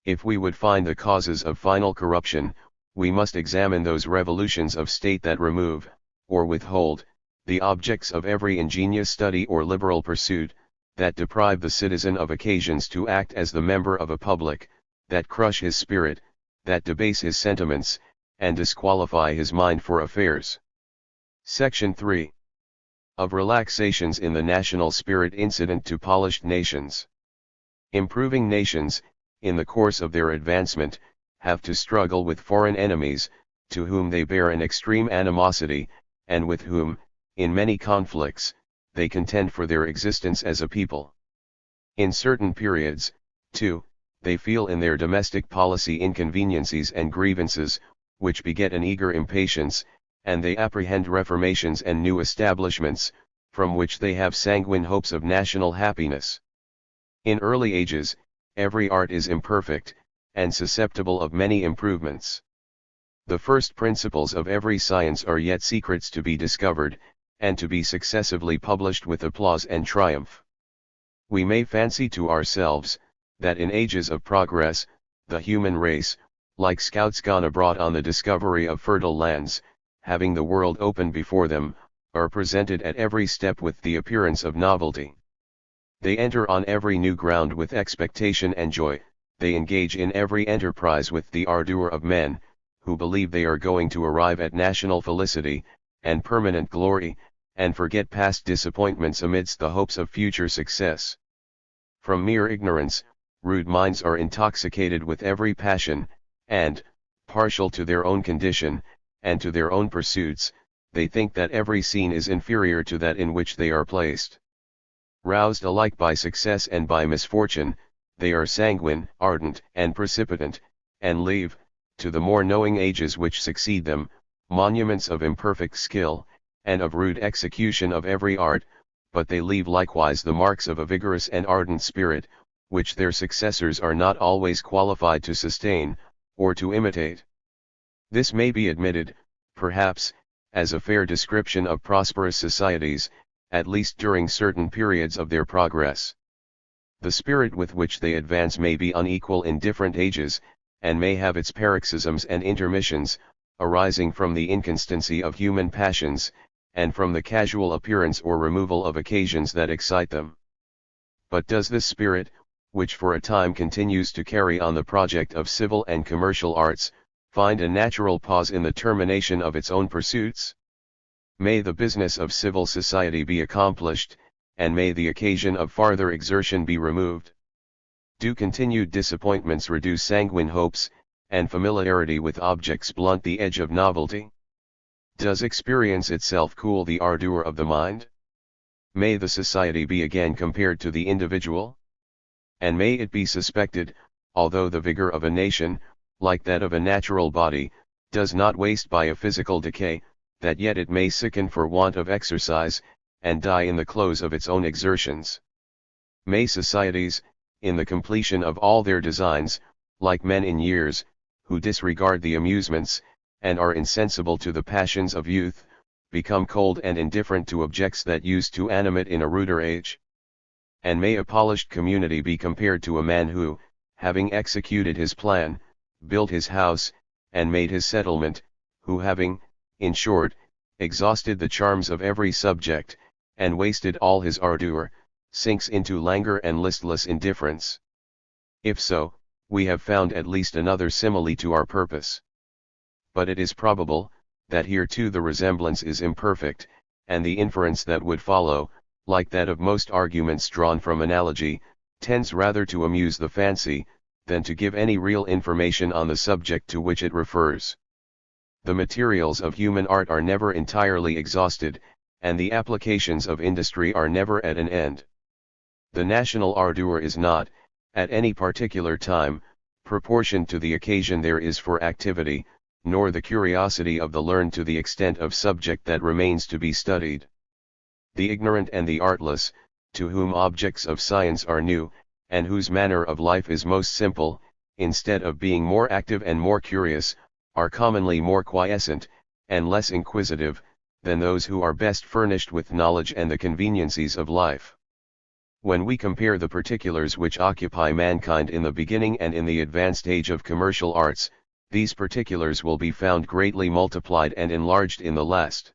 If we would find the causes of final corruption, we must examine those revolutions of state that remove, or withhold, the objects of every ingenious study or liberal pursuit, that deprive the citizen of occasions to act as the member of a public, that crush his spirit, that debase his sentiments, and disqualify his mind for affairs. Section 3. Of relaxations in the national spirit incident to polished nations. Improving nations, in the course of their advancement, have to struggle with foreign enemies, to whom they bear an extreme animosity, and with whom, in many conflicts, they contend for their existence as a people. In certain periods, too, they feel in their domestic policy inconveniencies and grievances, which beget an eager impatience, and they apprehend reformations and new establishments, from which they have sanguine hopes of national happiness. In early ages, every art is imperfect, and susceptible of many improvements. The first principles of every science are yet secrets to be discovered, and to be successively published with applause and triumph. We may fancy to ourselves, that in ages of progress, the human race, like scouts gone abroad on the discovery of fertile lands, having the world open before them, are presented at every step with the appearance of novelty. They enter on every new ground with expectation and joy, they engage in every enterprise with the ardor of men, who believe they are going to arrive at national felicity, and permanent glory, and forget past disappointments amidst the hopes of future success. From mere ignorance, rude minds are intoxicated with every passion, and, partial to their own condition, and to their own pursuits, they think that every scene is inferior to that in which they are placed. Roused alike by success and by misfortune, they are sanguine, ardent, and precipitant, and leave, to the more knowing ages which succeed them, monuments of imperfect skill, and of rude execution of every art, but they leave likewise the marks of a vigorous and ardent spirit, which their successors are not always qualified to sustain, or to imitate. This may be admitted, perhaps, as a fair description of prosperous societies, at least during certain periods of their progress. The spirit with which they advance may be unequal in different ages, and may have its paroxysms and intermissions, arising from the inconstancy of human passions, and from the casual appearance or removal of occasions that excite them. But does this spirit, which for a time continues to carry on the project of civil and commercial arts, find a natural pause in the termination of its own pursuits? May the business of civil society be accomplished, and may the occasion of farther exertion be removed. Do continued disappointments reduce sanguine hopes, and familiarity with objects blunt the edge of novelty? Does experience itself cool the ardor of the mind? May the society be again compared to the individual? And may it be suspected, although the vigor of a nation, like that of a natural body, does not waste by a physical decay, that yet it may sicken for want of exercise, and die in the close of its own exertions. May societies, in the completion of all their designs, like men in years, who disregard the amusements, and are insensible to the passions of youth, become cold and indifferent to objects that used to animate in a ruder age? And may a polished community be compared to a man who, having executed his plan, built his house, and made his settlement, who having, in short, exhausted the charms of every subject, and wasted all his ardor, sinks into languor and listless indifference? If so, we have found at least another simile to our purpose. But it is probable, that here too the resemblance is imperfect, and the inference that would follow, like that of most arguments drawn from analogy, tends rather to amuse the fancy, than to give any real information on the subject to which it refers. The materials of human art are never entirely exhausted, and the applications of industry are never at an end. The national ardor is not, at any particular time, proportioned to the occasion there is for activity, nor the curiosity of the learned to the extent of subject that remains to be studied. The ignorant and the artless, to whom objects of science are new, and whose manner of life is most simple, instead of being more active and more curious, are commonly more quiescent, and less inquisitive, than those who are best furnished with knowledge and the conveniencies of life. When we compare the particulars which occupy mankind in the beginning and in the advanced age of commercial arts, these particulars will be found greatly multiplied and enlarged in the last.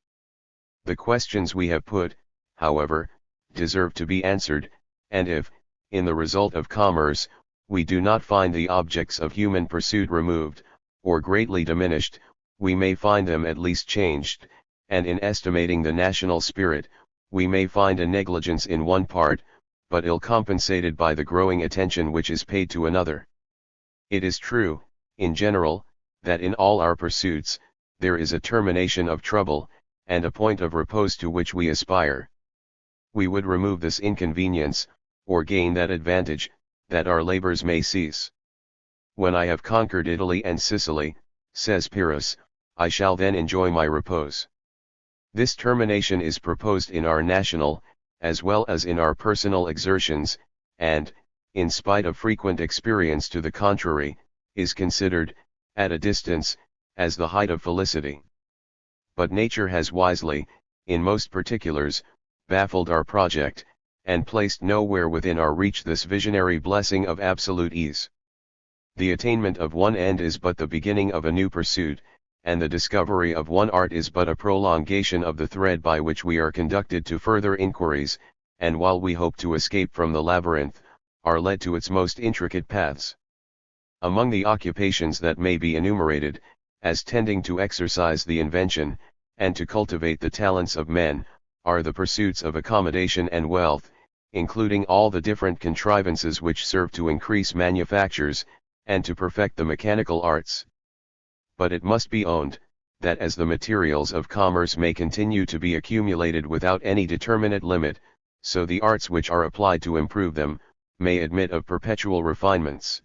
The questions we have put, however, deserve to be answered, and if, in the result of commerce, we do not find the objects of human pursuit removed, or greatly diminished, we may find them at least changed, and in estimating the national spirit, we may find a negligence in one part, but ill compensated by the growing attention which is paid to another. It is true, in general, that in all our pursuits, there is a termination of trouble, and a point of repose to which we aspire. We would remove this inconvenience, or gain that advantage, that our labors may cease. When I have conquered Italy and Sicily, says Pyrrhus, I shall then enjoy my repose. This termination is proposed in our national, as well as in our personal exertions, and, in spite of frequent experience to the contrary, is considered, at a distance, as the height of felicity. But nature has wisely, in most particulars, baffled our project, and placed nowhere within our reach this visionary blessing of absolute ease. The attainment of one end is but the beginning of a new pursuit, and the discovery of one art is but a prolongation of the thread by which we are conducted to further inquiries, and while we hope to escape from the labyrinth, are led to its most intricate paths. Among the occupations that may be enumerated, as tending to exercise the invention, and to cultivate the talents of men, are the pursuits of accommodation and wealth, including all the different contrivances which serve to increase manufactures, and to perfect the mechanical arts. But it must be owned, that as the materials of commerce may continue to be accumulated without any determinate limit, so the arts which are applied to improve them, may admit of perpetual refinements.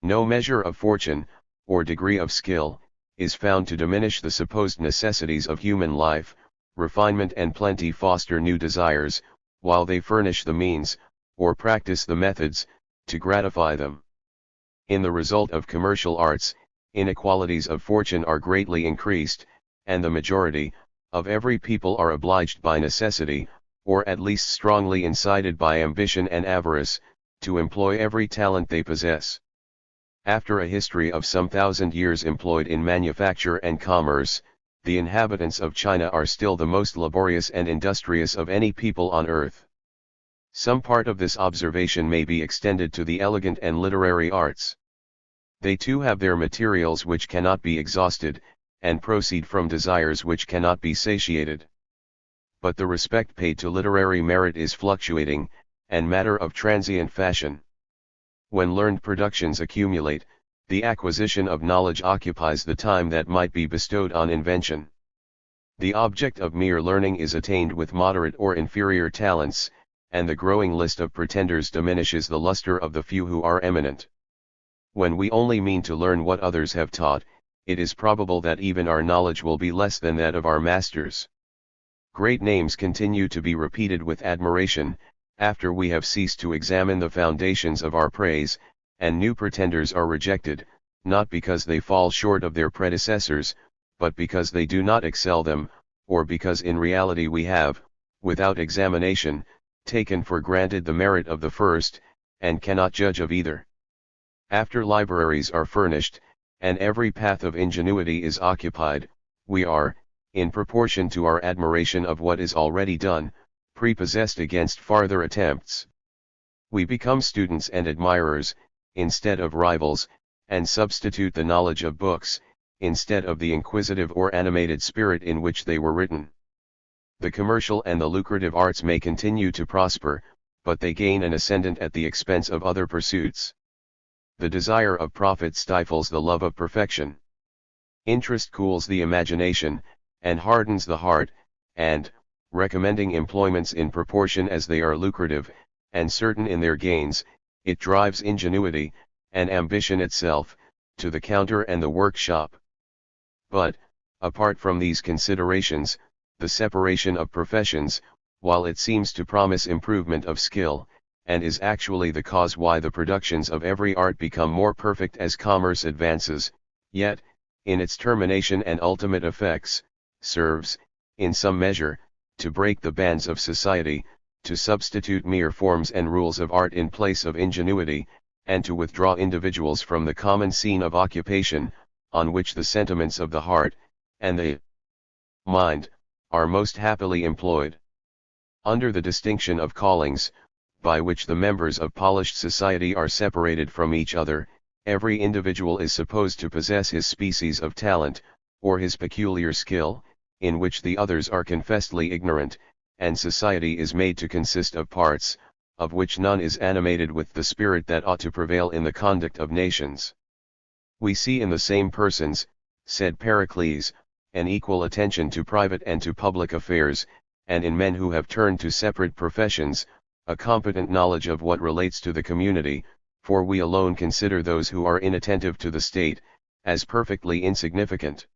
No measure of fortune, or degree of skill, is found to diminish the supposed necessities of human life. Refinement and plenty foster new desires, while they furnish the means, or practice the methods, to gratify them. In the result of commercial arts, inequalities of fortune are greatly increased, and the majority of every people are obliged by necessity, or at least strongly incited by ambition and avarice, to employ every talent they possess. After a history of some 1,000 years employed in manufacture and commerce, the inhabitants of China are still the most laborious and industrious of any people on earth. Some part of this observation may be extended to the elegant and literary arts. They too have their materials which cannot be exhausted, and proceed from desires which cannot be satiated. But the respect paid to literary merit is fluctuating, and matter of transient fashion. When learned productions accumulate, the acquisition of knowledge occupies the time that might be bestowed on invention. The object of mere learning is attained with moderate or inferior talents, and the growing list of pretenders diminishes the luster of the few who are eminent. When we only mean to learn what others have taught, it is probable that even our knowledge will be less than that of our masters. Great names continue to be repeated with admiration, after we have ceased to examine the foundations of our praise, and new pretenders are rejected, not because they fall short of their predecessors, but because they do not excel them, or because in reality we have, without examination, taken for granted the merit of the first, and cannot judge of either. After libraries are furnished, and every path of ingenuity is occupied, we are, in proportion to our admiration of what is already done, prepossessed against farther attempts. We become students and admirers, instead of rivals, and substitute the knowledge of books, instead of the inquisitive or animated spirit in which they were written. The commercial and the lucrative arts may continue to prosper, but they gain an ascendant at the expense of other pursuits. The desire of profit stifles the love of perfection. Interest cools the imagination, and hardens the heart, and, recommending employments in proportion as they are lucrative, and certain in their gains, it drives ingenuity, and ambition itself, to the counter and the workshop. But, apart from these considerations, the separation of professions, while it seems to promise improvement of skill, and is actually the cause why the productions of every art become more perfect as commerce advances, yet, in its termination and ultimate effects, serves, in some measure, to break the bands of society, to substitute mere forms and rules of art in place of ingenuity, and to withdraw individuals from the common scene of occupation, on which the sentiments of the heart, and the mind, are most happily employed. Under the distinction of callings, by which the members of polished society are separated from each other, every individual is supposed to possess his species of talent, or his peculiar skill, in which the others are confessedly ignorant, and society is made to consist of parts, of which none is animated with the spirit that ought to prevail in the conduct of nations. We see in the same persons, said Pericles, an equal attention to private and to public affairs, and in men who have turned to separate professions, a competent knowledge of what relates to the community, for we alone consider those who are inattentive to the state, as perfectly insignificant.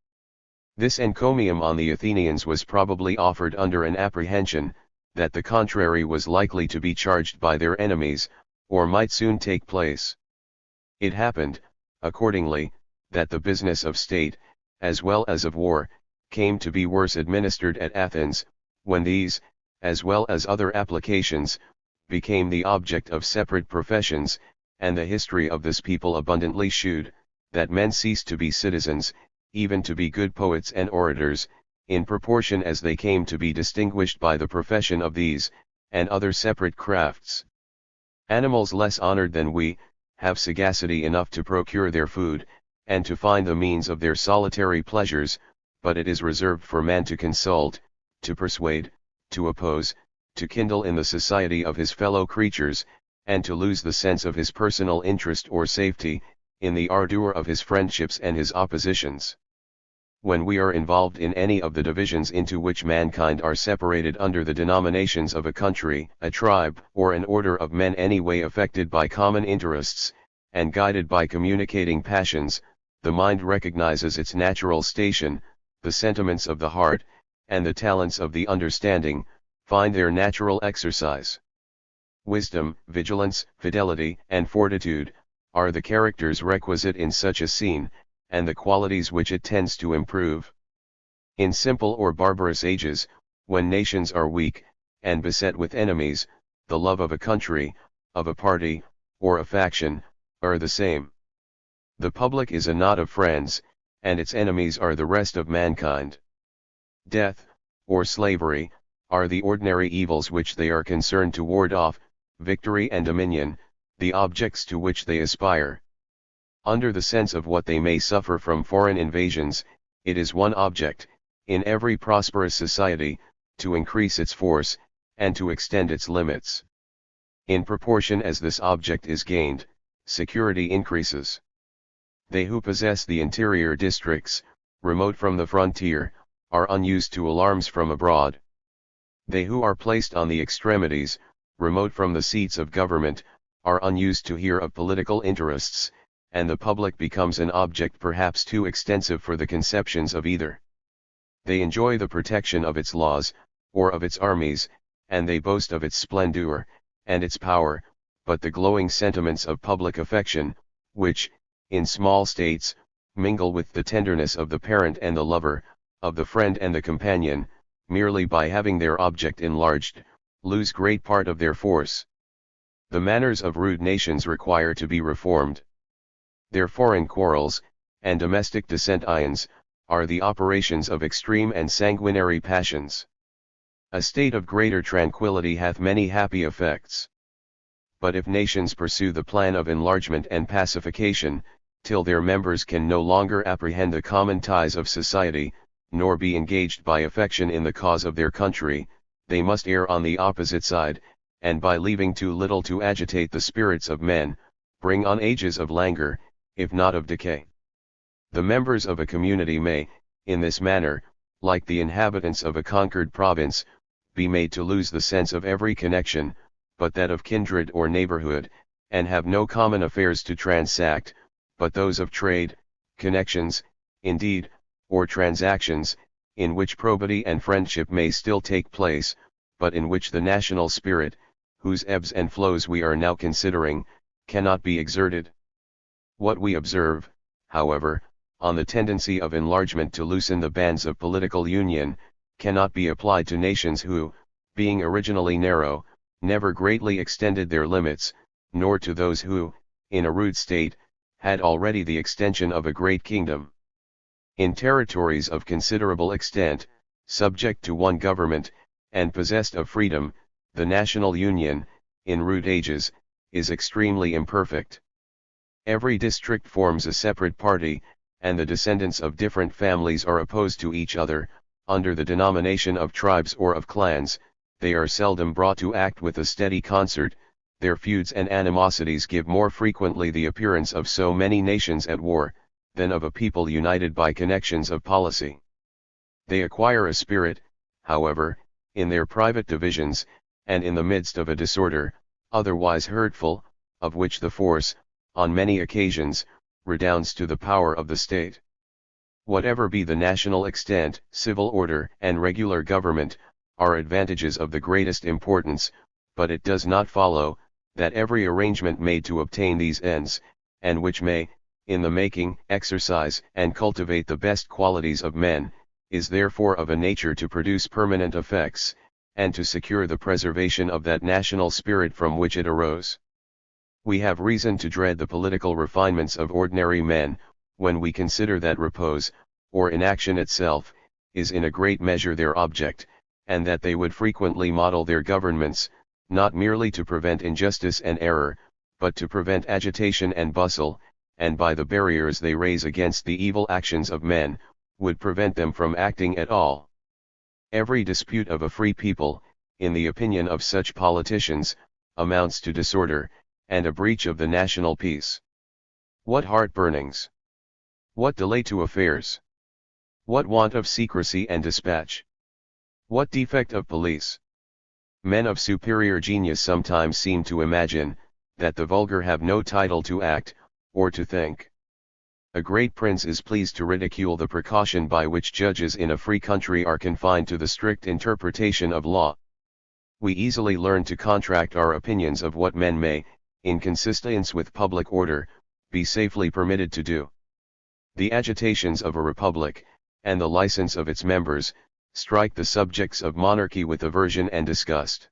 This encomium on the Athenians was probably offered under an apprehension, that the contrary was likely to be charged by their enemies, or might soon take place. It happened, accordingly, that the business of state, as well as of war, came to be worse administered at Athens, when these, as well as other applications, became the object of separate professions, and the history of this people abundantly shewed, that men ceased to be citizens, even to be good poets and orators, in proportion as they came to be distinguished by the profession of these, and other separate crafts. Animals less honored than we, have sagacity enough to procure their food, and to find the means of their solitary pleasures, but it is reserved for man to consult, to persuade, to oppose, to kindle in the society of his fellow creatures, and to lose the sense of his personal interest or safety, in the ardour of his friendships and his oppositions. When we are involved in any of the divisions into which mankind are separated under the denominations of a country, a tribe, or an order of men any way affected by common interests, and guided by communicating passions, the mind recognizes its natural station, the sentiments of the heart, and the talents of the understanding, find their natural exercise. Wisdom, vigilance, fidelity, and fortitude, are the characters requisite in such a scene, and the qualities which it tends to improve. In simple or barbarous ages, when nations are weak, and beset with enemies, the love of a country, of a party, or a faction, are the same. The public is a knot of friends, and its enemies are the rest of mankind. Death, or slavery, are the ordinary evils which they are concerned to ward off, victory and dominion, the objects to which they aspire. Under the sense of what they may suffer from foreign invasions, it is one object, in every prosperous society, to increase its force, and to extend its limits. In proportion as this object is gained, security increases. They who possess the interior districts, remote from the frontier, are unused to alarms from abroad. They who are placed on the extremities, remote from the seats of government, are unused to hear of political interests, and the public becomes an object perhaps too extensive for the conceptions of either. They enjoy the protection of its laws, or of its armies, and they boast of its splendor, and its power, but the glowing sentiments of public affection, which, in small states, mingle with the tenderness of the parent and the lover, of the friend and the companion, merely by having their object enlarged, lose great part of their force. The manners of rude nations require to be reformed. Their foreign quarrels, and domestic dissensions, are the operations of extreme and sanguinary passions. A state of greater tranquility hath many happy effects. But if nations pursue the plan of enlargement and pacification, till their members can no longer apprehend the common ties of society, nor be engaged by affection in the cause of their country, they must err on the opposite side, and by leaving too little to agitate the spirits of men, bring on ages of languor, if not of decay. The members of a community may, in this manner, like the inhabitants of a conquered province, be made to lose the sense of every connection, but that of kindred or neighborhood, and have no common affairs to transact, but those of trade, connections, indeed, or transactions, in which probity and friendship may still take place, but in which the national spirit, whose ebbs and flows we are now considering, cannot be exerted. What we observe, however, on the tendency of enlargement to loosen the bands of political union, cannot be applied to nations who, being originally narrow, never greatly extended their limits, nor to those who, in a rude state, had already the extension of a great kingdom. In territories of considerable extent, subject to one government, and possessed of freedom, the national union, in rude ages, is extremely imperfect. Every district forms a separate party, and the descendants of different families are opposed to each other, under the denomination of tribes or of clans. They are seldom brought to act with a steady concert, their feuds and animosities give more frequently the appearance of so many nations at war, than of a people united by connections of policy. They acquire a spirit, however, in their private divisions, and in the midst of a disorder, otherwise hurtful, of which the force, on many occasions, redounds to the power of the state. Whatever be the national extent, civil order and regular government, are advantages of the greatest importance, but it does not follow, that every arrangement made to obtain these ends, and which may, in the making, exercise and cultivate the best qualities of men, is therefore of a nature to produce permanent effects, and to secure the preservation of that national spirit from which it arose. We have reason to dread the political refinements of ordinary men, when we consider that repose, or inaction itself, is in a great measure their object, and that they would frequently model their governments, not merely to prevent injustice and error, but to prevent agitation and bustle, and by the barriers they raise against the evil actions of men, would prevent them from acting at all. Every dispute of a free people, in the opinion of such politicians, amounts to disorder, and a breach of the national peace. What heart-burnings! What delay to affairs! What want of secrecy and dispatch! What defect of police! Men of superior genius sometimes seem to imagine, that the vulgar have no title to act, or to think. A great prince is pleased to ridicule the precaution by which judges in a free country are confined to the strict interpretation of law. We easily learn to contract our opinions of what men may, in consistence with public order, be safely permitted to do. The agitations of a republic, and the license of its members, strike the subjects of monarchy with aversion and disgust.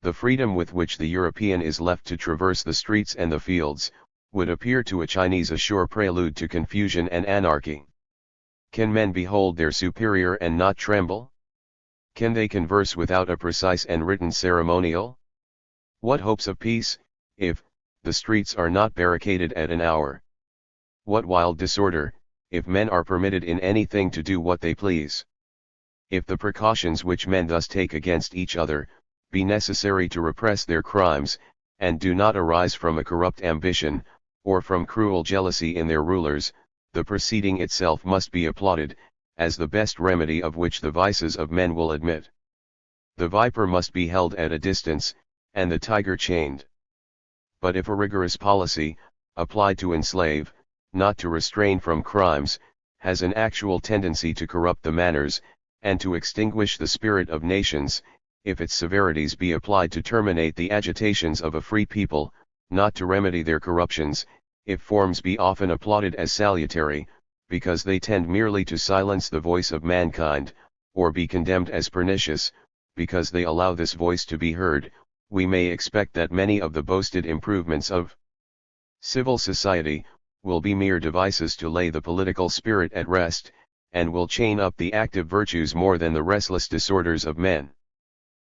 The freedom with which the European is left to traverse the streets and the fields, would appear to a Chinese a sure prelude to confusion and anarchy. Can men behold their superior and not tremble? Can they converse without a precise and written ceremonial? What hopes of peace, if the streets are not barricaded at an hour? What wild disorder, if men are permitted in anything to do what they please? If the precautions which men thus take against each other, be necessary to repress their crimes, and do not arise from a corrupt ambition, or from cruel jealousy in their rulers, the proceeding itself must be applauded, as the best remedy of which the vices of men will admit. The viper must be held at a distance, and the tiger chained. But if a rigorous policy, applied to enslave, not to restrain from crimes, has an actual tendency to corrupt the manners, and to extinguish the spirit of nations, if its severities be applied to terminate the agitations of a free people, not to remedy their corruptions, if forms be often applauded as salutary, because they tend merely to silence the voice of mankind, or be condemned as pernicious, because they allow this voice to be heard, we may expect that many of the boasted improvements of civil society, will be mere devices to lay the political spirit at rest, and will chain up the active virtues more than the restless disorders of men.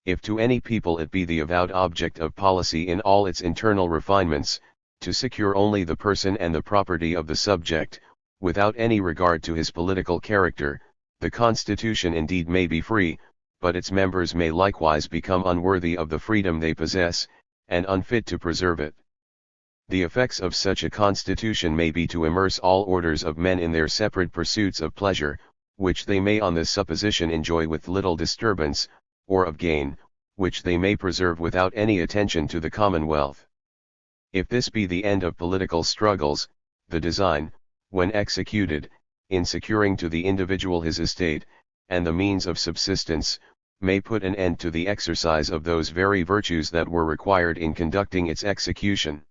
If to any people it be the avowed object of policy in all its internal refinements, to secure only the person and the property of the subject, without any regard to his political character, the constitution indeed may be free, but its members may likewise become unworthy of the freedom they possess, and unfit to preserve it. The effects of such a constitution may be to immerse all orders of men in their separate pursuits of pleasure, which they may on this supposition enjoy with little disturbance, or of gain, which they may preserve without any attention to the commonwealth. If this be the end of political struggles, the design, when executed, in securing to the individual his estate, and the means of subsistence, may put an end to the exercise of those very virtues that were required in conducting its execution.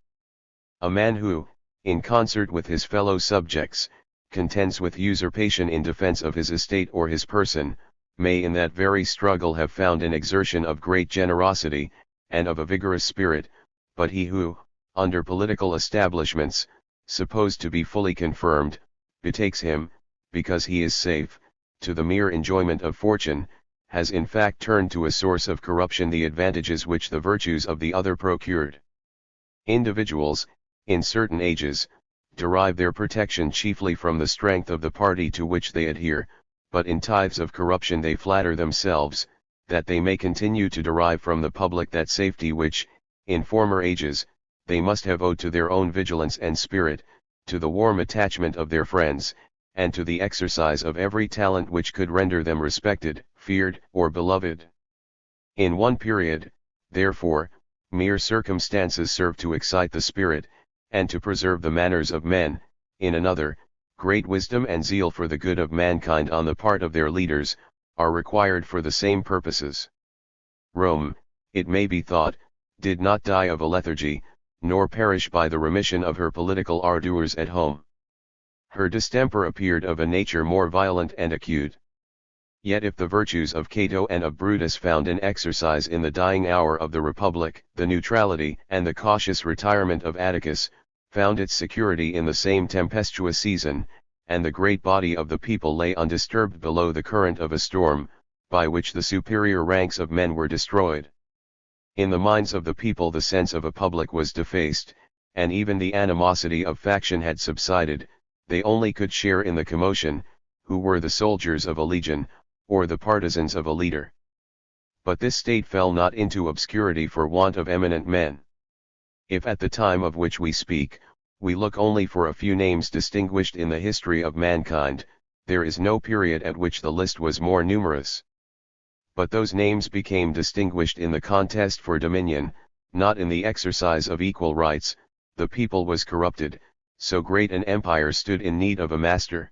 A man who, in concert with his fellow subjects, contends with usurpation in defense of his estate or his person, may in that very struggle have found an exertion of great generosity, and of a vigorous spirit, but he who, under political establishments, supposed to be fully confirmed, betakes him, because he is safe, to the mere enjoyment of fortune, has in fact turned to a source of corruption the advantages which the virtues of the other procured. Individuals, in certain ages, derive their protection chiefly from the strength of the party to which they adhere, but in times of corruption they flatter themselves, that they may continue to derive from the public that safety which, in former ages, they must have owed to their own vigilance and spirit, to the warm attachment of their friends, and to the exercise of every talent which could render them respected, feared, or beloved. In one period, therefore, mere circumstances serve to excite the spirit, and to preserve the manners of men; in another, great wisdom and zeal for the good of mankind on the part of their leaders, are required for the same purposes. Rome, it may be thought, did not die of a lethargy, nor perish by the remission of her political ardors at home. Her distemper appeared of a nature more violent and acute. Yet if the virtues of Cato and of Brutus found an exercise in the dying hour of the Republic, the neutrality and the cautious retirement of Atticus, found its security in the same tempestuous season, and the great body of the people lay undisturbed below the current of a storm, by which the superior ranks of men were destroyed. In the minds of the people the sense of a public was defaced, and even the animosity of faction had subsided; they only could share in the commotion, who were the soldiers of a legion, or the partisans of a leader. But this state fell not into obscurity for want of eminent men. If at the time of which we speak, we look only for a few names distinguished in the history of mankind, there is no period at which the list was more numerous. But those names became distinguished in the contest for dominion, not in the exercise of equal rights; the people was corrupted, so great an empire stood in need of a master.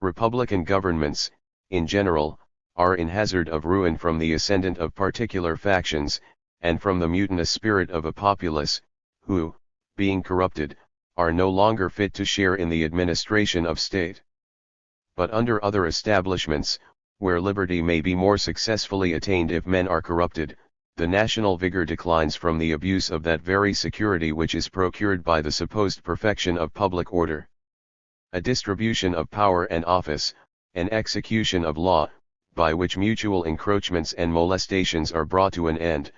Republican governments, in general, are in hazard of ruin from the ascendant of particular factions, and from the mutinous spirit of a populace, who, being corrupted, are no longer fit to share in the administration of state. But under other establishments, where liberty may be more successfully attained if men are corrupted, the national vigor declines from the abuse of that very security which is procured by the supposed perfection of public order. A distribution of power and office, an execution of law, by which mutual encroachments and molestations are brought to an end,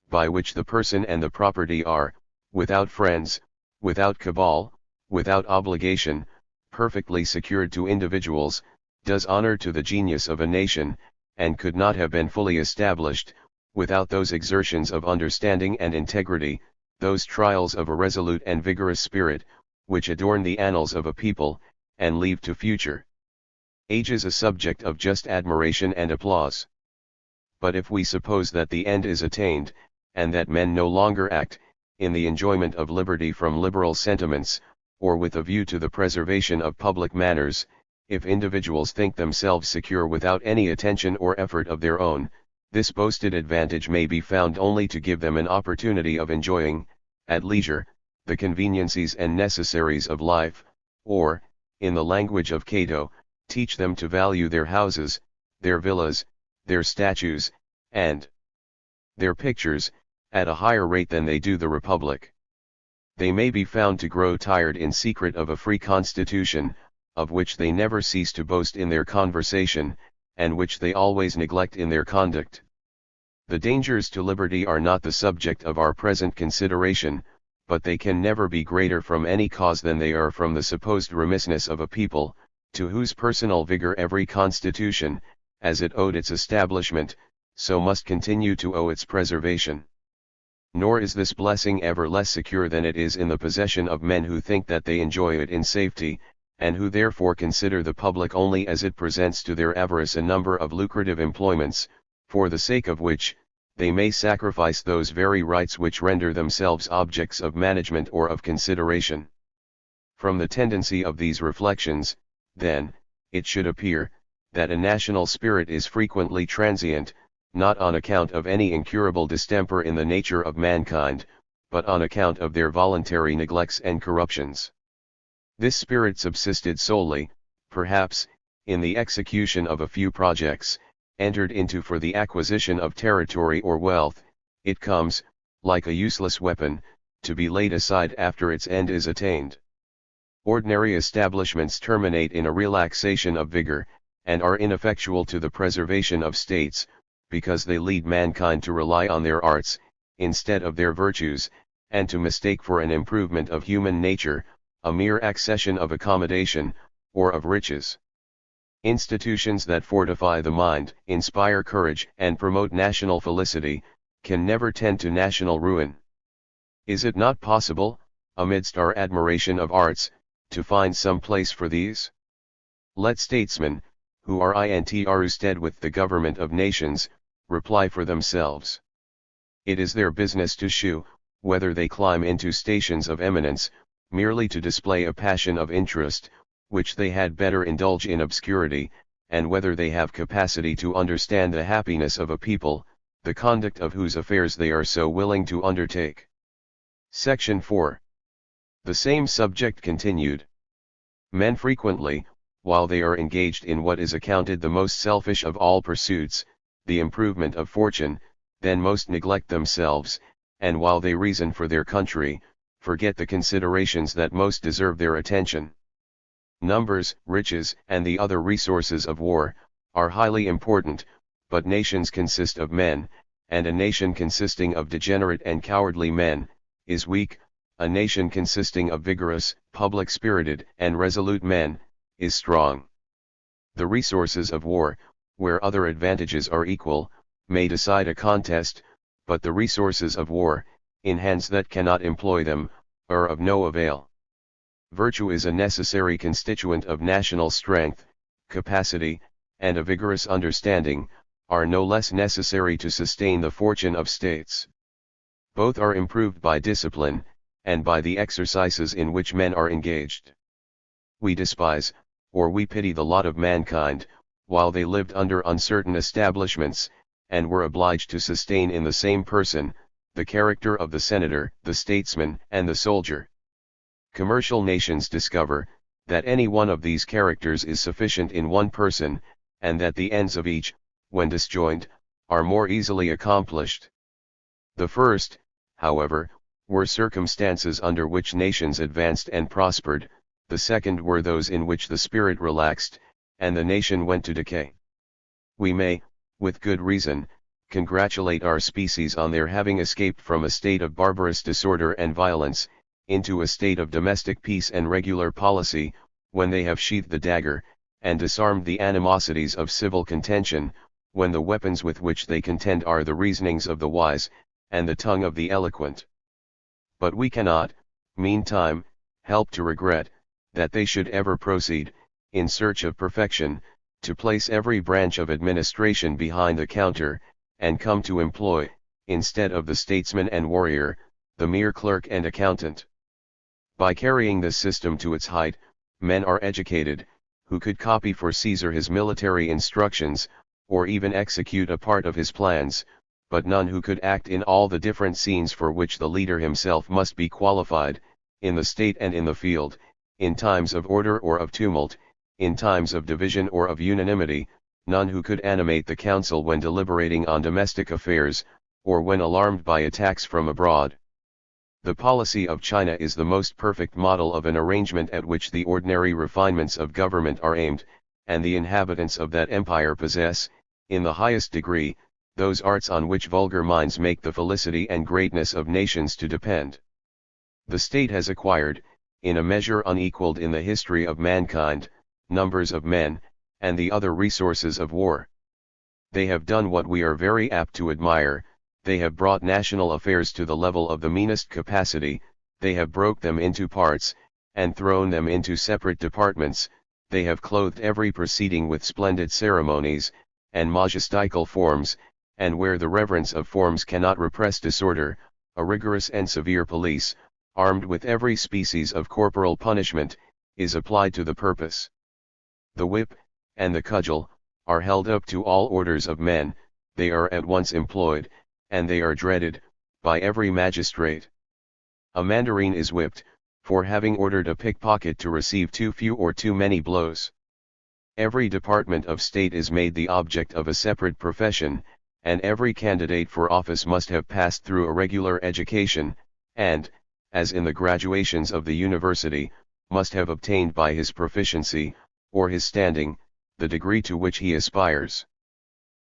by which the person and the property are, without friends, without cabal, without obligation, perfectly secured to individuals, does honor to the genius of a nation, and could not have been fully established, without those exertions of understanding and integrity, those trials of a resolute and vigorous spirit, which adorn the annals of a people, and leave to future ages a subject of just admiration and applause. But if we suppose that the end is attained, and that men no longer act, in the enjoyment of liberty from liberal sentiments, or with a view to the preservation of public manners, if individuals think themselves secure without any attention or effort of their own, this boasted advantage may be found only to give them an opportunity of enjoying, at leisure, the conveniencies and necessaries of life, or, in the language of Cato, teach them to value their houses, their villas, their statues, and their pictures, at a higher rate than they do the Republic. They may be found to grow tired in secret of a free constitution, of which they never cease to boast in their conversation, and which they always neglect in their conduct. The dangers to liberty are not the subject of our present consideration, but they can never be greater from any cause than they are from the supposed remissness of a people, to whose personal vigor every constitution, as it owed its establishment, so must continue to owe its preservation. Nor is this blessing ever less secure than it is in the possession of men who think that they enjoy it in safety, and who therefore consider the public only as it presents to their avarice a number of lucrative employments, for the sake of which, they may sacrifice those very rights which render themselves objects of management or of consideration. From the tendency of these reflections, then, it should appear, that a national spirit is frequently transient, not on account of any incurable distemper in the nature of mankind, but on account of their voluntary neglects and corruptions. This spirit subsisted solely, perhaps, in the execution of a few projects, entered into for the acquisition of territory or wealth. It comes, like a useless weapon, to be laid aside after its end is attained. Ordinary establishments terminate in a relaxation of vigor, and are ineffectual to the preservation of states, because they lead mankind to rely on their arts, instead of their virtues, and to mistake for an improvement of human nature, a mere accession of accommodation, or of riches. Institutions that fortify the mind, inspire courage, and promote national felicity, can never tend to national ruin. Is it not possible, amidst our admiration of arts, to find some place for these? Let statesmen, who are intrusted with the government of nations, reply for themselves. It is their business to shew, whether they climb into stations of eminence, merely to display a passion of interest, which they had better indulge in obscurity, and whether they have capacity to understand the happiness of a people, the conduct of whose affairs they are so willing to undertake. Section 4. The same subject continued. Men frequently, while they are engaged in what is accounted the most selfish of all pursuits, the improvement of fortune, then most neglect themselves, and while they reason for their country, forget the considerations that most deserve their attention. Numbers, riches, and the other resources of war, are highly important, but nations consist of men, and a nation consisting of degenerate and cowardly men, is weak. A nation consisting of vigorous, public-spirited, and resolute men, is strong. The resources of war, where other advantages are equal, may decide a contest, but the resources of war, in hands that cannot employ them, are of no avail. Virtue is a necessary constituent of national strength. Capacity, and a vigorous understanding, are no less necessary to sustain the fortune of states. Both are improved by discipline, and by the exercises in which men are engaged. We despise, or we pity the lot of mankind, while they lived under uncertain establishments, and were obliged to sustain in the same person, the character of the senator, the statesman, and the soldier. Commercial nations discover, that any one of these characters is sufficient in one person, and that the ends of each, when disjoined, are more easily accomplished. The first, however, were circumstances under which nations advanced and prospered, the second were those in which the spirit relaxed, and the nation went to decay. We may, with good reason, congratulate our species on their having escaped from a state of barbarous disorder and violence, into a state of domestic peace and regular policy, when they have sheathed the dagger, and disarmed the animosities of civil contention, when the weapons with which they contend are the reasonings of the wise, and the tongue of the eloquent. But we cannot, meantime, help to regret, that they should ever proceed, in search of perfection, to place every branch of administration behind the counter, and come to employ, instead of the statesman and warrior, the mere clerk and accountant. By carrying this system to its height, men are educated, who could copy for Caesar his military instructions, or even execute a part of his plans, but none who could act in all the different scenes for which the leader himself must be qualified, in the state and in the field, in times of order or of tumult, in times of division or of unanimity, none who could animate the council when deliberating on domestic affairs, or when alarmed by attacks from abroad. The policy of China is the most perfect model of an arrangement at which the ordinary refinements of government are aimed, and the inhabitants of that empire possess, in the highest degree, those arts on which vulgar minds make the felicity and greatness of nations to depend. The state has acquired, in a measure unequaled in the history of mankind, numbers of men, and the other resources of war. They have done what we are very apt to admire. They have brought national affairs to the level of the meanest capacity, they have broke them into parts, and thrown them into separate departments, they have clothed every proceeding with splendid ceremonies, and majestical forms, and where the reverence of forms cannot repress disorder, a rigorous and severe police, armed with every species of corporal punishment, is applied to the purpose. The whip, and the cudgel, are held up to all orders of men, they are at once employed, and they are dreaded, by every magistrate. A mandarin is whipped, for having ordered a pickpocket to receive too few or too many blows. Every department of state is made the object of a separate profession, and every candidate for office must have passed through a regular education, and, as in the graduations of the university, must have obtained by his proficiency, or his standing, the degree to which he aspires.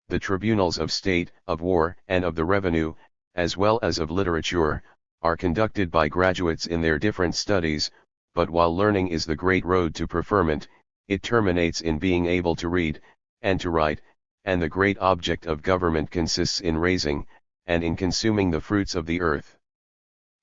The tribunals of state, of war, and of the revenue, as well as of literature, are conducted by graduates in their different studies, but while learning is the great road to preferment, it terminates in being able to read, and to write, and the great object of government consists in raising, and in consuming the fruits of the earth.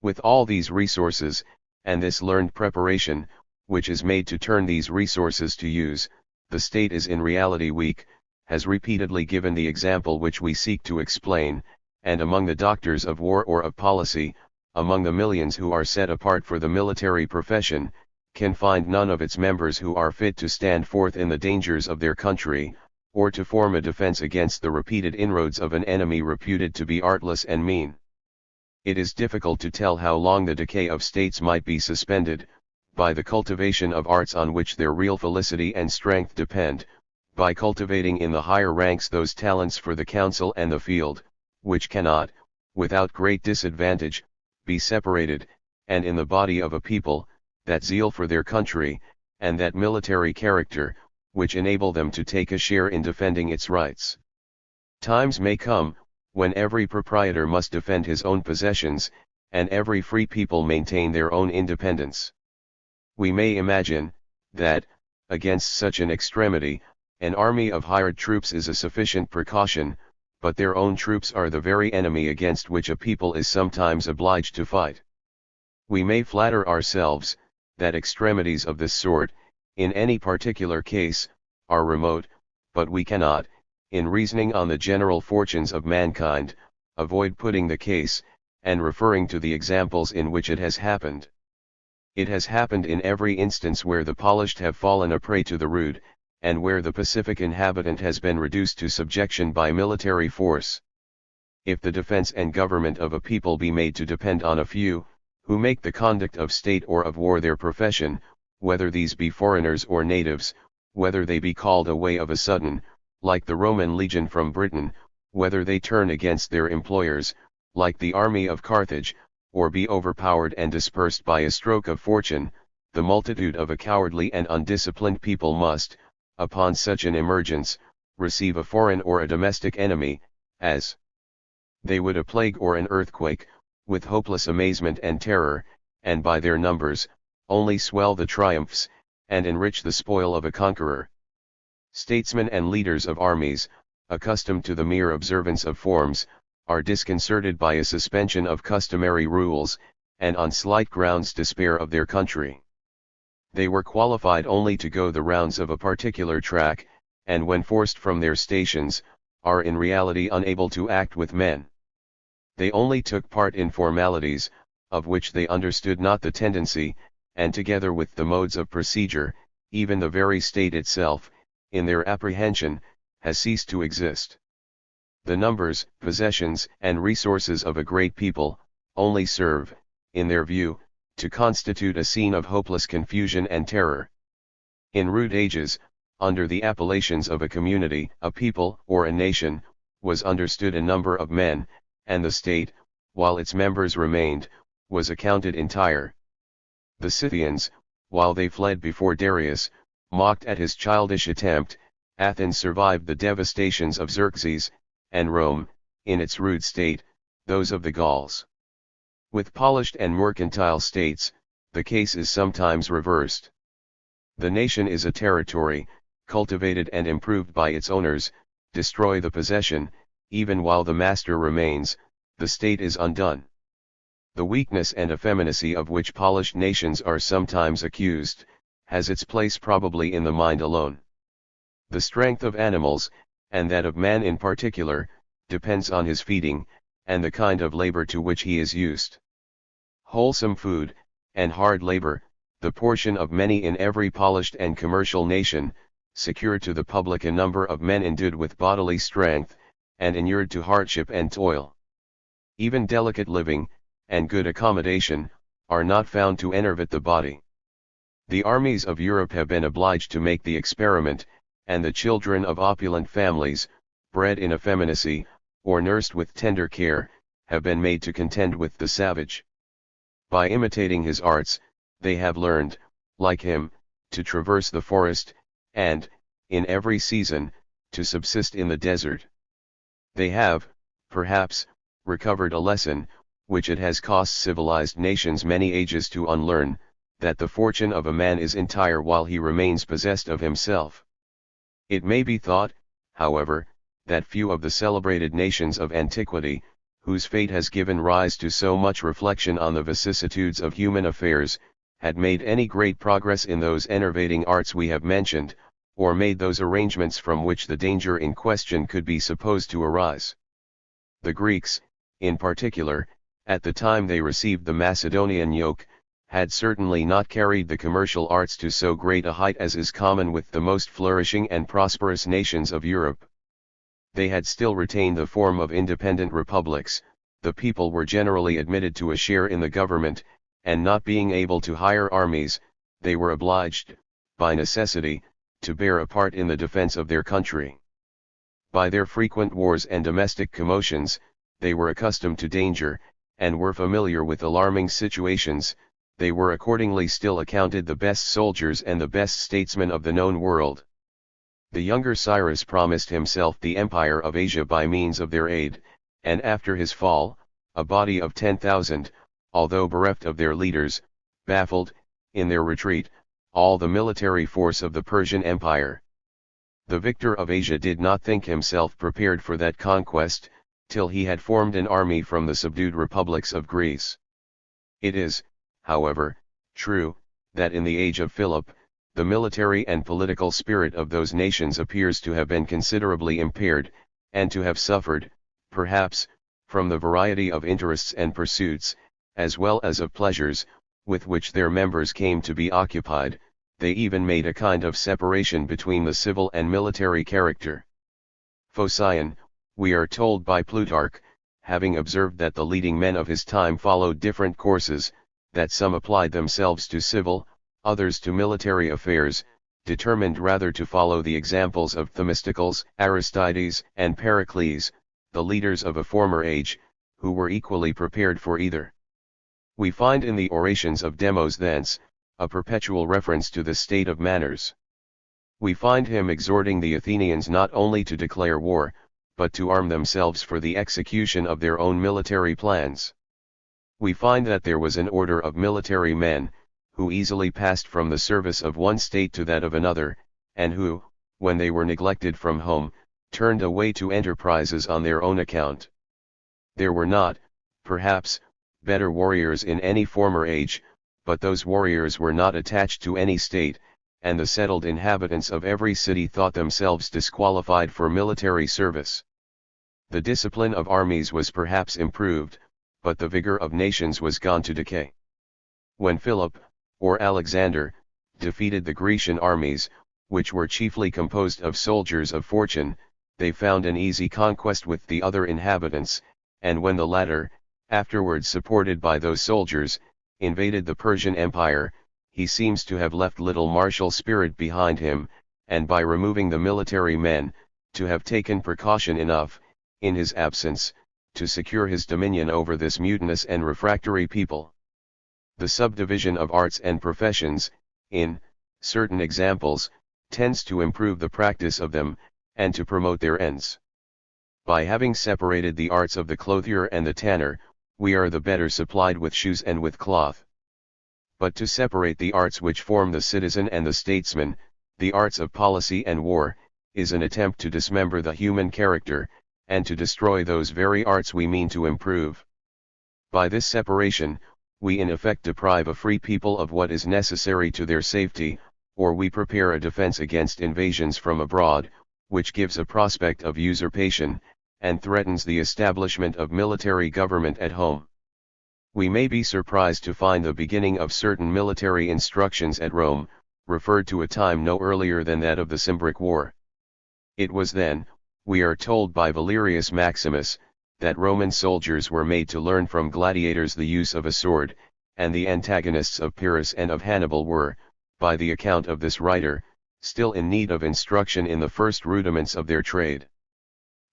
With all these resources, and this learned preparation, which is made to turn these resources to use, the state is in reality weak, has repeatedly given the example which we seek to explain, and among the doctors of war or of policy, among the millions who are set apart for the military profession, can find none of its members who are fit to stand forth in the dangers of their country, or to form a defense against the repeated inroads of an enemy reputed to be artless and mean. It is difficult to tell how long the decay of states might be suspended, by the cultivation of arts on which their real felicity and strength depend, by cultivating in the higher ranks those talents for the council and the field, which cannot, without great disadvantage, be separated, and in the body of a people, that zeal for their country, and that military character, which enable them to take a share in defending its rights. Times may come, when every proprietor must defend his own possessions, and every free people maintain their own independence. We may imagine, that, against such an extremity, an army of hired troops is a sufficient precaution, but their own troops are the very enemy against which a people is sometimes obliged to fight. We may flatter ourselves, that extremities of this sort, in any particular case, are remote, but we cannot, in reasoning on the general fortunes of mankind, avoid putting the case, and referring to the examples in which it has happened. It has happened in every instance where the polished have fallen a prey to the rude, and where the pacific inhabitant has been reduced to subjection by military force. If the defense and government of a people be made to depend on a few, who make the conduct of state or of war their profession, whether these be foreigners or natives, whether they be called away of a sudden, like the Roman legion from Britain, whether they turn against their employers, like the army of Carthage, or be overpowered and dispersed by a stroke of fortune, the multitude of a cowardly and undisciplined people must, upon such an emergence, receive a foreign or a domestic enemy, as they would a plague or an earthquake, with hopeless amazement and terror, and by their numbers, only swell the triumphs, and enrich the spoil of a conqueror. Statesmen and leaders of armies, accustomed to the mere observance of forms, are disconcerted by a suspension of customary rules, and on slight grounds despair of their country. They were qualified only to go the rounds of a particular track, and when forced from their stations, are in reality unable to act with men. They only took part in formalities, of which they understood not the tendency, and together with the modes of procedure, even the very state itself, in their apprehension, has ceased to exist. The numbers, possessions, and resources of a great people, only serve, in their view, to constitute a scene of hopeless confusion and terror. In rude ages, under the appellations of a community, a people, or a nation, was understood a number of men, and the state, while its members remained, was accounted entire. The Scythians, while they fled before Darius, mocked at his childish attempt. Athens survived the devastations of Xerxes, and Rome, in its rude state, those of the Gauls. With polished and mercantile states, the case is sometimes reversed. The nation is a territory, cultivated and improved by its owners. Destroy the possession, even while the master remains, the state is undone. The weakness and effeminacy of which polished nations are sometimes accused, has its place probably in the mind alone. The strength of animals, and that of man in particular, depends on his feeding, and the kind of labor to which he is used. Wholesome food, and hard labor, the portion of many in every polished and commercial nation, secure to the public a number of men endued with bodily strength, and inured to hardship and toil. Even delicate living, and good accommodation, are not found to enervate the body. The armies of Europe have been obliged to make the experiment, and the children of opulent families, bred in effeminacy, or nursed with tender care, have been made to contend with the savage. By imitating his arts, they have learned, like him, to traverse the forest, and, in every season, to subsist in the desert. They have, perhaps, recovered a lesson, which it has cost civilized nations many ages to unlearn, that the fortune of a man is entire while he remains possessed of himself. It may be thought, however, that few of the celebrated nations of antiquity, whose fate has given rise to so much reflection on the vicissitudes of human affairs, had made any great progress in those enervating arts we have mentioned, or made those arrangements from which the danger in question could be supposed to arise. The Greeks, in particular, at the time they received the Macedonian yoke, had certainly not carried the commercial arts to so great a height as is common with the most flourishing and prosperous nations of Europe. They had still retained the form of independent republics. The people were generally admitted to a share in the government, and not being able to hire armies, they were obliged, by necessity, to bear a part in the defense of their country. By their frequent wars and domestic commotions, they were accustomed to danger, and were familiar with alarming situations. They were accordingly still accounted the best soldiers and the best statesmen of the known world. The younger Cyrus promised himself the empire of Asia by means of their aid, and after his fall, a body of 10,000, although bereft of their leaders, baffled, in their retreat, all the military force of the Persian Empire. The victor of Asia did not think himself prepared for that conquest, till he had formed an army from the subdued republics of Greece. It is, however, true, that in the age of Philip, the military and political spirit of those nations appears to have been considerably impaired, and to have suffered, perhaps, from the variety of interests and pursuits, as well as of pleasures, with which their members came to be occupied, they even made a kind of separation between the civil and military character. Phocion, we are told by Plutarch, having observed that the leading men of his time followed different courses, that some applied themselves to civil, others to military affairs, determined rather to follow the examples of Themistocles, Aristides, and Pericles, the leaders of a former age, who were equally prepared for either. We find in the orations of Demos thence, a perpetual reference to the state of manners. We find him exhorting the Athenians not only to declare war, but to arm themselves for the execution of their own military plans. We find that there was an order of military men, who easily passed from the service of one state to that of another, and who, when they were neglected from home, turned away to enterprises on their own account. There were not, perhaps, better warriors in any former age, but those warriors were not attached to any state, and the settled inhabitants of every city thought themselves disqualified for military service. The discipline of armies was perhaps improved, but the vigor of nations was gone to decay. When Philip, or Alexander, defeated the Grecian armies, which were chiefly composed of soldiers of fortune, they found an easy conquest with the other inhabitants, and when the latter, afterwards supported by those soldiers, invaded the Persian Empire, he seems to have left little martial spirit behind him, and by removing the military men, to have taken precaution enough, in his absence, to secure his dominion over this mutinous and refractory people. The subdivision of arts and professions, in certain examples, tends to improve the practice of them, and to promote their ends. By having separated the arts of the clothier and the tanner, we are the better supplied with shoes and with cloth. But to separate the arts which form the citizen and the statesman, the arts of policy and war, is an attempt to dismember the human character, and to destroy those very arts we mean to improve. By this separation, we in effect deprive a free people of what is necessary to their safety, or we prepare a defense against invasions from abroad, which gives a prospect of usurpation, and threatens the establishment of military government at home. We may be surprised to find the beginning of certain military instructions at Rome, referred to a time no earlier than that of the Cimbric War. It was then, we are told by Valerius Maximus, that Roman soldiers were made to learn from gladiators the use of a sword, and the antagonists of Pyrrhus and of Hannibal were, by the account of this writer, still in need of instruction in the first rudiments of their trade.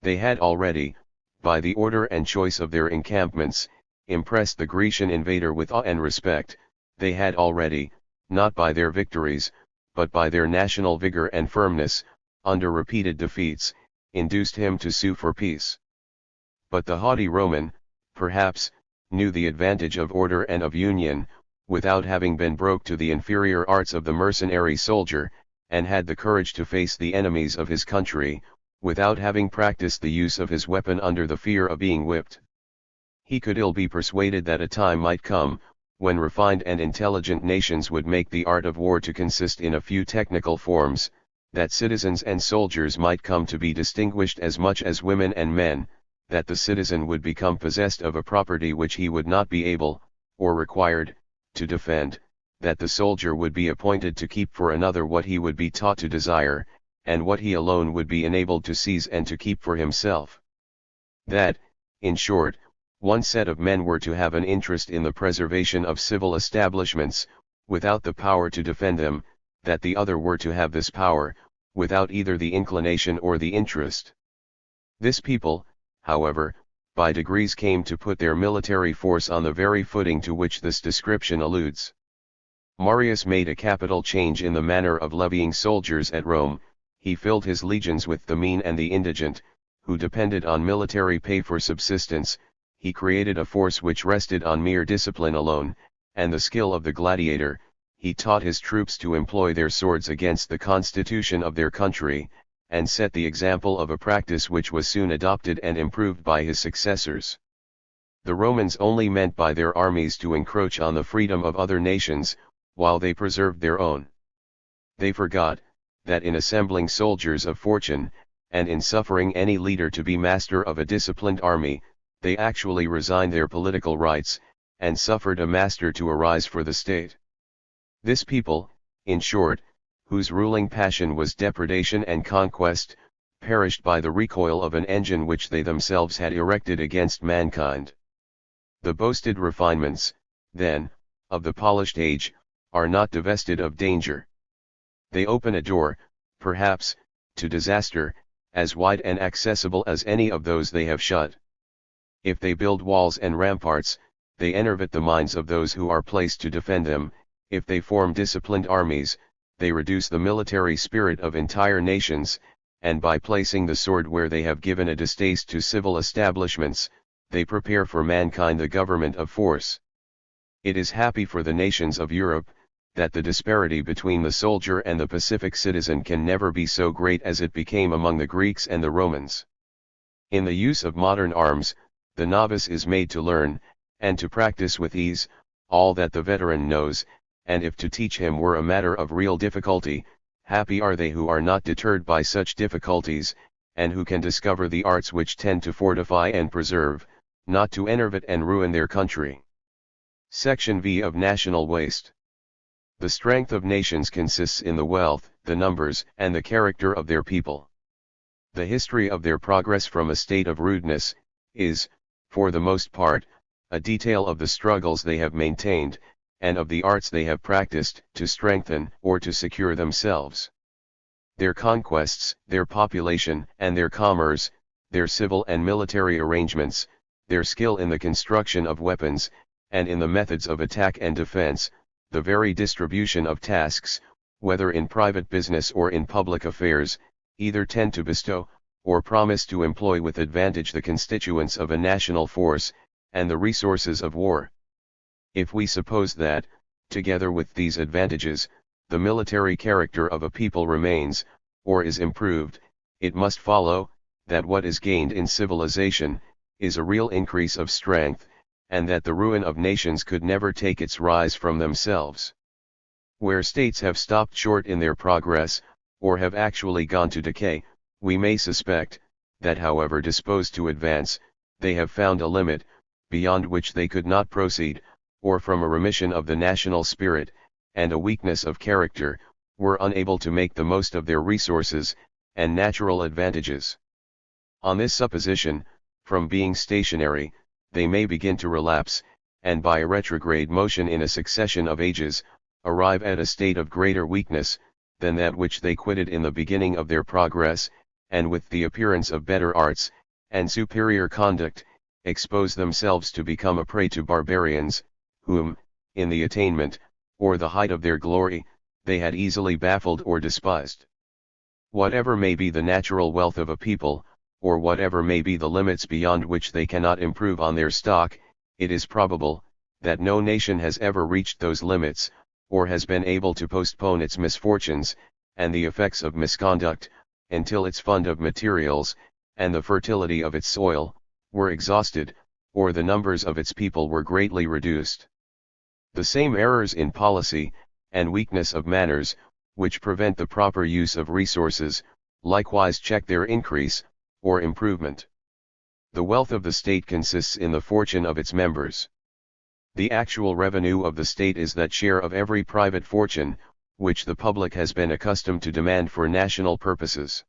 They had already, by the order and choice of their encampments, impressed the Grecian invader with awe and respect. They had already, not by their victories, but by their national vigor and firmness, under repeated defeats, induced him to sue for peace. But the haughty Roman, perhaps, knew the advantage of order and of union, without having been broke to the inferior arts of the mercenary soldier, and had the courage to face the enemies of his country, without having practiced the use of his weapon under the fear of being whipped. He could ill be persuaded that a time might come, when refined and intelligent nations would make the art of war to consist in a few technical forms, that citizens and soldiers might come to be distinguished as much as women and men, that the citizen would become possessed of a property which he would not be able, or required, to defend, that the soldier would be appointed to keep for another what he would be taught to desire, and what he alone would be enabled to seize and to keep for himself. That, in short, one set of men were to have an interest in the preservation of civil establishments, without the power to defend them, that the other were to have this power, without either the inclination or the interest. This people, however, by degrees came to put their military force on the very footing to which this description alludes. Marius made a capital change in the manner of levying soldiers at Rome. He filled his legions with the mean and the indigent, who depended on military pay for subsistence. He created a force which rested on mere discipline alone, and the skill of the gladiator. He taught his troops to employ their swords against the constitution of their country, and set the example of a practice which was soon adopted and improved by his successors. The Romans only meant by their armies to encroach on the freedom of other nations, while they preserved their own. They forgot, that in assembling soldiers of fortune, and in suffering any leader to be master of a disciplined army, they actually resigned their political rights, and suffered a master to arise for the state. This people, in short, whose ruling passion was depredation and conquest, perished by the recoil of an engine which they themselves had erected against mankind. The boasted refinements, then, of the polished age, are not divested of danger. They open a door, perhaps, to disaster, as wide and accessible as any of those they have shut. If they build walls and ramparts, they enervate the minds of those who are placed to defend them. If they form disciplined armies, they reduce the military spirit of entire nations, and by placing the sword where they have given a distaste to civil establishments, they prepare for mankind the government of force. It is happy for the nations of Europe, that the disparity between the soldier and the pacific citizen can never be so great as it became among the Greeks and the Romans. In the use of modern arms, the novice is made to learn, and to practice with ease, all that the veteran knows, and if to teach him were a matter of real difficulty, happy are they who are not deterred by such difficulties, and who can discover the arts which tend to fortify and preserve, not to enervate and ruin their country. Section V of National Waste. The strength of nations consists in the wealth, the numbers, and the character of their people. The history of their progress from a state of rudeness, is, for the most part, a detail of the struggles they have maintained, and of the arts they have practiced to strengthen or to secure themselves. Their conquests, their population and their commerce, their civil and military arrangements, their skill in the construction of weapons, and in the methods of attack and defense, the very distribution of tasks, whether in private business or in public affairs, either tend to bestow, or promise to employ with advantage the constituents of a national force, and the resources of war. If we suppose that, together with these advantages, the military character of a people remains, or is improved, it must follow, that what is gained in civilization, is a real increase of strength, and that the ruin of nations could never take its rise from themselves. Where states have stopped short in their progress, or have actually gone to decay, we may suspect, that however disposed to advance, they have found a limit, beyond which they could not proceed, or from a remission of the national spirit, and a weakness of character, were unable to make the most of their resources, and natural advantages. On this supposition, from being stationary, they may begin to relapse, and by a retrograde motion in a succession of ages, arrive at a state of greater weakness, than that which they quitted in the beginning of their progress, and with the appearance of better arts, and superior conduct, expose themselves to become a prey to barbarians, whom, in the attainment, or the height of their glory, they had easily baffled or despised. Whatever may be the natural wealth of a people, or whatever may be the limits beyond which they cannot improve on their stock, it is probable, that no nation has ever reached those limits, or has been able to postpone its misfortunes, and the effects of misconduct, until its fund of materials, and the fertility of its soil, were exhausted, or the numbers of its people were greatly reduced. The same errors in policy, and weakness of manners, which prevent the proper use of resources, likewise check their increase, or improvement. The wealth of the state consists in the fortune of its members. The actual revenue of the state is that share of every private fortune, which the public has been accustomed to demand for national purposes.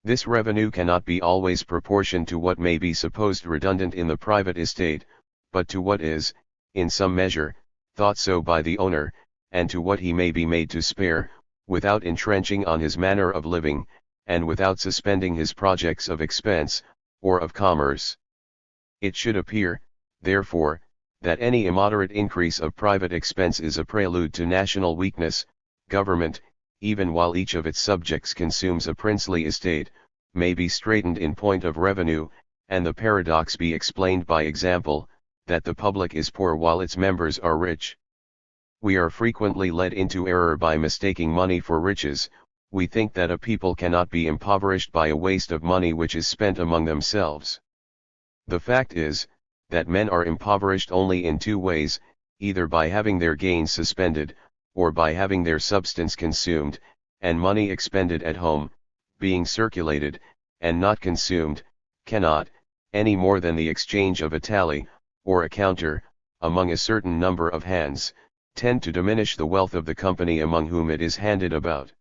This revenue cannot be always proportioned to what may be supposed redundant in the private estate, but to what is, in some measure, thought so by the owner, and to what he may be made to spare, without entrenching on his manner of living, and without suspending his projects of expense, or of commerce. It should appear, therefore, that any immoderate increase of private expense is a prelude to national weakness. Government, even while each of its subjects consumes a princely estate, may be straitened in point of revenue, and the paradox be explained by example, that the public is poor while its members are rich. We are frequently led into error by mistaking money for riches. We think that a people cannot be impoverished by a waste of money which is spent among themselves. The fact is, that men are impoverished only in two ways, either by having their gains suspended, or by having their substance consumed, and money expended at home, being circulated, and not consumed, cannot, any more than the exchange of a tally, or a counter, among a certain number of hands, tend to diminish the wealth of the company among whom it is handed about.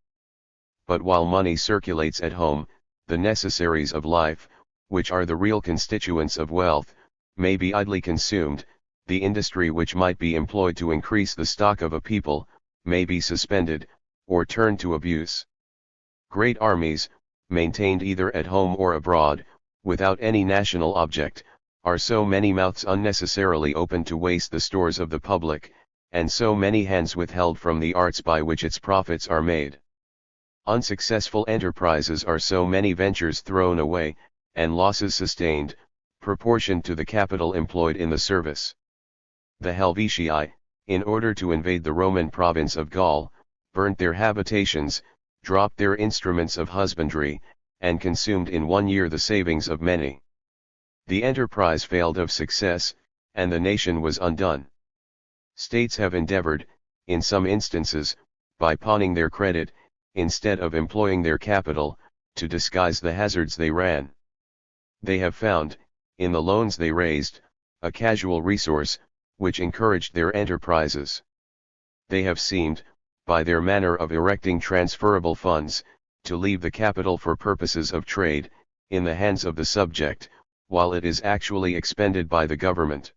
But while money circulates at home, the necessaries of life, which are the real constituents of wealth, may be idly consumed, the industry which might be employed to increase the stock of a people, may be suspended, or turned to abuse. Great armies, maintained either at home or abroad, without any national object, are so many mouths unnecessarily opened to waste the stores of the public, and so many hands withheld from the arts by which its profits are made. Unsuccessful enterprises are so many ventures thrown away, and losses sustained, proportioned to the capital employed in the service. The Helvetii, in order to invade the Roman province of Gaul, burnt their habitations, dropped their instruments of husbandry, and consumed in 1 year the savings of many. The enterprise failed of success, and the nation was undone. States have endeavored, in some instances, by pawning their credit, instead of employing their capital, to disguise the hazards they ran. They have found, in the loans they raised, a casual resource, which encouraged their enterprises. They have seemed, by their manner of erecting transferable funds, to leave the capital for purposes of trade, in the hands of the subject, while it is actually expended by the government.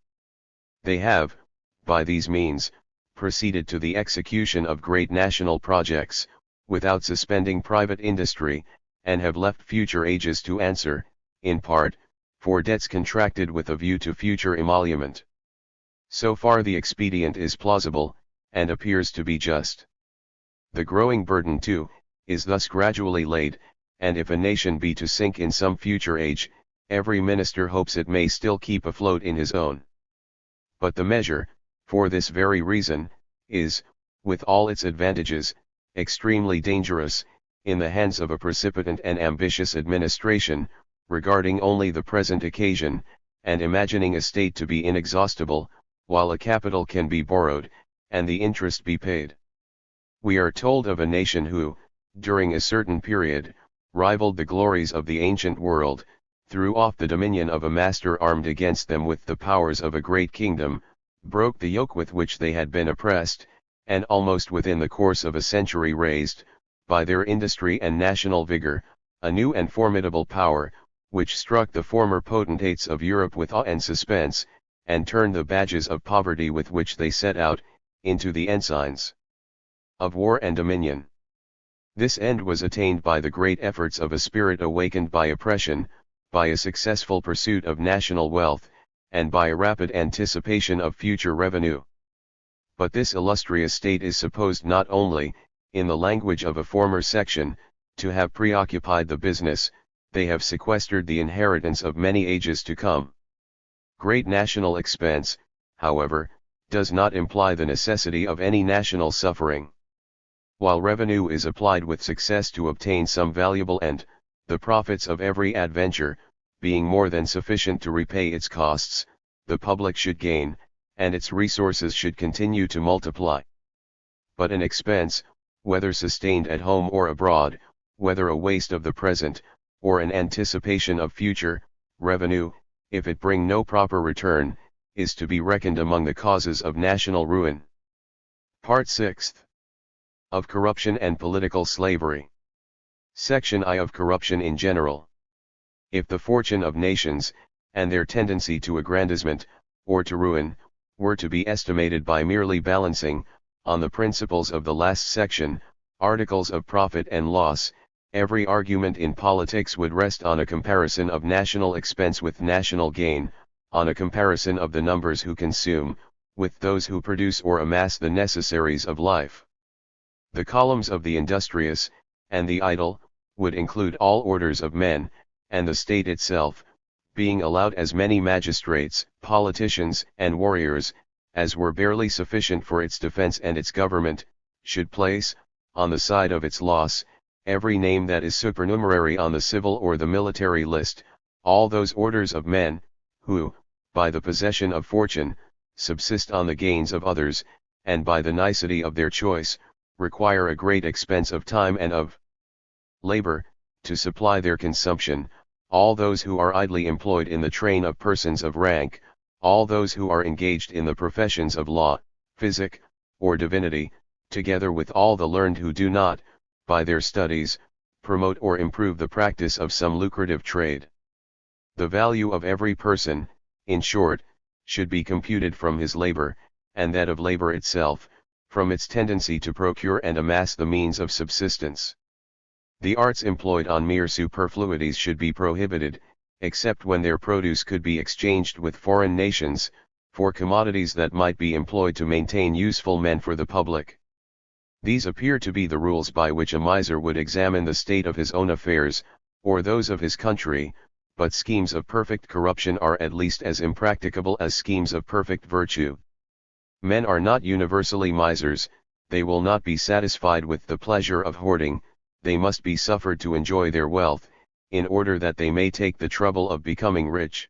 They have, by these means, proceeded to the execution of great national projects, without suspending private industry, and have left future ages to answer, in part, for debts contracted with a view to future emolument. So far the expedient is plausible, and appears to be just. The growing burden too, is thus gradually laid, and if a nation be to sink in some future age, every minister hopes it may still keep afloat in his own. But the measure, for this very reason, is, with all its advantages, extremely dangerous, in the hands of a precipitant and ambitious administration, regarding only the present occasion, and imagining a state to be inexhaustible, while a capital can be borrowed, and the interest be paid. We are told of a nation who, during a certain period, rivaled the glories of the ancient world, threw off the dominion of a master armed against them with the powers of a great kingdom, broke the yoke with which they had been oppressed, and almost within the course of a century raised, by their industry and national vigor, a new and formidable power, which struck the former potentates of Europe with awe and suspense, and turned the badges of poverty with which they set out, into the ensigns of war and dominion. This end was attained by the great efforts of a spirit awakened by oppression, by a successful pursuit of national wealth, and by a rapid anticipation of future revenue. But this illustrious state is supposed not only, in the language of a former section, to have preoccupied the business, they have sequestered the inheritance of many ages to come. Great national expense, however, does not imply the necessity of any national suffering. While revenue is applied with success to obtain some valuable end, the profits of every adventure, being more than sufficient to repay its costs, the public should gain, and its resources should continue to multiply. But an expense, whether sustained at home or abroad, whether a waste of the present, or an anticipation of future revenue, if it bring no proper return, is to be reckoned among the causes of national ruin. Part 6. Of Corruption and Political Slavery. Section I. Of corruption in general. If the fortune of nations, and their tendency to aggrandizement, or to ruin, were to be estimated by merely balancing, on the principles of the last section, articles of profit and loss, every argument in politics would rest on a comparison of national expense with national gain, on a comparison of the numbers who consume, with those who produce or amass the necessaries of life. The columns of the industrious, and the idle, would include all orders of men, and the state itself, being allowed as many magistrates, politicians, and warriors, as were barely sufficient for its defense and its government, should place, on the side of its loss, every name that is supernumerary on the civil or the military list, all those orders of men, who, by the possession of fortune, subsist on the gains of others, and by the nicety of their choice, require a great expense of time and of labor, to supply their consumption, all those who are idly employed in the train of persons of rank, all those who are engaged in the professions of law, physic, or divinity, together with all the learned who do not, by their studies, promote or improve the practice of some lucrative trade. The value of every person, in short, should be computed from his labor, and that of labor itself, from its tendency to procure and amass the means of subsistence. The arts employed on mere superfluities should be prohibited, except when their produce could be exchanged with foreign nations, for commodities that might be employed to maintain useful men for the public. These appear to be the rules by which a miser would examine the state of his own affairs, or those of his country, but schemes of perfect corruption are at least as impracticable as schemes of perfect virtue. Men are not universally misers, they will not be satisfied with the pleasure of hoarding, they must be suffered to enjoy their wealth, in order that they may take the trouble of becoming rich.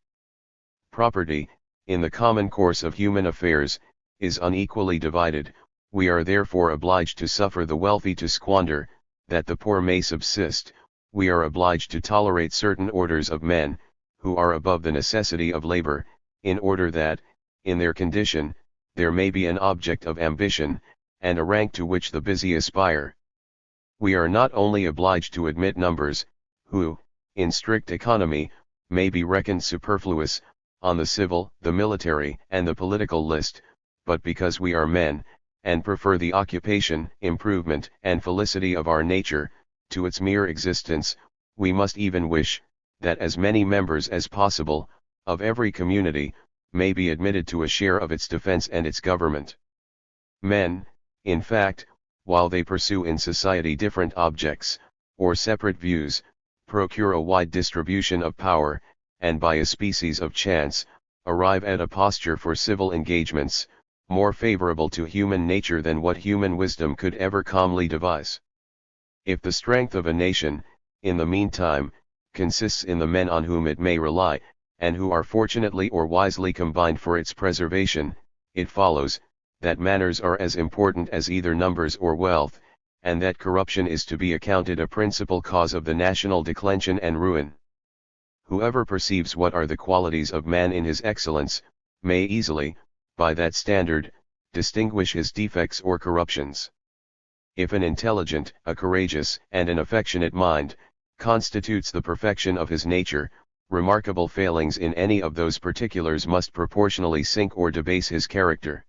Property, in the common course of human affairs, is unequally divided, we are therefore obliged to suffer the wealthy to squander, that the poor may subsist, we are obliged to tolerate certain orders of men, who are above the necessity of labor, in order that, in their condition, there may be an object of ambition, and a rank to which the busy aspire. We are not only obliged to admit numbers, who, in strict economy, may be reckoned superfluous, on the civil, the military, and the political list, but because we are men, and prefer the occupation, improvement, and felicity of our nature, to its mere existence, we must even wish, that as many members as possible, of every community, may be admitted to a share of its defense and its government. Men, in fact, while they pursue in society different objects, or separate views, procure a wide distribution of power, and by a species of chance, arrive at a posture for civil engagements, more favorable to human nature than what human wisdom could ever calmly devise. If the strength of a nation, in the meantime, consists in the men on whom it may rely, and who are fortunately or wisely combined for its preservation, it follows, that manners are as important as either numbers or wealth, and that corruption is to be accounted a principal cause of the national declension and ruin. Whoever perceives what are the qualities of man in his excellence, may easily, by that standard, distinguish his defects or corruptions. If an intelligent, a courageous, and an affectionate mind, constitutes the perfection of his nature, remarkable failings in any of those particulars must proportionally sink or debase his character.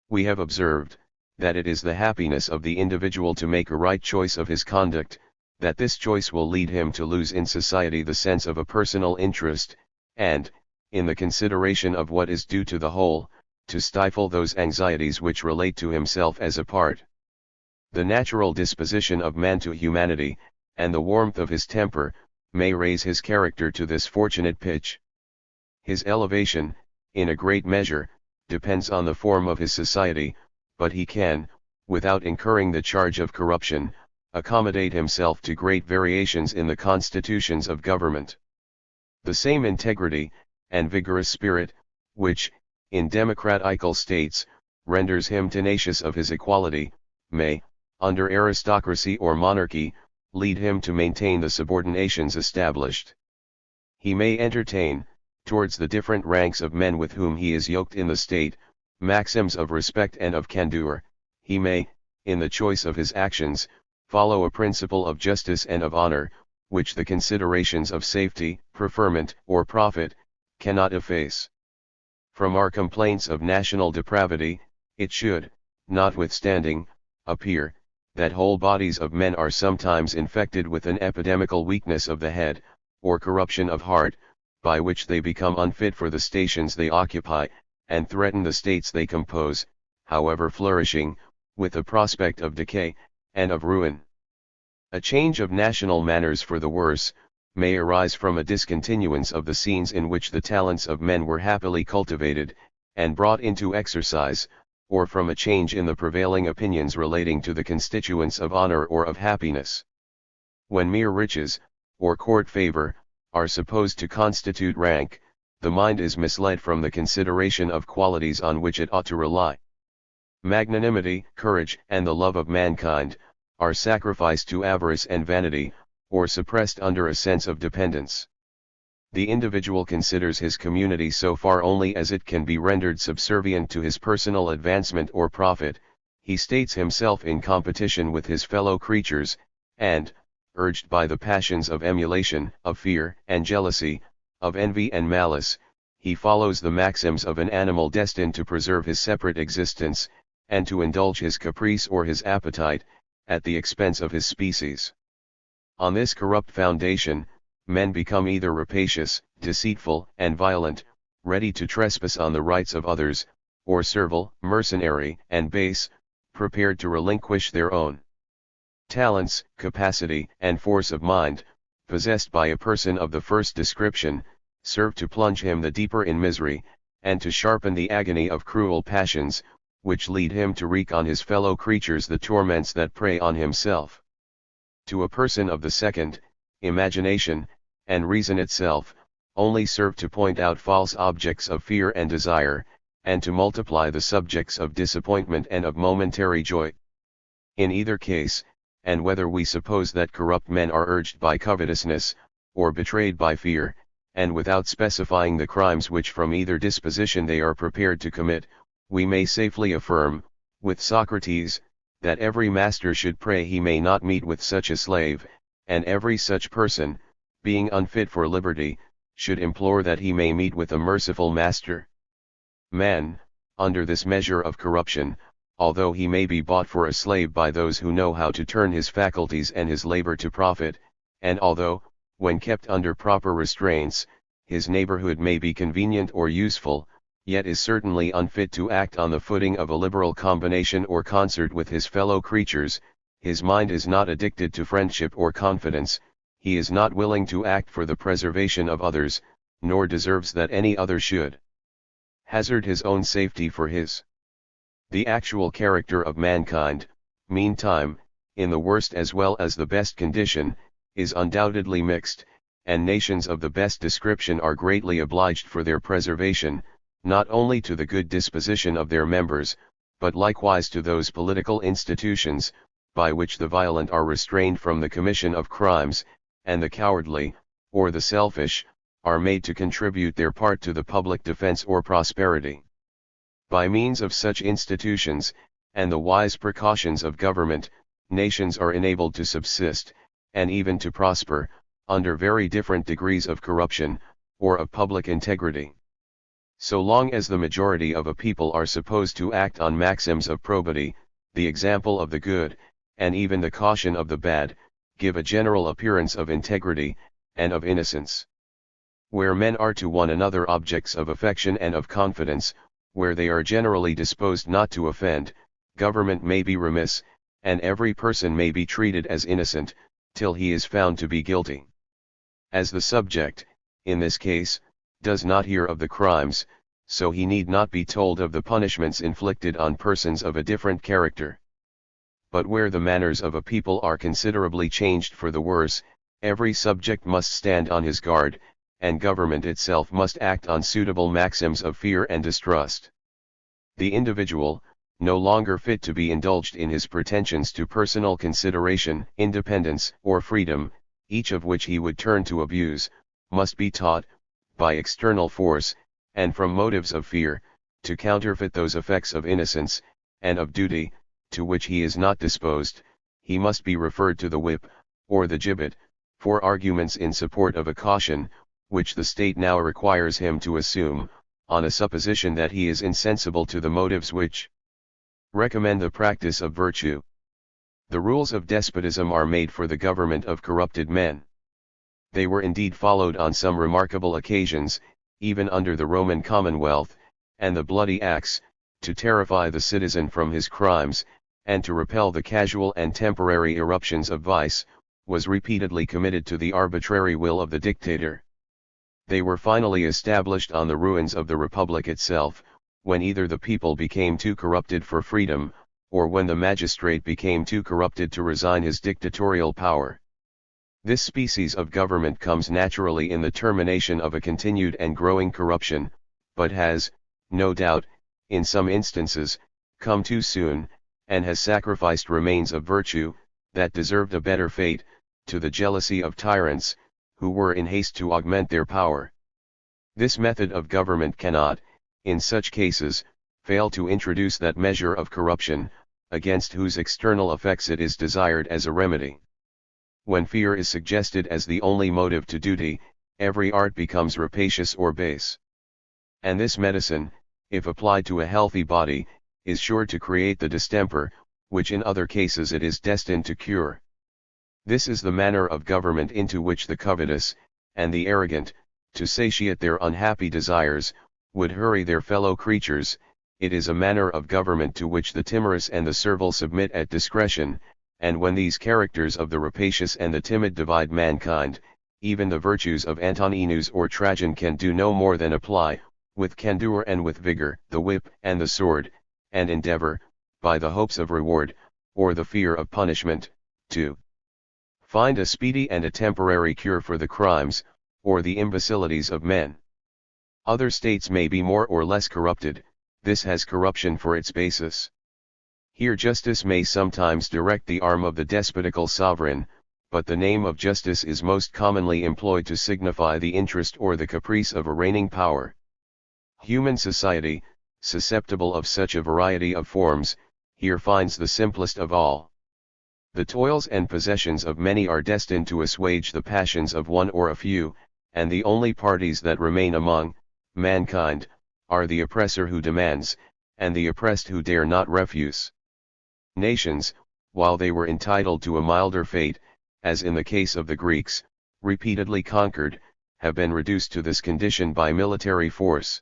We have observed, that it is the happiness of the individual to make a right choice of his conduct, that this choice will lead him to lose in society the sense of a personal interest, and, in the consideration of what is due to the whole, to stifle those anxieties which relate to himself as a part. The natural disposition of man to humanity, and the warmth of his temper, may raise his character to this fortunate pitch. His elevation, in a great measure, depends on the form of his society, but he can, without incurring the charge of corruption, accommodate himself to great variations in the constitutions of government. The same integrity, and vigorous spirit, which, in democratical states, renders him tenacious of his equality, may, under aristocracy or monarchy, lead him to maintain the subordinations established. He may entertain, towards the different ranks of men with whom he is yoked in the state, maxims of respect and of candor, he may, in the choice of his actions, follow a principle of justice and of honor, which the considerations of safety, preferment, or profit, cannot efface. From our complaints of national depravity, it should, notwithstanding, appear, that whole bodies of men are sometimes infected with an epidemical weakness of the head, or corruption of heart, by which they become unfit for the stations they occupy, and threaten the states they compose, however flourishing, with the prospect of decay, and of ruin. A change of national manners for the worse, may arise from a discontinuance of the scenes in which the talents of men were happily cultivated, and brought into exercise, or from a change in the prevailing opinions relating to the constituents of honor or of happiness. When mere riches, or court favor, are supposed to constitute rank, the mind is misled from the consideration of qualities on which it ought to rely. Magnanimity, courage, and the love of mankind, are sacrificed to avarice and vanity, or suppressed under a sense of dependence. The individual considers his community so far only as it can be rendered subservient to his personal advancement or profit. He states himself in competition with his fellow creatures, and, urged by the passions of emulation, of fear and jealousy, of envy and malice, he follows the maxims of an animal destined to preserve his separate existence, and to indulge his caprice or his appetite, at the expense of his species. On this corrupt foundation, men become either rapacious, deceitful, and violent, ready to trespass on the rights of others, or servile, mercenary, and base, prepared to relinquish their own talents, capacity, and force of mind, possessed by a person of the first description, serve to plunge him the deeper in misery, and to sharpen the agony of cruel passions, which lead him to wreak on his fellow creatures the torments that prey on himself. To a person of the second, imagination, and reason itself, only serve to point out false objects of fear and desire, and to multiply the subjects of disappointment and of momentary joy. In either case, and whether we suppose that corrupt men are urged by covetousness, or betrayed by fear, and without specifying the crimes which from either disposition they are prepared to commit, we may safely affirm, with Socrates, that every master should pray he may not meet with such a slave, and every such person, being unfit for liberty, should implore that he may meet with a merciful master. Man, under this measure of corruption, although he may be bought for a slave by those who know how to turn his faculties and his labor to profit, and although, when kept under proper restraints, his neighborhood may be convenient or useful, yet is certainly unfit to act on the footing of a liberal combination or concert with his fellow creatures. His mind is not addicted to friendship or confidence, he is not willing to act for the preservation of others, nor deserves that any other should hazard his own safety for his. The actual character of mankind, meantime, in the worst as well as the best condition, is undoubtedly mixed, and nations of the best description are greatly obliged for their preservation, not only to the good disposition of their members, but likewise to those political institutions, by which the violent are restrained from the commission of crimes, and the cowardly, or the selfish, are made to contribute their part to the public defense or prosperity. By means of such institutions, and the wise precautions of government, nations are enabled to subsist, and even to prosper, under very different degrees of corruption, or of public integrity. So long as the majority of a people are supposed to act on maxims of probity, the example of the good, and even the caution of the bad, give a general appearance of integrity, and of innocence. Where men are to one another objects of affection and of confidence, where they are generally disposed not to offend, government may be remiss, and every person may be treated as innocent, till he is found to be guilty. As the subject, in this case, does not hear of the crimes, so he need not be told of the punishments inflicted on persons of a different character. But where the manners of a people are considerably changed for the worse, every subject must stand on his guard, and government itself must act on suitable maxims of fear and distrust. The individual, no longer fit to be indulged in his pretensions to personal consideration, independence, or freedom, each of which he would turn to abuse, must be taught, by external force, and from motives of fear, to counterfeit those effects of innocence, and of duty, to which he is not disposed. He must be referred to the whip, or the gibbet, for arguments in support of a caution, which the state now requires him to assume, on a supposition that he is insensible to the motives which recommend the practice of virtue. The rules of despotism are made for the government of corrupted men. They were indeed followed on some remarkable occasions, even under the Roman Commonwealth, and the bloody axe, to terrify the citizen from his crimes, and to repel the casual and temporary eruptions of vice, was repeatedly committed to the arbitrary will of the dictator. They were finally established on the ruins of the Republic itself, when either the people became too corrupted for freedom, or when the magistrate became too corrupted to resign his dictatorial power. This species of government comes naturally in the termination of a continued and growing corruption, but has, no doubt, in some instances, come too soon, and has sacrificed remains of virtue, that deserved a better fate, to the jealousy of tyrants, who were in haste to augment their power. This method of government cannot, in such cases, fail to introduce that measure of corruption, against whose external effects it is desired as a remedy. When fear is suggested as the only motive to duty, every art becomes rapacious or base. And this medicine, if applied to a healthy body, is sure to create the distemper, which in other cases it is destined to cure. This is the manner of government into which the covetous, and the arrogant, to satiate their unhappy desires, would hurry their fellow creatures. It is a manner of government to which the timorous and the servile submit at discretion, and when these characters of the rapacious and the timid divide mankind, even the virtues of Antoninus or Trajan can do no more than apply, with candor and with vigor, the whip and the sword, and endeavor, by the hopes of reward, or the fear of punishment, to find a speedy and a temporary cure for the crimes, or the imbecilities of men. Other states may be more or less corrupted, this has corruption for its basis. Here justice may sometimes direct the arm of the despotical sovereign, but the name of justice is most commonly employed to signify the interest or the caprice of a reigning power. Human society, susceptible of such a variety of forms, here finds the simplest of all. The toils and possessions of many are destined to assuage the passions of one or a few, and the only parties that remain among mankind are the oppressor who demands, and the oppressed who dare not refuse. Nations, while they were entitled to a milder fate, as in the case of the Greeks, repeatedly conquered, have been reduced to this condition by military force.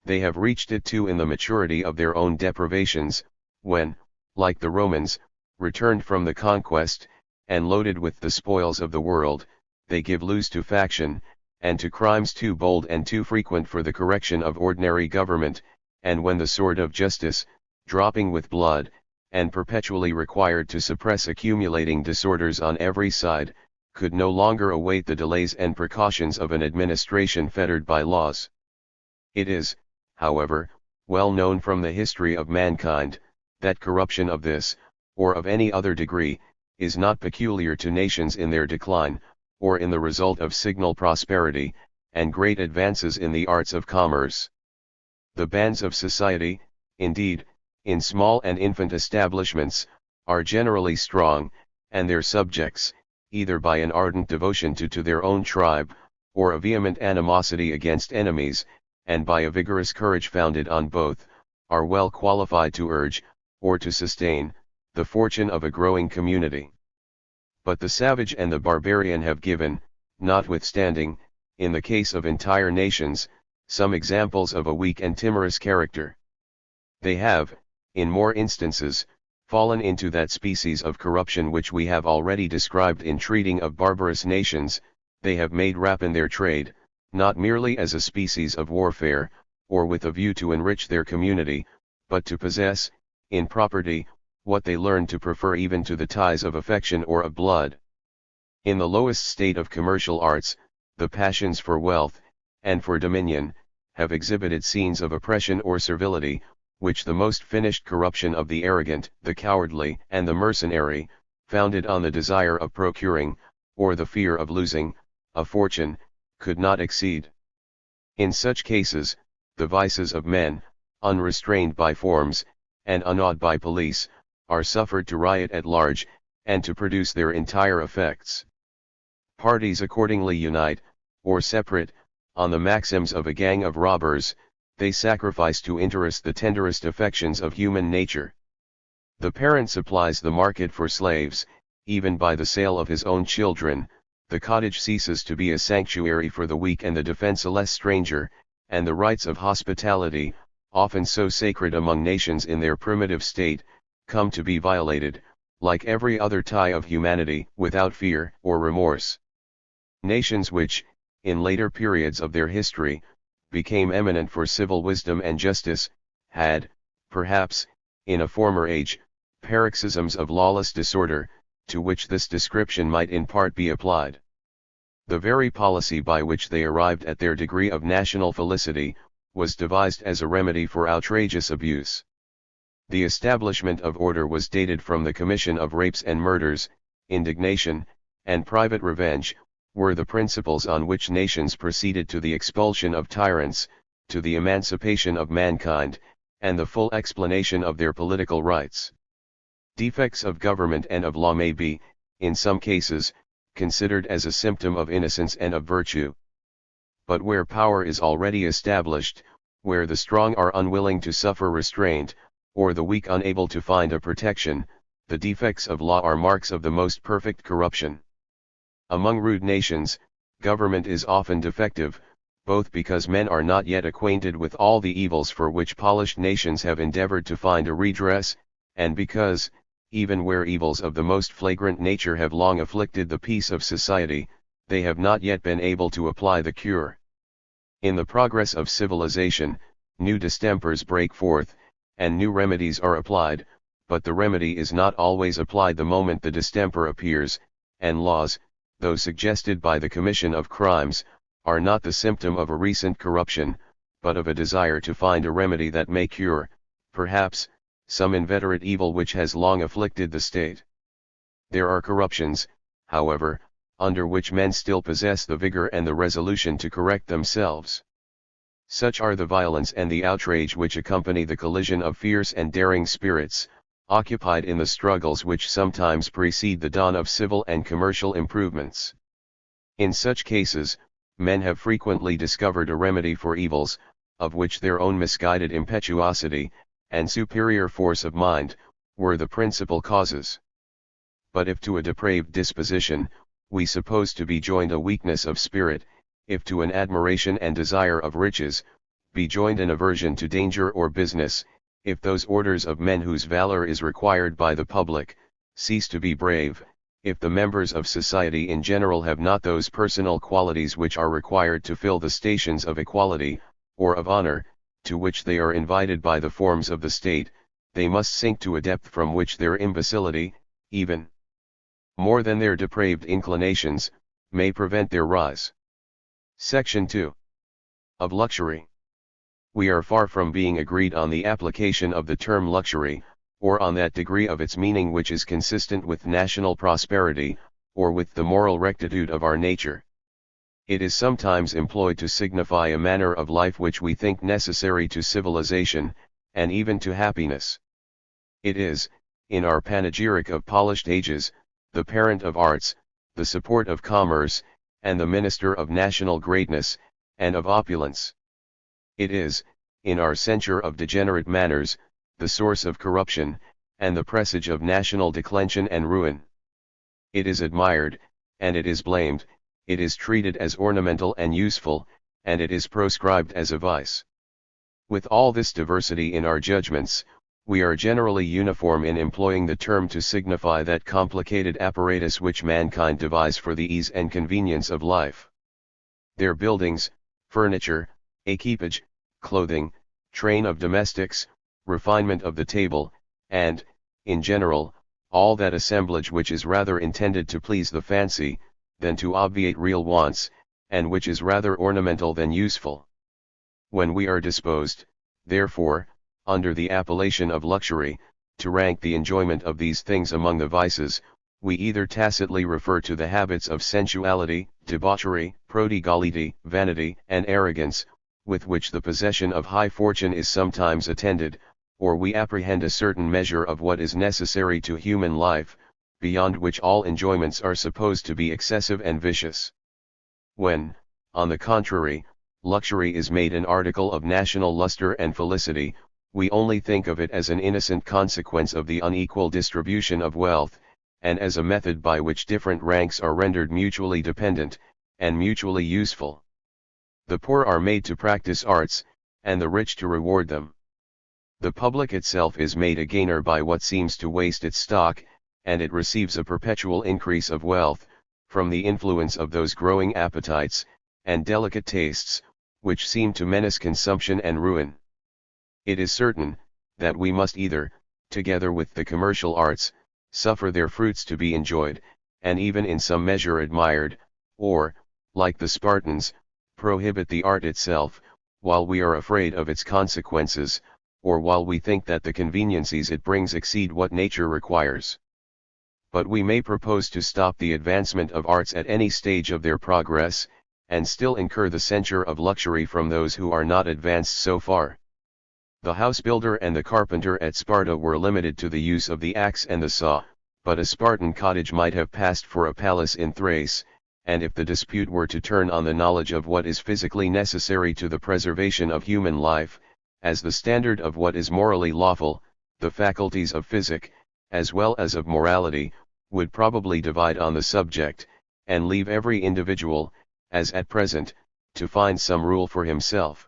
They have reached it too in the maturity of their own deprivations, when, like the Romans, returned from the conquest, and loaded with the spoils of the world, they give loose to faction, and to crimes too bold and too frequent for the correction of ordinary government, and when the sword of justice, dropping with blood, and perpetually required to suppress accumulating disorders on every side, could no longer await the delays and precautions of an administration fettered by laws. It is, however, well known from the history of mankind, that corruption of this, or of any other degree, is not peculiar to nations in their decline, or in the result of signal prosperity, and great advances in the arts of commerce. The bands of society, indeed, in small and infant establishments, are generally strong, and their subjects, either by an ardent devotion to their own tribe, or a vehement animosity against enemies, and by a vigorous courage founded on both, are well qualified to urge, or to sustain, the fortune of a growing community. But the savage and the barbarian have given, notwithstanding, in the case of entire nations, some examples of a weak and timorous character. They have, in more instances, fallen into that species of corruption which we have already described in treating of barbarous nations. They have made rapine their trade, not merely as a species of warfare, or with a view to enrich their community, but to possess, in property, what they learn to prefer even to the ties of affection or of blood. In the lowest state of commercial arts, the passions for wealth, and for dominion, have exhibited scenes of oppression or servility, which the most finished corruption of the arrogant, the cowardly, and the mercenary, founded on the desire of procuring, or the fear of losing, a fortune, could not exceed. In such cases, the vices of men, unrestrained by forms, and unawed by police, are suffered to riot at large, and to produce their entire effects. Parties accordingly unite, or separate, on the maxims of a gang of robbers. They sacrifice to interest the tenderest affections of human nature. The parent supplies the market for slaves, even by the sale of his own children. The cottage ceases to be a sanctuary for the weak and the defenseless stranger, and the rights of hospitality, often so sacred among nations in their primitive state, come to be violated, like every other tie of humanity, without fear or remorse. Nations which, in later periods of their history, became eminent for civil wisdom and justice, had, perhaps, in a former age, paroxysms of lawless disorder, to which this description might in part be applied. The very policy by which they arrived at their degree of national felicity, was devised as a remedy for outrageous abuse. The establishment of order was dated from the commission of rapes and murders, indignation, and private revenge, were the principles on which nations proceeded to the expulsion of tyrants, to the emancipation of mankind, and the full explanation of their political rights. Defects of government and of law may be, in some cases, considered as a symptom of innocence and of virtue. But where power is already established, where the strong are unwilling to suffer restraint, or the weak unable to find a protection, the defects of law are marks of the most perfect corruption. Among rude nations, government is often defective, both because men are not yet acquainted with all the evils for which polished nations have endeavored to find a redress, and because, even where evils of the most flagrant nature have long afflicted the peace of society, they have not yet been able to apply the cure. In the progress of civilization, new distempers break forth, and new remedies are applied, but the remedy is not always applied the moment the distemper appears, and laws, though suggested by the commission of crimes, are not the symptom of a recent corruption, but of a desire to find a remedy that may cure, perhaps, some inveterate evil which has long afflicted the state. There are corruptions, however, under which men still possess the vigor and the resolution to correct themselves. Such are the violence and the outrage which accompany the collision of fierce and daring spirits, occupied in the struggles which sometimes precede the dawn of civil and commercial improvements. In such cases, men have frequently discovered a remedy for evils, of which their own misguided impetuosity, and superior force of mind, were the principal causes. But if to a depraved disposition, we suppose to be joined a weakness of spirit, if to an admiration and desire of riches, be joined an aversion to danger or business, if those orders of men whose valor is required by the public, cease to be brave, if the members of society in general have not those personal qualities which are required to fill the stations of equality, or of honor, to which they are invited by the forms of the state, they must sink to a depth from which their imbecility, even more than their depraved inclinations, may prevent their rise. Section 2. Of luxury. We are far from being agreed on the application of the term luxury, or on that degree of its meaning which is consistent with national prosperity, or with the moral rectitude of our nature. It is sometimes employed to signify a manner of life which we think necessary to civilization, and even to happiness. It is, in our panegyric of polished ages, the parent of arts, the support of commerce, and the minister of national greatness, and of opulence. It is, in our censure of degenerate manners, the source of corruption, and the presage of national declension and ruin. It is admired, and it is blamed, it is treated as ornamental and useful, and it is proscribed as a vice. With all this diversity in our judgments, we are generally uniform in employing the term to signify that complicated apparatus which mankind devise for the ease and convenience of life. Their buildings, furniture, equipage, clothing, train of domestics, refinement of the table, and, in general, all that assemblage which is rather intended to please the fancy, than to obviate real wants, and which is rather ornamental than useful. When we are disposed, therefore, under the appellation of luxury, to rank the enjoyment of these things among the vices, we either tacitly refer to the habits of sensuality, debauchery, prodigality, vanity, and arrogance, with which the possession of high fortune is sometimes attended, or we apprehend a certain measure of what is necessary to human life, beyond which all enjoyments are supposed to be excessive and vicious. When, on the contrary, luxury is made an article of national luster and felicity, we only think of it as an innocent consequence of the unequal distribution of wealth, and as a method by which different ranks are rendered mutually dependent, and mutually useful. The poor are made to practice arts, and the rich to reward them. The public itself is made a gainer by what seems to waste its stock, and it receives a perpetual increase of wealth, from the influence of those growing appetites, and delicate tastes, which seem to menace consumption and ruin. It is certain, that we must either, together with the commercial arts, suffer their fruits to be enjoyed, and even in some measure admired, or, like the Spartans, prohibit the art itself, while we are afraid of its consequences, or while we think that the conveniencies it brings exceed what nature requires. But we may propose to stop the advancement of arts at any stage of their progress, and still incur the censure of luxury from those who are not advanced so far. The house builder and the carpenter at Sparta were limited to the use of the axe and the saw, but a Spartan cottage might have passed for a palace in Thrace, and if the dispute were to turn on the knowledge of what is physically necessary to the preservation of human life, as the standard of what is morally lawful, the faculties of physic, as well as of morality, would probably divide on the subject, and leave every individual, as at present, to find some rule for himself.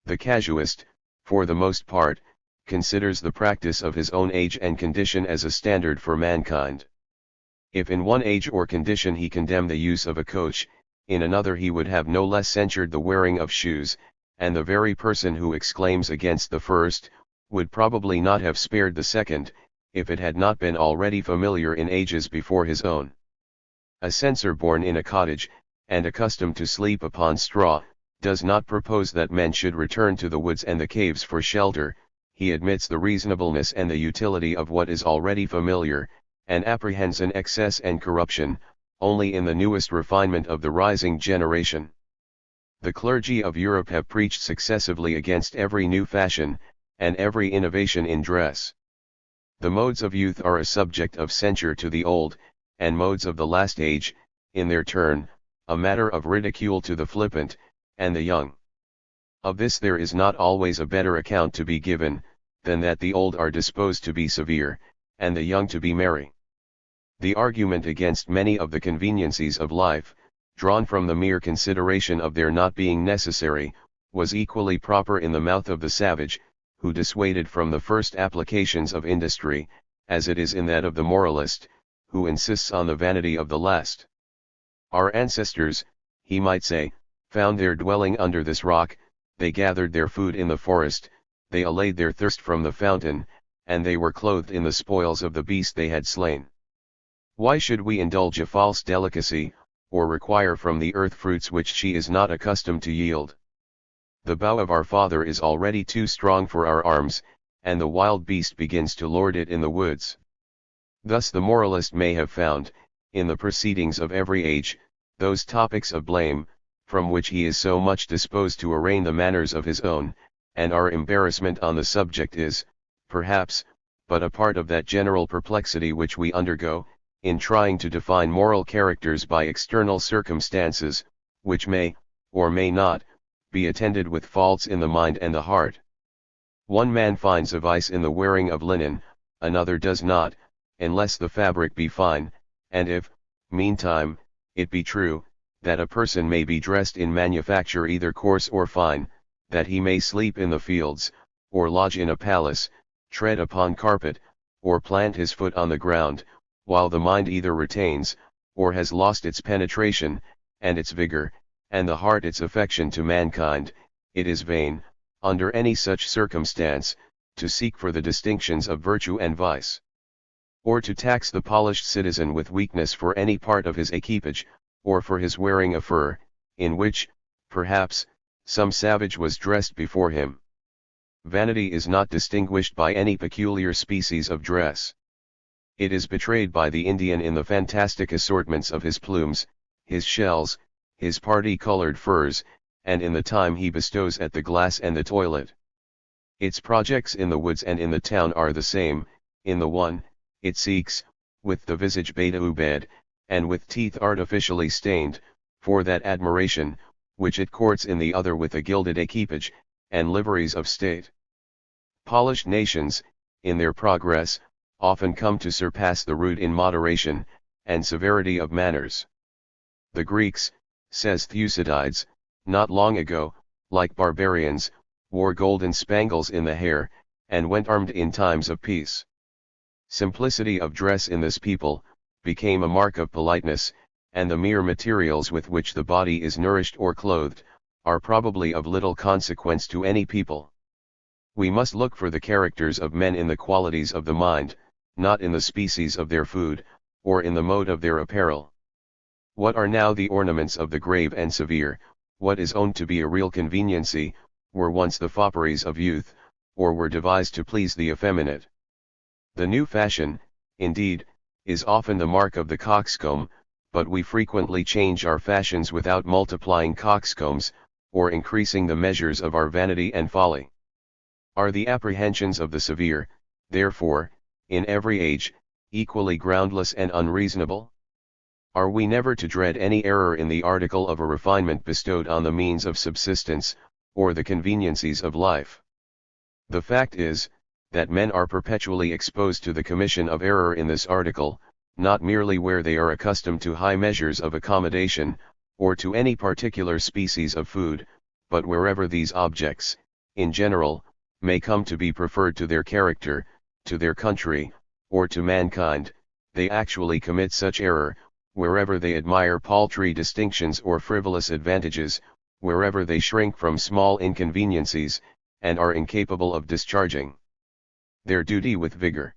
The casuist, for the most part, considers the practice of his own age and condition as a standard for mankind. If in one age or condition he condemned the use of a coach, in another he would have no less censured the wearing of shoes, and the very person who exclaims against the first, would probably not have spared the second, if it had not been already familiar in ages before his own. A censor born in a cottage, and accustomed to sleep upon straw, does not propose that men should return to the woods and the caves for shelter. He admits the reasonableness and the utility of what is already familiar, and apprehends an excess and corruption, only in the newest refinement of the rising generation. The clergy of Europe have preached successively against every new fashion, and every innovation in dress. The modes of youth are a subject of censure to the old, and modes of the last age, in their turn, a matter of ridicule to the flippant, and the young. Of this there is not always a better account to be given, than that the old are disposed to be severe, and the young to be merry. The argument against many of the conveniencies of life, drawn from the mere consideration of their not being necessary, was equally proper in the mouth of the savage, who dissuaded from the first applications of industry, as it is in that of the moralist, who insists on the vanity of the last. Our ancestors, he might say, found their dwelling under this rock, they gathered their food in the forest, they allayed their thirst from the fountain, and they were clothed in the spoils of the beast they had slain. Why should we indulge a false delicacy, or require from the earth fruits which she is not accustomed to yield? The bow of our father is already too strong for our arms, and the wild beast begins to lord it in the woods. Thus the moralist may have found, in the proceedings of every age, those topics of blame, from which he is so much disposed to arraign the manners of his own, and our embarrassment on the subject is, perhaps, but a part of that general perplexity which we undergo, in trying to define moral characters by external circumstances, which may, or may not, be attended with faults in the mind and the heart. One man finds a vice in the wearing of linen, another does not, unless the fabric be fine, and if, meantime, it be true, that a person may be dressed in manufacture either coarse or fine, that he may sleep in the fields, or lodge in a palace, tread upon carpet, or plant his foot on the ground, while the mind either retains, or has lost its penetration, and its vigor, and the heart its affection to mankind, it is vain, under any such circumstance, to seek for the distinctions of virtue and vice, or to tax the polished citizen with weakness for any part of his equipage, or for his wearing a fur, in which, perhaps, some savage was dressed before him. Vanity is not distinguished by any peculiar species of dress. It is betrayed by the Indian in the fantastic assortments of his plumes, his shells, his party-colored furs, and in the time he bestows at the glass and the toilet. Its projects in the woods and in the town are the same. In the one, it seeks, with the visage bedaubed, and with teeth artificially stained, for that admiration, which it courts in the other with a gilded equipage, and liveries of state. Polished nations, in their progress, often come to surpass the rude in moderation, and severity of manners. The Greeks, says Thucydides, not long ago, like barbarians, wore golden spangles in the hair, and went armed in times of peace. Simplicity of dress in this people, became a mark of politeness, and the mere materials with which the body is nourished or clothed, are probably of little consequence to any people. We must look for the characters of men in the qualities of the mind, not in the species of their food, or in the mode of their apparel. What are now the ornaments of the grave and severe, what is owned to be a real conveniency, were once the fopperies of youth, or were devised to please the effeminate. The new fashion, indeed, is often the mark of the coxcomb, but we frequently change our fashions without multiplying coxcombs, or increasing the measures of our vanity and folly. Are the apprehensions of the severe, therefore, in every age, equally groundless and unreasonable? Are we never to dread any error in the article of a refinement bestowed on the means of subsistence, or the conveniencies of life? The fact is, that men are perpetually exposed to the commission of error in this article, not merely where they are accustomed to high measures of accommodation, or to any particular species of food, but wherever these objects, in general, may come to be preferred to their character, to their country, or to mankind, they actually commit such error, wherever they admire paltry distinctions or frivolous advantages, wherever they shrink from small inconveniencies, and are incapable of discharging their duty with vigor.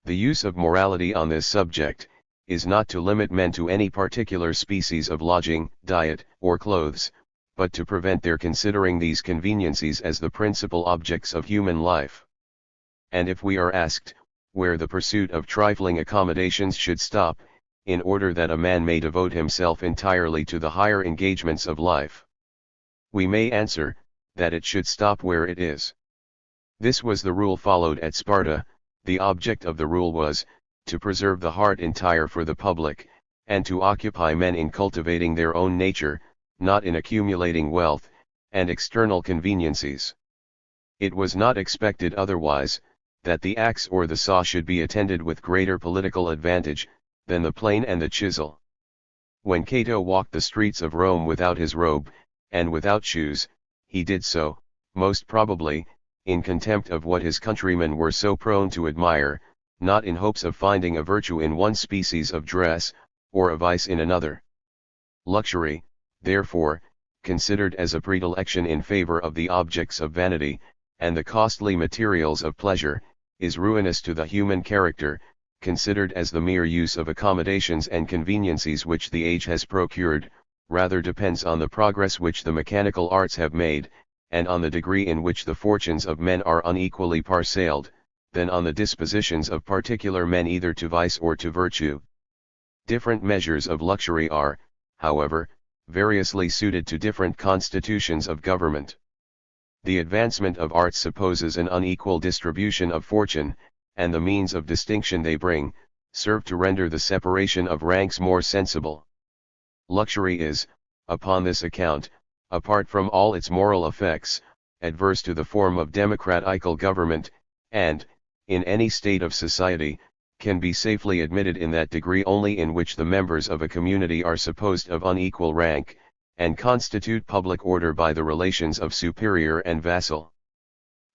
The use of morality on this subject, is not to limit men to any particular species of lodging, diet, or clothes, but to prevent their considering these conveniencies as the principal objects of human life. And if we are asked, where the pursuit of trifling accommodations should stop, in order that a man may devote himself entirely to the higher engagements of life, we may answer, that it should stop where it is. This was the rule followed at Sparta. The object of the rule was, to preserve the heart entire for the public, and to occupy men in cultivating their own nature, not in accumulating wealth, and external conveniencies. It was not expected otherwise, that the axe or the saw should be attended with greater political advantage, than the plane and the chisel. When Cato walked the streets of Rome without his robe, and without shoes, he did so, most probably, in contempt of what his countrymen were so prone to admire, not in hopes of finding a virtue in one species of dress, or a vice in another. Luxury, therefore, considered as a predilection in favor of the objects of vanity, and the costly materials of pleasure, is ruinous to the human character, considered as the mere use of accommodations and conveniencies which the age has procured, rather depends on the progress which the mechanical arts have made, and on the degree in which the fortunes of men are unequally parcelled, than on the dispositions of particular men either to vice or to virtue. Different measures of luxury are, however, variously suited to different constitutions of government. The advancement of arts supposes an unequal distribution of fortune, and the means of distinction they bring, serve to render the separation of ranks more sensible. Luxury is, upon this account, apart from all its moral effects, adverse to the form of democratical government, and, in any state of society, can be safely admitted in that degree only in which the members of a community are supposed of unequal rank, and constitute public order by the relations of superior and vassal.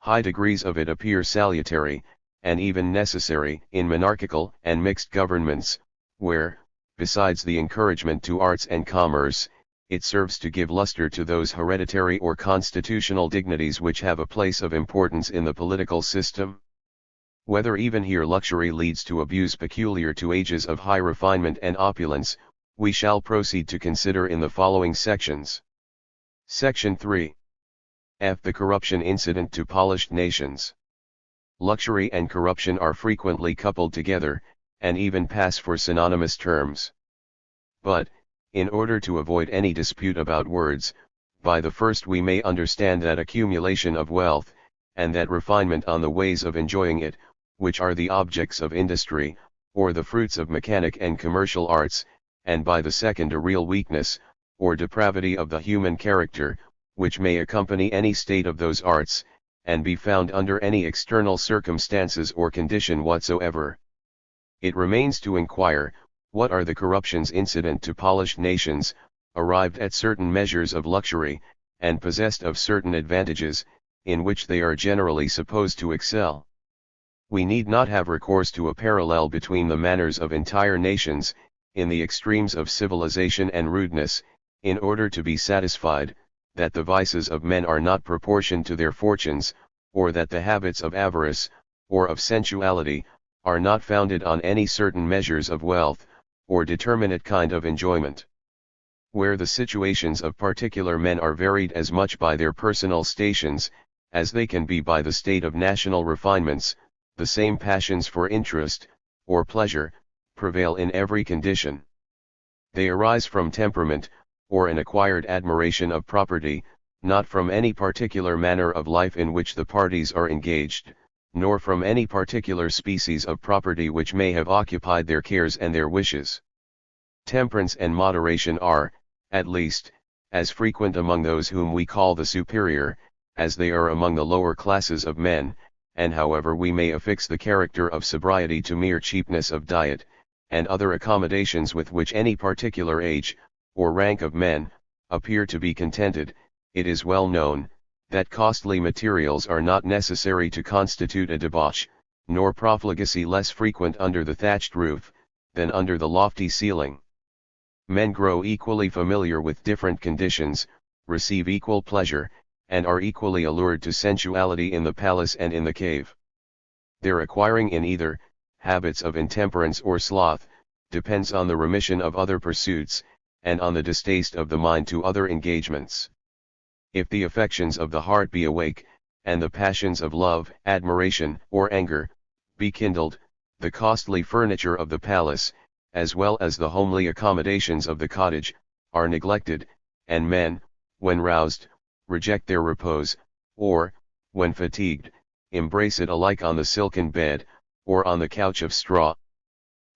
High degrees of it appear salutary, and even necessary, in monarchical and mixed governments, where, besides the encouragement to arts and commerce, it serves to give luster to those hereditary or constitutional dignities which have a place of importance in the political system. Whether even here luxury leads to abuse peculiar to ages of high refinement and opulence, we shall proceed to consider in the following sections. Section 3. F. The corruption incident to polished nations. Luxury and corruption are frequently coupled together, and even pass for synonymous terms. But, in order to avoid any dispute about words, by the first we may understand that accumulation of wealth, and that refinement on the ways of enjoying it, which are the objects of industry, or the fruits of mechanic and commercial arts, and by the second a real weakness, or depravity of the human character, which may accompany any state of those arts, and be found under any external circumstances or condition whatsoever. It remains to inquire, what are the corruptions incident to polished nations, arrived at certain measures of luxury, and possessed of certain advantages, in which they are generally supposed to excel. We need not have recourse to a parallel between the manners of entire nations, in the extremes of civilization and rudeness, in order to be satisfied, that the vices of men are not proportioned to their fortunes, or that the habits of avarice, or of sensuality, are not founded on any certain measures of wealth, or determinate kind of enjoyment. Where the situations of particular men are varied as much by their personal stations, as they can be by the state of national refinements, the same passions for interest, or pleasure, prevail in every condition. They arise from temperament, or an acquired admiration of property, not from any particular manner of life in which the parties are engaged, nor from any particular species of property which may have occupied their cares and their wishes. Temperance and moderation are, at least, as frequent among those whom we call the superior, as they are among the lower classes of men, and however we may affix the character of sobriety to mere cheapness of diet, and other accommodations with which any particular age, or rank of men, appear to be contented, it is well known, that costly materials are not necessary to constitute a debauch, nor profligacy less frequent under the thatched roof, than under the lofty ceiling. Men grow equally familiar with different conditions, receive equal pleasure, and are equally allured to sensuality in the palace and in the cave. Their acquiring in either, habits of intemperance or sloth, depends on the remission of other pursuits, and on the distaste of the mind to other engagements. If the affections of the heart be awake, and the passions of love, admiration, or anger, be kindled, the costly furniture of the palace, as well as the homely accommodations of the cottage, are neglected, and men, when roused, reject their repose, or, when fatigued, embrace it alike on the silken bed, or on the couch of straw.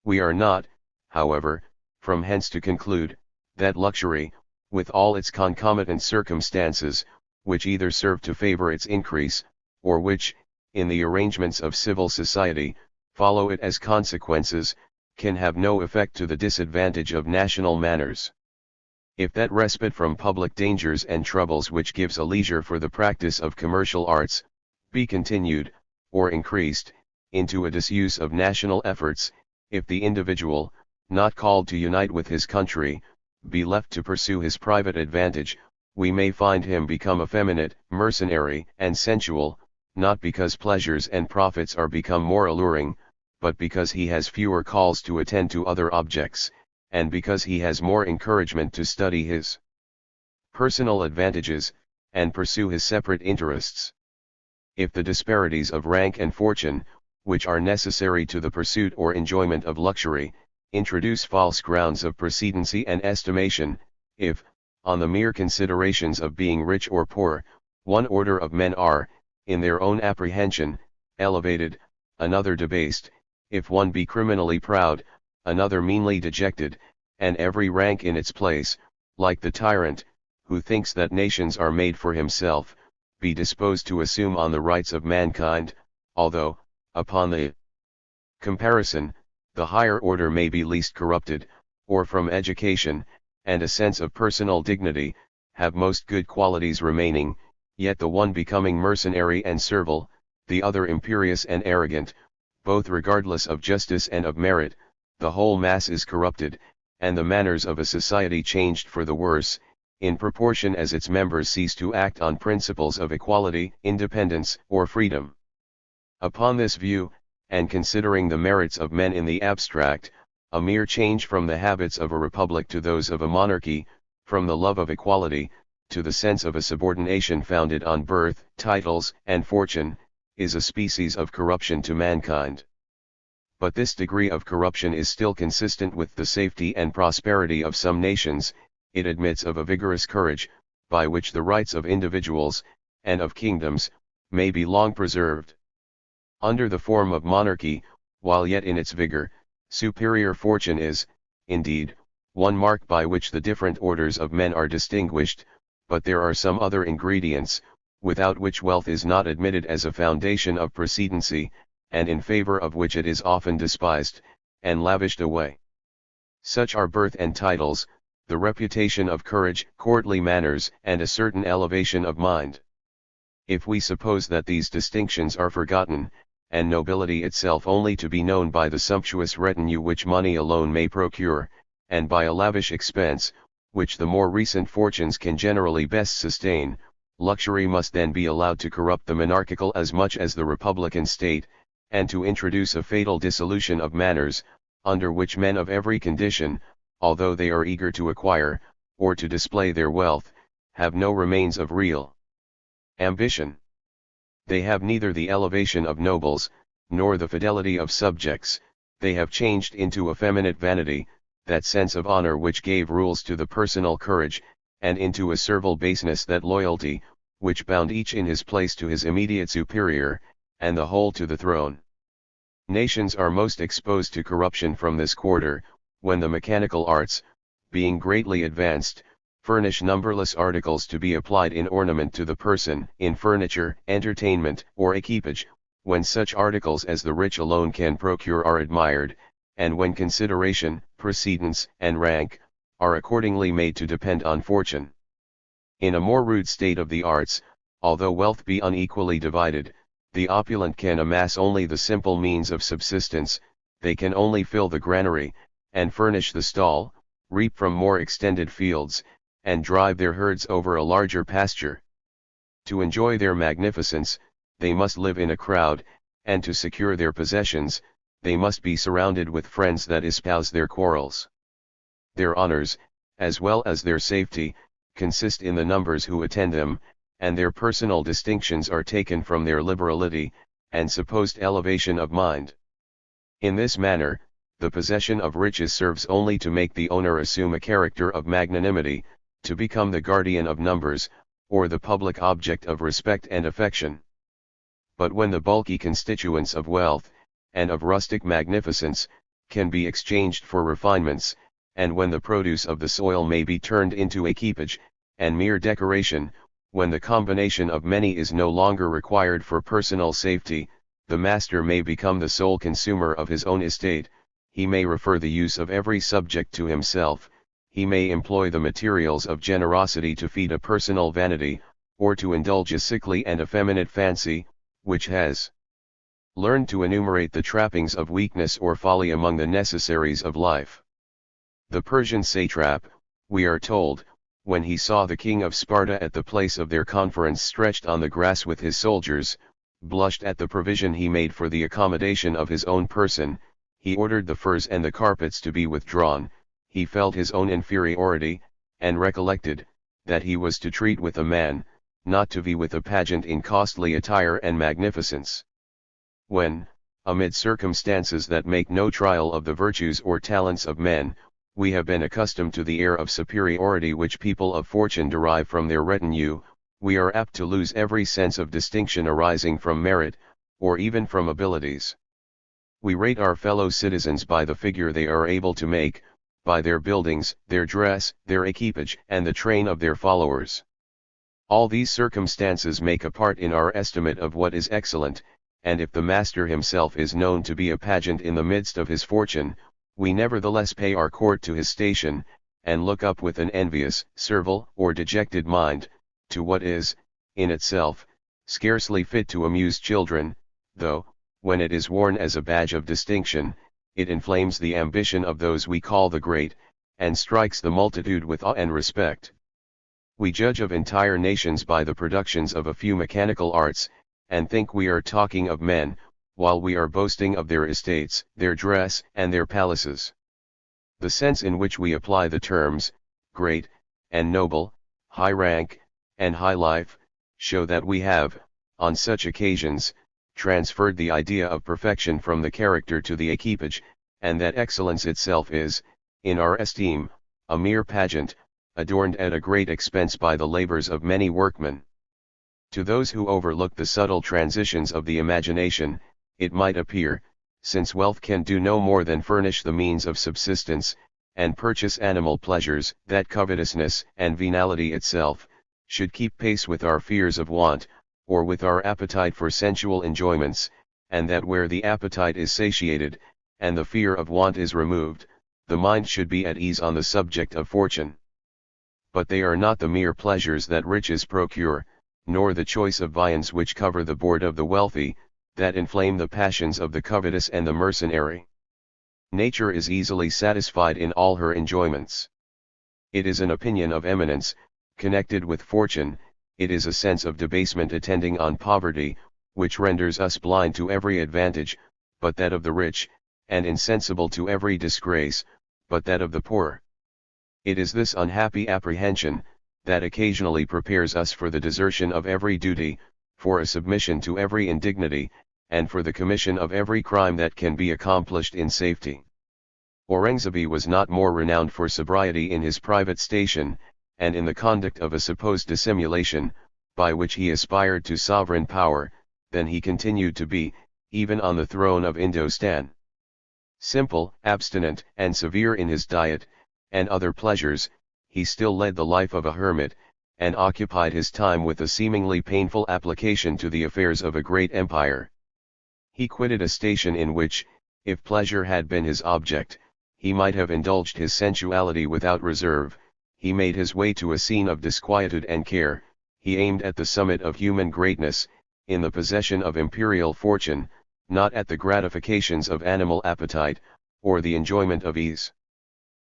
We are not, however, from hence to conclude, that luxury, with all its concomitant circumstances, which either serve to favor its increase, or which, in the arrangements of civil society, follow it as consequences, can have no effect to the disadvantage of national manners. If that respite from public dangers and troubles which gives a leisure for the practice of commercial arts, be continued, or increased, into a disuse of national efforts, if the individual, not called to unite with his country, be left to pursue his private advantage, we may find him become effeminate, mercenary, and sensual, not because pleasures and profits are become more alluring, but because he has fewer calls to attend to other objects, and because he has more encouragement to study his personal advantages, and pursue his separate interests. If the disparities of rank and fortune, which are necessary to the pursuit or enjoyment of luxury, introduce false grounds of precedency and estimation, if, on the mere considerations of being rich or poor, one order of men are, in their own apprehension, elevated, another debased, if one be criminally proud, another meanly dejected, and every rank in its place, like the tyrant, who thinks that nations are made for himself, be disposed to assume on the rights of mankind, although, upon the comparison, the higher order may be least corrupted, or from education, and a sense of personal dignity, have most good qualities remaining, yet the one becoming mercenary and servile, the other imperious and arrogant, both regardless of justice and of merit, the whole mass is corrupted, and the manners of a society changed for the worse, in proportion as its members cease to act on principles of equality, independence, or freedom. Upon this view, and considering the merits of men in the abstract, a mere change from the habits of a republic to those of a monarchy, from the love of equality, to the sense of a subordination founded on birth, titles, and fortune, is a species of corruption to mankind. But this degree of corruption is still consistent with the safety and prosperity of some nations, it admits of a vigorous courage, by which the rights of individuals, and of kingdoms, may be long preserved. Under the form of monarchy, while yet in its vigor, superior fortune is, indeed, one mark by which the different orders of men are distinguished, but there are some other ingredients, without which wealth is not admitted as a foundation of precedency, and in favor of which it is often despised, and lavished away. Such are birth and titles, the reputation of courage, courtly manners, and a certain elevation of mind. If we suppose that these distinctions are forgotten, and nobility itself only to be known by the sumptuous retinue which money alone may procure, and by a lavish expense, which the more recent fortunes can generally best sustain, luxury must then be allowed to corrupt the monarchical as much as the republican state, and to introduce a fatal dissolution of manners, under which men of every condition, although they are eager to acquire, or to display their wealth, have no remains of real ambition. They have neither the elevation of nobles, nor the fidelity of subjects, they have changed into effeminate vanity, that sense of honor which gave rules to the personal courage, and into a servile baseness that loyalty, which bound each in his place to his immediate superior, and the whole to the throne. Nations are most exposed to corruption from this quarter, when the mechanical arts, being greatly advanced, furnish numberless articles to be applied in ornament to the person, in furniture, entertainment, or equipage, when such articles as the rich alone can procure are admired, and when consideration, precedence, and rank, are accordingly made to depend on fortune. In a more rude state of the arts, although wealth be unequally divided, the opulent can amass only the simple means of subsistence, they can only fill the granary, and furnish the stall, reap from more extended fields, and drive their herds over a larger pasture. To enjoy their magnificence, they must live in a crowd, and to secure their possessions, they must be surrounded with friends that espouse their quarrels. Their honors, as well as their safety, consist in the numbers who attend them, and their personal distinctions are taken from their liberality, and supposed elevation of mind. In this manner, the possession of riches serves only to make the owner assume a character of magnanimity, to become the guardian of numbers, or the public object of respect and affection. But when the bulky constituents of wealth, and of rustic magnificence, can be exchanged for refinements, and when the produce of the soil may be turned into equipage, and mere decoration, when the combination of many is no longer required for personal safety, the master may become the sole consumer of his own estate, he may refer the use of every subject to himself, he may employ the materials of generosity to feed a personal vanity, or to indulge a sickly and effeminate fancy, which has learned to enumerate the trappings of weakness or folly among the necessaries of life. The Persian satrap, we are told, when he saw the king of Sparta at the place of their conference stretched on the grass with his soldiers, blushed at the provision he made for the accommodation of his own person, he ordered the furs and the carpets to be withdrawn, he felt his own inferiority, and recollected, that he was to treat with a man, not to vie with a pageant in costly attire and magnificence. When, amid circumstances that make no trial of the virtues or talents of men, we have been accustomed to the air of superiority which people of fortune derive from their retinue, we are apt to lose every sense of distinction arising from merit, or even from abilities. We rate our fellow citizens by the figure they are able to make, by their buildings, their dress, their equipage, and the train of their followers. All these circumstances make a part in our estimate of what is excellent, and if the master himself is known to be a pageant in the midst of his fortune, we nevertheless pay our court to his station, and look up with an envious, servile, or dejected mind, to what is, in itself, scarcely fit to amuse children, though, when it is worn as a badge of distinction, it inflames the ambition of those we call the great, and strikes the multitude with awe and respect. We judge of entire nations by the productions of a few mechanical arts, and think we are talking of men, while we are boasting of their estates, their dress, and their palaces. The sense in which we apply the terms, great, and noble, high rank, and high life, show that we have, on such occasions, transferred the idea of perfection from the character to the equipage, and that excellence itself is, in our esteem, a mere pageant, adorned at a great expense by the labors of many workmen. To those who overlook the subtle transitions of the imagination, it might appear, since wealth can do no more than furnish the means of subsistence, and purchase animal pleasures, that covetousness and venality itself, should keep pace with our fears of want, or with our appetite for sensual enjoyments, and that where the appetite is satiated, and the fear of want is removed, the mind should be at ease on the subject of fortune. But they are not the mere pleasures that riches procure, nor the choice of viands which cover the board of the wealthy, that inflame the passions of the covetous and the mercenary. Nature is easily satisfied in all her enjoyments. It is an opinion of eminence, connected with fortune, it is a sense of debasement attending on poverty, which renders us blind to every advantage, but that of the rich, and insensible to every disgrace, but that of the poor. It is this unhappy apprehension, that occasionally prepares us for the desertion of every duty, for a submission to every indignity, and for the commission of every crime that can be accomplished in safety. Aurangzeb was not more renowned for sobriety in his private station, and in the conduct of a supposed dissimulation, by which he aspired to sovereign power, than he continued to be, even on the throne of Indostan. Simple, abstinent, and severe in his diet, and other pleasures, he still led the life of a hermit, and occupied his time with a seemingly painful application to the affairs of a great empire. He quitted a station in which, if pleasure had been his object, he might have indulged his sensuality without reserve. He made his way to a scene of disquietude and care. He aimed at the summit of human greatness, in the possession of imperial fortune, not at the gratifications of animal appetite, or the enjoyment of ease.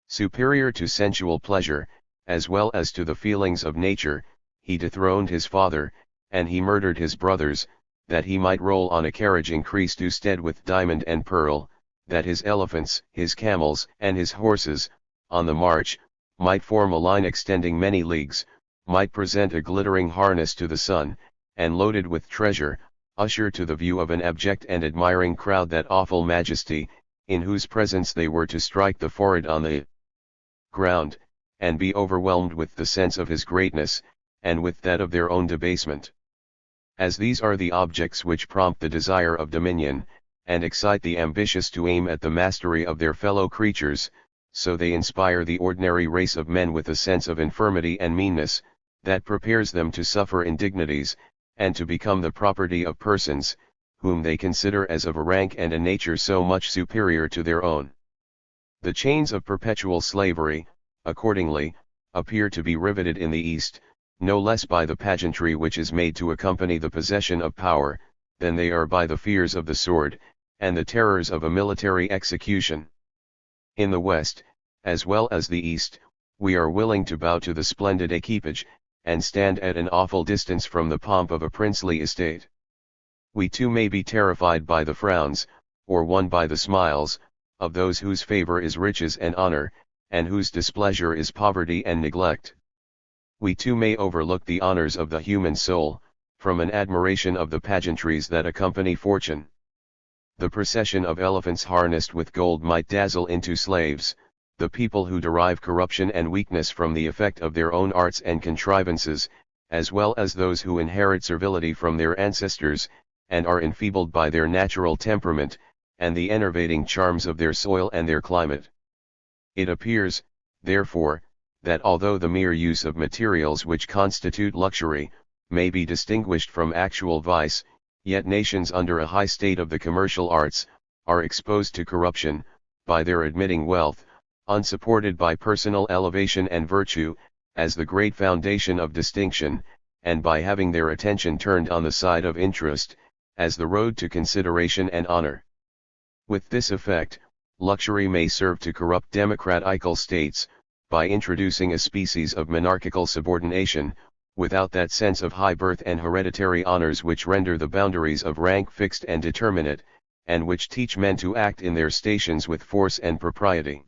Superior to sensual pleasure, as well as to the feelings of nature, he dethroned his father, and he murdered his brothers, that he might roll on a carriage increased to stead with diamond and pearl, that his elephants, his camels, and his horses, on the march, might form a line extending many leagues, might present a glittering harness to the sun, and loaded with treasure, usher to the view of an abject and admiring crowd that awful majesty, in whose presence they were to strike the forehead on the ground, and be overwhelmed with the sense of his greatness, and with that of their own debasement. As these are the objects which prompt the desire of dominion, and excite the ambitious to aim at the mastery of their fellow creatures, so they inspire the ordinary race of men with a sense of infirmity and meanness, that prepares them to suffer indignities, and to become the property of persons, whom they consider as of a rank and a nature so much superior to their own. The chains of perpetual slavery, accordingly, appear to be riveted in the East, no less by the pageantry which is made to accompany the possession of power, than they are by the fears of the sword, and the terrors of a military execution. In the West, as well as the East, we are willing to bow to the splendid equipage, and stand at an awful distance from the pomp of a princely estate. We too may be terrified by the frowns, or won by the smiles, of those whose favor is riches and honor, and whose displeasure is poverty and neglect. We too may overlook the honors of the human soul, from an admiration of the pageantries that accompany fortune. The procession of elephants harnessed with gold might dazzle into slaves, the people who derive corruption and weakness from the effect of their own arts and contrivances, as well as those who inherit servility from their ancestors, and are enfeebled by their natural temperament, and the enervating charms of their soil and their climate. It appears, therefore, that although the mere use of materials which constitute luxury, may be distinguished from actual vice, yet nations under a high state of the commercial arts, are exposed to corruption, by their admitting wealth, unsupported by personal elevation and virtue, as the great foundation of distinction, and by having their attention turned on the side of interest, as the road to consideration and honor. With this effect, luxury may serve to corrupt democratical states, by introducing a species of monarchical subordination, without that sense of high birth and hereditary honors which render the boundaries of rank fixed and determinate, and which teach men to act in their stations with force and propriety.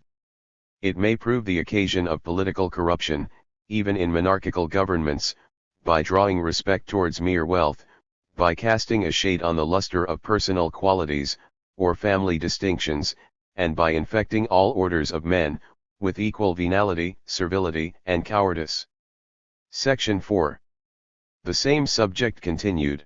It may prove the occasion of political corruption, even in monarchical governments, by drawing respect towards mere wealth, by casting a shade on the luster of personal qualities, or family distinctions, and by infecting all orders of men, with equal venality, servility, and cowardice. Section 4. The same subject continued.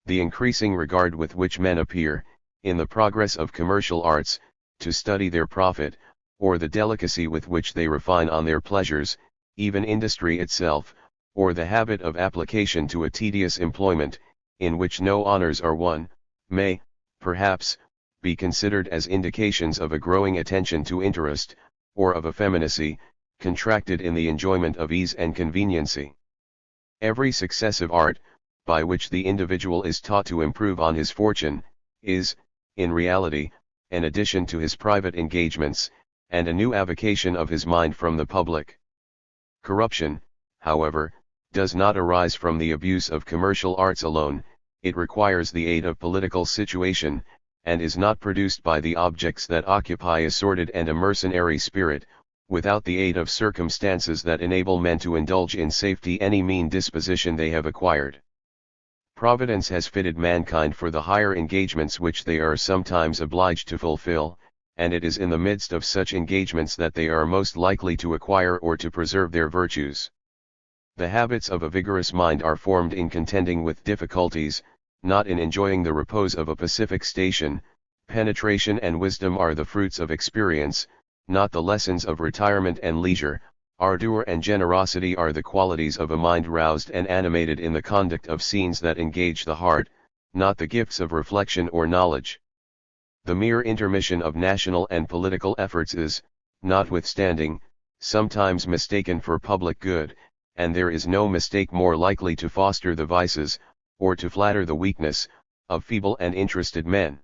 The increasing regard with which men appear, in the progress of commercial arts, to study their profit, or the delicacy with which they refine on their pleasures, even industry itself, or the habit of application to a tedious employment, in which no honors are won, may, perhaps, be considered as indications of a growing attention to interest, or of effeminacy, contracted in the enjoyment of ease and conveniency. Every successive art, by which the individual is taught to improve on his fortune, is, in reality, an addition to his private engagements, and a new avocation of his mind from the public. Corruption, however, does not arise from the abuse of commercial arts alone, it requires the aid of political situation, and is not produced by the objects that occupy a sordid and a mercenary spirit, without the aid of circumstances that enable men to indulge in safety any mean disposition they have acquired. Providence has fitted mankind for the higher engagements which they are sometimes obliged to fulfill, and it is in the midst of such engagements that they are most likely to acquire or to preserve their virtues. The habits of a vigorous mind are formed in contending with difficulties, not in enjoying the repose of a pacific station. Penetration and wisdom are the fruits of experience, not the lessons of retirement and leisure. Ardor and generosity are the qualities of a mind roused and animated in the conduct of scenes that engage the heart, not the gifts of reflection or knowledge. The mere intermission of national and political efforts is, notwithstanding, sometimes mistaken for public good, and there is no mistake more likely to foster the vices, or to flatter the weakness, of feeble and interested men.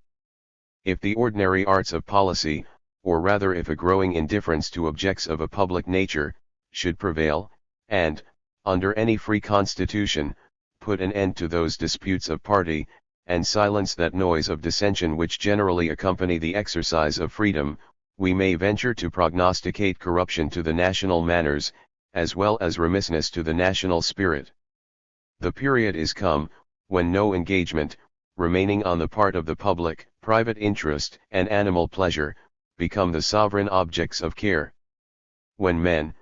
If the ordinary arts of policy, or rather if a growing indifference to objects of a public nature, should prevail, and, under any free constitution, put an end to those disputes of party, and silence that noise of dissension which generally accompany the exercise of freedom, we may venture to prognosticate corruption to the national manners, as well as remissness to the national spirit. The period is come, when no engagement, remaining on the part of the public, private interest and animal pleasure, become the sovereign objects of care. When men,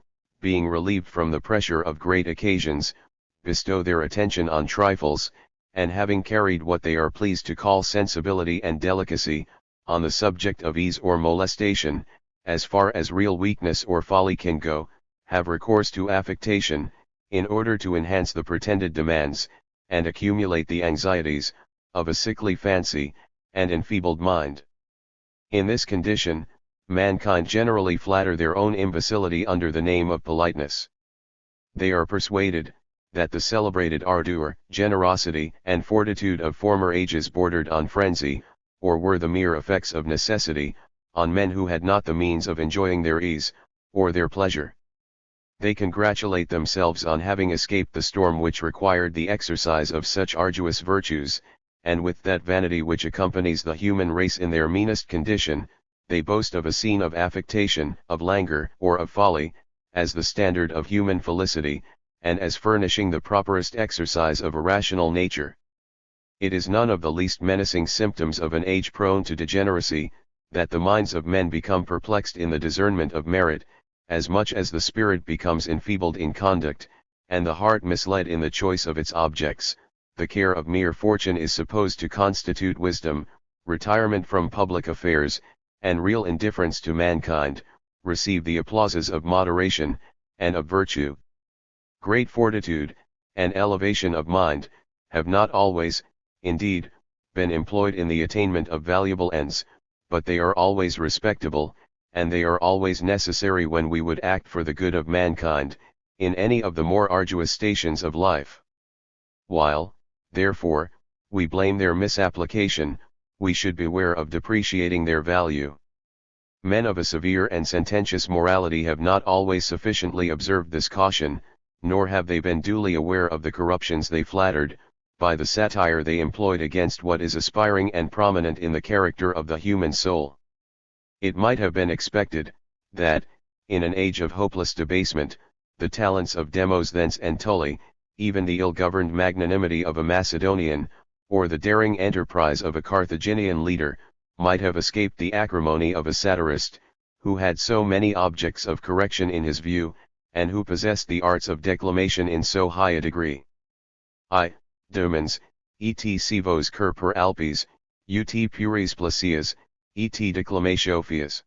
being relieved from the pressure of great occasions, bestow their attention on trifles, and having carried what they are pleased to call sensibility and delicacy, on the subject of ease or molestation, as far as real weakness or folly can go, have recourse to affectation, in order to enhance the pretended demands, and accumulate the anxieties, of a sickly fancy, and enfeebled mind. In this condition, mankind generally flatter their own imbecility under the name of politeness. They are persuaded, that the celebrated ardor, generosity, and fortitude of former ages bordered on frenzy, or were the mere effects of necessity, on men who had not the means of enjoying their ease, or their pleasure. They congratulate themselves on having escaped the storm which required the exercise of such arduous virtues, and with that vanity which accompanies the human race in their meanest condition, they boast of a scene of affectation, of languor, or of folly, as the standard of human felicity, and as furnishing the properest exercise of a rational nature. It is none of the least menacing symptoms of an age prone to degeneracy, that the minds of men become perplexed in the discernment of merit, as much as the spirit becomes enfeebled in conduct, and the heart misled in the choice of its objects. The care of mere fortune is supposed to constitute wisdom. Retirement from public affairs, and real indifference to mankind, receive the applauses of moderation, and of virtue. Great fortitude, and elevation of mind, have not always, indeed, been employed in the attainment of valuable ends, but they are always respectable, and they are always necessary when we would act for the good of mankind, in any of the more arduous stations of life. While, therefore, we blame their misapplication, we should beware of depreciating their value. Men of a severe and sententious morality have not always sufficiently observed this caution, nor have they been duly aware of the corruptions they flattered, by the satire they employed against what is aspiring and prominent in the character of the human soul. It might have been expected, that, in an age of hopeless debasement, the talents of Demosthenes and Tully, even the ill-governed magnanimity of a Macedonian, or the daring enterprise of a Carthaginian leader, might have escaped the acrimony of a satirist, who had so many objects of correction in his view, and who possessed the arts of declamation in so high a degree. Demens, et vos cur per Alpes, ut puris placias, et declamatiofias,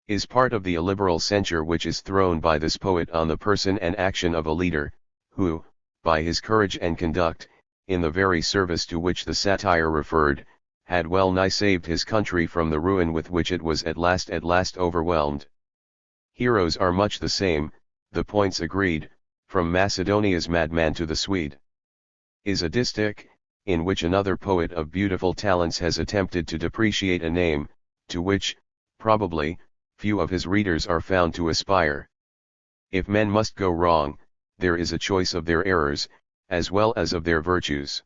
is part of the illiberal censure which is thrown by this poet on the person and action of a leader, who, by his courage and conduct, in the very service to which the satire referred, had well nigh saved his country from the ruin with which it was at last overwhelmed. Heroes are much the same, the points agreed, from Macedonia's madman to the Swede. Is a distich, in which another poet of beautiful talents has attempted to depreciate a name, to which, probably, few of his readers are found to aspire. If men must go wrong, there is a choice of their errors, as well as of their virtues.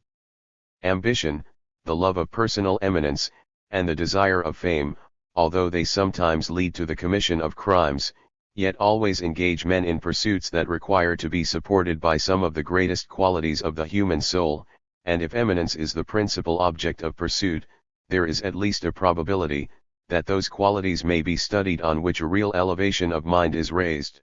Ambition, the love of personal eminence, and the desire of fame, although they sometimes lead to the commission of crimes, yet always engage men in pursuits that require to be supported by some of the greatest qualities of the human soul, and if eminence is the principal object of pursuit, there is at least a probability that those qualities may be studied on which a real elevation of mind is raised.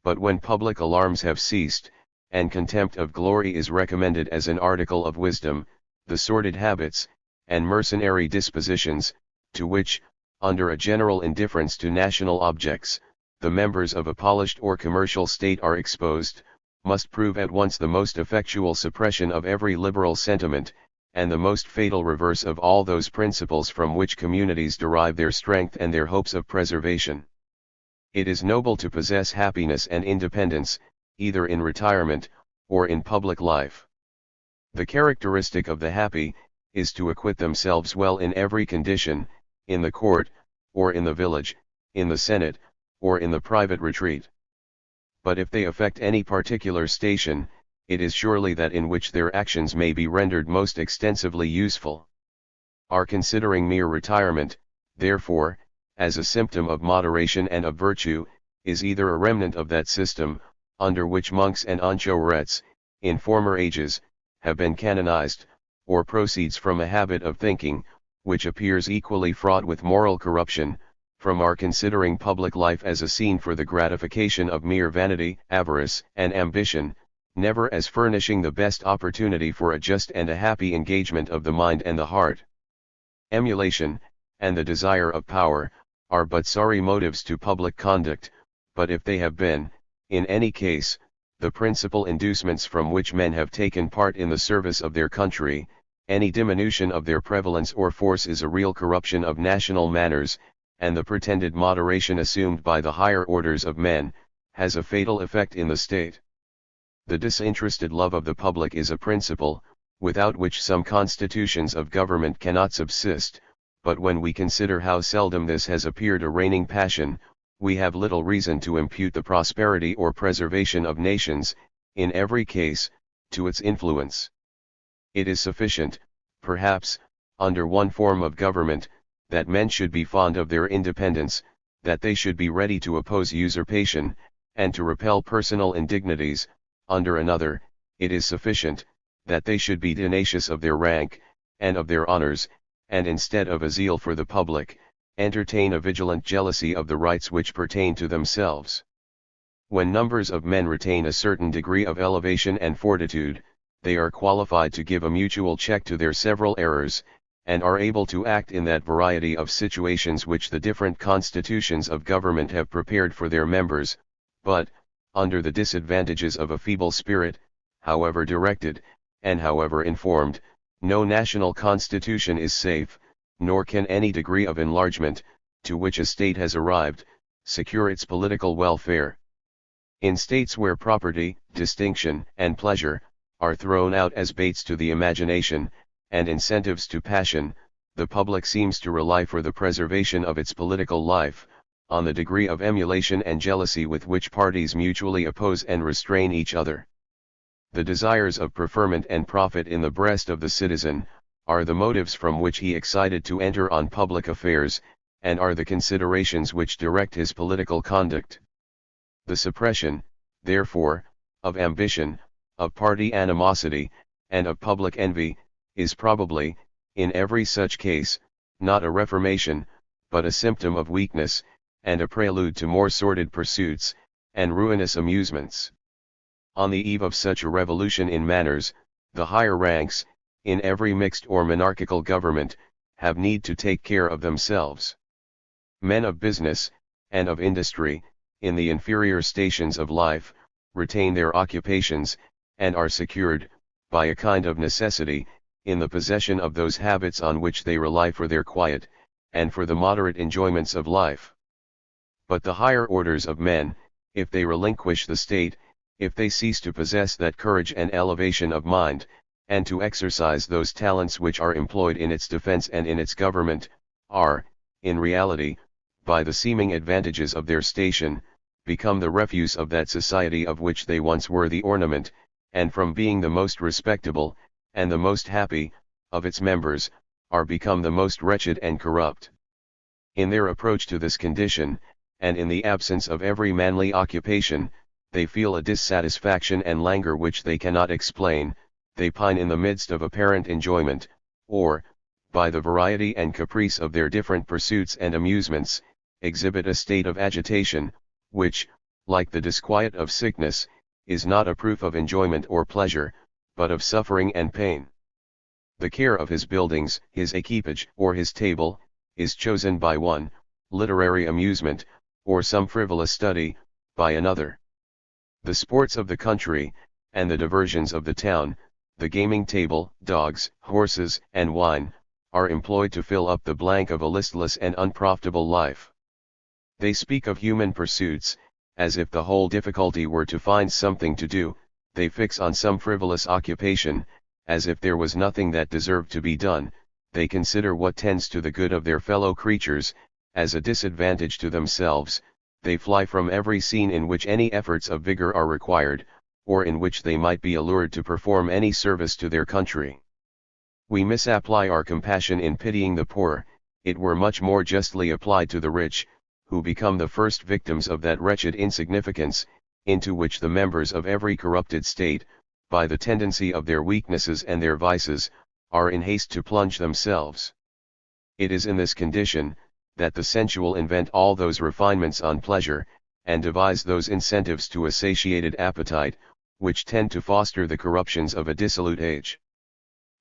But when public alarms have ceased, and contempt of glory is recommended as an article of wisdom, the sordid habits, and mercenary dispositions, to which, under a general indifference to national objects, the members of a polished or commercial state are exposed, must prove at once the most effectual suppression of every liberal sentiment, and the most fatal reverse of all those principles from which communities derive their strength and their hopes of preservation. It is noble to possess happiness and independence, either in retirement, or in public life. The characteristic of the happy, is to acquit themselves well in every condition, in the court, or in the village, in the senate, or in the private retreat. But if they affect any particular station, it is surely that in which their actions may be rendered most extensively useful. Our considering mere retirement, therefore, as a symptom of moderation and of virtue, is either a remnant of that system, under which monks and anchorets, in former ages, have been canonized, or proceeds from a habit of thinking, which appears equally fraught with moral corruption, from our considering public life as a scene for the gratification of mere vanity, avarice, and ambition, never as furnishing the best opportunity for a just and a happy engagement of the mind and the heart. Emulation, and the desire of power, are but sorry motives to public conduct, but if they have been, in any case, the principal inducements from which men have taken part in the service of their country, any diminution of their prevalence or force is a real corruption of national manners, and the pretended moderation assumed by the higher orders of men, has a fatal effect in the state. The disinterested love of the public is a principle, without which some constitutions of government cannot subsist, but when we consider how seldom this has appeared a reigning passion, we have little reason to impute the prosperity or preservation of nations, in every case, to its influence. It is sufficient, perhaps, under one form of government, that men should be fond of their independence, that they should be ready to oppose usurpation, and to repel personal indignities. Under another, it is sufficient, that they should be tenacious of their rank, and of their honors, and instead of a zeal for the public, entertain a vigilant jealousy of the rights which pertain to themselves. When numbers of men retain a certain degree of elevation and fortitude, they are qualified to give a mutual check to their several errors, and are able to act in that variety of situations which the different constitutions of government have prepared for their members, but, under the disadvantages of a feeble spirit, however directed, and however informed, no national constitution is safe, nor can any degree of enlargement, to which a state has arrived, secure its political welfare. In states where property, distinction, and pleasure, are thrown out as baits to the imagination, and incentives to passion, the public seems to rely for the preservation of its political life, on the degree of emulation and jealousy with which parties mutually oppose and restrain each other. The desires of preferment and profit in the breast of the citizen, are the motives from which he excited to enter on public affairs, and are the considerations which direct his political conduct. The suppression, therefore, of ambition, of party animosity, and of public envy, is probably, in every such case, not a reformation, but a symptom of weakness, and a prelude to more sordid pursuits, and ruinous amusements. On the eve of such a revolution in manners, the higher ranks, in every mixed or monarchical government, have need to take care of themselves. Men of business, and of industry, in the inferior stations of life, retain their occupations, and are secured, by a kind of necessity, in the possession of those habits on which they rely for their quiet, and for the moderate enjoyments of life. But the higher orders of men, if they relinquish the state, if they cease to possess that courage and elevation of mind, and to exercise those talents which are employed in its defense and in its government, are, in reality, by the seeming advantages of their station, become the refuse of that society of which they once were the ornament, and from being the most respectable, and the most happy, of its members, are become the most wretched and corrupt. In their approach to this condition, and in the absence of every manly occupation, they feel a dissatisfaction and languor which they cannot explain, they pine in the midst of apparent enjoyment, or, by the variety and caprice of their different pursuits and amusements, exhibit a state of agitation, which, like the disquiet of sickness, is not a proof of enjoyment or pleasure, but of suffering and pain. The care of his buildings, his equipage, or his table, is chosen by one, literary amusement, or some frivolous study, by another. The sports of the country, and the diversions of the town, the gaming table, dogs, horses, and wine, are employed to fill up the blank of a listless and unprofitable life. They speak of human pursuits, as if the whole difficulty were to find something to do. They fix on some frivolous occupation, as if there was nothing that deserved to be done. They consider what tends to the good of their fellow creatures, as a disadvantage to themselves. They fly from every scene in which any efforts of vigor are required, or in which they might be allured to perform any service to their country. We misapply our compassion in pitying the poor; it were much more justly applied to the rich, who become the first victims of that wretched insignificance, into which the members of every corrupted state, by the tendency of their weaknesses and their vices, are in haste to plunge themselves. It is in this condition, that the sensual invent all those refinements on pleasure, and devise those incentives to a satiated appetite, which tend to foster the corruptions of a dissolute age.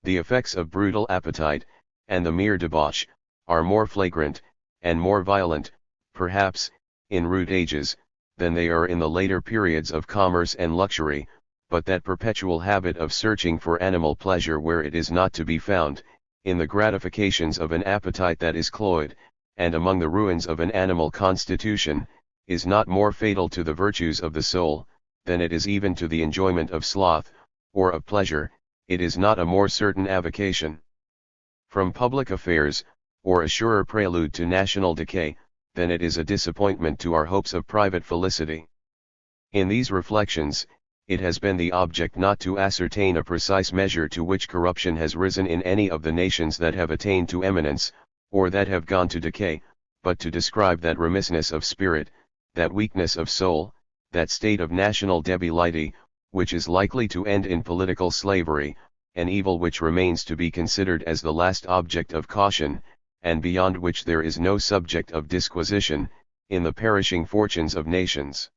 The effects of brutal appetite, and the mere debauch, are more flagrant, and more violent, perhaps, in rude ages, than they are in the later periods of commerce and luxury, but that perpetual habit of searching for animal pleasure where it is not to be found, in the gratifications of an appetite that is cloyed, and among the ruins of an animal constitution, is not more fatal to the virtues of the soul, than it is even to the enjoyment of sloth, or of pleasure. It is not a more certain avocation from public affairs, or a surer prelude to national decay, than it is a disappointment to our hopes of private felicity. In these reflections, it has been the object not to ascertain a precise measure to which corruption has risen in any of the nations that have attained to eminence, or that have gone to decay, but to describe that remissness of spirit, that weakness of soul, that state of national debility, which is likely to end in political slavery, an evil which remains to be considered as the last object of caution, and beyond which there is no subject of disquisition, in the perishing fortunes of nations.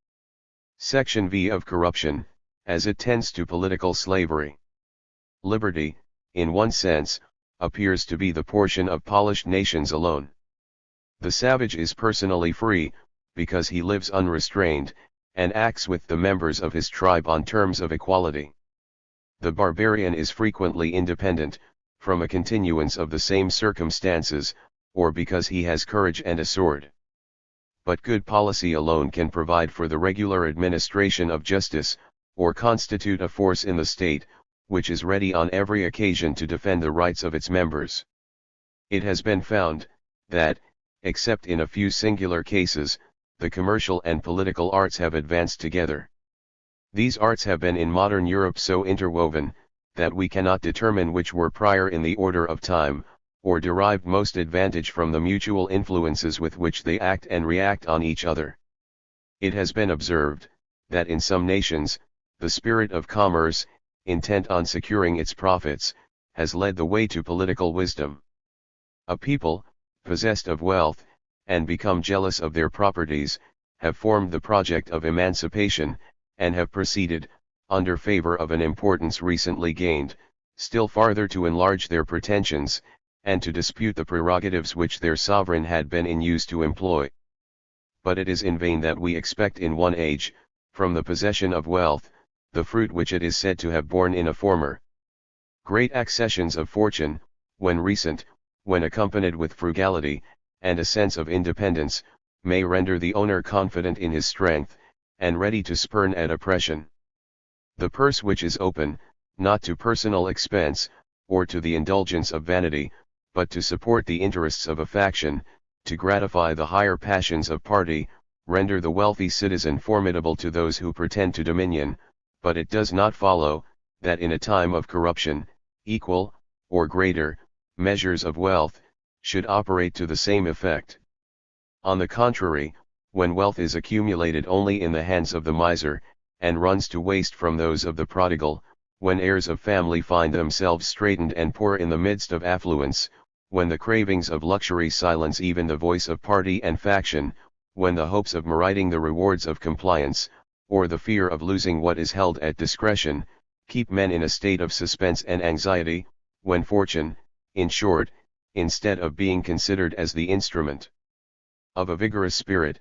Section V of corruption, as it tends to political slavery. Liberty, in one sense, appears to be the portion of polished nations alone. The savage is personally free, because he lives unrestrained, and acts with the members of his tribe on terms of equality. The barbarian is frequently independent, from a continuance of the same circumstances, or because he has courage and a sword. But good policy alone can provide for the regular administration of justice, or constitute a force in the state, which is ready on every occasion to defend the rights of its members. It has been found, that, except in a few singular cases, the commercial and political arts have advanced together. These arts have been in modern Europe so interwoven, that we cannot determine which were prior in the order of time, or derived most advantage from the mutual influences with which they act and react on each other. It has been observed, that in some nations, the spirit of commerce, intent on securing its profits, has led the way to political wisdom. A people, possessed of wealth, and become jealous of their properties, have formed the project of emancipation, and have proceeded, under favor of an importance recently gained, still farther to enlarge their pretensions, and to dispute the prerogatives which their sovereign had been in use to employ. But it is in vain that we expect in one age, from the possession of wealth, the fruit which it is said to have borne in a former. Great accessions of fortune, when recent, when accompanied with frugality, and a sense of independence, may render the owner confident in his strength, and ready to spurn at oppression. The purse which is open, not to personal expense, or to the indulgence of vanity, but to support the interests of a faction, to gratify the higher passions of party, render the wealthy citizen formidable to those who pretend to dominion, but it does not follow, that in a time of corruption, equal, or greater, measures of wealth, should operate to the same effect. On the contrary, when wealth is accumulated only in the hands of the miser, and runs to waste from those of the prodigal, when heirs of family find themselves straitened and poor in the midst of affluence, when the cravings of luxury silence even the voice of party and faction, when the hopes of meriting the rewards of compliance, or the fear of losing what is held at discretion, keep men in a state of suspense and anxiety, when fortune, in short, instead of being considered as the instrument of a vigorous spirit,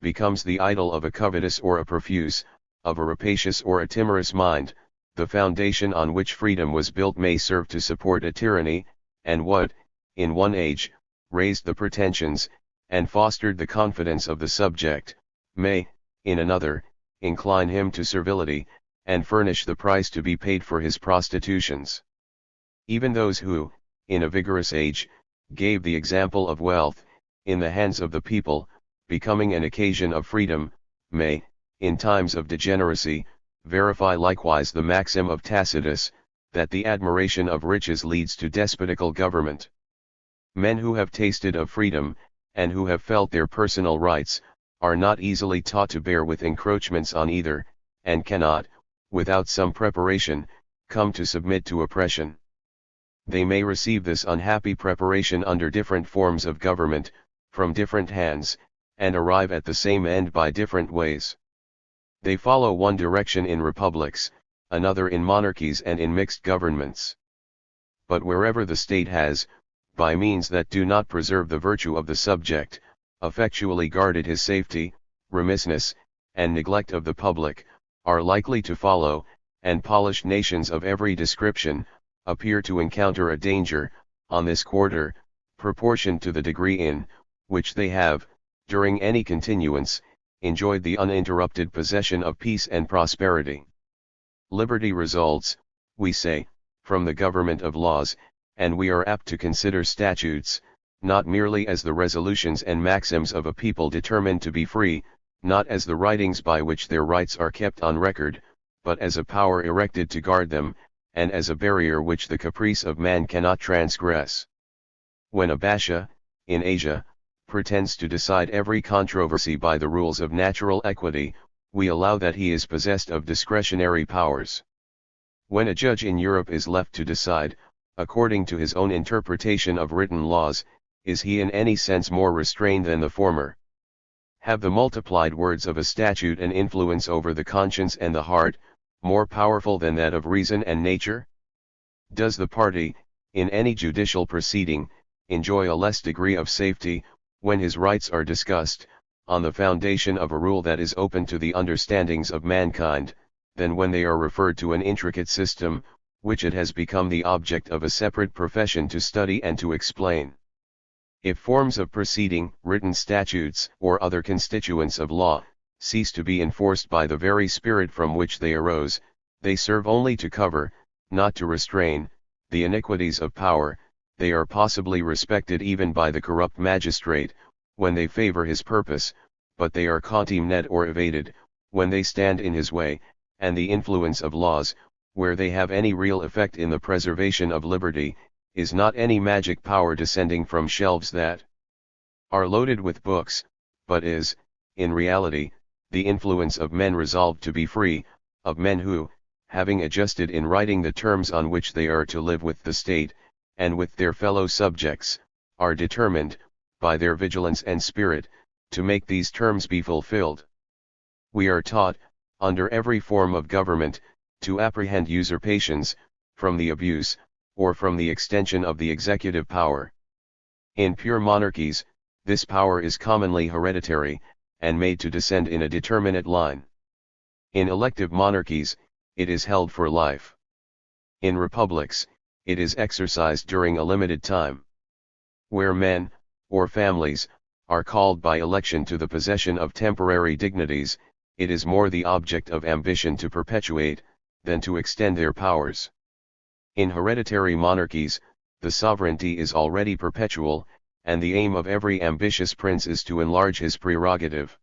becomes the idol of a covetous or a profuse, of a rapacious or a timorous mind, the foundation on which freedom was built may serve to support a tyranny, and what, in one age, raised the pretensions, and fostered the confidence of the subject, may, in another, incline him to servility, and furnish the price to be paid for his prostitutions. Even those who, in a vigorous age, gave the example of wealth, in the hands of the people, becoming an occasion of freedom, may, in times of degeneracy, verify likewise the maxim of Tacitus, that the admiration of riches leads to despotical government. Men who have tasted of freedom, and who have felt their personal rights, are not easily taught to bear with encroachments on either, and cannot, without some preparation, come to submit to oppression. They may receive this unhappy preparation under different forms of government, from different hands, and arrive at the same end by different ways. They follow one direction in republics, another in monarchies and in mixed governments. But wherever the state has, by means that do not preserve the virtue of the subject, effectually guarded his safety, remissness, and neglect of the public, are likely to follow, and polished nations of every description, appear to encounter a danger, on this quarter, proportioned to the degree in which they have, during any continuance, enjoyed the uninterrupted possession of peace and prosperity. Liberty results, we say, from the government of laws, and we are apt to consider statutes, not merely as the resolutions and maxims of a people determined to be free, not as the writings by which their rights are kept on record, but as a power erected to guard them, and as a barrier which the caprice of man cannot transgress. When a Basha, in Asia, pretends to decide every controversy by the rules of natural equity, we allow that he is possessed of discretionary powers. When a judge in Europe is left to decide, according to his own interpretation of written laws, is he in any sense more restrained than the former? Have the multiplied words of a statute an influence over the conscience and the heart, more powerful than that of reason and nature? Does the party, in any judicial proceeding, enjoy a less degree of safety, when his rights are discussed, on the foundation of a rule that is open to the understandings of mankind, than when they are referred to an intricate system, which it has become the object of a separate profession to study and to explain? If forms of proceeding, written statutes, or other constituents of law, cease to be enforced by the very spirit from which they arose, they serve only to cover, not to restrain, the iniquities of power. They are possibly respected even by the corrupt magistrate, when they favor his purpose, but they are contemned or evaded, when they stand in his way, and the influence of laws, where they have any real effect in the preservation of liberty, is not any magic power descending from shelves that are loaded with books, but is, in reality, the influence of men resolved to be free, of men who, having adjusted in writing the terms on which they are to live with the state, and with their fellow subjects, are determined, by their vigilance and spirit, to make these terms be fulfilled. We are taught, under every form of government, to apprehend usurpations, from the abuse, or from the extension of the executive power. In pure monarchies, this power is commonly hereditary, and made to descend in a determinate line. In elective monarchies, it is held for life. In republics, it is exercised during a limited time. Where men, or families, are called by election to the possession of temporary dignities, it is more the object of ambition to perpetuate, than to extend their powers. In hereditary monarchies, the sovereignty is already perpetual, and the aim of every ambitious prince is to enlarge his prerogative.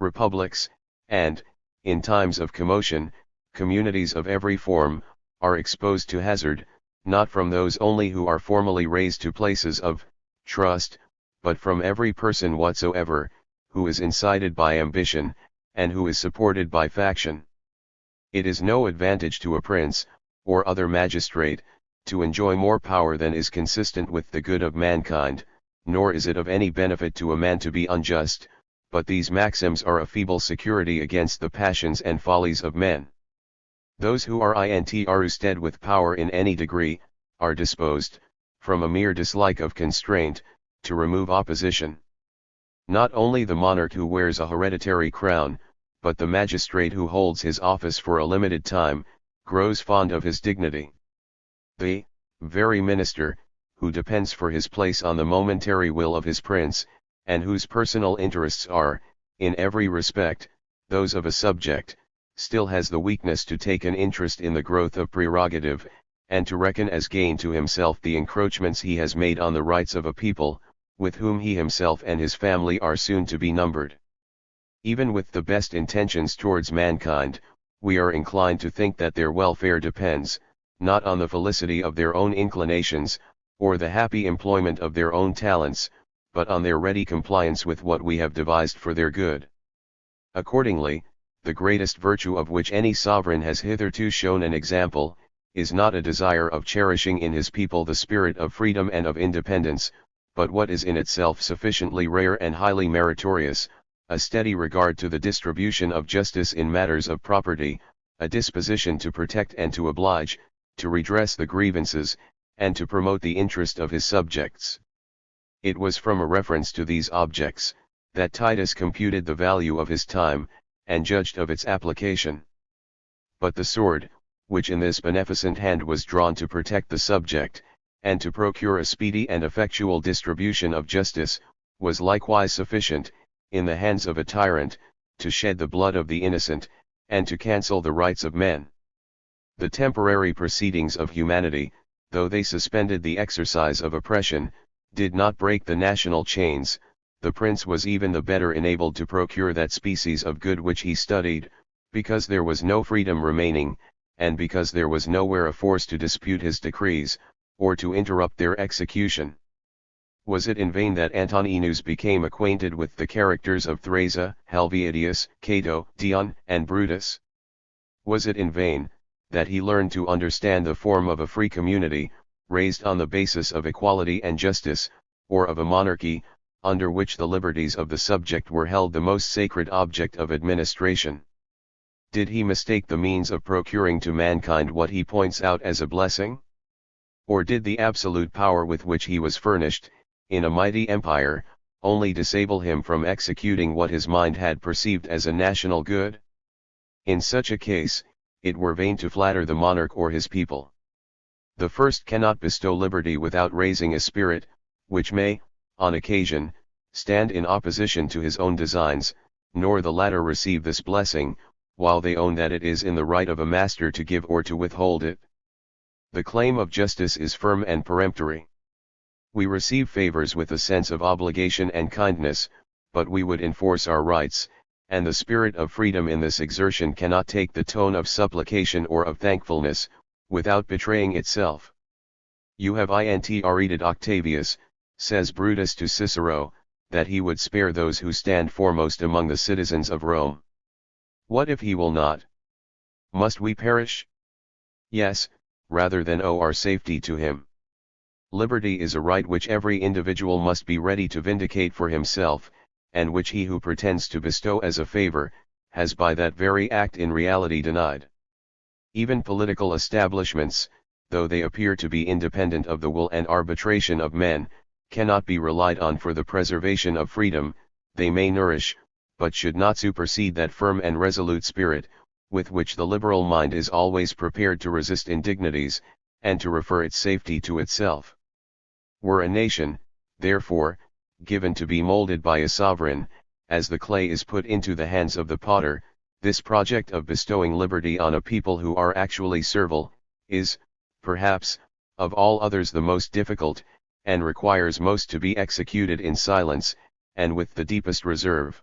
Republics, and, in times of commotion, communities of every form, are exposed to hazard, not from those only who are formally raised to places of trust, but from every person whatsoever, who is incited by ambition, and who is supported by faction. It is no advantage to a prince, or other magistrate, to enjoy more power than is consistent with the good of mankind, nor is it of any benefit to a man to be unjust, but these maxims are a feeble security against the passions and follies of men. Those who are entrusted with power in any degree, are disposed, from a mere dislike of constraint, to remove opposition. Not only the monarch who wears a hereditary crown, but the magistrate who holds his office for a limited time, grows fond of his dignity. The very minister, who depends for his place on the momentary will of his prince, and whose personal interests are, in every respect, those of a subject, still has the weakness to take an interest in the growth of prerogative, and to reckon as gain to himself the encroachments he has made on the rights of a people, with whom he himself and his family are soon to be numbered. Even with the best intentions towards mankind, we are inclined to think that their welfare depends, not on the felicity of their own inclinations, or the happy employment of their own talents, but on their ready compliance with what we have devised for their good. Accordingly, the greatest virtue of which any sovereign has hitherto shown an example, is not a desire of cherishing in his people the spirit of freedom and of independence, but what is in itself sufficiently rare and highly meritorious, a steady regard to the distribution of justice in matters of property, a disposition to protect and to oblige, to redress the grievances, and to promote the interest of his subjects. It was from a reference to these objects, that Titus computed the value of his time, and judged of its application. But the sword, which in this beneficent hand was drawn to protect the subject, and to procure a speedy and effectual distribution of justice, was likewise sufficient, in the hands of a tyrant, to shed the blood of the innocent, and to cancel the rights of men. The temporary proceedings of humanity, though they suspended the exercise of oppression, did not break the national chains. The prince was even the better enabled to procure that species of good which he studied, because there was no freedom remaining, and because there was nowhere a force to dispute his decrees, or to interrupt their execution. Was it in vain that Antoninus became acquainted with the characters of Thrasea, Helvidius, Cato, Dion, and Brutus? Was it in vain that he learned to understand the form of a free community, raised on the basis of equality and justice, or of a monarchy, under which the liberties of the subject were held the most sacred object of administration? Did he mistake the means of procuring to mankind what he points out as a blessing? Or did the absolute power with which he was furnished, in a mighty empire, only disable him from executing what his mind had perceived as a national good? In such a case, it were vain to flatter the monarch or his people. The first cannot bestow liberty without raising a spirit, which may, on occasion, stand in opposition to his own designs, nor the latter receive this blessing, while they own that it is in the right of a master to give or to withhold it. The claim of justice is firm and peremptory. We receive favors with a sense of obligation and kindness, but we would enforce our rights, and the spirit of freedom in this exertion cannot take the tone of supplication or of thankfulness, without betraying itself. You have entreated Octavius, says Brutus to Cicero, that he would spare those who stand foremost among the citizens of Rome. What if he will not? Must we perish? Yes, rather than owe our safety to him. Liberty is a right which every individual must be ready to vindicate for himself, and which he who pretends to bestow as a favor, has by that very act in reality denied. Even political establishments, though they appear to be independent of the will and arbitration of men, cannot be relied on for the preservation of freedom. They may nourish, but should not supersede that firm and resolute spirit, with which the liberal mind is always prepared to resist indignities, and to refer its safety to itself. Were a nation, therefore, given to be molded by a sovereign, as the clay is put into the hands of the potter, this project of bestowing liberty on a people who are actually servile, is, perhaps, of all others the most difficult, and requires most to be executed in silence, and with the deepest reserve.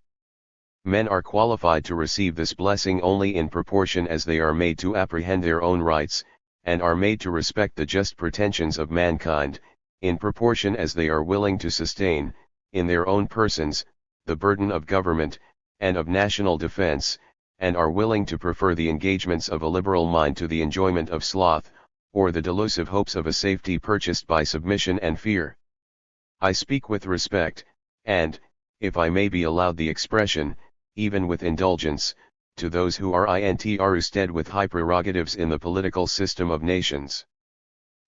Men are qualified to receive this blessing only in proportion as they are made to apprehend their own rights, and are made to respect the just pretensions of mankind, in proportion as they are willing to sustain, in their own persons, the burden of government, and of national defense, and are willing to prefer the engagements of a liberal mind to the enjoyment of sloth, or the delusive hopes of a safety purchased by submission and fear. I speak with respect, and, if I may be allowed the expression, even with indulgence, to those who are entrusted with high prerogatives in the political system of nations.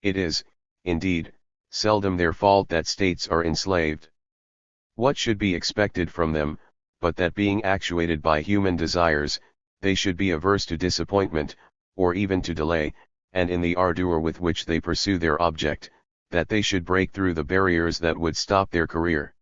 It is, indeed, seldom their fault that states are enslaved. What should be expected from them, but that being actuated by human desires, they should be averse to disappointment, or even to delay, and in the ardor with which they pursue their object, that they should break through the barriers that would stop their career.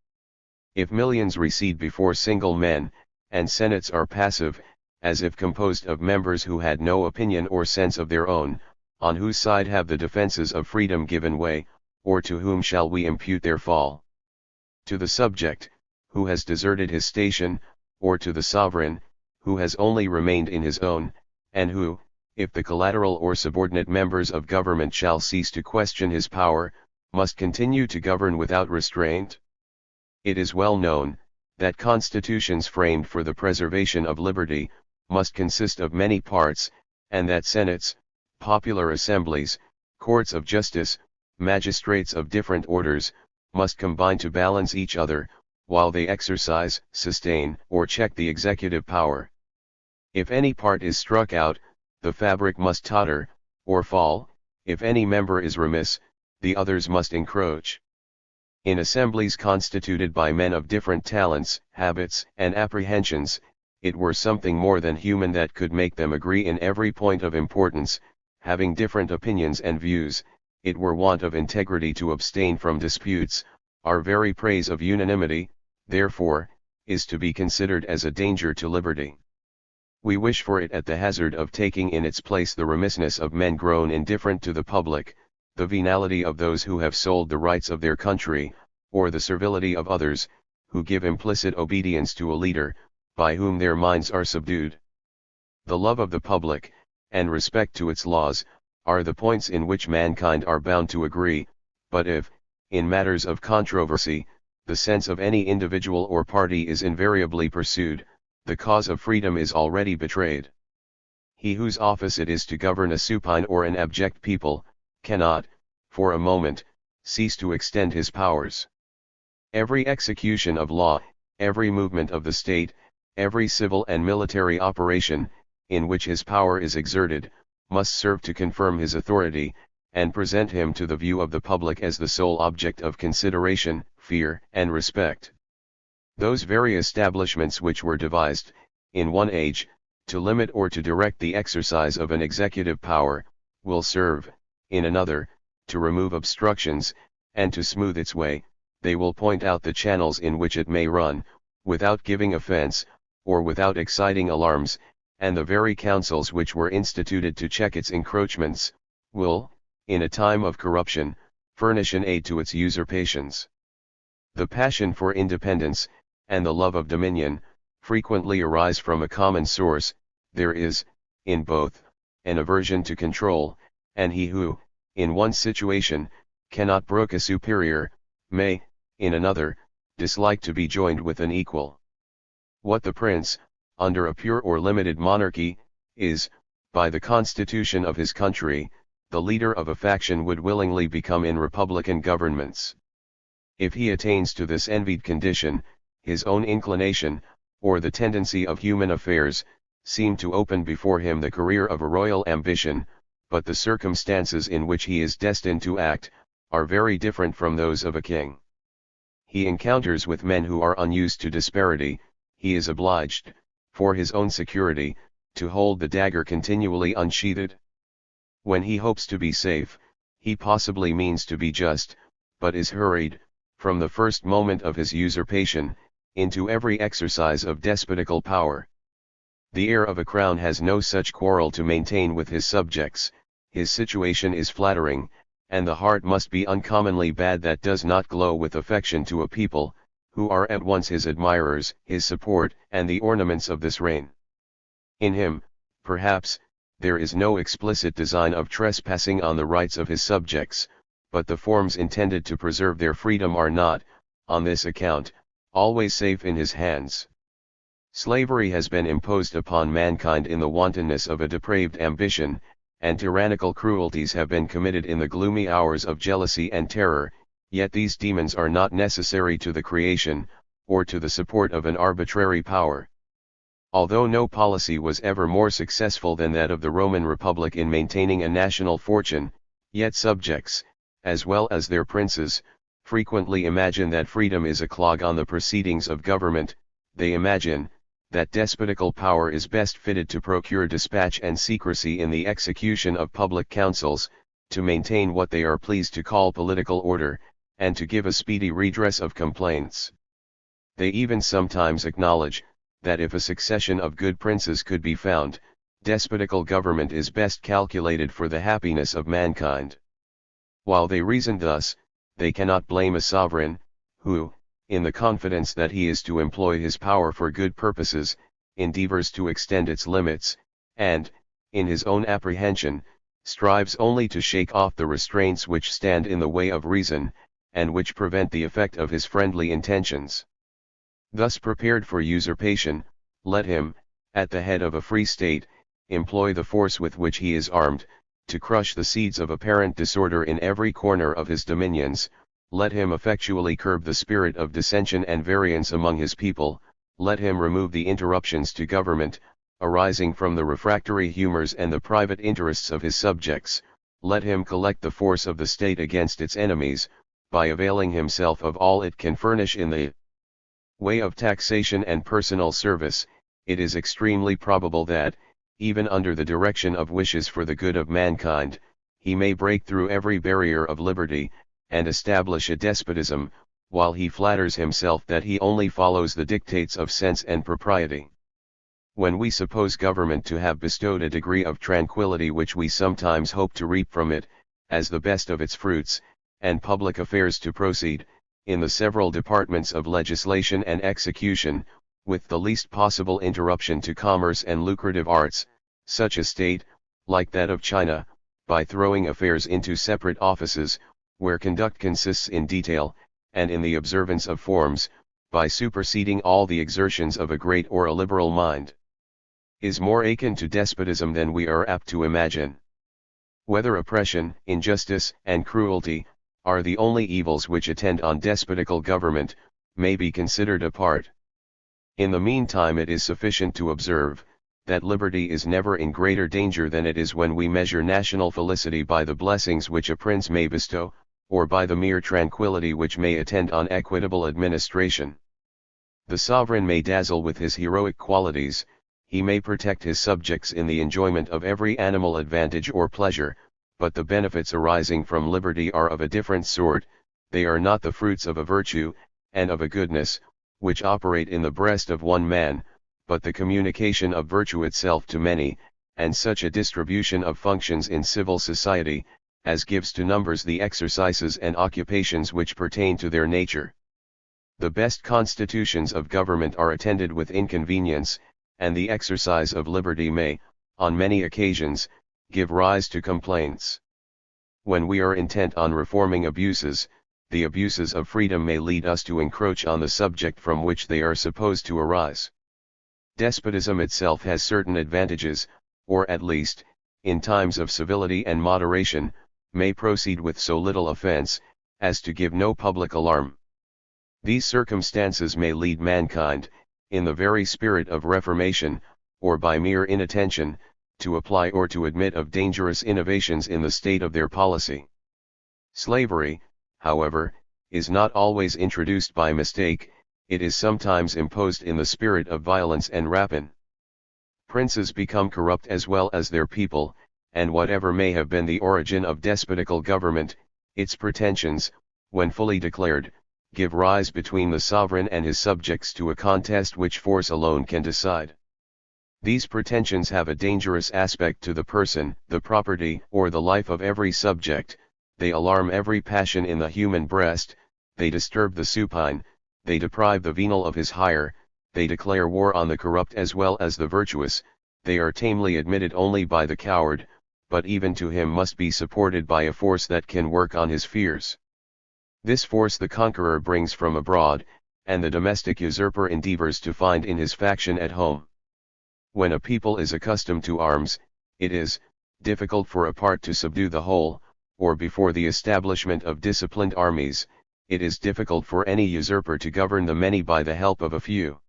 If millions recede before single men, and senates are passive, as if composed of members who had no opinion or sense of their own, on whose side have the defenses of freedom given way, or to whom shall we impute their fall? To the subject, who has deserted his station, or to the sovereign, who has only remained in his own, and who, if the collateral or subordinate members of government shall cease to question his power, must continue to govern without restraint? It is well known, that constitutions framed for the preservation of liberty, must consist of many parts, and that senates, popular assemblies, courts of justice, magistrates of different orders, must combine to balance each other, while they exercise, sustain, or check the executive power. If any part is struck out, the fabric must totter, or fall; if any member is remiss, the others must encroach. In assemblies constituted by men of different talents, habits, and apprehensions, it were something more than human that could make them agree in every point of importance; having different opinions and views, it were want of integrity to abstain from disputes. Our very praise of unanimity, therefore, is to be considered as a danger to liberty. We wish for it at the hazard of taking in its place the remissness of men grown indifferent to the public, the venality of those who have sold the rights of their country, or the servility of others, who give implicit obedience to a leader, by whom their minds are subdued. The love of the public, and respect to its laws, are the points in which mankind are bound to agree, but if, in matters of controversy, the sense of any individual or party is invariably pursued, the cause of freedom is already betrayed. He whose office it is to govern a supine or an abject people, cannot, for a moment, cease to extend his powers. Every execution of law, every movement of the state, every civil and military operation, in which his power is exerted, must serve to confirm his authority, and present him to the view of the public as the sole object of consideration, fear, and respect. Those very establishments which were devised, in one age, to limit or to direct the exercise of an executive power, will serve, in another, to remove obstructions, and to smooth its way. They will point out the channels in which it may run, without giving offense, or without exciting alarms, and the very councils which were instituted to check its encroachments, will, in a time of corruption, furnish an aid to its usurpations. The passion for independence, and the love of dominion, frequently arise from a common source. There is, in both, an aversion to control, and he who, in one situation, cannot brook a superior, may, in another, dislike to be joined with an equal. What the prince, under a pure or limited monarchy, is, by the constitution of his country, the leader of a faction would willingly become in republican governments. If he attains to this envied condition, his own inclination, or the tendency of human affairs, seem to open before him the career of a royal ambition, but the circumstances in which he is destined to act, are very different from those of a king. He encounters with men who are unused to disparity; he is obliged, for his own security, to hold the dagger continually unsheathed. When he hopes to be safe, he possibly means to be just, but is hurried, from the first moment of his usurpation, into every exercise of despotical power. The heir of a crown has no such quarrel to maintain with his subjects; his situation is flattering, and the heart must be uncommonly bad that does not glow with affection to a people, who are at once his admirers, his support, and the ornaments of this reign. In him, perhaps, there is no explicit design of trespassing on the rights of his subjects, but the forms intended to preserve their freedom are not, on this account, always safe in his hands. Slavery has been imposed upon mankind in the wantonness of a depraved ambition, and tyrannical cruelties have been committed in the gloomy hours of jealousy and terror, yet these demons are not necessary to the creation, or to the support of an arbitrary power. Although no policy was ever more successful than that of the Roman Republic in maintaining a national fortune, yet subjects, as well as their princes, frequently imagine that freedom is a clog on the proceedings of government. They imagine that despotical power is best fitted to procure dispatch and secrecy in the execution of public counsels, to maintain what they are pleased to call political order, and to give a speedy redress of complaints. They even sometimes acknowledge that if a succession of good princes could be found, despotical government is best calculated for the happiness of mankind. While they reason thus, they cannot blame a sovereign, who, in the confidence that he is to employ his power for good purposes, endeavors to extend its limits, and, in his own apprehension, strives only to shake off the restraints which stand in the way of reason, and which prevent the effect of his friendly intentions. Thus prepared for usurpation, let him, at the head of a free state, employ the force with which he is armed, to crush the seeds of apparent disorder in every corner of his dominions. Let him effectually curb the spirit of dissension and variance among his people. Let him remove the interruptions to government, arising from the refractory humors and the private interests of his subjects. Let him collect the force of the state against its enemies, by availing himself of all it can furnish in the way of taxation and personal service. It is extremely probable that, even under the direction of wishes for the good of mankind, he may break through every barrier of liberty, and establish a despotism, while he flatters himself that he only follows the dictates of sense and propriety. When we suppose government to have bestowed a degree of tranquility which we sometimes hope to reap from it, as the best of its fruits, and public affairs to proceed, in the several departments of legislation and execution, with the least possible interruption to commerce and lucrative arts, such a state, like that of China, by throwing affairs into separate offices, where conduct consists in detail, and in the observance of forms, by superseding all the exertions of a great or a liberal mind, is more akin to despotism than we are apt to imagine. Whether oppression, injustice, and cruelty are the only evils which attend on despotical government, may be considered apart. In the meantime, it is sufficient to observe that liberty is never in greater danger than it is when we measure national felicity by the blessings which a prince may bestow, or by the mere tranquility which may attend on equitable administration. The sovereign may dazzle with his heroic qualities, he may protect his subjects in the enjoyment of every animal advantage or pleasure, but the benefits arising from liberty are of a different sort. They are not the fruits of a virtue, and of a goodness, which operate in the breast of one man, but the communication of virtue itself to many, and such a distribution of functions in civil society, as gives to numbers the exercises and occupations which pertain to their nature. The best constitutions of government are attended with inconvenience, and the exercise of liberty may, on many occasions, give rise to complaints. When we are intent on reforming abuses, the abuses of freedom may lead us to encroach on the subject from which they are supposed to arise. Despotism itself has certain advantages, or at least, in times of civility and moderation, may proceed with so little offense, as to give no public alarm. These circumstances may lead mankind, in the very spirit of reformation, or by mere inattention, to apply or to admit of dangerous innovations in the state of their policy. Slavery, however, is not always introduced by mistake, it is sometimes imposed in the spirit of violence and rapine. Princes become corrupt as well as their people, and whatever may have been the origin of despotical government, its pretensions, when fully declared, give rise between the sovereign and his subjects to a contest which force alone can decide. These pretensions have a dangerous aspect to the person, the property, or the life of every subject. They alarm every passion in the human breast, they disturb the supine, they deprive the venal of his hire, they declare war on the corrupt as well as the virtuous, they are tamely admitted only by the coward, but even to him must be supported by a force that can work on his fears. This force the conqueror brings from abroad, and the domestic usurper endeavors to find in his faction at home. When a people is accustomed to arms, it is difficult for a part to subdue the whole, or before the establishment of disciplined armies, it is difficult for any usurper to govern the many by the help of a few.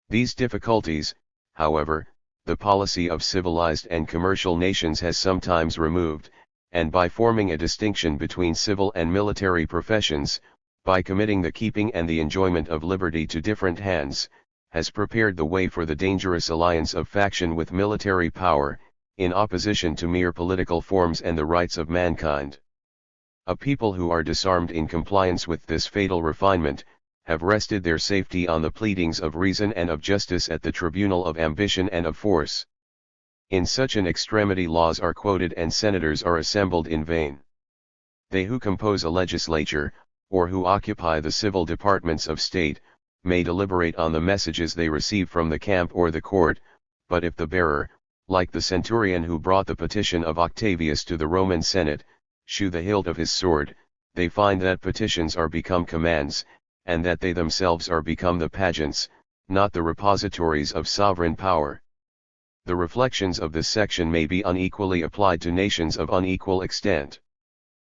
These difficulties, however, the policy of civilized and commercial nations has sometimes removed, and by forming a distinction between civil and military professions, by committing the keeping and the enjoyment of liberty to different hands, has prepared the way for the dangerous alliance of faction with military power, in opposition to mere political forms and the rights of mankind. A people who are disarmed in compliance with this fatal refinement, have rested their safety on the pleadings of reason and of justice at the tribunal of ambition and of force. In such an extremity laws are quoted and senators are assembled in vain. They who compose a legislature, or who occupy the civil departments of state, may deliberate on the messages they receive from the camp or the court, but if the bearer, like the centurion who brought the petition of Octavius to the Roman Senate, shew the hilt of his sword, they find that petitions are become commands, and that they themselves are become the pageants, not the repositories of sovereign power. The reflections of this section may be unequally applied to nations of unequal extent.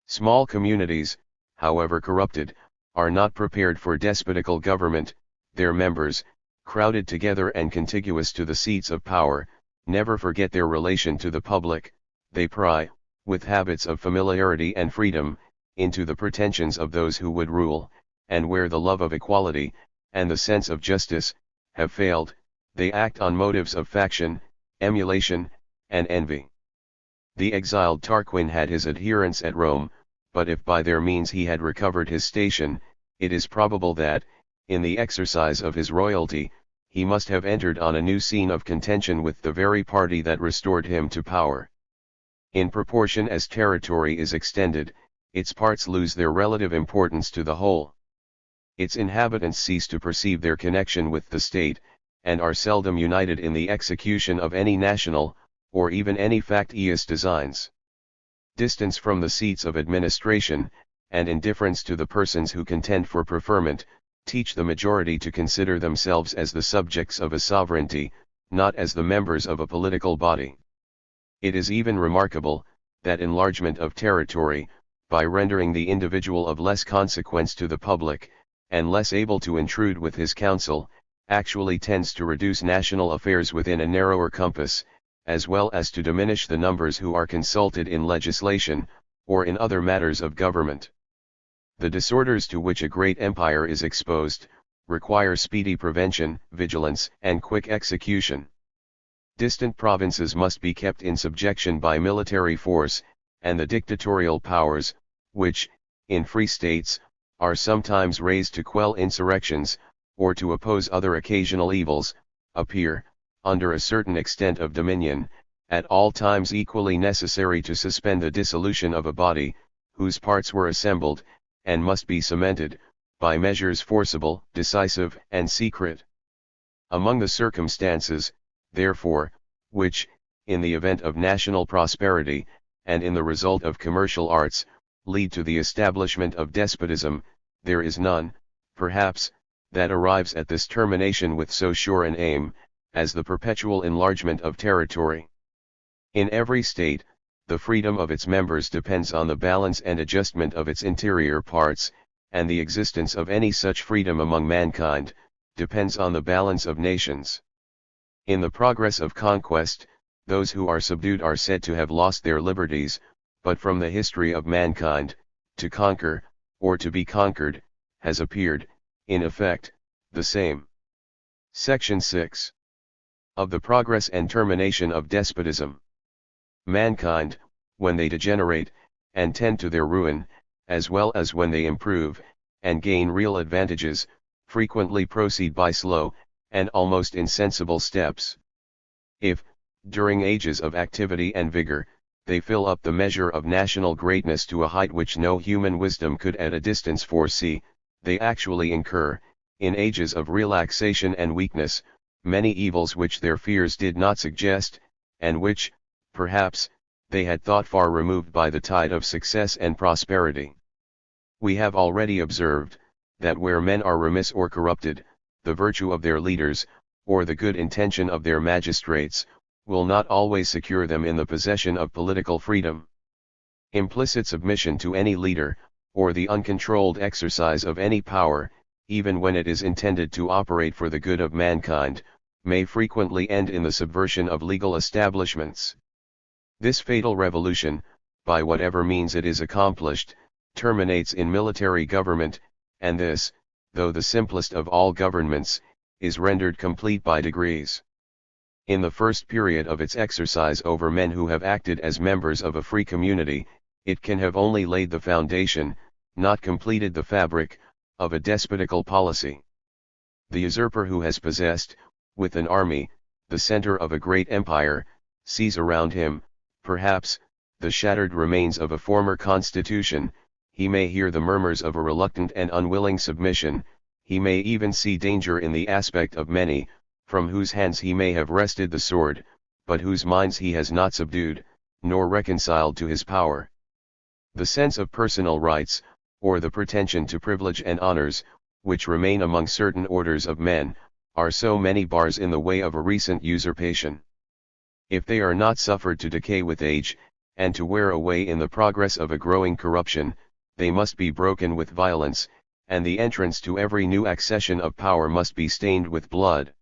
Small communities, however corrupted, are not prepared for despotical government. Their members, crowded together and contiguous to the seats of power, never forget their relation to the public. They pry, with habits of familiarity and freedom, into the pretensions of those who would rule, and where the love of equality, and the sense of justice, have failed, they act on motives of faction, emulation, and envy. The exiled Tarquin had his adherents at Rome, but if by their means he had recovered his station, it is probable that, in the exercise of his royalty, he must have entered on a new scene of contention with the very party that restored him to power. In proportion as territory is extended, its parts lose their relative importance to the whole. Its inhabitants cease to perceive their connection with the state, and are seldom united in the execution of any national, or even any factious designs. Distance from the seats of administration, and indifference to the persons who contend for preferment, teach the majority to consider themselves as the subjects of a sovereignty, not as the members of a political body. It is even remarkable, that enlargement of territory, by rendering the individual of less consequence to the public, and less able to intrude with his counsel, actually tends to reduce national affairs within a narrower compass, as well as to diminish the numbers who are consulted in legislation, or in other matters of government. The disorders to which a great empire is exposed, require speedy prevention, vigilance, and quick execution. Distant provinces must be kept in subjection by military force, and the dictatorial powers, which, in free states, are sometimes raised to quell insurrections, or to oppose other occasional evils, appear, under a certain extent of dominion, at all times equally necessary to suspend the dissolution of a body, whose parts were assembled, and must be cemented, by measures forcible, decisive, and secret. Among the circumstances, therefore, which, in the event of national prosperity, and in the result of commercial arts, lead to the establishment of despotism, there is none, perhaps, that arrives at this termination with so sure an aim, as the perpetual enlargement of territory. In every state, the freedom of its members depends on the balance and adjustment of its interior parts, and the existence of any such freedom among mankind, depends on the balance of nations. In the progress of conquest, those who are subdued are said to have lost their liberties, but from the history of mankind, to conquer, or to be conquered, has appeared, in effect, the same. Section 6. Of the progress and termination of despotism. Mankind, when they degenerate, and tend to their ruin, as well as when they improve, and gain real advantages, frequently proceed by slow, and almost insensible steps. If, during ages of activity and vigor, they fill up the measure of national greatness to a height which no human wisdom could at a distance foresee, they actually incur, in ages of relaxation and weakness, many evils which their fears did not suggest, and which, perhaps, they had thought far removed by the tide of success and prosperity. We have already observed, that where men are remiss or corrupted, the virtue of their leaders, or the good intention of their magistrates, will not always secure them in the possession of political freedom. Implicit submission to any leader, or the uncontrolled exercise of any power, even when it is intended to operate for the good of mankind, may frequently end in the subversion of legal establishments. This fatal revolution, by whatever means it is accomplished, terminates in military government, and this, though the simplest of all governments, is rendered complete by degrees. In the first period of its exercise over men who have acted as members of a free community, it can have only laid the foundation, not completed the fabric, of a despotical policy. The usurper who has possessed, with an army, the center of a great empire, sees around him, perhaps, the shattered remains of a former constitution, he may hear the murmurs of a reluctant and unwilling submission, he may even see danger in the aspect of many, from whose hands he may have wrested the sword, but whose minds he has not subdued, nor reconciled to his power. The sense of personal rights, or the pretension to privilege and honors, which remain among certain orders of men, are so many bars in the way of a recent usurpation. If they are not suffered to decay with age, and to wear away in the progress of a growing corruption, they must be broken with violence, and the entrance to every new accession of power must be stained with blood.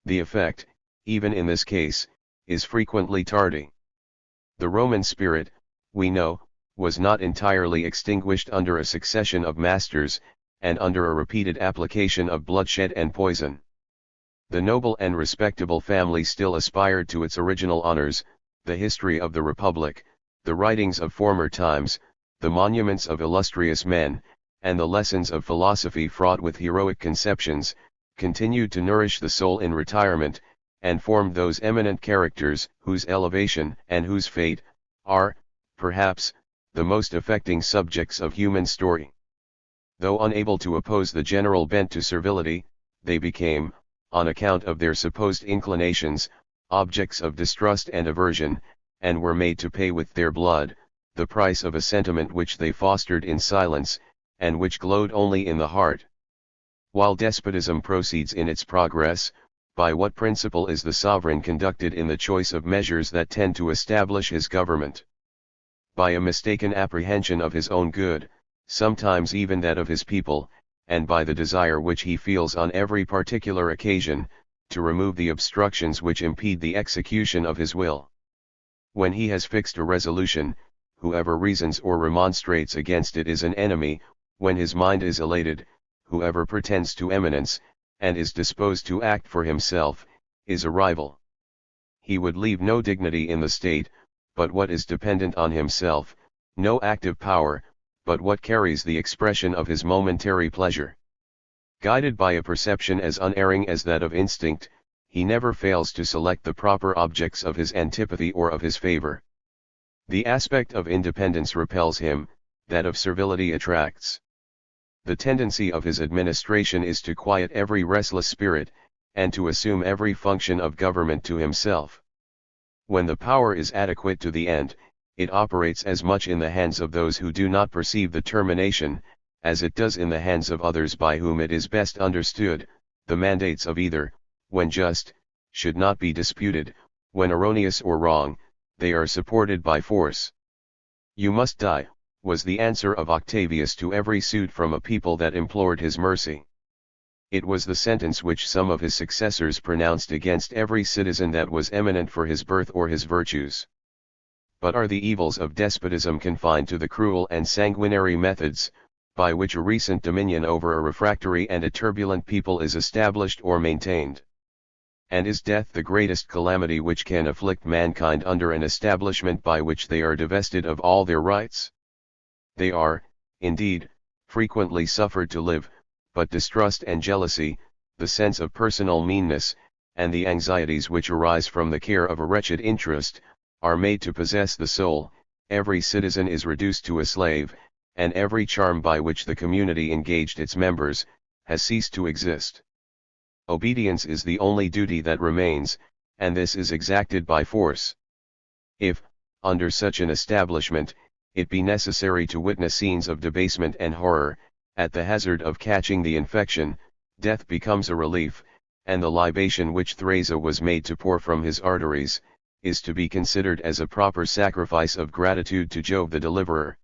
The effect, even in this case, is frequently tardy. The Roman spirit, we know, was not entirely extinguished under a succession of masters, and under a repeated application of bloodshed and poison. The noble and respectable family still aspired to its original honors, the history of the Republic, the writings of former times, the monuments of illustrious men, and the lessons of philosophy fraught with heroic conceptions, continued to nourish the soul in retirement, and formed those eminent characters whose elevation and whose fate are, perhaps, the most affecting subjects of human story. Though unable to oppose the general bent to servility, they became, on account of their supposed inclinations, objects of distrust and aversion, and were made to pay with their blood, the price of a sentiment which they fostered in silence, and which glowed only in the heart. While despotism proceeds in its progress, by what principle is the sovereign conducted in the choice of measures that tend to establish his government? By a mistaken apprehension of his own good, sometimes even that of his people, and by the desire which he feels on every particular occasion, to remove the obstructions which impede the execution of his will. When he has fixed a resolution, whoever reasons or remonstrates against it is an enemy. When his mind is elated, whoever pretends to eminence, and is disposed to act for himself, is a rival. He would leave no dignity in the state, but what is dependent on himself, no active power, but what carries the expression of his momentary pleasure. Guided by a perception as unerring as that of instinct, he never fails to select the proper objects of his antipathy or of his favor. The aspect of independence repels him, that of servility attracts. The tendency of his administration is to quiet every restless spirit, and to assume every function of government to himself. When the power is adequate to the end, it operates as much in the hands of those who do not perceive the termination, as it does in the hands of others by whom it is best understood. The mandates of either, when just, should not be disputed; when erroneous or wrong, they are supported by force. "You must die," was the answer of Octavius to every suit from a people that implored his mercy. It was the sentence which some of his successors pronounced against every citizen that was eminent for his birth or his virtues. But are the evils of despotism confined to the cruel and sanguinary methods, by which a recent dominion over a refractory and a turbulent people is established or maintained? And is death the greatest calamity which can afflict mankind under an establishment by which they are divested of all their rights? They are, indeed, frequently suffered to live, but distrust and jealousy, the sense of personal meanness, and the anxieties which arise from the care of a wretched interest, are made to possess the soul. Every citizen is reduced to a slave, and every charm by which the community engaged its members, has ceased to exist. Obedience is the only duty that remains, and this is exacted by force. If, under such an establishment, it be necessary to witness scenes of debasement and horror, at the hazard of catching the infection, death becomes a relief, and the libation which Thrasea was made to pour from his arteries, is to be considered as a proper sacrifice of gratitude to Jove the deliverer.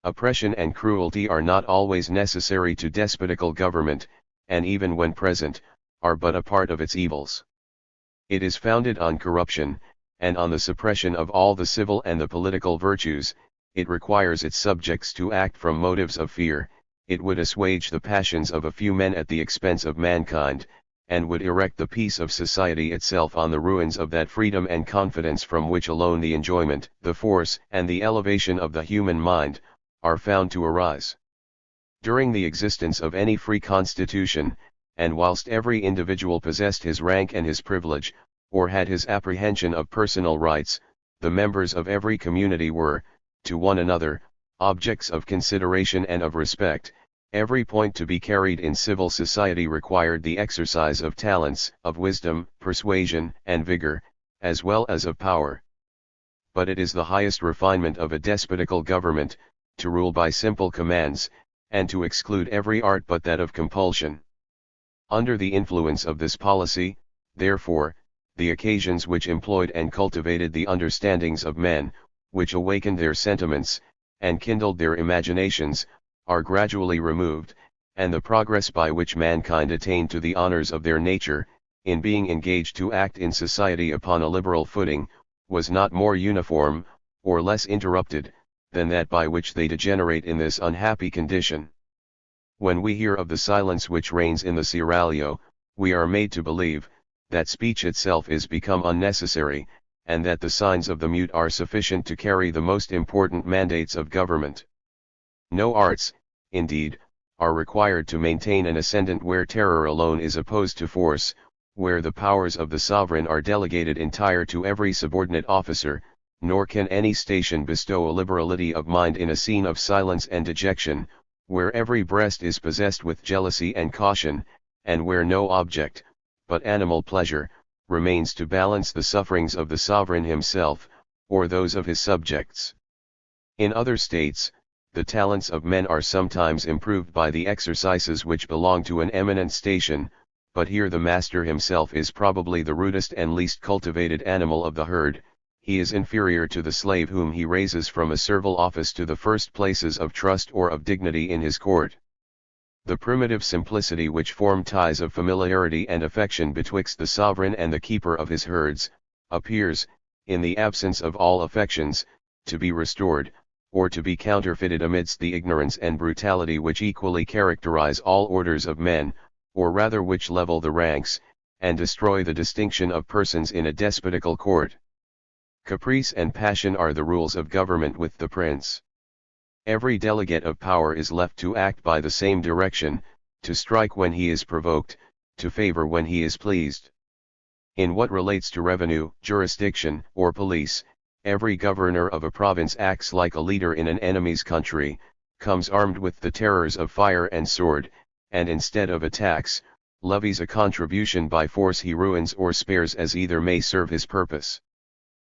Oppression and cruelty are not always necessary to despotical government, and even when present, are but a part of its evils. It is founded on corruption, and on the suppression of all the civil and the political virtues. It requires its subjects to act from motives of fear. It would assuage the passions of a few men at the expense of mankind, and would erect the peace of society itself on the ruins of that freedom and confidence from which alone the enjoyment, the force, and the elevation of the human mind, are found to arise. During the existence of any free constitution, and whilst every individual possessed his rank and his privilege, or had his apprehension of personal rights, the members of every community were, to one another, objects of consideration and of respect. Every point to be carried in civil society required the exercise of talents, of wisdom, persuasion, and vigor, as well as of power. But it is the highest refinement of a despotical government, to rule by simple commands, and to exclude every art but that of compulsion. Under the influence of this policy, therefore, the occasions which employed and cultivated the understandings of men, which awakened their sentiments, and kindled their imaginations, are gradually removed, and the progress by which mankind attained to the honors of their nature, in being engaged to act in society upon a liberal footing, was not more uniform, or less interrupted, than that by which they degenerate in this unhappy condition. When we hear of the silence which reigns in the Seraglio, we are made to believe, that speech itself is become unnecessary, and that the signs of the mute are sufficient to carry the most important mandates of government. No arts, indeed, are required to maintain an ascendant where terror alone is opposed to force, where the powers of the sovereign are delegated entire to every subordinate officer, nor can any station bestow a liberality of mind in a scene of silence and dejection, where every breast is possessed with jealousy and caution, and where no object, but animal pleasure, remains to balance the sufferings of the sovereign himself, or those of his subjects. In other states, the talents of men are sometimes improved by the exercises which belong to an eminent station, but here the master himself is probably the rudest and least cultivated animal of the herd. He is inferior to the slave whom he raises from a servile office to the first places of trust or of dignity in his court. The primitive simplicity which formed ties of familiarity and affection betwixt the sovereign and the keeper of his herds, appears, in the absence of all affections, to be restored, or to be counterfeited amidst the ignorance and brutality which equally characterize all orders of men, or rather which level the ranks, and destroy the distinction of persons in a despotical court. Caprice and passion are the rules of government with the prince. Every delegate of power is left to act by the same direction, to strike when he is provoked, to favor when he is pleased. In what relates to revenue, jurisdiction, or police, every governor of a province acts like a leader in an enemy's country, comes armed with the terrors of fire and sword, and instead of a tax, levies a contribution by force he ruins or spares as either may serve his purpose.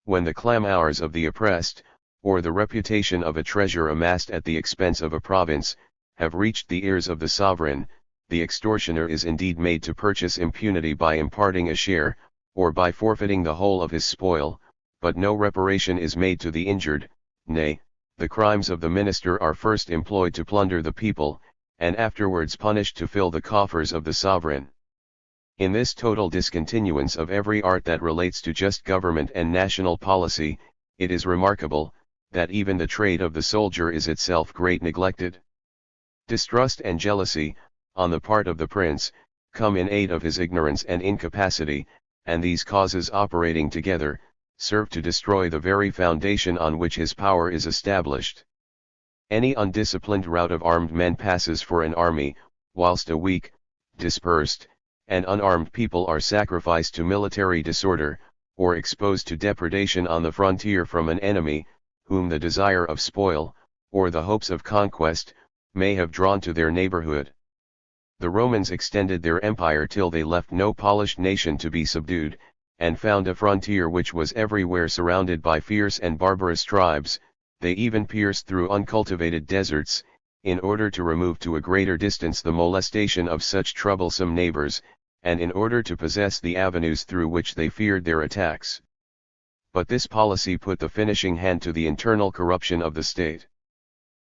When the clamours of the oppressed, or the reputation of a treasure amassed at the expense of a province, have reached the ears of the sovereign, the extortioner is indeed made to purchase impunity by imparting a share, or by forfeiting the whole of his spoil, but no reparation is made to the injured. Nay, the crimes of the minister are first employed to plunder the people, and afterwards punished to fill the coffers of the sovereign. In this total discontinuance of every art that relates to just government and national policy, it is remarkable, that even the trade of the soldier is itself great neglected. Distrust and jealousy, on the part of the prince, come in aid of his ignorance and incapacity, and these causes operating together, serve to destroy the very foundation on which his power is established. Any undisciplined rout of armed men passes for an army, whilst a weak, dispersed, and unarmed people are sacrificed to military disorder, or exposed to depredation on the frontier from an enemy, whom the desire of spoil, or the hopes of conquest, may have drawn to their neighborhood. The Romans extended their empire till they left no polished nation to be subdued, and found a frontier which was everywhere surrounded by fierce and barbarous tribes. They even pierced through uncultivated deserts, in order to remove to a greater distance the molestation of such troublesome neighbors, and in order to possess the avenues through which they feared their attacks. But this policy put the finishing hand to the internal corruption of the state.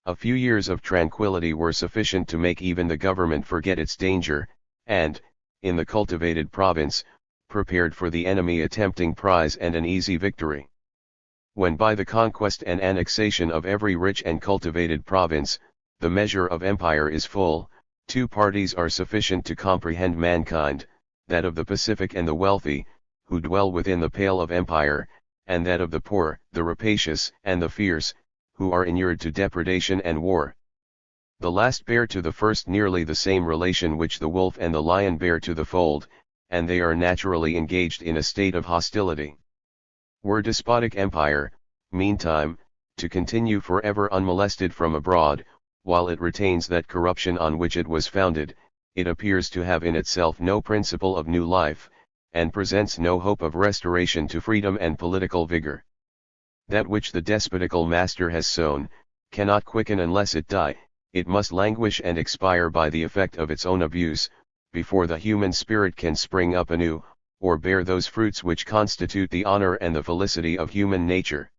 A few years of tranquility were sufficient to make even the government forget its danger, and, in the cultivated province, prepared for the enemy a tempting prize and an easy victory. When by the conquest and annexation of every rich and cultivated province, the measure of empire is full, two parties are sufficient to comprehend mankind, that of the pacific and the wealthy, who dwell within the pale of empire, and that of the poor, the rapacious, and the fierce, who are inured to depredation and war. The last bear to the first nearly the same relation which the wolf and the lion bear to the fold, and they are naturally engaged in a state of hostility. Were despotic empire, meantime, to continue forever unmolested from abroad, while it retains that corruption on which it was founded, it appears to have in itself no principle of new life, and presents no hope of restoration to freedom and political vigor. That which the despotical master has sown, cannot quicken unless it die, it must languish and expire by the effect of its own abuse, before the human spirit can spring up anew, or bear those fruits which constitute the honor and the felicity of human nature.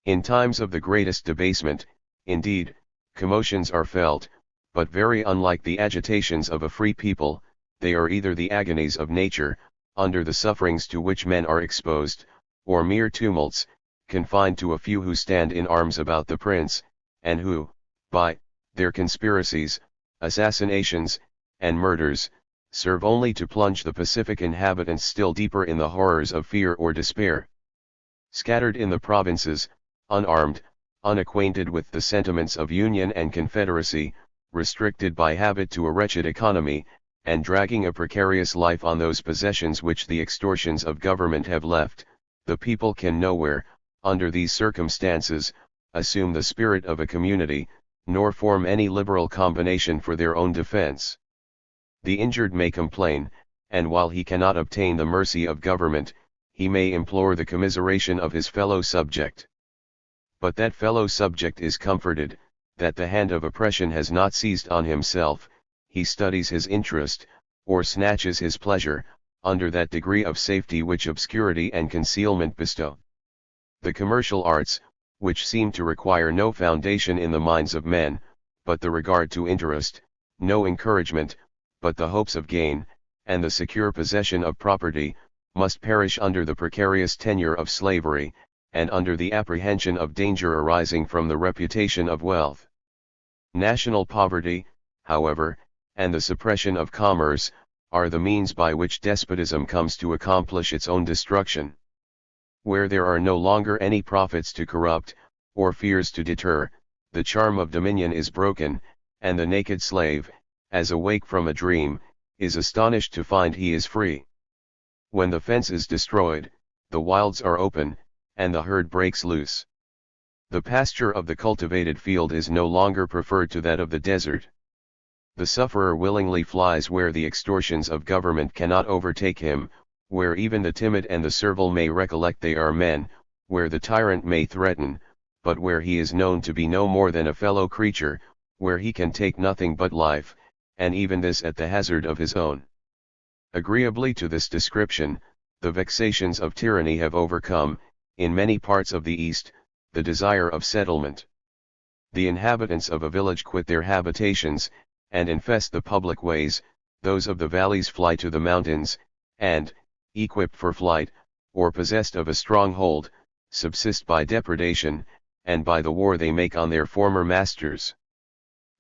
In times of the greatest debasement, indeed, commotions are felt, but very unlike the agitations of a free people, they are either the agonies of nature, under the sufferings to which men are exposed, or mere tumults, confined to a few who stand in arms about the prince, and who, by their conspiracies, assassinations, and murders, serve only to plunge the pacific inhabitants still deeper in the horrors of fear or despair. Scattered in the provinces, unarmed, unacquainted with the sentiments of union and confederacy, restricted by habit to a wretched economy, and dragging a precarious life on those possessions which the extortions of government have left, the people can nowhere, under these circumstances, assume the spirit of a community, nor form any liberal combination for their own defense. The injured may complain, and while he cannot obtain the mercy of government, he may implore the commiseration of his fellow subject. But that fellow subject is comforted, that the hand of oppression has not seized on himself, he studies his interest, or snatches his pleasure, under that degree of safety which obscurity and concealment bestow. The commercial arts, which seem to require no foundation in the minds of men, but the regard to interest, no encouragement, but the hopes of gain, and the secure possession of property, must perish under the precarious tenure of slavery, and under the apprehension of danger arising from the reputation of wealth. National poverty, however, and the suppression of commerce, are the means by which despotism comes to accomplish its own destruction. Where there are no longer any profits to corrupt, or fears to deter, the charm of dominion is broken, and the naked slave, as awake from a dream, is astonished to find he is free. When the fence is destroyed, the wilds are open, and the herd breaks loose. The pasture of the cultivated field is no longer preferred to that of the desert. The sufferer willingly flies where the extortions of government cannot overtake him, where even the timid and the servile may recollect they are men, where the tyrant may threaten, but where he is known to be no more than a fellow creature, where he can take nothing but life, and even this at the hazard of his own. Agreeably to this description, the vexations of tyranny have overcome, in many parts of the East, the desire of settlement. The inhabitants of a village quit their habitations, and infest the public ways, those of the valleys fly to the mountains, and, equipped for flight, or possessed of a stronghold, subsist by depredation, and by the war they make on their former masters.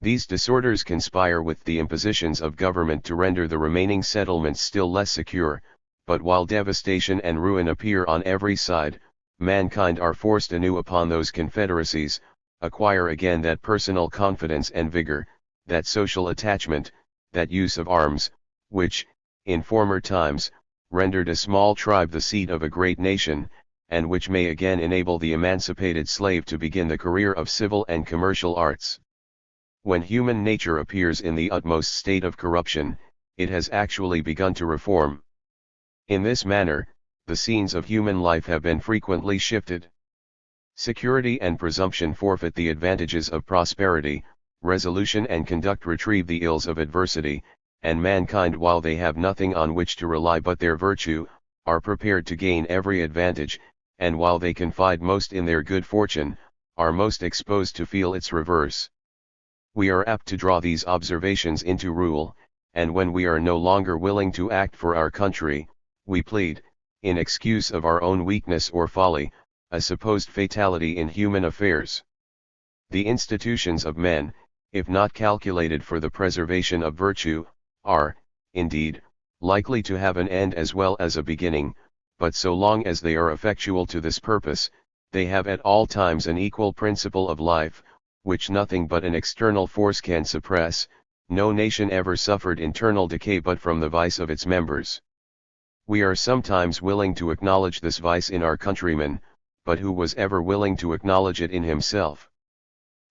These disorders conspire with the impositions of government to render the remaining settlements still less secure, but while devastation and ruin appear on every side, mankind are forced anew upon those confederacies, acquire again that personal confidence and vigor, that social attachment, that use of arms, which, in former times, rendered a small tribe the seat of a great nation, and which may again enable the emancipated slave to begin the career of civil and commercial arts. When human nature appears in the utmost state of corruption, it has actually begun to reform. In this manner, the scenes of human life have been frequently shifted. Security and presumption forfeit the advantages of prosperity, resolution and conduct retrieve the ills of adversity, and mankind, while they have nothing on which to rely but their virtue, are prepared to gain every advantage, and while they confide most in their good fortune, are most exposed to feel its reverse. We are apt to draw these observations into rule, and when we are no longer willing to act for our country, we plead, in excuse of our own weakness or folly, a supposed fatality in human affairs. The institutions of men, if not calculated for the preservation of virtue, are, indeed, likely to have an end as well as a beginning, but so long as they are effectual to this purpose, they have at all times an equal principle of life, which nothing but an external force can suppress. No nation ever suffered internal decay but from the vice of its members. We are sometimes willing to acknowledge this vice in our countrymen, but who was ever willing to acknowledge it in himself?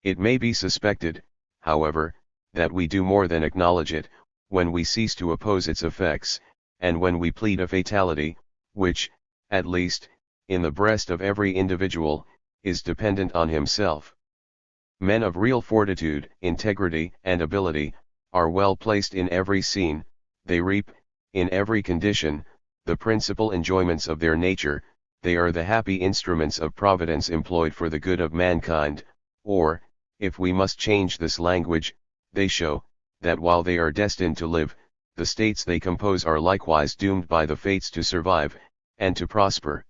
It may be suspected, however, that we do more than acknowledge it, when we cease to oppose its effects, and when we plead a fatality, which, at least, in the breast of every individual, is dependent on himself. Men of real fortitude, integrity, and ability, are well placed in every scene, they reap, in every condition, the principal enjoyments of their nature, they are the happy instruments of Providence employed for the good of mankind, or, if we must change this language, they show, that while they are destined to live, the states they compose are likewise doomed by the fates to survive, and to prosper.